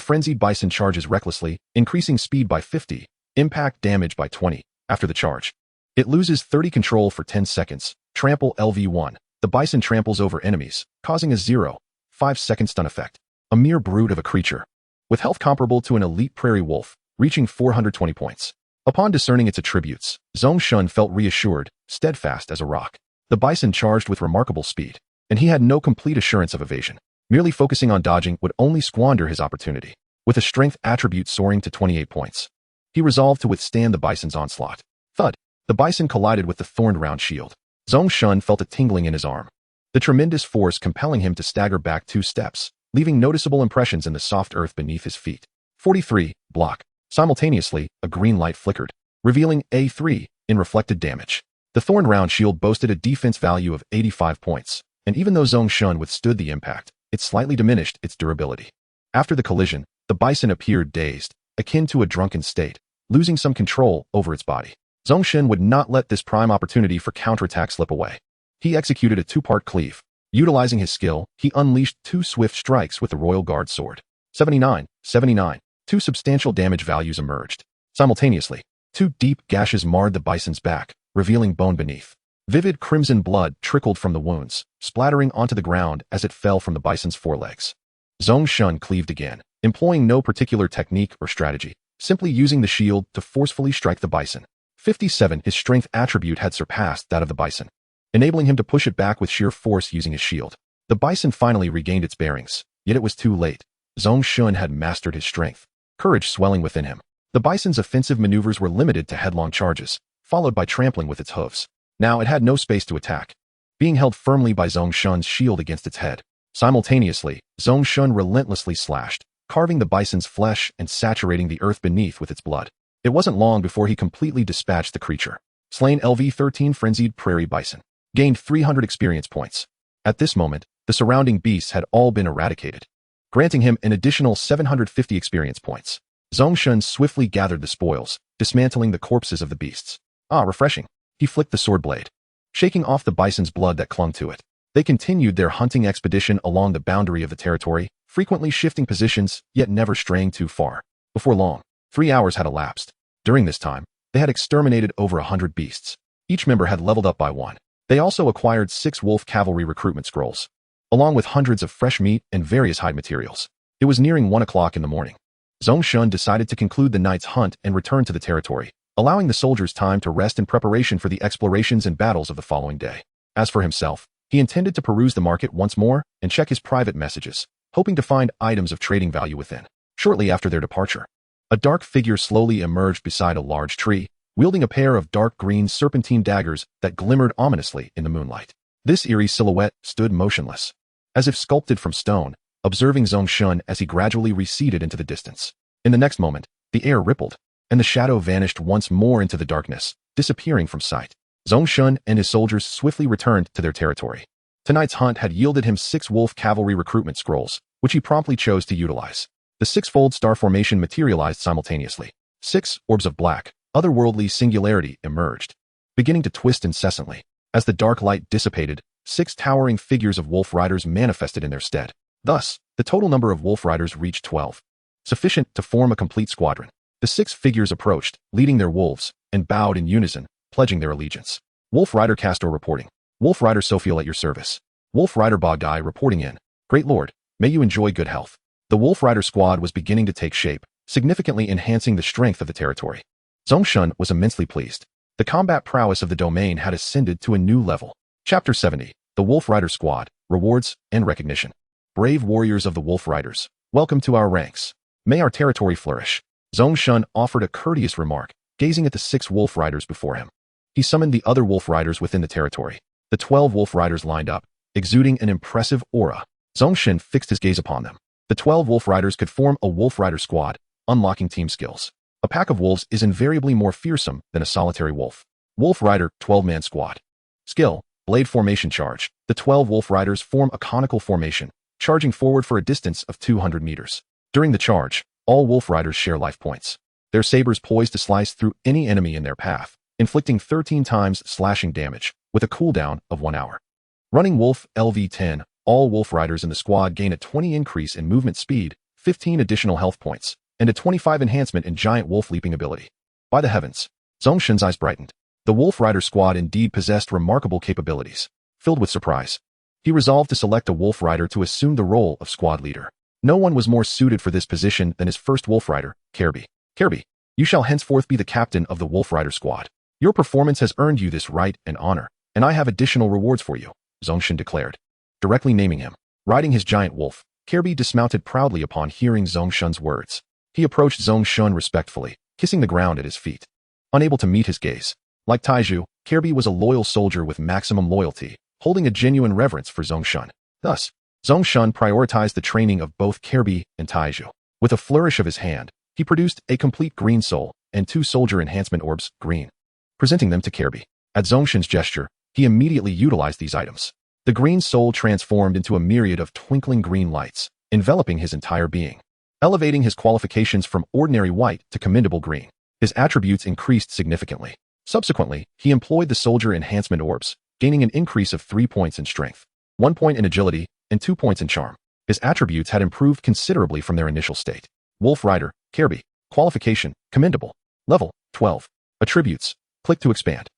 frenzied bison charges recklessly, increasing speed by 50, impact damage by 20. After the charge, it loses 30 control for 10 seconds. Trample LV1. The bison tramples over enemies, causing a 0.5-second stun effect. A mere brute of a creature, with health comparable to an elite prairie wolf, reaching 420 points. Upon discerning its attributes, Zhong Shen felt reassured, steadfast as a rock. The bison charged with remarkable speed, and he had no complete assurance of evasion. Merely focusing on dodging would only squander his opportunity. With a strength attribute soaring to 28 points, he resolved to withstand the bison's onslaught. Thud! The bison collided with the thorned round shield. Zhong Shen felt a tingling in his arm, the tremendous force compelling him to stagger back 2 steps, leaving noticeable impressions in the soft earth beneath his feet. 43, block. Simultaneously, a green light flickered, revealing A3 in reflected damage. The thorned round shield boasted a defense value of 85 points, and even though Zhong Shen withstood the impact, it slightly diminished its durability. After the collision, the bison appeared dazed, akin to a drunken state, losing some control over its body. Zhong Shen would not let this prime opportunity for counterattack slip away. He executed a 2-part cleave. Utilizing his skill, he unleashed 2 swift strikes with the Royal Guard sword. 79, 79. 2 substantial damage values emerged. Simultaneously, 2 deep gashes marred the bison's back, revealing bone beneath. Vivid crimson blood trickled from the wounds, splattering onto the ground as it fell from the bison's forelegs. Zhong Shen cleaved again, employing no particular technique or strategy, simply using the shield to forcefully strike the bison. 57. His strength attribute had surpassed that of the bison, enabling him to push it back with sheer force using his shield. The bison finally regained its bearings, yet it was too late. Zhong Shen had mastered his strength, courage swelling within him. The bison's offensive maneuvers were limited to headlong charges, followed by trampling with its hooves. Now it had no space to attack, being held firmly by Zhong Shen's shield against its head. Simultaneously, Zhong Shen relentlessly slashed, carving the bison's flesh and saturating the earth beneath with its blood. It wasn't long before he completely dispatched the creature. Slain LV-13 Frenzied Prairie Bison. Gained 300 experience points. At this moment, the surrounding beasts had all been eradicated, granting him an additional 750 experience points. Zhong Shen swiftly gathered the spoils, dismantling the corpses of the beasts. Ah, refreshing. He flicked the sword blade, shaking off the bison's blood that clung to it. They continued their hunting expedition along the boundary of the territory, frequently shifting positions, yet never straying too far. Before long, 3 hours had elapsed. During this time, they had exterminated over 100 beasts. Each member had leveled up by 1. They also acquired 6 wolf cavalry recruitment scrolls, along with hundreds of fresh meat and various hide materials. It was nearing 1 o'clock in the morning. Zhong Shen decided to conclude the night's hunt and return to the territory, allowing the soldiers time to rest in preparation for the explorations and battles of the following day. As for himself, he intended to peruse the market once more and check his private messages, hoping to find items of trading value within. Shortly after their departure, a dark figure slowly emerged beside a large tree, wielding a pair of dark green serpentine daggers that glimmered ominously in the moonlight. This eerie silhouette stood motionless, as if sculpted from stone, observing Zhong Shen as he gradually receded into the distance. In the next moment, the air rippled, and the shadow vanished once more into the darkness, disappearing from sight. Zhong Shen and his soldiers swiftly returned to their territory. Tonight's hunt had yielded him 6 wolf cavalry recruitment scrolls, which he promptly chose to utilize. The 6-fold star formation materialized simultaneously. 6 orbs of black, otherworldly singularity emerged, beginning to twist incessantly. As the dark light dissipated, 6 towering figures of wolf riders manifested in their stead. Thus, the total number of wolf riders reached 12, sufficient to form a complete squadron. The 6 figures approached, leading their wolves, and bowed in unison, pledging their allegiance. Wolf Rider Castor reporting. Wolf Rider Sophiel at your service. Wolf Rider Bogdai reporting in. Great Lord, may you enjoy good health. The Wolf Rider squad was beginning to take shape, significantly enhancing the strength of the territory. Zhong Shen was immensely pleased. The combat prowess of the domain had ascended to a new level. Chapter 70. The Wolf Rider Squad, Rewards and Recognition. Brave warriors of the Wolf Riders, welcome to our ranks. May our territory flourish. Zhong Shen offered a courteous remark, gazing at the 6 wolf riders before him. He summoned the other wolf riders within the territory. The 12 wolf riders lined up, exuding an impressive aura. Zhong Shen fixed his gaze upon them. The 12 wolf riders could form a wolf rider squad, unlocking team skills. A pack of wolves is invariably more fearsome than a solitary wolf. Wolf Rider 12-man squad. Skill, Blade Formation Charge. The 12 wolf riders form a conical formation, charging forward for a distance of 200 meters. During the charge, all wolf riders share life points. Their sabers poised to slice through any enemy in their path, inflicting 13 times slashing damage, with a cooldown of 1 hour. Running Wolf LV-10, all wolf riders in the squad gain a 20 increase in movement speed, 15 additional health points, and a 25 enhancement in giant wolf leaping ability. By the heavens, Zhong Shen's eyes brightened. The Wolf Rider squad indeed possessed remarkable capabilities. Filled with surprise, he resolved to select a wolf rider to assume the role of squad leader. No one was more suited for this position than his first wolf rider, Kirby. Kirby, You shall henceforth be the captain of the Wolf Rider squad. Your performance has earned you this right and honor, and I have additional rewards for you, Zhong Shen declared, directly naming him. Riding his giant wolf, Kirby dismounted proudly upon hearing Zhong Shen's words. He approached Zhong Shen respectfully, kissing the ground at his feet. Unable to meet his gaze. Like Taiju, Kirby was a loyal soldier with maximum loyalty, holding a genuine reverence for Zhong Shen. Thus, Zhong Shen prioritized the training of both Kirby and Taiju. With a flourish of his hand, he produced a complete green soul and 2 soldier enhancement orbs, green, presenting them to Kirby. At Zhong Shen's gesture, he immediately utilized these items. The green soul transformed into a myriad of twinkling green lights, enveloping his entire being, elevating his qualifications from ordinary white to commendable green. His attributes increased significantly. Subsequently, he employed the soldier enhancement orbs, gaining an increase of 3 points in strength, 1 point in agility, and 2 points in charm. His attributes had improved considerably from their initial state. Wolf Rider, Kirby. Qualification, commendable. Level, 12. Attributes, click to expand.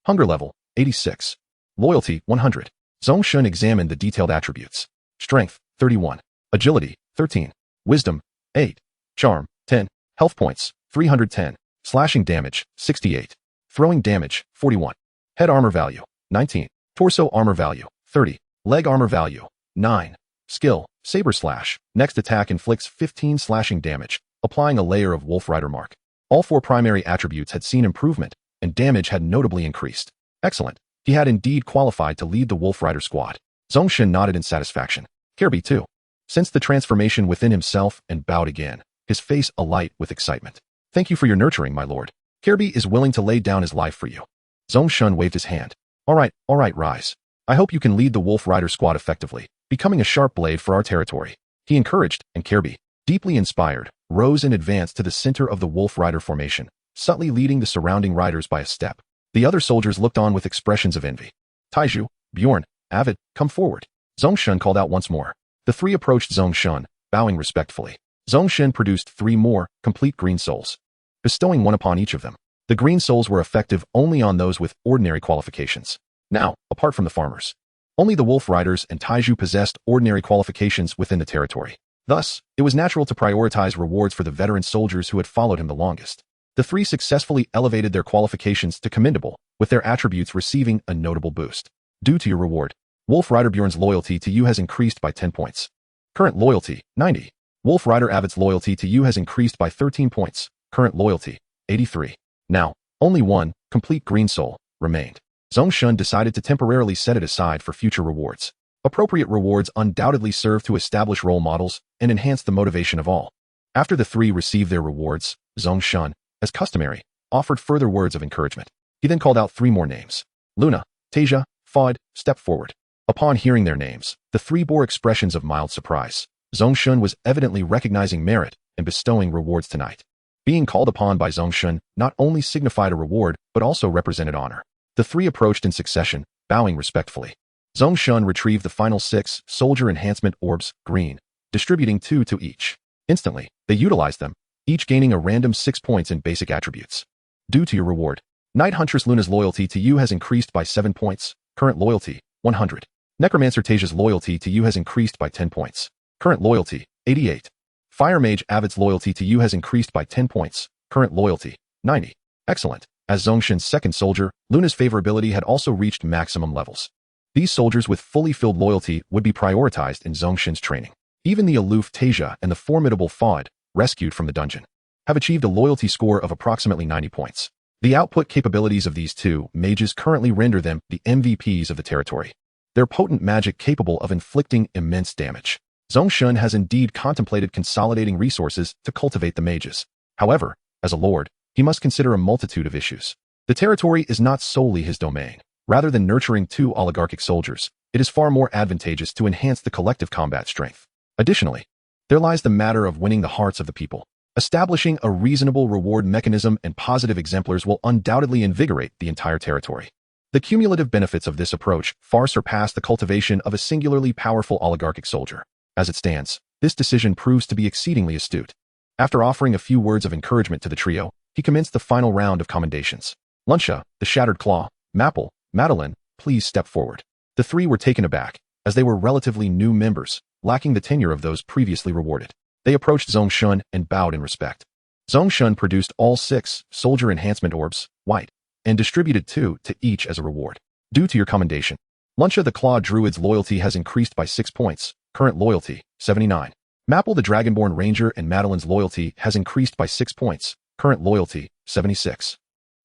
Hunger level, 86. Loyalty, 100. Zhong Shen examined the detailed attributes. Strength, 31. Agility, 13. Wisdom, 8. Charm, 10. Health points, 310. Slashing damage, 68. Throwing damage, 41. Head armor value, 19. Torso armor value, 30. Leg armor value, 9. Skill, Saber Slash. Next attack inflicts 15 slashing damage, applying a layer of Wolf Rider mark. All 4 primary attributes had seen improvement, and damage had notably increased. Excellent. He had indeed qualified to lead the Wolf Rider squad. Zhong Shen nodded in satisfaction. Kirby too. Sensed the transformation within himself and bowed again, his face alight with excitement. Thank you for your nurturing, my lord. Kirby is willing to lay down his life for you. Zhong Shen waved his hand. All right, rise. I hope you can lead the Wolf Rider squad effectively, becoming a sharp blade for our territory. He encouraged, and Kirby, deeply inspired, rose and advanced to the center of the Wolf Rider formation, subtly leading the surrounding riders by a step. The other soldiers looked on with expressions of envy. Taiju, Bjorn, Avid, come forward. Zhong Shen called out once more. The 3 approached Zhong Shen, bowing respectfully. Zhong Shen produced 3 more, complete green souls, bestowing 1 upon each of them. The green souls were effective only on those with ordinary qualifications. Now, apart from the farmers, only the Wolf Riders and Taiju possessed ordinary qualifications within the territory. Thus, it was natural to prioritize rewards for the veteran soldiers who had followed him the longest. The 3 successfully elevated their qualifications to commendable, with their attributes receiving a notable boost. Due to your reward, Wolf Rider Bjorn's loyalty to you has increased by 10 points. Current loyalty, 90. Wolf Rider Avid's loyalty to you has increased by 13 points. Current loyalty, 83. Now, only 1, complete green soul, remained. Zhong Shen decided to temporarily set it aside for future rewards. Appropriate rewards undoubtedly serve to establish role models and enhance the motivation of all. After the 3 received their rewards, Zhong Shen, as customary, offered further words of encouragement. He then called out 3 more names. Luna, Tasia, Fod, step forward. Upon hearing their names, the 3 bore expressions of mild surprise. Zhong Shen was evidently recognizing merit and bestowing rewards tonight. Being called upon by Zhong Shen not only signified a reward, but also represented honor. The 3 approached in succession, bowing respectfully. Zhong Shen retrieved the final 6 soldier enhancement orbs, green, distributing 2 to each. Instantly, they utilized them, each gaining a random 6 points in basic attributes. Due to your reward, Night Huntress Luna's loyalty to you has increased by 7 points. Current loyalty, 100. Necromancer Tasia's loyalty to you has increased by 10 points. Current loyalty, 88. Fire Mage Avid's loyalty to you has increased by 10 points. Current loyalty, 90. Excellent. As Zhong Shen's second soldier, Luna's favorability had also reached maximum levels. These soldiers with fully filled loyalty would be prioritized in Zhong Shen's training. Even the aloof Tasia and the formidable Fod, rescued from the dungeon, have achieved a loyalty score of approximately 90 points. The output capabilities of these 2 mages currently render them the MVPs of the territory. Their potent magic capable of inflicting immense damage. Zhong Shen has indeed contemplated consolidating resources to cultivate the mages. However, as a lord, he must consider a multitude of issues. The territory is not solely his domain. Rather than nurturing 2 oligarchic soldiers, it is far more advantageous to enhance the collective combat strength. Additionally, there lies the matter of winning the hearts of the people. Establishing a reasonable reward mechanism and positive exemplars will undoubtedly invigorate the entire territory. The cumulative benefits of this approach far surpass the cultivation of a singularly powerful oligarchic soldier. As it stands, this decision proves to be exceedingly astute. After offering a few words of encouragement to the trio, he commenced the final round of commendations. Lunsha, the Shattered Claw, Maple, Madeline, please step forward. The 3 were taken aback, as they were relatively new members, lacking the tenure of those previously rewarded. They approached Zhong Shen and bowed in respect. Zhong Shen produced all 6 soldier enhancement orbs, white, and distributed 2 to each as a reward. Due to your commendation, Lunsha the Claw Druid's loyalty has increased by 6 points, current loyalty, 79. Mapple the Dragonborn Ranger and Madeline's loyalty has increased by 6 points, current loyalty, 76.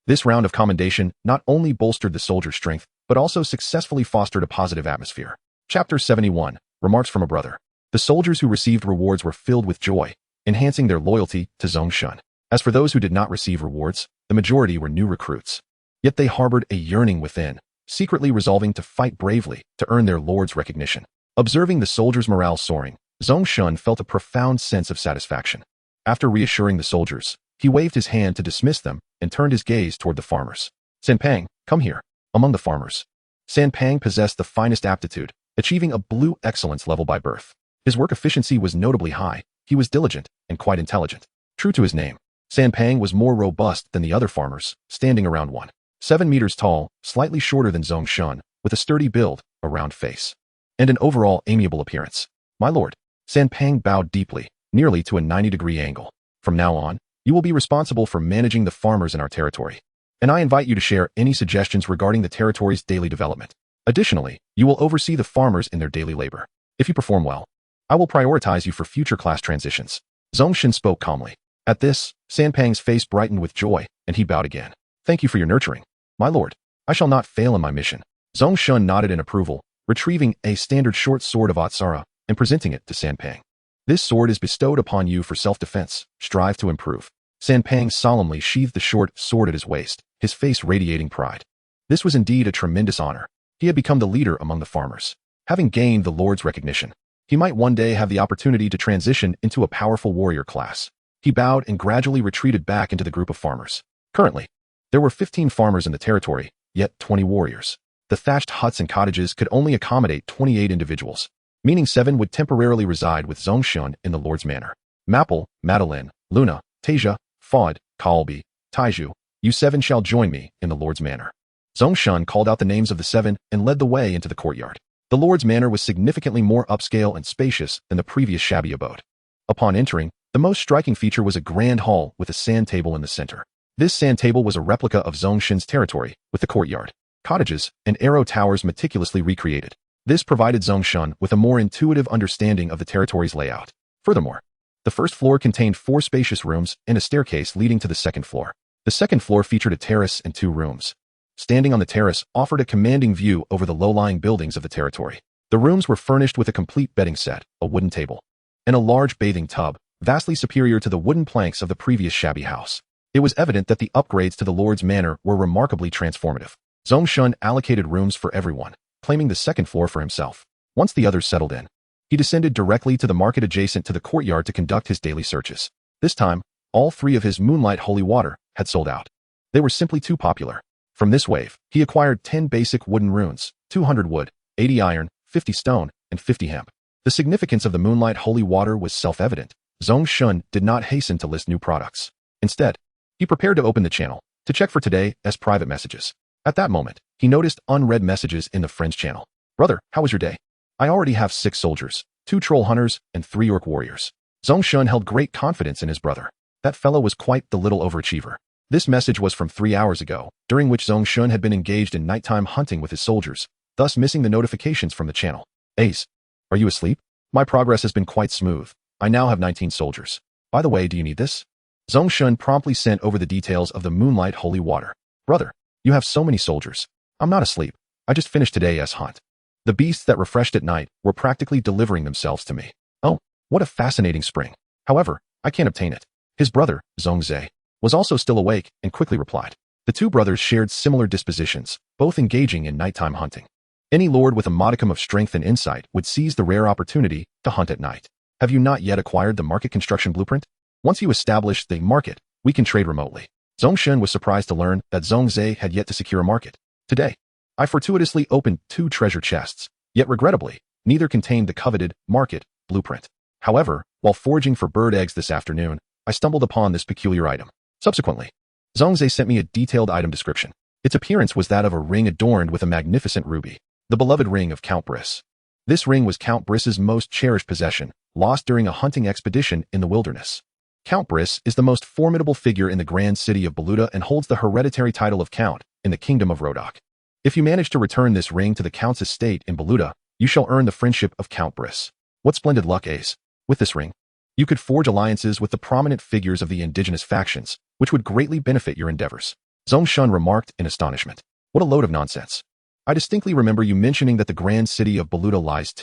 This round of commendation not only bolstered the soldier's strength, but also successfully fostered a positive atmosphere. Chapter 71, Remarks from a Brother. The soldiers who received rewards were filled with joy, enhancing their loyalty to Zhong Shen. As for those who did not receive rewards, the majority were new recruits. Yet they harbored a yearning within, secretly resolving to fight bravely to earn their lord's recognition. Observing the soldiers' morale soaring, Zhong Shen felt a profound sense of satisfaction. After reassuring the soldiers, he waved his hand to dismiss them and turned his gaze toward the farmers. Sanpang, come here. Among the farmers, Sanpang possessed the finest aptitude, achieving a blue excellence level by birth. His work efficiency was notably high. He was diligent and quite intelligent. True to his name, Sanpang was more robust than the other farmers, standing around 1.7 meters tall, slightly shorter than Zhong Shen, with a sturdy build, a round face, and an overall amiable appearance. My lord, Sanpang bowed deeply, nearly to a 90-degree angle. From now on, you will be responsible for managing the farmers in our territory, and I invite you to share any suggestions regarding the territory's daily development. Additionally, you will oversee the farmers in their daily labor. If you perform well, I will prioritize you for future class transitions. Zhong Shen spoke calmly. At this, Sanpang's face brightened with joy, and he bowed again. Thank you for your nurturing. My lord, I shall not fail in my mission. Zhong Shen nodded in approval, retrieving a standard short sword of Atsara and presenting it to Sanpang. This sword is bestowed upon you for self-defense. Strive to improve. Sanpang solemnly sheathed the short sword at his waist, his face radiating pride. This was indeed a tremendous honor. He had become the leader among the farmers. Having gained the lord's recognition, he might one day have the opportunity to transition into a powerful warrior class. He bowed and gradually retreated back into the group of farmers. Currently, there were 15 farmers in the territory, yet 20 warriors. The thatched huts and cottages could only accommodate 28 individuals, meaning 7 would temporarily reside with Zhong Shen in the lord's manor. Mapple, Madeline, Luna, Tasia, Faud, Kalbi, Taiju, you 7 shall join me in the lord's manor. Zhong Shen called out the names of the 7 and led the way into the courtyard. The lord's manor was significantly more upscale and spacious than the previous shabby abode. Upon entering, the most striking feature was a grand hall with a sand table in the center. This sand table was a replica of Zhong Shen's territory, with the courtyard, cottages, and arrow towers meticulously recreated. This provided Zhong Shen with a more intuitive understanding of the territory's layout. Furthermore, the first floor contained 4 spacious rooms and a staircase leading to the second floor. The second floor featured a terrace and 2 rooms. Standing on the terrace offered a commanding view over the low-lying buildings of the territory. The rooms were furnished with a complete bedding set, a wooden table, and a large bathing tub, vastly superior to the wooden planks of the previous shabby house. It was evident that the upgrades to the lord's manor were remarkably transformative. Zhong Shen allocated rooms for everyone, claiming the second floor for himself. Once the others settled in, he descended directly to the market adjacent to the courtyard to conduct his daily searches. This time, all 3 of his moonlight holy water had sold out. They were simply too popular. From this wave, he acquired 10 basic wooden runes, 200 wood, 80 iron, 50 stone, and 50 hemp. The significance of the moonlight holy water was self-evident. Zhong Shen did not hasten to list new products. Instead, he prepared to open the channel to check for today's private messages. At that moment, he noticed unread messages in the friends channel. Brother, how was your day? I already have 6 soldiers, 2 troll hunters, and 3 orc warriors. Zhong Shen held great confidence in his brother. That fellow was quite the little overachiever. This message was from 3 hours ago, during which Zhong Shen had been engaged in nighttime hunting with his soldiers, thus missing the notifications from the channel. Ace, are you asleep? My progress has been quite smooth. I now have 19 soldiers. By the way, do you need this? Zhong Shen promptly sent over the details of the moonlight holy water. Brother, you have so many soldiers. I'm not asleep. I just finished today's hunt. The beasts that refreshed at night were practically delivering themselves to me. Oh, what a fascinating spring. However, I can't obtain it. His brother, Zhong Zhe, was also still awake and quickly replied. The 2 brothers shared similar dispositions, both engaging in nighttime hunting. Any lord with a modicum of strength and insight would seize the rare opportunity to hunt at night. Have you not yet acquired the market construction blueprint? Once you establish the market, we can trade remotely. Zhong Shen was surprised to learn that Zhong Zhe had yet to secure a market. Today, I fortuitously opened 2 treasure chests, yet regrettably, neither contained the coveted market blueprint. However, while foraging for bird eggs this afternoon, I stumbled upon this peculiar item. Subsequently, Zhong Zhe sent me a detailed item description. Its appearance was that of a ring adorned with a magnificent ruby, the beloved ring of Count Briss. This ring was Count Briss's most cherished possession, lost during a hunting expedition in the wilderness. Count Briss is the most formidable figure in the grand city of Baluta and holds the hereditary title of Count in the Kingdom of Rodok. If you manage to return this ring to the Count's estate in Baluta, you shall earn the friendship of Count Briss. What splendid luck, Ace. With this ring, you could forge alliances with the prominent figures of the indigenous factions, which would greatly benefit your endeavors. Zhong Shen remarked in astonishment. What a load of nonsense. I distinctly remember you mentioning that the grand city of Baluta lies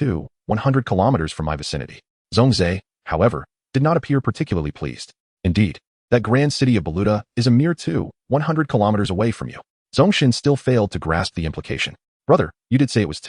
100 kilometers from my vicinity. Zhong Zhe, however, did not appear particularly pleased. Indeed, that grand city of Baluta is a mere 100 kilometers away from you. Zhong Shen still failed to grasp the implication. Brother, you did say it was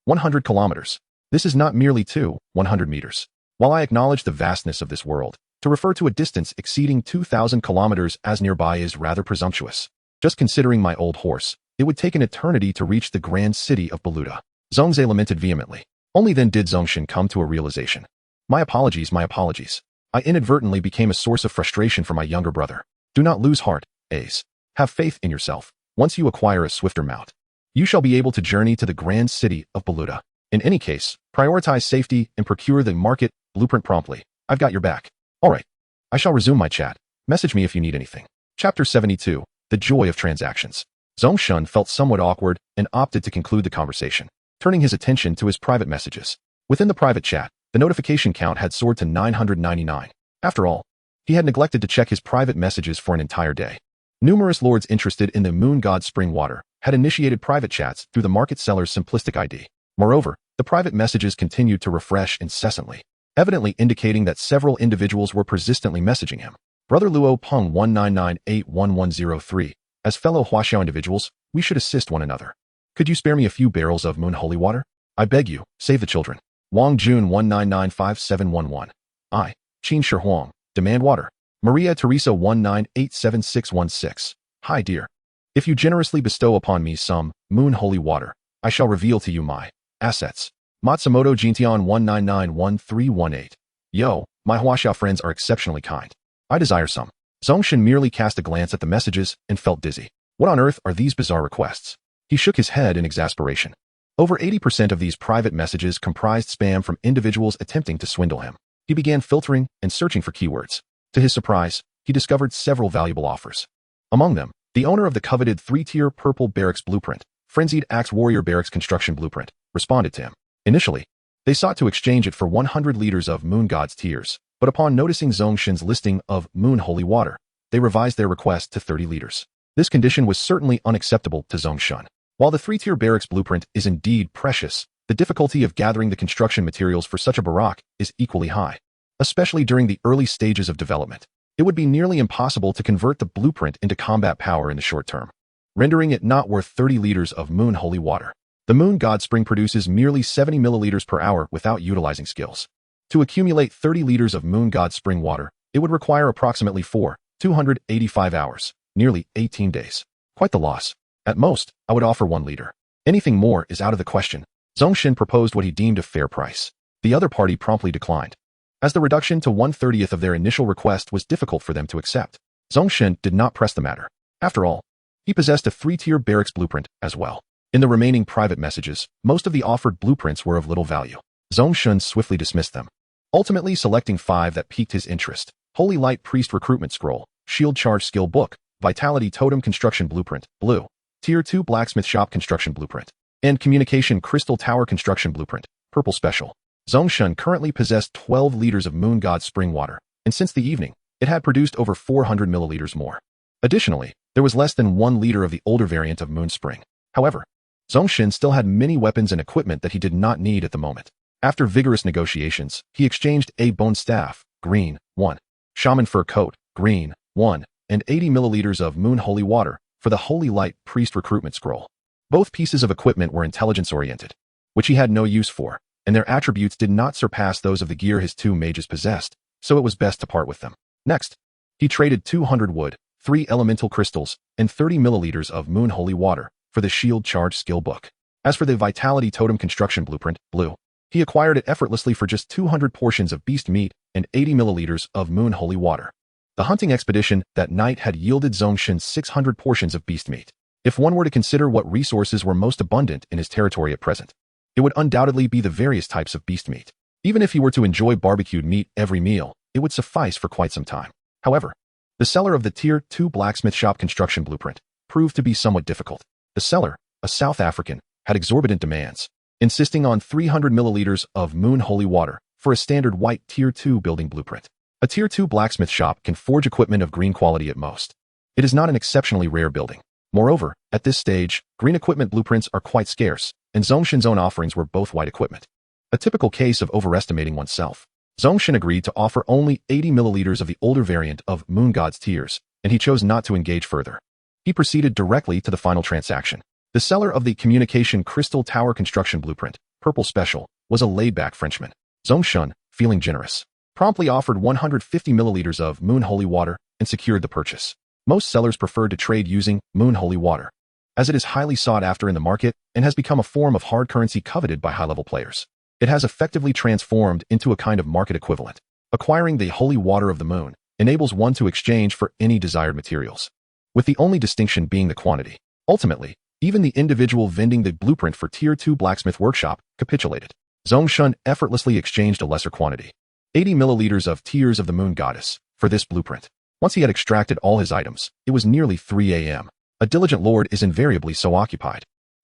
100 kilometers. This is not merely 100 meters. While I acknowledge the vastness of this world, to refer to a distance exceeding 2,000 kilometers as nearby is rather presumptuous. Just considering my old horse, it would take an eternity to reach the grand city of Baluta. Zhong Zhe lamented vehemently. Only then did Zhong Shen come to a realization. My apologies, my apologies. I inadvertently became a source of frustration for my younger brother. Do not lose heart, Ace. Have faith in yourself. Once you acquire a swifter mount, you shall be able to journey to the grand city of Baluta. In any case, prioritize safety and procure the market blueprint promptly. I've got your back. All right. I shall resume my chat. Message me if you need anything. Chapter 72. The Joy of Transactions. Zhong Shen felt somewhat awkward and opted to conclude the conversation, turning his attention to his private messages. Within the private chat, the notification count had soared to 999. After all, he had neglected to check his private messages for an entire day. Numerous lords interested in the moon god spring water had initiated private chats through the market seller's simplistic ID. Moreover, the private messages continued to refresh incessantly, evidently indicating that several individuals were persistently messaging him. Brother Luo Peng 199811103. As fellow Huaxiao individuals, we should assist one another. Could you spare me a few barrels of moon holy water? I beg you, save the children. Wang Jun 1995711. I, Qin Shi Huang, demand water. Maria Teresa 1987616. Hi dear. If you generously bestow upon me some moon holy water, I shall reveal to you my assets. Matsumoto Jintian 1991318. Yo, my Huaxiao friends are exceptionally kind. I desire some. Zhong Shen merely cast a glance at the messages and felt dizzy. What on earth are these bizarre requests? He shook his head in exasperation. Over 80% of these private messages comprised spam from individuals attempting to swindle him. He began filtering and searching for keywords. To his surprise, he discovered several valuable offers. Among them, the owner of the coveted 3-tier purple barracks blueprint, Frenzied Axe Warrior Barracks Construction Blueprint, responded to him. Initially, they sought to exchange it for 100 liters of Moon God's tears, but upon noticing Zhong Shen's listing of moon holy water, they revised their request to 30 liters. This condition was certainly unacceptable to Zhong Shen. While the 3-tier barracks blueprint is indeed precious, the difficulty of gathering the construction materials for such a barrack is equally high. Especially during the early stages of development, it would be nearly impossible to convert the blueprint into combat power in the short term, rendering it not worth 30 liters of moon holy water. The moon god spring produces merely 70 milliliters per hour without utilizing skills. To accumulate 30 liters of moon god spring water, it would require approximately 285 hours, nearly 18 days. Quite the loss. At most, I would offer 1 liter. Anything more is out of the question. Zhong Shen proposed what he deemed a fair price. The other party promptly declined, as the reduction to 1/30th of their initial request was difficult for them to accept. Zhong Shen did not press the matter. After all, he possessed a 3-tier barracks blueprint as well. In the remaining private messages, most of the offered blueprints were of little value. Zhong Shen swiftly dismissed them, ultimately selecting 5 that piqued his interest: Holy Light Priest Recruitment Scroll, Shield Charge Skill Book, Vitality Totem Construction Blueprint, Blue, Tier 2 Blacksmith Shop Construction Blueprint, and Communication Crystal Tower Construction Blueprint, Purple Special. Zhong Shen currently possessed 12 liters of Moon God spring water, and since the evening, it had produced over 400 milliliters more. Additionally, there was less than 1 liter of the older variant of Moon Spring. However, Zhong Shen still had many weapons and equipment that he did not need at the moment. After vigorous negotiations, he exchanged a bone staff, green, 1, shaman fur coat, green, 1, and 80 milliliters of Moon Holy Water for the Holy Light Priest Recruitment Scroll. Both pieces of equipment were intelligence-oriented, which he had no use for, and their attributes did not surpass those of the gear his 2 mages possessed, so it was best to part with them. Next, he traded 200 wood, 3 elemental crystals, and 30 milliliters of Moon Holy Water for the Shield Charge Skill Book. As for the Vitality Totem Construction Blueprint, Blue, he acquired it effortlessly for just 200 portions of beast meat and 80 milliliters of Moon Holy Water. The hunting expedition that night had yielded Zhong Shen 600 portions of beast meat. If one were to consider what resources were most abundant in his territory at present, it would undoubtedly be the various types of beast meat. Even if he were to enjoy barbecued meat every meal, it would suffice for quite some time. However, the seller of the Tier 2 blacksmith shop construction blueprint proved to be somewhat difficult. The seller, a South African, had exorbitant demands, insisting on 300 milliliters of moon holy water for a standard white Tier 2 building blueprint. A Tier 2 blacksmith shop can forge equipment of green quality at most. It is not an exceptionally rare building. Moreover, at this stage, green equipment blueprints are quite scarce, and Zhong Shen's own offerings were both white equipment. A typical case of overestimating oneself. Zhong Shen agreed to offer only 80 milliliters of the older variant of Moon God's Tears, and he chose not to engage further. He proceeded directly to the final transaction. The seller of the Communication Crystal Tower Construction Blueprint, Purple Special, was a laid-back Frenchman. Zhong Shen, feeling generous, promptly offered 150 milliliters of Moon Holy Water and secured the purchase. Most sellers preferred to trade using Moon Holy Water, as it is highly sought after in the market and has become a form of hard currency coveted by high-level players. It has effectively transformed into a kind of market equivalent. Acquiring the holy water of the moon enables one to exchange for any desired materials, with the only distinction being the quantity. Ultimately, even the individual vending the blueprint for Tier 2 blacksmith workshop capitulated. Zhong Shen effortlessly exchanged a lesser quantity, 80 milliliters of Tears of the Moon Goddess, for this blueprint. Once he had extracted all his items, it was nearly 3 a.m. A diligent lord is invariably so occupied.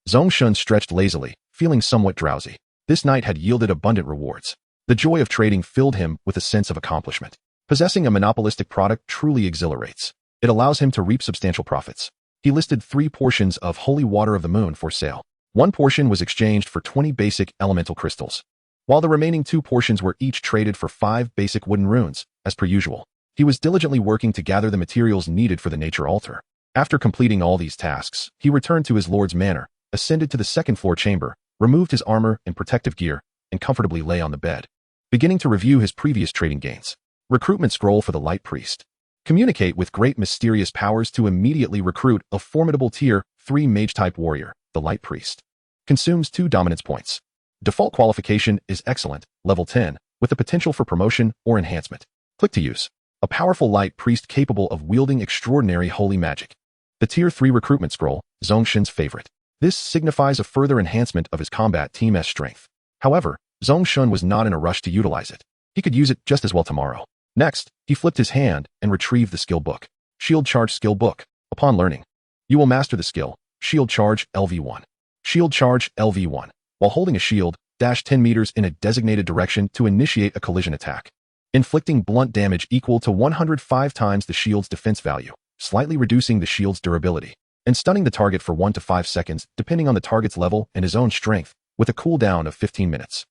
Zhong Shen stretched lazily, feeling somewhat drowsy. This night had yielded abundant rewards. The joy of trading filled him with a sense of accomplishment. Possessing a monopolistic product truly exhilarates. It allows him to reap substantial profits. He listed 3 portions of Holy Water of the Moon for sale. 1 portion was exchanged for 20 basic elemental crystals, while the remaining 2 portions were each traded for 5 basic wooden runes, as per usual. He was diligently working to gather the materials needed for the nature altar. After completing all these tasks, he returned to his lord's manor, ascended to the second-floor chamber, removed his armor and protective gear, and comfortably lay on the bed, beginning to review his previous trading gains. Recruitment scroll for the Light Priest. Communicate with great mysterious powers to immediately recruit a formidable Tier 3 mage-type warrior, the Light Priest. Consumes 2 dominance points. Default qualification is Excellent, level 10, with the potential for promotion or enhancement. Click to use. A powerful Light Priest capable of wielding extraordinary holy magic. The Tier 3 recruitment scroll, Zhong Shen's favorite. This signifies a further enhancement of his combat team's strength. However, Zhong Shen was not in a rush to utilize it. He could use it just as well tomorrow. Next, he flipped his hand and retrieved the skill book. Shield Charge Skill Book. Upon learning, you will master the skill, Shield Charge LV1. Shield Charge LV1. While holding a shield, dash 10 meters in a designated direction to initiate a collision attack, inflicting blunt damage equal to 105 times the shield's defense value, slightly reducing the shield's durability, and stunning the target for 1 to 5 seconds depending on the target's level and his own strength, with a cooldown of 15 minutes.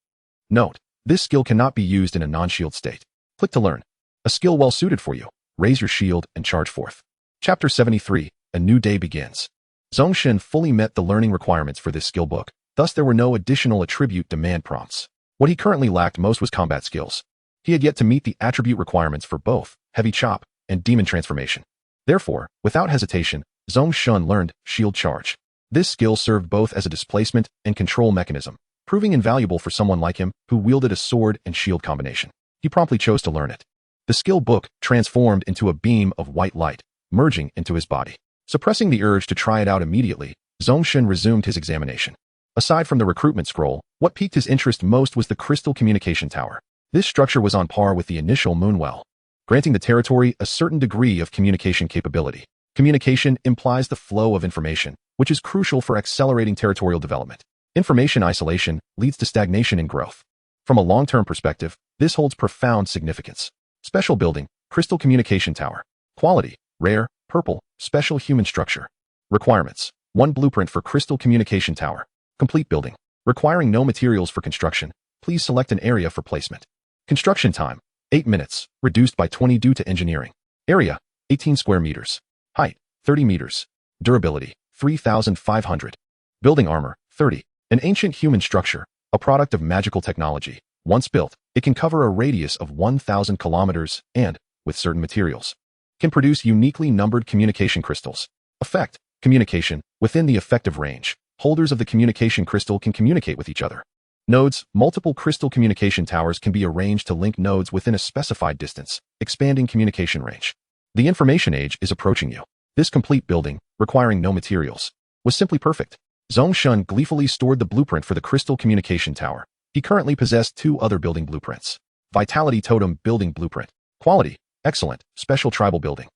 Note, this skill cannot be used in a non-shield state. Click to learn. A skill well suited for you. Raise your shield and charge forth. Chapter 73, A New Day Begins. Zhong Shen fully met the learning requirements for this skill book, thus there were no additional attribute demand prompts. What he currently lacked most was combat skills. He had yet to meet the attribute requirements for both Heavy Chop and Demon Transformation. Therefore, without hesitation, Zhong Shen learned Shield Charge. This skill served both as a displacement and control mechanism, proving invaluable for someone like him who wielded a sword and shield combination. He promptly chose to learn it. The skill book transformed into a beam of white light, merging into his body. Suppressing the urge to try it out immediately, Zhong Shen resumed his examination. Aside from the recruitment scroll, what piqued his interest most was the Crystal Communication Tower. This structure was on par with the initial Moonwell, granting the territory a certain degree of communication capability. Communication implies the flow of information, which is crucial for accelerating territorial development. Information isolation leads to stagnation in growth. From a long-term perspective, this holds profound significance. Special building, Crystal Communication Tower. Quality, rare, purple, special human structure. Requirements, 1 blueprint for Crystal Communication Tower. Complete building. Requiring no materials for construction, please select an area for placement. Construction time, 8 minutes, reduced by 20 due to engineering. Area, 18 square meters. Height, 30 meters. Durability, 3,500. Building armor, 30. An ancient human structure, a product of magical technology. Once built, it can cover a radius of 1,000 kilometers and, with certain materials, can produce uniquely numbered communication crystals. Effect, communication. Within the effective range, holders of the communication crystal can communicate with each other. Nodes, multiple crystal communication towers can be arranged to link nodes within a specified distance, expanding communication range. The information age is approaching you. This complete building, requiring no materials, was simply perfect. Zhong Shen gleefully stored the blueprint for the Crystal Communication Tower. He currently possessed 2 other building blueprints. Vitality Totem Building Blueprint. Quality, excellent, special tribal building.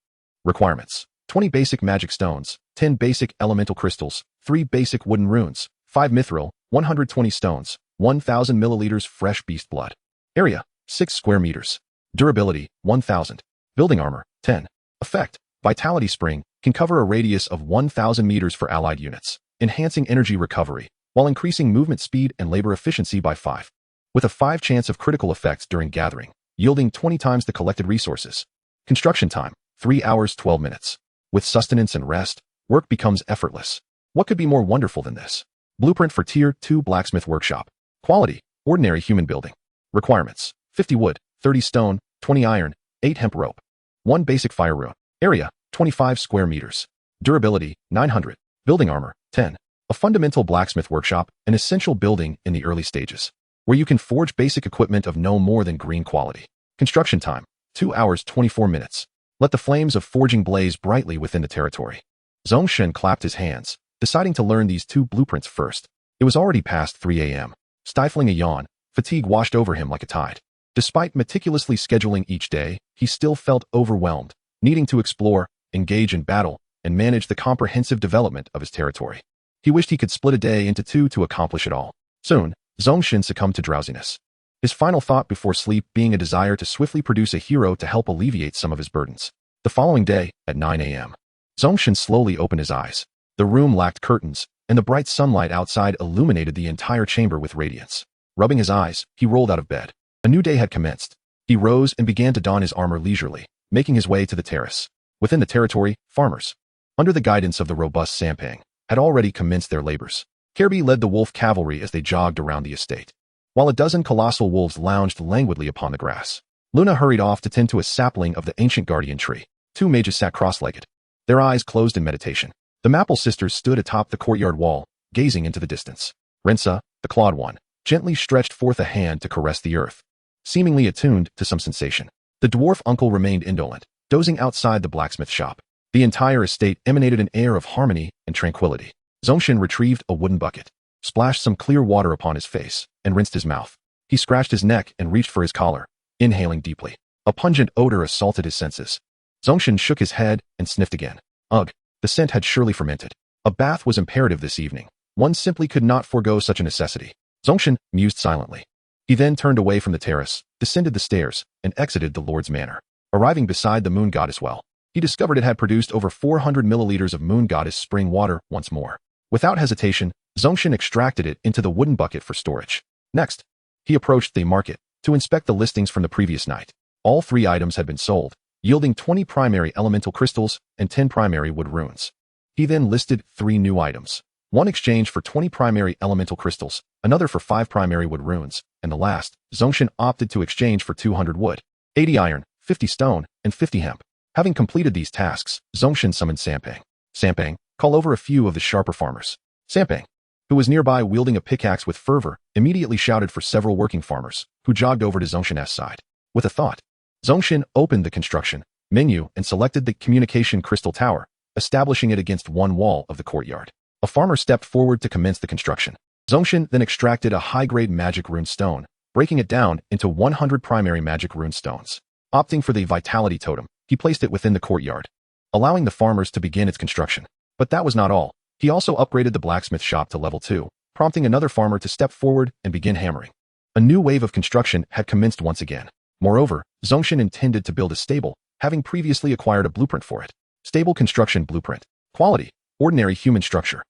Requirements: 20 basic magic stones, 10 basic elemental crystals, 3 basic wooden runes, 5 mithril, 120 stones, 1000 milliliters fresh beast blood. Area, 6 square meters. Durability, 1000. Building armor, 10. Effect, Vitality Spring, can cover a radius of 1000 meters for allied units, enhancing energy recovery, while increasing movement speed and labor efficiency by 5. With a 5 chance of critical effects during gathering, yielding 20 times the collected resources. Construction time, 3 hours 12 minutes. With sustenance and rest, work becomes effortless. What could be more wonderful than this? Blueprint for Tier 2 Blacksmith Workshop. Quality, ordinary human building. Requirements: 50 wood, 30 stone, 20 iron, 8 hemp rope. 1 basic fire rune. Area, 25 square meters. Durability, 900. Building armor, 10. A fundamental blacksmith workshop, an essential building in the early stages, where you can forge basic equipment of no more than green quality. Construction time, 2 hours 24 minutes. Let the flames of forging blaze brightly within the territory. Zhong Shen clapped his hands, deciding to learn these 2 blueprints first. It was already past 3 a.m. Stifling a yawn, fatigue washed over him like a tide. Despite meticulously scheduling each day, he still felt overwhelmed, needing to explore, engage in battle, and manage the comprehensive development of his territory. He wished he could split a day into 2 to accomplish it all. Soon, Zhong Shen succumbed to drowsiness. His final thought before sleep being a desire to swiftly produce a hero to help alleviate some of his burdens. The following day, at 9 a.m., Zhong Shen slowly opened his eyes. The room lacked curtains, and the bright sunlight outside illuminated the entire chamber with radiance. Rubbing his eyes, he rolled out of bed. A new day had commenced. He rose and began to don his armor leisurely, making his way to the terrace. Within the territory, farmers, under the guidance of the robust Sampang, had already commenced their labors. Kirby led the wolf cavalry as they jogged around the estate, while a dozen colossal wolves lounged languidly upon the grass. Luna hurried off to tend to a sapling of the ancient guardian tree. 2 mages sat cross-legged, their eyes closed in meditation. The Maple sisters stood atop the courtyard wall, gazing into the distance. Rensa, the clawed one, gently stretched forth a hand to caress the earth, seemingly attuned to some sensation. The dwarf uncle remained indolent, dozing outside the blacksmith shop. The entire estate emanated an air of harmony and tranquility. Zhong Shen retrieved a wooden bucket, splashed some clear water upon his face, and rinsed his mouth. He scratched his neck and reached for his collar, inhaling deeply. A pungent odor assaulted his senses. Zhong Shen shook his head and sniffed again. Ugh, the scent had surely fermented. A bath was imperative this evening. One simply could not forego such a necessity. Zhong Shen mused silently. He then turned away from the terrace, descended the stairs, and exited the Lord's Manor. Arriving beside the Moon Goddess well, he discovered it had produced over 400 milliliters of Moon Goddess spring water once more. Without hesitation, Zhong Shen extracted it into the wooden bucket for storage. Next, he approached the market to inspect the listings from the previous night. All 3 items had been sold, yielding 20 primary elemental crystals and 10 primary wood runes. He then listed 3 new items. One exchanged for 20 primary elemental crystals, another for 5 primary wood runes, and the last, Zhong Shen opted to exchange for 200 wood, 80 iron, 50 stone, and 50 hemp. Having completed these tasks, Zhong Shen summoned Sampang. Sampang, call over a few of the sharper farmers. Sampang, who was nearby wielding a pickaxe with fervor, immediately shouted for several working farmers, who jogged over to Zhong Shen's side. With a thought, Zhong Shen opened the construction menu and selected the communication crystal tower, establishing it against one wall of the courtyard. A farmer stepped forward to commence the construction. Zhong Shen then extracted a high-grade magic rune stone, breaking it down into 100 primary magic rune stones. Opting for the vitality totem, he placed it within the courtyard, allowing the farmers to begin its construction. But that was not all. He also upgraded the blacksmith shop to level 2, prompting another farmer to step forward and begin hammering. A new wave of construction had commenced once again. Moreover, Zhong Shen intended to build a stable, having previously acquired a blueprint for it. Stable construction blueprint. Quality: ordinary human structure.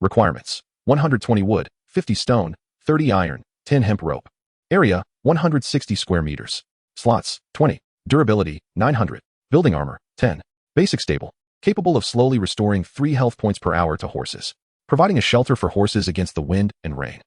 Requirements: 120 wood, 50 stone, 30 iron, 10 hemp rope. Area: 160 square meters. Slots: 20. Durability: 900. Building armor: 10. Basic stable, capable of slowly restoring 3 health points per hour to horses, providing a shelter for horses against the wind and rain.